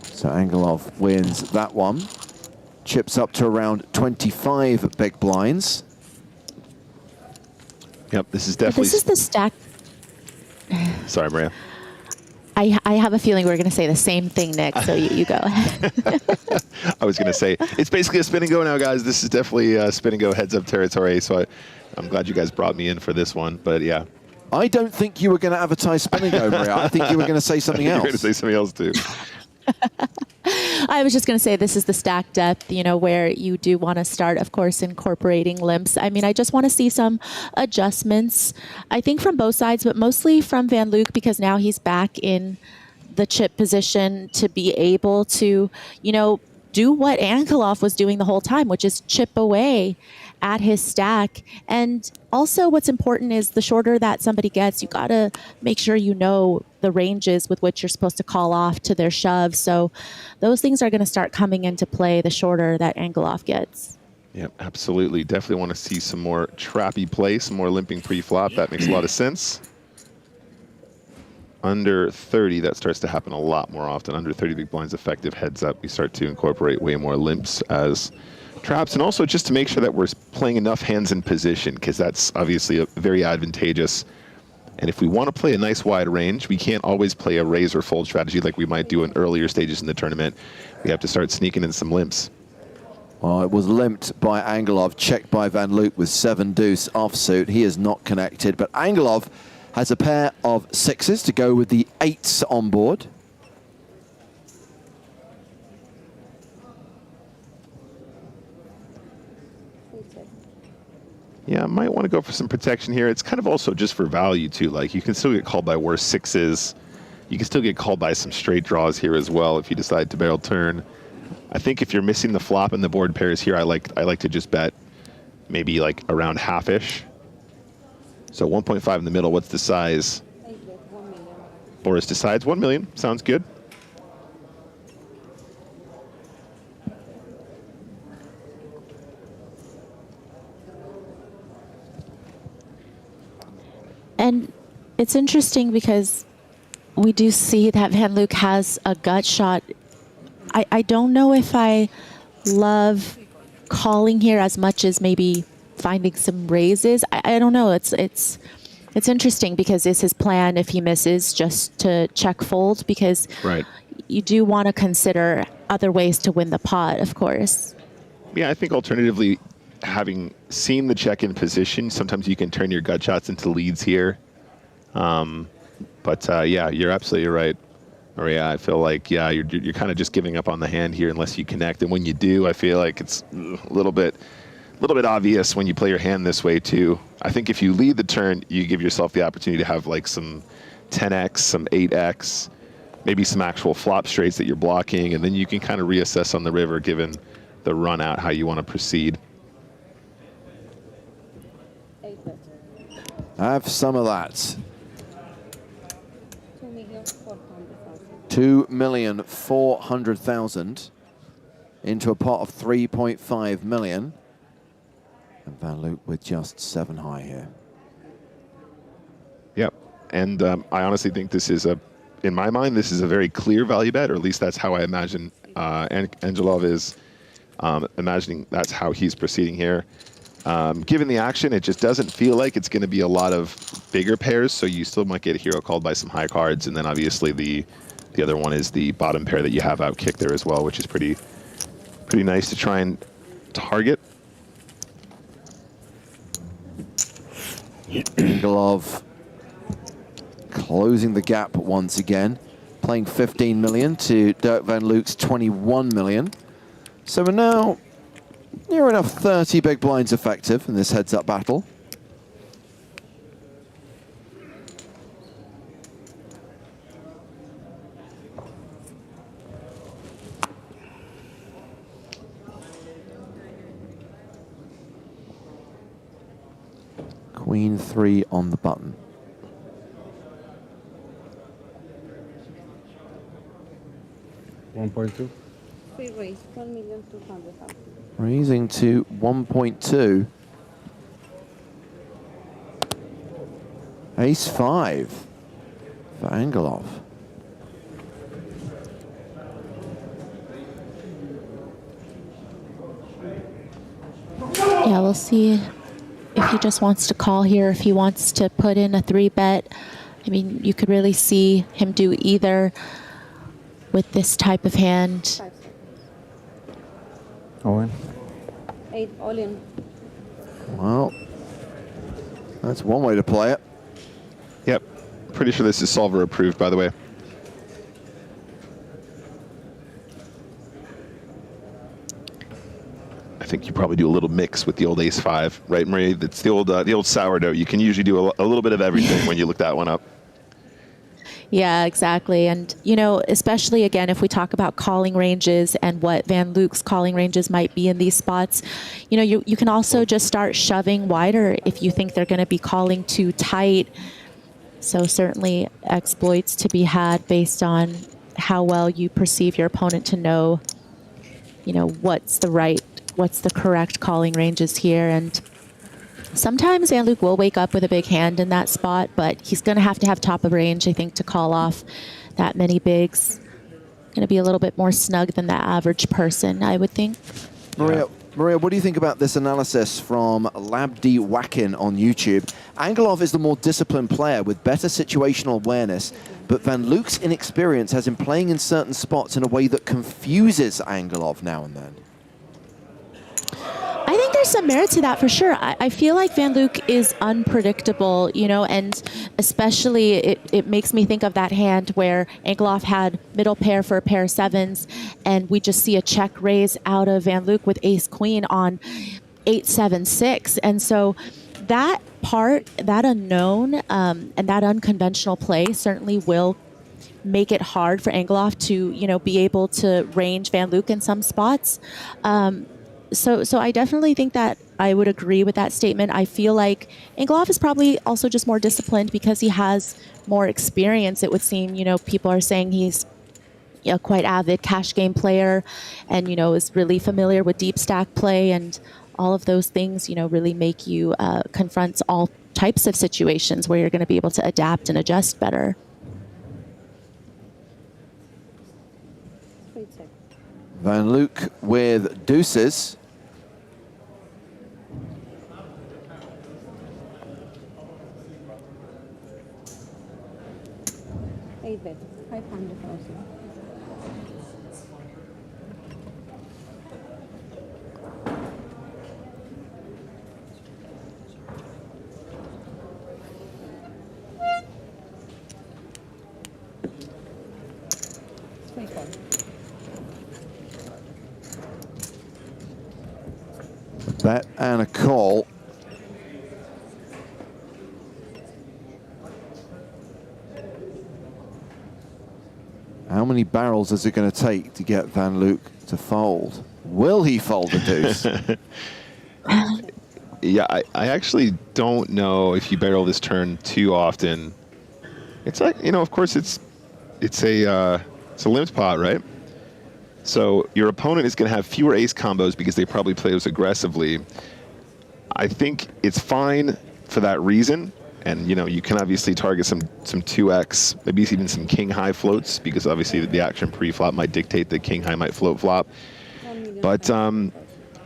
So Angelov wins that one. Chips up to around 25 big blinds. Yep, this is definitely... This is the stack. Sorry, Maria. I have a feeling we're going to say the same thing, Nick, so you go ahead. I was going to say, it's basically a spin and go now, guys. This is definitely spin and go heads-up territory, so I'm glad you guys brought me in for this one, but yeah. I don't think you were going to advertise spin and go, Maria. I think you were going to say something else. You were going to say something else, too. I was just going to say this is the stack depth, you know, where you do want to start, of course, incorporating limps. I mean, I just want to see some adjustments, I think from both sides, but mostly from Van Luijk because now he's back in the chip position to be able to, you know, do what Angelov was doing the whole time, which is chip away at his stack. And also what's important is the shorter that somebody gets, you got to make sure you know the ranges with which you're supposed to call off to their shove. So those things are going to start coming into play the shorter that Angelov gets. Yep, absolutely. Definitely want to see some more trappy play, some more limping pre-flop. That makes a lot of sense. Under 30, that starts to happen a lot more often. Under 30 big blinds effective heads up, we start to incorporate way more limps as traps, and also just to make sure that we're playing enough hands in position, because that's obviously very advantageous. And if we want to play a nice wide range, we can't always play a raise or fold strategy like we might do in earlier stages in the tournament. We have to start sneaking in some limps. Well, it was limped by Angelov, checked by Van Luijk with 7 deuce offsuit. He is not connected, but Angelov has a pair of 6s to go with the 8s on board. Yeah, I might want to go for some protection here. It's kind of also just for value, too. Like, you can still get called by worse 6s. You can still get called by some straight draws here as well if you decide to barrel turn. I think if you're missing the flop and the board pairs here, I like to just bet maybe like around half-ish. So 1.5 in the middle. What's the size? Boris decides 1 million. Sounds good. And it's interesting because we do see that Van Luijk has a gut shot. I don't know if I love calling here as much as maybe finding some raises. I don't know. It's interesting because is his plan, if he misses, just to check fold? Because you do want to consider other ways to win the pot, of course. Yeah, I think alternatively, having seen the check-in position, sometimes you can turn your gut shots into leads here. Yeah, you're absolutely right, Maria. I feel like, yeah, you're kind of just giving up on the hand here unless you connect. And when you do, I feel like it's a little bit obvious when you play your hand this way too. I think if you lead the turn, you give yourself the opportunity to have like some 10x, some 8x, maybe some actual flop straights that you're blocking, and then you can kind of reassess on the river given the run out how you want to proceed. Have some of that. 2,400,000 into a pot of 3.5 million. And Van Luijk with just 7 high here. Yep. And I honestly think this is in my mind, this is a very clear value bet, or at least that's how I imagine Angelov is imagining that's how he's proceeding here. Given the action, it just doesn't feel like it's going to be a lot of bigger pairs, so you still might get a hero called by some high cards, and then obviously the other one is the bottom pair that you have out kick there as well, which is pretty nice to try and target. Angelov closing the gap once again, playing 15 million to Derk van Luijk's 21 million. So we're now near enough 30 big blinds effective in this heads-up battle. Queen 3 on the button. $1.2. Free raise, 1,200,000. Raising to 1.2. Ace 5 for Angelov. Yeah, we'll see if he just wants to call here, if he wants to put in a 3-bet. I mean, you could really see him do either with this type of hand. All in. 8 all in. Well, that's one way to play it. Yep. Pretty sure this is solver approved, by the way. I think you probably do a little mix with the old ace 5, right, Marie? That's the old sourdough. You can usually do a little bit of everything when you look that one up. Yeah, exactly. And, you know, especially again, if we talk about calling ranges and what Van Luijk's calling ranges might be in these spots, you know, you can also just start shoving wider if you think they're going to be calling too tight. So certainly exploits to be had based on how well you perceive your opponent to know, you know, what's the correct calling ranges here. And sometimes Van Luijk will wake up with a big hand in that spot, but he's going to have top of range, I think, to call off that many bigs. Going to be a little bit more snug than the average person, I would think. Maria, what do you think about this analysis from LabD Whackin on YouTube? Angelov is the more disciplined player with better situational awareness, but Van Luijk's inexperience has him playing in certain spots in a way that confuses Angelov now and then. I think there's some merit to that for sure. I feel like Van Luijk is unpredictable, you know, and especially it makes me think of that hand where Angelov had middle pair for a pair of 7s, and we just see a check raise out of Van Luijk with ace queen on 8-7-6. And so that part, that unknown and that unconventional play certainly will make it hard for Angelov to, you know, be able to range Van Luijk in some spots. So I definitely think that I would agree with that statement. I feel like Angelov is probably also just more disciplined because he has more experience, it would seem. You know, people are saying he's a quite avid cash game player and, you know, is really familiar with deep stack play, and all of those things, you know, really make you confront all types of situations where you're going to be able to adapt and adjust better. Van Luijk with deuces. Eight bet, 500,000. Bet and a call. How many barrels is it going to take to get Van Luijk to fold? Will he fold the deuce? Yeah, I actually don't know if you barrel this turn too often. It's like, you know, of course it's a limp pot, right? So your opponent is going to have fewer ace combos because they probably play those aggressively. I think it's fine for that reason. And, you know, you can obviously target some 2x, maybe even some king high floats, because obviously the action pre-flop might dictate that king high might float flop. But on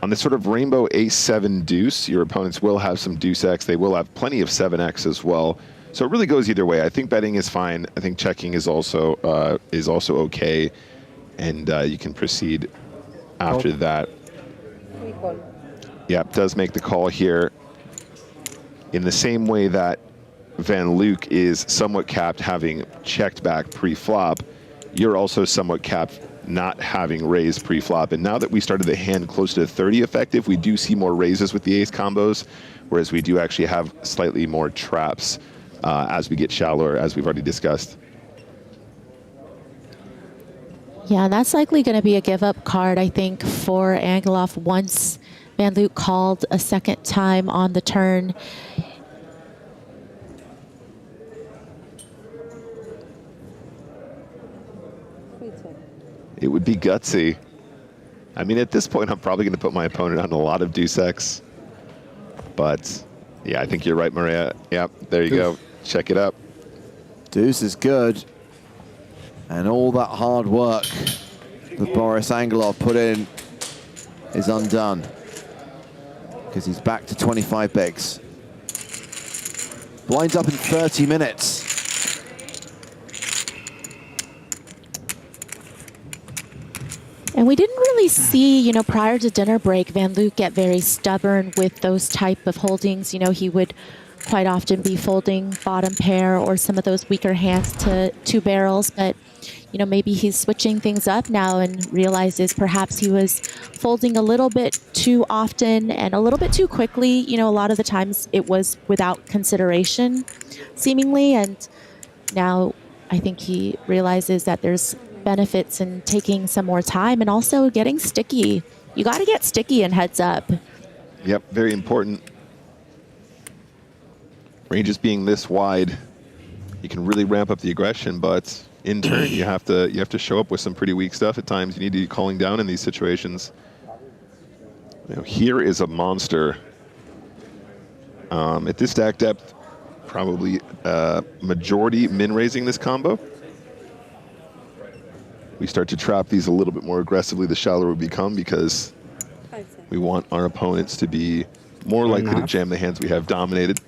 this sort of rainbow ace 7 deuce, your opponents will have some deuce x. They will have plenty of 7x as well. So it really goes either way. I think betting is fine. I think checking is also okay. And you can proceed after that. Yeah, does make the call here. in the same way that Van Luijk is somewhat capped having checked back pre-flop, you're also somewhat capped not having raised pre-flop. And now that we started the hand close to 30 effective, we do see more raises with the ace combos, whereas we do actually have slightly more traps as we get shallower, as we've already discussed. Yeah, and that's likely going to be a give-up card, I think, for Angelov once Van Luijk called a second time on the turn. It would be gutsy. I mean, at this point, I'm probably going to put my opponent on a lot of deuce X. But, yeah, I think you're right, Maria. Yep, there you go. Check it up. Deuce is good. And all that hard work that Boris Angelov put in is undone. Because he's back to 25 bigs. Blinds up in 30 minutes. And we didn't really see, you know, prior to dinner break, Van Luijk get very stubborn with those type of holdings. You know, he would quite often be folding bottom pair or some of those weaker hands to 2 barrels. But, you know, maybe he's switching things up now and realizes perhaps he was folding a little bit too often and a little bit too quickly. You know, a lot of the times it was without consideration, seemingly. And now I think he realizes that there's benefits in taking some more time and also getting sticky. You got to get sticky in heads up. Yep, very important. Ranges being this wide, you can really ramp up the aggression, but in turn you have to show up with some pretty weak stuff at times. You need to be calling down in these situations. You know, here is a monster. At this stack depth, probably majority min raising this combo. We start to trap these a little bit more aggressively the shallower we become, because we want our opponents to be more likely to jam the hands we have dominated.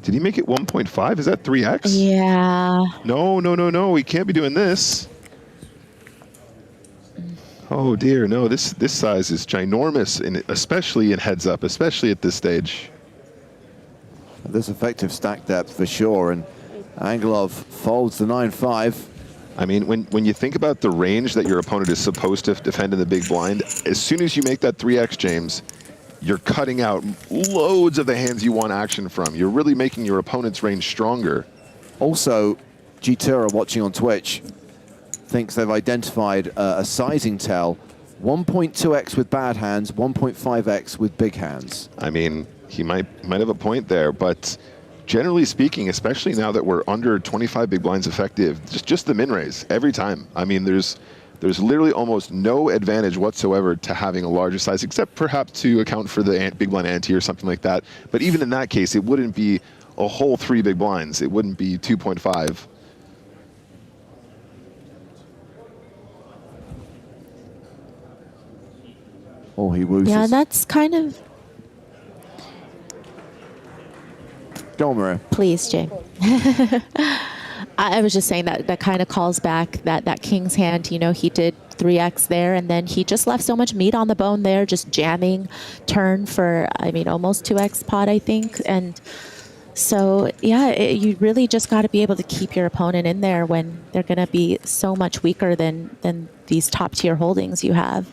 Did he make it 1.5? Is that 3x? Yeah. No. We can't be doing this. Oh dear, no. This size is ginormous, especially in heads up, especially at this stage. This effective stack depth for sure, and Angelov folds the 9-5. I mean, when you think about the range that your opponent is supposed to defend in the big blind, as soon as you make that 3x, James, you're cutting out loads of the hands you want action from. You're really making your opponent's range stronger. Also, G-Tura watching on Twitch thinks they've identified a sizing tell. 1.2x with bad hands, 1.5x with big hands. I mean, he might have a point there, but generally speaking, especially now that we're under 25 big blinds effective, just the min raise every time. I mean, there's literally almost no advantage whatsoever to having a larger size, except perhaps to account for the big blind ante or something like that. But even in that case, it wouldn't be a whole 3 big blinds. It wouldn't be 2.5. Oh, he woos. Yeah, that's kind of... Go on, Maria. Please, Jay. I was just saying that kind of calls back that king's hand. You know, he did 3x there, and then he just left so much meat on the bone there, just jamming turn for, I mean, almost 2x pot, I think. And so, yeah, you really just got to be able to keep your opponent in there when they're going to be so much weaker than these top tier holdings you have.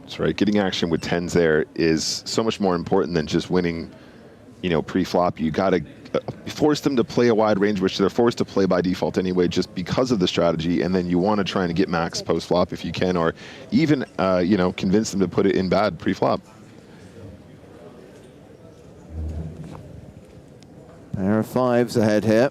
That's right. Getting action with 10s there is so much more important than just winning, you know, pre-flop. You got to force them to play a wide range, which they're forced to play by default anyway, just because of the strategy. And then you want to try and get max post-flop if you can, or even, you know, convince them to put it in bad pre-flop. Pair of 5s ahead here.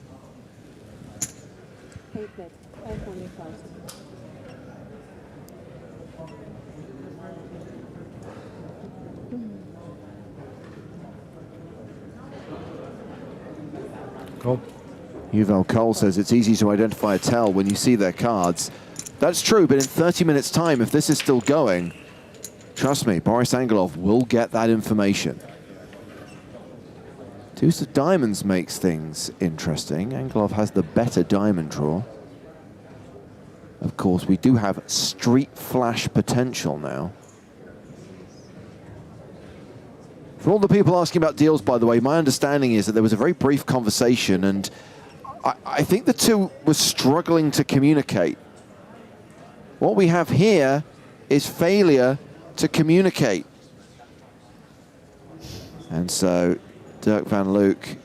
Call. Yuval Cole says it's easy to identify a tell when you see their cards. That's true, but in 30 minutes' time, if this is still going, trust me, Boris Angelov will get that information. Deuce of diamonds makes things interesting. Angelov has the better diamond draw. Of course, we do have street flash potential now. For all the people asking about deals, by the way, my understanding is that there was a very brief conversation, and I think the two were struggling to communicate. What we have here is failure to communicate. And so Derk van Luijk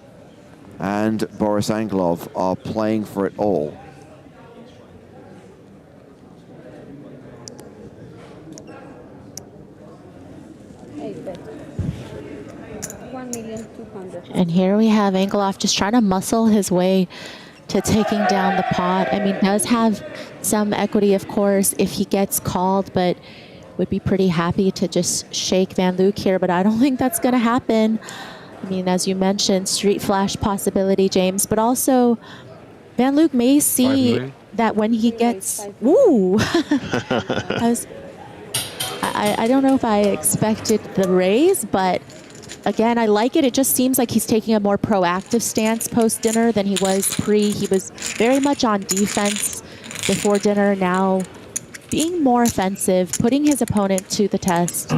and Boris Angelov are playing for it all. And here we have Angelov just trying to muscle his way to taking down the pot. I mean, does have some equity, of course, if he gets called, but would be pretty happy to just shake Van Luijk here, but I don't think that's going to happen. I mean, as you mentioned, street flash possibility, James, but also Van Luijk may see that when he gets, ooh, I don't know if I expected the raise, but again, I like it. It just seems like he's taking a more proactive stance post-dinner than he was pre. He was very much on defense before dinner. Now being more offensive, putting his opponent to the test.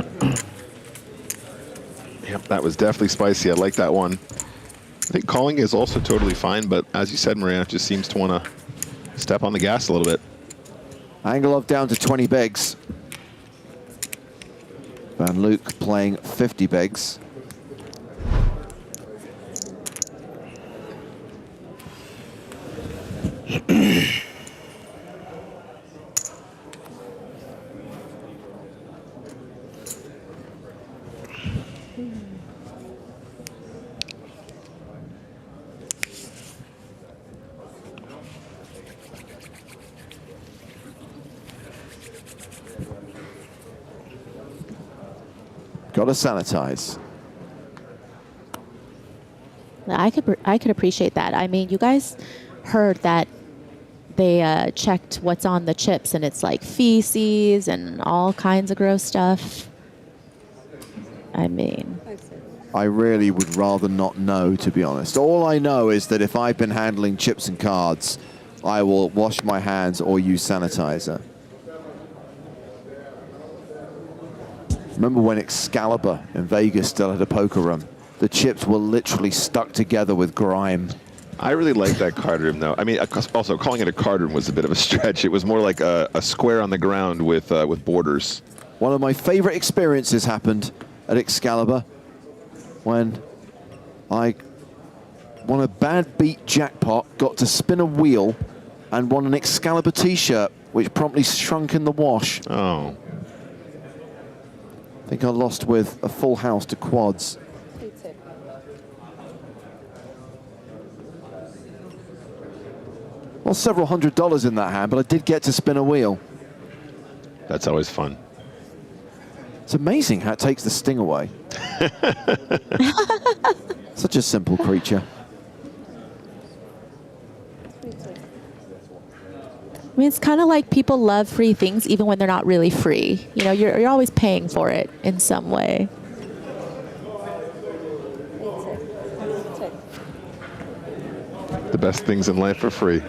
Yep, that was definitely spicy. I like that one. I think calling is also totally fine, but as you said, Maria just seems to want to step on the gas a little bit. Angelov down to 20 bigs. Van Luijk playing 50 bigs. Got to sanitize. I could appreciate that. I mean, you guys heard that they checked what's on the chips, and it's like feces and all kinds of gross stuff. I mean, I really would rather not know, to be honest. All I know is that if I've been handling chips and cards, I will wash my hands or use sanitizer. Remember when Excalibur in Vegas still had a poker room? The chips were literally stuck together with grime. I really like that card room, though. I mean, also calling it a card room was a bit of a stretch. It was more like a square on the ground with borders. One of my favorite experiences happened at Excalibur when I won a bad beat jackpot, got to spin a wheel, and won an Excalibur t-shirt, which promptly shrunk in the wash. Oh. I think I lost with a full house to quads. Well, several $100s in that hand, but I did get to spin a wheel. That's always fun. It's amazing how it takes the sting away. Such a simple creature. I mean, it's kind of like people love free things even when they're not really free. You know, you're always paying for it in some way. The best things in life are free.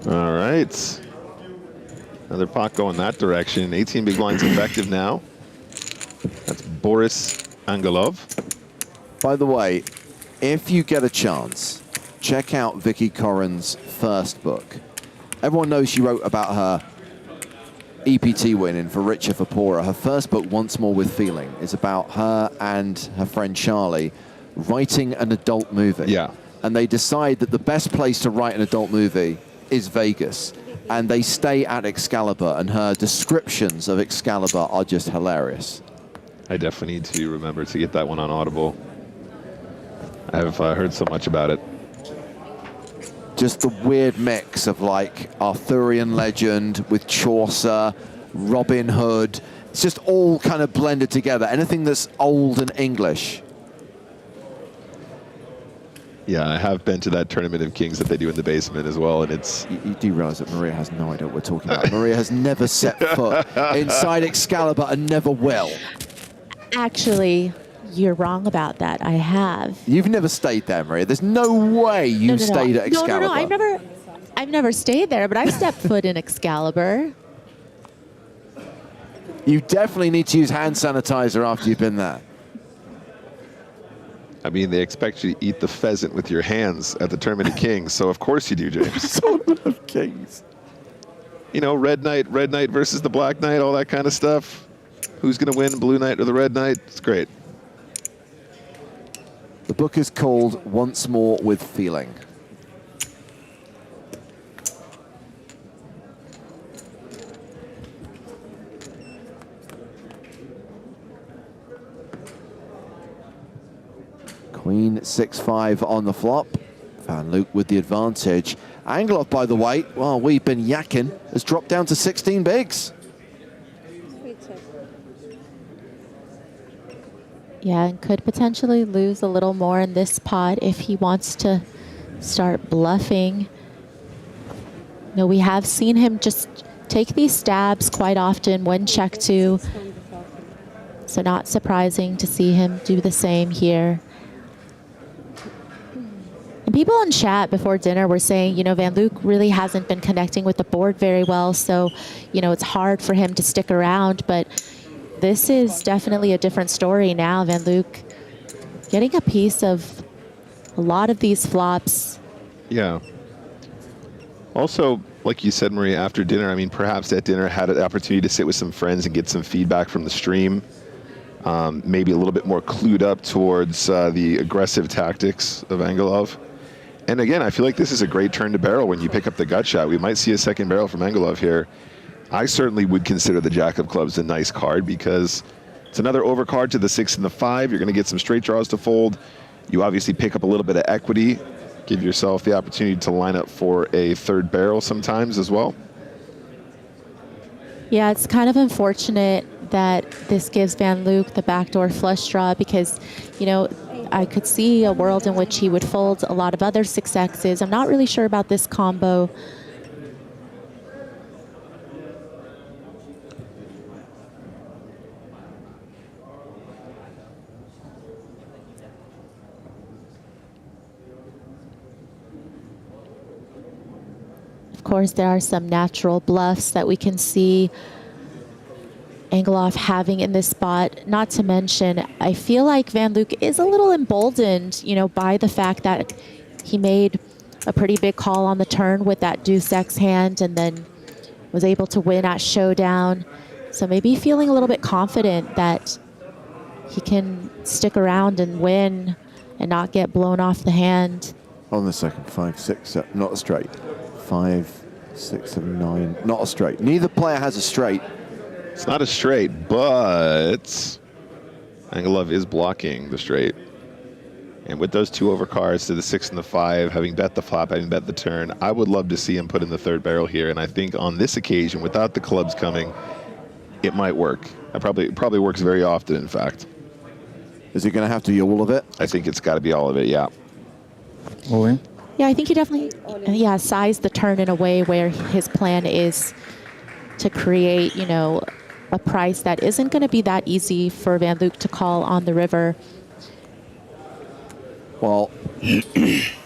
All right. Another pot going that direction. 18 big blinds effective now. That's Boris Angelov. By the way, if you get a chance, check out Victoria Coren's first book. Everyone knows she wrote about her EPT win in For Richer, For Poorer. Her first book, Once More With Feeling, is about her and her friend Charlie writing an adult movie. Yeah. And they decide that the best place to write an adult movie is Vegas. And they stay at Excalibur, and her descriptions of Excalibur are just hilarious. I definitely need to remember to get that one on Audible. I've heard so much about it. Just the weird mix of like Arthurian legend with Chaucer, Robin Hood. It's just all kind of blended together. Anything that's old and English. Yeah, I have been to that Tournament of Kings that they do in the basement as well, and it's... You do realize that Maria has no idea what we're talking about. Maria has never set foot inside Excalibur and never will. Actually, you're wrong about that. I have. You've never stayed there, Maria. There's no way you stayed at Excalibur. No, I've never stayed there, but I've stepped foot in Excalibur. You definitely need to use hand sanitizer after you've been there. I mean, they expect you to eat the pheasant with your hands at the Tournament of Kings, so of course you do, James. Tournament of Kings. You know, red knight versus the black knight, all that kind of stuff. Who's going to win, blue knight or the red knight? It's great. The book is called Once More with Feeling. Queen 6-5 on the flop. Van Luijk with the advantage. Angelov, by the way, well, we've been yakking, has dropped down to 16 bigs. Yeah, and could potentially lose a little more in this pot if he wants to start bluffing. You know, we have seen him just take these stabs quite often when check two. So not surprising to see him do the same here. And people in chat before dinner were saying, you know, Van Luijk really hasn't been connecting with the board very well. So, you know, it's hard for him to stick around, but this is definitely a different story now. Van Luijk getting a piece of a lot of these flops. Yeah. Also, like you said, Maria, after dinner, I mean, perhaps at dinner had an opportunity to sit with some friends and get some feedback from the stream. Maybe a little bit more clued up towards the aggressive tactics of Angelov. And again, I feel like this is a great turn to barrel when you pick up the gut shot. We might see a second barrel from Angelov here. I certainly would consider the Jack of Clubs a nice card because it's another overcard to the 6 and the 5. You're going to get some straight draws to fold. You obviously pick up a little bit of equity, give yourself the opportunity to line up for a third barrel sometimes as well. Yeah, it's kind of unfortunate that this gives Van Luijk the backdoor flush draw because, you know, I could see a world in which he would fold a lot of other 6Xs. I'm not really sure about this combo. Of course, there are some natural bluffs that we can see Angelov having in this spot. Not to mention, I feel like Van Luijk is a little emboldened, you know, by the fact that he made a pretty big call on the turn with that deuce X hand and then was able to win at showdown. So maybe feeling a little bit confident that he can stick around and win and not get blown off the hand. On the second, 5, 6, 7, not a straight. 5, 6, 7, 9, not a straight. Neither player has a straight. It's not a straight, but Angelov is blocking the straight. And with those two overcards to the 6 and the 5, having bet the flop, having bet the turn, I would love to see him put in the third barrel here. And I think on this occasion, without the clubs coming, it might work. It probably works very often, in fact. Is he going to have to be all of it? I think it's got to be all of it, yeah. All in? Yeah, I think he definitely, sized the turn in a way where his plan is to create, you know, a price that isn't going to be that easy for Van Luijk to call on the river. Well,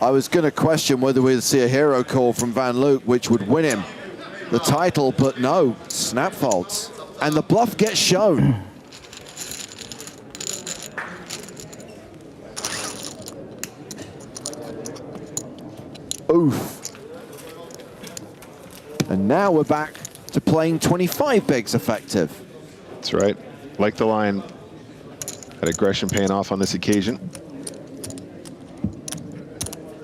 I was going to question whether we'd see a hero call from Van Luijk, which would win him the title, but no, snap folds. And the bluff gets shown. Oof. And now we're back to playing 25 bigs effective. That's right. Like the line. That aggression paying off on this occasion.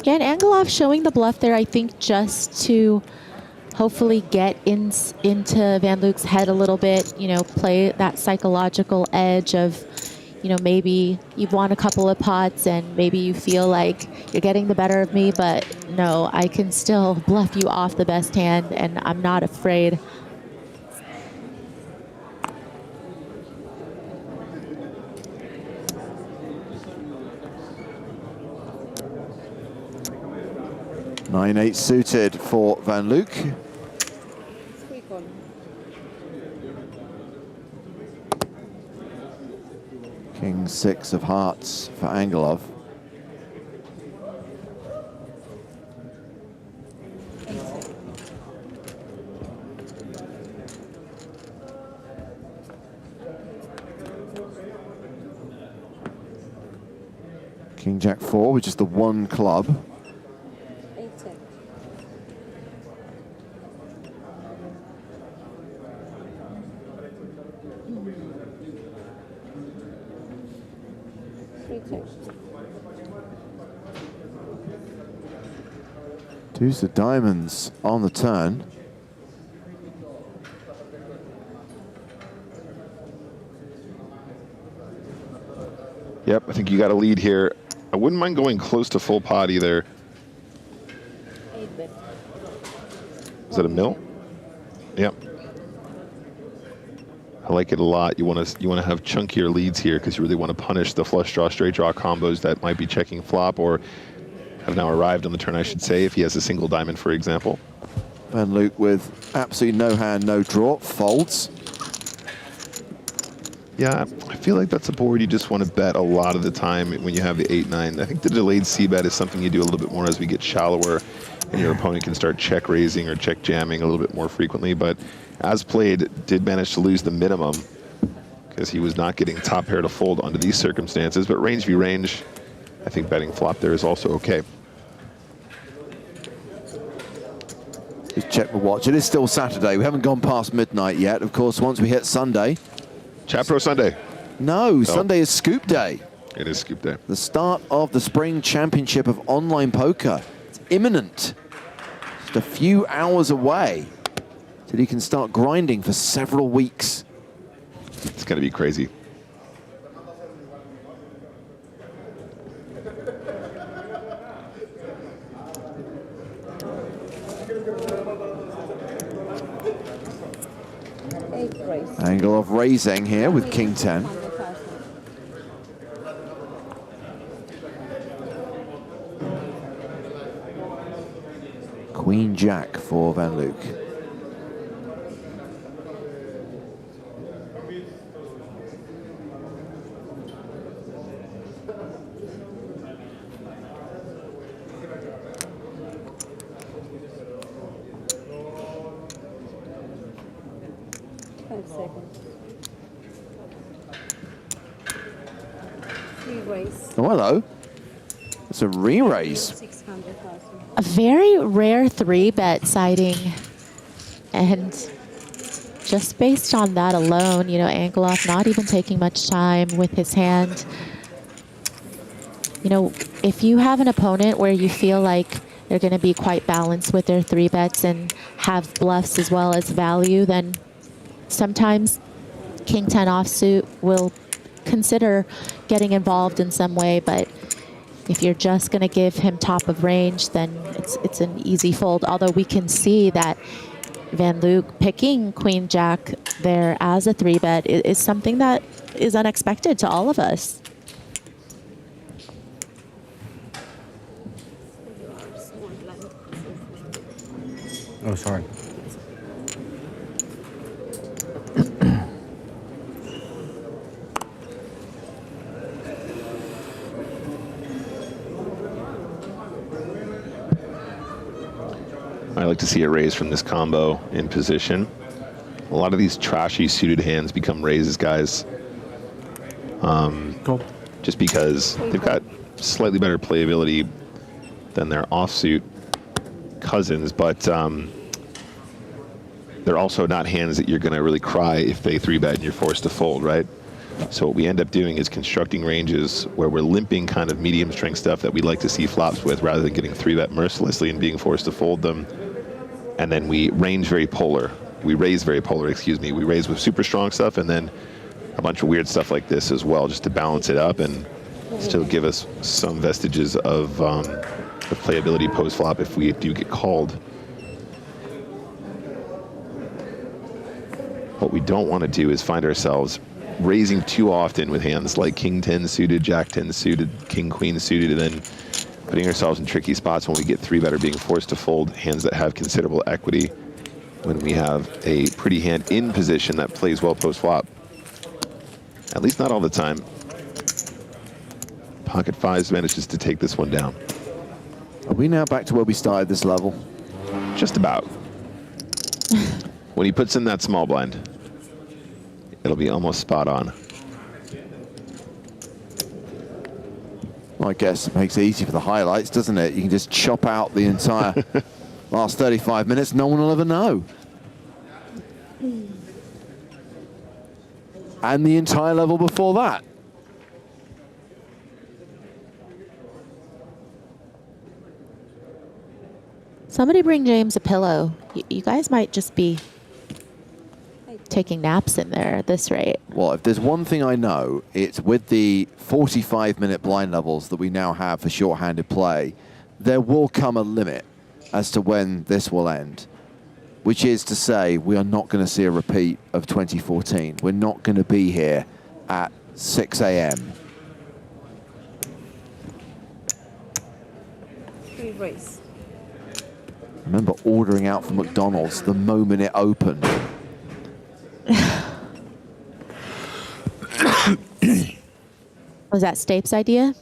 Again, Angelov showing the bluff there, I think, just to hopefully get into Van Luijk's head a little bit, you know, play that psychological edge of, you know, maybe you've won a couple of pots and maybe you feel like you're getting the better of me, but no, I can still bluff you off the best hand and I'm not afraid. Nine, 8 suited for Van Luijk. King 6 of hearts for Angelov. King Jack 4, which is the one club. Deuce of diamonds on the turn. Yep, I think you got a lead here. I wouldn't mind going close to full pot either. Is that a mill? Yep. I like it a lot. You want to have chunkier leads here because you really want to punish the flush draw, straight draw combos that might be checking flop or have now arrived on the turn, I should say, if he has a single diamond, for example. Van Luijk with absolutely no hand, no draw, folds. Yeah, I feel like that's a board you just want to bet a lot of the time when you have the 8-9. I think the delayed c-bet is something you do a little bit more as we get shallower and your opponent can start check raising or check jamming a little bit more frequently. But as played, did manage to lose the minimum because he was not getting top pair to fold under these circumstances. But range v range, I think betting flop there is also okay. Just check the watch. It is still Saturday. We haven't gone past midnight yet. Of course, once we hit Sunday. Chat Pro Sunday. No, Sunday is Scoop Day. It is Scoop Day. The start of the Spring Championship of Online Poker. It's imminent. Just a few hours away till he can start grinding for several weeks. It's going to be crazy. Angle of raising here with King 10. Queen Jack for Van Luijk. Oh, hello. It's a re-raise. A very rare 3-bet sighting. And just based on that alone, you know, Angelov not even taking much time with his hand. You know, if you have an opponent where you feel like they're going to be quite balanced with their 3-bets and have bluffs as well as value, then sometimes King 10 offsuit will consider getting involved in some way. But if you're just going to give him top of range, then it's an easy fold. Although we can see that Van Luijk picking Queen Jack there as a 3-bet is something that is unexpected to all of us. Oh, sorry. I like to see a raise from this combo in position. A lot of these trashy suited hands become raises, guys. Just because they've got slightly better playability than their offsuit cousins, but they're also not hands that you're going to really cry if they 3-bet and you're forced to fold, right? So what we end up doing is constructing ranges where we're limping kind of medium strength stuff that we'd like to see flops with rather than getting 3-bet mercilessly and being forced to fold them. And then we range very polar. We raise very polar, excuse me. We raise with super strong stuff and then a bunch of weird stuff like this as well, just to balance it up and still give us some vestiges of playability post-flop if we do get called. What we don't want to do is find ourselves raising too often with hands like King 10 suited, Jack 10 suited, King Queen suited, and then putting ourselves in tricky spots when we get 3-bet or being forced to fold hands that have considerable equity when we have a pretty hand in position that plays well post-flop. At least not all the time. Pocket fives manages to take this one down. Are we now back to where we started this level? Just about. When he puts in that small blind, it'll be almost spot on. Well, I guess it makes it easy for the highlights, doesn't it? You can just chop out the entire last 35 minutes. No one will ever know. And the entire level before that. Somebody bring James a pillow. You guys might just be taking naps in there at this rate. Well, if there's one thing I know, it's with the 45-minute blind levels that we now have for short-handed play, there will come a limit as to when this will end, which is to say we are not going to see a repeat of 2014. We're not going to be here at 6 a.m. Race. I remember ordering out from McDonald's the moment it opened. Was that Stape's idea?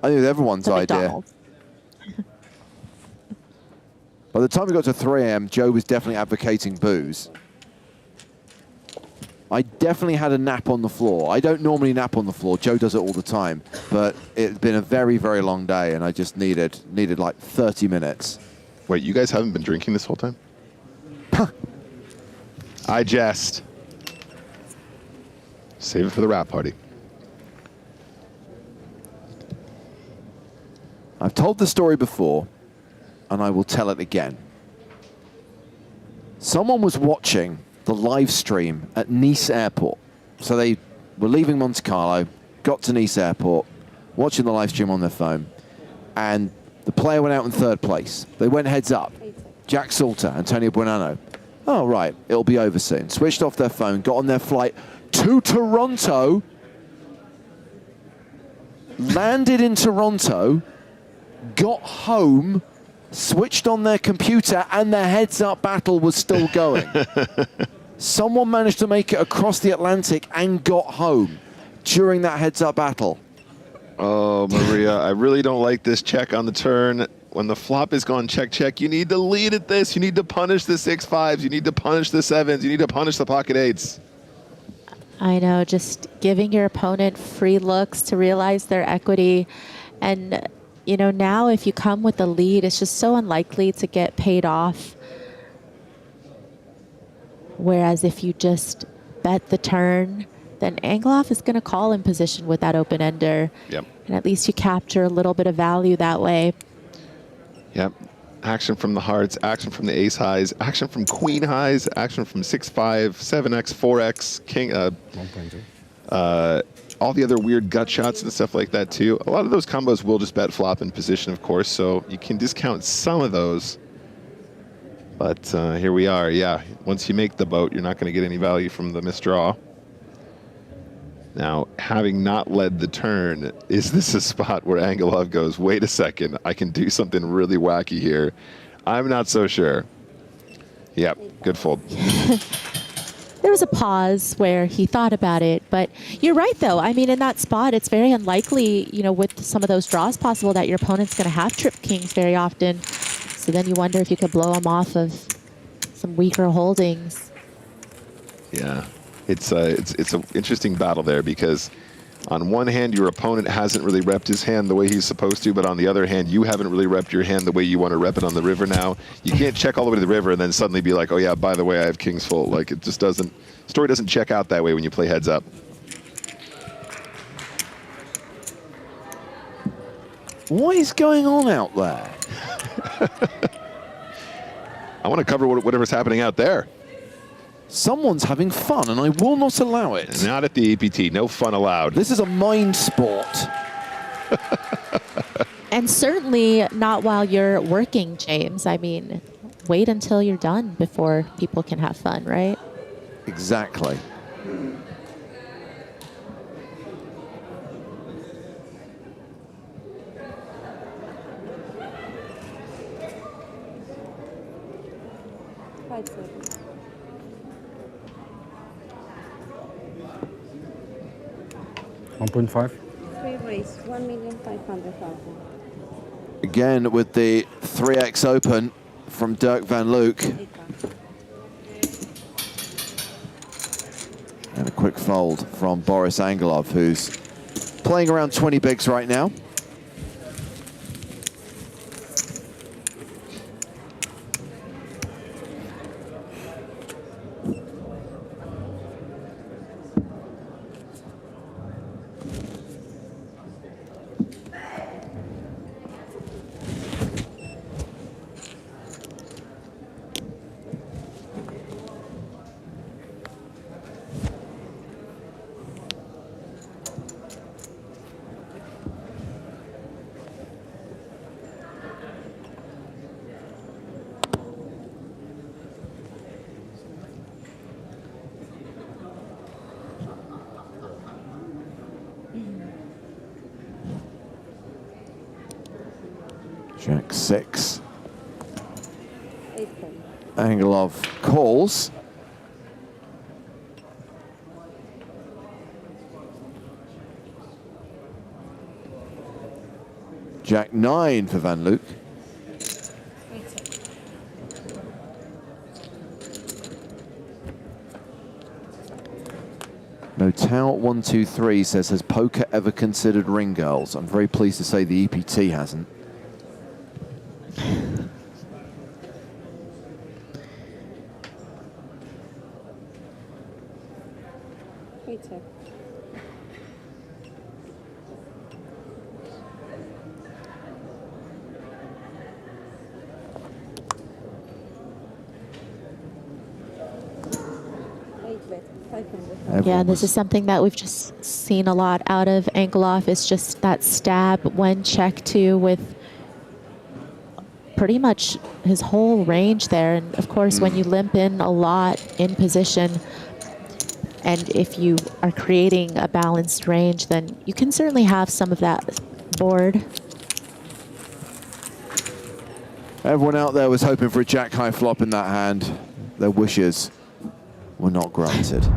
I think it was everyone's idea. McDonald's. By the time we got to 3 a.m., Joe was definitely advocating booze. I definitely had a nap on the floor. I don't normally nap on the floor. Joe does it all the time. But it's been a very, very long day, and I just needed like 30 minutes. Wait, you guys haven't been drinking this whole time? I jest. Save it for the wrap party. I've told the story before, and I will tell it again. Someone was watching the live stream at Nice Airport. So they were leaving Monte Carlo, got to Nice Airport, watching the live stream on their phone, and the player went out in third place. They went heads up. Jack Salter, Antonio Buonanno. Oh, right, it'll be over soon. Switched off their phone, got on their flight to Toronto, landed in Toronto, got home, switched on their computer, and their heads-up battle was still going. Someone managed to make it across the Atlantic and got home during that heads-up battle. Oh, Maria, I really don't like this check on the turn. When the flop is gone check, check, you need to lead at this. You need to punish the 6-5s. You need to punish the 7s. You need to punish the pocket 8s. I know, just giving your opponent free looks to realize their equity. And, you know, now if you come with the lead, it's just so unlikely to get paid off. Whereas if you just bet the turn, then Angelov is going to call in position with that open-ender. Yep. And at least you capture a little bit of value that way. Yep. Action from the hearts, action from the ace highs, action from queen highs, action from 6-5, 7x, 4x, king, all the other weird gut shots and stuff like that too. A lot of those combos will just bet flop in position, of course, so you can discount some of those. But here we are, yeah. Once you make the boat, you're not going to get any value from the misdraw. Now, having not led the turn, is this a spot where Angelov goes, wait a second, I can do something really wacky here? I'm not so sure. Yep, good fold. There was a pause where he thought about it, but you're right, though. I mean, in that spot, it's very unlikely, you know, with some of those draws possible that your opponent's going to have trip kings very often. So then you wonder if you could blow him off of some weaker holdings. Yeah. It's an interesting battle there because on one hand, your opponent hasn't really repped his hand the way he's supposed to, but on the other hand, you haven't really repped your hand the way you want to rep it on the river now. You can't check all the way to the river and then suddenly be like, oh yeah, by the way, I have kings full. Like, it just doesn't, story doesn't check out that way when you play heads up. What is going on out there? I want to cover whatever's happening out there. Someone's having fun, and I will not allow it. Not at the EPT. No fun allowed. This is a mind sport. And certainly not while you're working, James. I mean, wait until you're done before people can have fun, right? Exactly. Quite so. 1.5. 3 raise, 1,500,000. Again with the 3x open from Derk van Luijk. And a quick fold from Boris Angelov, who's playing around 20 bigs right now. Jack 6. Angelov calls. Jack 9 for Van Luijk. Notal123 says, has poker ever considered ring girls? I'm very pleased to say the EPT hasn't. Yeah, this is something that we've just seen a lot out of Angelov. It's just that stab when check two with pretty much his whole range there. And of course, when you limp in a lot in position, and if you are creating a balanced range, then you can certainly have some of that board. Everyone out there was hoping for a jack high flop in that hand. Their wishes were not granted.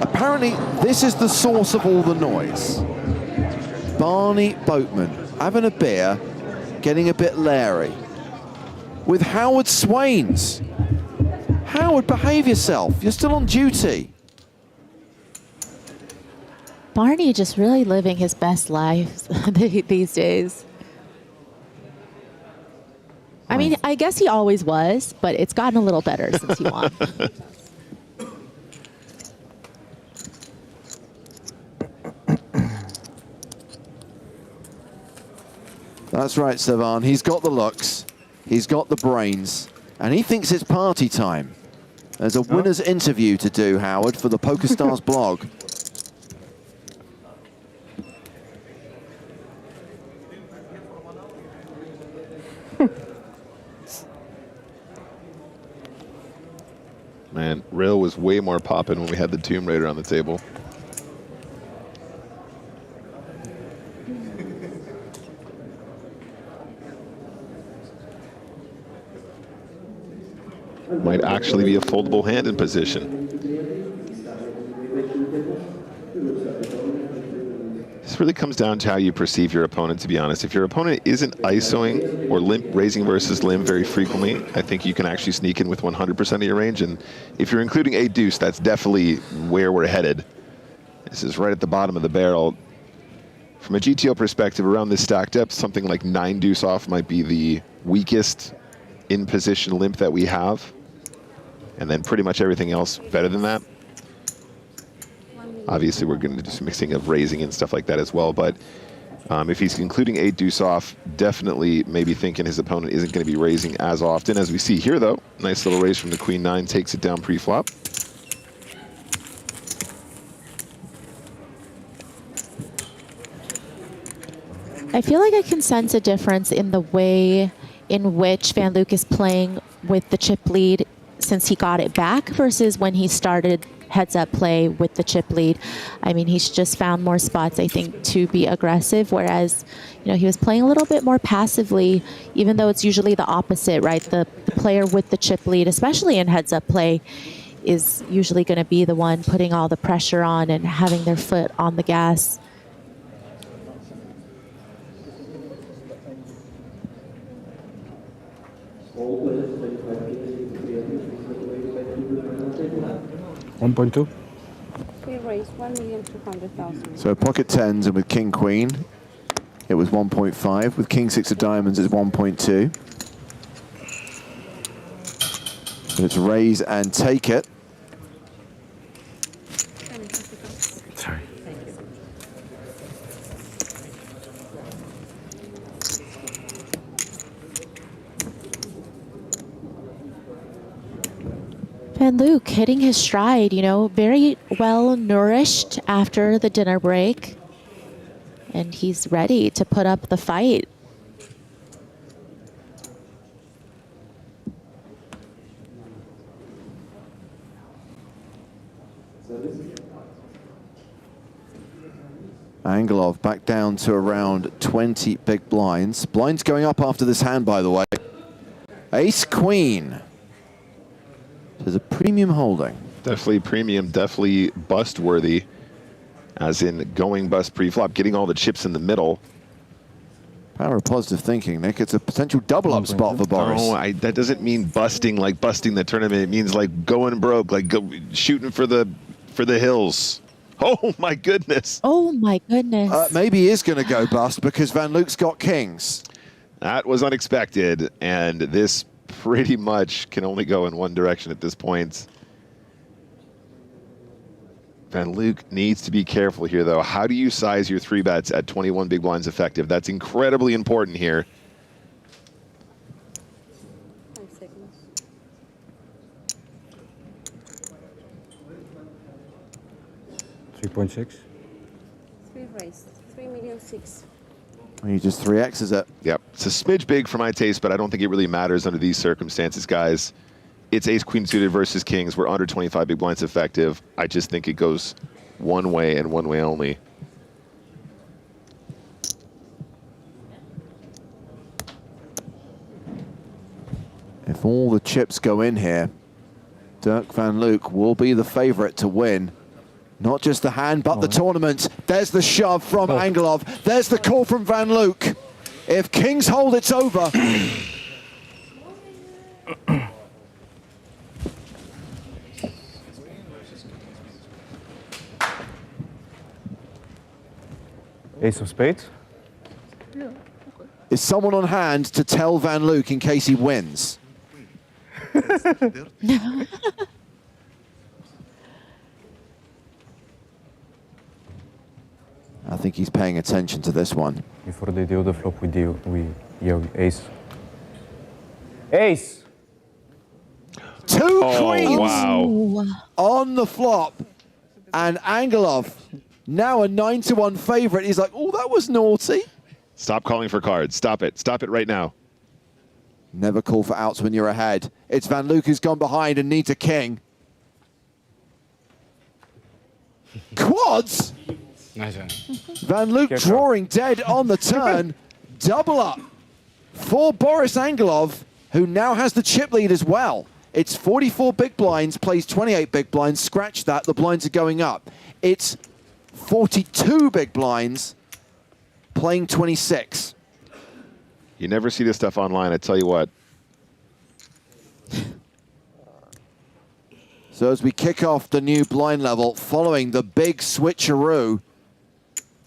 Apparently, this is the source of all the noise. Barney Boatman having a beer, getting a bit leery. With Howard Swains. Howard, behave yourself. You're still on duty. Barney just really living his best life these days. I mean, I guess he always was, but it's gotten a little better since he won. That's right, Savan. He's got the looks, he's got the brains, and he thinks it's party time. There's a winner's interview to do, Howard, for the PokerStars blog. Man, Rail was way more popping when we had the Tomb Raider on the table. Might actually be a foldable hand in position. This really comes down to how you perceive your opponent, to be honest. If your opponent isn't ISOing or limp raising versus limb very frequently, I think you can actually sneak in with 100% of your range. And if you're including a deuce, that's definitely where we're headed. This is right at the bottom of the barrel. From a GTO perspective, around this stack depth, something like 9 deuce off might be the weakest in position limp that we have. And then pretty much everything else better than that. Obviously, we're going to do some mixing of raising and stuff like that as well. But if he's including 8 deuce off, definitely maybe thinking his opponent isn't going to be raising as often. As we see here, though, nice little raise from the Queen 9, takes it down pre-flop. I feel like I can sense a difference in the way in which Van Luijk is playing with the chip lead since he got it back versus when he started heads-up play with the chip lead. I mean, he's just found more spots, I think, to be aggressive, whereas, you know, he was playing a little bit more passively, even though it's usually the opposite, right? The player with the chip lead, especially in heads-up play, is usually going to be the one putting all the pressure on and having their foot on the gas. $1.2. We raised 1,200,000. So pocket tens, and with King Queen, it was 1.5. With King 6 of diamonds, it's 1.2. So it's raise and take it. Sorry. Van Luijk hitting his stride, you know, very well nourished after the dinner break. And he's ready to put up the fight. Angelov back down to around 20 big blinds. Blinds going up after this hand, by the way. Ace Queen. There's a premium holding. Definitely premium, definitely bust worthy, as in going bust pre-flop, getting all the chips in the middle. Power of positive thinking, Nick. It's a potential double-up spot for Boris. Oh, that doesn't mean busting like busting the tournament. It means like going broke, like shooting for the hills. Oh my goodness. Oh my goodness. Maybe he is going to go bust because Van Luijk's got kings. That was unexpected, and this pretty much can only go in one direction at this point. Van Luijk needs to be careful here, though. How do you size your 3-bets at 21 big blinds effective? That's incredibly important here. 5 seconds. 3.6. 3 raised. 3,000,006. He just 3x's it. Yep. It's a smidge big for my taste, but I don't think it really matters under these circumstances, guys. It's ace-queen suited versus kings. We're under 25 big blinds effective. I just think it goes one way and one way only. If all the chips go in here, Derk van Luijk will be the favorite to win. Not just the hand, but the tournament. There's the shove from Angelov. There's the call from Van Luijk. If kings hold, it's over. Ace of spades. Is someone on hand to tell Van Luijk in case he wins? I think he's paying attention to this one. Before they deal the flop, we yell ace. Ace! Two queens wow. on the flop. And Angelov, now a 9-1 favorite. He's like, oh, that was naughty. Stop calling for cards. Stop it. Stop it right now. Never call for outs when you're ahead. It's Van Luijk who's gone behind and needs a king. Quads! Nice one. Van Luijk drawing dead on the turn. Double up for Boris Angelov, who now has the chip lead as well. It's 44 big blinds, plays 28 big blinds. Scratch that, the blinds are going up. It's 42 big blinds, playing 26. You never see this stuff online, I tell you what. So as we kick off the new blind level, following the big switcheroo,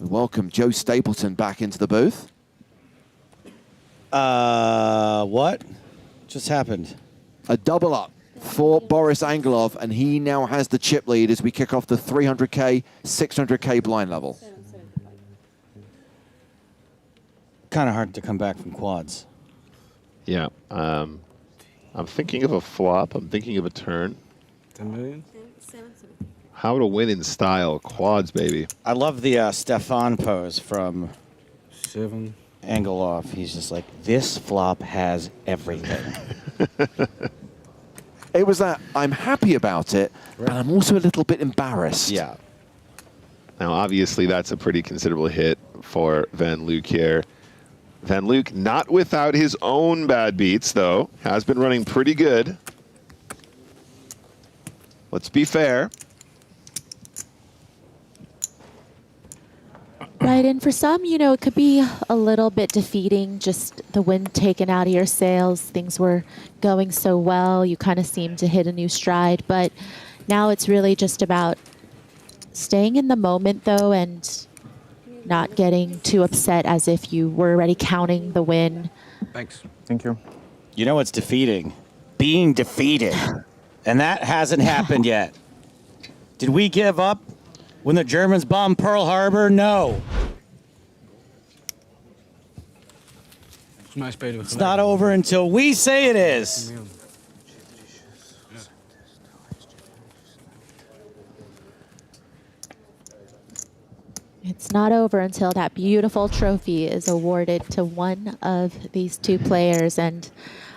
we welcome Joe Stapleton back into the booth. What just happened? A double up for Boris Angelov, and he now has the chip lead as we kick off the 300K, 600K blind level. Kind of hard to come back from quads. Yeah. I'm thinking of a flop. I'm thinking of a turn. 10 million? How to win in style. Quads, baby. I love the Stefan pose from 7. Angelov. He's just like, this flop has everything. It was that I'm happy about it, and I'm also a little bit embarrassed. Yeah. Now, obviously, that's a pretty considerable hit for Van Luijk here. Van Luijk not without his own bad beats, though. Has been running pretty good. Let's be fair. Right, and for some, you know, it could be a little bit defeating, just the wind taken out of your sails. Things were going so well. You kind of seemed to hit a new stride. But now it's really just about staying in the moment, though, and not getting too upset as if you were already counting the win. Thanks. Thank you. You know what's defeating? Being defeated. And that hasn't happened yet. Did we give up when the Germans bombed Pearl Harbor? No. It's not over until we say it is. It's not over until that beautiful trophy is awarded to one of these two players. And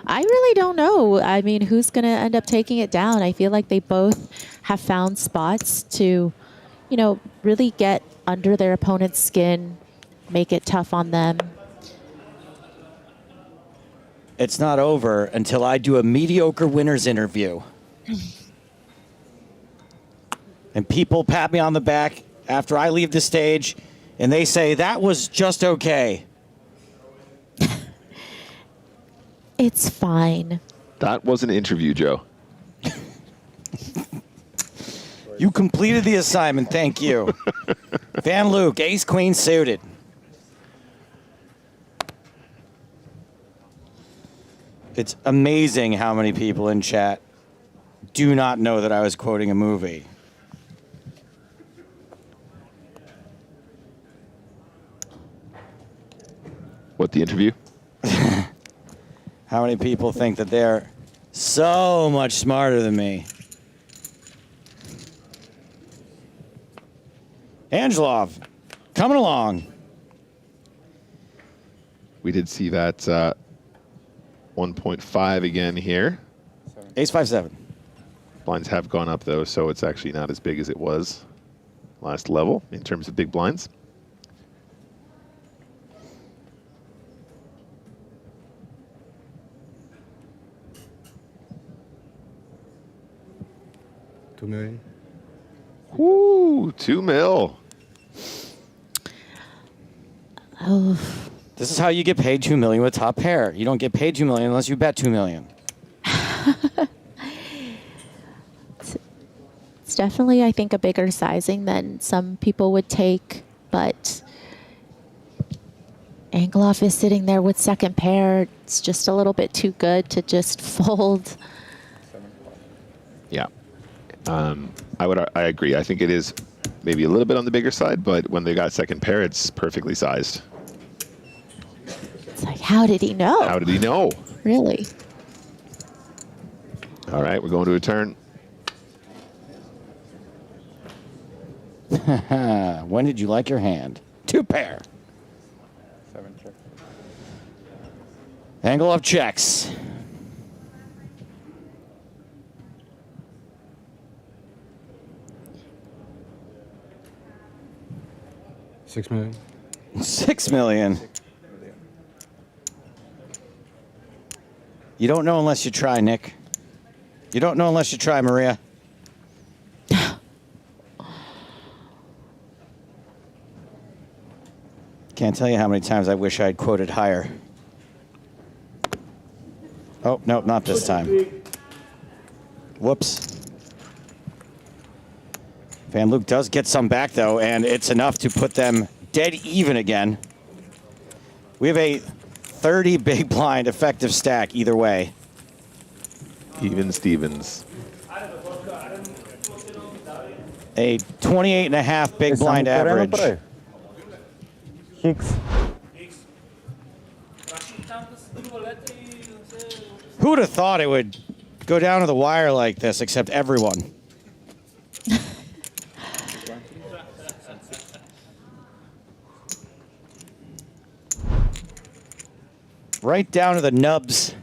I really don't know. I mean, who's going to end up taking it down? I feel like they both have found spots to, you know, really get under their opponent's skin, make it tough on them. It's not over until I do a mediocre winner's interview. And people pat me on the back after I leave the stage, and they say, that was just okay. It's fine. That was an interview, Joe. You completed the assignment, thank you. Van Luijk, ace queen suited. It's amazing how many people in chat do not know that I was quoting a movie. What, the interview? How many people think that they're so much smarter than me? Angelov, coming along. We did see that 1.5 again here. Ace 5-7. Blinds have gone up, though, so it's actually not as big as it was last level in terms of big blinds. $2 million. Woo, 2 mil. Oh. This is how you get paid $2 million with top pair. You don't get paid $2 million unless you bet $2 million. It's definitely, I think, a bigger sizing than some people would take, but Angelov is sitting there with second pair. It's just a little bit too good to just fold. Yeah. I agree. I think it is maybe a little bit on the bigger side, but when they got second pair, it's perfectly sized. It's like, how did he know? How did he know? Really? All right, we're going to a turn. When did you like your hand? 2 pair. 7 check. Angelov checks. $6 million. 6 million. You don't know unless you try, Nick. You don't know unless you try, Maria. Can't tell you how many times I wish I'd quoted higher. Oh, no, not this time. Whoops. Van Luijk does get some back, though, and it's enough to put them dead even again. We have a 30 big blind effective stack either way. Even Stevens. A 28.5 big blind average. Who would have thought it would go down to the wire like this, except everyone? Right down to the nubs.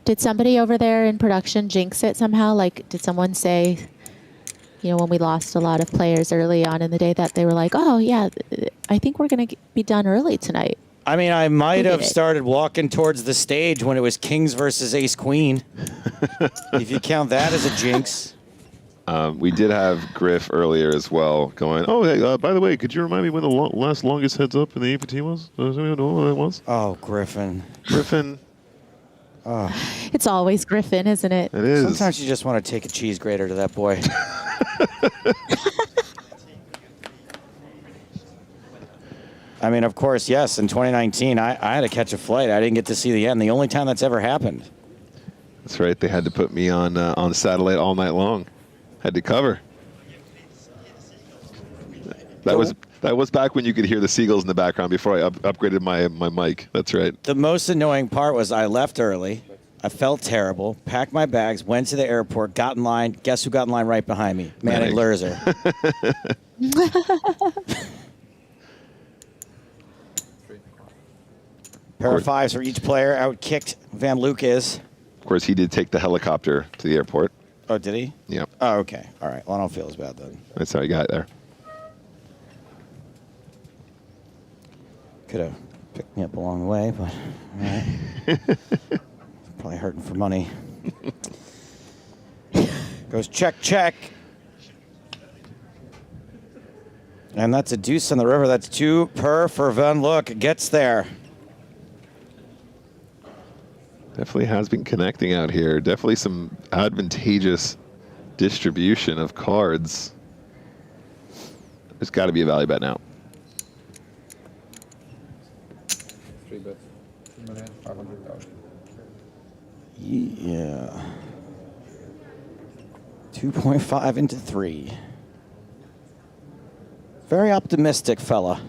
Did somebody over there in production jinx it somehow? Like, did someone say, you know, when we lost a lot of players early on in the day, that they were like, oh, yeah, I think we're going to be done early tonight? I mean, I might have started walking towards the stage when it was Kings versus Ace Queen. If you count that as a jinx. We did have Griff earlier as well going, oh, hey, by the way, could you remind me when the last longest heads up in the EPT was? Does anyone know what that was? Oh, Griffin. Griffin. Oh. It's always Griffin, isn't it? It is. Sometimes you just want to take a cheese grater to that boy. I mean, of course, yes, in 2019, I had to catch a flight. I didn't get to see the end. The only time that's ever happened. That's right. They had to put me on satellite all night long. Had to cover. That was back when you could hear the seagulls in the background before I upgraded my mic. That's right. The most annoying part was I left early. I felt terrible, packed my bags, went to the airport, got in line. Guess who got in line right behind me? Manny Lurzer. Pair of fives for each player. Outkicked Van Luijk is. Of course, he did take the helicopter to the airport. Oh, did he? Yep. Oh, okay. All right. Well, I don't feel as bad then. That's how he got there. Could have picked me up along the way, but all right. Probably hurting for money. Goes check, check. And that's a deuce on the river. That's 2 per for Van Luijk. Gets there. Definitely has been connecting out here. Definitely some advantageous distribution of cards. There's got to be a value bet now. 3 bets. 2,500,000. Yeah. 2.5 into 3. Very optimistic fella.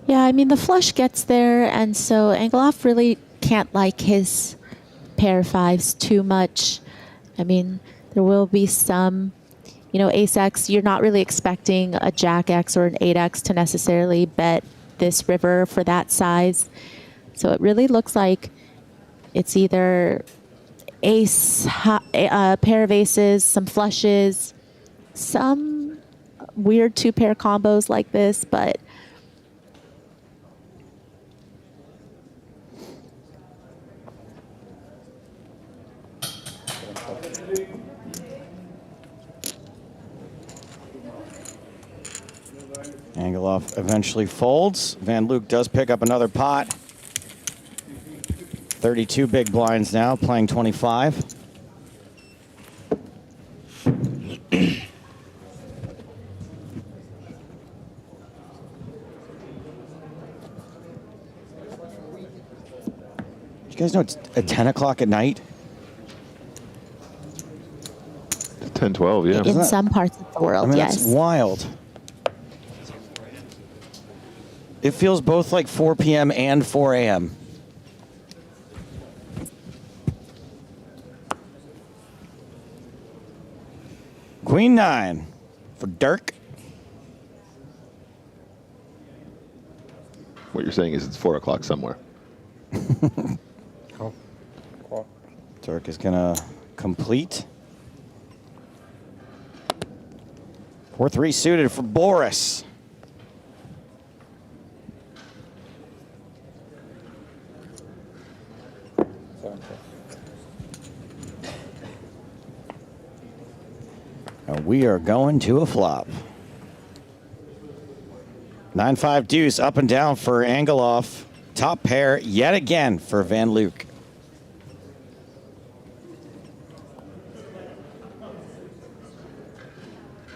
Yeah, I mean, the flush gets there, and so Angelov really can't like his pair fives too much. I mean, there will be some, you know, ace X, you're not really expecting a jack X or an 8X to necessarily bet this river for that size. So it really looks like it's either ace, a pair of aces, some flushes, some weird 2-pair combos like this, but Angelov eventually folds. Van Luijk does pick up another pot. 32 big blinds now, playing 25. You guys know it's at 10 o'clock at night? 10, 12, yeah. in some parts of the world, I mean, yes. that's wild. It feels both like 4 p.m. and 4 a.m. Queen 9 for Derk. What you're saying is it's 4 o'clock somewhere. Derk is going to complete. 4-3 suited for Boris. And we are going to a flop. 9-5 deuce up and down for Angelov. Top pair yet again for Van Luijk.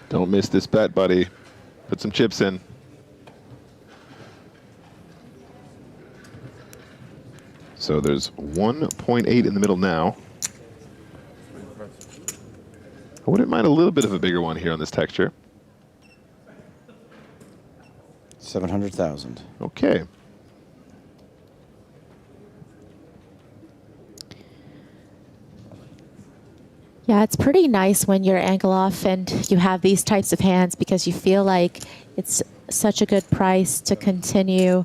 Don't miss this bet, buddy. Put some chips in. So there's 1.8 in the middle now. I wouldn't mind a little bit of a bigger one here on this texture. 700,000. Okay. Yeah, it's pretty nice when you're Angelov and you have these types of hands because you feel like it's such a good price to continue.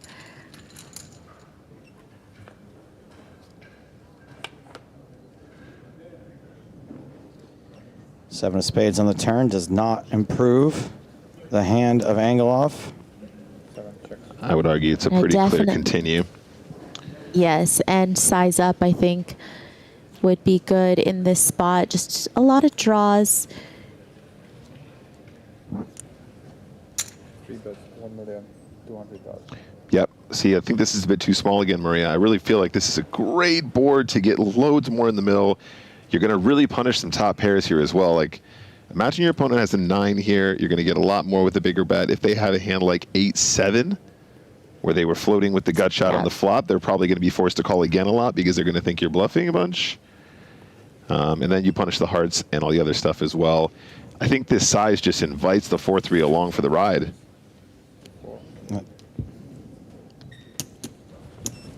Seven of spades on the turn does not improve the hand of Angelov. I would argue it's a pretty clear continue. Yes, and size up, I think, would be good in this spot. Just a lot of draws. 3 bets, 1,200,000. Yep. See, I think this is a bit too small again, Maria. I really feel like this is a great board to get loads more in the middle. You're going to really punish some top pairs here as well. Like, imagine your opponent has a 9 here. You're going to get a lot more with a bigger bet. If they have a hand like 8-7, where they were floating with the gut shot on the flop, they're probably going to be forced to call again a lot because they're going to think you're bluffing a bunch. And then you punish the hearts and all the other stuff as well. I think this size just invites the 4-3 along for the ride.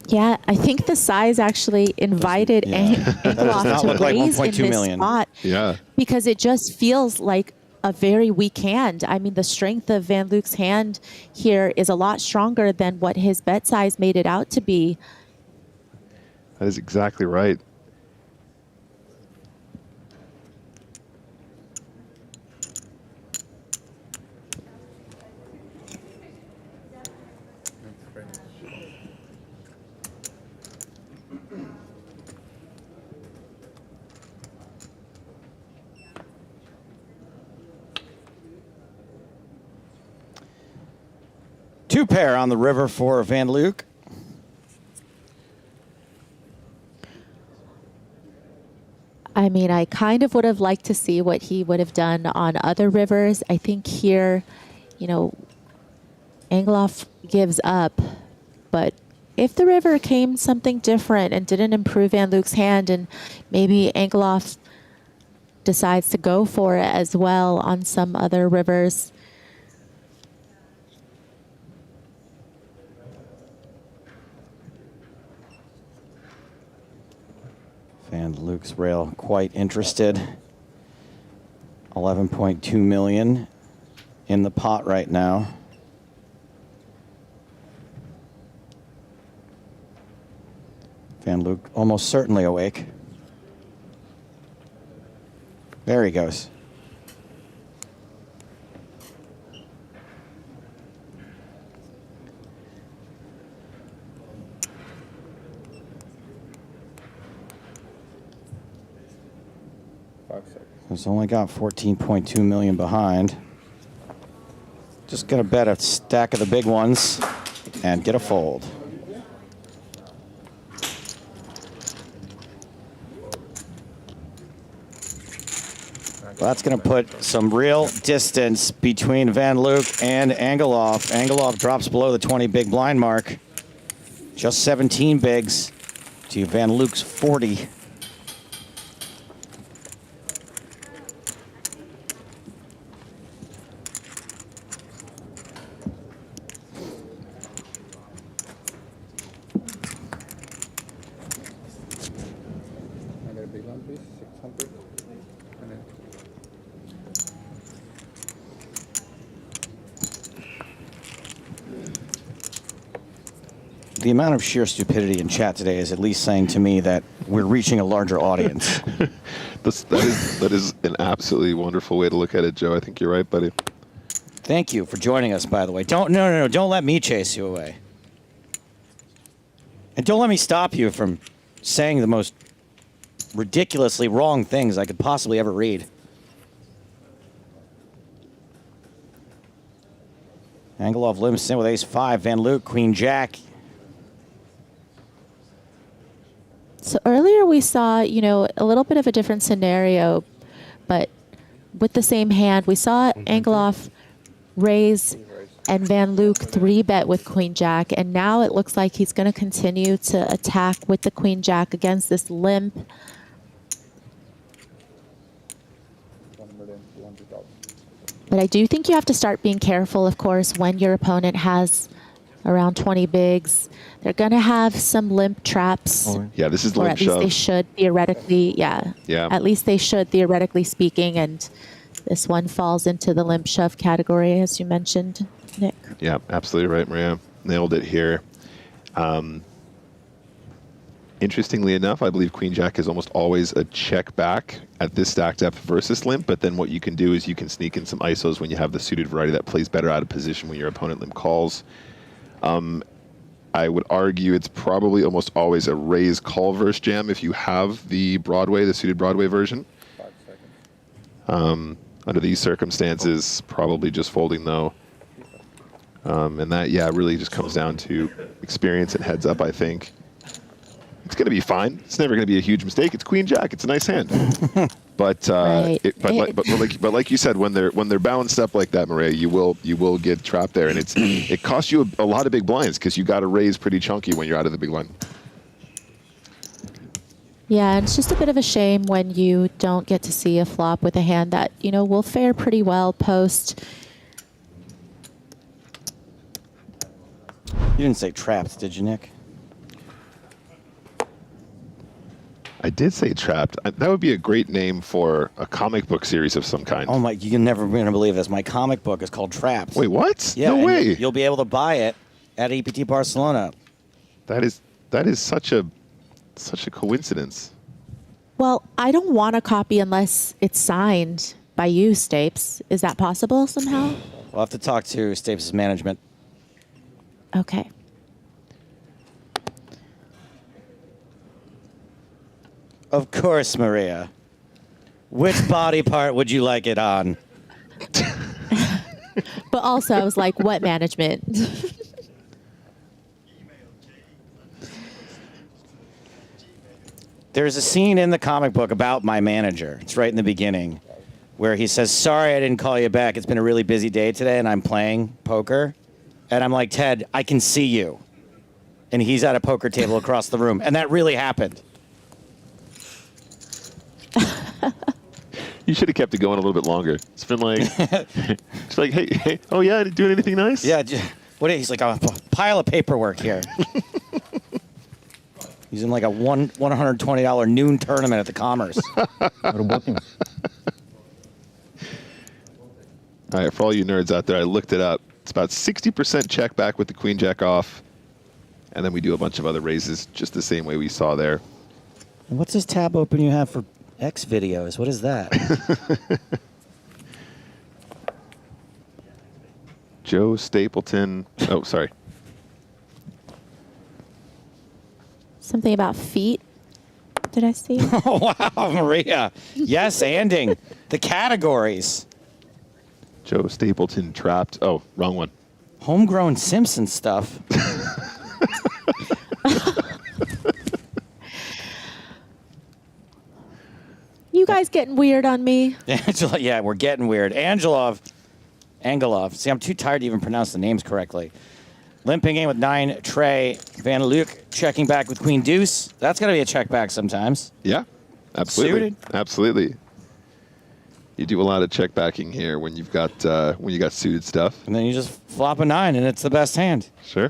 Yeah, I think the size actually invited Angelov to raise in this spot. Yeah. Because it just feels like a very weak hand. I mean, the strength of Van Luijk's hand here is a lot stronger than what his bet size made it out to be. That is exactly right. Two pair on the river for Van Luijk. I mean, I kind of would have liked to see what he would have done on other rivers. I think here, you know, Angelov gives up. But if the river came something different and didn't improve Van Luijk's hand, and maybe Angelov decides to go for it as well on some other rivers. Van Luijk's rail quite interested. 11.2 million in the pot right now. Van Luijk almost certainly awake. There he goes. He's only got 14.2 million behind. Just gonna bet a stack of the big ones and get a fold. Well, that's going to put some real distance between Van Luijk and Angelov. Angelov drops below the 20 big blind mark. Just 17 bigs to Van Luijk's 40. The amount of sheer stupidity in chat today is at least saying to me that we're reaching a larger audience. that is an absolutely wonderful way to look at it, Joe. I think you're right, buddy. Thank you for joining us, by the way. Don't let me chase you away. And don't let me stop you from saying the most ridiculously wrong things I could possibly ever read. Angelov limps in with ace-5, Van Luijk, queen-jack. So earlier we saw, you know, a little bit of a different scenario, but with the same hand, we saw Angelov raise and Van Luijk 3-bet with queen jack, and now it looks like he's going to continue to attack with the queen jack against this limp. But I do think you have to start being careful, of course, when your opponent has around 20 bigs. They're going to have some limp traps. Yeah, this is or limp at least shove. they should theoretically, yeah. At least they should, theoretically speaking, and this one falls into the limp shove category, as you mentioned, Nick. Yeah, absolutely right, Maria. Nailed it here. Interestingly enough, I believe queen jack is almost always a check back at this stack depth versus limp, but then what you can do is you can sneak in some ISOs when you have the suited variety that plays better out of position when your opponent limp calls. I would argue it's probably almost always a raise call verse jam if you have the Broadway, the suited Broadway version. Under these circumstances, probably just folding though. And that, yeah, really just comes down to experience and heads up, I think. It's going to be fine. It's never going to be a huge mistake. It's queen jack. It's a nice hand. But like you said, when they're balanced up like that, Maria, you will get trapped there, and it costs you a lot of big blinds because you got to raise pretty chunky when you're out of the big blind. Yeah, and it's just a bit of a shame when you don't get to see a flop with a hand that, you know, will fare pretty well post. You didn't say trapped, did you, Nick? I did say trapped. That would be a great name for a comic book series of some kind. Oh my! You're never going to believe this. My comic book is called Trapped. Wait, what? Yeah, no way. You'll be able to buy it at EPT Barcelona. That is such a coincidence. Well, I don't want a copy unless it's signed by you, Stapes. Is that possible somehow? We'll have to talk to Stapes' management. Okay. Of course, Maria. Which body part would you like it on? But also, I was like, what management? There's a scene in the comic book about my manager. It's right in the beginning where he says, sorry I didn't call you back. It's been a really busy day today and I'm playing poker. And I'm like, Ted, I can see you. And he's at a poker table across the room. And that really happened. You should have kept it going a little bit longer. It's been like, it's like, hey, oh yeah, doing anything nice? Yeah, he's like a pile of paperwork here. He's in like a $120 noon tournament at the Commerce. All right, for all you nerds out there, I looked it up. It's about 60% check back with the queen jack off. And then we do a bunch of other raises just the same way we saw there. And what's this tab open you have for X videos? What is that? Joe Stapleton. Oh, sorry. Something about feet. Did I see? Oh, wow, Maria. Yes, anding. The categories. Joe Stapleton trapped. Oh, wrong one. Homegrown Simpson stuff. You guys getting weird on me? Angela, yeah, we're getting weird. Angelov. See, I'm too tired to even pronounce the names correctly. Limping in with 9, Trey. Van Luijk checking back with Queen Deuce. That's got to be a check back sometimes. Yeah, absolutely. Suited. Absolutely. You do a lot of check backing here when you've got suited stuff. And then you just flop a 9 and it's the best hand. Sure.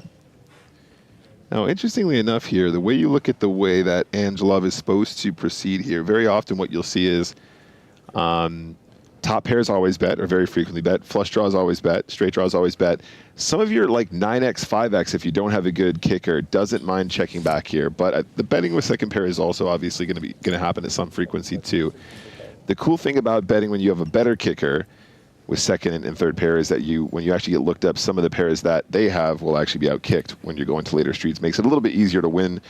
Now, interestingly enough here, the way you look at the way that Angelov is supposed to proceed here, very often what you'll see is top pairs always bet, or very frequently bet. Flush draws always bet. Straight draws always bet. Some of your like 9x, 5x, if you don't have a good kicker, doesn't mind checking back here. But the betting with second pair is also obviously going to happen at some frequency too. The cool thing about betting when you have a better kicker with second and third pair is that when you actually get looked up, some of the pairs that they have will actually be outkicked when you're going to later streets. Makes it a little bit easier to win,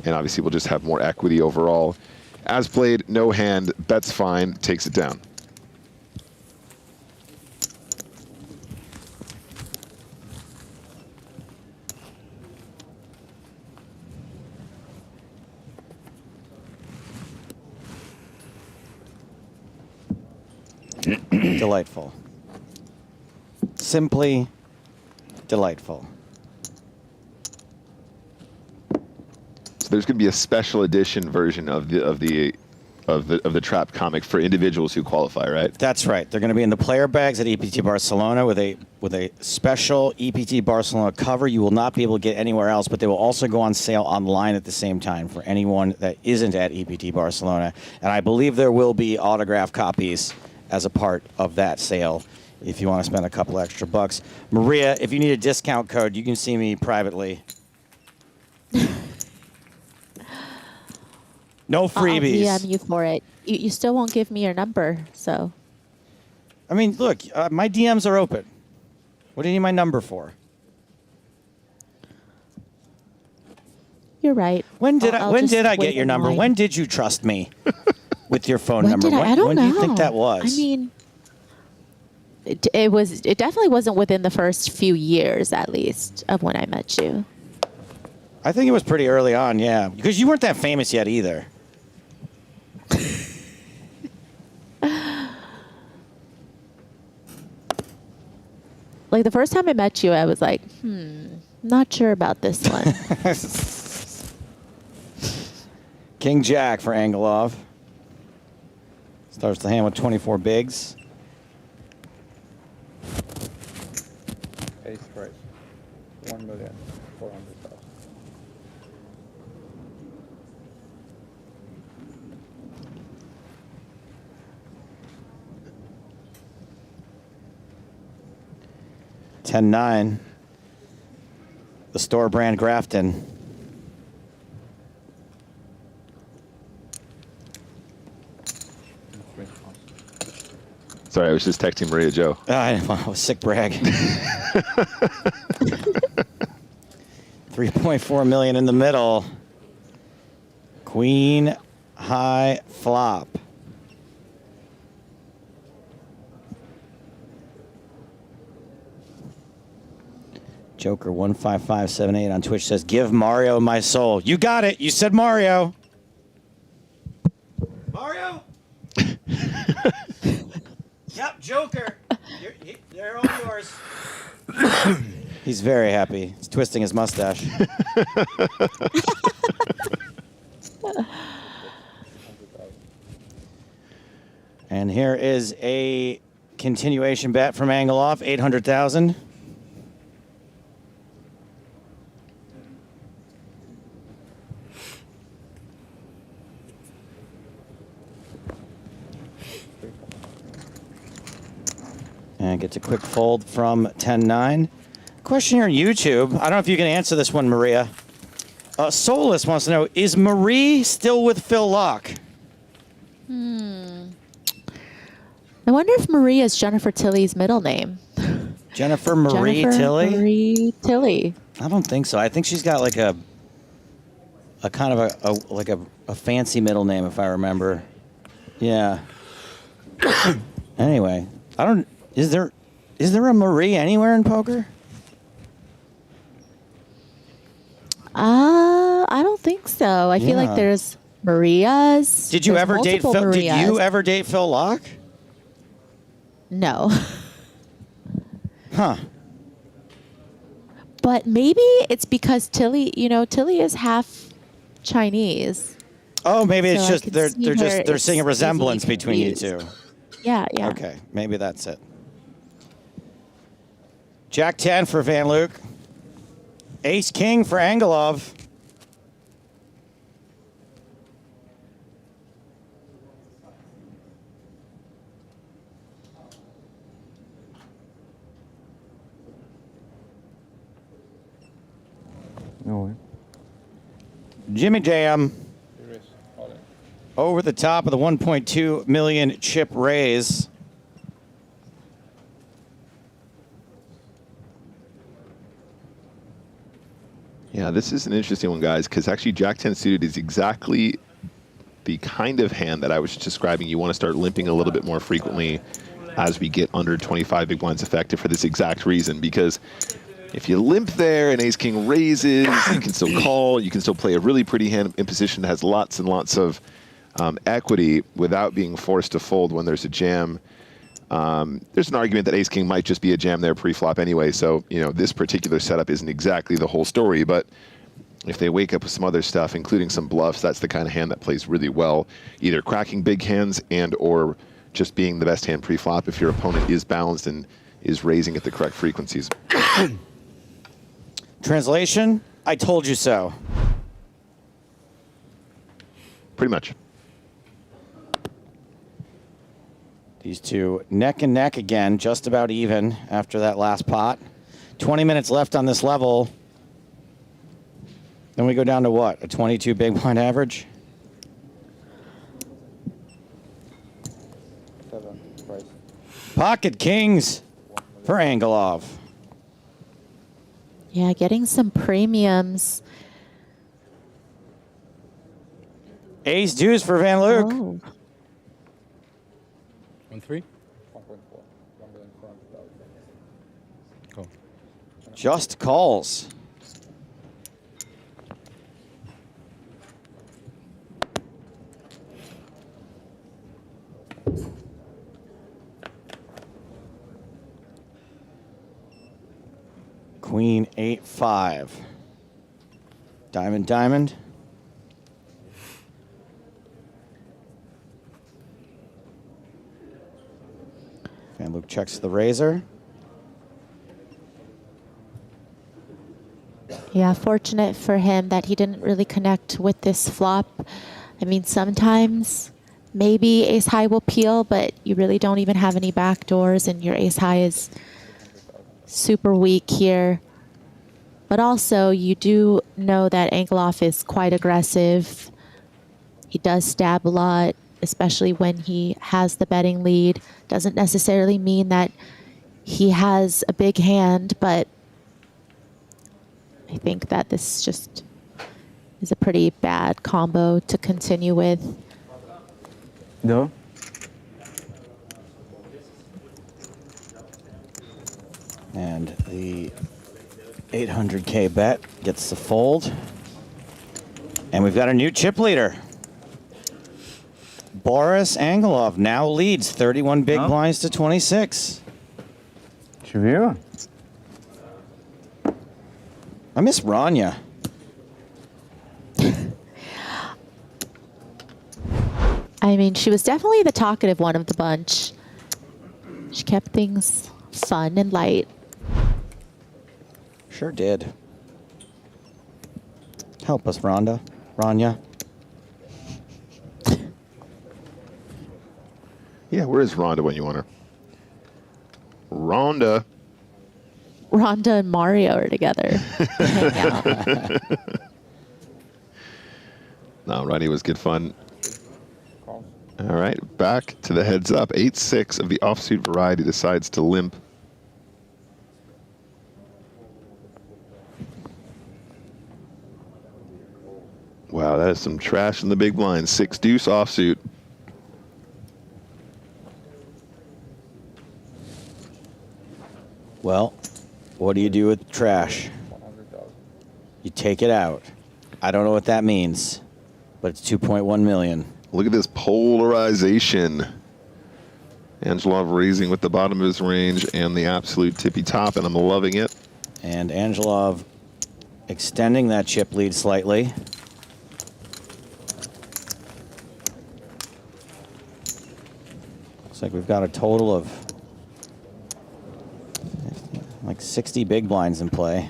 and obviously we'll just have more equity overall. As played, no hand, bets fine, takes it down. Delightful. Simply delightful. So there's going to be a special edition version of the trap comic for individuals who qualify, right? That's right. They're going to be in the player bags at EPT Barcelona with a special EPT Barcelona cover you will not be able to get anywhere else, but they will also go on sale online at the same time for anyone that isn't at EPT Barcelona. And I believe there will be autographed copies as a part of that sale if you want to spend a couple extra bucks. Maria, if you need a discount code, you can see me privately. No freebies. I'll DM you for it. You still won't give me your number, so. I mean, look, my DMs are open. What do you need my number for? You're right. When did I get wait your in number? line. When did you trust me with your phone When number? did I don't when know. do you think that was? I mean, it definitely wasn't within the first few years, at least, of when I met you. I think it was pretty early on, yeah. Because you weren't that famous yet either. Like, the first time I met you, I was like, not sure about this one. King Jack for Angelov. Starts the hand with 24 bigs. Ace price. 1,400,000. $10-9. The store brand Grafton. Sorry, I was just texting Maria Joe. I was sick brag. 3.4 million in the middle. Queen high flop. Joker 15578 on Twitch says, "Give Mario my soul." You got it. You said Mario. Yep, Joker. They're all yours. He's very happy. He's twisting his mustache. And here is a continuation bet from Angelov, 800,000. And gets a quick fold from 10-9. Question here on YouTube. I don't know if you can answer this one, Maria. Solus wants to know, is Marie still with Phil Locke? I wonder if Maria is Jennifer Tilley's middle name. Jennifer Marie Tilley? Marie Tilley. I don't think so. I think she's got like a kind of a fancy middle name, if I remember. Yeah. Anyway, is there a Marie anywhere in poker? I don't think so. I feel like there's Marias. Did you There's ever date Phil? multiple Did you Marias. ever date Phil Locke? No. Huh. But maybe it's because Tilly is half Chinese. Oh, maybe it's So I just could they're see just where they're it's seeing a resemblance easily between you two. confused. Yeah. Okay, maybe that's it. Jack 10 for Van Luijk. Ace King for Angelov. No way. Jimmy Jam. Over the top of the 1.2 million chip raise. Yeah, this is an interesting one, guys, because actually Jack 10 suited is exactly the kind of hand that I was describing. You want to start limping a little bit more frequently as we get under 25 big blinds effective for this exact reason, because if you limp there and ace-king raises, you can still call, you can still play a really pretty hand in position that has lots and lots of equity without being forced to fold when there's a jam. There's an argument that ace-king might just be a jam there pre-flop anyway, so this particular setup isn't exactly the whole story, but if they wake up with some other stuff, including some bluffs, that's the kind of hand that plays really well, either cracking big hands and or just being the best hand pre-flop if your opponent is balanced and is raising at the correct frequencies. Translation, I told you so. Pretty much. These two neck and neck again, just about even after that last pot. 20 minutes left on this level. Then we go down to what? A 22 big blind average? 7 price. Pocket kings for Angelov. Yeah, getting some premiums. Ace deuce for Van Luijk. Oh. 1-3. 1.4. Cool. Just calls. Queen 8-5. Diamond, diamond. Van Luijk checks the razor. Yeah, fortunate for him that he didn't really connect with this flop. I mean, sometimes maybe ace high will peel, but you really don't even have any back doors and your ace high is super weak here. But also, you do know that Angelov is quite aggressive. He does stab a lot, especially when he has the betting lead. Doesn't necessarily mean that he has a big hand, but I think that this just is a pretty bad combo to continue with. No. And the 800K bet gets the fold. And we've got a new chip leader. Boris Angelov now leads 31 big blinds to 26. Chavira. I miss Rania. I mean, she was definitely the talkative one of the bunch. She kept things fun and light. Sure did. Help us, Rania. Yeah, where is Rhonda when you want her? Rhonda. Rhonda and Mario are together. No, Ronnie was good fun. All right, back to the heads up. 8-6 of the offsuit variety decides to limp. Wow, that is some trash in the big blind. 6 deuce offsuit. Well, what do you do with trash? You take it out. I don't know what that means, but it's 2.1 million. Look at this polarization. Angelov raising with the bottom of his range and the absolute tippy top, and I'm loving it. And Angelov extending that chip lead slightly. Looks like we've got a total of like 60 big blinds in play.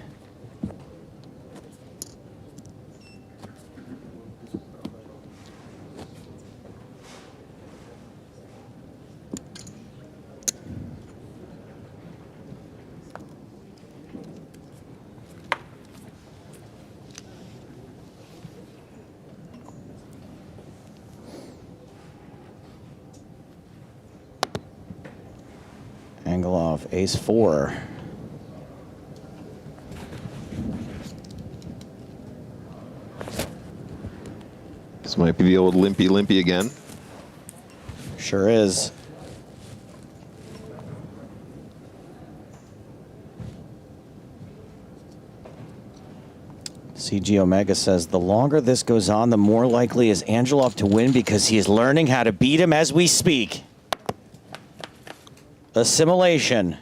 Angelov, ace-4. This might be the old limpy again. Sure is. CG Omega says, the longer this goes on, the more likely is Angelov to win because he is learning how to beat him as we speak. Assimilation.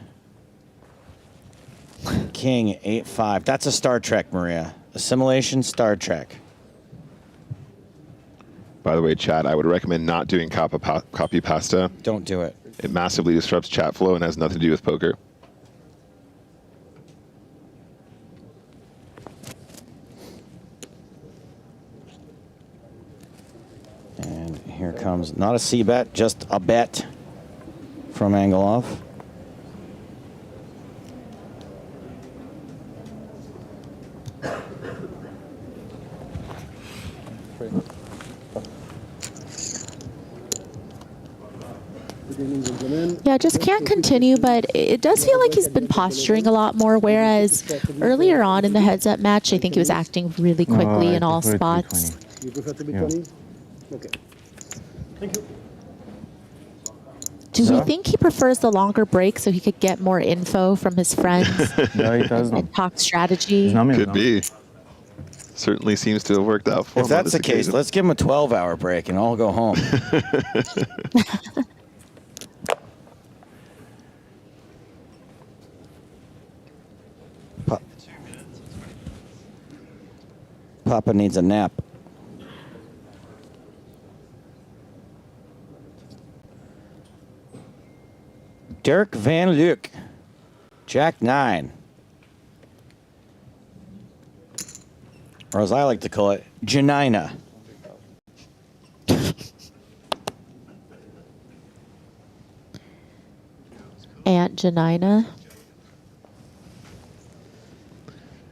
King, 8-5. That's a Star Trek, Maria. Assimilation, Star Trek. By the way, chat, I would recommend not doing copy pasta. Don't do it. It massively disrupts chat flow and has nothing to do with poker. And here comes, not a C bet, just a bet from Angelov. Yeah, just can't continue, but it does feel like he's been posturing a lot more, whereas earlier on in the heads-up match, I think he was acting really quickly in all spots. You prefer to be 20? Okay. Thank you. Do we think he prefers the longer break so he could get more info from his friends No, he doesn't. and talk strategy? Could be. Certainly seems to have worked out for him. If that's the case, let's give him a 12-hour break and I'll go home. Papa needs a nap. Derk van Luijk, Jack 9. Or as I like to call it, Janina. Aunt Janina.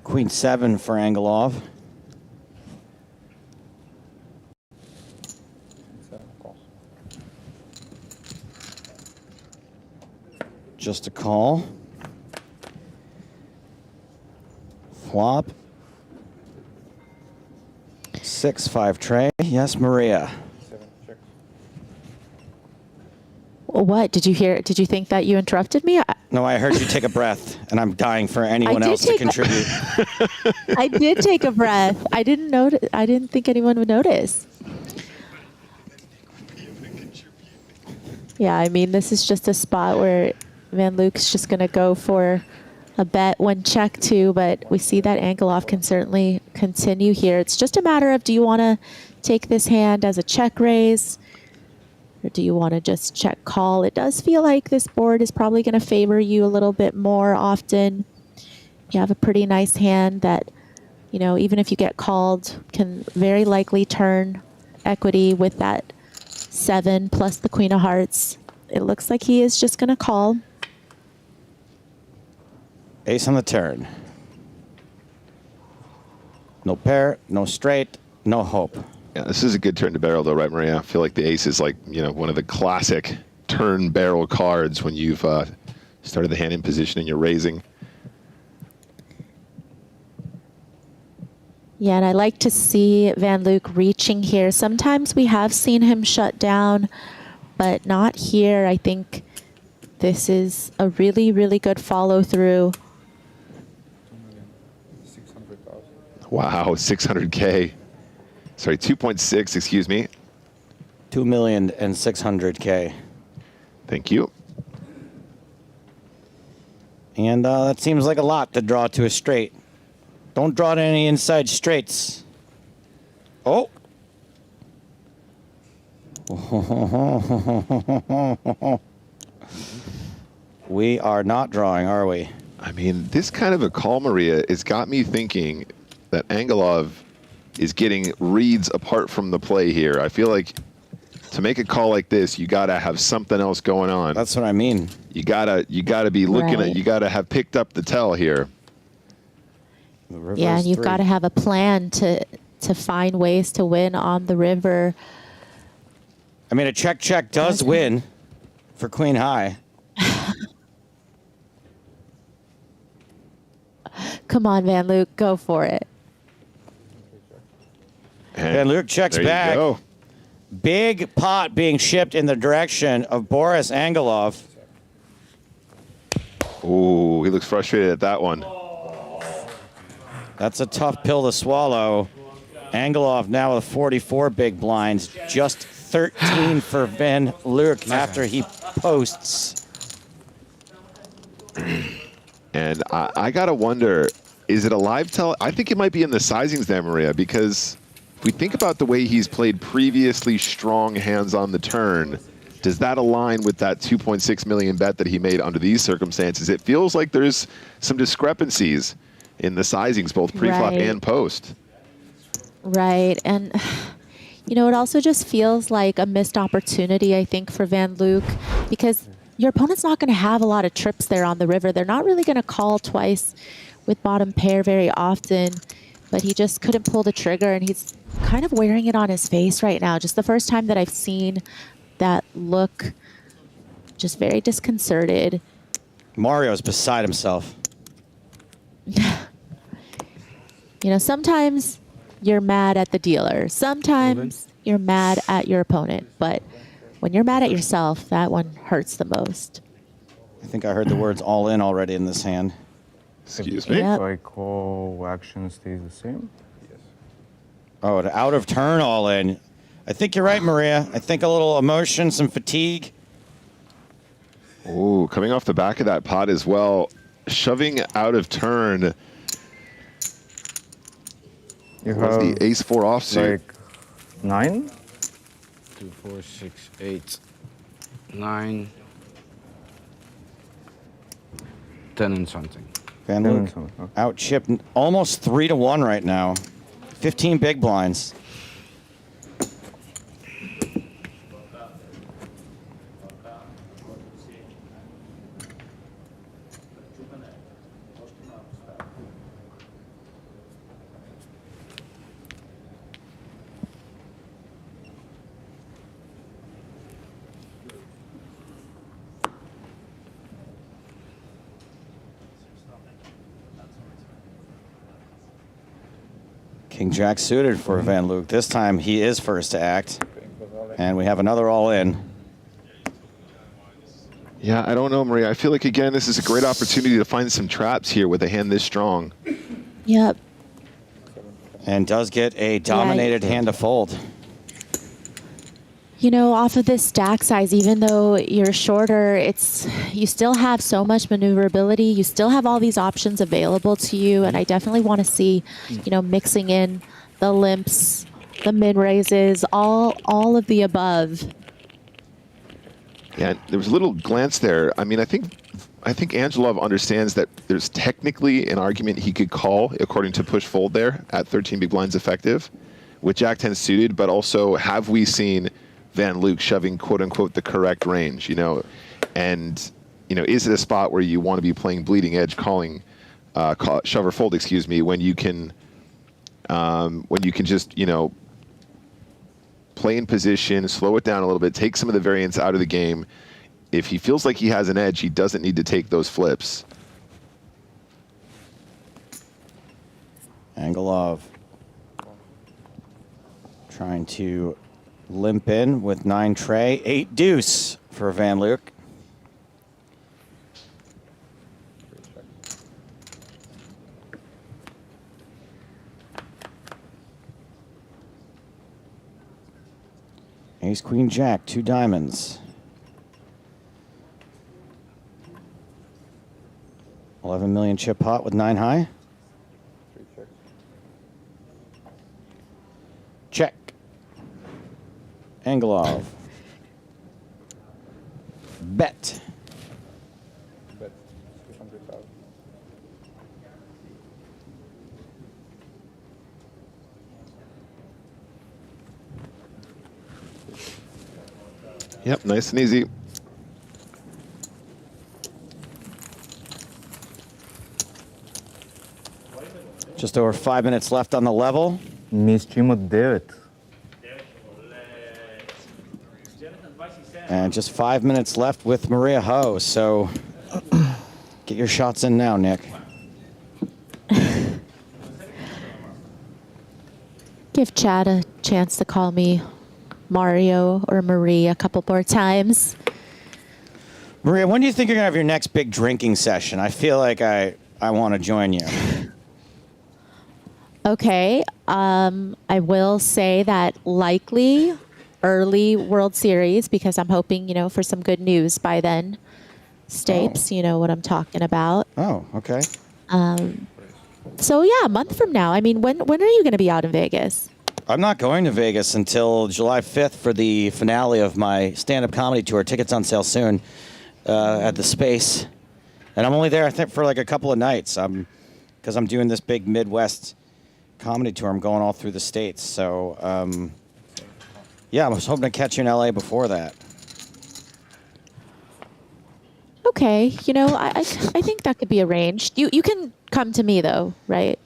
Queen 7 for Angelov. Just a call. Flop. 6-5 tray. Yes, Maria. What did you hear? Did you think that you interrupted me? No, I heard you take a breath, and I'm dying for anyone else to contribute. I did take a breath. I didn't notice. I didn't think anyone would notice. Yeah, I mean, this is just a spot where Van Luijk's just going to go for a bet when check two, but we see that Angelov can certainly continue here. It's just a matter of, do you want to take this hand as a check raise, or do you want to just check call? It does feel like this board is probably going to favor you a little bit more often. You have a pretty nice hand that, you know, even if you get called, can very likely turn equity with that 7 plus the Queen of Hearts. It looks like he is just going to call. Ace on the turn. No pair, no straight, no hope. Yeah, this is a good turn to barrel, though, right, Maria? I feel like the ace is like, you know, one of the classic turn barrel cards when you've started the hand in position and you're raising. Yeah, and I like to see Van Luijk reaching here. Sometimes we have seen him shut down, but not here. I think this is a really, really good follow through. Wow, 600K. Sorry, 2.6, excuse me. 2,600,000. Thank you. And that seems like a lot to draw to a straight. Don't draw to any inside straights. Oh. We are not drawing, are we? I mean, this kind of a call, Maria, has got me thinking that Angelov is getting reads apart from the play here. I feel like to make a call like this, you gotta have something else going on. That's what I mean. You gotta be looking Right. at. You gotta have picked up the tell here. Yeah, and you've got to have a plan to find ways to win on the river. I mean, a check does win for Queen High. Come on, Van Luijk, go for it. Van Luijk checks there you back. go. Big pot being shipped in the direction of Boris Angelov. Ooh, he looks frustrated at that one. That's a tough pill to swallow. Angelov now with 44 big blinds, just 13 for Van Luijk after he posts. And I gotta wonder, is it a live tell? I think it might be in the sizings there, Maria, because if we think about the way he's played previously strong hands on the turn, does that align with that 2.6 million bet that he made under these circumstances? It feels like there's some discrepancies in the sizings, both pre-flop Right. and post. Right, and you know, it also just feels like a missed opportunity, I think, for Van Luijk, because your opponent's not going to have a lot of trips there on the river. They're not really going to call twice with bottom pair very often, but he just couldn't pull the trigger, and he's kind of wearing it on his face right now. Just the first time that I've seen that look, just very disconcerted. Mario's beside himself. You know, sometimes you're mad at the dealer. Sometimes you're mad at your opponent. But when you're mad at yourself, that one hurts the most. I think I heard the words all in already in this hand. Excuse me? Yep. If I call, action stays the same? Yes. Oh, an out of turn all in. I think you're right, Maria. I think a little emotion, some fatigue. Ooh, coming off the back of that pot as well. Shoving out of turn. You Was have the ace-4 offsuit. like 9? 2, 4, 6, 8, 9, 10 and something. Van Luijk out chipped almost 3-1 right now. 15 big blinds. King Jack suited for Van Luijk. This time he is first to act. And we have another all in. Yeah, I don't know, Maria. I feel like, again, this is a great opportunity to find some traps here with a hand this strong. Yep. And does get a dominated hand to fold. you know, off of this stack size, even though you're shorter, you still have so much maneuverability. You still have all these options available to you, and I definitely want to see, you know, mixing in the limps, the mid raises, all of the above. Yeah, there was a little glance there. I mean, I think Angelov understands that there's technically an argument he could call according to push fold there at 13 big blinds effective with Jack 10 suited, but also have we seen Van Luijk shoving quote unquote the correct range, you know? And, you know, is it a spot where you want to be playing bleeding edge calling, shove or fold, excuse me, when you can just, you know, play in position, slow it down a little bit, take some of the variance out of the game. If he feels like he has an edge, he doesn't need to take those flips. Angelov trying to limp in with 9 tray, 8 deuce for Van Luijk. Ace, queen, jack, 2 diamonds. 11 million chip pot with 9 high. Check. Angelov. Bet. Bet 200,000. Yep, nice and easy. Just over 5 minutes left on the level. Мисчимо 9. And just 5 minutes left with Maria Ho, so get your shots in now, Nick. Give Chad a chance to call me Mario or Marie a couple more times. Maria, when do you think you're going to have your next big drinking session? I feel like I want to join you. Okay, I will say that likely early World Series, because I'm hoping, you know, for some good news by then. Stapes, you know what I'm talking about. Oh, okay. So yeah, a month from now. I mean, when are you going to be out in Vegas? I'm not going to Vegas until July 5th for the finale of my stand-up comedy tour. Tickets on sale soon at the Space. And I'm only there, I think, for like a couple of nights. Because I'm doing this big Midwest comedy tour. I'm going all through the states. So, yeah, I was hoping to catch you in LA before that. Okay, you know, I think that could be arranged. You can come to me though, right?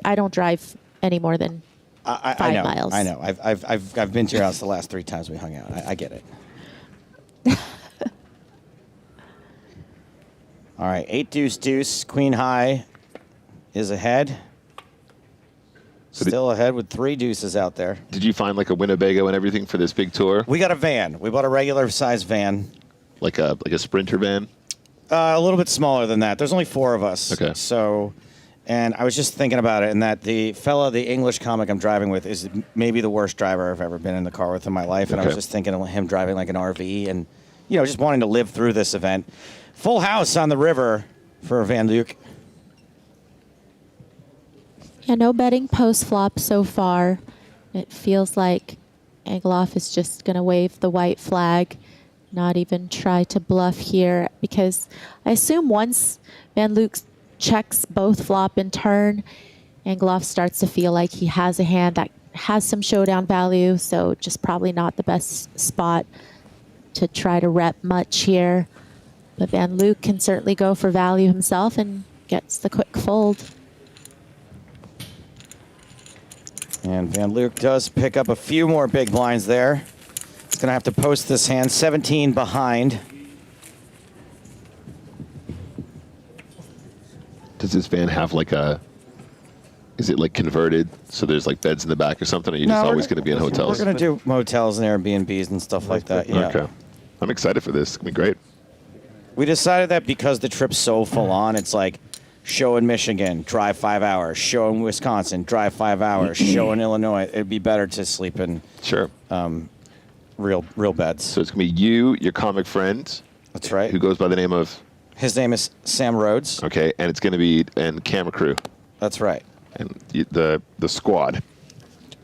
I don't drive any more than 5 miles. I know. I've been to your house the last 3 times we hung out. I get it. All right, 8 deuce deuce, queen high is ahead. Still ahead with 3 deuces out there. Did you find like a Winnebago and everything for this big tour? We got a van. We bought a regular size van. Like a Sprinter van? A little bit smaller than that. There's only 4 of us. Okay. So, and I was just thinking about it, and that the English comic I'm driving with is maybe the worst driver I've ever been in the car with in my life. And I was just thinking of him driving like an RV and, you know, just wanting to live through this event. Full house on the river for Van Luijk. Yeah, no betting post flop so far. It feels like Angelov is just going to wave the white flag, not even try to bluff here, because I assume once Van Luijk checks both flop and turn, Angelov starts to feel like he has a hand that has some showdown value, so just probably not the best spot to try to rep much here. But Van Luijk can certainly go for value himself and gets the quick fold. And Van Luijk does pick up a few more big blinds there. He's going to have to post this hand 17 behind. Does this van have like is it like converted so there's like beds in the back or something? Or are you just always going to be in hotels? We're going to do motels and Airbnbs and stuff like that, yeah. Okay. I'm excited for this. It's going to be great. We decided that because the trip's so full on, it's like show in Michigan, drive 5 hours. Show in Wisconsin, drive 5 hours. Show in Illinois. It'd be better to sleep in real bets. So it's gonna be you, your comic friend. That's right. Who goes by the name of? His name is Sam Rhodes. Okay, and it's gonna be and camera crew. That's right. And the squad.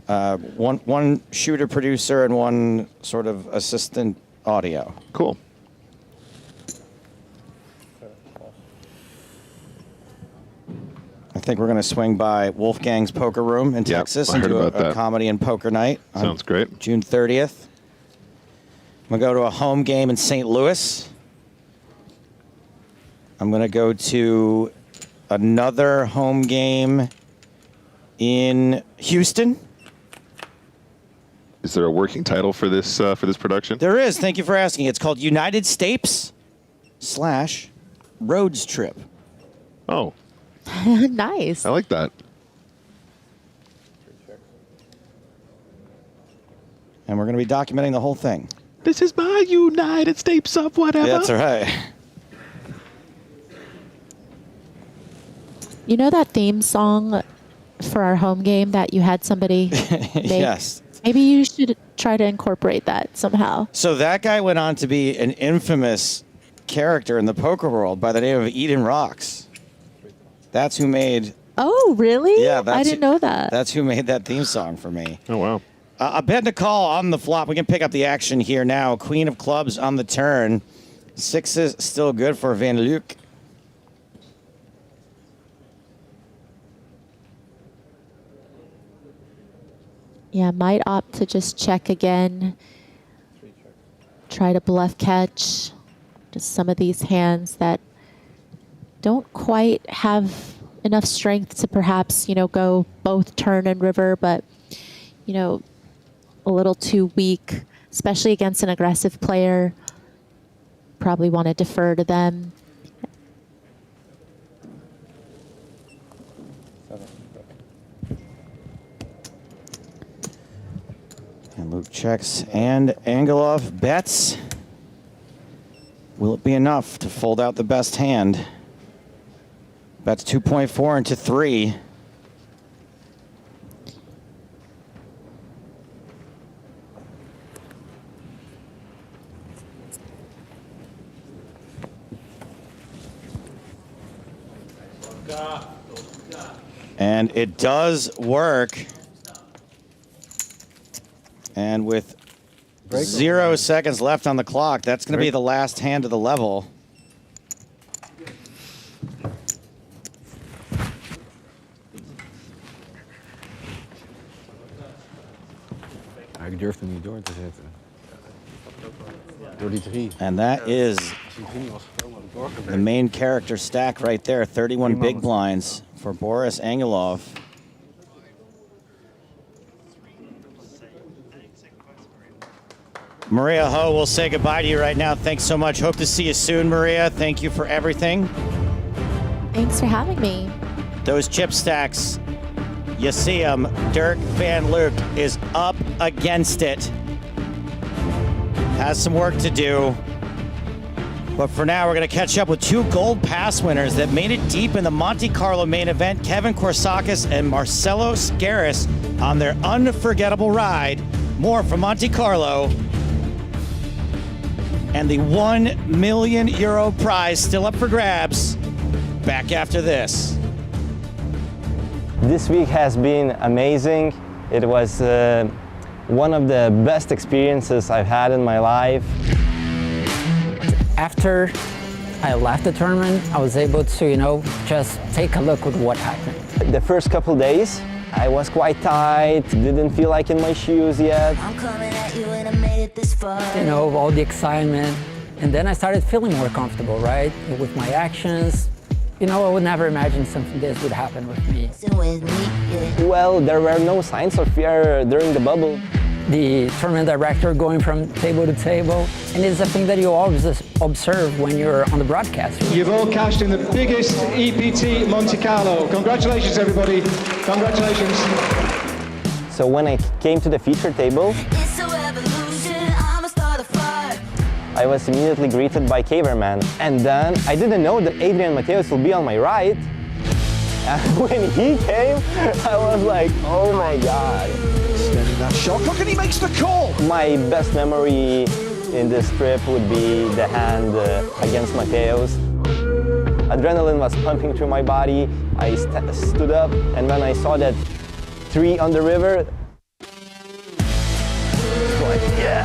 One shooter producer and one sort of assistant audio. Cool. I think we're going to swing by Wolfgang's Poker Room in Texas I and heard do about a that. comedy and poker night. Sounds great. June 30th. I'm going to go to a home game in St. Louis. I'm going to go to another home game in Houston. Is there a working title for this production? There is. Thank you for asking. It's called United States / Roads Trip. Oh. Nice. I like that. And we're going to be documenting the whole thing. This is my United States of whatever. Yeah, that's right. You know that theme song for our home game that you had somebody make? Yes. Maybe you should try to incorporate that somehow. So that guy went on to be an infamous character in the poker world by the name of Eden Rocks. That's who made... Oh, really? Yeah, I didn't know that. That's who made that theme song for me. Oh, wow. A bet to call on the flop. We can pick up the action here now. Queen of clubs on the turn. Sixes still good for Van Luijk. Yeah, might opt to just check again. Try to bluff catch. Just some of these hands that don't quite have enough strength to perhaps, go both turn and river, but, a little too weak, especially against an aggressive player. Probably want to defer to them. And Luke checks and Angelov bets. Will it be enough to fold out the best hand? Bets 2.4 into 3. And it does work. And with 0 seconds left on the clock, that's going to be the last hand of the level. Ik durfde niet door te zetten. Door die 3. And that is the main character stack right there. 31 big blinds for Boris Angelov. Maria Ho, we'll say goodbye to you right now. Thanks so much. Hope to see you soon, Maria. Thank you for everything. Thanks for having me. Those chip stacks, you see them. Derk van Luijk is up against it. Has some work to do. But for now, we're going to catch up with 2 gold pass winners that made it deep in the Monte-Carlo main event, Kevin Korsakis and Marcelo Scaris on their unforgettable ride. More from Monte-Carlo. And the €1 million prize still up for grabs. Back after this. This week has been amazing. It was one of the best experiences I've had in my life. After I left the tournament, I was able to, just take a look at what happened. The first couple days, I was quite tight, didn't feel like in my shoes yet. I'm coming at you and I made it this far. All the excitement. And then I started feeling more comfortable, right? With my actions. I would never imagine something this would happen with me. Well, there were no signs of fear during the bubble. The tournament director going from table to table, and it's a thing that you always observe when you're on the broadcast. You've all cashed in the biggest EPT Monte-Carlo. Congratulations, everybody. Congratulations. So when I came to the feature table, I was immediately greeted by Caverman. And then I didn't know that Adrian Mateos will be on my right. And when he came, I was like, oh my God. Standing That shot clock, and he makes the call. My best memory in this trip would be the hand against Mateos. Adrenaline was pumping through my body. I stood up, and when I saw that 3 on the river, like, yeah,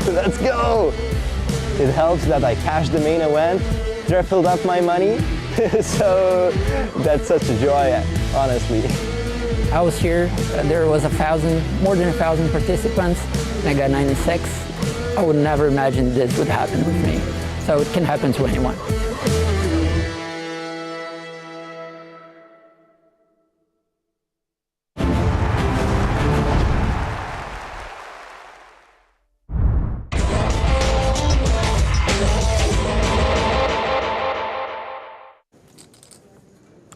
let's go. It helps that I cashed the main event, tripled up my money, so that's such a joy, honestly. I was here, there was more than 1,000 participants, and I got 96. I would never imagine this would happen with me. So it can happen to anyone.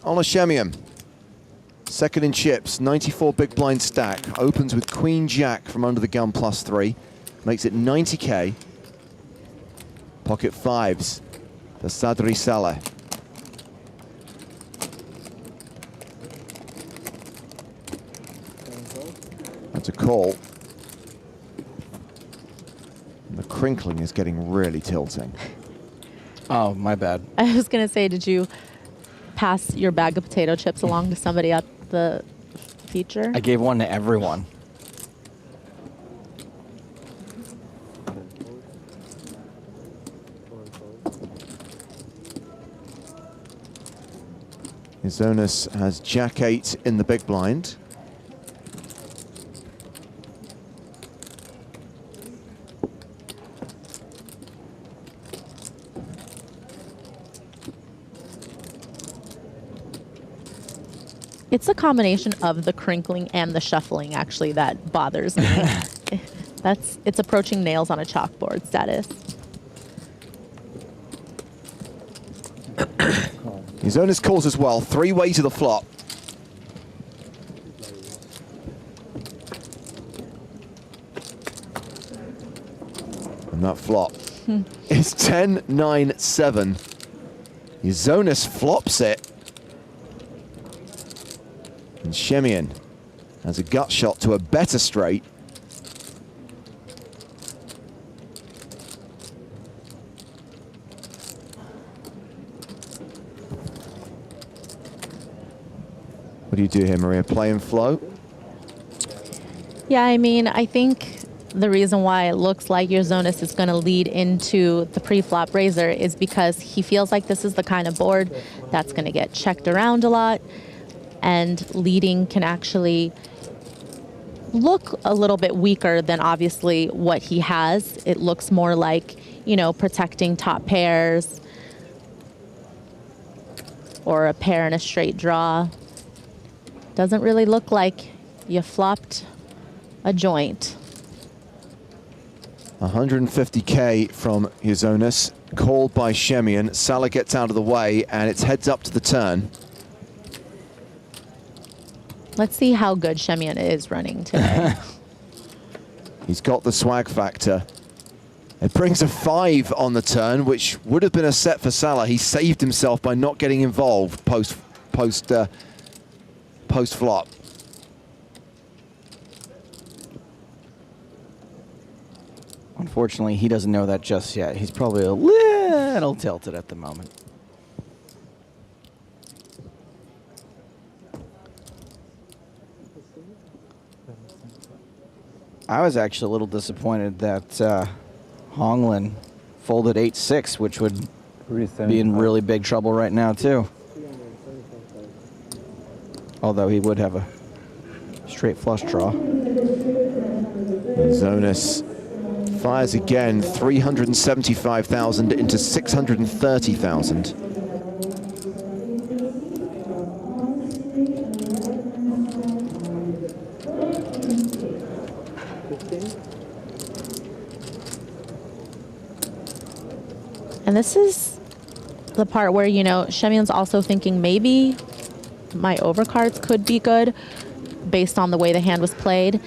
Ola Shemian, second in chips, 94 big blind stack, opens with Queen Jack from under the gun +3, makes it 90K. Pocket fives for Sadri Saleh. That's a call. And the crinkling is getting really tilting. Oh, my bad. I was going to say, did you pass your bag of potato chips along to somebody at the feature? I gave one to everyone. Izonas has Jack 8 in the big blind. It's a combination of the crinkling and the shuffling, actually, that bothers me. It's approaching nails on a chalkboard status. Izonas calls as well, 3-way to the flop. And that flop is 10-9-7. Izonas flops it. And Shemian has a gut shot to a better straight. What do you do here, Maria? Play and flow? Yeah, I mean, I think the reason why it looks like Izonas is going to lead into the pre-flop raiser is because he feels like this is the kind of board that's going to get checked around a lot. And leading can actually look a little bit weaker than obviously what he has. It looks more like, you know, protecting top pairs or a pair and a straight draw. Doesn't really look like you flopped a joint. 150K from Izonas, called by Shemian. Salah gets out of the way, and it's heads up to the turn. Let's see how good Shemian is running today. He's got the swag factor. It brings a 5 on the turn, which would have been a set for Salah. He saved himself by not getting involved post flop. Unfortunately, he doesn't know that just yet. He's probably a little tilted at the moment. I was actually a little disappointed that Honglin folded 8-6, which would be in really big trouble right now, too. Although he would have a straight flush draw. Izonas fires again, 375,000 into 630,000. And this is the part where, you know, Shemian's also thinking maybe my overcards could be good based on the way the hand was played.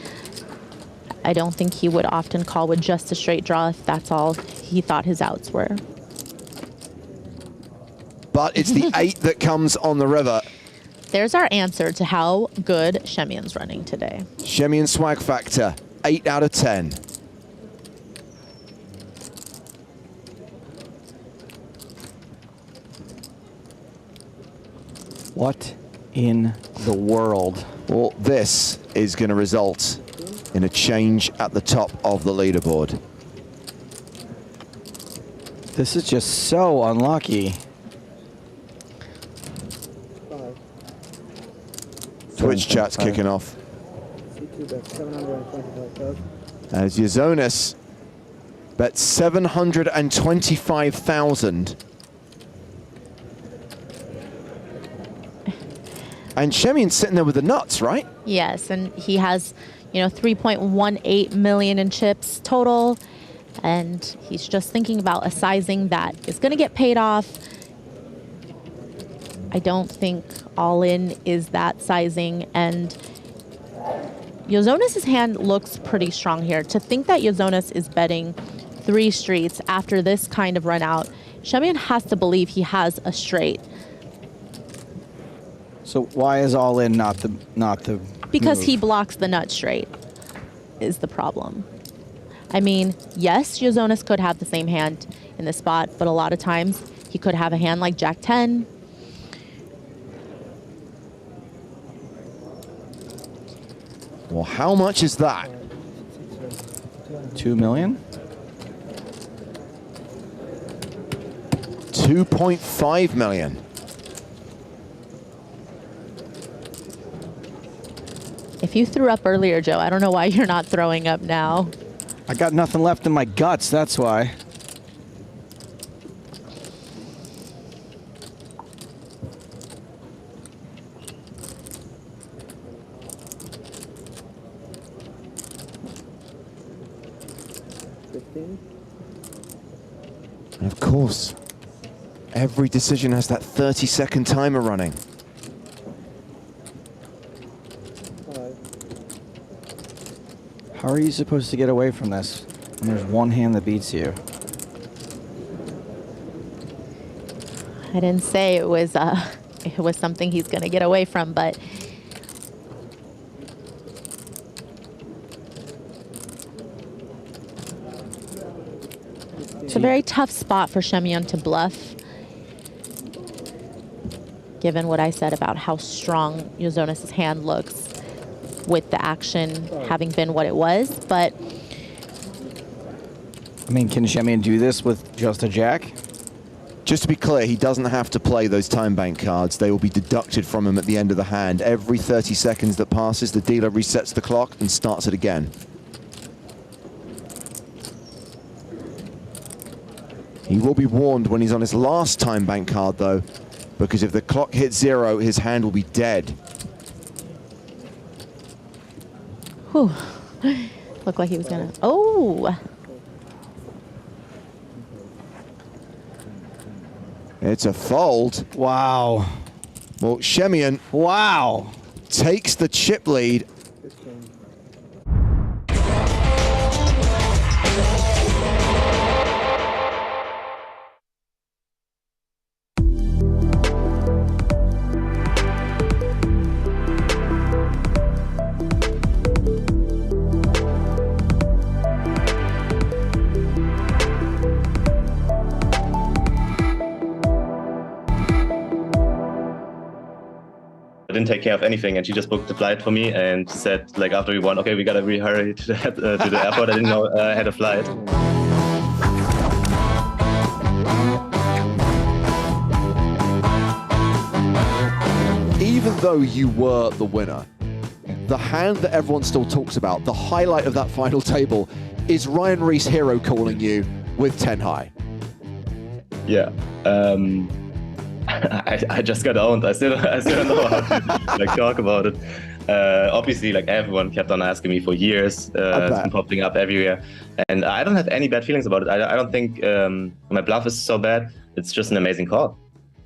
I don't think he would often call with just a straight draw if that's all he thought his outs were. But it's the 8 that comes on the river. there's our answer to how good Shemian's running today. Shemian swag factor, 8 out of 10. What in the world? Well, this is going to result in a change at the top of the leaderboard. This is just so unlucky. Twitch chat's kicking off. As Yozonis bet 725,000. And Shemian's sitting there with the nuts, right? Yes, and he has, 3.18 million in chips total, and he's just thinking about a sizing that is going to get paid off. I don't think all in is that sizing, and Yozonis' hand looks pretty strong here. To think that Yozonis is betting 3 streets after this kind of run out, Shemian has to believe he has a straight. So why is all in not the Because move? he blocks the nut straight is the problem. I mean, yes, Yozonis could have the same hand in this spot, but a lot of times he could have a hand like Jack 10. Well, how much is that? 2 million? 2.5 million. If you threw up earlier, Joe, I don't know why you're not throwing up now. I got nothing left in my guts, that's why. And of course, every decision has that 30-second timer running. How are you supposed to get away from this when there's one hand that beats you? I didn't say it was something he's going to get away from, but it's a very tough spot for Shemian to bluff, given what I said about how strong Yozonis' hand looks with the action having been what it was. But I mean, can Shemian do this with just a jack? Just to be clear, he doesn't have to play those time bank cards. They will be deducted from him at the end of the hand. Every 30 seconds that passes, the dealer resets the clock and starts it again. He will be warned when he's on his last time bank card, though, because if the clock hits 0, his hand will be dead. whew, looked like he was gonna, oh. It's a fold. Wow. Well, Shemian, wow, takes the chip lead. I didn't take care of anything, and she just booked the flight for me and said, like, after we won, okay, we gotta hurry to the airport. I didn't know I had a flight. Even though you were the winner, the hand that everyone still talks about, the highlight of that final table, is Ryan Reese hero calling you with 10 high. Yeah. I just got owned. I still don't know how to talk about it. Obviously, everyone kept on asking me for years. It's been popping up everywhere, and I don't have any bad feelings about it. I don't think my bluff is so bad. It's just an amazing call.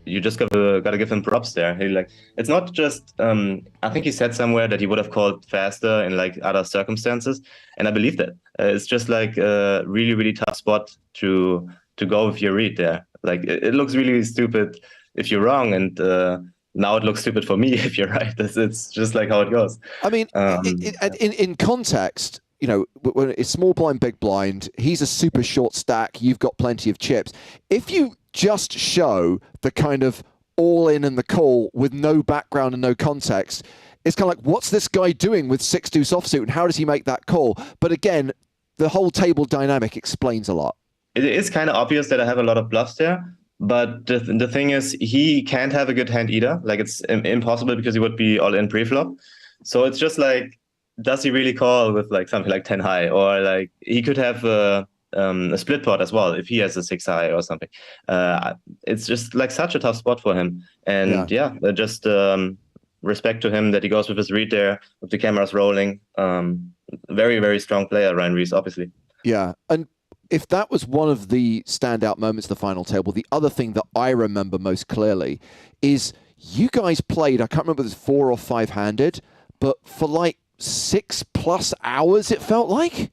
You just gotta give him props there. It's not just. I think he said somewhere that he would have called faster in other circumstances, and I believe that. It's just a really, really tough spot to go with your read there. It looks really stupid if you're wrong, and now it looks stupid for me if you're right. It's just like how it goes. I mean, in context, you know, when it's small blind, big blind, he's a super short stack. You've got plenty of chips. If you just show the kind of all in and the call with no background and no context, it's kind of like, what's this guy doing with 6-2 offsuit and how does he make that call? But again, the whole table dynamic explains a lot. It is kind of obvious that I have a lot of bluffs there, but the thing is, he can't have a good hand either. Like, it's impossible because he would be all in pre-flop. So it's just like, does he really call with like something like 10 high, or like he could have a split pot as well if he has a 6 high or something. It's just like such a tough spot for him. And just respect to him that he goes with his read there with the cameras rolling. Very, very strong player, Ryan Rees, obviously. Yeah, and if that was one of the standout moments of the final table, the other thing that I remember most clearly is you guys played, I can't remember if it was 4 or 5-handed, but for like 6+ hours, it felt like?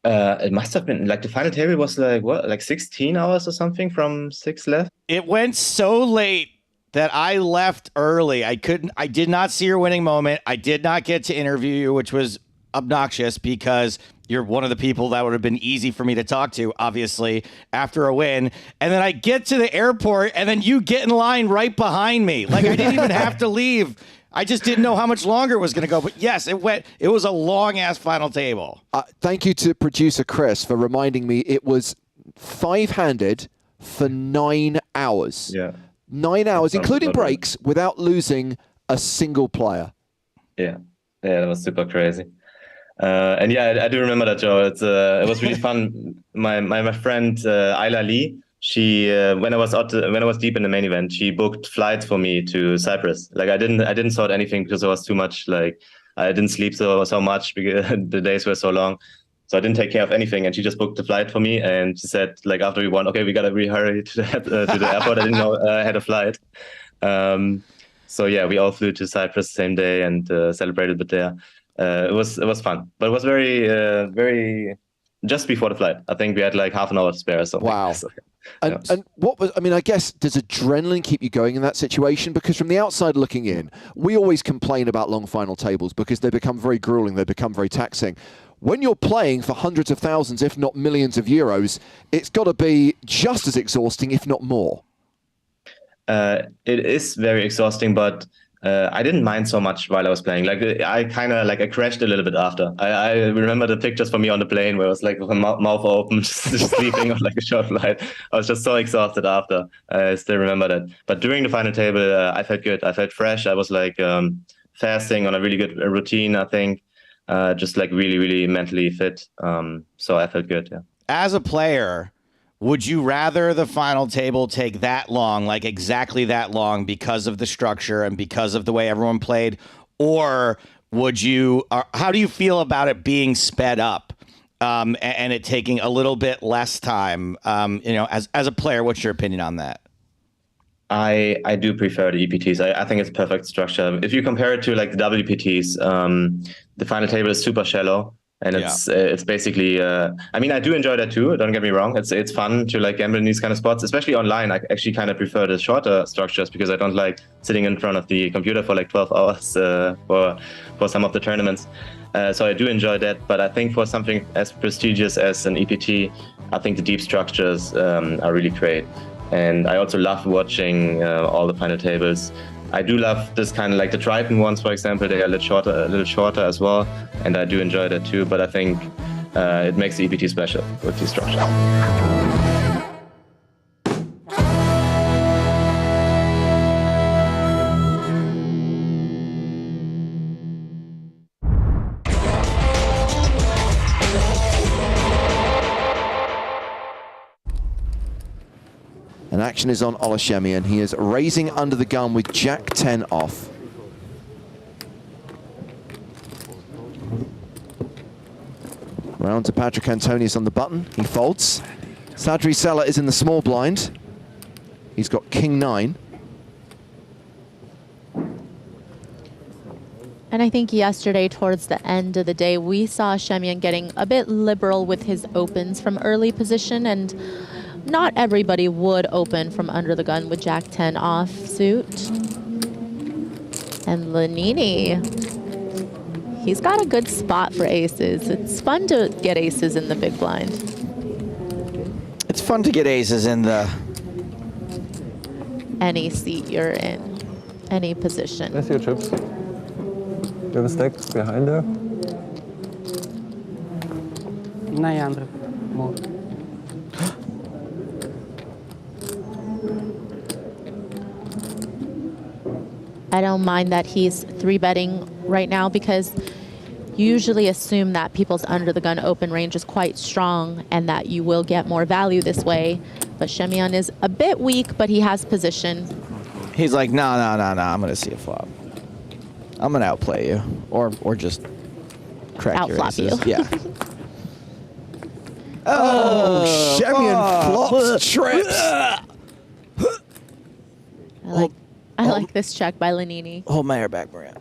It must have been, like, the final table was like, what, like 16 hours or something from 6 left? It went so late that I left early. I did not see your winning moment. I did not get to interview you, which was obnoxious because you're one of the people that would have been easy for me to talk to, obviously, after a win. And then I get to the airport, and then you get in line right behind me. Like, I didn't even have to leave. I just didn't know how much longer it was going to go. But yes, it was a long-ass final table. Thank you to producer Chris for reminding me it was 5-handed for 9 hours. Yeah. 9 hours, including breaks, without losing a single player. Yeah, that was super crazy. And yeah, I do remember that, Joe. It was really fun. My friend Ayla Lee, she when I was deep in the main event, she booked flights for me to Cyprus. Like, I didn't sort anything because it was too much. Like, I didn't sleep so much because the days were so long. So I didn't take care of anything, and she just booked the flight for me. And she said, like, after we won, okay, we gotta really hurry to the airport. I didn't know I had a flight. So yeah, we all flew to Cyprus the same day and celebrated a bit there. It was fun, but it was very just before the flight. I think we had like half an hour to spare or something. Wow. So, and what was, I mean, I guess, does adrenaline keep you going in that situation? Because from the outside looking in, we always complain about long final tables because they become very grueling, they become very taxing. When you're playing for hundreds of thousands, if not millions of euros, it's got to be just as exhausting, if not more. It is very exhausting, but I didn't mind so much while I was playing. Like, I kind of I crashed a little bit after. I remember the pictures for me on the plane where I was like with my mouth open, just sleeping on like a short flight. I was just so exhausted after. I still remember that. But during the final table, I felt good. I felt fresh. I was like fasting on a really good routine, I think. Just like really, really mentally fit. So I felt good, yeah. As a player, would you rather the final table take that long, like exactly that long, because of the structure and because of the way everyone played? Or would you, how do you feel about it being sped up and it taking a little bit less time? You know, as a player, what's your opinion on that? I do prefer the EPTs. I think it's perfect structure. If you compare it to like the WPTs, the final table is super shallow, and it's basically. I mean, I do enjoy that too. Don't get me wrong. It's fun to like gamble in these kind of spots, especially online. I actually kind of prefer the shorter structures because I don't like sitting in front of the computer for like 12 hours for some of the tournaments. So I do enjoy that, but I think for something as prestigious as an EPT, I think the deep structures are really great. And I also love watching all the final tables. I do love this kind of like the Triton ones, for example. They are a little shorter as well, and I do enjoy that too. But I think it makes the EPT special with the structure. And action is on Olushemi, and he is raising under the gun with Jack 10 off. Round to Patrick Antonius on the button. He folds. Sadri Sella is in the small blind. He's got King 9. And I think yesterday, towards the end of the day, we saw Shemian getting a bit liberal with his opens from early position, and not everybody would open from under the gun with Jack 10 off suit. And Lanini, he's got a good spot for aces. It's fun to get aces in the big blind. It's fun to get aces in the... Any seat you're in, any position. Let's see your chips. You have a stack behind there? 900 more. I don't mind that he's 3-betting right now because you usually assume that people's under the gun open range is quite strong and that you will get more value this way. But Shemian is a bit weak, but he has position. He's like, no, I'm going to see a flop. I'm going to outplay you. Or just crack your Outflop aces. you. Yeah. Oh, Shemian flops, trips. I like this check by Lanini. Hold my hair back, Maria.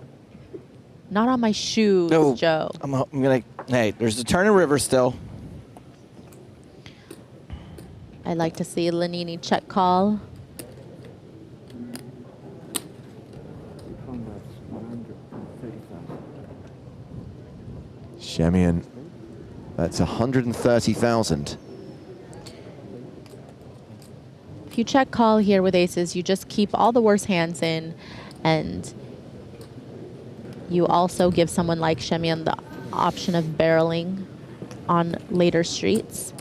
Not on my shoes, No, Joe. I'm going to... Hey, there's a turn in river still. I'd like to see Lanini check call. Shemian, that's 130,000. If you check call here with aces, you just keep all the worst hands in, and you also give someone like Shemian the option of barreling on later streets.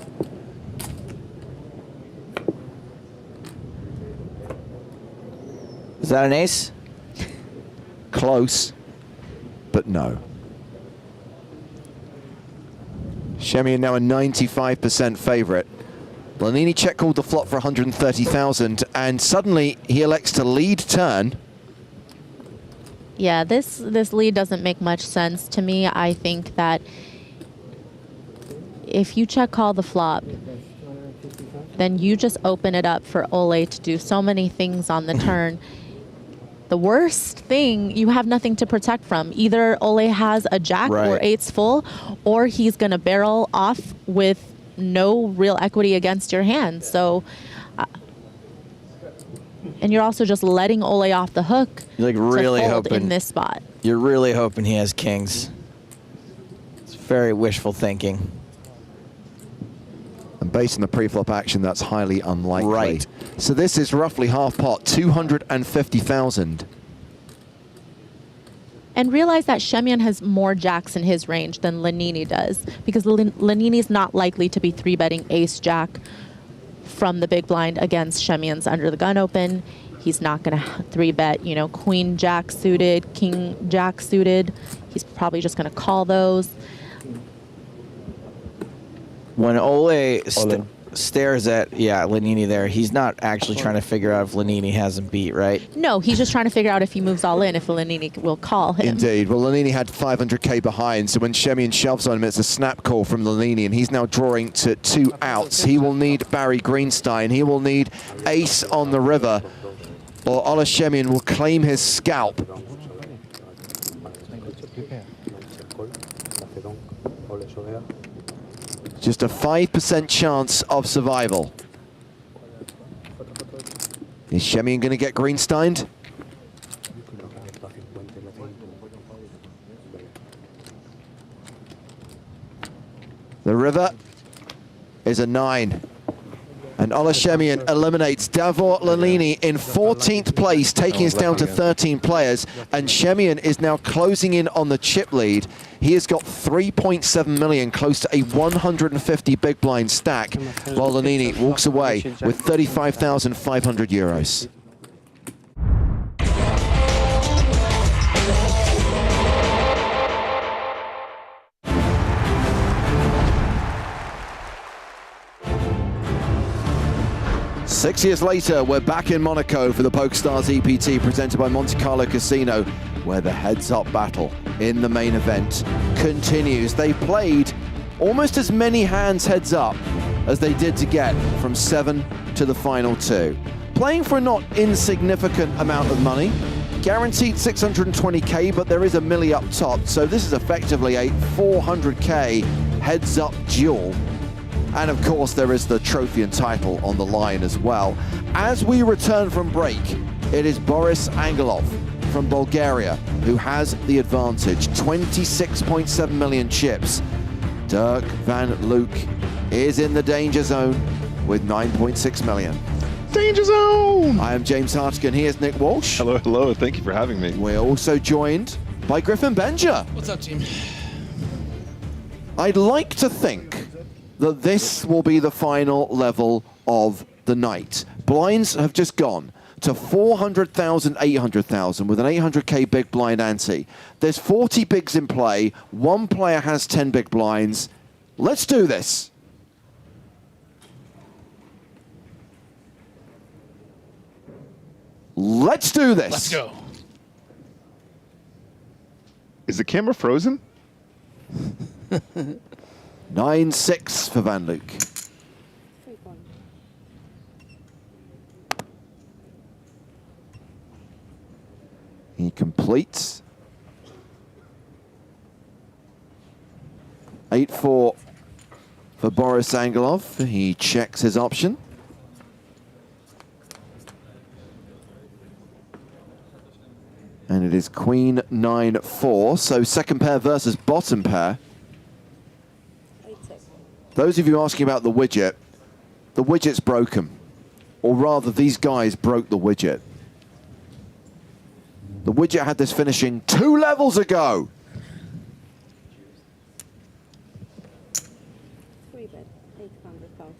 Is that an ace? Close, but no. Shemian now a 95% favorite. Lanini check called the flop for 130,000, and suddenly he elects to lead turn. Yeah, this lead doesn't make much sense to me. I think that if you check call the flop, then you just open it up for Ole to do so many things on the turn. The worst thing, you have nothing to protect from. Either Ole has a jack or eights full, or he's going to barrel off with no real equity against your hand. So, and you're also just letting Ole off the hook. You're like really to fold hoping in this spot. You're really hoping he has kings. It's very wishful thinking. And based on the pre-flop action, that's highly unlikely. Right. So this is roughly half pot, 250,000. And realize that Shemian has more jacks in his range than Lanini does, because Lanini's not likely to be 3-betting ace-jack from the big blind against Shemian's under the gun open. He's not going to 3-bet, you know, queen-jack suited, king-jack suited. He's probably just going to call those. When Ole stares at, Lanini there, he's not actually trying to figure out if Lanini has him beat, right? No, he's just trying to figure out if he moves all in, if Lanini will call him. Indeed. Well, Lanini had 500k behind, so when Shemian shoves on him, it's a snap call from Lanini, and he's now drawing to 2 outs. He will need Barry Greenstein. He will need ace on the river, or Ole Shemian will claim his scalp. Just a 5% chance of survival. Is Shemian going to get Greensteined? The river is a 9. And Ole Shemian eliminates Davor Lanini in 14th place, taking us down to 13 players. And Shemian is now closing in on the chip lead. He has got 3.7 million, close to a 150 big blind stack, while Lanini walks away with 35,500 euros. Six years later, we're back in Monaco for the PokerStars EPT presented by Monte-Carlo Casino, where the heads-up battle in the main event continues. They played almost as many hands heads up as they did to get from 7 to the final 2. Playing for a not insignificant amount of money, guaranteed 620k, but there is a milli up top, so this is effectively a 400k heads-up duel. And of course, there is the trophy and title on the line as well. As we return from break, it is Boris Angelov from Bulgaria, who has the advantage. 26.7 million chips. Derk van Luijk is in the danger zone with 9.6 million. Danger zone! I am James Hartigan. He is Nick Walsh. Hello, hello. Thank you for having me. We're also joined by Griffin Benja. What's up, team? I'd like to think that this will be the final level of the night. Blinds have just gone to 400,000, 800,000 with an 800k big blind ante. There's 40 bigs in play. One player has 10 big blinds. Let's do this. Let's do this. Let's go. Is the camera frozen? 9-6 for Van Luijk. He completes. 8-4 for Boris Angelov. He checks his option. And it is Queen 9-4, so second pair versus bottom pair. Those of you asking about the widget's broken. Or rather, these guys broke the widget. The widget had this finishing 2 levels ago. Free bet, 800,000.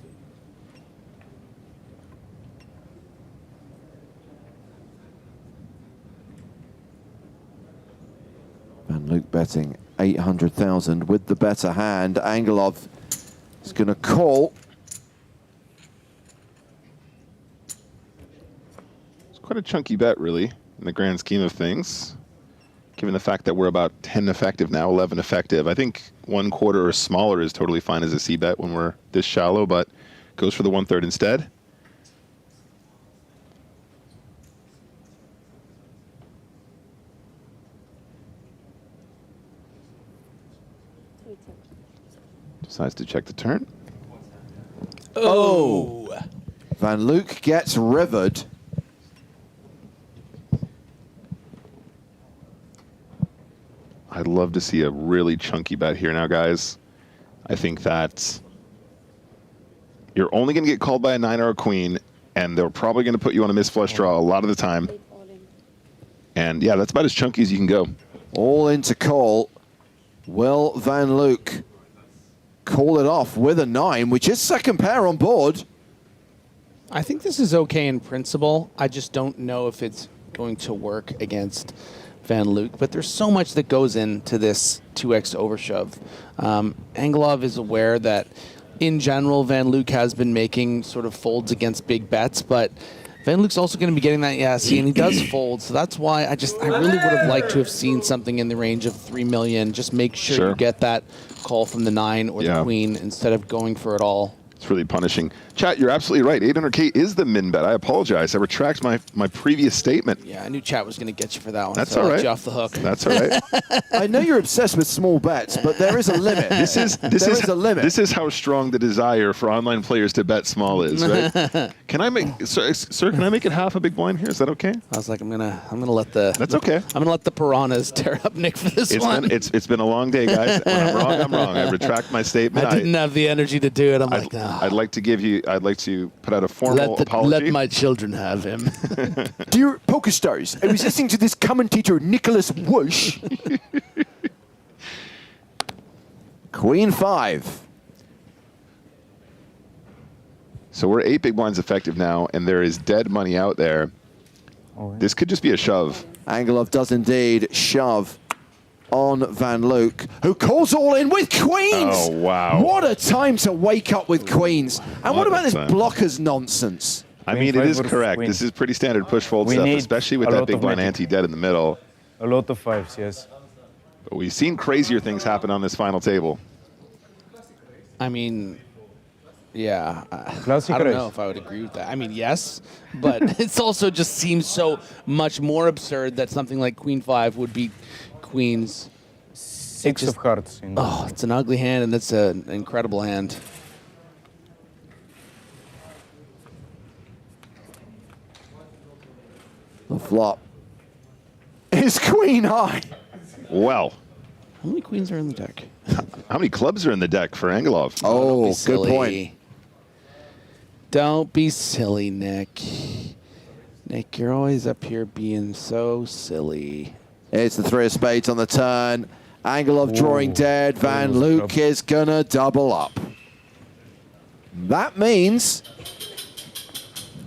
Van Luijk betting 800,000 with the better hand. Angelov is going to call. It's quite a chunky bet, really, in the grand scheme of things. Given the fact that we're about 10 effective now, 11 effective. I think 1/4 or smaller is totally fine as a C bet when we're this shallow, but goes for the 1/3 instead. Decides to check the turn. Oh! Van Luijk gets rivered. I'd love to see a really chunky bet here now, guys. I think that you're only going to get called by a 9 or a queen, and they're probably going to put you on a misflush draw a lot of the time. And yeah, that's about as chunky as you can go. All into call. Will Van Luijk call it off with a 9, which is second pair on board? I think this is okay in principle. I just don't know if it's going to work against Van Luijk, but there's so much that goes into this 2x overshove. Angelov is aware that in general Van Luijk has been making sort of folds against big bets, but Van Luijk's also going to be getting that see, and he does fold, so that's why I really would have liked to have seen something in the range of 3 million. Just make sure you get that call from the 9 or the queen instead of going for it all. It's really punishing. Chat, you're absolutely right. 800K is the min bet. I apologize. I retract my previous statement. Yeah, I knew chat was going to get you for that one. That's so all I'll right. let you off the hook. That's all right. I know you're obsessed with small bets, but there is a limit. This is a limit. This is how strong the desire for online players to bet small is, right? Can I make, sir? Can I make it half a big blind here? Is that okay? I was like, I'm gonna let the. That's okay. I'm gonna let the piranhas tear up Nick for this one. It's been a long day, guys. When I'm wrong, I'm wrong. I retract my statement. I didn't have the energy to do it. I'm like, no. I'd like to put out a formal apology. Let my children have him. Dear PokerStars, I was listening to this commentator, Niclas Walsh. Queen 5. So we're 8 big blinds effective now, and there is dead money out there. This could just be a shove. Angelov does indeed shove on Van Luijk, who calls all in with queens. Oh, wow. What a time to wake up with queens. And what about this blockers nonsense? I mean, it is correct. This is pretty standard push-fold stuff, especially with that big blind ante dead in the middle. A lot of 5s, yes. But we've seen crazier things happen on this final table. I mean, yeah. I don't know if I would agree with that. I mean, yes, but it also just seems so much more absurd that something like Queen 5 would be Queens. 6 of hearts. Oh, it's an ugly hand, and it's an incredible hand. The flop. is queen high. Well. How many queens are in the deck? How many clubs are in the deck for Angelov? Oh, good point. Don't be silly, Nick. Nick, you're always up here being so silly. It's the 3 of spades on the turn. Angelov drawing dead. Van Luijk is going to double up. That means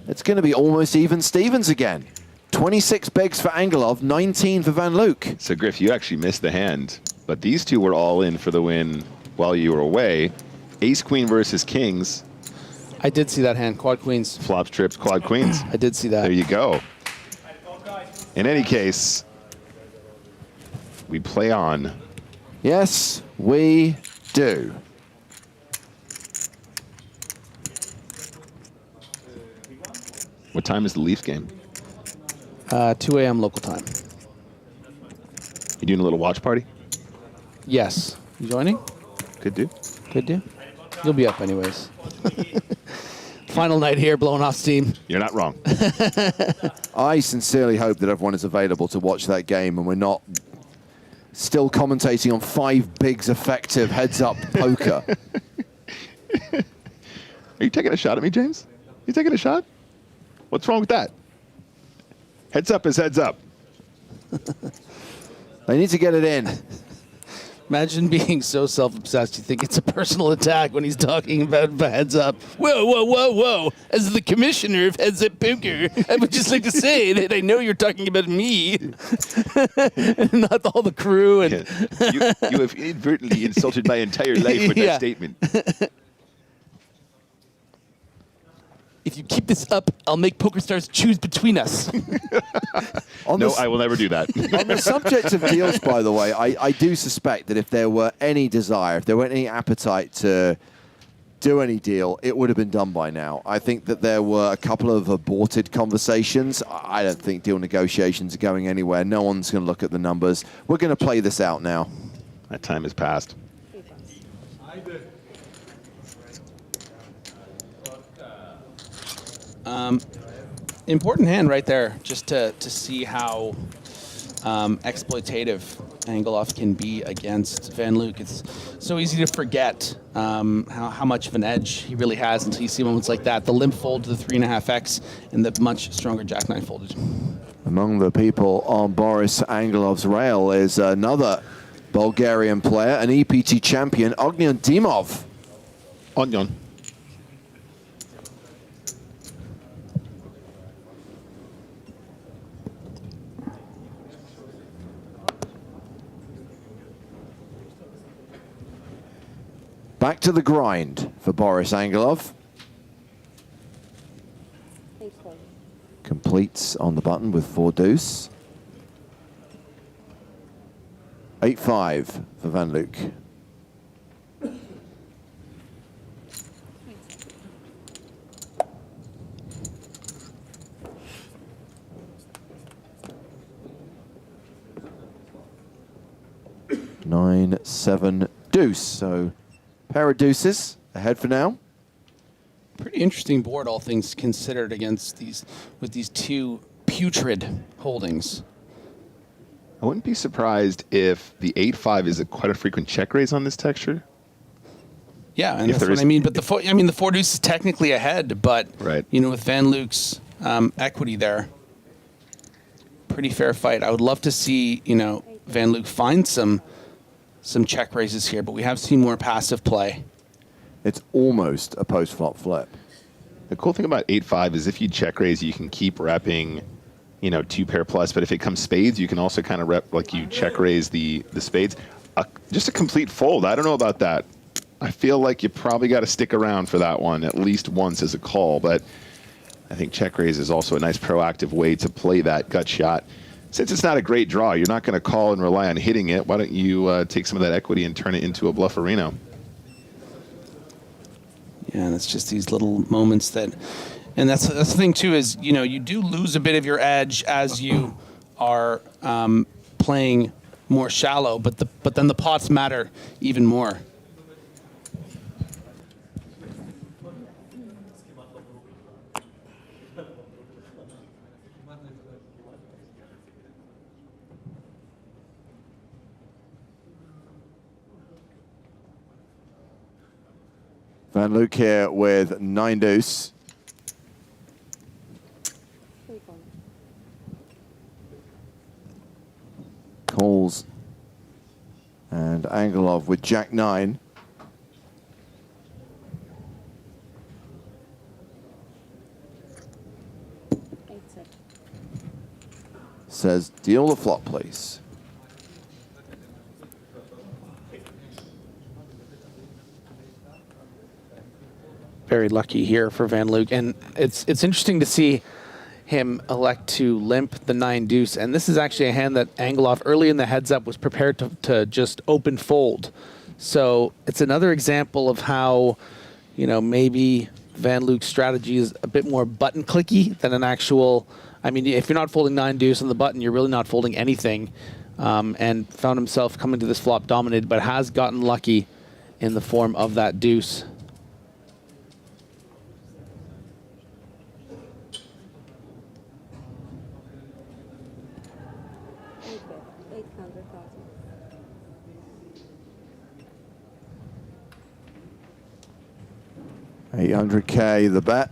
it's going to be almost even Stevens again. 26 bigs for Angelov, 19 for Van Luijk. So, Griff, you actually missed the hand, but these two were all in for the win while you were away. Ace-queen versus kings. I did see that hand, quad queens. Flops, trips, quad queens. I did see that. There you go. In any case, we play on. Yes, we do. What time is the Leafs game? 2 a.m. local time. You doing a little watch party? Yes. You joining? Could do. Could do. You'll be up anyways. Final night here, blowing off steam. You're not wrong. I sincerely hope that everyone is available to watch that game and we're not still commentating on 5 bigs effective heads-up poker. Are you taking a shot at me, James? You taking a shot? What's wrong with that? Heads up is heads up. They need to get it in. Imagine being so self-obsessed you think it's a personal attack when he's talking about heads up. Whoa, whoa, whoa, whoa. As the commissioner of Heads Up Poker, I would just like to say that I know you're talking about me, not all the crew. And you have inadvertently insulted my entire life with that statement. If you keep this up, I'll make PokerStars choose between us. No, I will never do that. On the subject of deals, by the way, I do suspect that if there were any desire, if there were any appetite to do any deal, it would have been done by now. I think that there were a couple of aborted conversations. I don't think deal negotiations are going anywhere. No one's going to look at the numbers. We're going to play this out now. That time has passed. Important hand right there, just to see how exploitative Angelov can be against Van Luijk. It's so easy to forget how much of an edge he really has until you see moments like that. The limp fold to the 3.5x and the much stronger Jack-9 folded. Among the people on Boris Angelov's rail is another Bulgarian player, an EPT champion, Ognian Dimov. Ognian. Back to the grind for Boris Angelov. Completes on the button with 4 deuce. 8-5 for Van Luijk. Nine, 7, deuce. So pair of deuces ahead for now. Pretty interesting board, all things considered, against these two putrid holdings. I wouldn't be surprised if the 8-5 is quite a frequent check raise on this texture. Yeah, and that's what I mean. But the 4 deuce is technically ahead, but you know, with Van Luijk's equity there, pretty fair fight. I would love to see, you know, Van Luijk find some check raises here, but we have seen more passive play. It's almost a post-flop flip. The cool thing about 8-5 is if you check raise, you can keep repping, you know, 2 pair plus. But if it comes spades, you can also kind of rep, like you check raise the spades. Just a complete fold. I don't know about that. I feel like you probably got to stick around for that one at least once as a call. But I think check raise is also a nice proactive way to play that gut shot. Since it's not a great draw, you're not going to call and rely on hitting it. Why don't you take some of that equity and turn it into a blufferino? Yeah, and it's just these little moments that, and that's the thing too, is, you know, you do lose a bit of your edge as you are playing more shallow, but then the pots matter even more. Van Luijk here with 9 deuce. Calls. And Angelov with Jack 9. Says, deal the flop, please. Very lucky here for Van Luijk, and it's interesting to see him elect to limp the 9 deuce, and this is actually a hand that Angelov early in the heads up was prepared to just open fold. So it's another example of how, you know, maybe Van Luijk's strategy is a bit more button clicky than an actual. I mean, if you're not folding 9 deuce on the button, you're really not folding anything, and found himself coming to this flop dominated, but has gotten lucky in the form of that deuce. $800K the bet.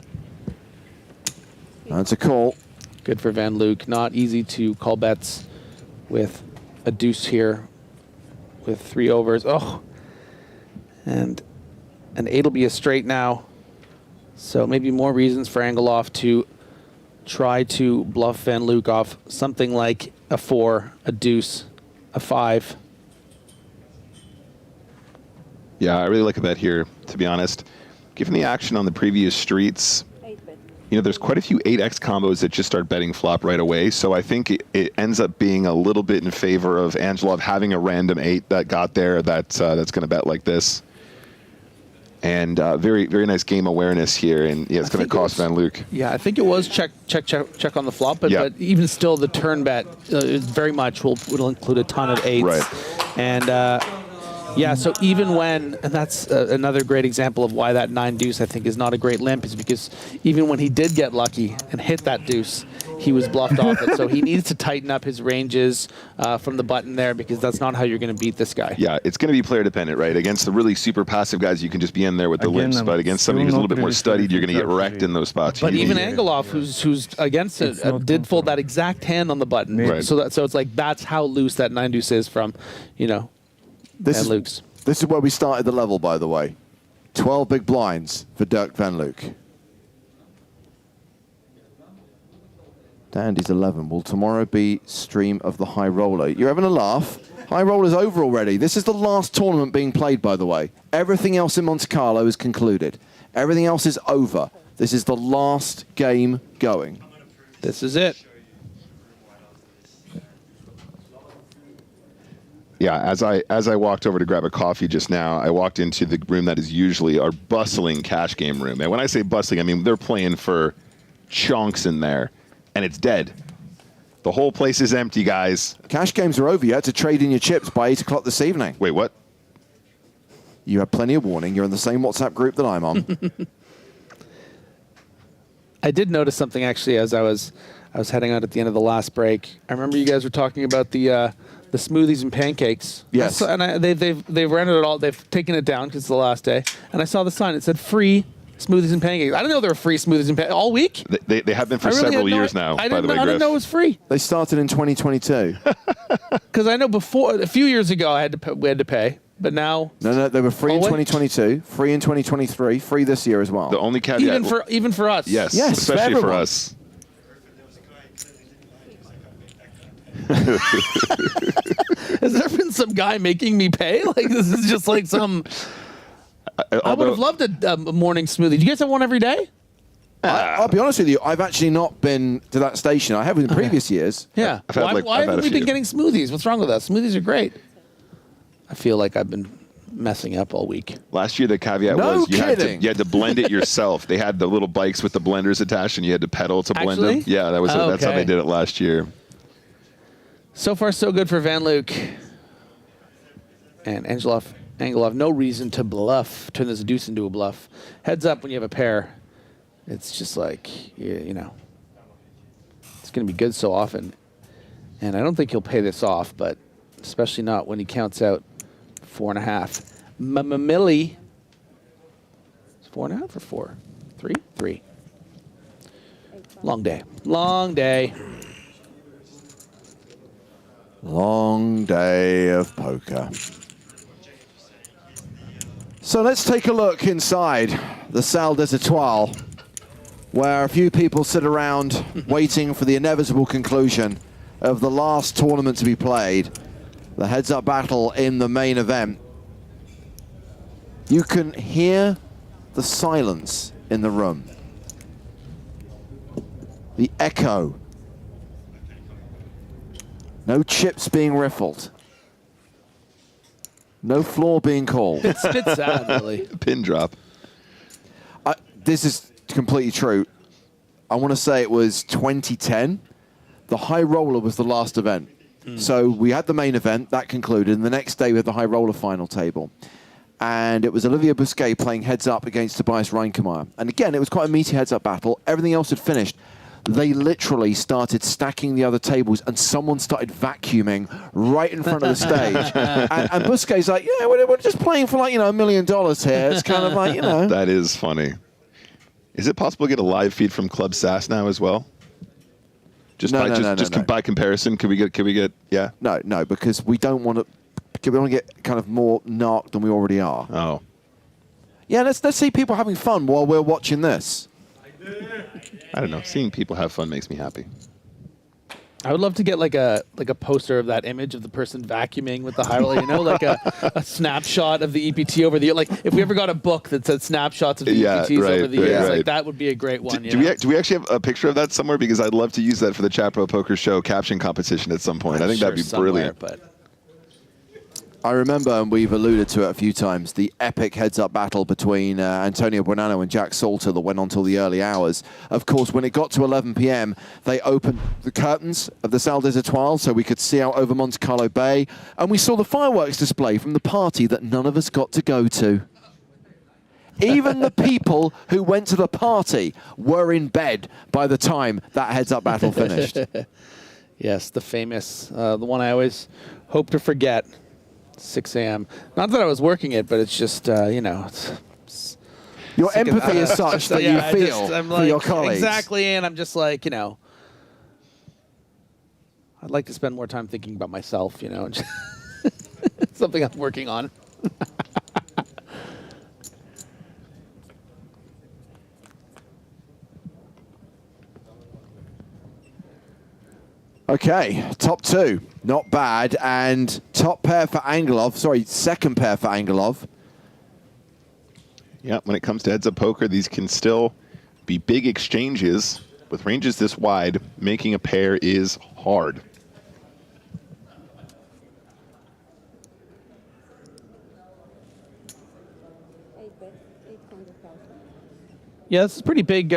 That's a call. Good for Van Luijk. Not easy to call bets with a deuce here with 3 overs. Oh, and an 8 will be a straight now. So maybe more reasons for Angelov to try to bluff Van Luijk off something like a 4, a deuce, a 5. Yeah, I really like a bet here, to be honest. Given the action on the previous streets, you know, there's quite a few 8x combos that just start betting flop right away. So I think it ends up being a little bit in favor of Angelov having a random 8 that got there that's going to bet like this. And very, very nice game awareness here. And yeah, it's going to cost Van Luijk. Yeah, I think it was check on the flop, but, but even still, the turn bet very much will include a ton of 8s. Right. And yeah, so even when, and that's another great example of why that 9 deuce I think is not a great limp, is because even when he did get lucky and hit that deuce, he was bluffed off it. So he needs to tighten up his ranges from the button there, because that's not how you're going to beat this guy. Yeah, it's going to be player dependent, right? Against the really super passive guys, you can just be in there with the limps, but against somebody who's a little bit more studied, you're going to get wrecked in those spots. But even Angelov, who's against it, did fold that exact hand on the button. Right. So it's like that's how loose that 9 deuce is from, you know, Van Luijk's. This is where we started the level, by the way. 12 big blinds for Derk van Luijk. Dandy's 11. Will tomorrow be stream of the high roller? You're having a laugh. High roller's over already. This is the last tournament being played, by the way. Everything else in Monte Carlo is concluded. Everything else is over. This is the last game going. This is it. Yeah, as I walked over to grab a coffee just now, I walked into the room that is usually our bustling cash game room. And when I say bustling, I mean they're playing for chunks in there, and it's dead. The whole place is empty, guys. Cash games are over. You had to trade in your chips by 8 o'clock this evening. Wait, what? You have plenty of warning. You're in the same WhatsApp group that I'm on. I did notice something actually as I was heading out at the end of the last break. I remember you guys were talking about the smoothies and pancakes. Yes. They've rented it all. They've taken it down because it's the last day. And I saw the sign. It said free smoothies and pancakes. I didn't know there were free smoothies and pancakes all week. They have been for several years now, by the way, Griff. I didn't know it was free. They started in 2022. Because I know before, a few years ago, we had to pay. But now... No, they were free in 2022, free in 2023, free this year as well. The only caveat... Even for us. Yes, especially for us. Has there been some guy making me pay? Like, this is just like some... I would have loved a morning smoothie. Do you guys have one every day? I'll be honest with you, I've actually not been to that station. I have in previous years. Yeah. Why haven't we been getting smoothies? What's wrong with us? Smoothies are great. I feel like I've been messing up all week. Last year, the caveat was you had to blend it yourself. They had the little bikes with the blenders attached, and you had to pedal to blend them. Yeah, that's how they did it last year. So far, so good for Van Luijk. And Angelov, no reason to bluff. Turn this deuce into a bluff. Heads up when you have a pair. It's just like, you know, it's going to be good so often. And I don't think he'll pay this off, but especially not when he counts out 4.5. Millie 4.5 or 4? 3? 3. Long day. Long day. Long day of poker. So let's take a look inside the Salle des Etoiles, where a few people sit around waiting for the inevitable conclusion of the last tournament to be played, the heads-up battle in the main event. You can hear the silence in the room, the echo. No chips being riffled. No floor being called. It's sad, really. Pin drop. This is completely true. I want to say it was 2010. The high roller was the last event. So we had the main event, that concluded, and the next day we had the high roller final table. And it was Olivier Bousquet playing heads up against Tobias Reinkemeyer. And again, it was quite a meaty heads up battle. Everything else had finished. They literally started stacking the other tables, and someone started vacuuming right in front of the stage. and Bousquet's like, yeah, we're just playing for like, $1 million here. It's kind of like, That is funny. Is it possible to get a live feed from Club SAS now as well? By comparison, could we get, yeah? No, because we don't want to get kind of more narked than we already are. Oh. Yeah, let's see people having fun while we're watching this. I don't know. Seeing people have fun makes me happy. I would love to get like a poster of that image of the person vacuuming with the high roller, like a snapshot of the EPT over the year. Like if we ever got a book that said snapshots of the EPTs over the years, like that would be a great one. Do we actually have a picture of that somewhere? Because I'd love to use that for the Chapo Poker Show caption competition at some point. I think that'd be brilliant. But I remember, and we've alluded to it a few times, the epic heads-up battle between Antonio Buonanno and Jack Salter that went on till the early hours. Of course, when it got to 11 p.m., they opened the curtains of the Salle des Etoiles so we could see out over Monte-Carlo Bay, and we saw the fireworks display from the party that none of us got to go to. Even the people who went to the party were in bed by the time that heads-up battle finished. Yes, the famous, the one I always hope to forget. 6 a.m. Not that I was working it, but it's just, it's your empathy is such that you feel for your colleagues. Exactly, and I'm just like, I'd like to spend more time thinking about myself, something I'm working on. Okay, top two, not bad, and top pair for Angelov. Sorry, second pair for Angelov. Yeah, when it comes to heads-up poker, these can still be big exchanges. With ranges this wide, making a pair is hard. Yeah, this is pretty big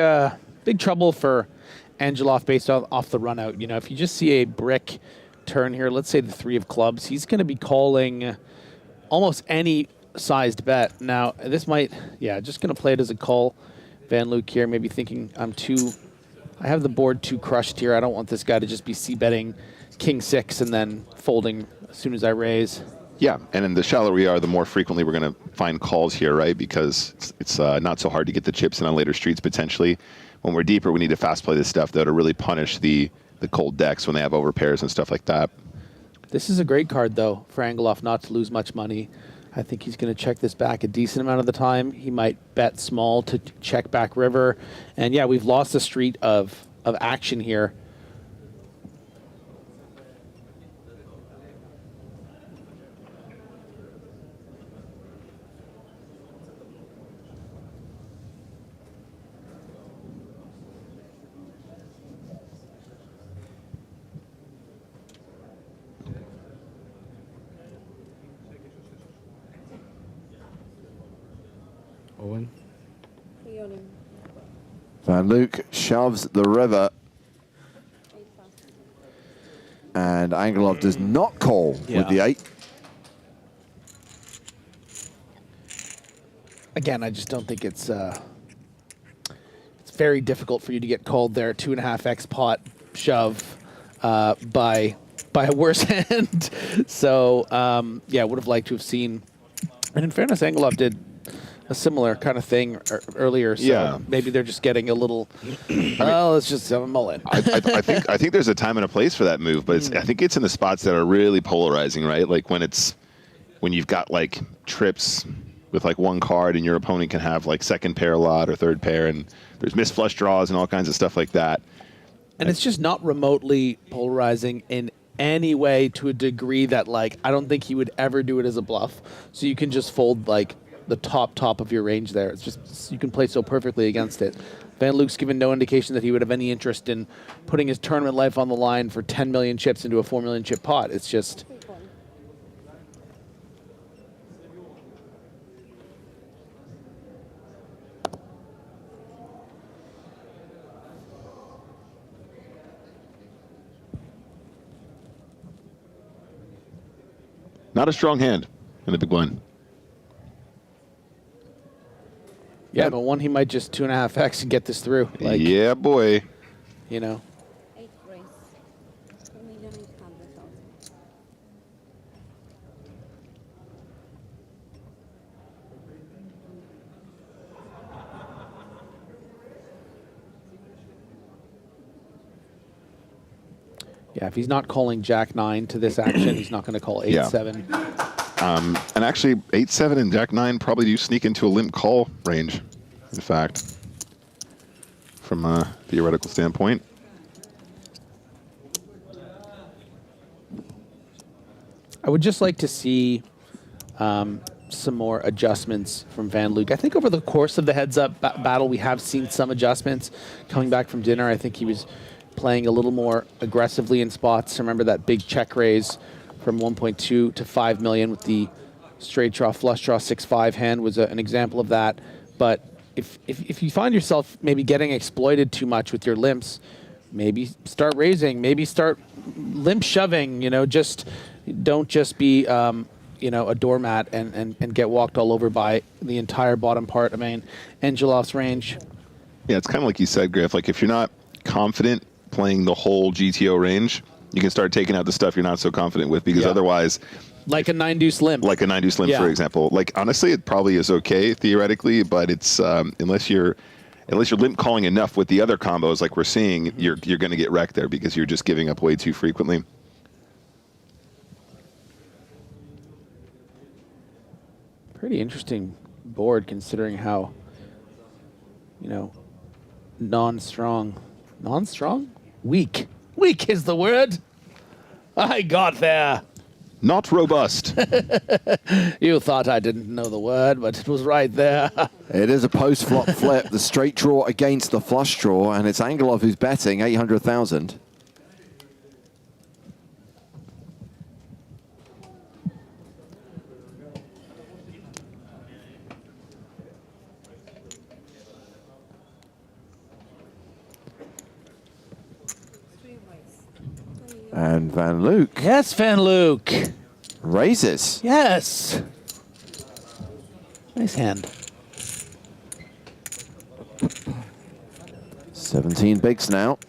trouble for Angelov based off the run out. If you just see a brick turn here, let's say the 3 of clubs, he's going to be calling almost any sized bet. Now, this might, just going to play it as a call. Van Luijk here, maybe thinking I have the board too crushed here. I don't want this guy to just be c-betting king 6 and then folding as soon as I raise. Yeah, and in the shallower we are, the more frequently we're going to find calls here, right? Because it's not so hard to get the chips in on later streets potentially. When we're deeper, we need to fast play this stuff, though, to really punish the cold decks when they have overpairs and stuff like that. This is a great card, though, for Angelov not to lose much money. I think he's going to check this back a decent amount of the time. He might bet small to check back river. And, yeah, we've lost the street of action here. Owen. Van Luijk shoves the river. And Angelov does not call with the 8. Again, I just don't think it's very difficult for you to get called there. 2.5x pot shove by a worse hand. So, yeah, would have liked to have seen. And in fairness, Angelov did a similar kind of thing earlier. So Yeah. maybe they're just getting a little. Well, let's just have a mullet. I think there's a time and a place for that move, but I think it's in the spots that are really polarizing, right? Like when you've got like trips with like one card and your opponent can have like second pair a lot or third pair, and there's missed flush draws and all kinds of stuff like that. And it's just not remotely polarizing in any way to a degree that, like, I don't think he would ever do it as a bluff. So you can just fold, like, the top of your range there. It's just, you can play so perfectly against it. Van Luijk's given no indication that he would have any interest in putting his tournament life on the line for 10 million chips into a 4 million chip pot. It's just... Not a strong hand in the big blind. Yeah, but one he might just 2.5x and get this through. Like, yeah, boy. You know. Yeah, if he's not calling Jack-9 to this action, he's not going to call 8-7. And actually, 8-7 and Jack-9 probably do sneak into a limp call range, in fact, from a theoretical standpoint. I would just like to see some more adjustments from Van Luijk. I think over the course of the heads-up battle, we have seen some adjustments. Coming back from dinner, I think he was playing a little more aggressively in spots. Remember that big check raise from 1.2 to 5 million with the straight draw, flush draw, 6-5 hand was an example of that. But if you find yourself maybe getting exploited too much with your limps, maybe start raising, maybe start limp shoving, you know, just don't just be, you know, a doormat and get walked all over by the entire bottom part. I mean, Angelov's range. Yeah, it's kind of like you said, Griff, like if you're not confident playing the whole GTO range, you can start taking out the stuff you're not so confident with, because otherwise... Like a 9-deuce limp. Like a 9-deuce limp, for example. Like, honestly, it probably is okay, theoretically, but it's, unless you're limp calling enough with the other combos like we're seeing, you're going to get wrecked there because you're just giving up way too frequently. Pretty interesting board considering how, you know, non-strong? Weak. Weak is the word. I got there. Not robust. You thought I didn't know the word, but it was right there. It is a post-flop flip, the straight draw against the flush draw, and it's Angelov who's betting 800,000. And Van Luijk. Yes, Van Luijk. Raises. Yes. Nice hand. 17 bigs now.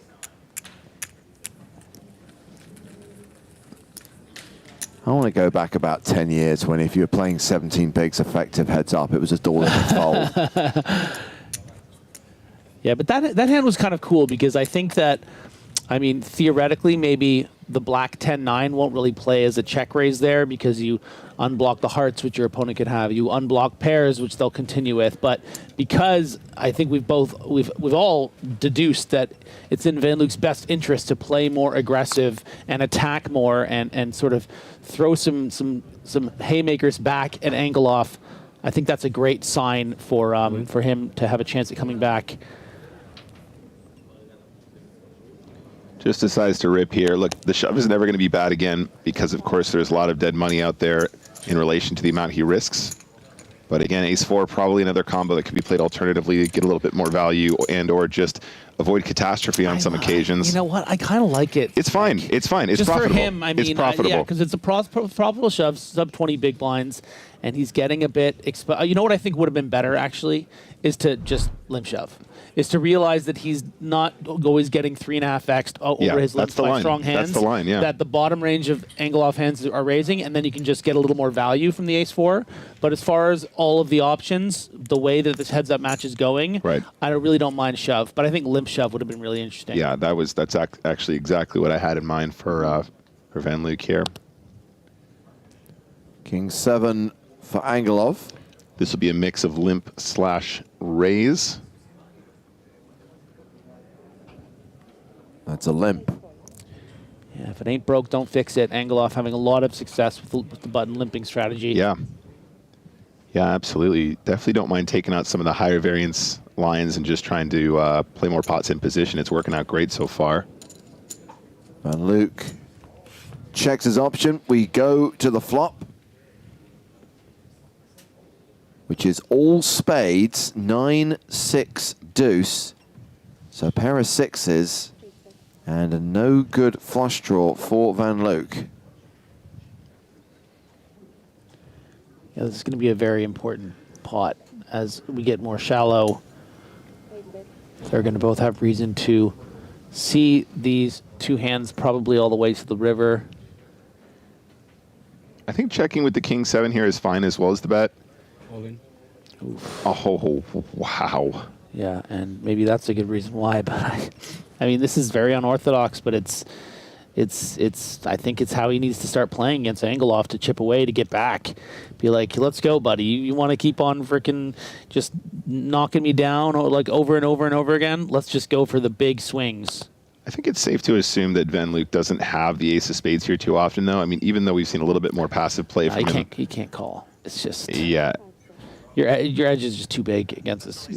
I want to go back about 10 years when if you were playing 17 bigs effective heads up, it was a door fold. Yeah, but that hand was kind of cool because I think that, I mean, theoretically, maybe the black 10-9 won't really play as a check raise there because you unblock the hearts, which your opponent could have. You unblock pairs, which they'll continue with. But because I think we've all deduced that it's in Van Luijk's best interest to play more aggressive and attack more and sort of throw some haymakers back at Angelov, I think that's a great sign for him to have a chance at coming back. Just decides to rip here. Look, the shove is never going to be bad again because, of course, there's a lot of dead money out there in relation to the amount he risks. But again, ace-4, probably another combo that could be played alternatively to get a little bit more value and or just avoid catastrophe on some occasions. You know what? I kind of like it. It's fine. It's fine. It's just profitable. for him. I mean, it's profitable. yeah, because it's a profitable shove, sub 20 big blinds, and he's getting a bit. You know what I think would have been better actually is to just limp shove. Is to realize that he's not always getting 3.5x over his limps by strong hands. That's the line, yeah. That the bottom range of Angelov hands are raising, and then you can just get a little more value from the ace-4. But as far as all of the options, the way that this heads-up match is going, I really don't mind shove. But I think limp shove would have been really interesting. Yeah, that's actually exactly what I had in mind for Van Luijk here. King 7 for Angelov. This will be a mix of limp / raise. That's a limp. Yeah, if it ain't broke, don't fix it. Angelov having a lot of success with the button limping strategy. Yeah. Yeah, absolutely. Definitely don't mind taking out some of the higher variance lines and just trying to play more pots in position. It's working out great so far. Van Luijk checks his option. We go to the flop, which is all spades, 9, 6, deuce. So a pair of sixes. And a no good flush draw for Van Luijk. Yeah, this is going to be a very important pot as we get more shallow. They're going to both have reason to see these two hands probably all the way to the river. I think checking with the King 7 here is fine as well as the bet. All in. Oh, wow. Yeah, and maybe that's a good reason why, but I mean, this is very unorthodox, but it's I think it's how he needs to start playing against Angelov to chip away to get back. Be like, let's go, buddy. You want to keep on freaking just knocking me down like over and over and over again? Let's just go for the big swings. I think it's safe to assume that Van Luijk doesn't have the ace of spades here too often, though. I mean, even though we've seen a little bit more passive play from him. He can't call. It's just... Yeah. Your edge is just too big against this.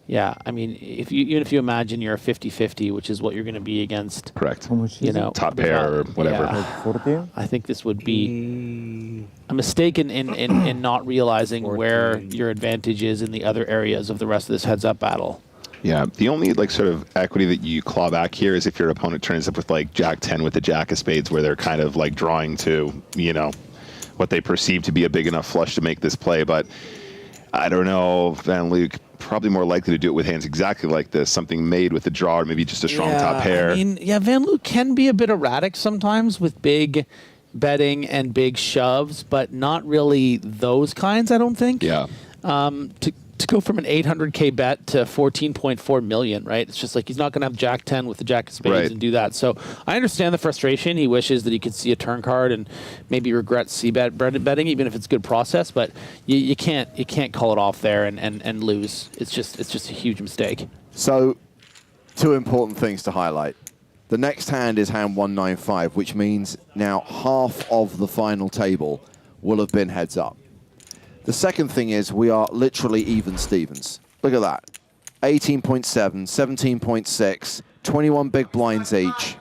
Yeah, I mean, even if you imagine you're a 50-50, which is what you're going to be against. Correct. How much is it? Top pair or whatever. Yeah. Like 14? I think this would be a mistake in not realizing 14. Where your advantage is in the other areas of the rest of this heads-up battle. Yeah, the only like sort of equity that you claw back here is if your opponent turns up with like Jack 10 with the Jack of spades, where they're kind of like drawing to, you know, what they perceive to be a big enough flush to make this play. But I don't know, Van Luijk probably more likely to do it with hands exactly like this, something made with a draw or maybe just a strong top pair. I mean, yeah, Van Luijk can be a bit erratic sometimes with big betting and big shoves, but not really those kinds, I don't think. Yeah. To go from an 800K bet to 14.4 million, right? It's just like he's not going to have Jack 10 with the Jack of spades and do that. So I understand the frustration. He wishes that he could see a turn card and maybe regrets c-bet betting, even if it's good process. But you can't call it off there and lose. It's just a huge mistake. So, two important things to highlight. The next hand is hand 195, which means now half of the final table will have been heads up. The second thing is we are literally even Stevens. Look at that. 18.7, 17.6, 21 big blinds each.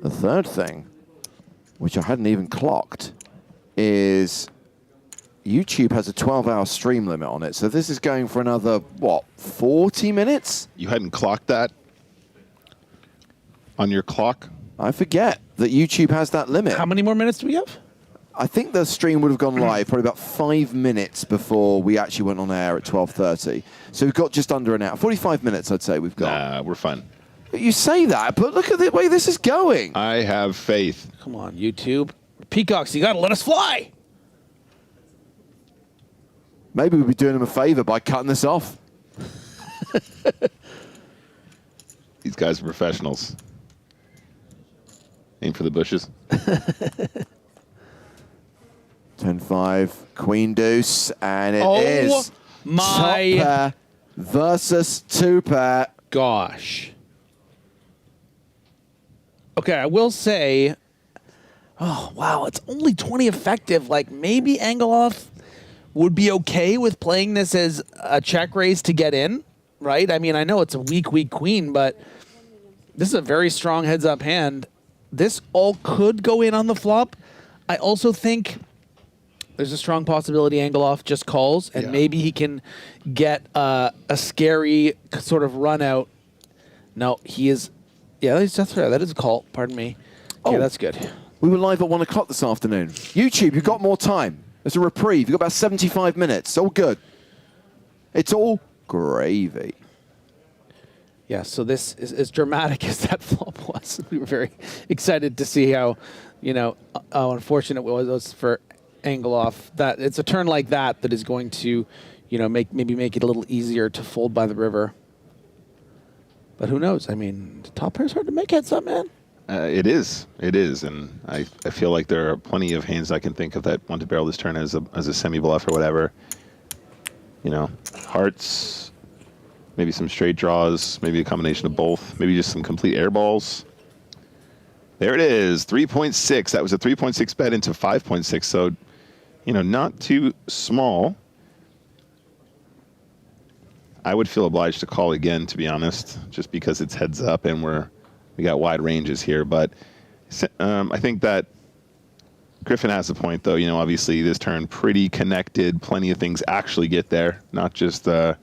The third thing, which I hadn't even clocked, is YouTube has a 12-hour stream limit on it. So this is going for another, what, 40 minutes? You hadn't clocked that on your clock? I forget that YouTube has that limit. How many more minutes do we have? I think the stream would have gone live probably about 5 minutes before we actually went on air at 12:30. So we've got just under an hour. 45 minutes, I'd say we've got. Nah, we're fine. You say that, but look at the way this is going. I have faith. Come on, YouTube. Peacocks, you got to let us fly. Maybe we'd be doing them a favor by cutting this off. These guys are professionals. Aim for the bushes. 10-5, queen deuce, and it is my top pair versus two pair. Gosh. Okay, I will say, oh, wow, it's only 20 effective. Like, maybe Angelov would be okay with playing this as a check raise to get in, right? I mean, I know it's a weak queen, but this is a very strong heads-up hand. This all could go in on the flop. I also think there's a strong possibility Angelov just calls, and maybe he can get a scary sort of run out. No, he is. Yeah, that's fair. That is a call. Pardon me. Okay, that's good. We were live at 1 o'clock this afternoon. YouTube, you've got more time. There's a reprieve. You've got about 75 minutes. All good. It's all gravy. Yeah, so this is as dramatic as that flop was. We were very excited to see how, how unfortunate it was for Angelov. That it's a turn like that is going to, maybe make it a little easier to fold by the river. But who knows? I mean, the top pair's hard to make heads up, man. It is, and I feel like there are plenty of hands I can think of that want to barrel this turn as a semi bluff or whatever. Hearts, maybe some straight draws, maybe a combination of both, maybe just some complete air balls. There it is, 3.6. That was a 3.6 bet into 5.6, so not too small. I would feel obliged to call again, to be honest, just because it's heads up and we got wide ranges here. But I think that Griffin has a point, though. Obviously this turn pretty connected. Plenty of things actually get there, not just the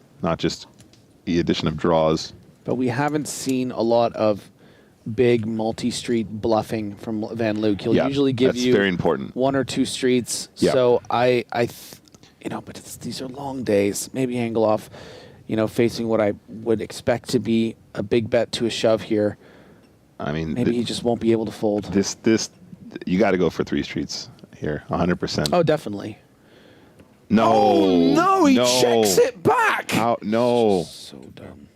addition of draws. But we haven't seen a lot of big multi-street bluffing from Van Luijk. He'll usually give you very important. 1 or 2 streets. Yeah. So but these are long days. Maybe Angelov, facing what I would expect to be a big bet to a shove here. I mean, maybe he just won't be able to fold. This you got to go for 3 streets here, 100%. Oh, definitely. No. Oh, no, he checks it back. No. So dumb.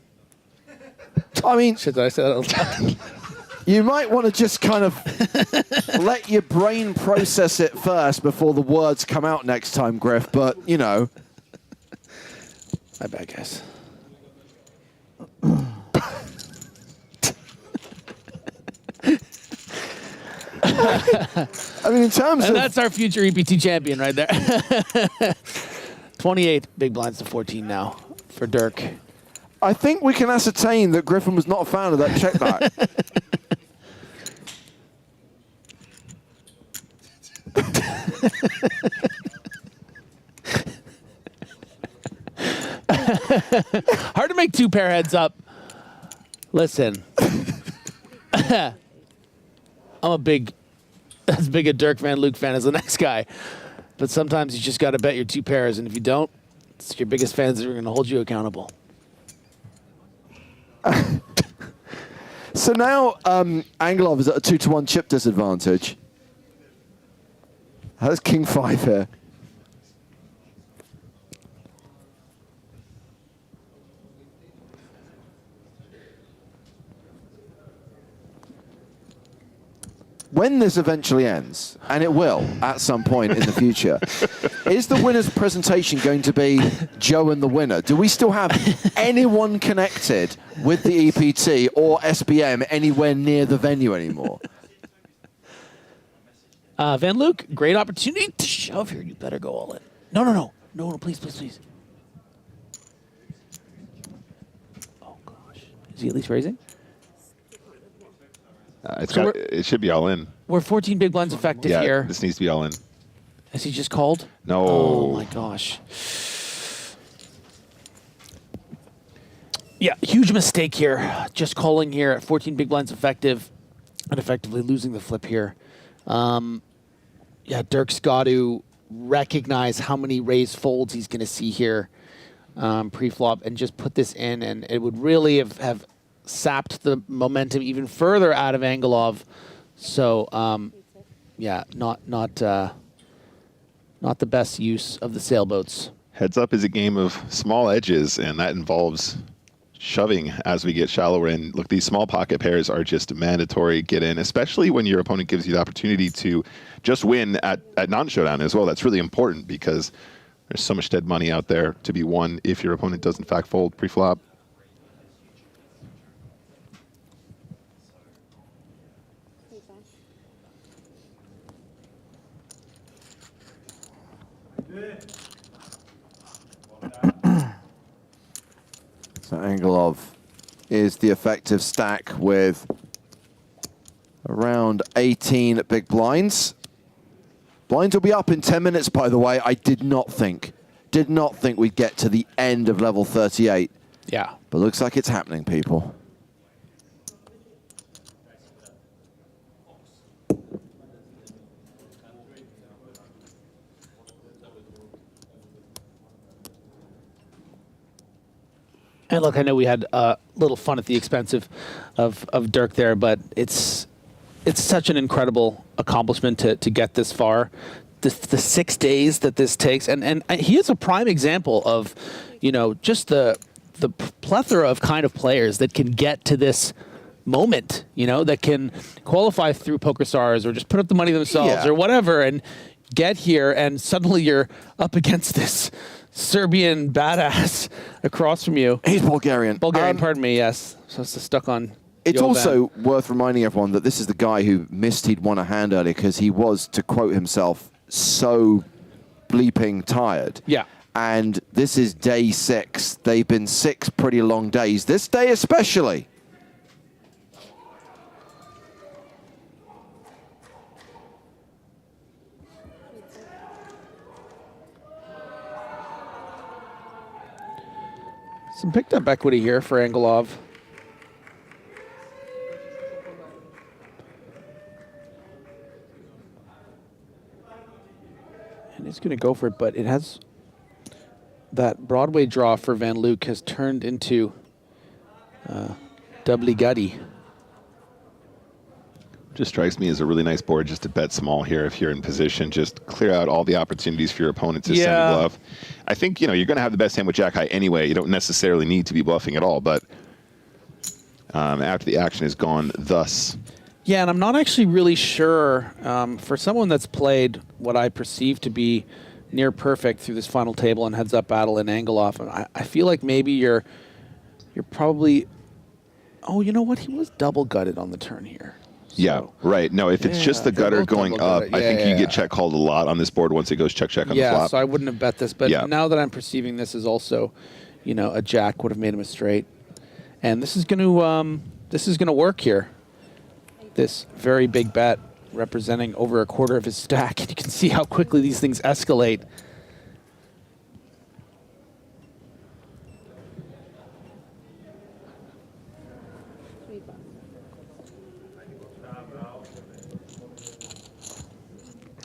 I mean, shit, I said that. You might want to just kind of let your brain process it first before the words come out next time, Griff. But, I bet, guys. I mean, in terms and of... that's our future EPT champion right there. 28 big blinds to 14 now for Derk. I think we can ascertain that Griffin was not a fan of that check back. Hard to make 2 pair heads up. Listen. I'm as big a Derk van Luijk fan as the next guy. But sometimes you just got to bet your 2 pairs, and if you don't, it's your biggest fans that are going to hold you accountable. So now Angelov is at a 2-to-1 chip disadvantage. That's King 5 here. When this eventually ends, and it will at some point in the future, is the winner's presentation going to be Joe and the winner? Do we still have anyone connected with the EPT or SBM anywhere near the venue anymore? Van Luijk, great opportunity to shove here. You better go all in. No, please. Oh, gosh. Is he at least raising? It should be all in. We're 14 big blinds effective here. This needs to be all in. Has he just called? No. Oh, my gosh. Yeah, huge mistake here. Just calling here at 14 big blinds effective and effectively losing the flip here. Dirk's got to recognize how many raise folds he's going to see here pre-flop and just put this in, and it would really have sapped the momentum even further out of Angelov. So, not the best use of the sailboats. Heads up is a game of small edges, and that involves shoving as we get shallower in. Look, these small pocket pairs are just mandatory get in, especially when your opponent gives you the opportunity to just win at non-showdown as well. That's really important because there's so much dead money out there to be won if your opponent does in fact fold pre-flop. So Angelov is the effective stack with around 18 big blinds. Blinds will be up in 10 minutes, by the way. I did not think we'd get to the end of level 38. Yeah. But looks like it's happening, people. And look, I know we had a little fun at the expense of Derk there, but it's such an incredible accomplishment to get this far. The 6 days that this takes, and he is a prime example of, you know, just the plethora of kind of players that can get to this moment, you know, that can qualify through PokerStars or just put up the money themselves or whatever and get here, and suddenly you're up against this Serbian badass across from you. He's Bulgarian. Pardon me, yes. So it's stuck on. It's Jovan. also worth reminding everyone that this is the guy who missed he'd won a hand earlier because he was, to quote himself, so bleeping tired. Yeah. And this is day 6. They've been 6 pretty long days. This day especially. Some picked up equity here for Angelov. And he's going to go for it, but it has that Broadway draw for Van Luijk has turned into doubly gutty. Just strikes me as a really nice board just to bet small here if you're in position. Just clear out all the opportunities for your opponent to send a bluff. I think, you know, you're going to have the best hand with Jack High anyway. You don't necessarily need to be bluffing at all, but after the action is gone thus. Yeah, and I'm not actually really sure, for someone that's played what I perceive to be near perfect through this final table and heads-up battle in Angelov, I feel like maybe you're probably... Oh, you know what? He was double-gutted on the turn here. So. Yeah, right. No, if it's just the gutter going up, I think you get check called a lot on this board once it goes check on the flop. Yeah, so I wouldn't have bet this, but now that I'm perceiving this is also, you know, a jack would have made him a straight. And this is going to work here. This very big bet representing over a quarter of his stack. And you can see how quickly these things escalate.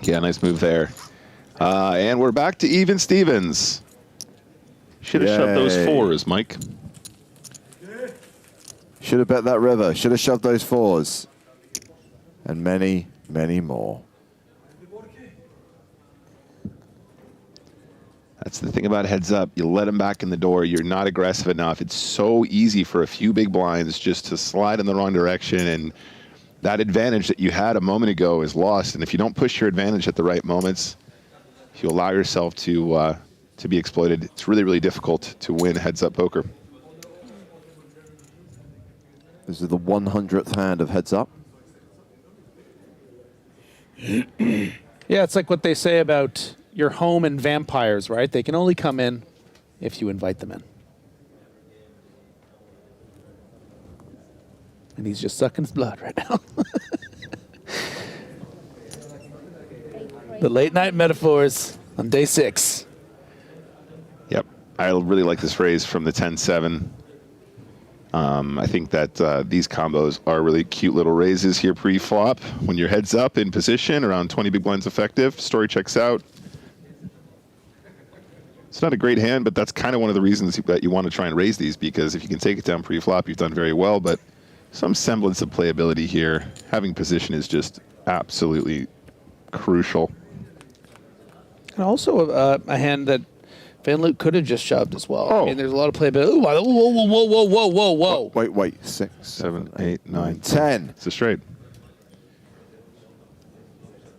Yeah, nice move there. And we're back to even Stevens. Should have shoved those 4s, Mike. Should have bet that river. Should have shoved those 4s. And many, many more. That's the thing about heads up. You let them back in the door. You're not aggressive enough. It's so easy for a few big blinds just to slide in the wrong direction, and that advantage that you had a moment ago is lost. And if you don't push your advantage at the right moments, if you allow yourself to be exploited, it's really, really difficult to win heads-up poker. This is the 100th hand of heads-up. Yeah, it's like what they say about your home and vampires, right? They can only come in if you invite them in. And he's just sucking his blood right now. The late night metaphors on day 6. Yep. I really like this raise from the 10-7. I think that these combos are really cute little raises here pre-flop. When your head's up in position, around 20 big blinds effective, story checks out. It's not a great hand, but that's kind of one of the reasons that you want to try and raise these, because if you can take it down pre-flop, you've done very well, but some semblance of playability here. Having position is just absolutely crucial. And also a hand that Van Luijk could have just shoved as well. I mean, there's a lot of playability. Ooh, whoa. Wait. 6, 7, 8, 9, 10. It's a straight.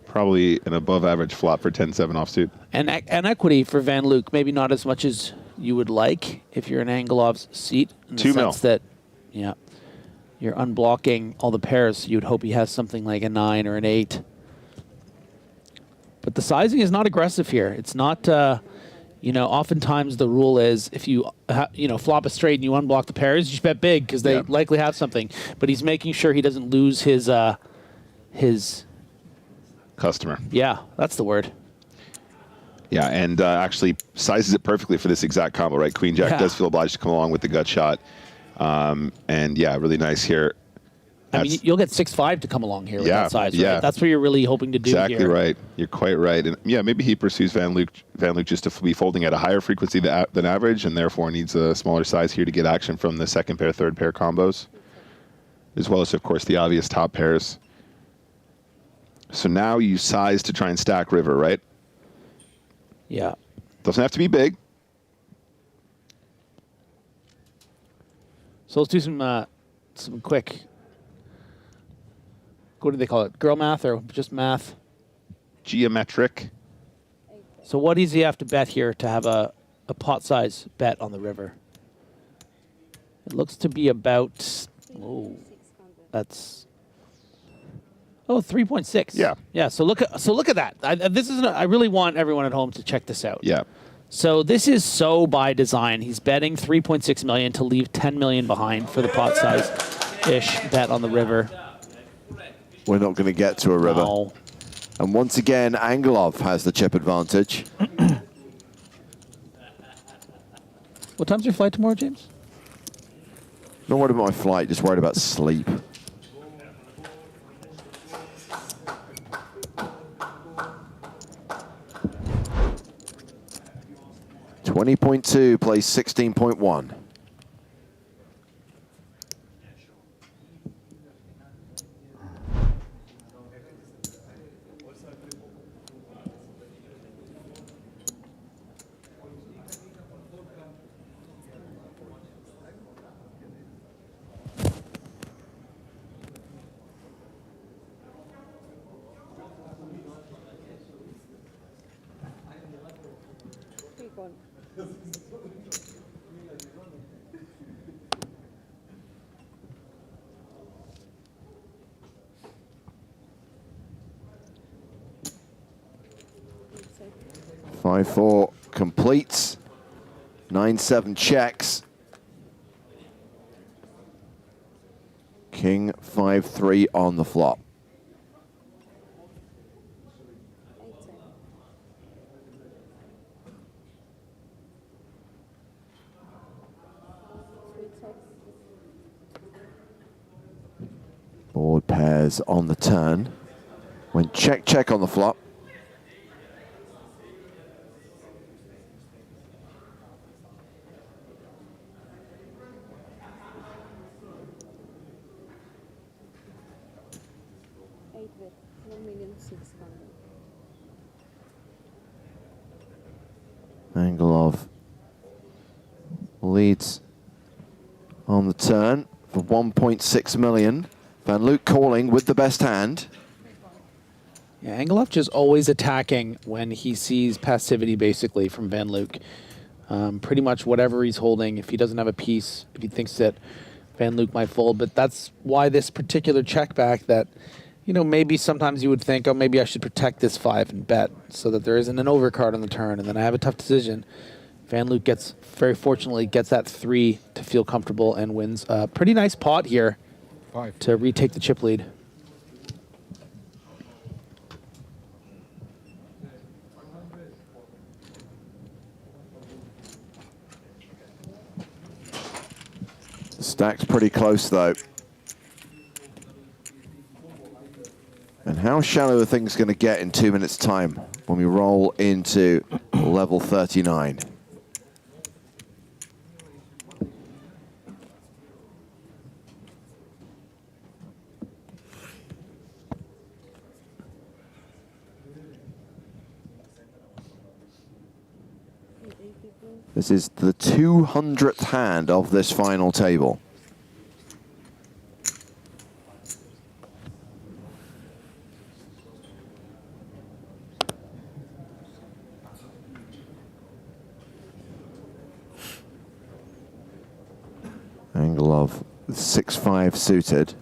Probably an above average flop for 10-7 offsuit. And equity for Van Luijk, maybe not as much as you would like if you're in Angelov's seat. In the 2 mil. sense that, yeah, you're unblocking all the pairs. You'd hope he has something like a 9 or an 8. But the sizing is not aggressive here. It's not, you know, oftentimes the rule is if you, flop a straight and you unblock the pairs, you just bet big because they likely have something. But he's making sure he doesn't lose his customer. Yeah, that's the word. Yeah, and actually sizes it perfectly for this exact combo, right? Queen Jack does feel obliged to come along with the gut shot. And yeah, really nice here. I mean, you'll get 6-5 to come along here with Yeah, that size, yeah. right? That's what you're really hoping to do Exactly here. right. You're quite right. And yeah, maybe he pursues Van Luijk just to be folding at a higher frequency than average, and therefore needs a smaller size here to get action from the second pair, third pair combos, as well as, of course, the obvious top pairs. So now you size to try and stack river, right? Yeah. Doesn't have to be big. So let's do some quick. What do they call it? Girl math or just math? Geometric. So what does he have to bet here to have a pot size bet on the river? It looks to be about, that's 3.6. Yeah. Yeah. So look at that. I really want everyone at home to check this out. Yeah. So this is so by design. He's betting 3.6 million to leave 10 million behind for the pot size ish bet on the river. We're not going to get to a river. No. And once again, Angelov has the chip advantage. What time's your flight tomorrow, James? Not worried about my flight, just worried about sleep. $20.2 plays 16.1. Five, 4 completes. 9-7 checks. King 5-3 on the flop. Board pairs on the turn. When check, check on the flop. Angelov leads on the turn for 1.6 million. Van Luijk calling with the best hand. Yeah, Angelov just always attacking when he sees passivity, basically, from Van Luijk. Pretty much whatever he's holding, if he doesn't have a piece, if he thinks that Van Luijk might fold. But that's why this particular check back that, you know, maybe sometimes you would think, oh, maybe I should protect this 5 and bet so that there isn't an overcard on the turn, and then I have a tough decision. Van Luijk very fortunately gets that 3 to feel comfortable and wins a pretty nice pot here to retake the chip lead. The stack's pretty close, though. And how shallow are things going to get in 2 minutes' time when we roll into level 39? This is the 200th hand of this final table. Angelov with 6-5 suited.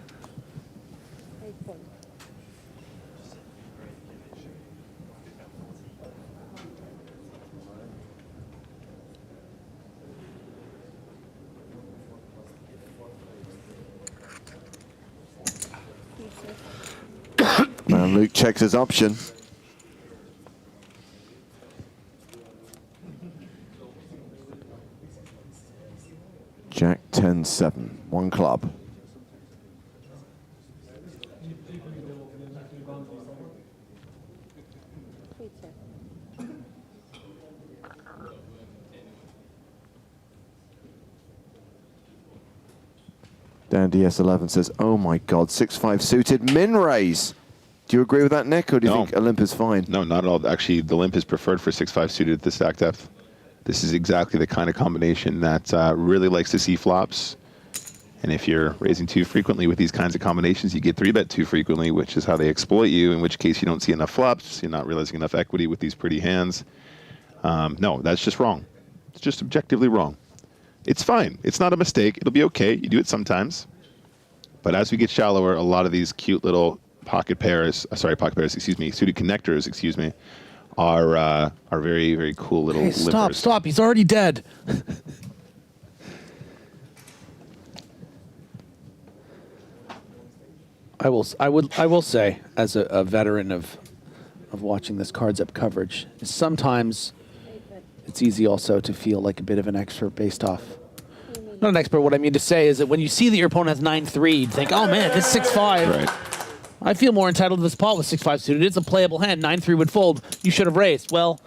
Van Luijk checks his option. Jack 10-7, one club. Dan DS11 says, oh my God, 6-5 suited, min raise. Do you agree with that, Nick, or do you think a limp is fine? No, not at all. Actually, the limp is preferred for 6-5 suited at the stack depth. This is exactly the kind of combination that really likes to see flops. And if you're raising too frequently with these kinds of combinations, you get 3-bet too frequently, which is how they exploit you, in which case you don't see enough flops, you're not realizing enough equity with these pretty hands. No, that's just wrong. It's just objectively wrong. It's fine. It's not a mistake. It'll be okay. You do it sometimes. But as we get shallower, a lot of these cute little pocket pairs, suited connectors, are very, very cool little limpers. Stop. He's already dead. I will say, as a veteran of watching this Cards Up coverage, sometimes it's easy also to feel like a bit of an expert based off. Not an expert. What I mean to say is that when you see that your opponent has 9-3, you think, oh man, this 6-5. Right. I feel more entitled to this pot with 6-5 suited. It's a playable hand. 9-3 would fold. You should have raised. Well,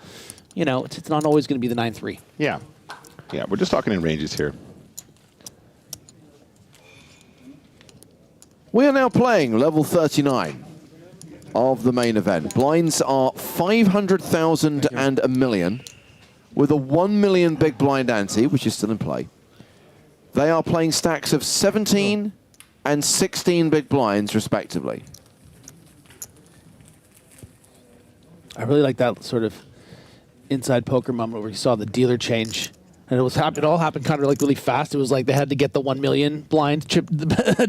you know, it's not always going to be the 9-3. Yeah. Yeah, we're just talking in ranges here. We are now playing level 39 of the main event. Blinds are 500,000 and a million, with a 1 million big blind ante, which is still in play. They are playing stacks of 17 and 16 big blinds, respectively. I really like that sort of inside poker moment where you saw the dealer change. And it all happened kind of like really fast. It was like they had to get the 1 million blind chip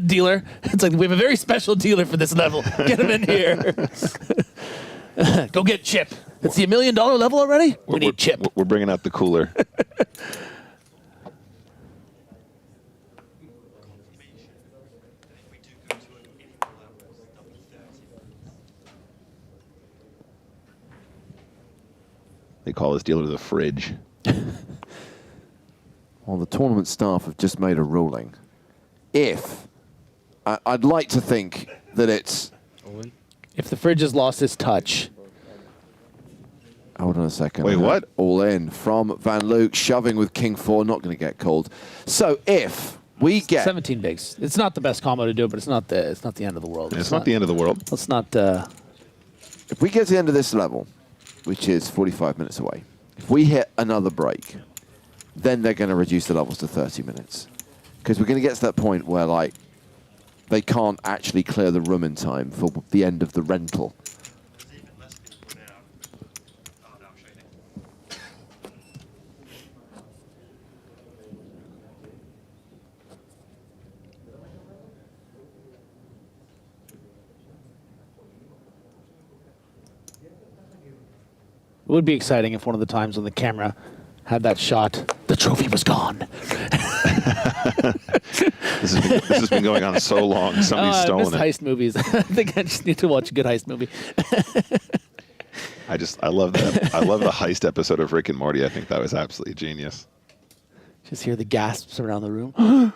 dealer. It's like, we have a very special dealer for this level. Get him in here. Go get Chip. It's the $1 million level already? We need Chip. We're bringing out the cooler. They call this dealer the fridge. Well, the tournament staff have just made a ruling. If, I'd like to think that it's... If the fridge has lost its touch. Hold on a second. Wait, what? All in from Van Luijk, shoving with King 4, not going to get called. So if we get... 17 bigs. It's not the best combo to do, but it's not the end of the world. It's not the end of the world. Let's not... If we get to the end of this level, which is 45 minutes away, if we hit another break, then they're going to reduce the levels to 30 minutes. Because we're going to get to that point where, like, they can't actually clear the room in time for the end of the rental. It would be exciting if one of the times when the camera had that shot, the trophy was gone. This has been going on so long. Somebody's stolen it. I miss heist movies. I think I just need to watch a good heist movie. I love that. I love the heist episode of Rick and Morty. I think that was absolutely genius. Just hear the gasps around the room.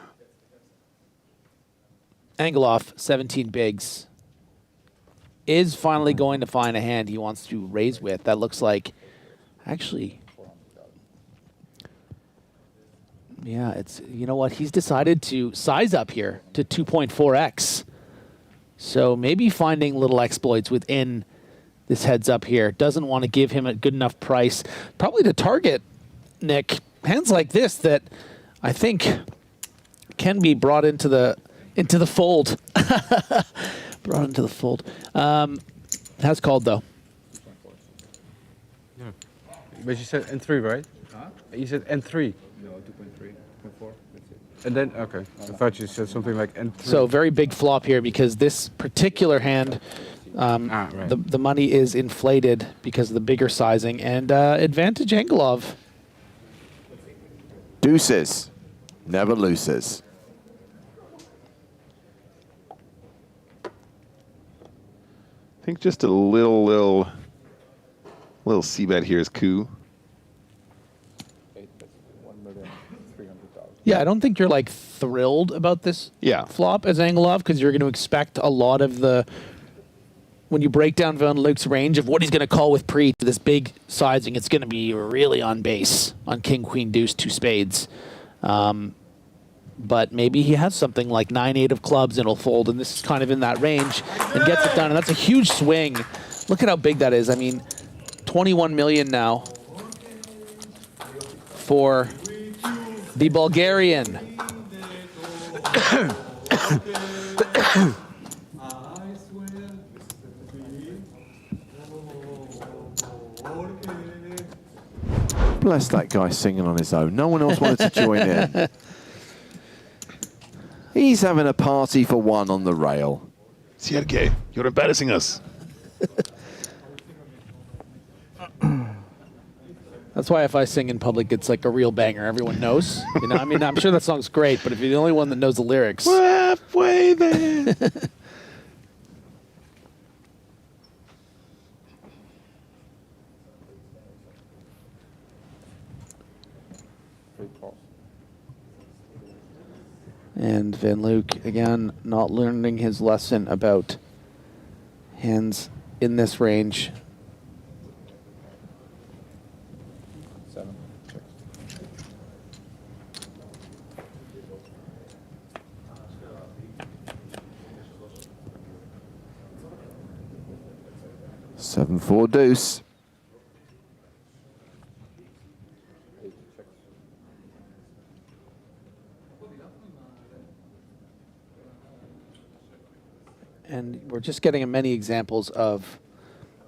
Angelov, 17 bigs, is finally going to find a hand he wants to raise with. That looks like, actually, yeah, it's, you know what, he's decided to size up here to 2.4x. So maybe finding little exploits within this heads up here. Doesn't want to give him a good enough price. Probably to target, Nick, hands like this that I think can be brought into the fold. Brought into the fold. Has called, though. Yeah. But you said N3, right? Huh? You said N3. No, 2.3, 2.4. That's it. And then, okay. I thought you said something like N3. So very big flop here because this particular hand, right. the money is inflated because of the bigger sizing and advantage Angelov. Deuces, never loses. think just a little c-bet here is coup. Yeah, I don't think you're like thrilled about this flop as Angelov, because you're going to expect a lot of the, when you break down Van Luijk's range of what he's going to call with pre to this big sizing, it's going to be really on base on king, queen, deuce, 2 spades. But maybe he has something like 9-8 of clubs and it'll fold, and this is kind of in that range and gets it done, and that's a huge swing. Look at how big that is. I mean, 21 million now for the Bulgarian. Bless that guy singing on his own. No one else wanted to join in. He's having a party for one on the rail. Sergey, you're embarrassing us. That's why if I sing in public, it's like a real banger. Everyone knows. You know, I mean, I'm sure that song's great, but if you're the only one that knows the lyrics. We're halfway there. And Van Luijk, again, not learning his lesson about hands in this range. 7, 6. 7-4 deuce. And we're just getting many examples of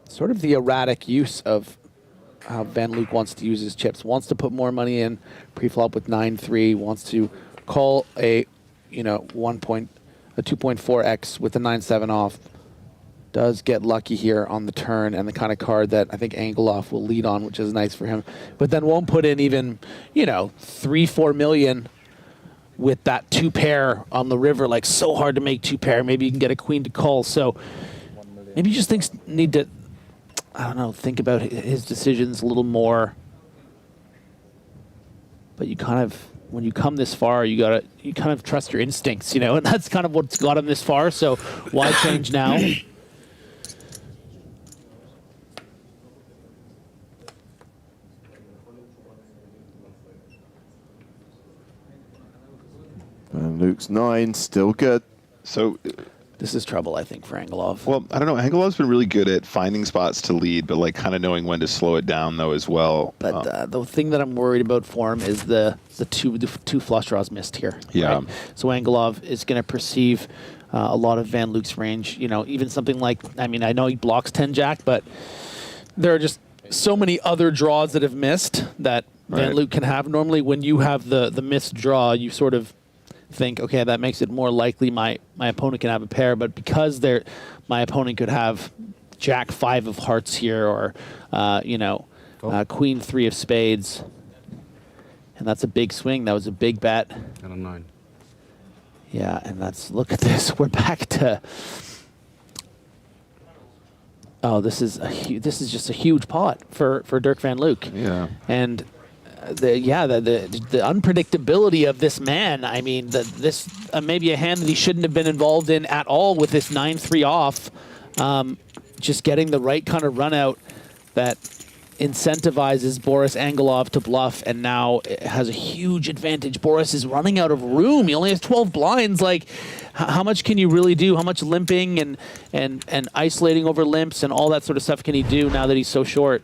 sort of the erratic use of how Van Luijk wants to use his chips. Wants to put more money in pre-flop with 9-3. Wants to call a 2.4x with the 9-7 off. Does get lucky here on the turn, and the kind of card that I think Angelov will lead on, which is nice for him. But then won't put in even 3-4 million with that 2 pair on the river. Like, so hard to make 2 pair. Maybe you can get a queen to call. So maybe just need to, I don't know, think about his decisions a little more. But you kind of, when you come this far, you kind of trust your instincts, and that's kind of what's got him this far. So why change now? And Luke's 9, still good. So this is trouble, I think, for Angelov. Well, I don't know. Angelov's been really good at finding spots to lead, but like kind of knowing when to slow it down though as well. But the thing that I'm worried about for him is the two flush draws missed here. Yeah. Right? So Angelov is going to perceive a lot of Van Luijk's range. Even something like, I know he blocks 10-jack, but there are just so many other draws that have missed that Van Luijk can have. Normally, when you have the missed draw, you sort of think, okay, that makes it more likely my opponent can have a pair, but because my opponent could have Jack 5 of hearts here, or Queen 3 of spades, and that's a big swing. That was a big bet. And a 9. Yeah, and look at this. We're back to. Oh, this is just a huge pot for Derk van Luijk. Yeah, and. The unpredictability of this man. This maybe a hand that he shouldn't have been involved in at all with this 9-3 off. Just getting the right kind of run out that incentivizes Boris Angelov to bluff, and now it has a huge advantage. Boris is running out of room. He only has 12 blinds. Like, how much can you really do? How much limping and isolating over limps and all that sort of stuff can he do now that he's so short?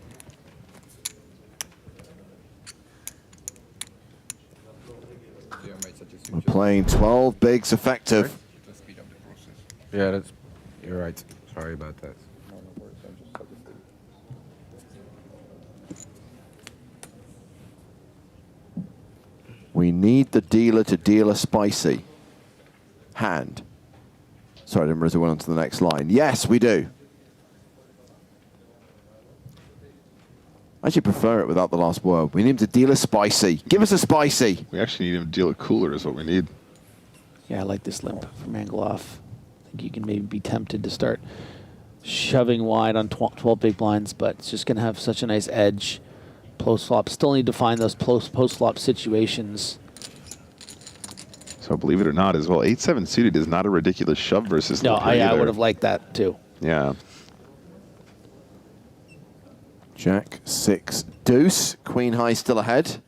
We're playing 12 bigs effective. Yeah, you're right. Sorry about that. We need the dealer to deal a spicy hand. Sorry, I didn't realize we went on to the next line. Yes, we do. I actually prefer it without the last word. We need him to deal a spicy. Give us a spicy. We actually need him to deal a cooler is what we need. Yeah, I like this limp from Angelov. I think you can maybe be tempted to start shoving wide on 12 big blinds, but it's just going to have such a nice edge. Post flop. Still need to find those post flop situations. So believe it or not, as well, 8-7 suited is not a ridiculous shove versus. No, I would have liked that too. Yeah. Jack 6 deuce. Queen high still ahead.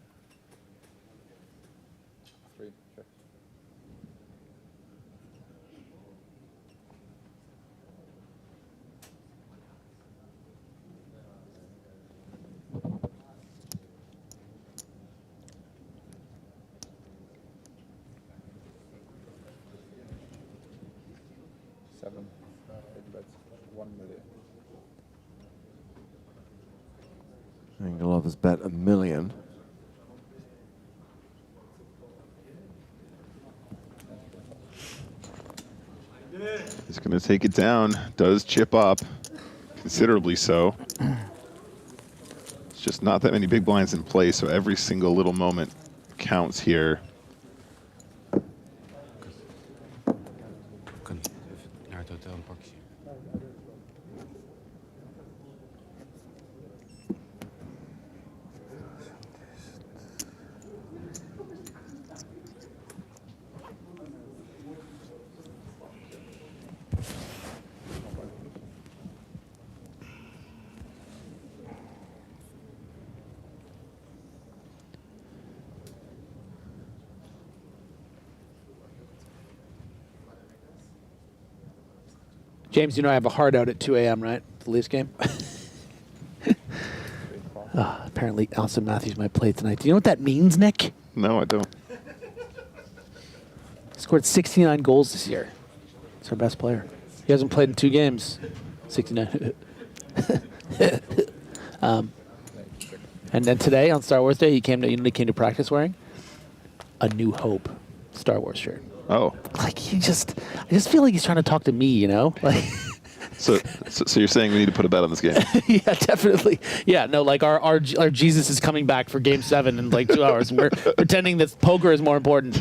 Angelov has bet $1 million. He's going to take it down. Does chip up, considerably so. It's just not that many big blinds in play, so every single little moment counts here. James, you know I have a hard out at 2 a.m., right? The Leafs game. Apparently, Alston Matthews might play tonight. Do you know what that means, Nick? No, I don't. He scored 69 goals this year. He's our best player. He hasn't played in 2 games. 69. And then today, on Star Wars Day, he came to practice wearing a New Hope Star Wars shirt. Oh. Like, I just feel like he's trying to talk to me, you know? Like. So you're saying we need to put a bet on this game? Yeah, definitely. Yeah, no, like our Jesus is coming back for Game 7 in like 2 hours, and we're pretending that poker is more important.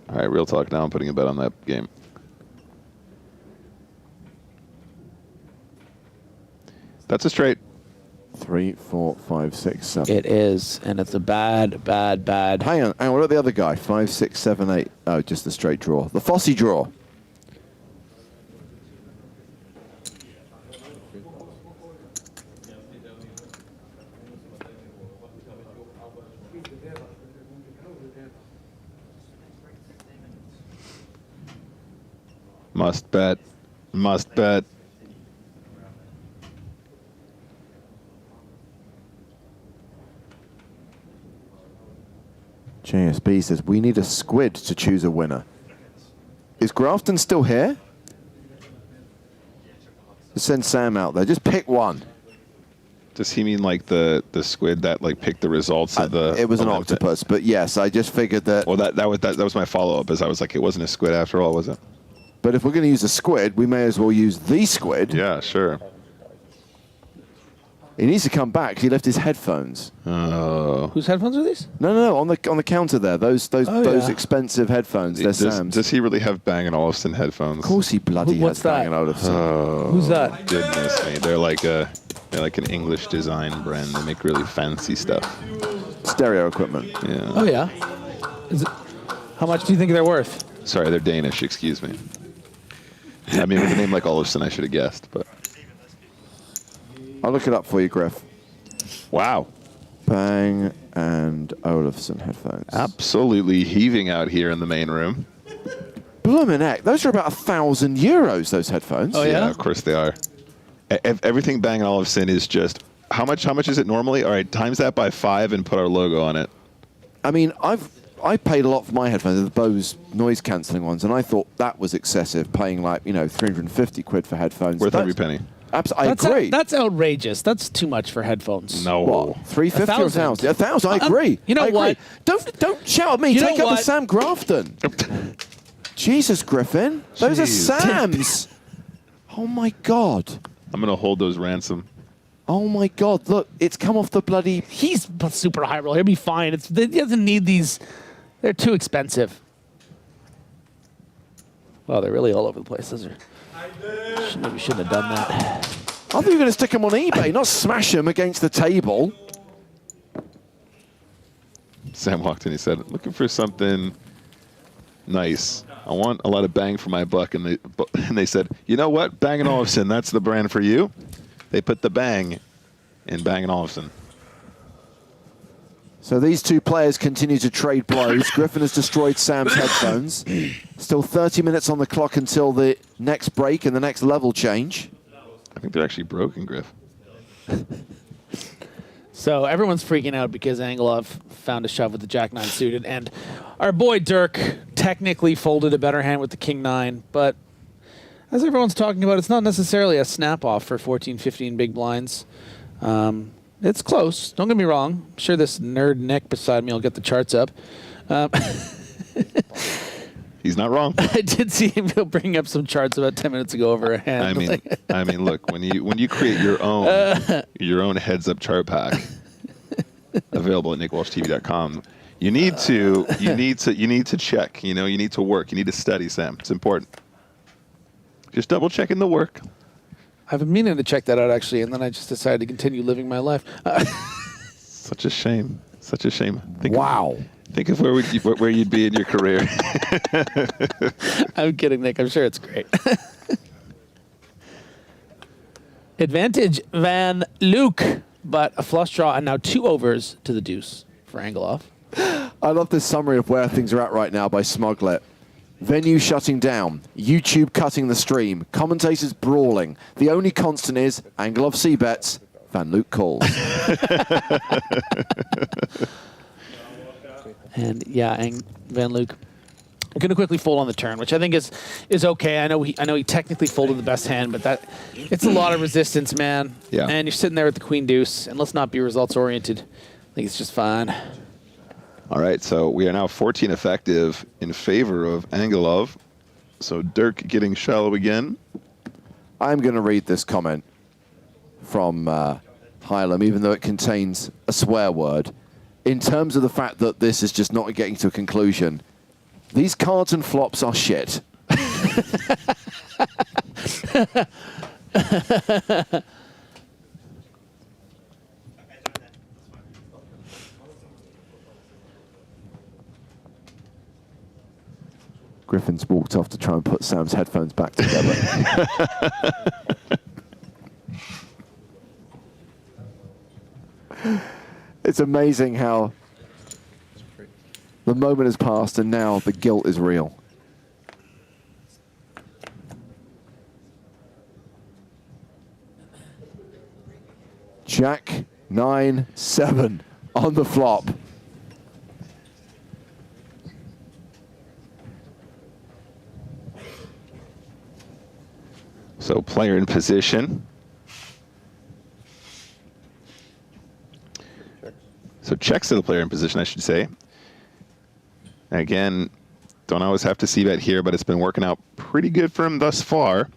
All right, real talk now. I'm putting a bet on that game. That's a straight. 3, 4, 5, 6, 7. It is, and it's a bad. Hang on. What about the other guy? 5, 6, 7, 8. Oh, just the straight draw. The Fossey draw. Must bet. Must bet. JSB says, we need a squid to choose a winner. Is Grafton still here? Just send Sam out there. Just pick one. Does he mean like the squid that like picked the results of the? It was an octopus, but yes, I just figured that. Well, that was my follow-up, as I was like, it wasn't a squid after all, was it? But if we're going to use a squid, we may as well use the squid. Yeah, sure. He needs to come back. He left his headphones. Oh. Whose headphones are these? No, on the counter there. Those expensive headphones. They're Sam's. Does he really have Bang & Olufsen headphones? Of course he bloody has Bang & Olufsen. Oh, who's that? Goodness me, they're like an English design brand. They make really fancy stuff. Stereo equipment. Yeah. Oh yeah. How much do you think they're worth? Sorry, they're Danish. Excuse me. I mean, with a name like Olufsen, I should have guessed, but. I'll look it up for you, Griff. Wow. Bang and Olufsen headphones. Absolutely heaving out here in the main room. Bloomin' heck, those are about €1,000, those headphones. Oh, yeah? Of course they are. Everything Bang & Olufsen is just, how much is it normally? All right, times that by 5 and put our logo on it. I mean, I paid a lot for my headphones, the Bose noise cancelling ones, and I thought that was excessive, paying like, 350 quid for headphones. Worth every penny. I agree. That's outrageous. That's too much for headphones. No. What? 350 or 1,000? 1,000, I agree. You know what? Don't shout at me. You Take know up with what? Sam Grafton. Jesus, Griffin. Those are Sam's. Oh, my God. I'm going to hold those ransom. Oh, my God. Look, it's come off the bloody... He's super high roll. He'll be fine. He doesn't need these. They're too expensive. Well, they're really all over the place. Those are. Maybe shouldn't have done that. I thought you were going to stick them on eBay, not smash them against the table. Sam walked in, he said, looking for something nice. I want a lot of bang for my buck. And they said, you know what? Bang & Olufsen, that's the brand for you. They put the bang in Bang & Olufsen. So these two players continue to trade blows. Griffin has destroyed Sam's headphones. Still 30 minutes on the clock until the next break and the next level change. I think they're actually broken, Griff. So everyone's freaking out because Angelov found a shove with the Jack-9 suited, and our boy Derk technically folded a better hand with the King-9, but as everyone's talking about, it's not necessarily a snap-off for 14, 15 big blinds. It's close. Don't get me wrong. I'm sure this nerd Nick beside me will get the charts up. He's not wrong. I did see him bring up some charts about 10 minutes ago over a hand. I mean, look, when you create your own heads-up chart pack available at nickwalshtv.com, you need to check. You need to work. You need to study, Sam. It's important. Just double checking the work. I've been meaning to check that out, actually, and then I just decided to continue living my life. Such a shame. Such a shame. Wow. Think of where you'd be in your career. I'm kidding, Nick. I'm sure it's great. Advantage Van Luijk, but a flush draw, and now 2 overs to the deuce for Angelov. I love this summary of where things are at right now by Smuglet. Venue shutting down, YouTube cutting the stream, commentators brawling. The only constant is Angelov c-bets, Van Luijk calls. And yeah, Van Luijk going to quickly fold on the turn, which I think is okay. I know he technically folded the best hand, but it's a lot of resistance, man. Yeah. And you're sitting there with the queen deuce, and let's not be results oriented. I think it's just fine. All right, so we are now 14 effective in favor of Angelov. So Derk getting shallow again. I'm going to read this comment from Hylam, even though it contains a swear word. In terms of the fact that this is just not getting to a conclusion, these cards and flops are shit. Griffin's walked off to try and put Sam's headphones back together. It's amazing how the moment has passed and now the guilt is real. Jack 9-7 on the flop. So player in position. So checks to the player in position, I should say. Again, don't always have to see bet here, but it's been working out pretty good for him thus far.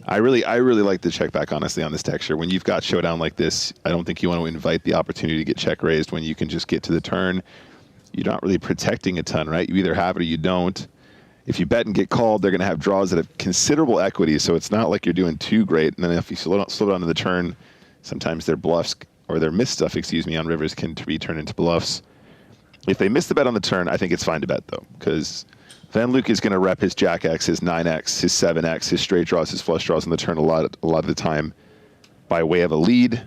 I really like the check back, honestly, on this texture. When you've got showdown like this, I don't think you want to invite the opportunity to get check raised when you can just get to the turn. You're not really protecting a ton, right? You either have it or you don't. If you bet and get called, they're going to have draws that have considerable equity, so it's not like you're doing too great. And then if you slow down to the turn, sometimes their bluffs, or their missed stuff, excuse me, on rivers can be turned into bluffs. If they miss the bet on the turn, I think it's fine to bet, though, because Van Luijk is going to rep his Jack X, his 9X, his 7X, his straight draws, his flush draws on the turn a lot of the time by way of a lead.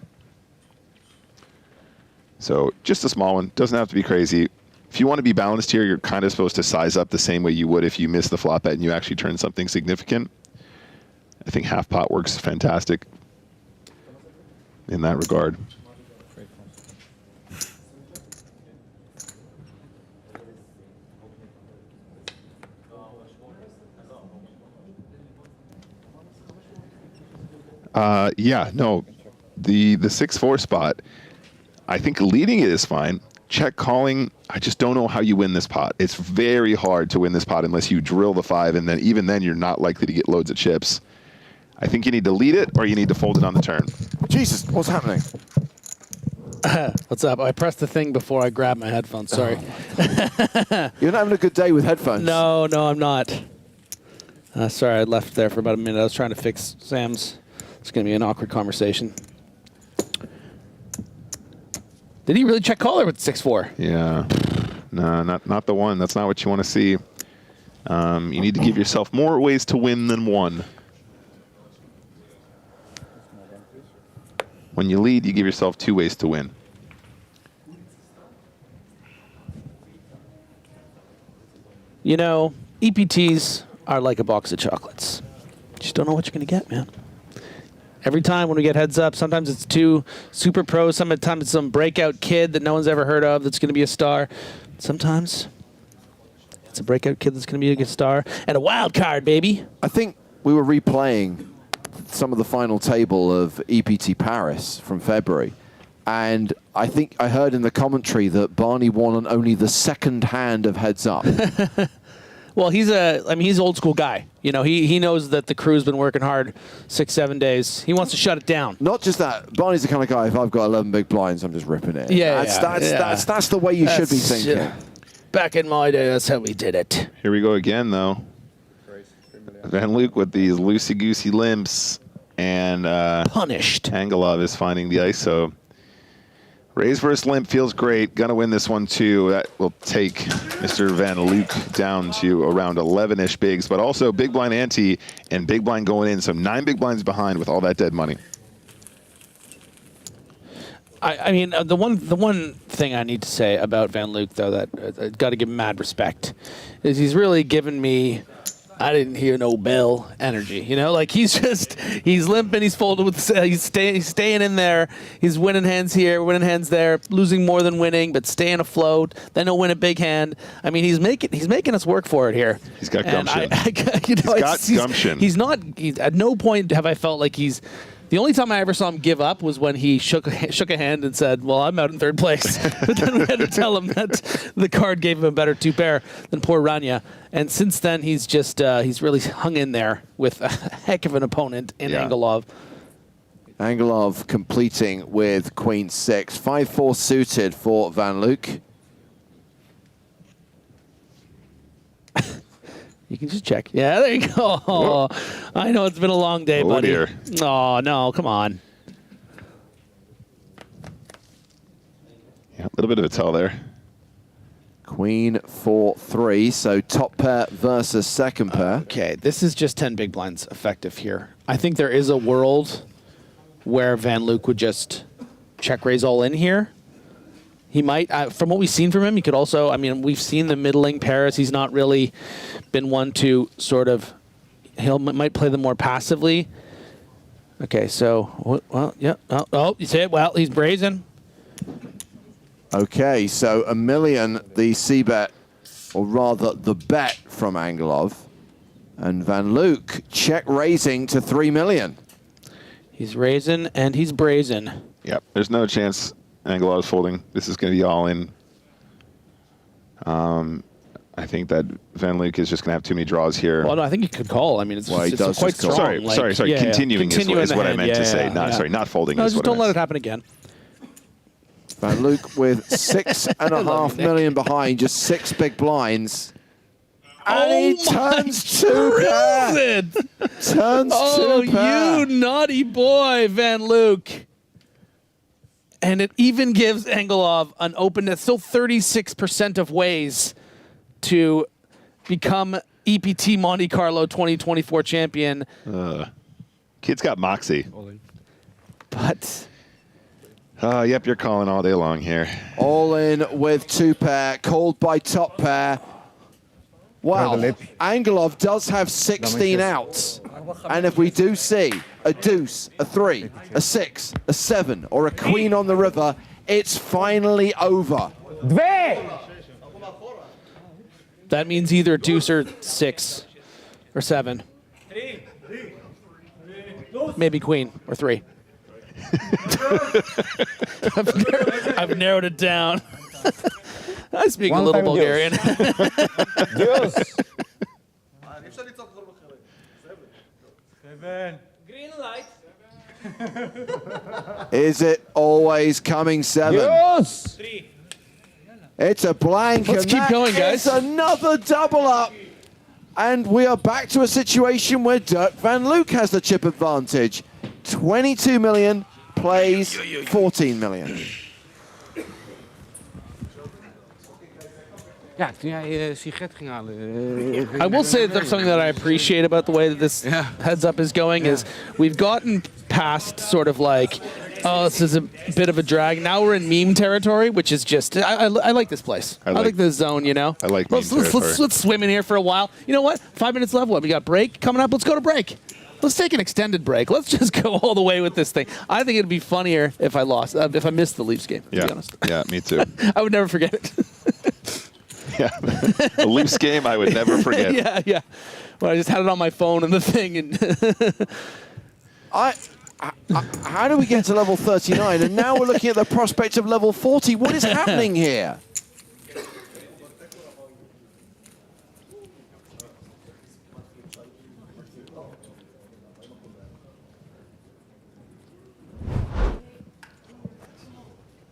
So just a small one. Doesn't have to be crazy. If you want to be balanced here, you're kind of supposed to size up the same way you would if you miss the flop bet and you actually turn something significant. I think half pot works fantastic in that regard. Yeah, no, the 6-4 spot, I think leading it is fine. Check calling, I just don't know how you win this pot. It's very hard to win this pot unless you drill the 5, and then even then you're not likely to get loads of chips. I think you need to lead it or you need to fold it on the turn. Jesus, what's happening? What's up? I pressed the thing before I grabbed my headphones. Sorry. You're not having a good day with headphones. No, I'm not. Sorry, I left there for about a minute. I was trying to fix Sam's. It's going to be an awkward conversation. Did he really check caller with 6-4? Yeah. No, not the one. That's not what you want to see. You need to give yourself more ways to win than one. When you lead, you give yourself 2 ways to win. You know, EPTs are like a box of chocolates. You just don't know what you're going to get, man. Every time when we get heads up, sometimes it's 2 super pros, sometimes it's some breakout kid that no one's ever heard of that's going to be a star. Sometimes it's a breakout kid that's going to be a good star. And a wild card, baby. I think we were replaying some of the final table of EPT Paris from February. And I think I heard in the commentary that Barney won on only the second hand of heads up. Well, he's an old school guy. You know, he knows that the crew's been working hard 6-7 days. He wants to shut it down. Not just that. Barney's the kind of guy, if I've got 11 big blinds, I'm just ripping it. Yeah, that's the way you should be thinking. Back in my day, that's how we did it. Here we go again, though. Van Luijk with these loosey-goosey limps, and punished. Angelov is finding the ISO. Raise versus limp feels great. Gonna win this one too. That will take Mr. Van Luijk down to around 11-ish bigs, but also big blind ante and big blind going in. So 9 big blinds behind with all that dead money. I mean, the one thing I need to say about Van Luijk, though, that I got to give him mad respect, is he's really given me I didn't hear no bell energy. You know, like he's limping, he's folded with, he's staying in there. He's winning hands here, winning hands there, losing more than winning, but staying afloat. Then he'll win a big hand. I mean, he's making us work for it here. He's got gumption. He's got gumption. He's not. At no point have I felt like he's. The only time I ever saw him give up was when he shook a hand and said, "Well, I'm out in 3rd place." But then we had to tell him that the card gave him a better 2-pair than poor Rania. And since then, he's just he's really hung in there with a heck of an opponent in Angelov. Angelov completing with Queen 6, 5-4 suited for Van Luijk. You can just check. Yeah, there you go. Whoa. I know it's been a long day, buddy. Dear. Oh, no, come on. Yeah, a little bit of a tell there. Queen 4-3, so top pair versus second pair. Okay, this is just 10 big blinds effective here. I think there is a world where Van Luijk would just check raise all in here. He might, from what we've seen from him, he could also, I mean, we've seen the middling pairs. He's not really been one to sort of, might play them more passively. Okay, so, well, yeah. Oh, you see it? Well, he's brazen. Okay, so $1 million, the C-bet, or rather the bet from Angelov. And Van Luijk check raising to $3 million. He's raising and he's brazen. Yep, there's no chance Angelov's folding. This is going to be all in. I think that Van Luijk is just going to have too many draws here. Well, no, I think he could call. I mean, it's quite strong. Sorry, like, sorry. Continuing is what I meant to say. Not folding. No, is just what don't I let meant. it happen again. Van Luijk with $6.5 million behind, just 6 big blinds. And he turns 2 pair. Turns 2 pair. You naughty boy, Van Luijk. And it even gives Angelov an openness, still 36% of ways to become EPT Monte-Carlo 2024 champion. Kid's got moxie. But... yep, you're calling all day long here. All in with 2 pair, called by top pair. Wow, Angelov does have 16 outs. And if we do see a deuce, a 3, a 6, a 7, or a queen on the river, it's finally over. That means either deuce or 6 or 7. Maybe queen or 3. I've narrowed it down. I speak a little Bulgarian. Green light. Is it always coming 7? Yes! 3. It's a blank. Let's keep going, guys. It's another double up And we are back to a situation where Derk van Luijk has the chip advantage. 22 million plays 14 million. Ja, toen jij sigaret ging halen. I will say that something that I appreciate about the way that this heads up is going is we've gotten past sort of like, oh, this is a bit of a drag. Now we're in meme territory, which is just, I like this place. I like this zone, you know? I like let's swim in here for a while. You know what? 5 minutes left. What? We got break coming up. Let's go to break. Let's take an extended break. Let's just go all the way with this thing. I think it'd be funnier if I lost, if I missed the Leafs game, to be honest. Yeah, me too. I would never forget it. Yeah, the Leafs game I would never forget. Yeah. Well, I just had it on my phone and the thing. And how do we get to level 39? And now we're looking at the prospect of level 40. What is happening here?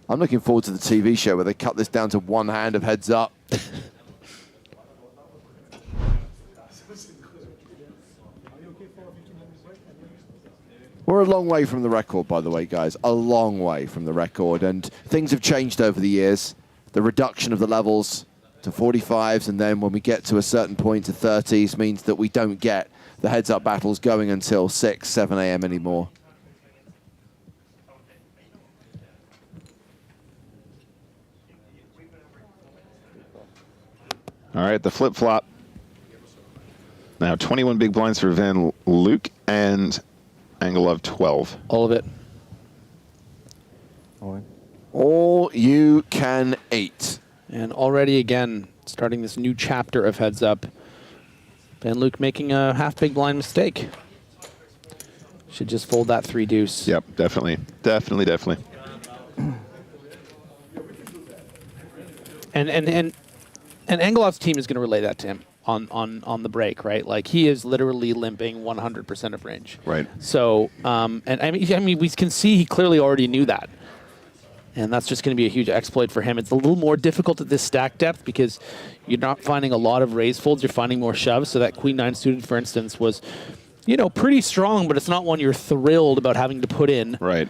I'm looking forward to the TV show where they cut this down to one hand of heads up. We're a long way from the record, by the way, guys. A long way from the record. And things have changed over the years. The reduction of the levels to 45s, and then when we get to a certain point to 30s, means that we don't get the heads-up battles going until 6, 7 a.m. anymore. All right, the flip-flop. Now 21 big blinds for Van Luijk and Angelov 12. All of it. All you can eat. And already, again, starting this new chapter of heads up, Van Luijk making a half big blind mistake. Should just fold that 3 deuce. Yep, definitely. Definitely. And Angelov's team is going to relay that to him on the break, right? Like, he is literally limping 100% of range. Right. So, and I mean, we can see he clearly already knew that. And that's just going to be a huge exploit for him. It's a little more difficult at this stack depth because you're not finding a lot of raise folds. You're finding more shoves. So that Queen 9 suited, for instance, was, you know, pretty strong, but it's not one you're thrilled about having to put in. Right.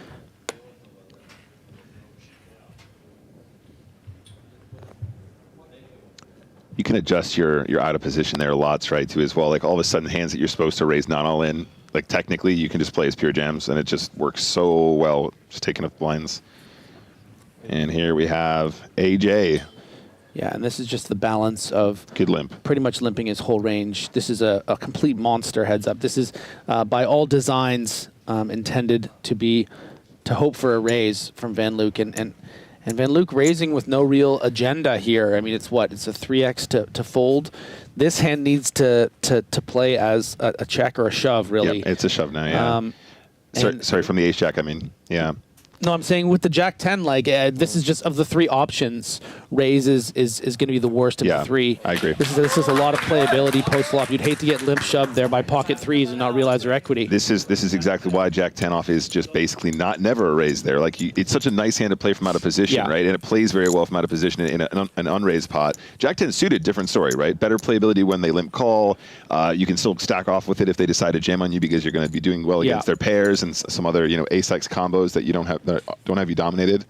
You can adjust your out of position there lots, right, too, as well. Like, all of a sudden, hands that you're supposed to raise not all in, like, technically, you can just play as pure jams, and it just works so well, just taking up blinds. And here we have AJ. Yeah, and this is just the balance of good limp. Pretty much limping his whole range. This is a complete monster heads up. This is, by all designs, intended to hope for a raise from Van Luijk. And Van Luijk raising with no real agenda here. I mean, it's what? It's a 3x to fold. This hand needs to play as a check or a shove, really. Yeah, it's a shove now, yeah. Sorry, from the ace jack, I mean, yeah. No, I'm saying with the Jack 10, like, this is just, of the 3 options, raise is going to be the worst of the 3. I agree. This is a lot of playability post-flop. You'd hate to get limp shoved there by pocket 3s and not realize your equity. This is exactly why Jack 10 off is just basically never a raise there. Like, it's such a nice hand to play from out of position, right? And it plays very well from out of position in an unraised pot. Jack 10 suited, different story, right? Better playability when they limp call. You can still stack off with it if they decide to jam on you because you're going to be doing well against their pairs and some other, you know, ace-X combos that you don't have you dominated.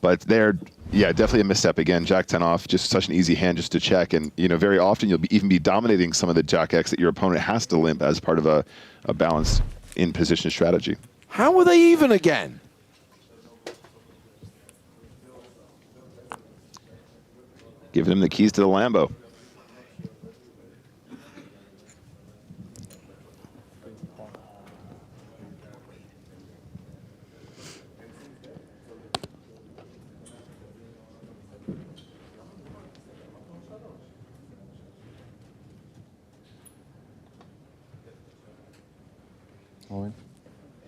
But they're, definitely a misstep again. Jack 10 off, just such an easy hand just to check. And, you know, very often you'll even be dominating some of the Jack X that your opponent has to limp as part of a balanced in-position strategy. How were they even again? Giving him the keys to the Lambo.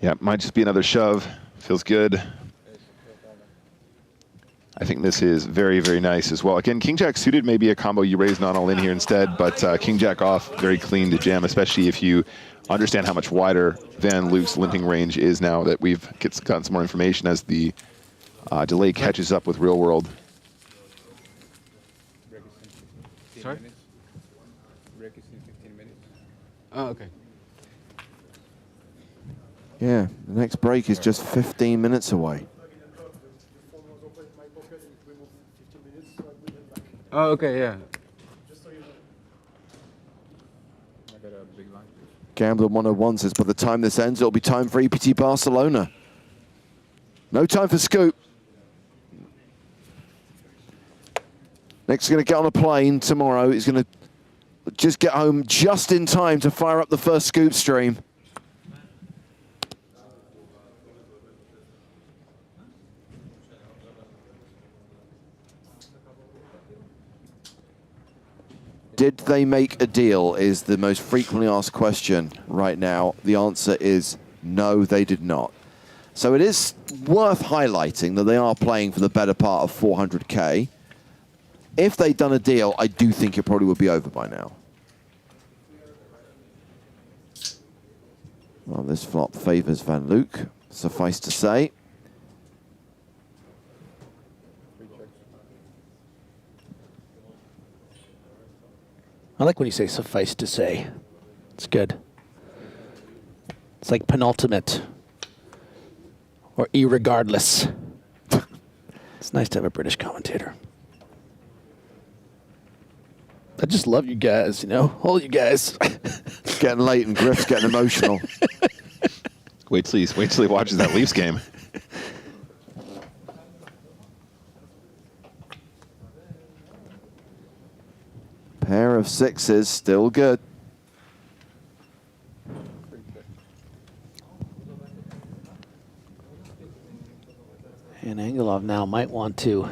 Yeah, might just be another shove. Feels good. I think this is very, very nice as well. Again, King Jack suited may be a combo you raise not all in here instead, but King Jack off, very clean to jam, especially if you understand how much wider Van Luijk's limping range is now that we've gotten some more information as the delay catches up with real world. Sorry? Oh, okay. Yeah, the next break is just 15 minutes away. Oh, okay, yeah. Gambler 101 says, by the time this ends, it'll be time for EPT Barcelona. No time for Scoop. Nick's going to get on a plane tomorrow. He's going to just get home just in time to fire up the first Scoop stream. Did they make a deal is the most frequently asked question right now. The answer is no, they did not. So it is worth highlighting that they are playing for the better part of 400K. If they'd done a deal, I do think it probably would be over by now. Well, this flop favors Van Luijk, suffice to say. I like when you say suffice to say. It's good. It's like penultimate or irregardless. It's nice to have a British commentator. I just love you guys, you know, all you guys. It's getting late and Griff's getting emotional. Wait till he watches that Leafs game. Pair of sixes, still good. And Angelov now might want to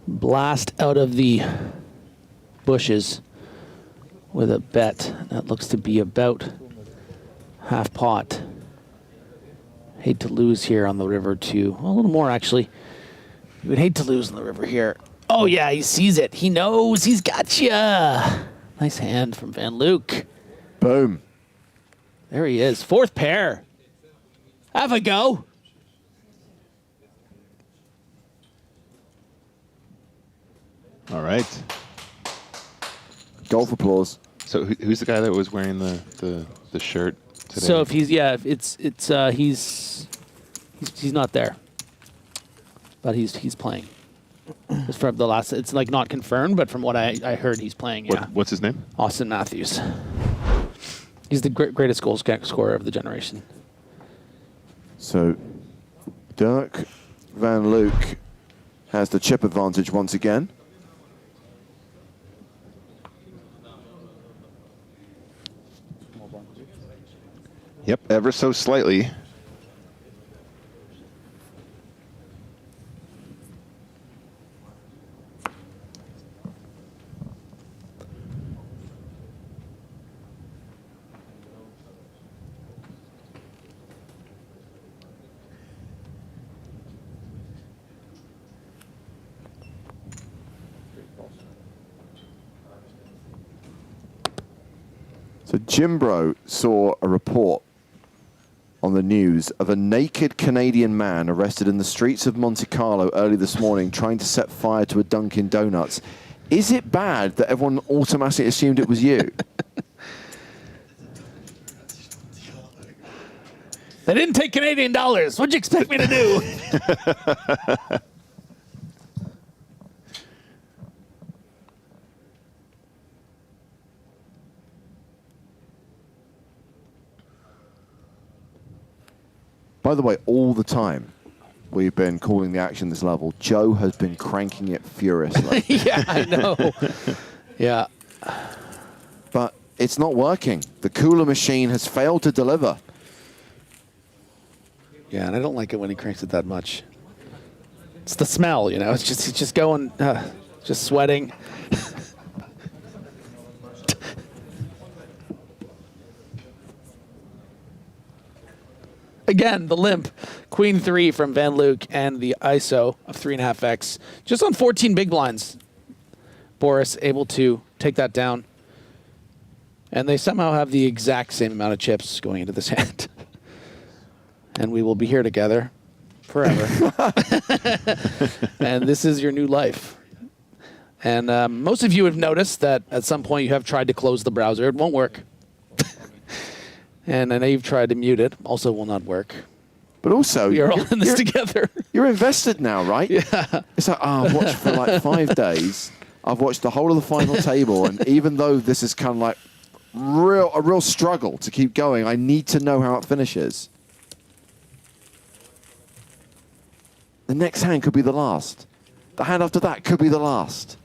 blast out of the bushes with a bet that looks to be about half pot. Hate to lose here on the river too. Well, a little more actually. You would hate to lose on the river here. Oh yeah, he sees it. He knows. He's got ya. Nice hand from Van Luijk. Boom. There he is. Fourth pair. Have a go. All right. Golf applause. So who's the guy that was wearing the shirt today? So if he's he's not there, but he's playing. It's from the last. It's like not confirmed, but from what I heard, he's playing. Yeah. What's his name? Austin Matthews. He's the greatest goal scorer of the generation. So Derk van Luijk has the chip advantage once again. Yep, ever so slightly. So Jimbro saw a report on the news of a naked Canadian man arrested in the streets of Monte-Carlo early this morning trying to set fire to a Dunkin' Donuts. Is it bad that everyone automatically assumed it was you? They didn't take Canadian dollars. What'd you expect me to do? By the way, all the time we've been calling the action this level, Joe has been cranking it furiously. Yeah, I know. Yeah. But it's not working. The cooler machine has failed to deliver. Yeah, and I don't like it when he cranks it that much. It's the smell, you know. It's just he's just going, just sweating. Again, the limp. Queen 3 from Van Luijk and the ISO of 3.5x. Just on 14 big blinds. Boris able to take that down. And they somehow have the exact same amount of chips going into this hand. And we will be here together forever. And this is your new life. And most of you have noticed that at some point you have tried to close the browser. It won't work. And I know you've tried to mute it. Also will not work. But also, we are all in this together. You're invested now, right? Yeah. It's like, oh, I've watched for like 5 days. I've watched the whole of the final table, and even though this is kind of like a real struggle to keep going, I need to know how it finishes. The next hand could be the last. The hand after that could be the last.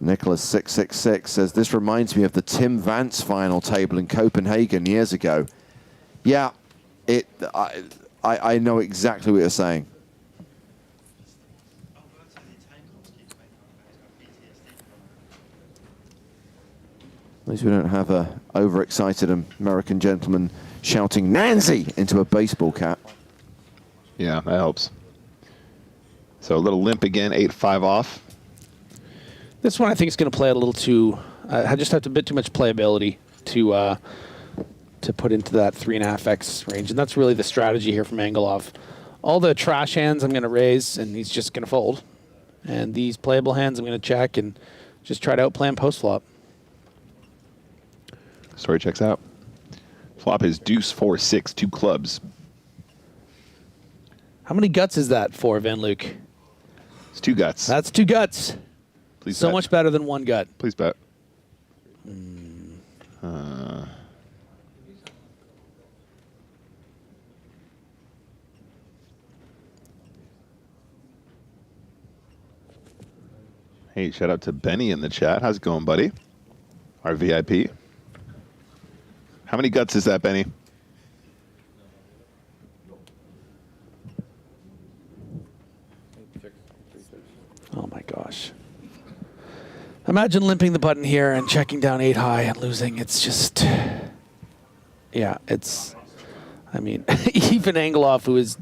Niclas 666 says, this reminds me of the Tim Vance final table in Copenhagen years ago. Yeah, I know exactly what you're saying. At least we don't have a overexcited American gentleman shouting Nancy into a baseball cap. Yeah, that helps. So a little limp again, 8-5 off. This one I think is going to play a little too. I just have a bit too much playability to put into that 3.5x range, and that's really the strategy here from Angelov. All the trash hands I'm going to raise, and he's just going to fold. And these playable hands I'm going to check and just try to outplay him post flop. Story checks out. Flop is deuce 4-6, 2 clubs. How many guts is that for Van Luijk? It's 2 guts. That's 2 guts. Please so bet. much better than 1 gut. Please bet. Hey, shout out to Benny in the chat. How's it going, buddy? Our VIP. How many guts is that, Benny? Oh my gosh. Imagine limping the button here and checking down 8 high and losing. It's just, yeah, it's, I mean, even Angelov, who is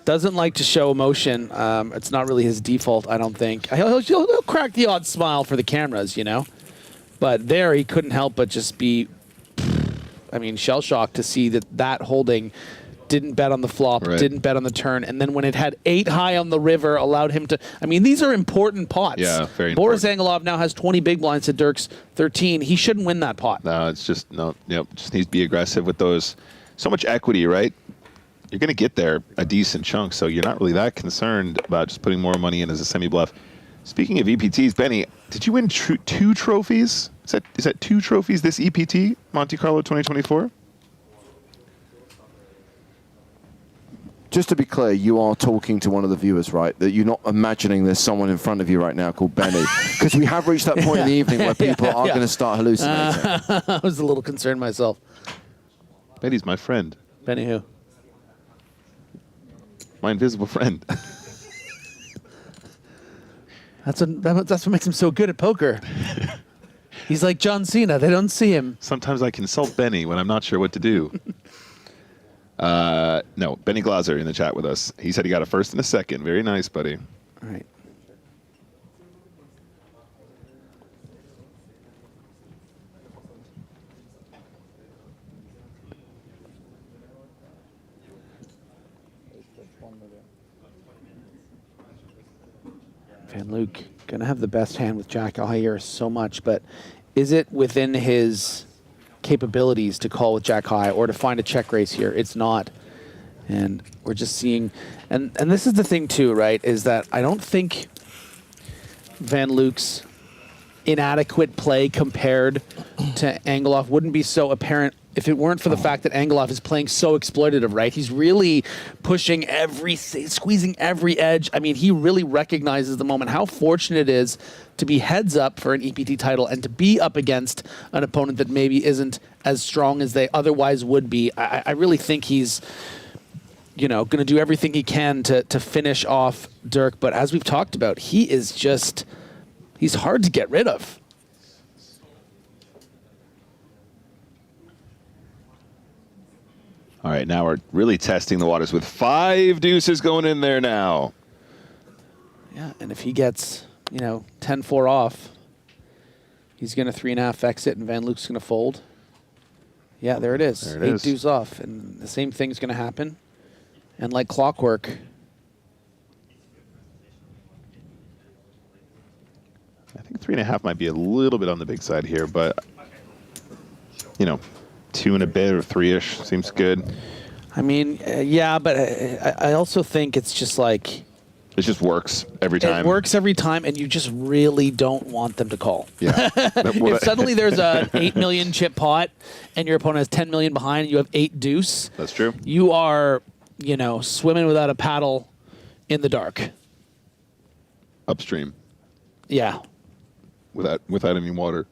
doesn't like to show emotion. It's not really his default, I don't think. He'll crack the odd smile for the cameras, you know? But there he couldn't help but just be, I mean, shell-shocked to see that holding didn't bet on the flop, right. Didn't bet on the turn, and then when it had 8 high on the river, allowed him to, I mean, these are important pots. Yeah, very Boris important. Angelov now has 20 big blinds to Dirk's 13. He shouldn't win that pot. No, it's just, just needs to be aggressive with those. So much equity, right? You're going to get there a decent chunk, so you're not really that concerned about just putting more money in as a semi-bluff. Speaking of EPTs, Benny, did you win 2 trophies? Is that 2 trophies this EPT, Monte-Carlo 2024? Just to be clear, you are talking to one of the viewers, right? That you're not imagining there's someone in front of you right now called Benny. Because we have reached that point in the evening where people are going to start hallucinating. I was a little concerned myself. Benny's my friend. Benny who? My invisible friend. That's what makes him so good at poker. He's like John Cena. They don't see him. Sometimes I consult Benny when I'm not sure what to do. No, Benny Glaser in the chat with us. He said he got a first and a second. Very nice, buddy. All right. Van Luijk gonna have the best hand with Jack high here so much, but is it within his capabilities to call with Jack high or to find a check raise here? It's not. And we're just seeing, and this is the thing too, right, is that I don't think Van Luijk's inadequate play compared to Angelov wouldn't be so apparent if it weren't for the fact that Angelov is playing so exploitative, right? He's really pushing squeezing every edge. I mean, he really recognizes the moment. How fortunate it is to be heads up for an EPT title and to be up against an opponent that maybe isn't as strong as they otherwise would be. I really think he's, going to do everything he can to finish off Dirk. But as we've talked about, he's hard to get rid of. All right, now we're really testing the waters with 5 deuces going in there now. Yeah, and if he gets you know, 10-4 off. He's going to 3.5 exit, and Van Luijk's going to fold. Yeah, there it is. There it is. 8 deuce off, and the same thing's going to happen. And like clockwork, I think 3.5 might be a little bit on the big side here, but you know, 2 and a bit or 3-ish seems good. I mean, yeah, but I also think it's just like it just works every time. It works every time, and you just really don't want them to call. Yeah. If suddenly there's an 8 million chip pot, and your opponent has 10 million behind, and you have 8 deuce. That's true. You are, you know, swimming without a paddle in the dark. Upstream. Yeah. Without any water.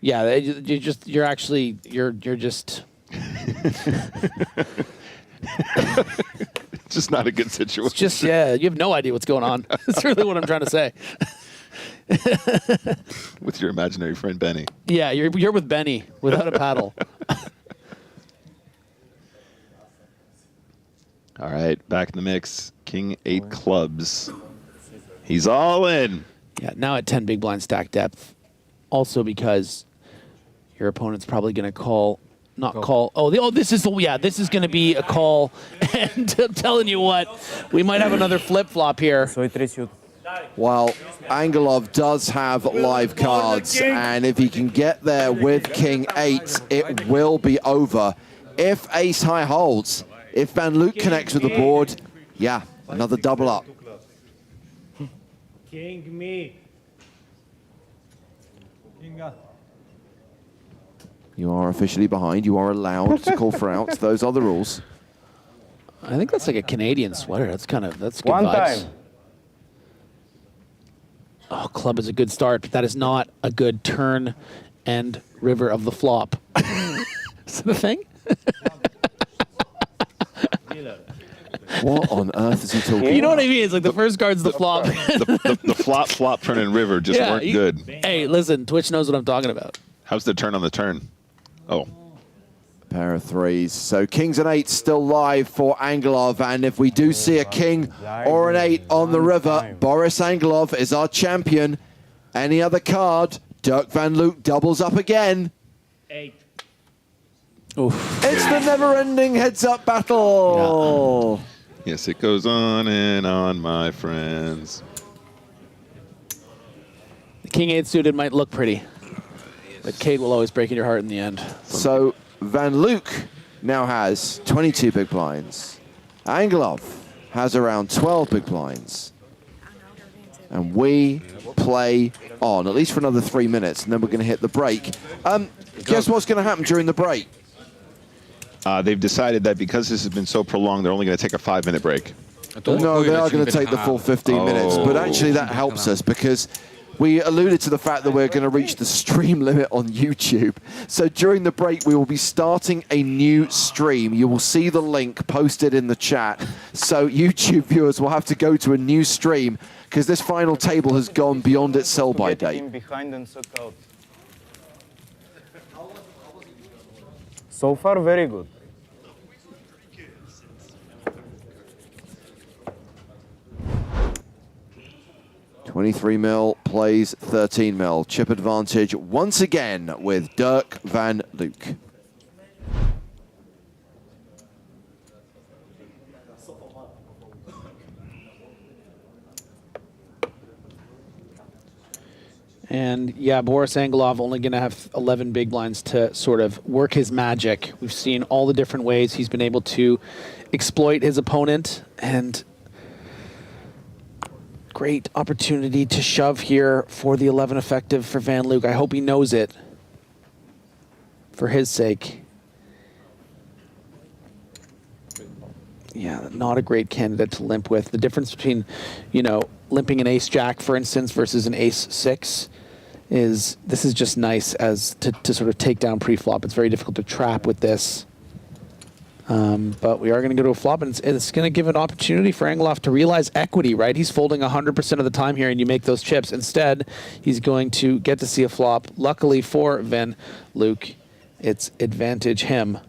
Yeah, you're just just not a good situation. It's just, yeah, you have no idea what's going on. That's really what I'm trying to say. With your imaginary friend Benny. Yeah, you're with Benny without a paddle. All right, back in the mix. King 8 clubs. He's all in. Yeah, now at 10 big blind stack depth. Also because your opponent's probably going to call, call. Oh, this is this is going to be a call. And I'm telling you what, we might have another flip flop here. Well, Angelov does have live cards, and if he can get there with King 8, it will be over. If Ace High holds, if Van Luijk connects with the board, yeah, another double up. King me. You are officially behind. You are allowed to call for outs. Those are the rules. I think that's like a Canadian sweater. That's good One vibes. time. Oh, club is a good start, but that is not a good turn and river of the flop. Is that a thing? What on earth is he talking You know about? what I mean? It's like the first card's the flop. The flop, flop, turn, and river just weren't good. Hey, listen, Twitch knows what I'm talking about. How's the turn on the turn? Oh. Pair of threes. So kings and 8s still live for Angelov, and if we do see a king or an 8 on the river, Boris Angelov is our champion. Any other card, Derk van Luijk doubles up again. 8. Oof. It's the never-ending heads-up battle. Yes, it goes on, my friends. The King 8 suited might look pretty, but Kate will always break in your heart in the end. So Van Luijk now has 22 big blinds. Angelov has around 12 big blinds. And we play on, at least for another 3 minutes, and then we're going to hit the break. Guess what's going to happen during the break? They've decided that because this has been so prolonged, they're only going to take a 5-minute break. No, they are going to take the full 15 minutes, but actually that helps us because we alluded to the fact that we're going to reach the stream limit on YouTube. So during the break, we will be starting a new stream. You will see the link posted in the chat. So YouTube viewers will have to go to a new stream because this final table has gone beyond its sell-by date. Behind and suck out. So far, very good. 23 mil plays 13 mil. Chip advantage once again with Derk van Luijk. And yeah, Boris Angelov only going to have 11 big blinds to sort of work his magic. We've seen all the different ways he's been able to exploit his opponent, and great opportunity to shove here for the 11 effective for Van Luijk. I hope he knows it for his sake. Yeah, not a great candidate to limp with. The difference between, you know, limping an ace-jack, for instance, versus an ace-6 is this is just nice as to sort of take down pre-flop. It's very difficult to trap with this. But we are going to go to a flop, and it's going to give an opportunity for Angelov to realize equity, right? He's folding 100% of the time here, and you make those chips. Instead, he's going to get to see a flop. Luckily for Van Luijk, it's advantage him.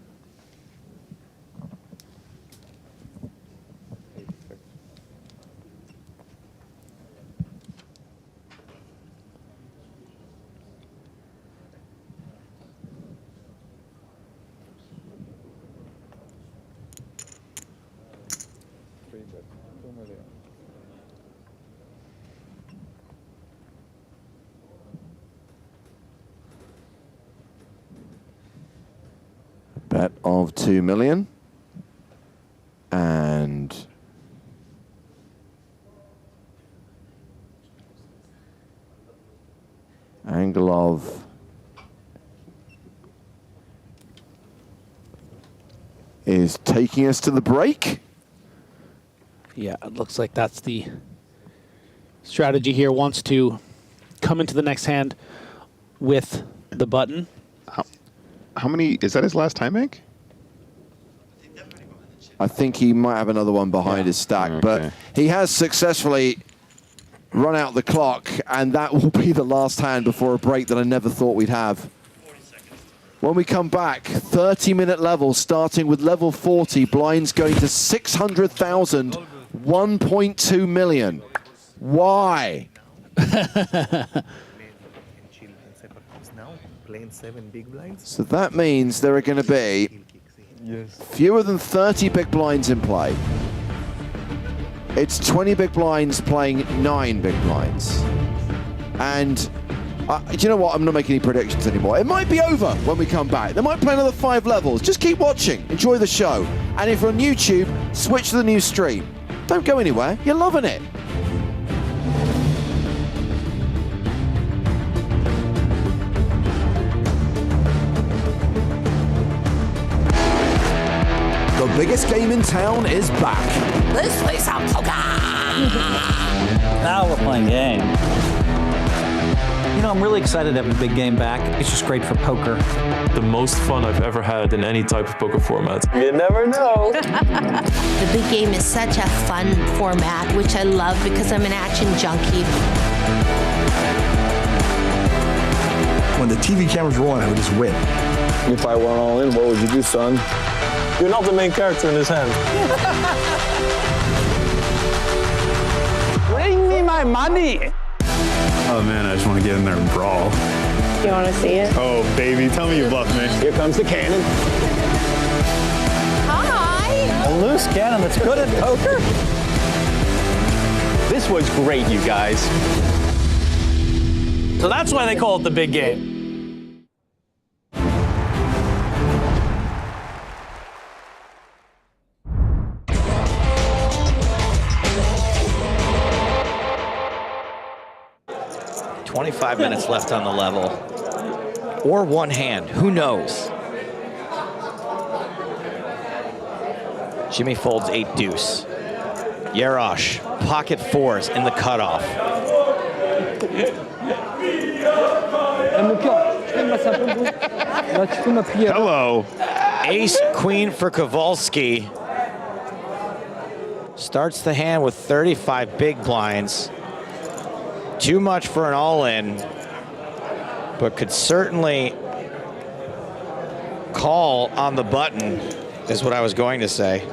Bet of 2 million. And Angelov is taking us to the break. Yeah, it looks like that's the strategy here. Wants to come into the next hand with the button. How many, is that his last time bank? I think he might have another one behind his stack, but he has successfully run out the clock, and that will be the last hand before a break that I never thought we'd have. When we come back, 30-minute level, starting with level 40, blinds going to 600,000, 1.2 million. Why? So that means there are going to be fewer than 30 big blinds in play. It's 20 big blinds playing 9 big blinds. And do you know what? I'm not making any predictions anymore. It might be over when we come back. They might play another 5 levels. Just keep watching. Enjoy the show. And if you're on YouTube, switch to the new stream. Don't go anywhere. You're loving it. The biggest game in town is back. Let's play some poker! Now we're playing game. You know, I'm really excited to have the big game back. It's just great for poker. The most fun I've ever had in any type of poker format. You never know. The big game is such a fun format, which I love because I'm an action junkie. When the TV cameras roll on, I would just win. If I went all in, what would you do, son? You're not the main character in this hand. Bring me my money! Oh man, I just want to get in there and brawl. You want to see it? Oh baby, tell me you bluff me. Here comes the cannon. Hi! A loose cannon that's good at poker? This was great, you guys. So that's why they call it the big game. $25 minutes left on the level. Or one hand, who knows? Jimmy folds 8 deuce. Yarosh, pocket 4s in the cutoff. Hello. Ace queen for Kowalski. Starts the hand with 35 big blinds. Too much for an all-in, but could certainly call on the button, is what I was going to say.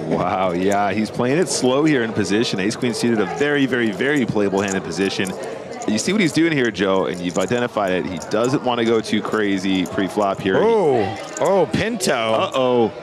Wow, yeah, he's playing it slow here in position. Ace-Queen suited, a very, very, very playable hand in position. And you see what he's doing here, Joe, and you've identified it. He doesn't want to go too crazy pre-flop here. Oh, Pinto. Uh-oh.